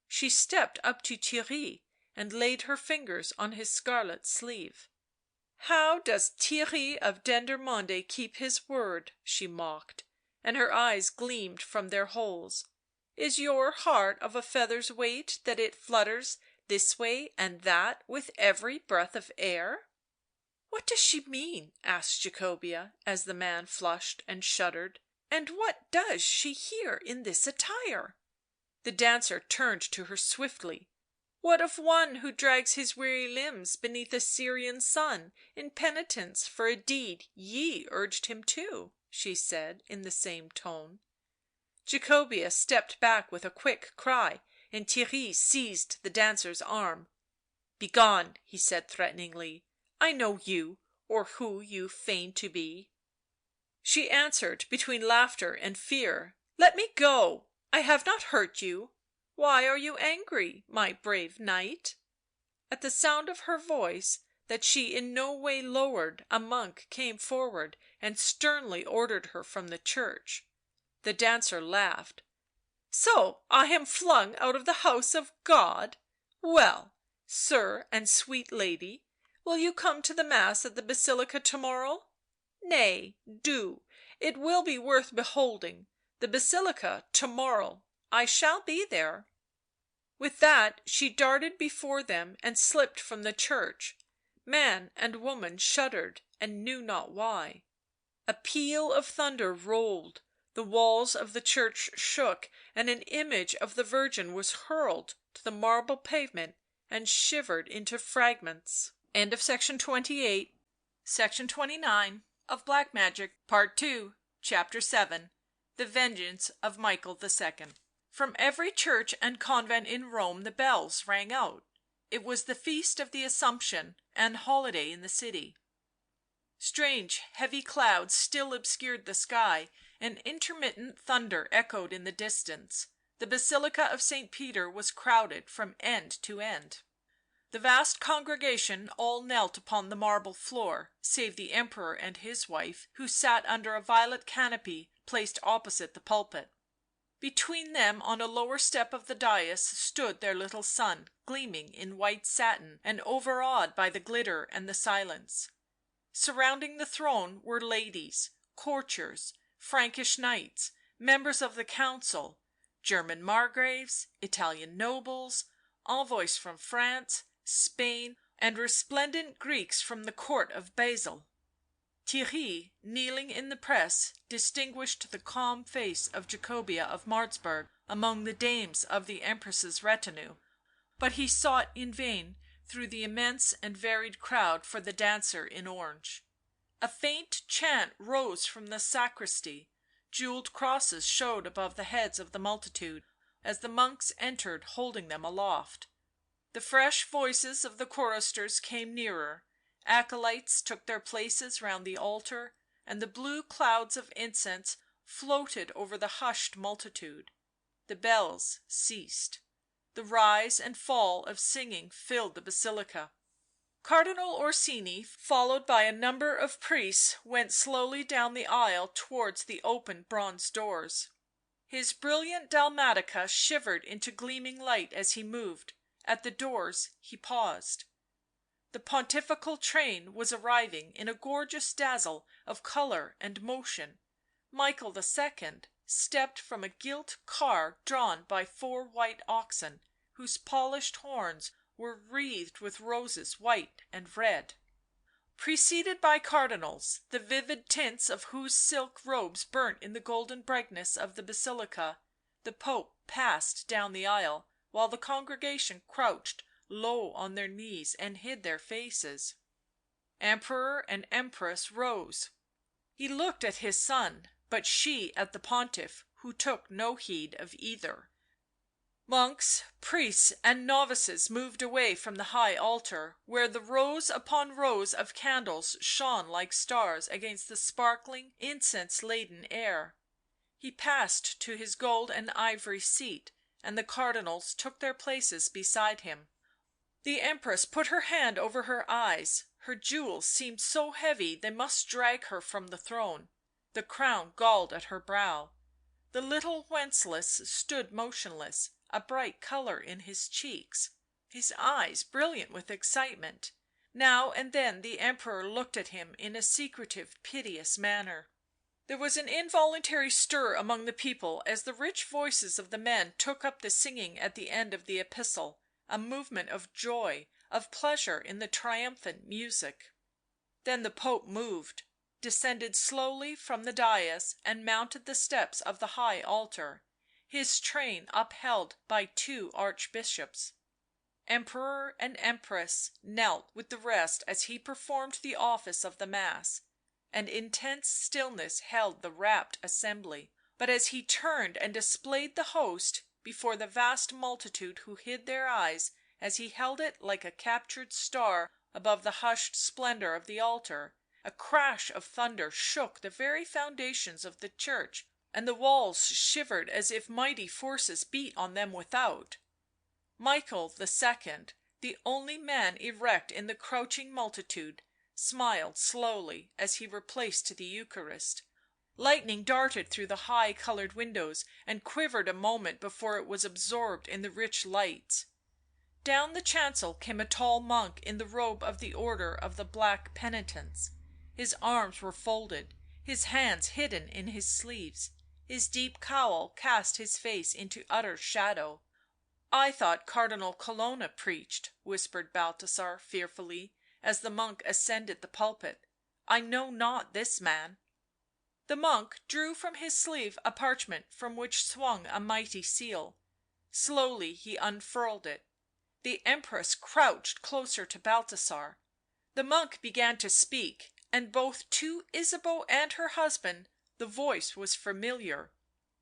She stepped up to Theirry and laid her fingers on his scarlet sleeve. " How does Theirry of Dendermonde keep his word?" she mocked, and her eyes gleamed from their holes. " Is your heart of a feather's weight that it flutters this way and that with every breath of air?" " What does she mean?" asked Jacobea, as the man flushed and shuddered. " And what does she here in this attire?" The dancer turned to her swiftly. " What of one who drags his weary limbs beneath a Syrian sun in penitence for a deed ye urged him to?" she said in the same tone. Jacobea stepped back with a quick cry, and Theirry seized the dancer's arm. " Begone," he said threateningly. " I know you, or who you feign to be." She answered between laughter and fear. " Let me go, I have not hurt you. Why are you angry, my brave knight?" At the sound of her voice, that she in no way lowered, a monk came forward and sternly ordered her from the church. The dancer laughed. " So I am flung out of the house of God? Well, sir and sweet lady, will you come to the mass at the Basilica to morrow? Nay, do, it will be worth beholding — the Basilica to morrow — I shall be there." With that she darted before them and slipped from the church. Man and woman shuddered and knew not why. A peal of thunder rolled, the walls of the church shook, and an image of the Virgin was hurled to the marble pavement and shivered into fragments. Section 29 of Black Magic, Part II, Chapter 7 The Vengeance of Michael II. From every church and convent in Rome the bells rang out. It was the feast of the Assumption and holiday in the city. Strange heavy clouds still obscured the sky, and intermittent thunder echoed in the distance. The Basilica of St. Peter was crowded from end to end. The vast congregation all knelt upon the marble floor, save the Emperor and his wife, who sat under a violet canopy placed opposite the pulpit. Between them on a lower step of the dais stood their little son, gleaming in white satin and overawed by the glitter and the silence. Surrounding the throne were ladies, courtiers, Frankish knights, members of the council, German margraves, Italian nobles, envoys from France, Spain, and resplendent Greeks from the court of Basil. Theirry, kneeling in the press, distinguished the calm face of Jacobea of Martzburg among the dames of the Empress's retinue, but he sought in vain through the immense and varied crowd for the dancer in orange. A faint chant rose from the sacristy, jewelled crosses showed above the heads of the multitude as the monks entered holding them aloft. The fresh voices of the choristers came nearer, acolytes took their places round the altar, and the blue clouds of incense floated over the hushed multitude. The bells ceased. The rise and fall of singing filled the basilica. Cardinal Orsini, followed by a number of priests, went slowly down the aisle towards the open bronze doors. His brilliant dalmatica shivered into gleaming light as he moved; at the doors he paused. The pontifical train was arriving in a gorgeous dazzle of colour and motion. Michael II stepped from a gilt car drawn by 4 white oxen, whose polished horns were wreathed with roses white and red. Preceded by cardinals, the vivid tints of whose silk robes burnt in the golden brightness of the basilica, the Pope passed down the aisle, while the congregation crouched low on their knees and hid their faces. Emperor and Empress rose. He looked at his son, but she at the Pontiff, who took no heed of either. Monks, priests and novices moved away from the high altar, where the rows upon rows of candles shone like stars against the sparkling, incense laden air. He passed to his gold and ivory seat, and the cardinals took their places beside him. The Empress put her hand over her eyes, her jewels seemed so heavy they must drag her from the throne; the crown galled at her brow. The little Wencelaus stood motionless, a bright colour in his cheeks, his eyes brilliant with excitement. Now and then the Emperor looked at him in a secretive, piteous manner. There was an involuntary stir among the people as the rich voices of the men took up the singing at the end of the epistle, a movement of joy, of pleasure in the triumphant music. Then the Pope moved, descended slowly from the dais and mounted the steps of the high altar, his train upheld by 2 archbishops. Emperor and Empress knelt with the rest as he performed the office of the mass, and intense stillness held the rapt assembly, but as he turned and displayed the host before the vast multitude who hid their eyes as he held it like a captured star above the hushed splendour of the altar, a crash of thunder shook the very foundations of the church, and the walls shivered as if mighty forces beat on them without. Michael II, the only man erect in the crouching multitude, smiled slowly as he replaced the Eucharist. Lightning darted through the high coloured windows and quivered a moment before it was absorbed in the rich lights. Down the chancel came a tall monk in the robe of the Order of the Black Penitents. His arms were folded, his hands hidden in his sleeves, his deep cowl cast his face into utter shadow. " I thought Cardinal Colonna preached," whispered Balthasar fearfully, as the monk ascended the pulpit. " I know not this man." The monk drew from his sleeve a parchment from which swung a mighty seal. Slowly he unfurled it. The Empress crouched closer to Balthasar. The monk began to speak, and both to Ysabeau and her husband the voice was familiar,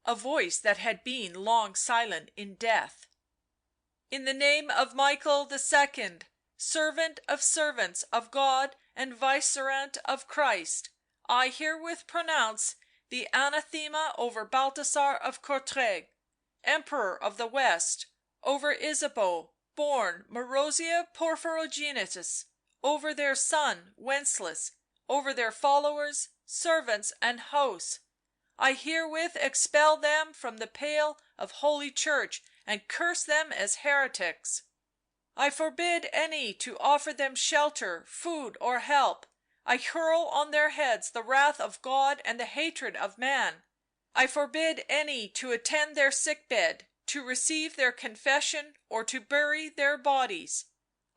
a voice that had been long silent in death. In the name of Michael II, servant of servants of God and vicegerent of Christ, I herewith pronounce the anathema over Balthasar of Courtrai, Emperor of the West, over Ysabeau, born Marozia Porphyrogenitus, over their son Wenceslas, over their followers, servants and hosts. I herewith expel them from the pale of Holy Church and curse them as heretics. I forbid any to offer them shelter, food or help. I hurl on their heads the wrath of God and the hatred of man. I forbid any to attend their sickbed, to receive their confession or to bury their bodies.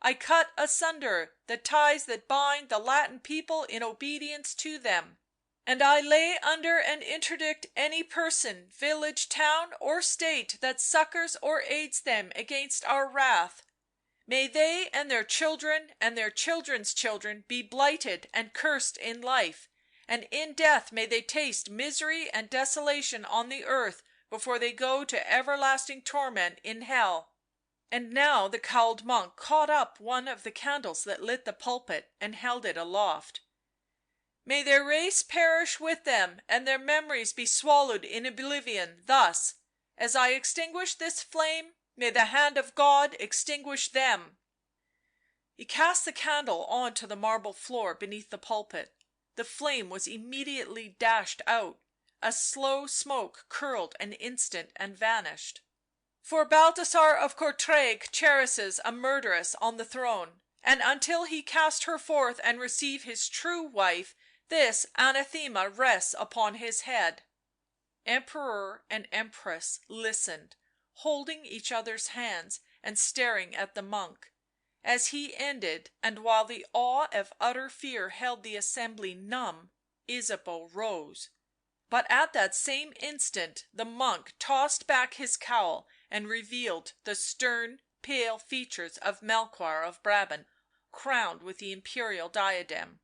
I cut asunder the ties that bind the Latin people in obedience to them. And I lay under an interdict any person, village, town or state that succours or aids them against our wrath. May they and their children and their children's children be blighted and cursed in life, and in death may they taste misery and desolation on the earth before they go to everlasting torment in hell." And now the cowled monk caught up one of the candles that lit the pulpit and held it aloft. "May their race perish with them and their memories be swallowed in oblivion, thus, as I extinguish this flame, may the hand of God extinguish them." He cast the candle on to the marble floor beneath the pulpit. The flame was immediately dashed out, a slow smoke curled an instant and vanished. "For Balthasar of Courtrai cherishes a murderess on the throne, and until he cast her forth and receive his true wife, this anathema rests upon his head." Emperor and Empress listened, holding each other's hands and staring at the monk. As he ended, and while the awe of utter fear held the assembly numb, Ysabeau rose. But at that same instant the monk tossed back his cowl and revealed the stern, pale features of Melchoir of Brabant, crowned with the imperial diadem.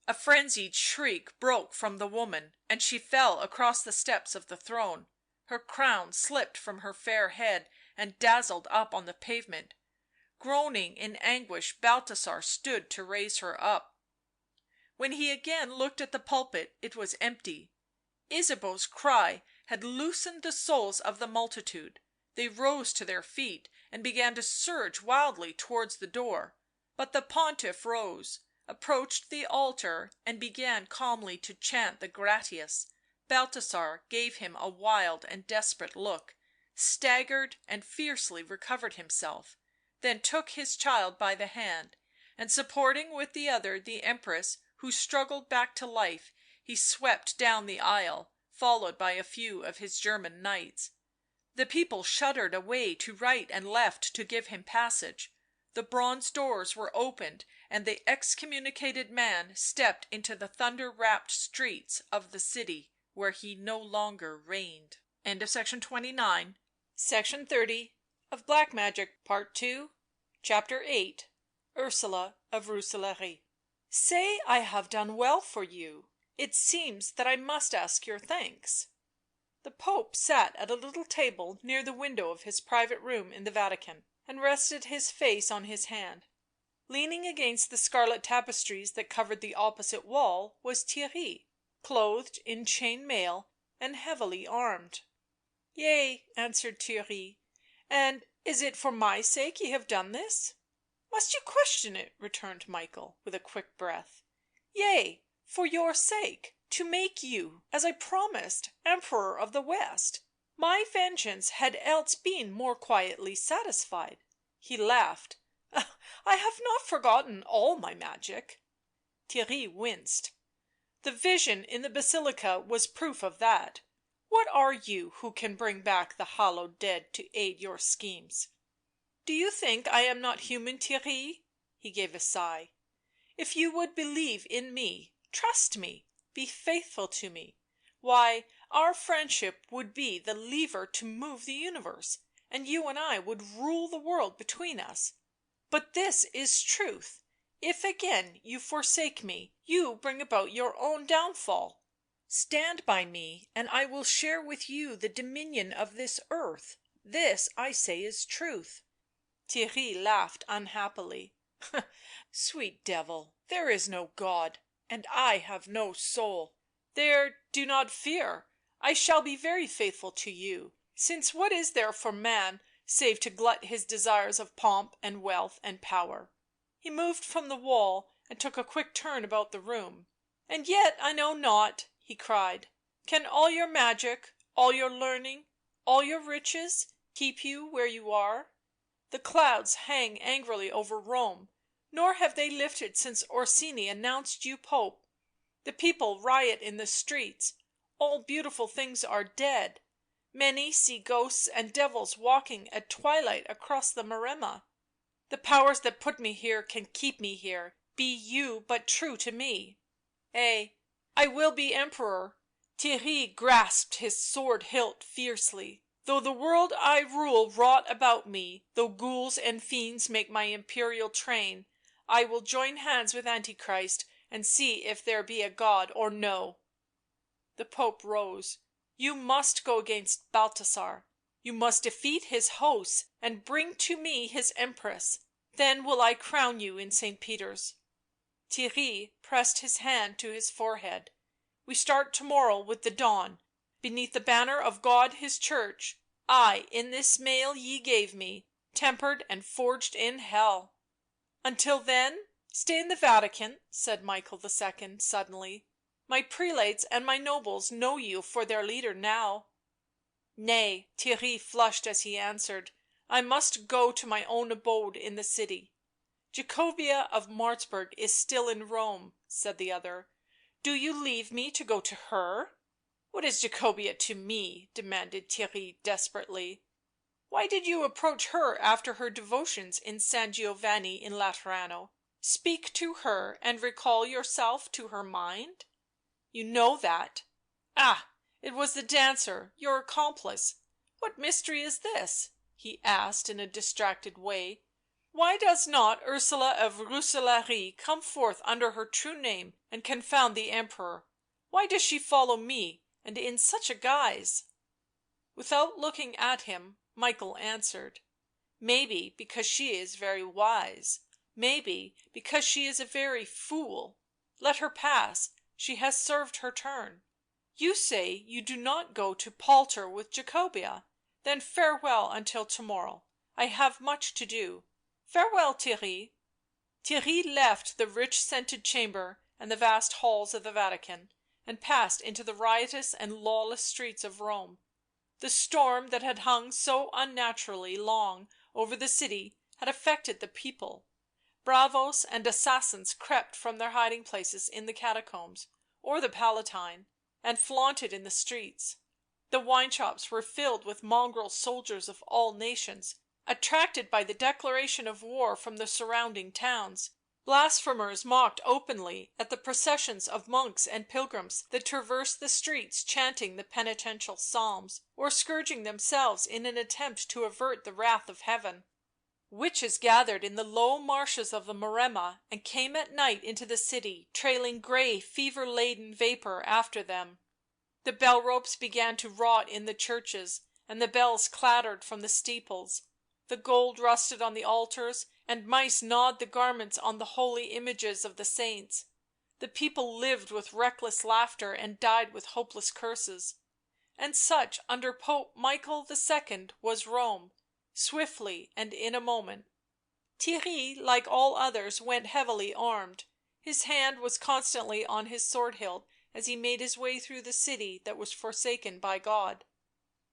A frenzied shriek broke from the woman, and she fell across the steps of the throne. Her crown slipped from her fair head and dazzled up on the pavement. Groaning in anguish, Balthasar stood to raise her up. When he again looked at the pulpit it was empty. Ysabeau's cry had loosened the souls of the multitude; they rose to their feet and began to surge wildly towards the door. But the Pontiff rose, approached the altar and began calmly to chant the Gratias. Balthasar gave him a wild and desperate look, staggered and fiercely recovered himself, then took his child by the hand, and supporting with the other the Empress, who struggled back to life, He swept down the aisle, followed by a few of his German knights. The people shuddered away to right and left to give him passage; the bronze doors were opened and the excommunicated man stepped into the thunder wrapped streets of the city where he no longer reigned. Section 30 of Black Magic, Part 2, Chapter 8, Ursula of Rooselaare. Say I have done well for you. It seems that I must ask your thanks. The Pope sat at a little table near the window of his private room in the Vatican, and rested his face on his hand. Leaning against the scarlet tapestries that covered the opposite wall was Theirry, clothed in chain mail and heavily armed. " Yea," answered Theirry, " and is it for my sake ye have done this?" " Must you question it?" returned Michael, with a quick breath. " Yea, for your sake, to make you, as I promised, Emperor of the West. My vengeance had else been more quietly satisfied." He laughed. " I have not forgotten all my magic." Theirry winced. " The vision in the Basilica was proof of that. What are you who can bring back the hallowed dead to aid your schemes?" " Do you think I am not human, Theirry?" He gave a sigh. " If you would believe in me, trust me, be faithful to me, why, our friendship would be the lever to move the universe, and you and I would rule the world between us. But this is truth, if again you forsake me you bring about your own downfall. Stand by me and I will share with you the dominion of this earth — this I say is truth." Theirry laughed unhappily. " Sweet devil, there is no God, and I have no soul. There, do not fear, I shall be very faithful to you, since what is there for man save to glut his desires of pomp and wealth and power?" He moved from the wall and took a quick turn about the room. " And yet I know not," he cried. " Can all your magic, all your learning, all your riches keep you where you are? The clouds hang angrily over Rome, nor have they lifted since Orsini announced you Pope. The people riot in the streets, all beautiful things are dead, many see ghosts and devils walking at twilight across the Maremma. The powers that put me here can keep me here, be you but true to me. Ay, I will be Emperor." Theirry grasped his sword hilt fiercely. " Though the world I rule rot about me, though ghouls and fiends make my imperial train, I will join hands with Antichrist and see if there be a God or no." The Pope rose. " You must go against Balthasar, you must defeat his hosts and bring to me his Empress, then will I crown you in St. Peter's." Theirry pressed his hand to his forehead. " We start to morrow with the dawn, beneath the banner of God His Church, I in this mail ye gave me, tempered and forged in Hell." " Until then stay in the Vatican," said Michael II. suddenly. " My prelates and my nobles know you for their leader now." " Nay," Theirry flushed as he answered. " I must go to my own abode in the city." " Jacobea of Martzburg is still in Rome," said the other. " Do you leave me to go to her?" " What is Jacobea to me?" demanded Theirry desperately. " Why did you approach her after her devotions in San Giovanni in Laterano? Speak to her and recall yourself to her mind? You know that. Ah, it was the dancer, your accomplice. What mystery is this?" he asked in a distracted way. " Why does not Ursula of Rooselaare come forth under her true name and confound the Emperor? Why does she follow me, and in such a guise?" Without looking at him Michael answered. " Maybe because she is very wise, maybe because she is a very fool. Let her pass, she has served her turn. You say you do not go to palter with Jacobea, then farewell until to morrow, I have much to do. Farewell, Theirry." Theirry left the rich scented chamber and the vast halls of the Vatican, and passed into the riotous and lawless streets of Rome. The storm that had hung so unnaturally long over the city had affected the people; bravos and assassins crept from their hiding places in the catacombs, or the Palatine, and flaunted in the streets. The wine shops were filled with mongrel soldiers of all nations, attracted by the declaration of war from the surrounding towns. Blasphemers mocked openly at the processions of monks and pilgrims that traversed the streets chanting the penitential psalms, or scourging themselves in an attempt to avert the wrath of heaven. Witches gathered in the low marshes of the Maremma and came at night into the city, trailing grey fever-laden vapour after them. The bell ropes began to rot in the churches, and the bells clattered from the steeples. The gold rusted on the altars, and mice gnawed the garments on the holy images of the saints. The people lived with reckless laughter and died with hopeless curses. And such, under Pope Michael II, was Rome, swiftly and in a moment. Theirry, like all others, went heavily armed. His hand was constantly on his sword hilt as he made his way through the city that was forsaken by God.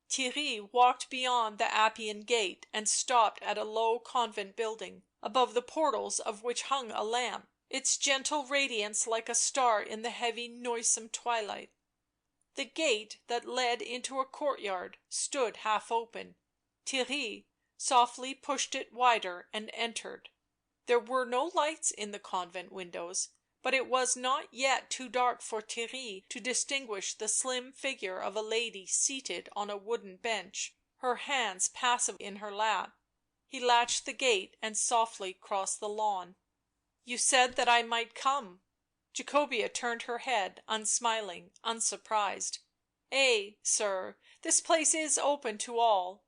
Theirry walked beyond the Appian Gate and stopped at a low convent building, above the portals of which hung a lamp, its gentle radiance like a star in the heavy noisome twilight. The gate that led into a courtyard stood half open. Theirry softly pushed it wider and entered. There were no lights in the convent windows, but it was not yet too dark for Theirry to distinguish the slim figure of a lady seated on a wooden bench, her hands passive in her lap. He latched the gate and softly crossed the lawn. " You said that I might come." Jacobea turned her head, unsmiling, unsurprised. " Ay, sir, this place is open to all."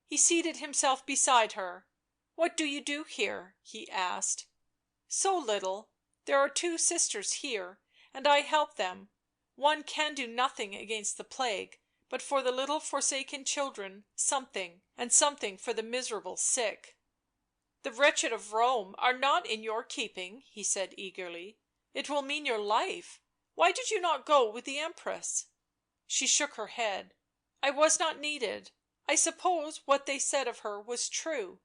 He seated himself beside her. " What do you do here?" he asked. " So little. There are 2 sisters here, and I help them. One can do nothing against the plague, but for the little forsaken children something, and something for the miserable sick." " The wretched of Rome are not in your keeping," he said eagerly. " It will mean your life. Why did you not go with the Empress?" She shook her head. " I was not needed. I suppose what they said of her was true.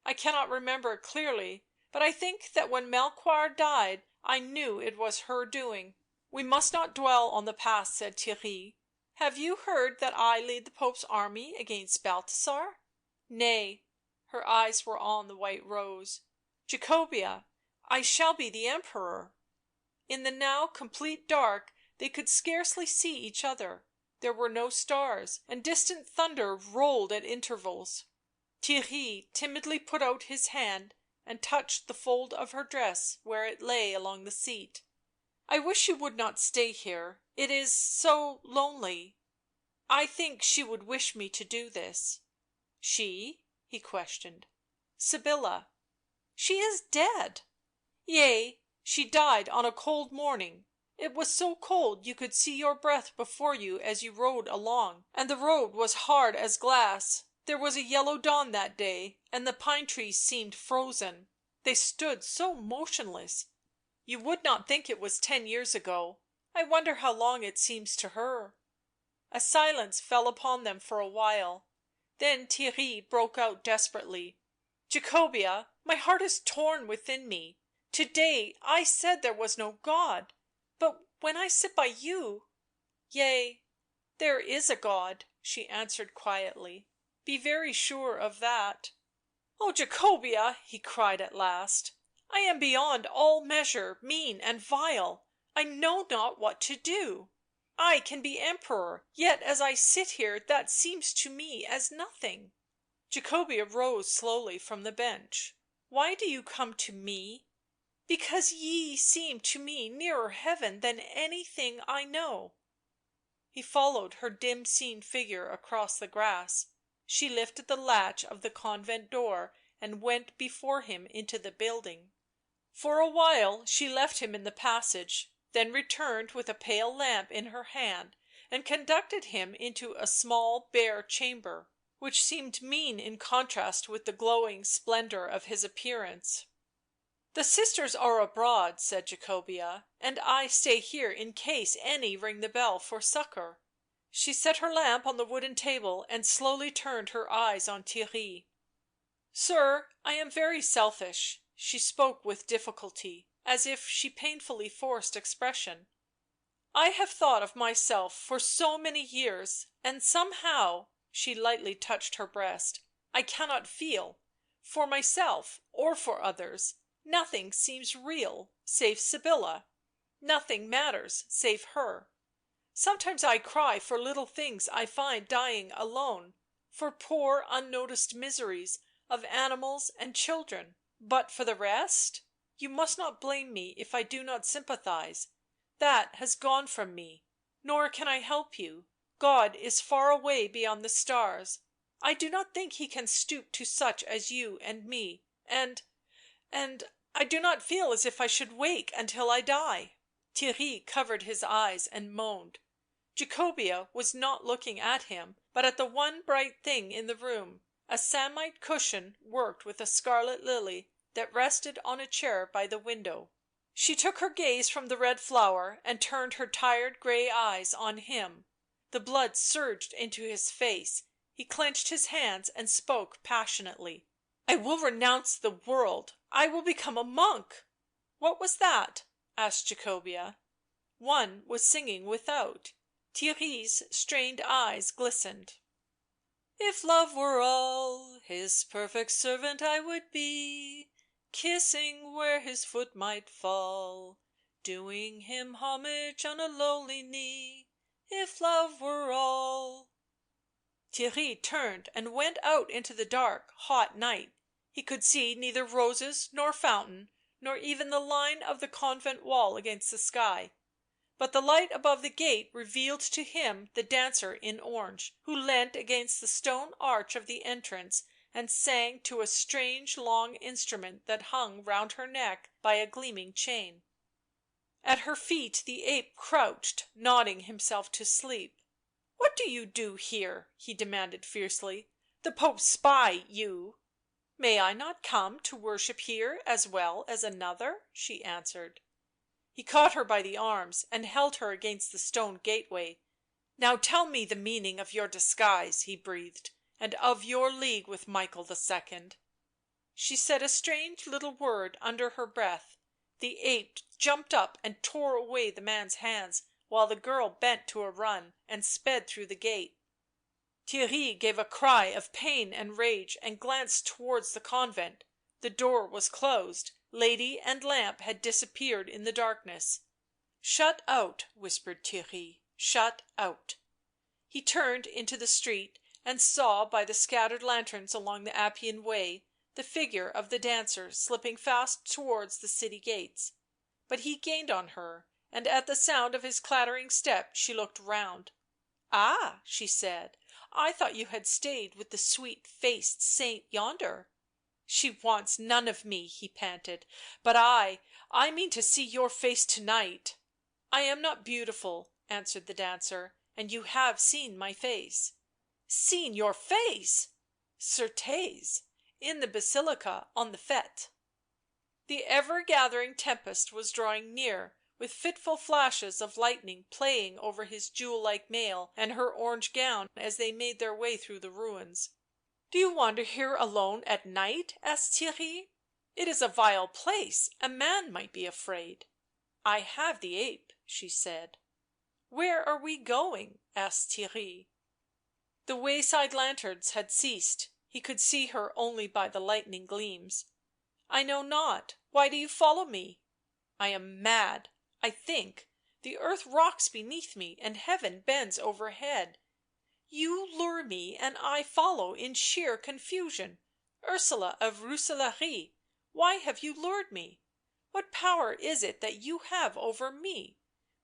I cannot remember it clearly, but I think that when Melchoir died I knew it was her doing." " We must not dwell on the past," said Theirry. " Have you heard that I lead the Pope's army against Balthasar?" " Nay." Her eyes were on the white rose. " Jacobea, I shall be the Emperor." In the now complete dark they could scarcely see each other; there were no stars, and distant thunder rolled at intervals. Theirry timidly put out his hand and touched the fold of her dress where it lay along the seat. " I wish you would not stay here — it is so lonely — I think she would wish me to do this." " She?" he questioned. " Sybilla." " She is dead." " Yea, she died on a cold morning. It was so cold you could see your breath before you as you rode along, and the road was hard as glass. There was a yellow dawn that day, and the pine trees seemed frozen — they stood so motionless. You would not think it was 10 years ago. I wonder how long it seems to her." A silence fell upon them for a while. Then Theirry broke out desperately. " Jacobea, my heart is torn within me. To day I said there was no God, but when I sit by you "" Yea, there is a God," she answered quietly. " Be very sure of that." " Oh, Jacobea," he cried at last. " I am beyond all measure mean and vile. I know not what to do. I can be Emperor, yet as I sit here that seems to me as nothing." Jacobea rose slowly from the bench. " Why do you come to me?" " Because ye seem to me nearer heaven than anything I know." He followed her dim seen figure across the grass. She lifted the latch of the convent door and went before him into the building. For a while she left him in the passage, then returned with a pale lamp in her hand and conducted him into a small bare chamber, which seemed mean in contrast with the glowing splendour of his appearance. " The sisters are abroad," said Jacobea, " and I stay here in case any ring the bell for succour." She set her lamp on the wooden table and slowly turned her eyes on Theirry. " Sir, I am very selfish." She spoke with difficulty, as if she painfully forced expression. I have thought of myself for so many years, and somehow," she lightly touched her breast, " I cannot feel — for myself or for others — nothing seems real save Sybilla — nothing matters save her. Sometimes I cry for little things I find dying alone, for poor unnoticed miseries of animals and children, but for the rest — you must not blame me if I do not sympathise — that has gone from me, nor can I help you — God is far away beyond the stars — I do not think He can stoop to such as you and me — and I do not feel as if I should wake until I die." Theirry covered his eyes and moaned. Jacobea was not looking at him, but at the one bright thing in the room, a samite cushion worked with a scarlet lily that rested on a chair by the window. She took her gaze from the red flower and turned her tired grey eyes on him. The blood surged into his face, he clenched his hands and spoke passionately. " I will renounce the world — I will become a monk." " What was that?" asked Jacobea. One was singing without. Theirry's strained eyes glistened. " If love were all, His perfect servant I would be, Kissing where His foot might fall, Doing Him homage on a lowly knee. If love were all." Theirry turned and went out into the dark, hot night. He could see neither roses nor fountain, nor even the line of the convent wall against the sky, but the light above the gate revealed to him the dancer in orange, who leant against the stone arch of the entrance and sang to a strange long instrument that hung round her neck by a gleaming chain. At her feet the ape crouched, nodding himself to sleep. " What do you here?" he demanded fiercely. " The Pope's spy, you." " May I not come to worship here as well as another?" she answered. He caught her by the arms and held her against the stone gateway. " Now tell me the meaning of your disguise," he breathed, " and of your league with Michael II." She said a strange little word under her breath. The ape jumped up and tore away the man's hands, while the girl bent to a run and sped through the gate. Theirry gave a cry of pain and rage and glanced towards the convent. The door was closed, lady and lamp had disappeared in the darkness. " Shut out," whispered Theirry. " Shut out." He turned into the street and saw by the scattered lanterns along the Appian Way the figure of the dancer slipping fast towards the city gates. But he gained on her, and at the sound of his clattering step she looked round. " Ah!" she said. " I thought you had stayed with the sweet faced saint yonder." " She wants none of me," he panted. " But I mean to see your face to night." " I am not beautiful," answered the dancer, " and you have seen my face." " Seen your face!" " Certes, in the Basilica on the Fete." The ever gathering tempest was drawing near, with fitful flashes of lightning playing over his jewel like mail and her orange gown as they made their way through the ruins. " Do you wander here alone at night?" asked Theirry. " It is a vile place, a man might be afraid." " I have the ape," she said. " Where are we going?" asked Theirry. The wayside lanterns had ceased, he could see her only by the lightning gleams. " I know not — why do you follow me?" " I am mad, I think — the earth rocks beneath me and heaven bends overhead. You lure me and I follow in sheer confusion. Ursula of Rooselaare, why have you lured me? What power is it that you have over me?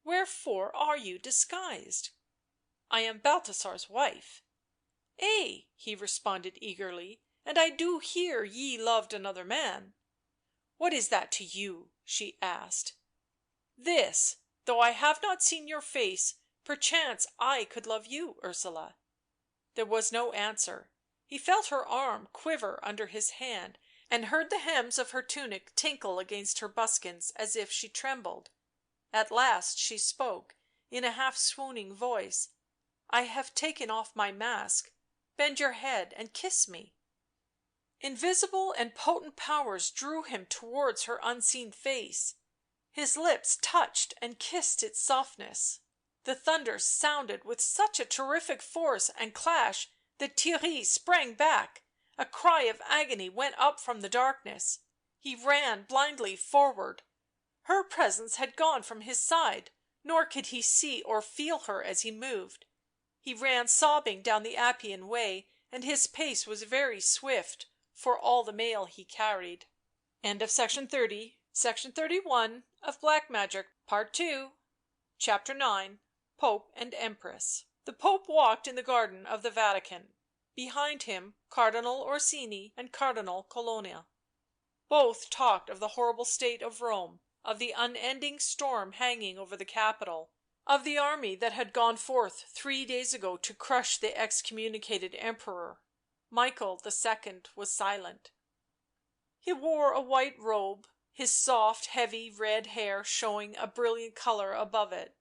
Wherefore are you disguised?" " I am Balthasar's wife." " Ay," he responded eagerly, " and I do hear ye loved another man." " What is that to you?" she asked. " This — though I have not seen your face, perchance I could love you, Ursula." There was no answer. He felt her arm quiver under his hand, and heard the hems of her tunic tinkle against her buskins as if she trembled. At last she spoke, in a half swooning voice. " I have taken off my mask — bend your head and kiss me." Invisible and potent powers drew him towards her unseen face. His lips touched and kissed its softness. The thunder sounded with such a terrific force and clash that Theirry sprang back. A cry of agony went up from the darkness. He ran blindly forward. Her presence had gone from his side, nor could he see or feel her as he moved. He ran sobbing down the Appian Way, and his pace was very swift for all the mail he carried. Section 31 of Black Magic, Part 2, Chapter 9, Pope and Empress. The Pope walked in the garden of the Vatican. Behind him Cardinal Orsini and Cardinal Colonna. Both talked of the horrible state of Rome, of the unending storm hanging over the capital, of the army that had gone forth 3 days ago to crush the excommunicated Emperor. Michael II was silent. He wore a white robe, his soft, heavy red hair showing a brilliant colour above it.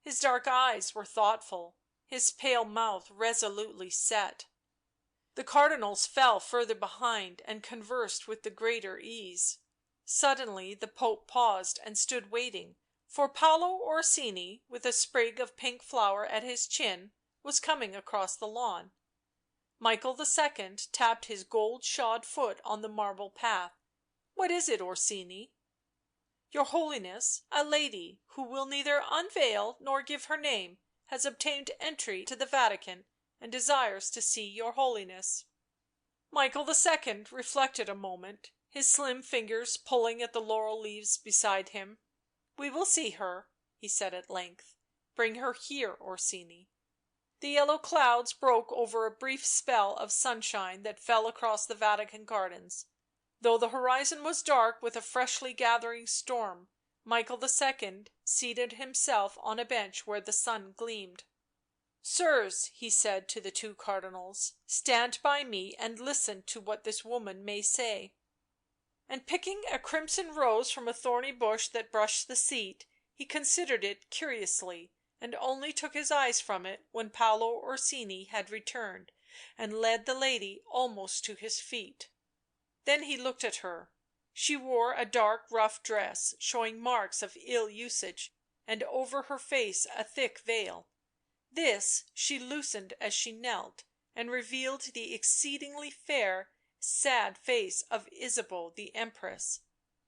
His dark eyes were thoughtful, his pale mouth resolutely set. The cardinals fell further behind and conversed with the greater ease. Suddenly the Pope paused and stood waiting, for Paolo Orsini, with a sprig of pink flower at his chin, was coming across the lawn. Michael II tapped his gold-shod foot on the marble path. " What is it, Orsini?" " Your Holiness, a lady, who will neither unveil nor give her name, has obtained entry to the Vatican and desires to see your Holiness." Michael II reflected a moment, his slim fingers pulling at the laurel leaves beside him. " We will see her," he said at length. " Bring her here, Orsini." The yellow clouds broke over a brief spell of sunshine that fell across the Vatican gardens. Though the horizon was dark with a freshly gathering storm, Michael II seated himself on a bench where the sun gleamed. " Sirs," he said to the 2 cardinals, " stand by me and listen to what this woman may say." And picking a crimson rose from a thorny bush that brushed the seat, he considered it curiously, and only took his eyes from it when Paolo Orsini had returned and led the lady almost to his feet. Then he looked at her. She wore a dark rough dress, showing marks of ill usage, and over her face a thick veil. This she loosened as she knelt, and revealed the exceedingly fair, sad face of Ysabeau the Empress.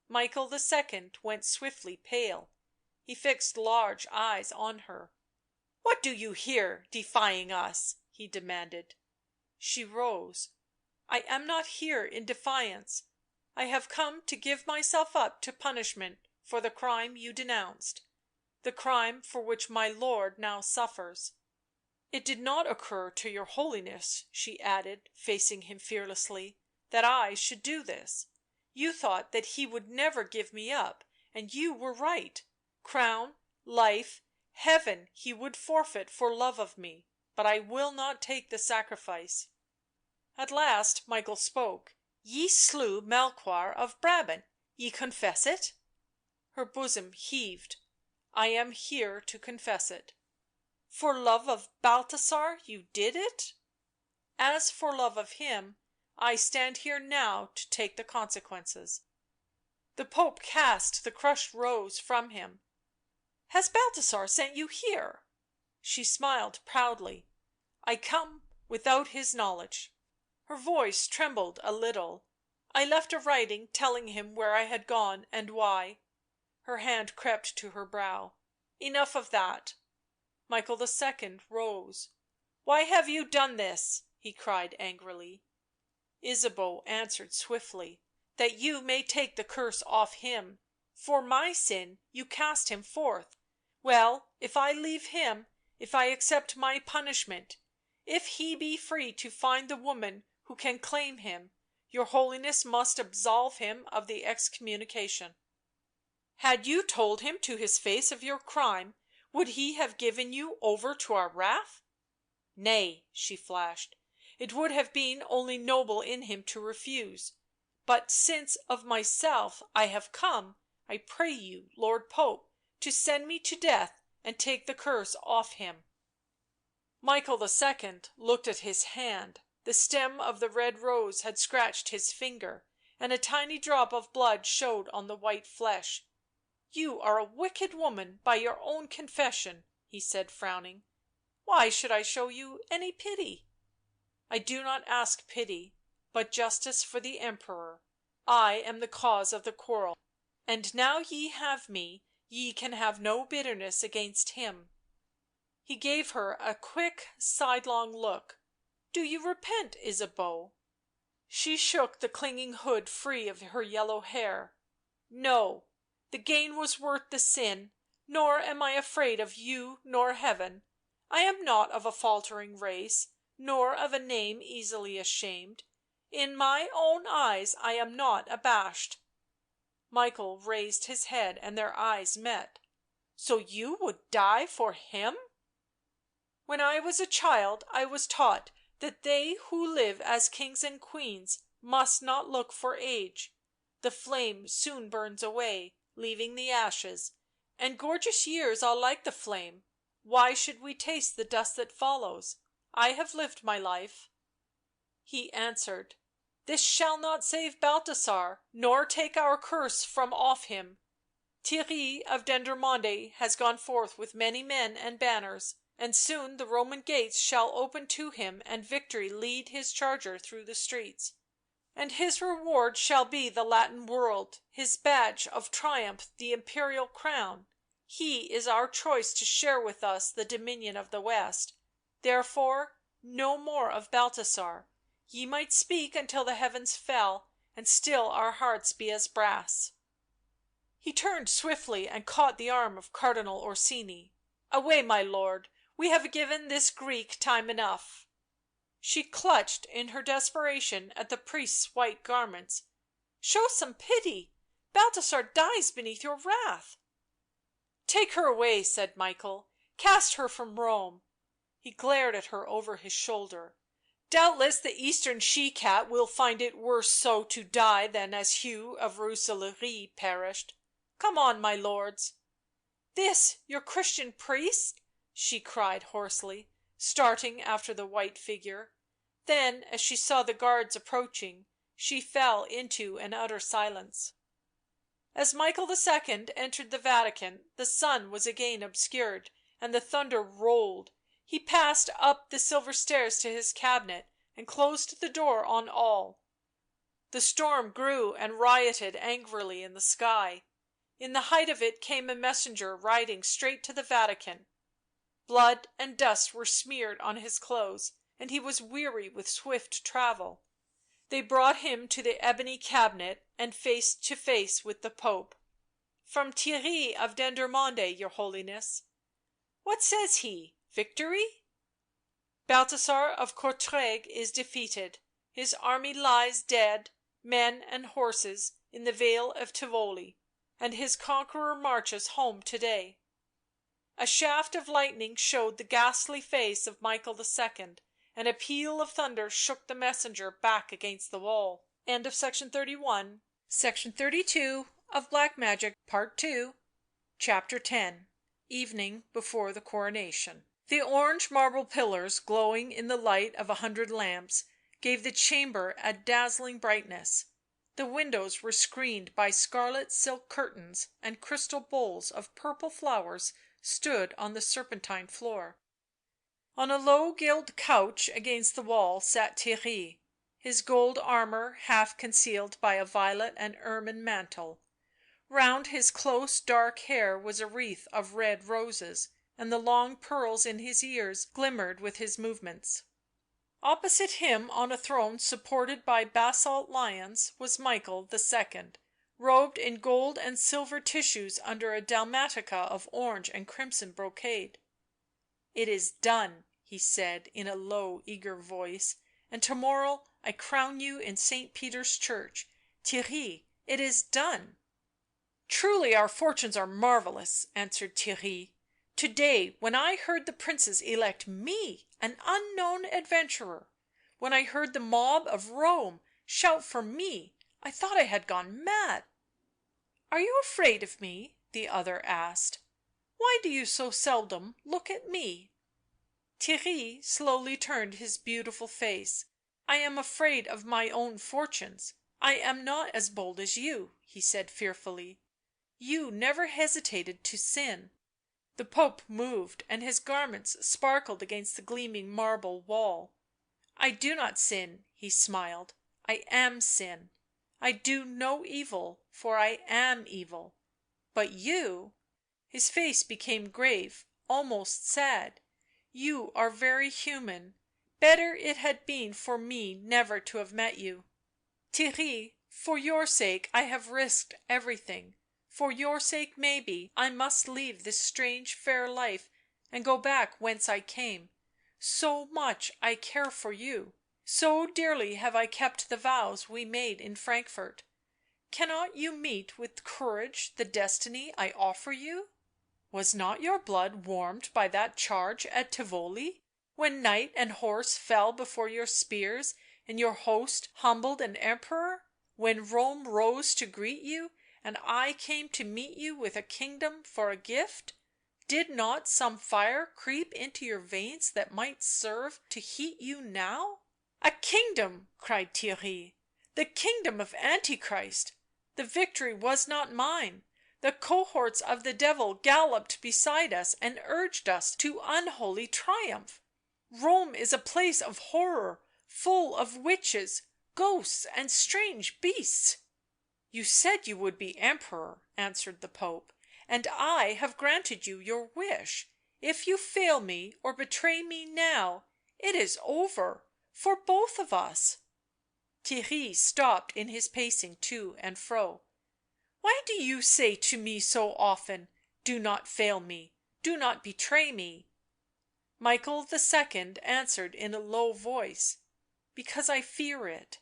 Michael II went swiftly pale; he fixed large eyes on her. " What do you here, defying us?" he demanded. She rose. " I am not here in defiance. I have come to give myself up to punishment for the crime you denounced, the crime for which my lord now suffers. It did not occur to your Holiness," she added, facing him fearlessly, " that I should do this. You thought that he would never give me up, and you were right. Crown, life, heaven he would forfeit for love of me, but I will not take the sacrifice." At last Michael spoke. " Ye slew Melchoir of Brabant — ye confess it?" Her bosom heaved. " I am here to confess it." " For love of Balthasar you did it?" " As for love of him I stand here now to take the consequences." The Pope cast the crushed rose from him. " Has Balthasar sent you here?" She smiled proudly. " I come without his knowledge." Her voice trembled a little. " I left a writing telling him where I had gone and why." Her hand crept to her brow. " Enough of that." Michael II rose. " Why have you done this?" he cried angrily. Ysabeau answered swiftly. " That you may take the curse off him. For my sin you cast him forth. Well, if I leave him, if I accept my punishment, if he be free to find the woman who can claim him, your Holiness must absolve him of the excommunication." " Had you told him to his face of your crime, would he have given you over to our wrath?" " Nay," she flashed. " It would have been only noble in him to refuse. But since of myself I have come, I pray you, Lord Pope, to send me to death and take the curse off him." Michael II looked at his hand. The stem of the red rose had scratched his finger, and a tiny drop of blood showed on the white flesh. You are a wicked woman by your own confession," he said, frowning. " Why should I show you any pity?" " I do not ask pity, but justice for the Emperor. I am the cause of the quarrel, and now ye have me ye can have no bitterness against him." He gave her a quick sidelong look. " Do you repent, Ysabeau?" She shook the clinging hood free of her yellow hair. " No, the gain was worth the sin, nor am I afraid of you nor Heaven. I am not of a faltering race, nor of a name easily ashamed. In my own eyes I am not abashed." Michael raised his head and their eyes met. " So you would die for him?" " When I was a child I was taught that they who live as kings and queens must not look for age. The flame soon burns away, leaving the ashes, and gorgeous years are like the flame — why should we taste the dust that follows? I have lived my life." He answered: " This shall not save Balthasar nor take our curse from off him. Theirry of Dendermonde has gone forth with many men and banners, and soon the Roman gates shall open to him and victory lead his charger through the streets. And his reward shall be the Latin world, his badge of triumph the Imperial crown. He is our choice to share with us the dominion of the West. Therefore no more of Balthasar. Ye might speak until the heavens fell, and still our hearts be as brass." He turned swiftly and caught the arm of Cardinal Orsini. " Away, my lord, we have given this Greek time enough." She clutched in her desperation at the priest's white garments. " Show some pity — Balthasar dies beneath your wrath." " Take her away," said Michael. " Cast her from Rome." He glared at her over his shoulder. " Doubtless the Eastern she cat will find it worse so to die than as Hugh of Rooselaare perished. Come on, my lords." " This your Christian priest?" she cried hoarsely, starting after the white figure; then, as she saw the guards approaching, she fell into an utter silence. As Michael II entered the Vatican the sun was again obscured, and the thunder rolled; he passed up the silver stairs to his cabinet and closed the door on all. The storm grew and rioted angrily in the sky. In the height of it came a messenger riding straight to the Vatican. Blood and dust were smeared on his clothes, and he was weary with swift travel. They brought him to the ebony cabinet and face to face with the Pope. " From Theirry of Dendermonde, your Holiness." " What says he? Victory?" " Balthasar of Courtrai is defeated; his army lies dead, men and horses, in the Vale of Tivoli, and his conqueror marches home to day." A shaft of lightning showed the ghastly face of Michael II, and a peal of thunder shook the messenger back against the wall. Section 32 of Black Magic, Part II, Chapter 10 Evening before the Coronation. The orange marble pillars, glowing in the light of 100 lamps, gave the chamber a dazzling brightness; the windows were screened by scarlet silk curtains, and crystal bowls of purple flowers stood on the serpentine floor. On a low gilt couch against the wall sat Theirry, his gold armour half concealed by a violet and ermine mantle; round his close dark hair was a wreath of red roses, and the long pearls in his ears glimmered with his movements. Opposite him, on a throne supported by basalt lions, was Michael II, robed in gold and silver tissues under a dalmatica of orange and crimson brocade. " It is done," he said in a low eager voice, " and to morrow I crown you in St. Peter's Church. Theirry, it is done." " Truly our fortunes are marvellous," answered Theirry. " To day, when I heard the princes elect me, an unknown adventurer, when I heard the mob of Rome shout for me, I thought I had gone mad." " Are you afraid of me?" the other asked. " Why do you so seldom look at me?" Theirry slowly turned his beautiful face. " I am afraid of my own fortunes — I am not as bold as you," he said fearfully. You never hesitated to sin." The Pope moved, and his garments sparkled against the gleaming marble wall. " I do not sin," he smiled. " I am sin. I do no evil, for I am evil. But you "— his face became grave, almost sad —" you are very human. Better it had been for me never to have met you. Theirry, for your sake I have risked everything — for your sake, maybe, I must leave this strange fair life and go back whence I came — so much I care for you, so dearly have I kept the vows we made in Frankfort. Cannot you meet with courage the destiny I offer you? Was not your blood warmed by that charge at Tivoli, when knight and horse fell before your spears and your host humbled an Emperor, when Rome rose to greet you, and I came to meet you with a kingdom for a gift? Did not some fire creep into your veins that might serve to heat you now?" " A kingdom !" cried Theirry. " The kingdom of Antichrist! The victory was not mine. The cohorts of the Devil galloped beside us and urged us to unholy triumph. Rome is a place of horror, full of witches, ghosts and strange beasts." " You said you would be Emperor," answered the Pope, " and I have granted you your wish. If you fail me or betray me now, it is over — for both of us." Theirry stopped in his pacing to and fro. " Why do you say to me so often, ' Do not fail me, do not betray me'?" Michael II answered in a low voice: " Because I fear it."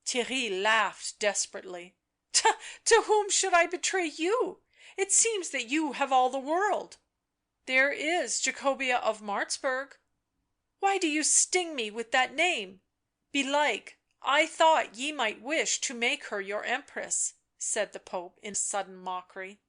Theirry laughed desperately. " To whom should I betray you? It seems that you have all the world." " There is Jacobea of Martzburg." " Why do you sting me with that name? Belike I thought ye might wish to make her your Empress," said the Pope in sudden mockery.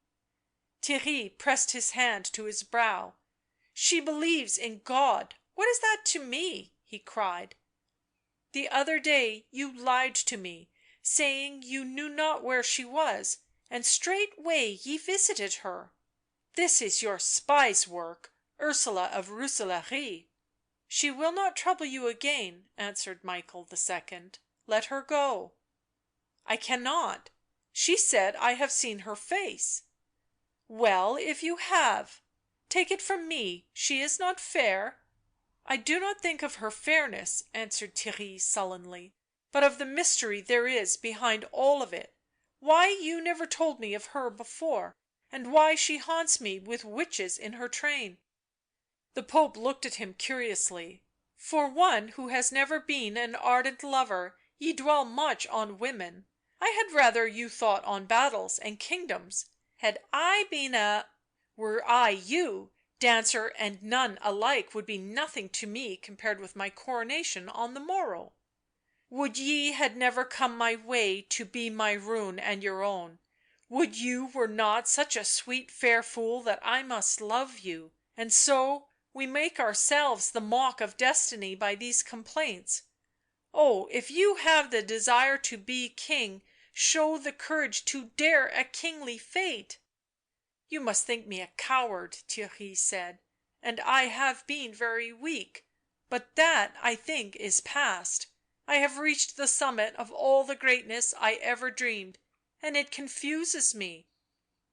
Theirry pressed his hand to his brow. " She believes in God — what is that to me?" he cried. " The other day you lied to me, saying you knew not where she was, and straightway ye visited her. This is your spy's work, Ursula of Rooselaare." " She will not trouble you again," answered Michael II. " Let her go." " I cannot — she said I have seen her face." " Well, if you have. Take it from me, she is not fair." " I do not think of her fairness," answered Theirry sullenly, " but of the mystery there is behind all of it — why you never told me of her before, and why she haunts me with witches in her train." The Pope looked at him curiously. " For one who has never been an ardent lover ye dwell much on women. I had rather you thought on battles and kingdoms. Had I been a — were I you, dancer and nun alike would be nothing to me compared with my coronation on the morrow. Would ye had never come my way to be my ruin and your own — would you were not such a sweet fair fool that I must love you, and so we make ourselves the mock of destiny by these complaints. Oh, if you have the desire to be king, show the courage to dare a kingly fate." " You must think me a coward," Theirry said, " and I have been very weak — but that, I think, is past. I have reached the summit of all the greatness I ever dreamed, and it confuses me.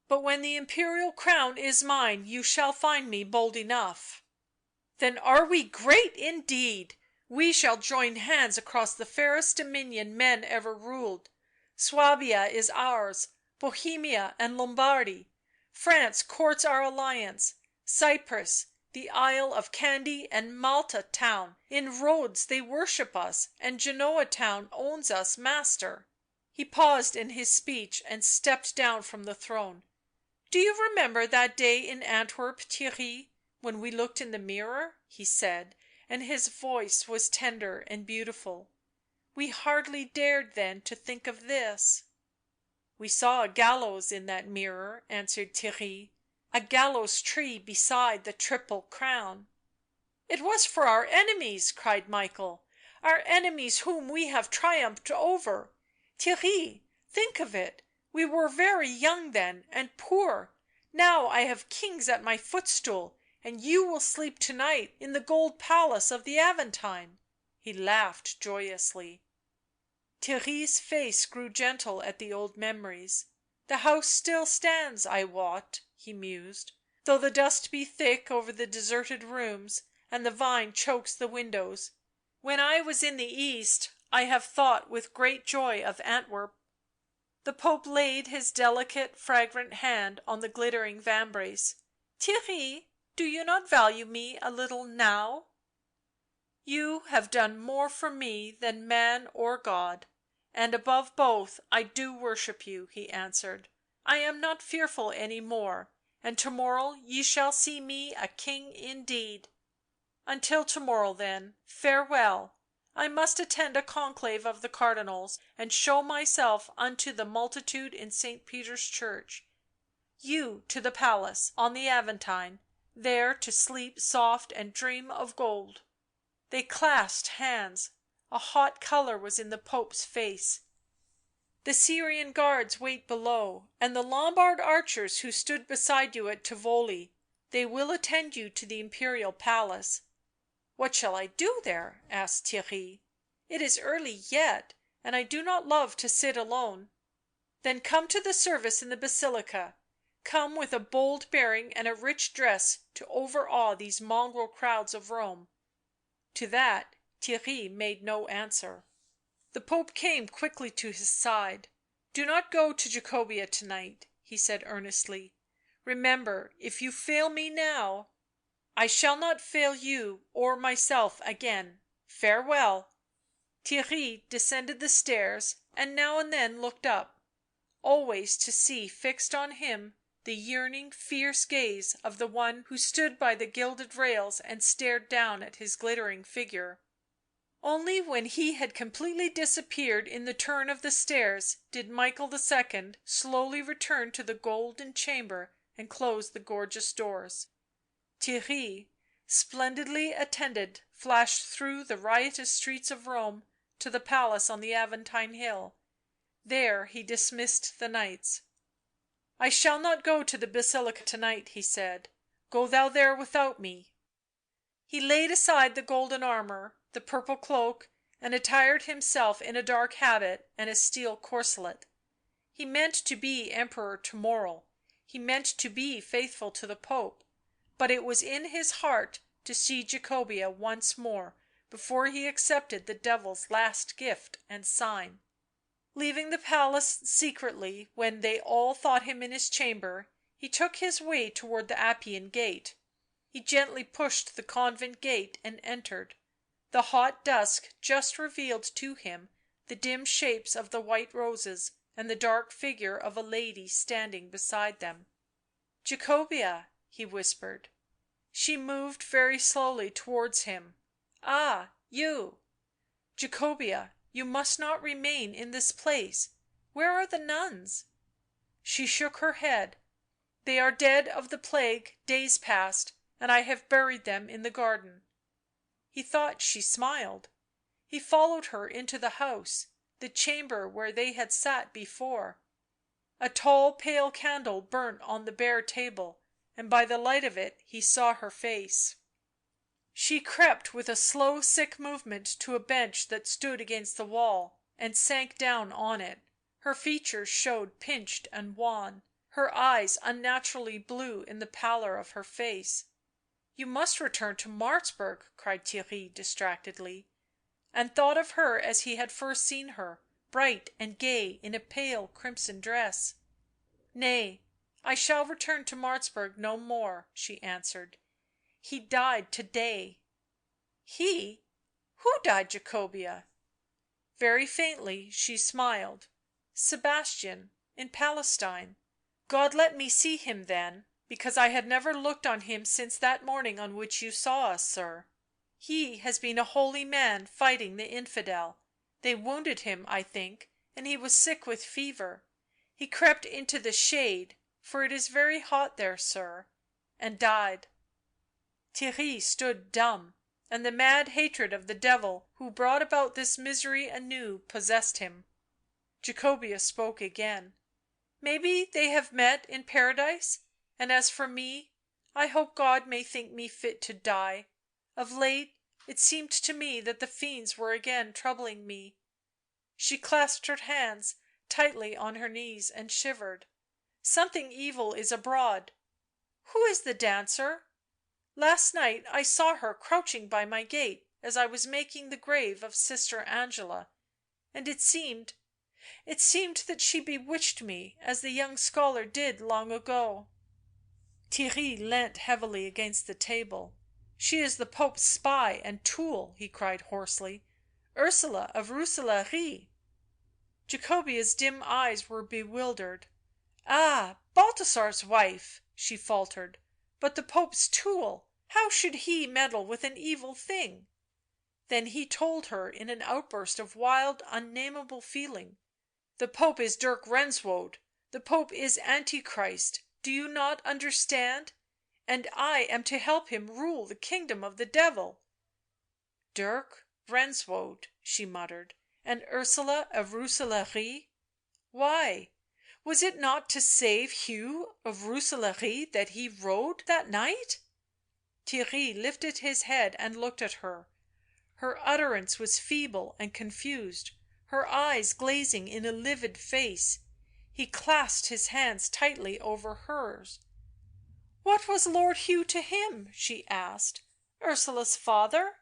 But when the Imperial crown is mine you shall find me bold enough." " Then are we great indeed! We shall join hands across the fairest dominion men ever ruled. Swabia is ours, Bohemia and Lombardy. France courts our alliance, Cyprus, the Isle of Candy and Malta town, in Rhodes they worship us, and Genoa town owns us master." He paused in his speech and stepped down from the throne. " Do you remember that day in Antwerp, Theirry, when we looked in the mirror?" he said, and his voice was tender and beautiful. " We hardly dared then to think of this." " We saw a gallows in that mirror," answered Theirry, " a gallows tree beside the triple crown." " It was for our enemies," cried Michael, " our enemies whom we have triumphed over. Theirry, think of it We were very young then, and poor. Now I have kings at my footstool, and you will sleep to night in the gold palace of the Aventine." He laughed joyously. Theirry's face grew gentle at the old memories. " The house still stands, I wot," he mused, " though the dust be thick over the deserted rooms, and the vine chokes the windows. When I was in the East I have thought with great joy of Antwerp." The Pope laid his delicate fragrant hand on the glittering vambrace. " Theirry, do you not value me a little now?" " You have done more for me than man or God, and above both I do worship you," he answered. " I am not fearful any more, and to morrow ye shall see me a king indeed. Until to morrow then, farewell. I must attend a conclave of the Cardinals and show myself unto the multitude in St. Peter's Church. You to the palace on the Aventine, there to sleep soft and dream of gold." They clasped hands. A hot colour was in the Pope's face. " The Syrian guards wait below, and the Lombard archers who stood beside you at Tivoli — they will attend you to the Imperial Palace." " What shall I do there?" asked Theirry. " It is early yet, and I do not love to sit alone." " Then come to the service in the Basilica. Come with a bold bearing and a rich dress to overawe these mongrel crowds of Rome." To that Theirry made no answer. The Pope came quickly to his side. " Do not go to Jacobea to night," he said earnestly. " Remember, if you fail me now "" I shall not fail you or myself again. Farewell." Theirry descended the stairs and now and then looked up, always to see fixed on him the yearning, fierce gaze of the one who stood by the gilded rails and stared down at his glittering figure. Only when he had completely disappeared in the turn of the stairs did Michael II. slowly return to the golden chamber and close the gorgeous doors. Theirry, splendidly attended, flashed through the riotous streets of Rome to the palace on the Aventine Hill. There he dismissed the knights. " I shall not go to the Basilica to night," he said. " Go thou there without me." He laid aside the golden armour, the purple cloak, and attired himself in a dark habit and a steel corslet. He meant to be Emperor to morrow, he meant to be faithful to the Pope, but it was in his heart to see Jacobea once more before he accepted the Devil's last gift and sign. Leaving the palace secretly when they all thought him in his chamber, he took his way toward the Appian Gate. He gently pushed the convent gate and entered. The hot dusk just revealed to him the dim shapes of the white roses and the dark figure of a lady standing beside them. " Jacobea," he whispered. She moved very slowly towards him. " Ah, you "" Jacobea, you must not remain in this place. Where are the nuns?" She shook her head. " They are dead of the plague days past, and I have buried them in the garden." He thought she smiled. He followed her into the house, the chamber where they had sat before. A tall pale candle burnt on the bare table, and by the light of it he saw her face. She crept with a slow sick movement to a bench that stood against the wall, and sank down on it. Her features showed pinched and wan, her eyes unnaturally blue in the pallor of her face. " You must return to Martzburg," cried Theirry distractedly, and thought of her as he had first seen her, bright and gay in a pale crimson dress. " Nay, I shall return to Martzburg no more," she answered. " He died to day." "He? Who died, Jacobea?" Very faintly she smiled. " Sebastian — in Palestine. God let me see him then, because I had never looked on him since that morning on which you saw us, sir. He has been a holy man fighting the infidel — they wounded him, I think, and he was sick with fever. He crept into the shade, for it is very hot there, sir, and died." Theirry stood dumb, and the mad hatred of the Devil who brought about this misery anew possessed him. Jacobea spoke again. Maybe they have met in paradise, and as for me, I hope God may think me fit to die. Of late it seemed to me that the fiends were again troubling me." She clasped her hands tightly on her knees and shivered. " Something evil is abroad. Who is the dancer? Last night I saw her crouching by my gate as I was making the grave of Sister Angela, and it seemed that she bewitched me as the young scholar did long ago." Theirry leant heavily against the table. " She is the Pope's spy and tool," he cried hoarsely. " Ursula of Rooselaare." Jacobea's dim eyes were bewildered. " Ah, Balthasar's wife," she faltered. " But the Pope's tool — how should he meddle with an evil thing?" Then he told her in an outburst of wild, unnameable feeling. " The Pope is Dirk Renswoude, the Pope is Antichrist — do you not understand? And I am to help him rule the kingdom of the Devil." " Dirk Renswoude," she muttered, " and Ursula of Rooselaare — why? Was it not to save Hugh of Rooselaare that he rode that night?" Theirry lifted his head and looked at her. Her utterance was feeble and confused, her eyes glazing in a livid face. He clasped his hands tightly over hers. " What was Lord Hugh to him?" she asked. " Ursula's father?"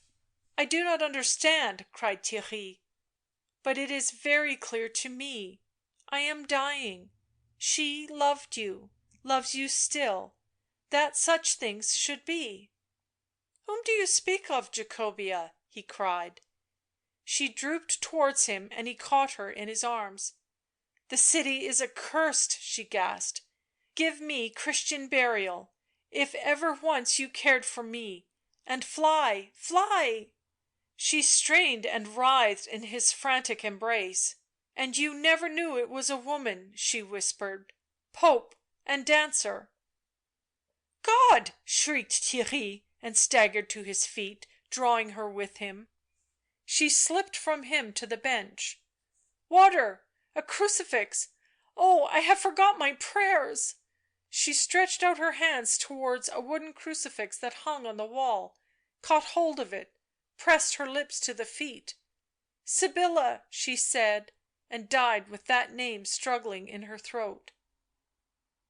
" I do not understand," cried Theirry. " But it is very clear to me. I am dying. She loved you, loves you still — that such things should be." " Whom do you speak of, Jacobea?" he cried. She drooped towards him and he caught her in his arms. " The city is accursed," she gasped. " Give me Christian burial, if ever once you cared for me, and fly, fly." She strained and writhed in his frantic embrace. " And you never knew it was a woman," she whispered. " Pope and dancer." " God !" shrieked Theirry, and staggered to his feet, drawing her with him. She slipped from him to the bench. " Water — a crucifix — oh, I have forgot my prayers." She stretched out her hands towards a wooden crucifix that hung on the wall, caught hold of it, pressed her lips to the feet. " Sybilla," she said, and died with that name struggling in her throat.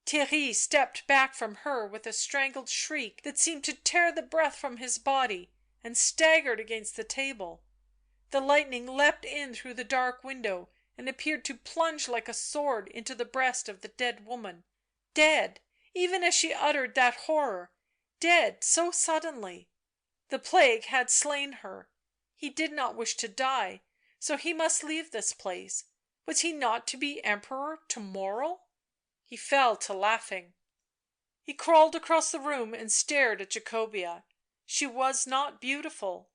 Theirry stepped back from her with a strangled shriek that seemed to tear the breath from his body, and staggered against the table. The lightning leapt in through the dark window and appeared to plunge like a sword into the breast of the dead woman. Dead, even as she uttered that horror, dead so suddenly. The plague had slain her; he did not wish to die, so he must leave this place. Was he not to be Emperor to morrow? He fell to laughing. He crawled across the room and stared at Jacobea. She was not beautiful.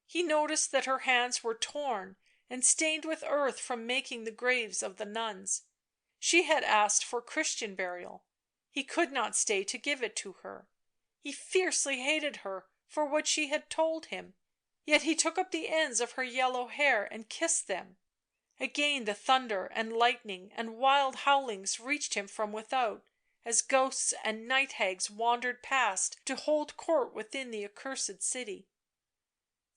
He noticed that her hands were torn and stained with earth from making the graves of the nuns. She had asked for Christian burial; he could not stay to give it to her. He fiercely hated her for what she had told him, yet he took up the ends of her yellow hair and kissed them. Again the thunder and lightning and wild howlings reached him from without, as ghosts and night hags wandered past to hold court within the accursed city.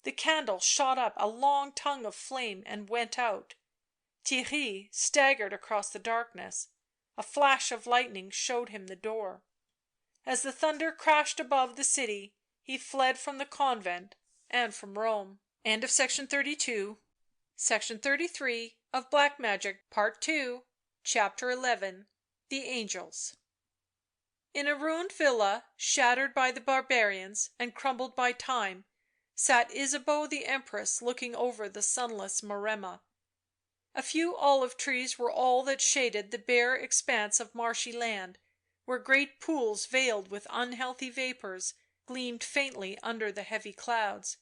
The candle shot up a long tongue of flame and went out. Theirry staggered across the darkness; a flash of lightning showed him the door. As the thunder crashed above the city he fled from the convent and from Rome. Section 33 of Black Magic, Part 2, Chapter 11 The Angels. In a ruined villa, shattered by the barbarians and crumbled by time, sat Ysabeau the Empress looking over the sunless Maremma. A few olive trees were all that shaded the bare expanse of marshy land, where great pools veiled with unhealthy vapours gleamed faintly under the heavy clouds.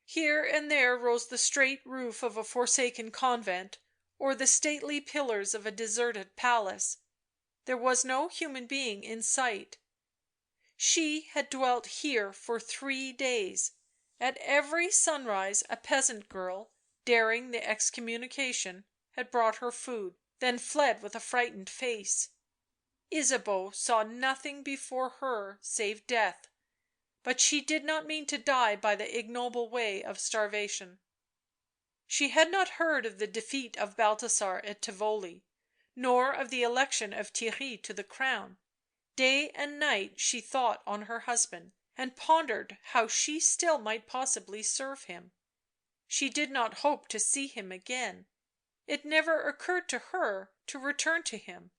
Here and there rose the straight roof of a forsaken convent, or the stately pillars of a deserted palace. There was no human being in sight. She had dwelt here for 3 days; at every sunrise a peasant girl, daring the excommunication, had brought her food. then fled with a frightened face. Ysabeau saw nothing before her save death, but she did not mean to die by the ignoble way of starvation. She had not heard of the defeat of Balthasar at Tivoli, nor of the election of Theirry to the crown. Day and night she thought on her husband, and pondered how she still might possibly serve him. She did not hope to see him again; it never occurred to her to return to him.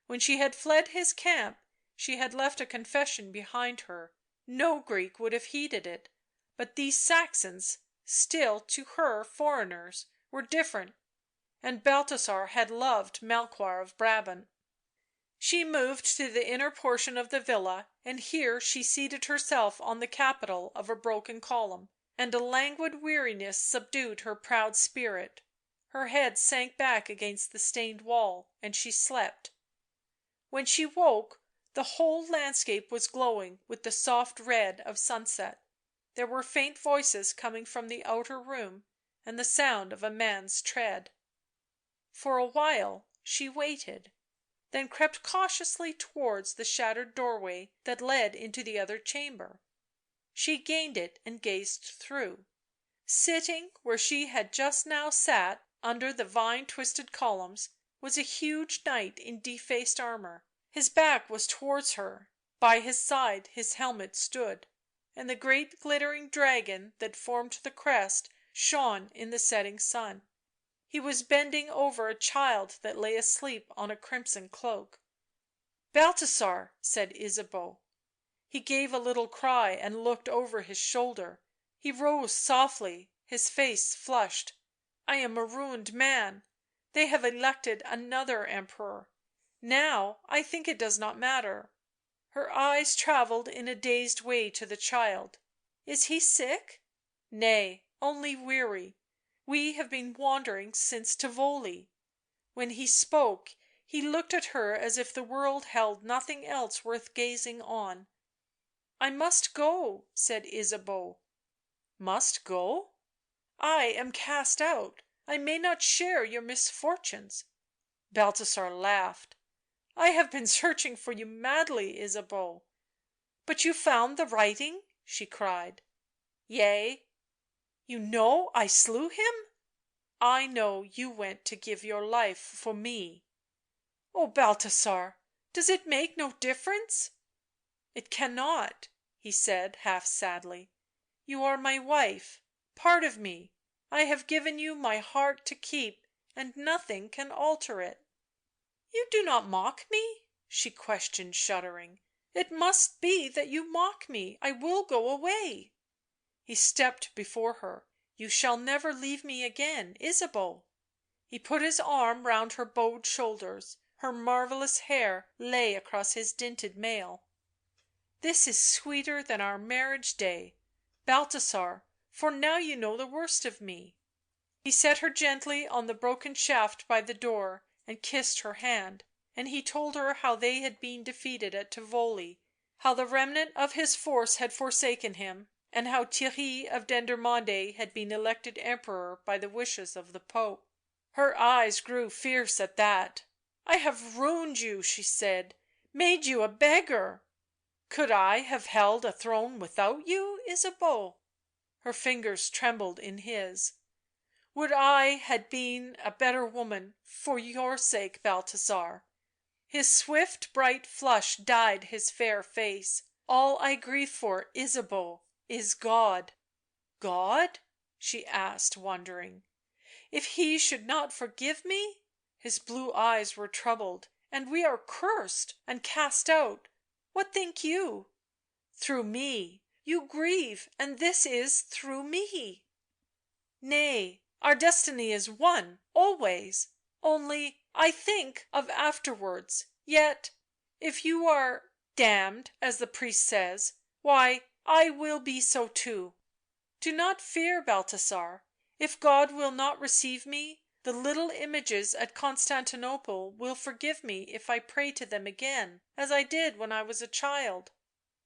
When she had fled his camp she had left a confession behind her; no Greek would have heeded it, but these Saxons, still to her foreigners, were different, and Balthasar had loved Melchoir of Brabant. She moved to the inner portion of the villa, and here she seated herself on the capital of a broken column, and a languid weariness subdued her proud spirit. Her head sank back against the stained wall, and she slept. When she woke the whole landscape was glowing with the soft red of sunset; there were faint voices coming from the outer room, and the sound of a man's tread. For a while she waited, then crept cautiously towards the shattered doorway that led into the other chamber. She gained it and gazed through. Sitting where she had just now sat, under the vine twisted columns, was a huge knight in defaced armour. His back was towards her, by his side his helmet stood, and the great glittering dragon that formed the crest shone in the setting sun. He was bending over a child that lay asleep on a crimson cloak. " Balthasar," said Ysabeau. He gave a little cry and looked over his shoulder; he rose softly, his face flushed. " I am a ruined man; they have elected another Emperor. Now I think it does not matter." Her eyes travelled in a dazed way to the child. " Is he sick?" " Nay, only weary. We have been wandering since Tivoli." When he spoke he looked at her as if the world held nothing else worth gazing on. " I must go," said Ysabeau. " Must go?" " I am cast out; I may not share your misfortunes." Balthasar laughed. " I have been searching for you madly, Ysabeau." " But you found the writing?" she cried. " Yea." " You know I slew him?" " I know you went to give your life for me." " Oh, Balthasar, does it make no difference?" " It cannot," he said half sadly. " You are my wife, part of me; I have given you my heart to keep, and nothing can alter it." " You do not mock me?" she questioned, shuddering. " It must be that you mock me; I will go away." He stepped before her. " You shall never leave me again, Ysabeau." He put his arm round her bowed shoulders; her marvellous hair lay across his dinted mail. " This is sweeter than our marriage day, Balthasar, for now you know the worst of me." He set her gently on the broken shaft by the door and kissed her hand, and he told her how they had been defeated at Tivoli, how the remnant of his force had forsaken him, and how Theirry of Dendermonde had been elected Emperor by the wishes of the Pope. Her eyes grew fierce at that. " I have ruined you," she said, " made you a beggar." " Could I have held a throne without you, Ysabeau?" Her fingers trembled in his. " Would I had been a better woman for your sake, Balthasar." His swift bright flush dyed his fair face. " All I grieve for, Ysabeau, is God." " God?" she asked, wondering. " If He should not forgive me?" His blue eyes were troubled. " And we are cursed and cast out — what think you?" " Through me — you grieve, and this is through me." " Nay, our destiny is one — always — only I think of afterwards — yet — if you are — damned, as the priest says — why, I will be so too. Do not fear, Balthasar; if God will not receive me, the little images at Constantinople will forgive me if I pray to them again, as I did when I was a child."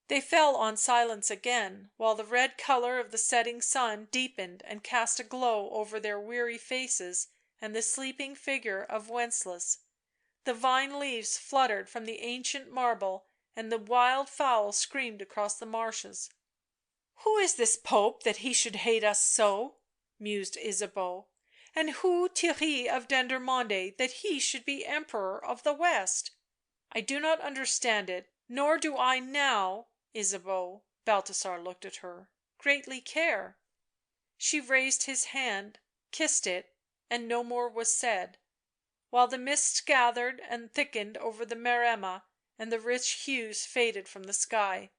They fell on silence again, while the red colour of the setting sun deepened and cast a glow over their weary faces and the sleeping figure of Wenceslas. The vine leaves fluttered from the ancient marble, and the wild fowl screamed across the marshes. " Who is this Pope that he should hate us so?" mused Ysabeau. " And who Theirry of Dendermonde that he should be Emperor of the West? I do not understand it, nor do I now, Ysabeau " Balthasar looked at her " greatly care." She raised his hand, kissed it, and no more was said, while the mists gathered and thickened over the Maremma and the rich hues faded from the sky.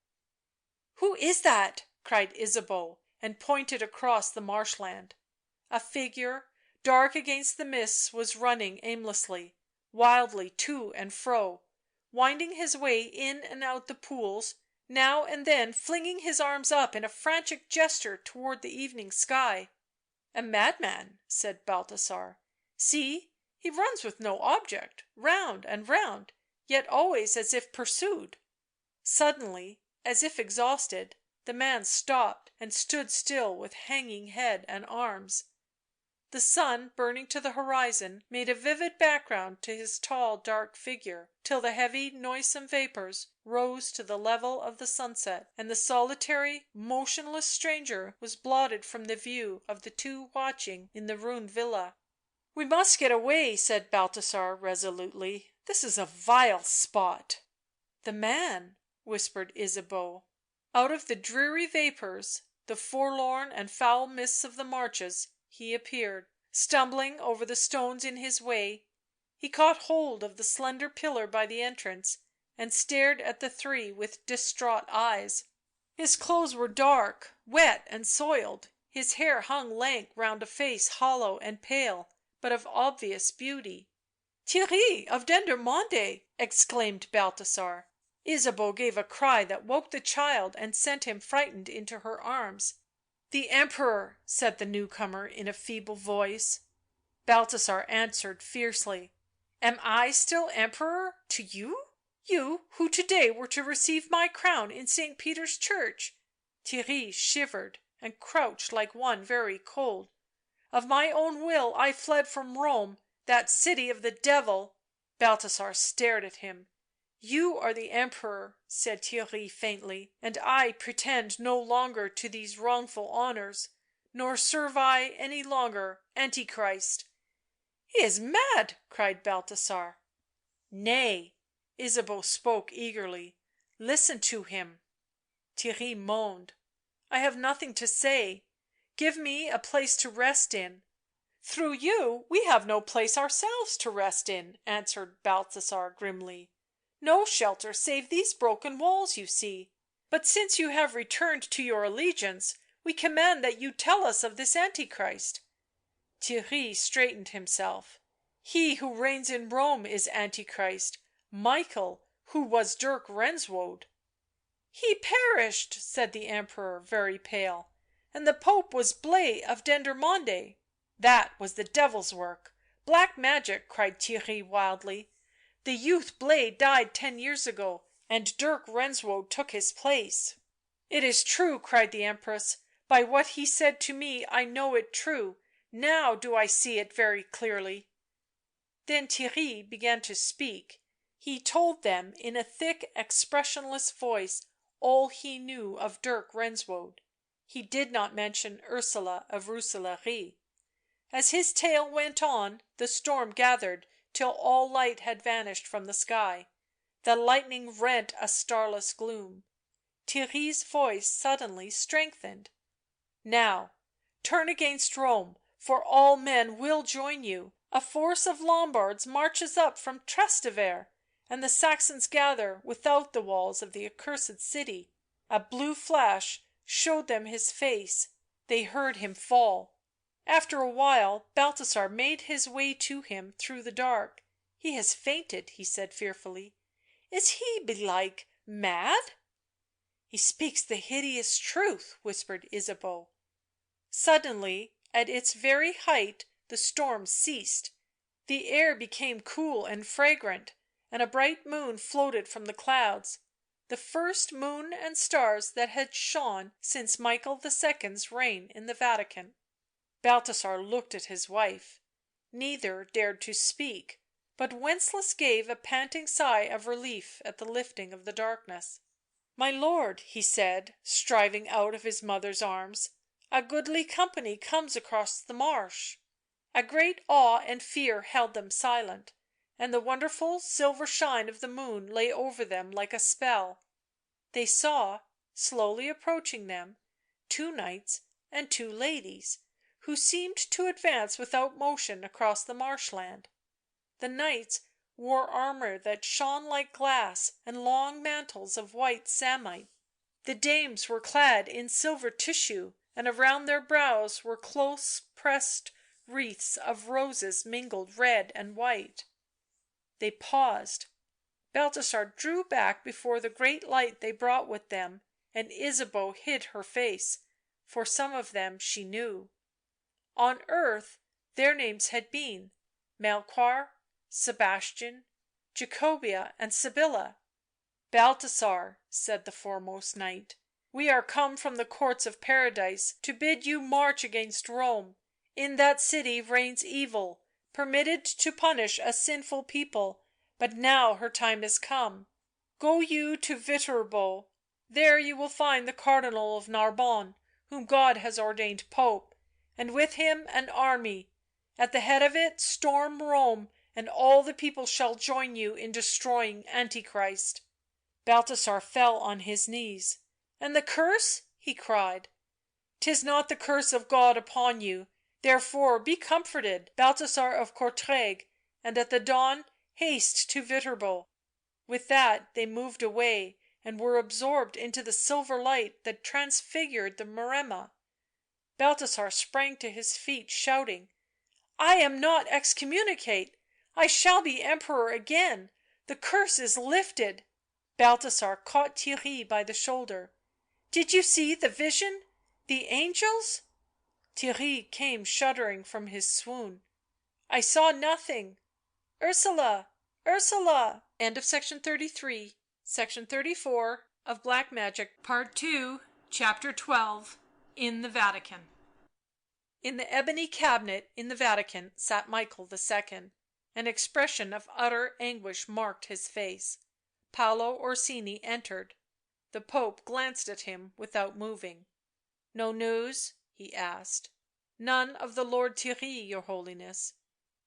" Who is that?" cried Ysabeau, and pointed across the marshland. A figure, dark against the mists, was running aimlessly, wildly to and fro, winding his way in and out the pools, now and then flinging his arms up in a frantic gesture towards the evening sky. " A madman," said Balthasar. " See, he runs with no object, round and round, yet always as if pursued." Suddenly, as if exhausted, the man stopped and stood still with hanging head and arms. The sun, burning to the horizon, made a vivid background to his tall dark figure, till the heavy noisome vapours rose to the level of the sunset, and the solitary motionless stranger was blotted from the view of the two watching in the ruined villa. " We must get away," said Balthasar resolutely. " This is a vile spot." " The man," whispered Ysabeau. Out of the dreary vapours, the forlorn and foul mists of the marches, he appeared, stumbling over the stones in his way. He caught hold of the slender pillar by the entrance, and stared at the three with distraught eyes. His clothes were dark, wet and soiled, his hair hung lank round a face hollow and pale, but of obvious beauty. " Theirry of Dendermonde!" exclaimed Balthasar. Ysabeau gave a cry that woke the child and sent him frightened into her arms. " The Emperor," said the new comer in a feeble voice. Balthasar answered fiercely. " Am I still Emperor to you? You who to day were to receive my crown in St. Peter's church?" Theirry shivered and crouched like one very cold. " Of my own will I fled from Rome, that city of the Devil." Balthasar stared at him. " You are the Emperor," said Theirry faintly, " and I pretend no longer to these wrongful honours, nor serve I any longer Antichrist." " He is mad !" cried Balthasar. " Nay," Ysabeau spoke eagerly. " Listen to him." Theirry moaned. " I have nothing to say. Give me a place to rest in." " Through you we have no place ourselves to rest in," answered Balthasar grimly. " No shelter save these broken walls you see. But since you have returned to your allegiance, we command that you tell us of this Antichrist." Theirry straightened himself. " He who reigns in Rome is Antichrist, Michael, who was Dirk Renswoude." " He perished," said the Emperor, very pale. " And the Pope was Blaise of Dendermonde." " That was the Devil's work — black magic," cried Theirry wildly. " The youth Blaise died 10 years ago, and Dirk Renswoude took his place." " It is true," cried the Empress. " By what he said to me I know it true — now do I see it very clearly." Then Theirry began to speak; he told them in a thick expressionless voice all he knew of Dirk Renswoude; he did not mention Ursula of Rooselaare. As his tale went on the storm gathered till all light had vanished from the sky; the lightning rent a starless gloom. Theirry's voice suddenly strengthened. " Now turn against Rome, for all men will join you. A force of Lombards marches up from Trastevere, and the Saxons gather without the walls of the accursed city." A blue flash showed them his face; they heard him fall. After a while Balthasar made his way to him through the dark. " He has fainted," he said fearfully. " Is he belike mad?" " He speaks the hideous truth," whispered Ysabeau. Suddenly, at its very height, the storm ceased; the air became cool and fragrant, and a bright moon floated from the clouds — the first moon and stars that had shone since Michael II's reign in the Vatican. Balthasar looked at his wife. Neither dared to speak, but Wenceslas gave a panting sigh of relief at the lifting of the darkness. " My lord," he said, striving out of his mother's arms, " a goodly company comes across the marsh." A great awe and fear held them silent, and the wonderful silver shine of the moon lay over them like a spell. They saw, slowly approaching them, 2 knights and 2 ladies, who seemed to advance without motion across the marshland. The knights wore armour that shone like glass and long mantles of white samite; the dames were clad in silver tissue, and around their brows were close pressed wreaths of roses mingled red and white. They paused. Balthasar drew back before the great light they brought with them, and Ysabeau hid her face, for some of them she knew. On earth their names had been Melchoir, Sebastian, Jacobea and Sybilla. " Balthasar," said the foremost knight, " we are come from the courts of Paradise to bid you march against Rome. In that city reigns evil, permitted to punish a sinful people, but now her time is come. Go you to Viterbo, there you will find the Cardinal of Narbonne, whom God has ordained Pope, and with him an army; at the head of it storm Rome, and all the people shall join you in destroying Antichrist." Balthasar fell on his knees. " And the curse?" he cried. " 'Tis not the curse of God upon you, therefore be comforted, Balthasar of Courtrai, and at the dawn haste to Viterbo." With that they moved away and were absorbed into the silver light that transfigured the Maremma. Balthasar sprang to his feet shouting: " I am not excommunicate, I shall be Emperor again, the curse is lifted." Balthasar caught Theirry by the shoulder. " Did you see the vision — the angels?" Theirry came shuddering from his swoon. " I saw nothing — Ursula, Ursula." Section 34 of Black Magic, Part 2, Chapter 12, in the Vatican. In the ebony cabinet in the Vatican sat Michael II. An expression of utter anguish marked his face. Paolo Orsini entered. The Pope glanced at him without moving. " No news?" he asked. " None of the Lord Theirry, your Holiness."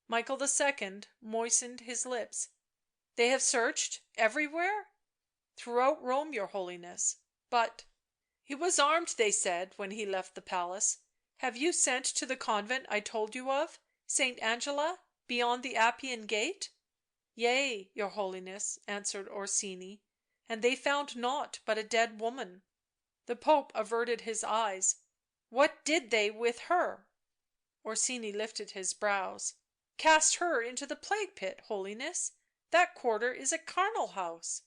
Michael II. moistened his lips. " They have searched everywhere?" " Throughout Rome, your Holiness. But "" He was armed, they said, when he left the palace. Have you sent to the convent I told you of, Saint Angela, beyond the Appian Gate?" " Yea, your Holiness," answered Orsini, " and they found nought but a dead woman." The Pope averted his eyes. " What did they with her?" Orsini lifted his brows. " Cast her into the plague pit, Holiness; that quarter is a charnel house."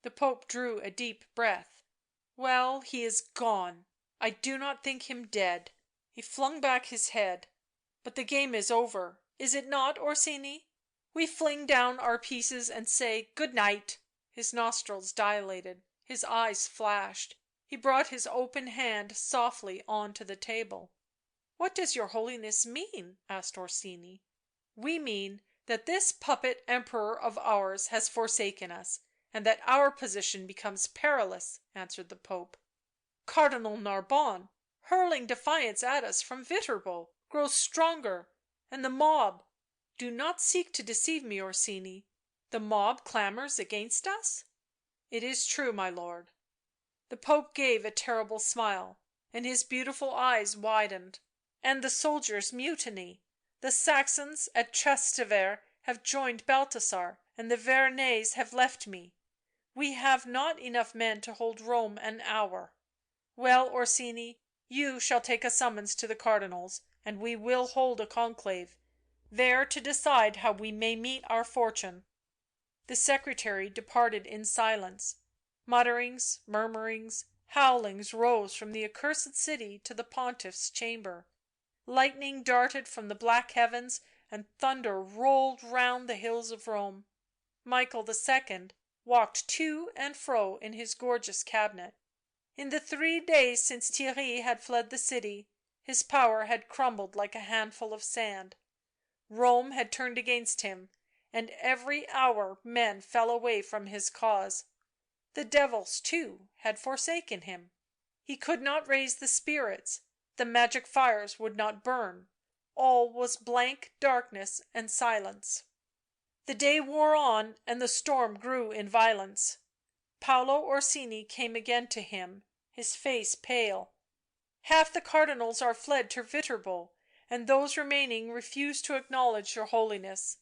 The Pope drew a deep breath. " Well, he is gone — I do not think him dead." He flung back his head. " But the game is over, is it not, Orsini? We fling down our pieces and say good night." His nostrils dilated, his eyes flashed; he brought his open hand softly on to the table. " What does your Holiness mean?" asked Orsini. " We mean that this puppet Emperor of ours has forsaken us, and that our position becomes perilous," answered the Pope. " Cardinal Narbonne, hurling defiance at us from Viterbo, grows stronger, and the mob — do not seek to deceive me, Orsini — the mob clamours against us?" " It is true, my lord." The Pope gave a terrible smile, and his beautiful eyes widened. " And the soldiers mutiny; the Saxons at Trastevere have joined Balthasar, and the Veronese have left me. We have not enough men to hold Rome an hour. Well, Orsini, you shall take a summons to the Cardinals, and we will hold a conclave, there to decide how we may meet our fortune." The secretary departed in silence. Mutterings, murmurings, howlings rose from the accursed city to the Pontiff's chamber. Lightning darted from the black heavens and thunder rolled round the hills of Rome. Michael II. walked to and fro in his gorgeous cabinet. In the 3 days since Theirry had fled the city his power had crumbled like a handful of sand. Rome had turned against him, and every hour men fell away from his cause. The devils, too, had forsaken him. He could not raise the spirits, the magic fires would not burn, all was blank darkness and silence. The day wore on and the storm grew in violence. Paolo Orsini came again to him, his face pale. " Half the Cardinals are fled to Viterbo, and those remaining refuse to acknowledge your Holiness."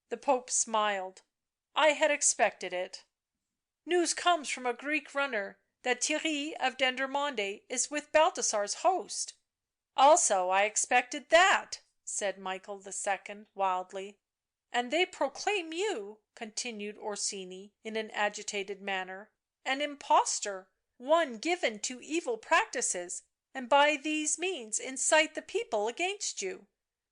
The Pope smiled. " I had expected it." " News comes from a Greek runner that Theirry of Dendermonde is with Balthasar's host." " Also I expected that," said Michael II. wildly. " And they proclaim you," continued Orsini in an agitated manner, " an impostor, one given to evil practices, and by these means incite the people against you.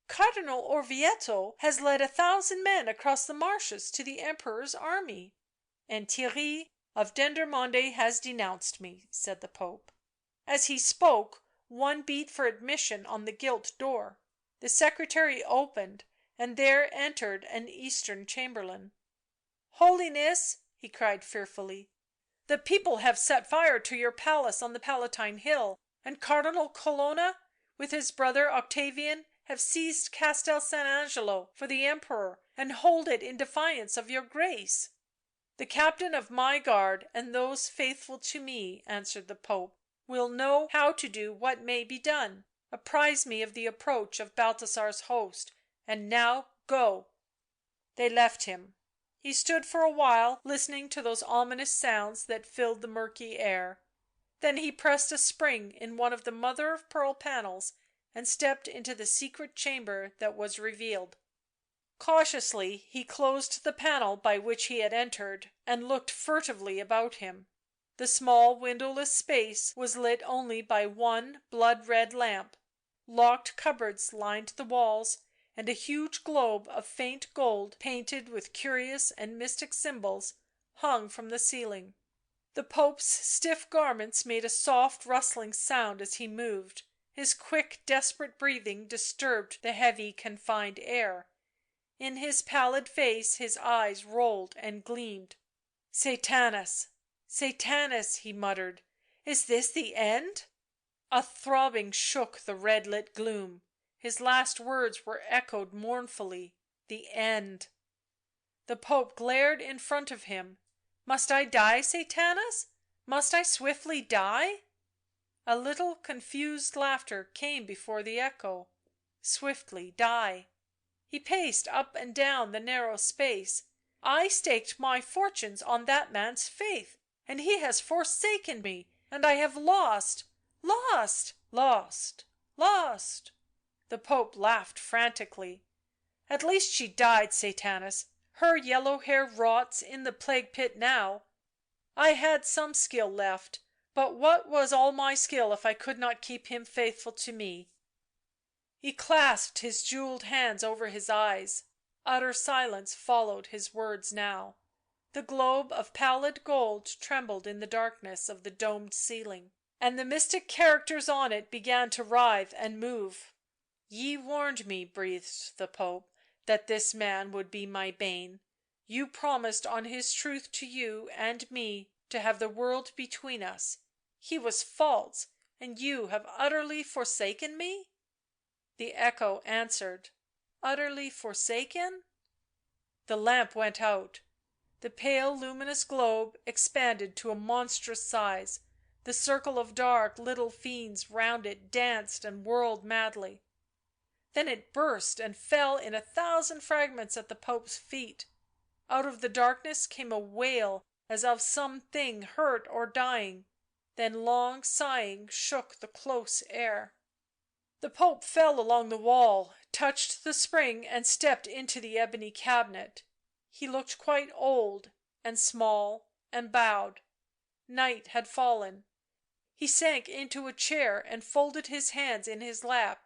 Cardinal Orvieto has led 1,000 men across the marshes to the Emperor's army." " And Theirry of Dendermonde has denounced me," said the Pope. As he spoke one beat for admission on the gilt door; the secretary opened, and there entered an Eastern chamberlain. " Holiness," he cried fearfully, " the people have set fire to your palace on the Palatine Hill, and Cardinal Colonna, with his brother Octavian, have seized Castel San Angelo for the Emperor and hold it in defiance of your Grace." " The captain of my guard and those faithful to me," answered the Pope, " will know how to do what may be done. Apprise me of the approach of Balthasar's host, and now go." They left him. He stood for a while listening to those ominous sounds that filled the murky air; then he pressed a spring in one of the mother of pearl panels and stepped into the secret chamber that was revealed. Cautiously he closed the panel by which he had entered, and looked furtively about him. The small windowless space was lit only by one blood red lamp; locked cupboards lined the walls, and a huge globe of faint gold, painted with curious and mystic symbols, hung from the ceiling. The Pope's stiff garments made a soft rustling sound as he moved; his quick desperate breathing disturbed the heavy confined air; in his pallid face his eyes rolled and gleamed. " Sathanas ! Sathanas !" he muttered. " Is this the end?" A throbbing shook the red lit gloom; his last words were echoed mournfully. " The end." The Pope glared in front of him. " Must I die, Sathanas? Must I swiftly die?" A little confused laughter came before the echo. " Swiftly die." He paced up and down the narrow space. " I staked my fortunes on that man's faith, and he has forsaken me, and I have lost — lost — lost — lost." The Pope laughed frantically. " At least she died, Sathanas; her yellow hair rots in the plague pit now. I had some skill left, but what was all my skill if I could not keep him faithful to me?" He clasped his jewelled hands over his eyes; utter silence followed his words now. The globe of pallid gold trembled in the darkness of the domed ceiling, and the mystic characters on it began to writhe and move. " Ye warned me," breathed the Pope, " that this man would be my bane; you promised on his truth to you and me to have the world between us; he was false, and you have utterly forsaken me?" The echo answered: "Utterly forsaken?" The lamp went out; the pale luminous globe expanded to a monstrous size, the circle of dark little fiends round it danced and whirled madly. Then it burst and fell in 1,000 fragments at the Pope's feet; out of the darkness came a wail as of some thing hurt or dying, then long sighing shook the close air. The Pope fell along the wall, touched the spring and stepped into the ebony cabinet. He looked quite old and small and bowed; night had fallen. He sank into a chair and folded his hands in his lap;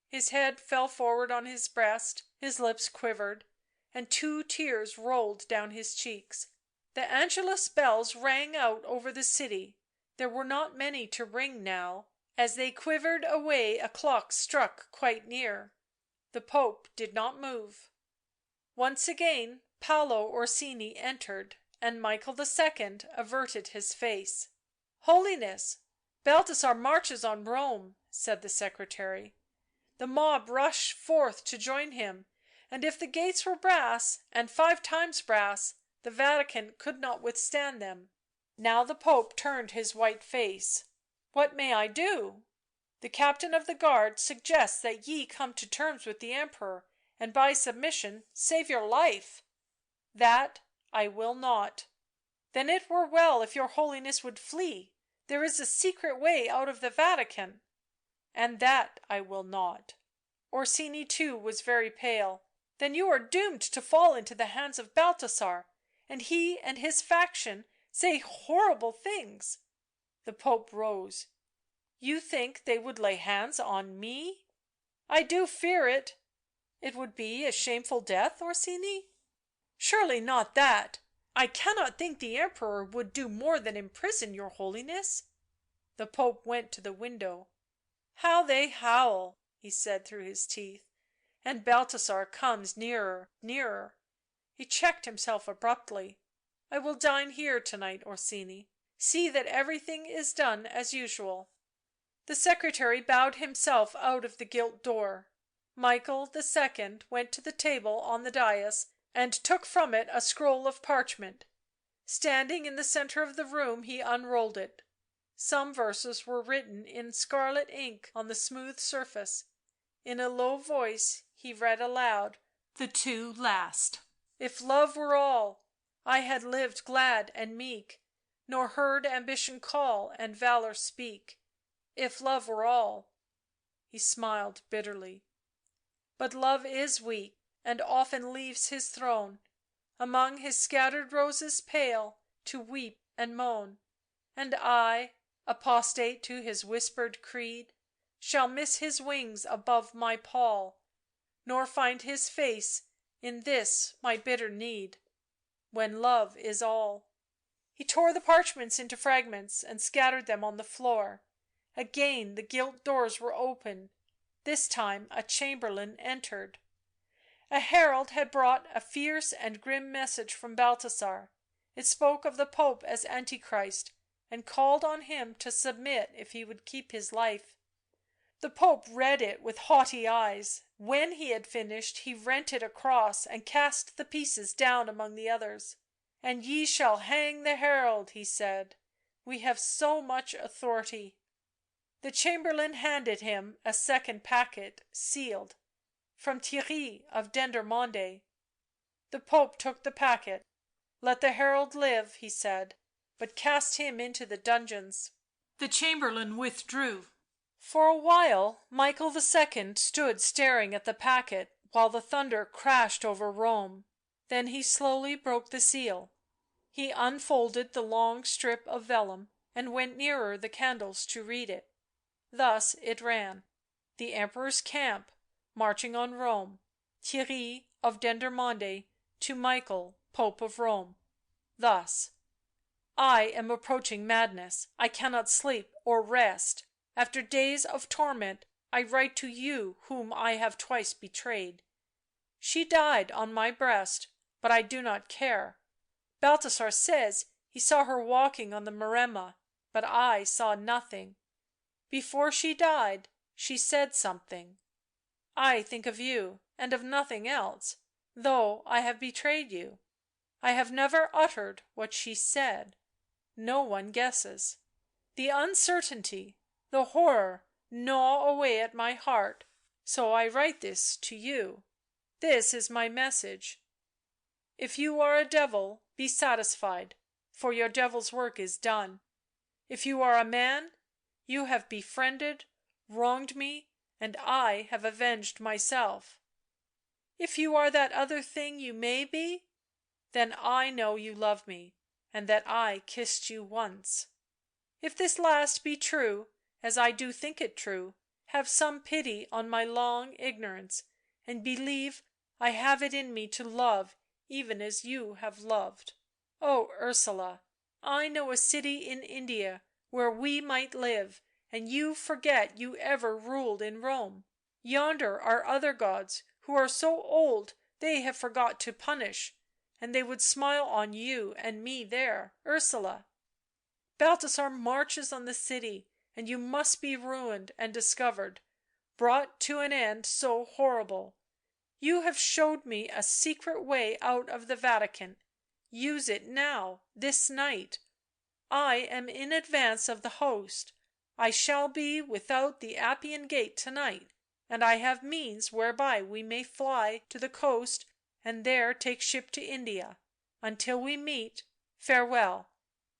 his head fell forward on his breast, his lips quivered, and 2 tears rolled down his cheeks. The Angelus bells rang out over the city; there were not many to ring now; as they quivered away a clock struck quite near. The Pope did not move. Once again Paolo Orsini entered, and Michael II averted his face. " Holiness, Balthasar marches on Rome," said the secretary. The mob rushed forth to join him, and if the gates were brass, and 5 times brass, the Vatican could not withstand them. Now the Pope turned his white face. " What may I do?" " The captain of the guard suggests that ye come to terms with the Emperor, and by submission save your life." " That I will not." " Then it were well if your Holiness would flee — there is a secret way out of the Vatican." " And that I will not." Orsini too was very pale. " Then you are doomed to fall into the hands of Balthasar, and he and his faction say horrible things." The Pope rose. " You think they would lay hands on me?" " I do fear it." " It would be a shameful death, Orsini?" " Surely not that. I cannot think the Emperor would do more than imprison your Holiness." The Pope went to the window. " How they howl," he said through his teeth. " And Balthasar comes nearer, nearer." He checked himself abruptly. " I will dine here to night, Orsini. See that everything is done as usual." The secretary bowed himself out of the gilt door. Michael II went to the table on the dais and took from it a scroll of parchment. Standing in the centre of the room he unrolled it. Some verses were written in scarlet ink on the smooth surface. In a low voice he read aloud the 2 last. " If love were all, I had lived glad and meek, Nor heard ambition call and valour speak. If love were all." He smiled bitterly. " But love is weak, and often leaves his throne Among his scattered roses pale to weep and moan, And I, apostate to his whispered creed, Shall miss his wings above my pall, Nor find his face in this my bitter need, When love is all." He tore the parchments into fragments and scattered them on the floor. Again the gilt doors were opened; this time a chamberlain entered. A herald had brought a fierce and grim message from Balthasar; it spoke of the Pope as Antichrist, and called on him to submit if he would keep his life. The Pope read it with haughty eyes; when he had finished he rent it across and cast the pieces down among the others. " And ye shall hang the herald," he said. " We have so much authority." The chamberlain handed him a second packet, sealed. " From Theirry of Dendermonde." The Pope took the packet. " Let the herald live," he said, " but cast him into the dungeons." The chamberlain withdrew. For a while Michael II stood staring at the packet while the thunder crashed over Rome, then he slowly broke the seal. He unfolded the long strip of vellum and went nearer the candles to read it. Thus it ran: " The Emperor's camp, marching on Rome, Theirry of Dendermonde to Michael, Pope of Rome, thus: I am approaching madness, I cannot sleep or rest; after days of torment I write to you whom I have twice betrayed. She died on my breast, but I do not care. Balthasar says he saw her walking on the Maremma, but I saw nothing. Before she died she said something. I think of you and of nothing else, though I have betrayed you. I have never uttered what she said; no one guesses. The uncertainty, the horror gnaw away at my heart, so I write this to you. This is my message: if you are a devil, be satisfied, for your devil's work is done; if you are a man, you have befriended, wronged me, and I have avenged myself; if you are that other thing you may be, then I know you love me, and that I kissed you once. If this last be true, as I do think it true, have some pity on my long ignorance, and believe I have it in me to love even as you have loved. Oh, Ursula, I know a city in India where we might live, and you forget you ever ruled in Rome. Yonder are other gods who are so old they have forgot to punish, and they would smile on you and me there, Ursula. Balthasar marches on the city, and you must be ruined and discovered, brought to an end so horrible. You have showed me a secret way out of the Vatican. Use it now, this night. I am in advance of the host. I shall be without the Appian Gate to night, and I have means whereby we may fly to the coast and there take ship to India. Until we meet, farewell,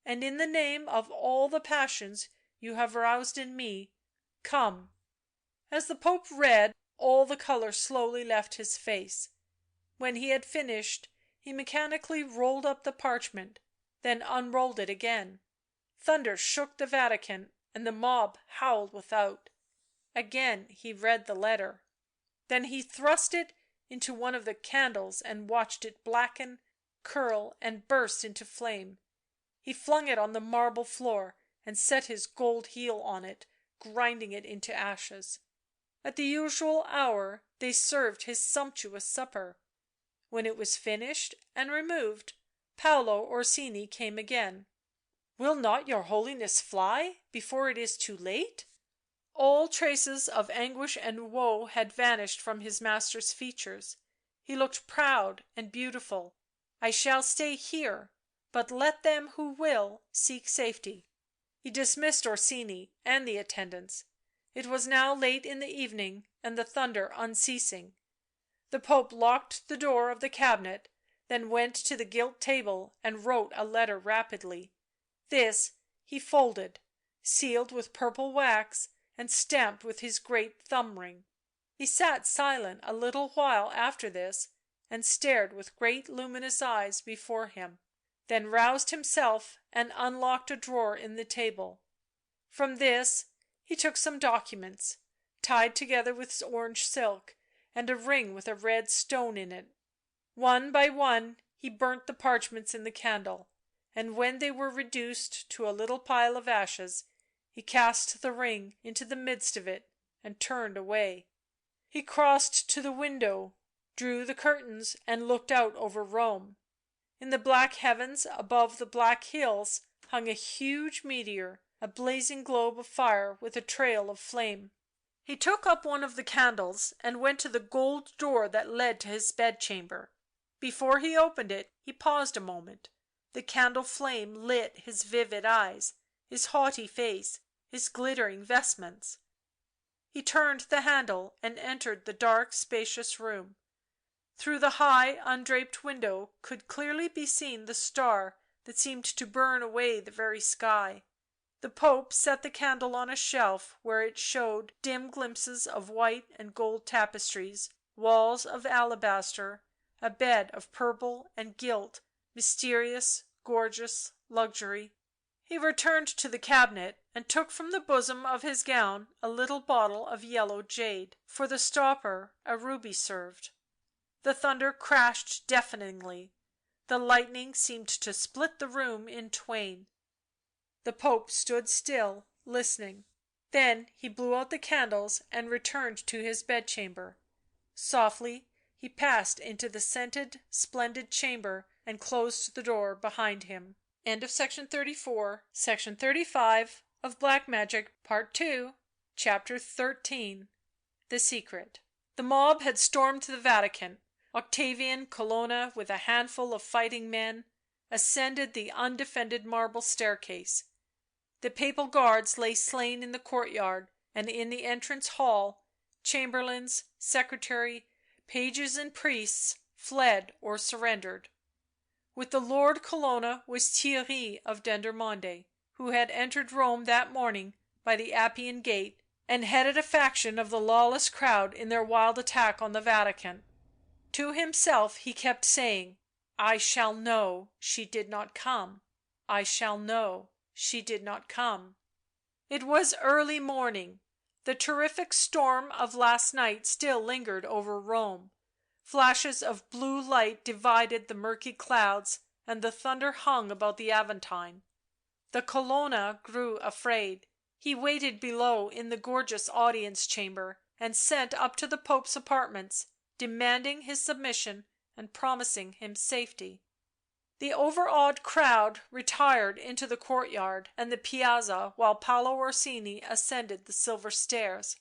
and in the name of all the passions you have roused in me, come." As the Pope read, all the colour slowly left his face. When he had finished, he mechanically rolled up the parchment, then unrolled it again. Thunder shook the Vatican, and the mob howled without. Again he read the letter. Then he thrust it into one of the candles and watched it blacken, curl, and burst into flame. He flung it on the marble floor and set his gold heel on it, grinding it into ashes. At the usual hour they served his sumptuous supper. When it was finished and removed, Paolo Orsini came again. " Will not your Holiness fly before it is too late?" All traces of anguish and woe had vanished from his master's features; he looked proud and beautiful. " I shall stay here, but let them who will seek safety." He dismissed Orsini and the attendants. It was now late in the evening and the thunder unceasing. The Pope locked the door of the cabinet, then went to the gilt table and wrote a letter rapidly. This he folded, sealed with purple wax, and stamped with his great thumb ring. He sat silent a little while after this, and stared with great luminous eyes before him, then roused himself and unlocked a drawer in the table. From this he took some documents, tied together with orange silk, and a ring with a red stone in it. One by one he burnt the parchments in the candle, and when they were reduced to a little pile of ashes, he cast the ring into the midst of it and turned away. He crossed to the window, drew the curtains and looked out over Rome. In the black heavens above the black hills hung a huge meteor, a blazing globe of fire with a trail of flame. He took up one of the candles and went to the gold door that led to his bedchamber. Before he opened it he paused a moment; the candle flame lit his vivid eyes, his haughty face, his glittering vestments. He turned the handle and entered the dark, spacious room. Through the high, undraped window could clearly be seen the star that seemed to burn away the very sky. The Pope set the candle on a shelf where it showed dim glimpses of white and gold tapestries, walls of alabaster, a bed of purple and gilt, mysterious, gorgeous luxury. He returned to the cabinet and took from the bosom of his gown a little bottle of yellow jade; for the stopper a ruby served. The thunder crashed deafeningly, the lightning seemed to split the room in twain. The Pope stood still, listening. Then he blew out the candles and returned to his bedchamber. Softly he passed into the scented, splendid chamber and closed the door behind him. Section 35 of Black Magic, Part 2, Chapter 13. The Secret. The mob had stormed the Vatican. Octavian Colonna, with a handful of fighting men, ascended the undefended marble staircase. The papal guards lay slain in the courtyard, and in the entrance hall chamberlains, secretary, pages and priests fled or surrendered. With the Lord Colonna was Theirry of Dendermonde, who had entered Rome that morning by the Appian Gate and headed a faction of the lawless crowd in their wild attack on the Vatican. To himself he kept saying, " I shall know she did not come, I shall know she did not come." It was early morning; the terrific storm of last night still lingered over Rome; flashes of blue light divided the murky clouds, and the thunder hung about the Aventine. The Colonna grew afraid; he waited below in the gorgeous audience chamber and sent up to the Pope's apartments, demanding his submission and promising him safety. The overawed crowd retired into the courtyard and the piazza while Paolo Orsini ascended the silver stairs.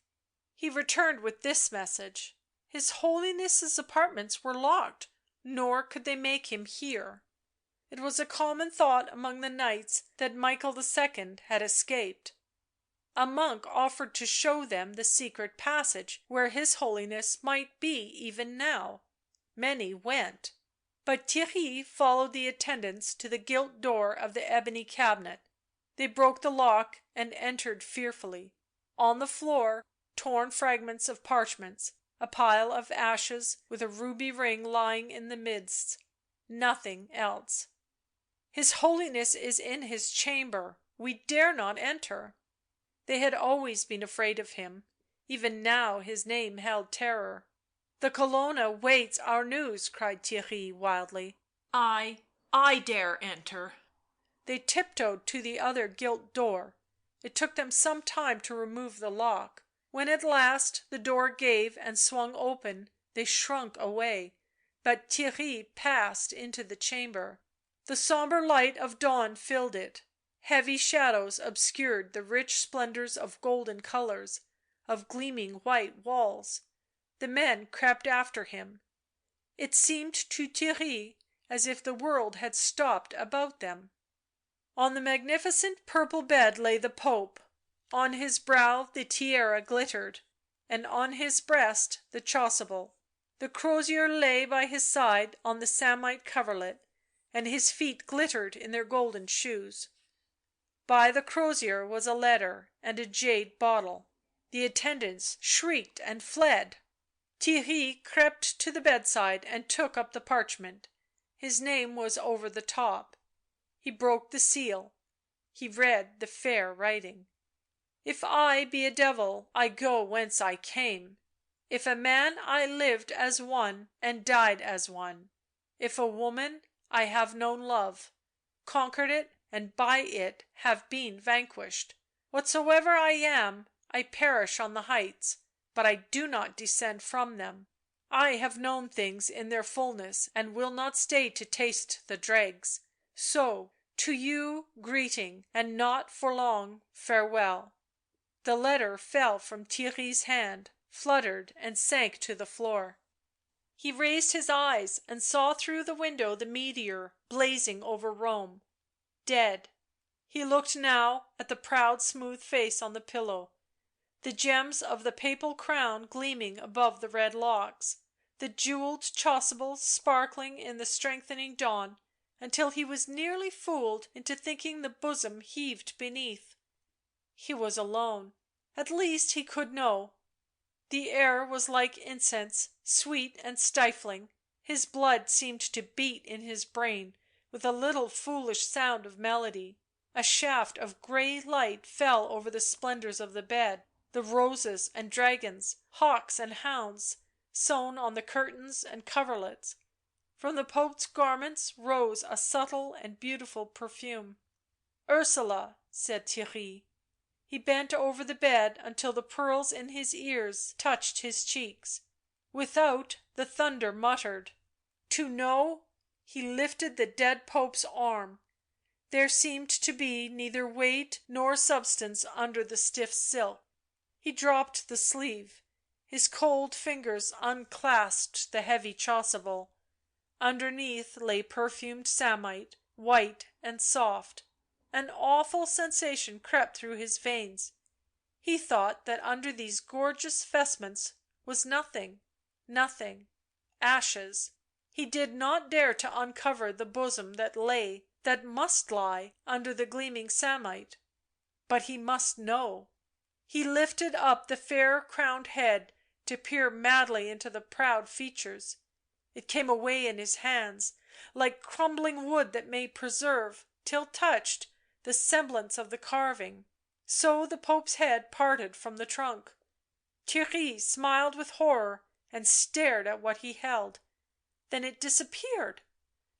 He returned with this message: His Holiness's apartments were locked, nor could they make him hear. It was a common thought among the knights that Michael II had escaped. A monk offered to show them the secret passage where His Holiness might be even now. Many went, but Theirry followed the attendants to the gilt door of the ebony cabinet. They broke the lock and entered fearfully. On the floor, torn fragments of parchments, a pile of ashes with a ruby ring lying in the midst, nothing else. His Holiness is in his chamber, we dare not enter. They had always been afraid of him, even now his name held terror. The Colonna waits our news," cried Theirry wildly. I dare enter." They tiptoed to the other gilt door. It took them some time to remove the lock. When at last the door gave and swung open, they shrunk away, but Theirry passed into the chamber. The sombre light of dawn filled it, heavy shadows obscured the rich splendours of golden colours, of gleaming white walls. The men crept after him. It seemed to Theirry as if the world had stopped about them. On the magnificent purple bed lay the Pope, on his brow the tiara glittered, and on his breast the chasuble. The crozier lay by his side on the samite coverlet, and his feet glittered in their golden shoes. By the crozier was a letter and a jade bottle. The attendants shrieked and fled. Theirry crept to the bedside and took up the parchment. His name was over the top. He broke the seal. He read the fair writing: If I be a devil, I go whence I came. If a man, I lived as one and died as one. If a woman, I have known love, conquered it, and by it have been vanquished. Whatsoever I am, I perish on the heights, but I do not descend from them. I have known things in their fullness and will not stay to taste the dregs. So, to you greeting, and not for long farewell. The letter fell from Theirry's hand, fluttered and sank to the floor. He raised his eyes and saw through the window the meteor blazing over Rome. Dead. He looked now at the proud smooth face on the pillow, the gems of the papal crown gleaming above the red locks, the jewelled chasuble sparkling in the strengthening dawn, until he was nearly fooled into thinking the bosom heaved beneath. He was alone. At least he could know. The air was like incense, sweet and stifling. His blood seemed to beat in his brain with a little foolish sound of melody. A shaft of grey light fell over the splendours of the bed, the roses and dragons, hawks and hounds, sewn on the curtains and coverlets. From the Pope's garments rose a subtle and beautiful perfume. " Ursula," said Theirry. He bent over the bed until the pearls in his ears touched his cheeks. Without, the thunder muttered. To know? He lifted the dead Pope's arm. There seemed to be neither weight nor substance under the stiff silk. He dropped the sleeve. His cold fingers unclasped the heavy chasuble. Underneath lay perfumed samite, white and soft. An awful sensation crept through his veins. He thought that under these gorgeous vestments was nothing, nothing — ashes. He did not dare to uncover the bosom that lay, that must lie, under the gleaming samite. But he must know. He lifted up the fair crowned head to peer madly into the proud features. It came away in his hands, like crumbling wood that may preserve, till touched, the semblance of the carving. So the Pope's head parted from the trunk. Theirry smiled with horror and stared at what he held. Then it disappeared,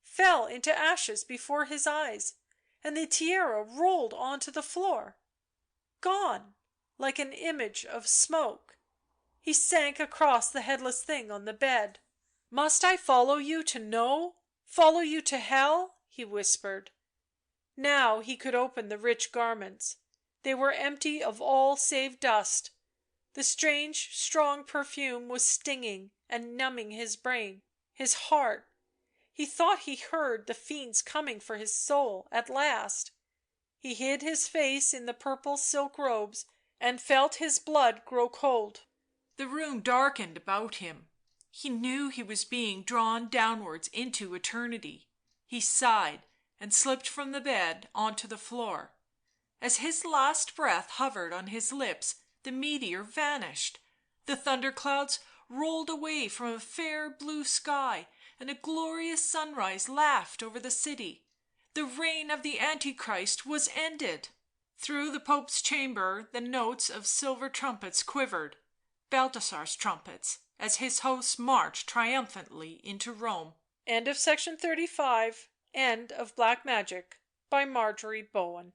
fell into ashes before his eyes, and the tiara rolled on to the floor. Gone, like an image of smoke. He sank across the headless thing on the bed. " Must I follow you to know — follow you to hell?" he whispered. Now he could open the rich garments; they were empty of all save dust; the strange, strong perfume was stinging and numbing his brain, his heart; he thought he heard the fiends coming for his soul at last. He hid his face in the purple silk robes and felt his blood grow cold. The room darkened about him; he knew he was being drawn downwards into eternity. He sighed and slipped from the bed on to the floor. As his last breath hovered on his lips the meteor vanished, the thunder clouds rolled away from a fair blue sky, and a glorious sunrise laughed over the city. The reign of the Antichrist was ended. Through the Pope's chamber the notes of silver trumpets quivered, Balthasar's trumpets, as his hosts marched triumphantly into Rome. End of section 35. End of Black Magic by Marjorie Bowen.